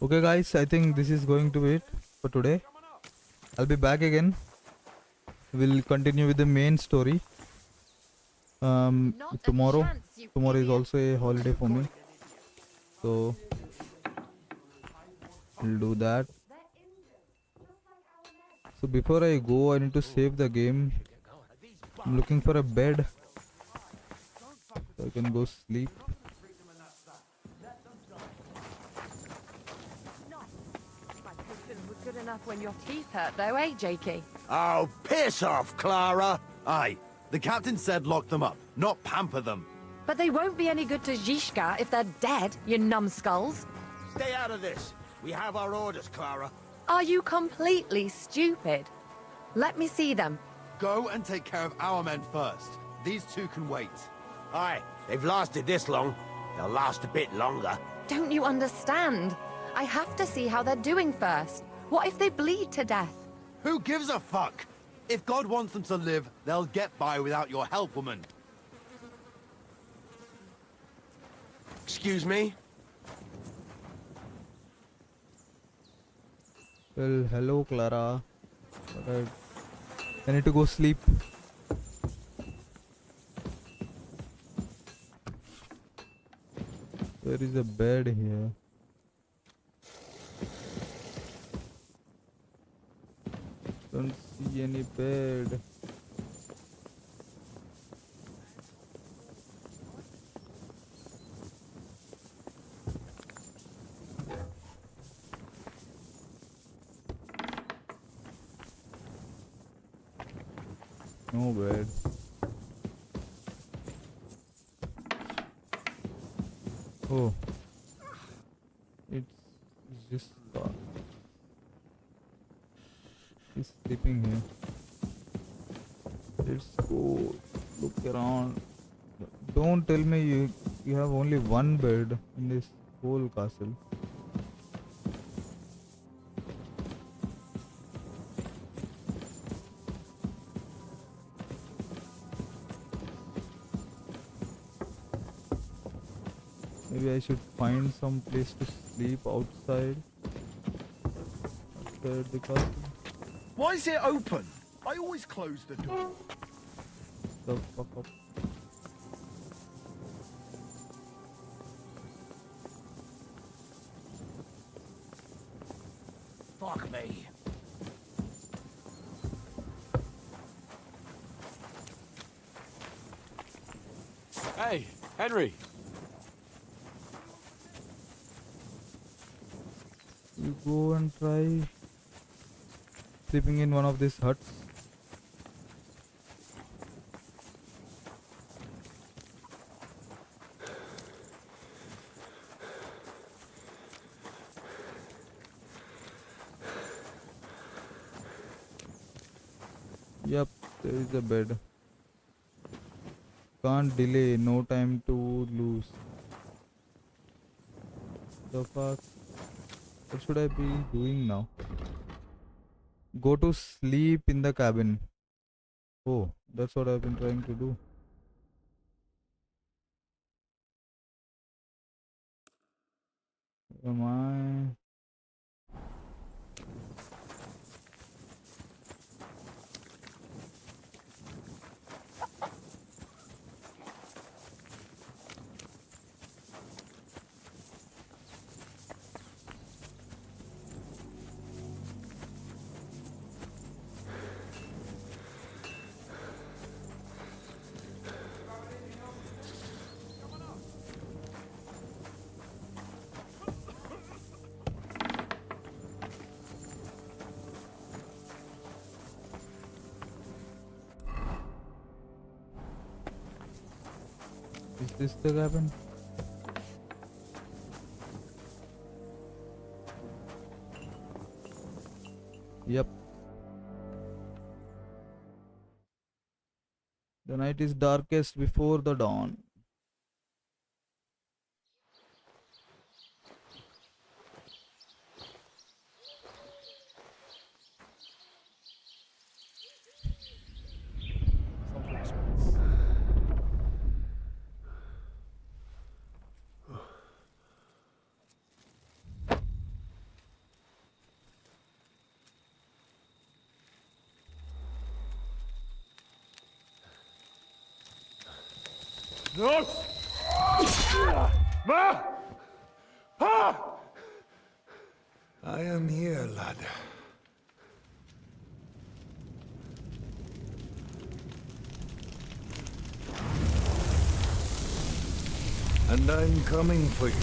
Okay guys, I think this is going to be it for today. I'll be back again. We'll continue with the main story. Tomorrow is also a holiday for me. So we'll do that. So before I go, I need to save the game. I'm looking for a bed so I can go sleep. Good enough when your teeth hurt though, eh, Jakey? Oh, piss off, Clara! Aye, the captain said lock them up, not pamper them. But they won't be any good to Zhishka if they're dead, you numbskulls. Stay out of this. We have our orders, Clara. Are you completely stupid? Let me see them. Go and take care of our men first. These two can wait. Aye, they've lasted this long. They'll last a bit longer. Don't you understand? I have to see how they're doing first. What if they bleed to death? Who gives a fuck? If God wants them to live, they'll get by without your help, woman. Excuse me? Well, hello Clara. Alright. I need to go sleep. There is a bed here. Don't see any bed. No bed. Oh, it's just he's sleeping here. Let's go look around. Don't tell me you have only one bed in this whole castle. Maybe I should find some place to sleep outside the castle. Why is it open? I always close the door. The fuck up. Fuck me. Hey, Henry. You go and try. sleeping in one of these huts. Yep, there is a bed. Can't delay, no time to lose. The fuck? What should I be doing now? Go to sleep in the cabin. Oh, that's what I've been trying to do. Am I? Is this the cabin? Yep. The night is darkest before the dawn. No! Ma! Pa! I am here, lad. And I'm coming for you.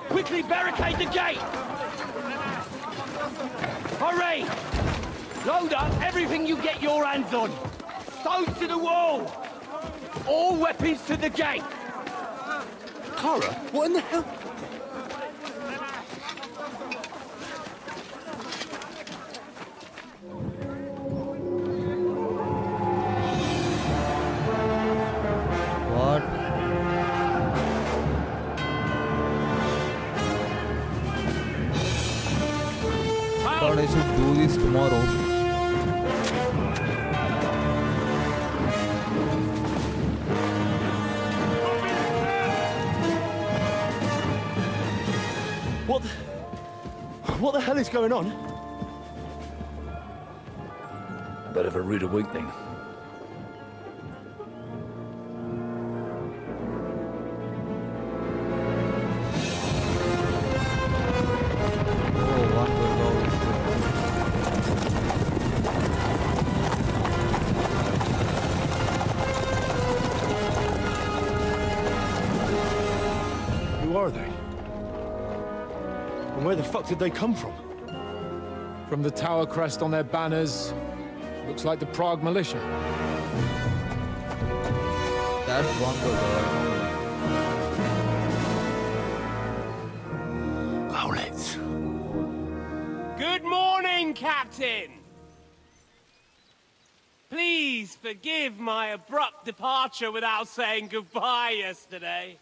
Quickly barricade the gate! Hurry! Load up everything you get your hands on. Stones to the wall! All weapons to the gate! Clara, what in the hell? What? Thought I should do this tomorrow. What the hell is going on? A bit of a rude awakening. Who are they? And where the fuck did they come from? From the tower crest on their banners, looks like the Prague militia. That's one Owlets. Good morning, Captain! Please forgive my abrupt departure without saying goodbye yesterday.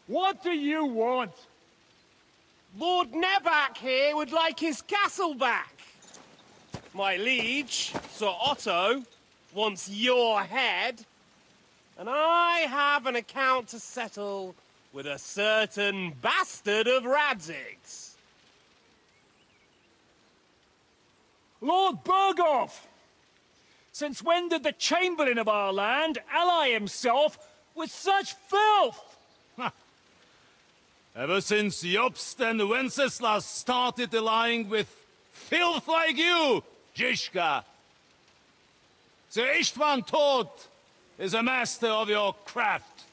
What do you want? Lord Nebak here would like his castle back. My liege, Sir Otto, wants your head. And I have an account to settle with a certain bastard of Radzig's. Lord Burgov! Since when did the Chamberlain of our land ally himself with such filth? Ever since Jobst and Wenceslas started allying with filth like you, Zizka. Sir Istvan Tod is a master of your craft.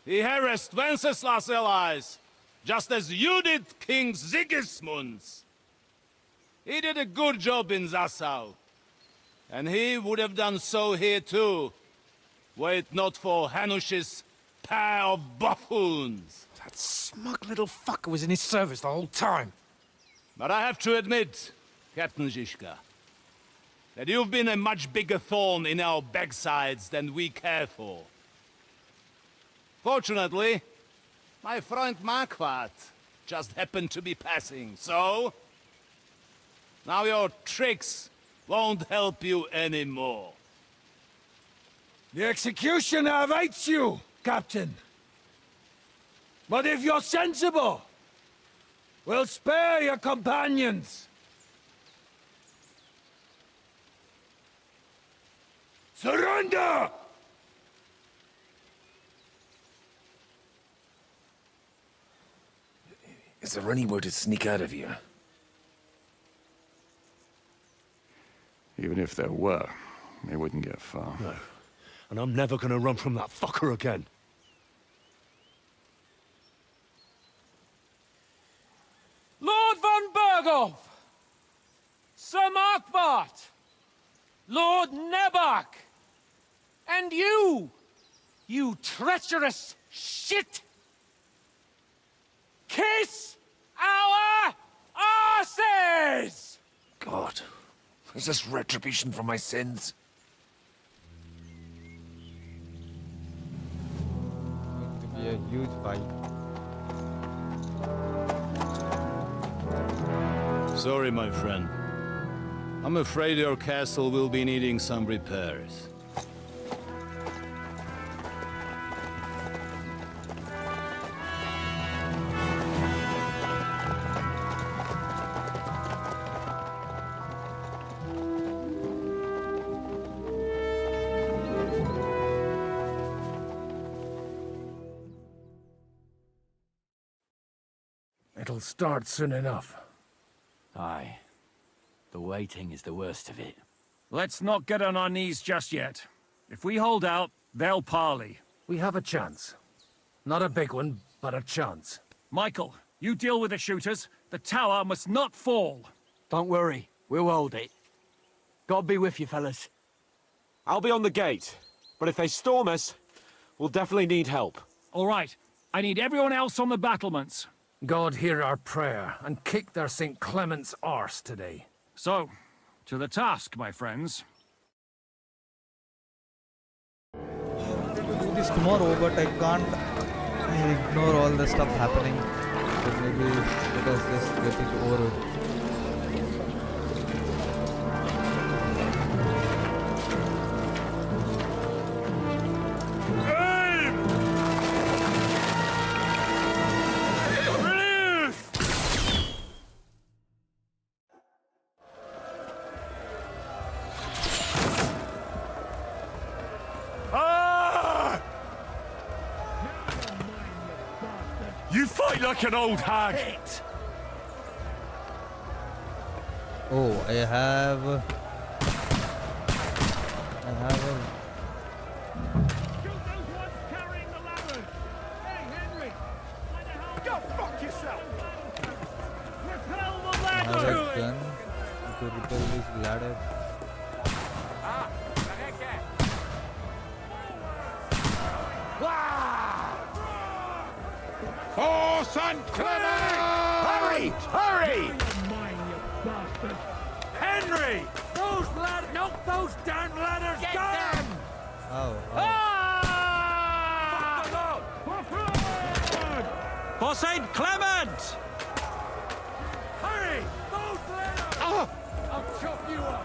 He harassed Wenceslas' allies, just as you did King Sigismund's. He did a good job in Zassau, and he would have done so here too, were it not for Hanush's pair of buffoons. That smug little fucker was in his service the whole time. But I have to admit, Captain Zizka, that you've been a much bigger thorn in our backsides than we care for. Fortunately, my friend Marquardt just happened to be passing, so... now your tricks won't help you anymore. The executioner hates you, Captain. But if you're sensible, we'll spare your companions. Surrender! Is there anywhere to sneak out of here? Even if there were, they wouldn't get far. No. And I'm never gonna run from that fucker again. Lord von Berghoff! Sir Markbart! Lord Nebach! And you! You treacherous shit! Kiss our arses! God, is this retribution for my sins? Going to be a huge fight. Sorry, my friend. I'm afraid your castle will be needing some repairs. It'll start soon enough. Aye. The waiting is the worst of it. Let's not get on our knees just yet. If we hold out, they'll parley. We have a chance. Not a big one, but a chance. Michael, you deal with the shooters. The tower must not fall. Don't worry. We'll hold it. God be with you, fellas. I'll be on the gate. But if they storm us, we'll definitely need help. All right. I need everyone else on the battlements. God hear our prayer, and kick their St. Clement's arse today. So, to the task, my friends. I wanted to do this tomorrow, but I can't ignore all the stuff happening. So maybe let us just get it over with. You fight like an old hag! Oh, I have a... Go fuck yourself! I have a gun to repel this ladder. For St. Clement! Hurry! Hurry! Henry! Those ladders! Knock those damn ladders down! For St. Clement! Hurry! Those ladders! I'll chop you up,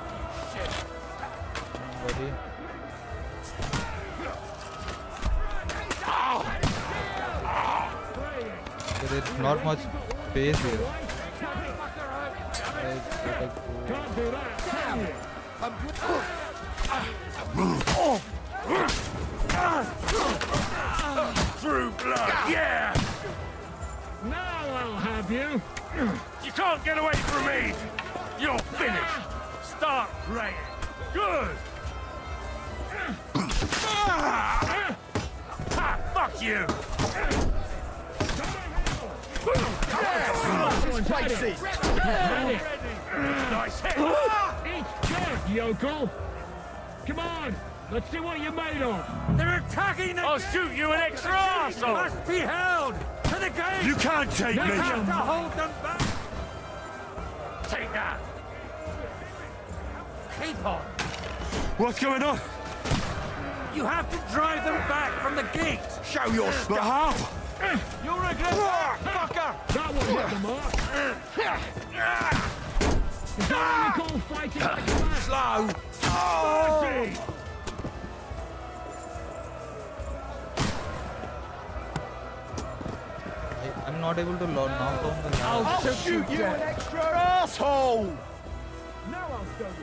you shit! Buddy. There is not much space here. Through blood, yeah! of you. You can't get away from me! You're finished! Start praying! Good! Fuck you! Spicy! Nice hit! Eat dead, yokel! Come on! Let's see what you're made of! They're attacking the I'll shoot you an extra arsehole! Must be held! To the gate! You can't take You me! have to hold them back! Take that! Keep on! What's going on? You have to drive them back from the gate! Show your stuff! How? You'll regret that, fucker! That will hit the mark! Is that what you call fighting like a man? Slow! Spicy! I'm not able to knock down the ladder. I'll shoot you an extra asshole! Now I'll show you!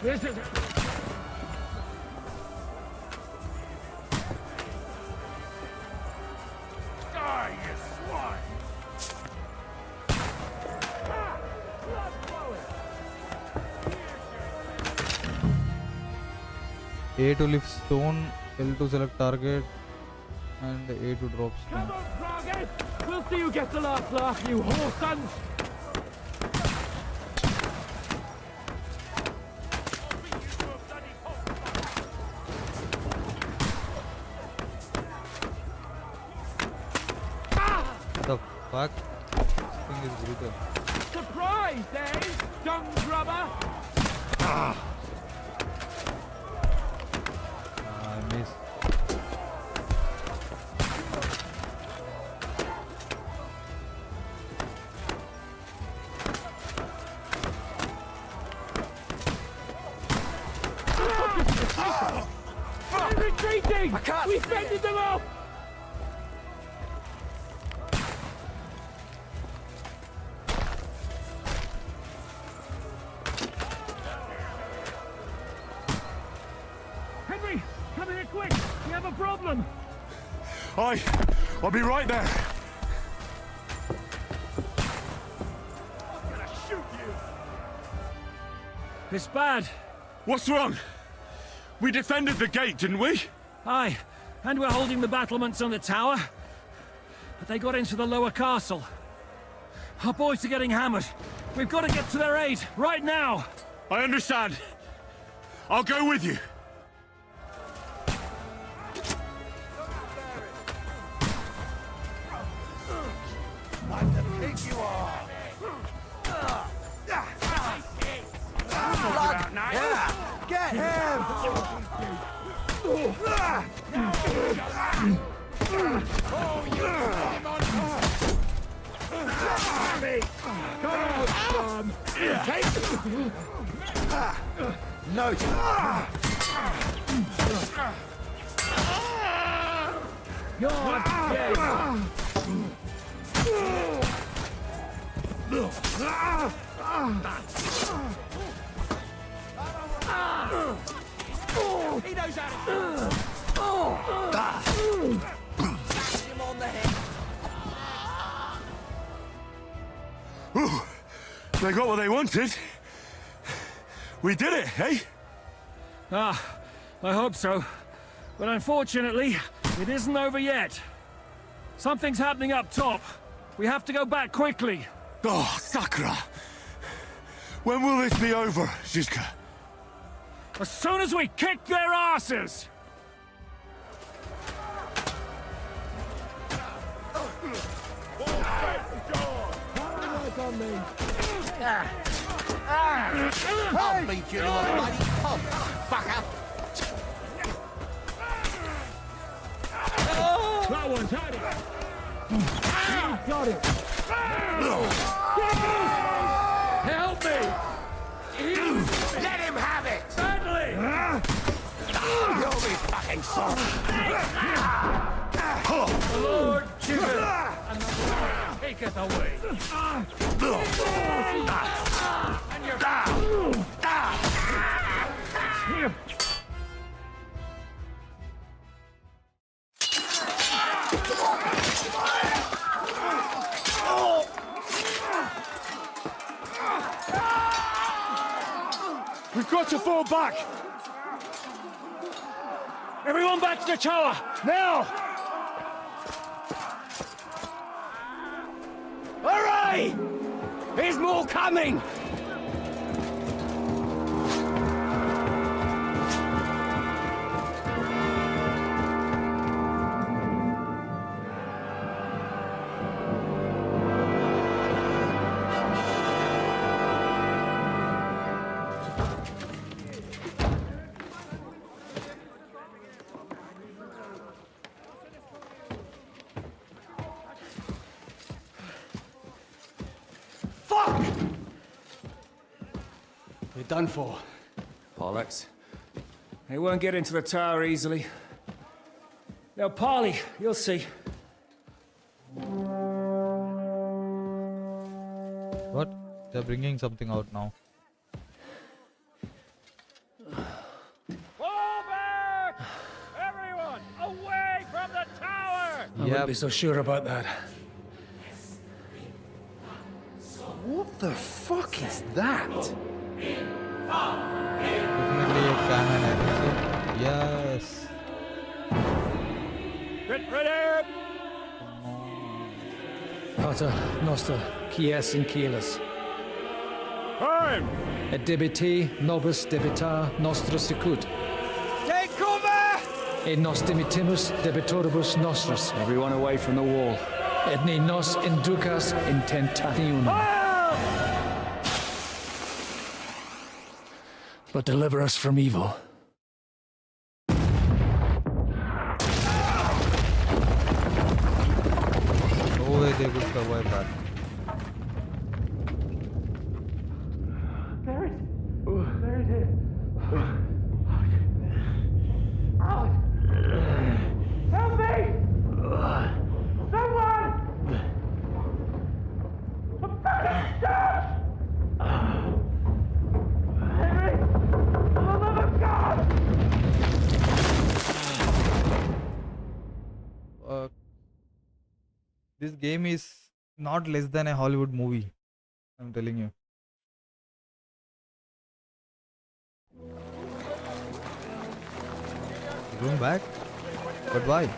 This is... Die, you swine! A to lift stone, L to select target, and A to drop stone. Come on, Froggy! We'll see who gets the last laugh, you whore sons! The fuck? This thing is brutal. Surprise, eh? Dung grubber! I missed. They're retreating! I can't We fended them off! Henry, come here quick! We have a problem! I'll be right there. It's bad. What's wrong? We defended the gate, didn't we? Aye, and we're holding the battlements on the tower. But they got into the lower castle. Our boys are getting hammered. We've got to get to their aid, right now! I understand. I'll go with you. Like the pig you are! Blood! Yeah! Get him! Oh, you put him on top! Come on, son! No! You're dead! He knows how to him on the head. Ooh, they got what they wanted. We did it, eh? Ah, I hope so. But unfortunately, it isn't over yet. Something's happening up top. We have to go back quickly. Oh, Sakura. When will this be over, Zizka? As soon as we kick their asses! I'll beat you to a bloody pulp, fucker! That one's had it! You got it! Help me! Let him have it! Badly! You'll be fucking sorry! The Lord giveth, and the Lord taketh away. And you're down! Here! We've got to fall back! Everyone back to the tower! Now! Hurry! There's more coming! Fuck! You're done for. Bollocks. They won't get into the tower easily. They'll parley, you'll see. What? They're bringing something out now. Fall back! Everyone, away from the tower! I wouldn't be so sure about that. What the fuck is that? Definitely a cannon, I think so. Yes. Get ready! Pater Noster, Kies in Kielis. Time! Et debiti nobis debita nostra sicut. Take cover! Et nos dimitimus debitoribus nostris. Everyone away from the wall. Et ne nos inducas in tentationem. But deliver us from evil. No way they could survive that. There it is. Help me! Someone! I'm fucking stuck! Henry! For the love of God! This game is not less than a Hollywood movie. I'm telling you. Going back? But why?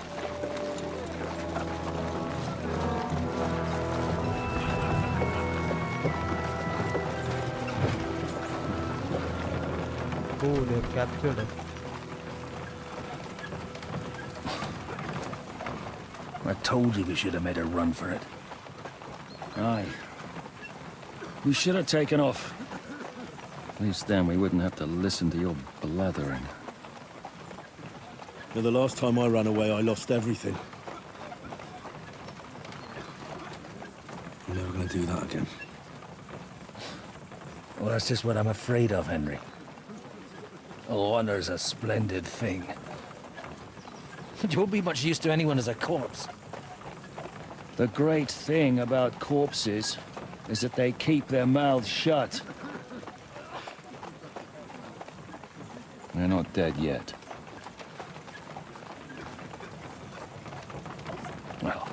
Oh, they have captured us. I told you we should have made a run for it. Aye. We should have taken off. At least then we wouldn't have to listen to your blathering. Yeah, the last time I ran away, I lost everything. I'm never going to do that again. Well, that's just what I'm afraid of, Henry. Oh, honor's a splendid thing. You won't be much use to anyone as a corpse. The great thing about corpses is that they keep their mouths shut. They're not dead yet. Well,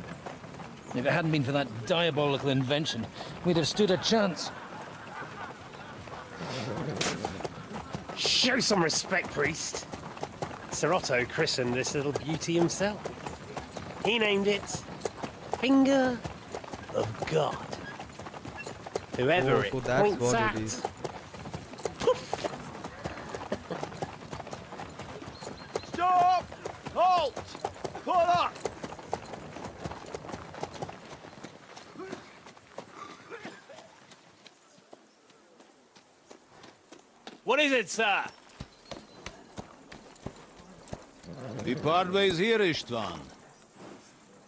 if it hadn't been for that diabolical invention, we'd have stood a chance. Show some respect, priest. Sir Otto christened this little beauty himself. He named it Finger of God. Whoever it so that's points what at. it is. Stop! Halt! Pull up! What is it, sir? The Parway's here, Istvan.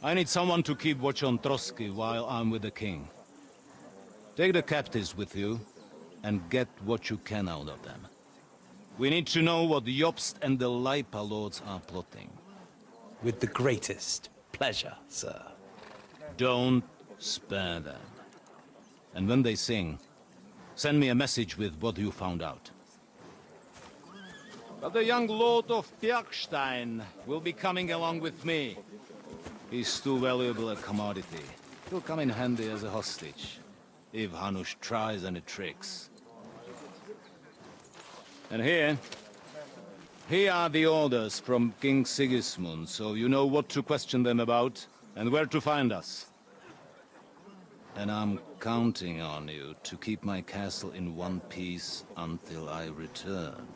I need someone to keep watch on Trotsky while I'm with the king. Take the captives with you, and get what you can out of them. We need to know what the Jobst and the Leipa lords are plotting. With the greatest pleasure, sir. Don't spare them. And when they sing, send me a message with what you found out. But the young lord of Bjergstein will be coming along with me. He's too valuable a commodity. He'll come in handy as a hostage, if Hanush tries any tricks. And here are the orders from King Sigismund, so you know what to question them about and where to find us. And I'm counting on you to keep my castle in one piece until I return.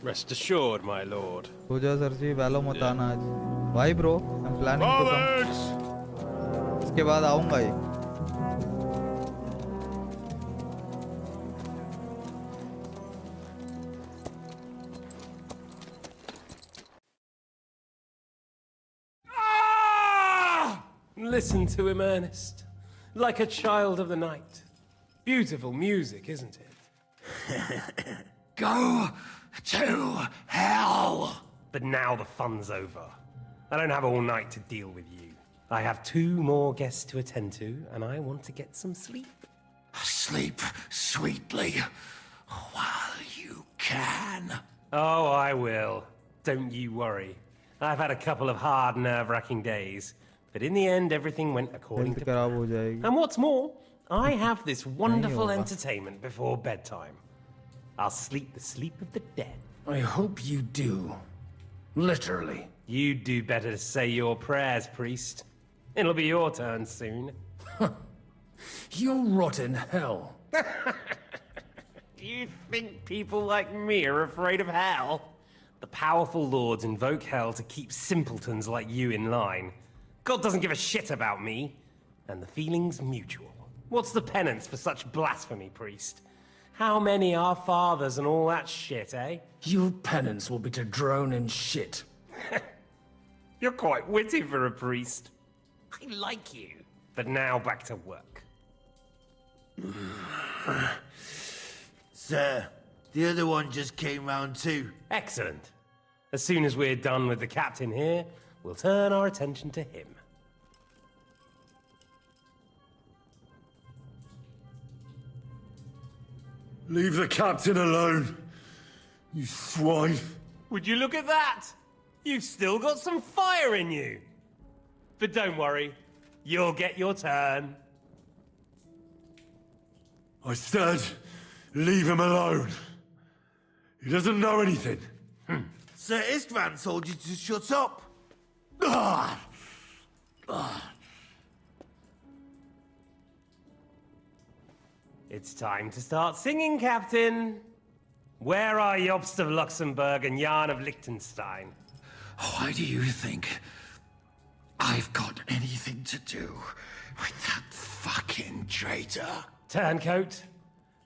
Rest assured, my lord. हो जा sir जी वैलो मत आना आज भाई bro I am planning to come इसके बाद आऊंगा ही Listen to him, Ernest. Like a child of the night. Beautiful music, isn't it? Go to hell! But now the fun's over. I don't have all night to deal with you. I have 2 more guests to attend to, and I want to get some sleep. Sleep sweetly while you can. Oh, I will. Don't you worry. I've had a couple of hard, nerve-wracking days. But in the end, everything went according to plan. And what's more, I have this wonderful entertainment before bedtime. I'll sleep the sleep of the dead. I hope you do. Literally. You'd do better to say your prayers, priest. It'll be your turn soon. You'll rot in hell. You think people like me are afraid of hell? The powerful lords invoke hell to keep simpletons like you in line. God doesn't give a shit about me, and the feeling's mutual. What's the penance for such blasphemy, priest? How many are fathers and all that shit, eh? Your penance will be to drown in shit. You're quite witty for a priest. I like you. But now back to work. Sir, the other one just came round too. Excellent. As soon as we're done with the captain here, we'll turn our attention to him. Leave the captain alone, you swine. Would you look at that? You've still got some fire in you. But don't worry, you'll get your turn. I said, leave him alone. He doesn't know anything. Sir Istvan told you to shut up. It's time to start singing, Captain. Where are Jobst of Luxembourg and Jan of Liechtenstein? Why do you think I've got anything to do with that fucking traitor? Turncoat.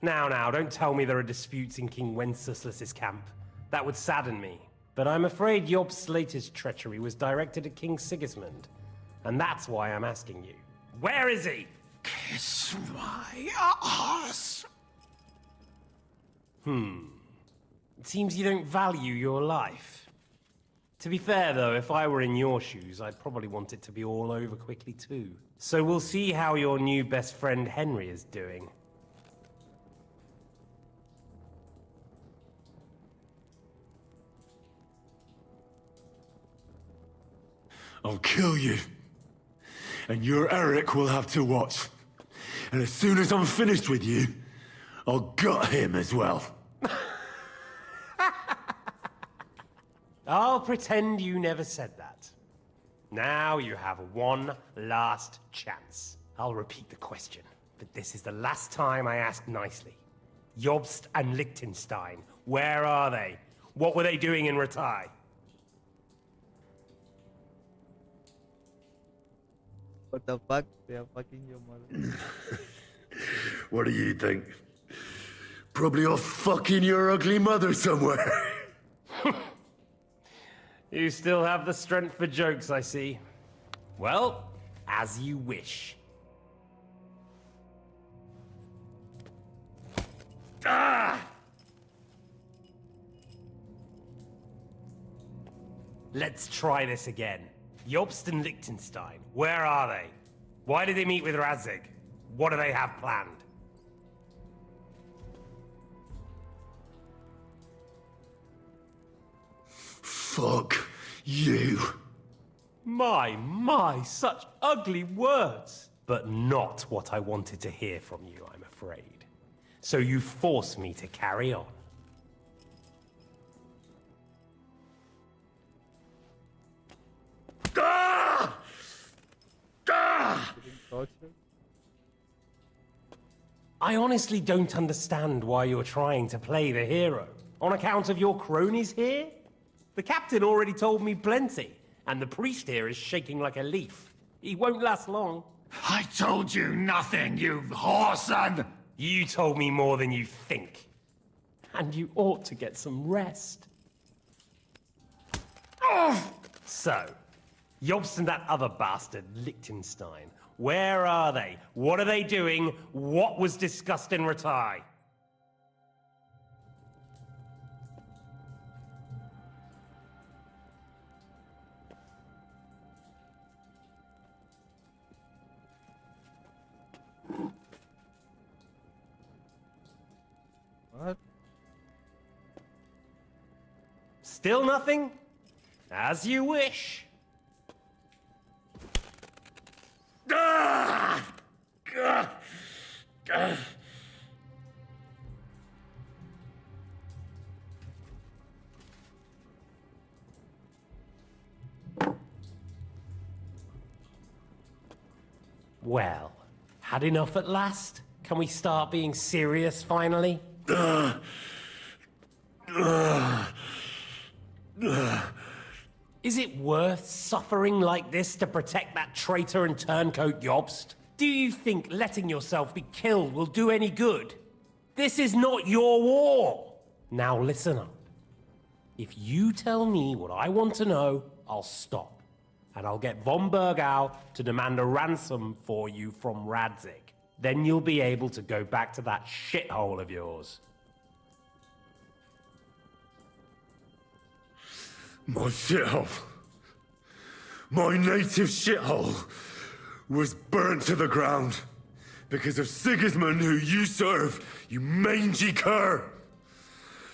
Now, don't tell me there are disputes in King Wenceslas's camp. That would sadden me. But I'm afraid Jobst's latest treachery was directed at King Sigismund. And that's why I'm asking you. Where is he? Kiss my ass. It seems you don't value your life. To be fair, though, if I were in your shoes, I'd probably want it to be all over quickly, too. So we'll see how your new best friend Henry is doing. I'll kill you. And your Eric will have to watch. And as soon as I'm finished with you, I'll gut him as well. I'll pretend you never said that. Now you have one last chance. I'll repeat the question, but this is the last time I ask nicely. Jobst and Liechtenstein, where are they? What were they doing in Ratai? What the fuck? They are fucking your mother. What do you think? Probably off fucking your ugly mother somewhere. You still have the strength for jokes, I see. Well, as you wish. Ah! Let's try this again. Jobst and Liechtenstein, where are they? Why did they meet with Radzig? What do they have planned? Fuck you. My, such ugly words. But not what I wanted to hear from you, I'm afraid. So you force me to carry on. torture. I honestly don't understand why you're trying to play the hero. On account of your cronies here? The captain already told me plenty, and the priest here is shaking like a leaf. He won't last long. I told you nothing, you whoreson! You told me more than you think. And you ought to get some rest. So, Jobst and that other bastard, Liechtenstein, where are they? What are they doing? What was discussed in Ratai? What? Still nothing? As you wish. Well, had enough at last? Can we start being serious finally? Is it worth suffering like this to protect that traitor and turncoat Jobst? Do you think letting yourself be killed will do any good? This is not your war! Now listen up. If you tell me what I want to know, I'll stop. And I'll get von Bergau to demand a ransom for you from Radzig. Then you'll be able to go back to that shithole of yours. My shithole. My native shithole was burnt to the ground because of Sigismund, who you serve, you mangy cur.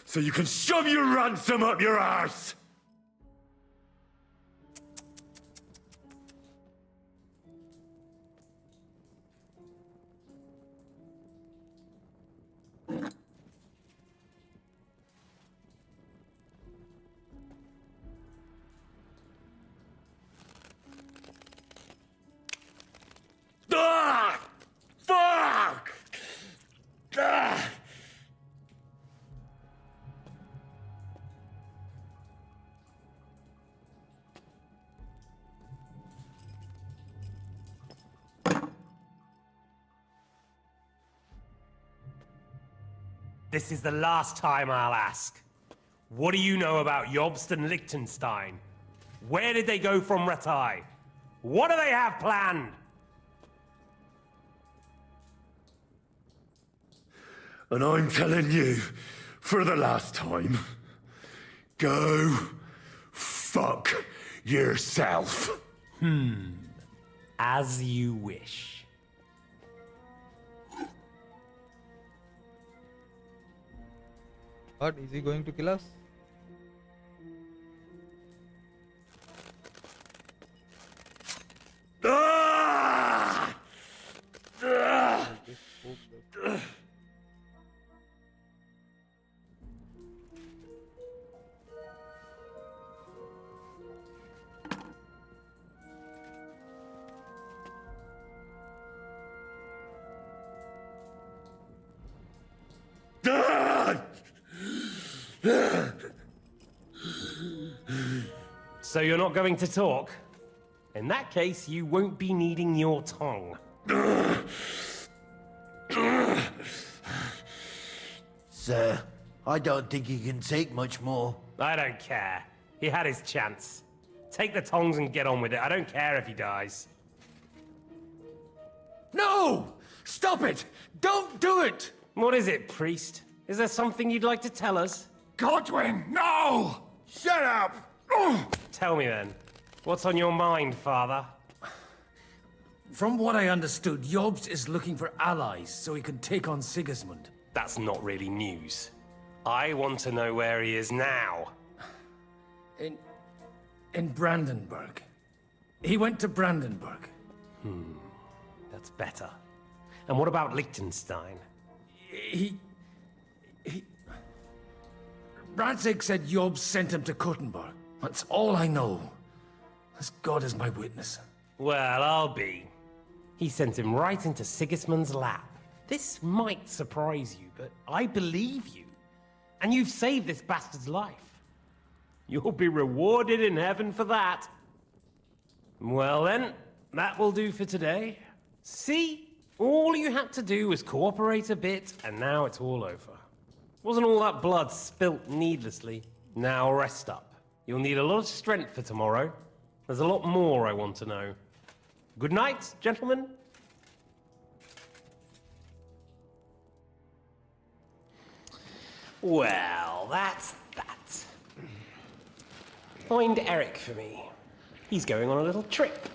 So you can shove your ransom up your arse. Ah! Fuck! Ah! This is the last time I'll ask. What do you know about Jobst and Liechtenstein? Where did they go from Ratai? What do they have planned? And I'm telling you, for the last time, go fuck yourself. As you wish. What? Is he going to kill us? Ah! Ah! So you're not going to talk? In that case, you won't be needing your tongue. Sir, I don't think he can take much more. I don't care. He had his chance. Take the tongs and get on with it. I don't care if he dies. No! Stop it! Don't do it! What is it, priest? Is there something you'd like to tell us? Godwin, no! Shut up! Tell me then. What's on your mind, father? From what I understood, Jobst is looking for allies so he can take on Sigismund. That's not really news. I want to know where he is now. In Brandenburg. He went to Brandenburg. That's better. And what about Liechtenstein? Radzig said Jobst sent him to Kuttenberg. That's all I know. As God is my witness. Well, I'll be. He sent him right into Sigismund's lap. This might surprise you, but I believe you. And you've saved this bastard's life. You'll be rewarded in heaven for that. Well then, that will do for today. See? All you had to do was cooperate a bit, and now it's all over. Wasn't all that blood spilt needlessly? Now rest up. You'll need a lot of strength for tomorrow. There's a lot more I want to know. Good night, gentlemen. Well, that's that. Find Eric for me. He's going on a little trip.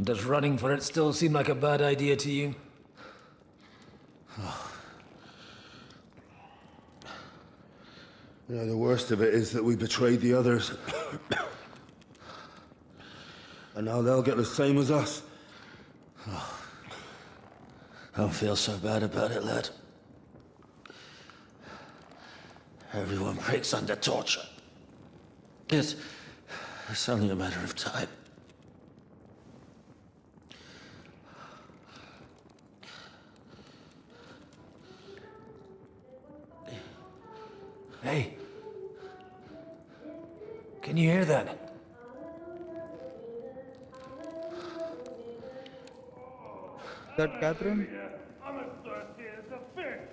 Does running for it still seem like a bad idea to you? The worst of it is that we betrayed the others. And now they'll get the same as us. Don't feel so bad about it, lad. Everyone breaks under torture. It's only a matter of time. Hey. Can you hear that? Is that Catherine? I'm as thirsty as a fish.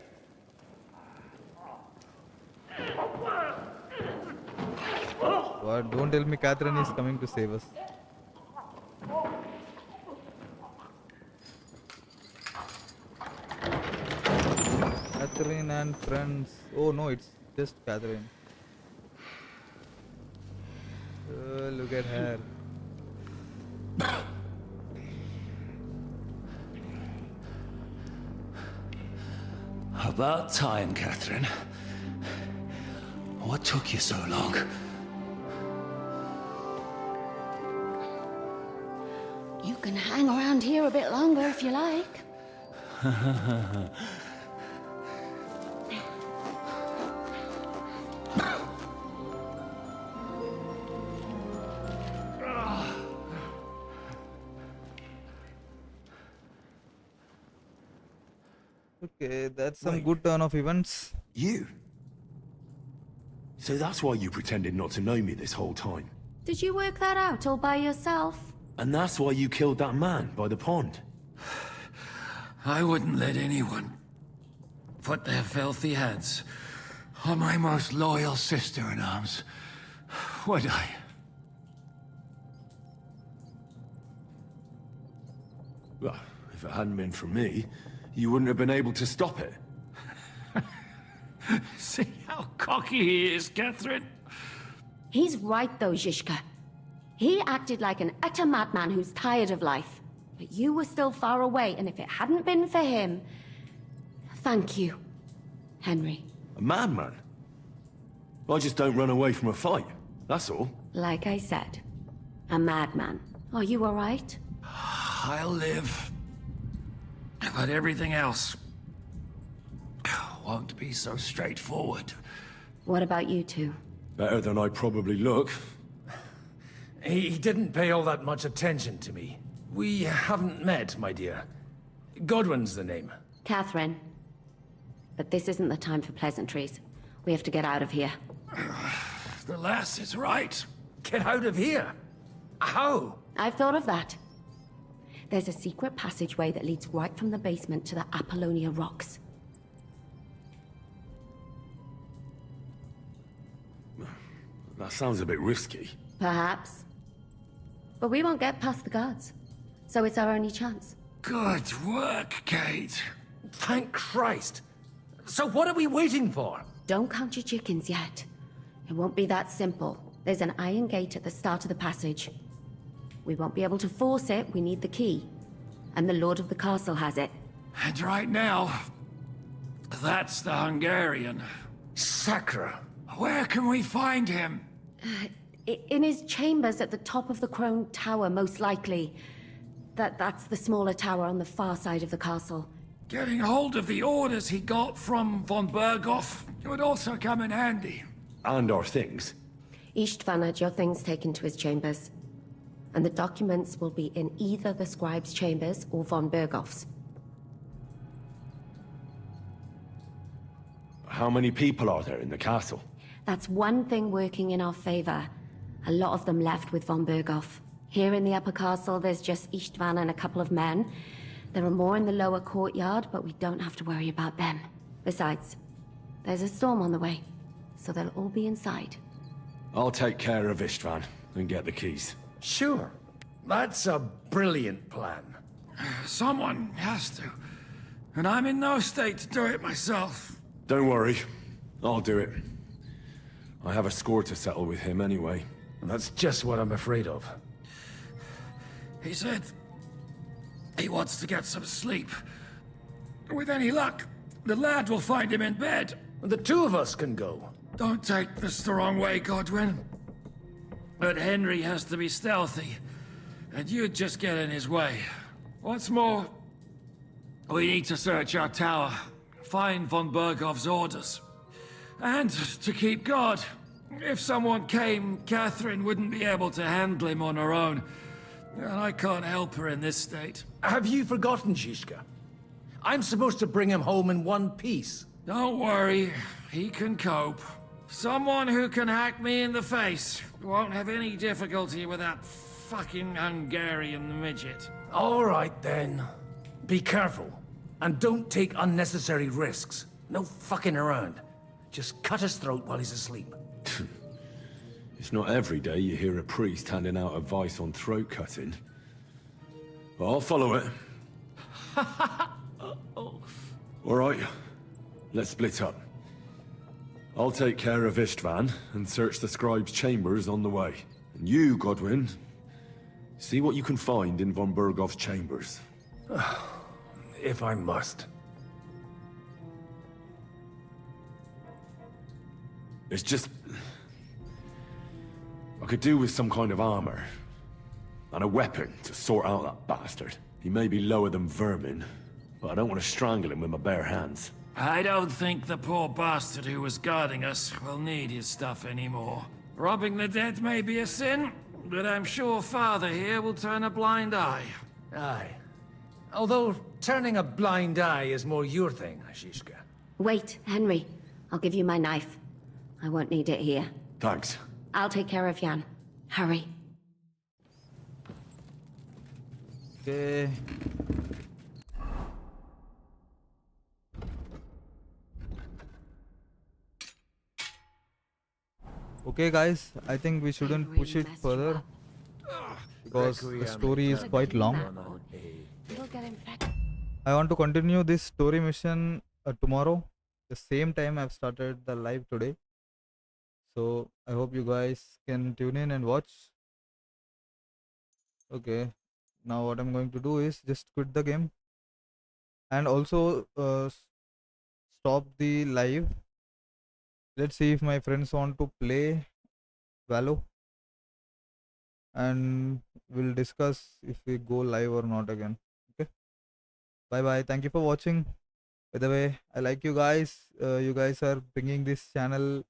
What? Don't tell me Catherine is coming to save us. Catherine and friends. Oh no, it's just Catherine. Look at her. About time, Catherine. What took you so long? You can hang around here a bit longer if you like. Okay, that's some good turn of events. You? So that's why you pretended not to know me this whole time? Did you work that out all by yourself? And that's why you killed that man by the pond? I wouldn't let anyone put their filthy hands on my most loyal sister-in-arms, would I? Well, if it hadn't been for me, you wouldn't have been able to stop it. See how cocky he is, Catherine? He's right though, Zizka. He acted like an utter madman who's tired of life. But you were still far away, and if it hadn't been for him... Thank you, Henry. A madman? I just don't run away from a fight, that's all. Like I said, a madman. Are you all right? I'll live. But everything else won't be so straightforward. What about you two? Better than I probably look. He didn't pay all that much attention to me. We haven't met, my dear. Godwin's the name. Catherine. But this isn't the time for pleasantries. We have to get out of here. The lass is right. Get out of here? How? I've thought of that. There's a secret passageway that leads right from the basement to the Apollonia Rocks. That sounds a bit risky. Perhaps. But we won't get past the guards. So it's our only chance. Good work, Kate. Thank Christ. So what are we waiting for? Don't count your chickens yet. It won't be that simple. There's an iron gate at the start of the passage. We won't be able to force it, we need the key. And the Lord of the Castle has it. And right now, that's the Hungarian. Sacra. Where can we find him? In his chambers at the top of the Crone Tower, most likely. That's the smaller tower on the far side of the castle. Getting hold of the orders he got from von Berghoff would also come in handy. And our things. Istvan had your things taken to his chambers. And the documents will be in either the scribe's chambers or von Berghoff's. How many people are there in the castle? That's one thing working in our favor. A lot of them left with von Berghoff. Here in the upper castle, there's just Istvan and a couple of men. There are more in the lower courtyard, but we don't have to worry about them. Besides, there's a storm on the way, so they'll all be inside. I'll take care of Istvan and get the keys. Sure. That's a brilliant plan. Someone has to. And I'm in no state to do it myself. Don't worry. I'll do it. I have a score to settle with him anyway. That's just what I'm afraid of. He said he wants to get some sleep. With any luck, the lad will find him in bed. The two of us can go. Don't take this the wrong way, Godwin. But Henry has to be stealthy, and you'd just get in his way. What's more, we need to search our tower, find von Berghoff's orders. And to keep guard. If someone came, Catherine wouldn't be able to handle him on her own. And I can't help her in this state. Have you forgotten, Zizka? I'm supposed to bring him home in one piece. Don't worry, he can cope. Someone who can hack me in the face won't have any difficulty with that fucking Hungarian midget. All right, then. Be careful. And don't take unnecessary risks. No fucking around. Just cut his throat while he's asleep. It's not every day you hear a priest handing out advice on throat cutting. But I'll follow it. All right, let's split up. I'll take care of Istvan and search the scribe's chambers on the way. And you, Godwin, see what you can find in von Berghoff's chambers. If I must. It's just... I could do with some kind of armor. And a weapon to sort out that bastard. He may be lower than vermin, but I don't want to strangle him with my bare hands. I don't think the poor bastard who was guarding us will need his stuff anymore. Robbing the dead may be a sin, but I'm sure Father here will turn a blind eye. Aye. Although turning a blind eye is more your thing, Zizka. Wait, Henry. I'll give you my knife. I won't need it here. Thanks. I'll take care of Jan. Hurry. Okay. Okay guys, I think we shouldn't push it further because the story is quite long. I want to continue this story mission tomorrow, the same time I've started the live today. So I hope you guys can tune in and watch. Okay, now what I'm going to do is just quit the game and also stop the live. Let's see if my friends want to play Valo, and we'll discuss if we go live or not again. Okay, bye bye. Thank you for watching. By the way, I like you guys. You guys are bringing this channel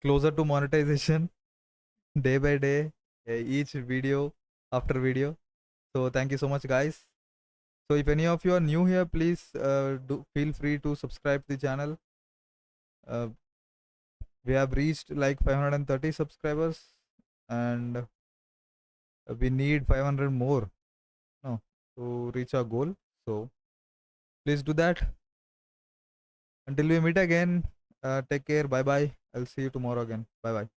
closer to monetization day by day, each video after video. So thank you so much guys. So if any of you are new here, please do feel free to subscribe to the channel. We have reached like 530 subscribers and we need 500 more to reach our goal. So please do that. Until we meet again, take care. Bye bye. I'll see you tomorrow again. Bye bye.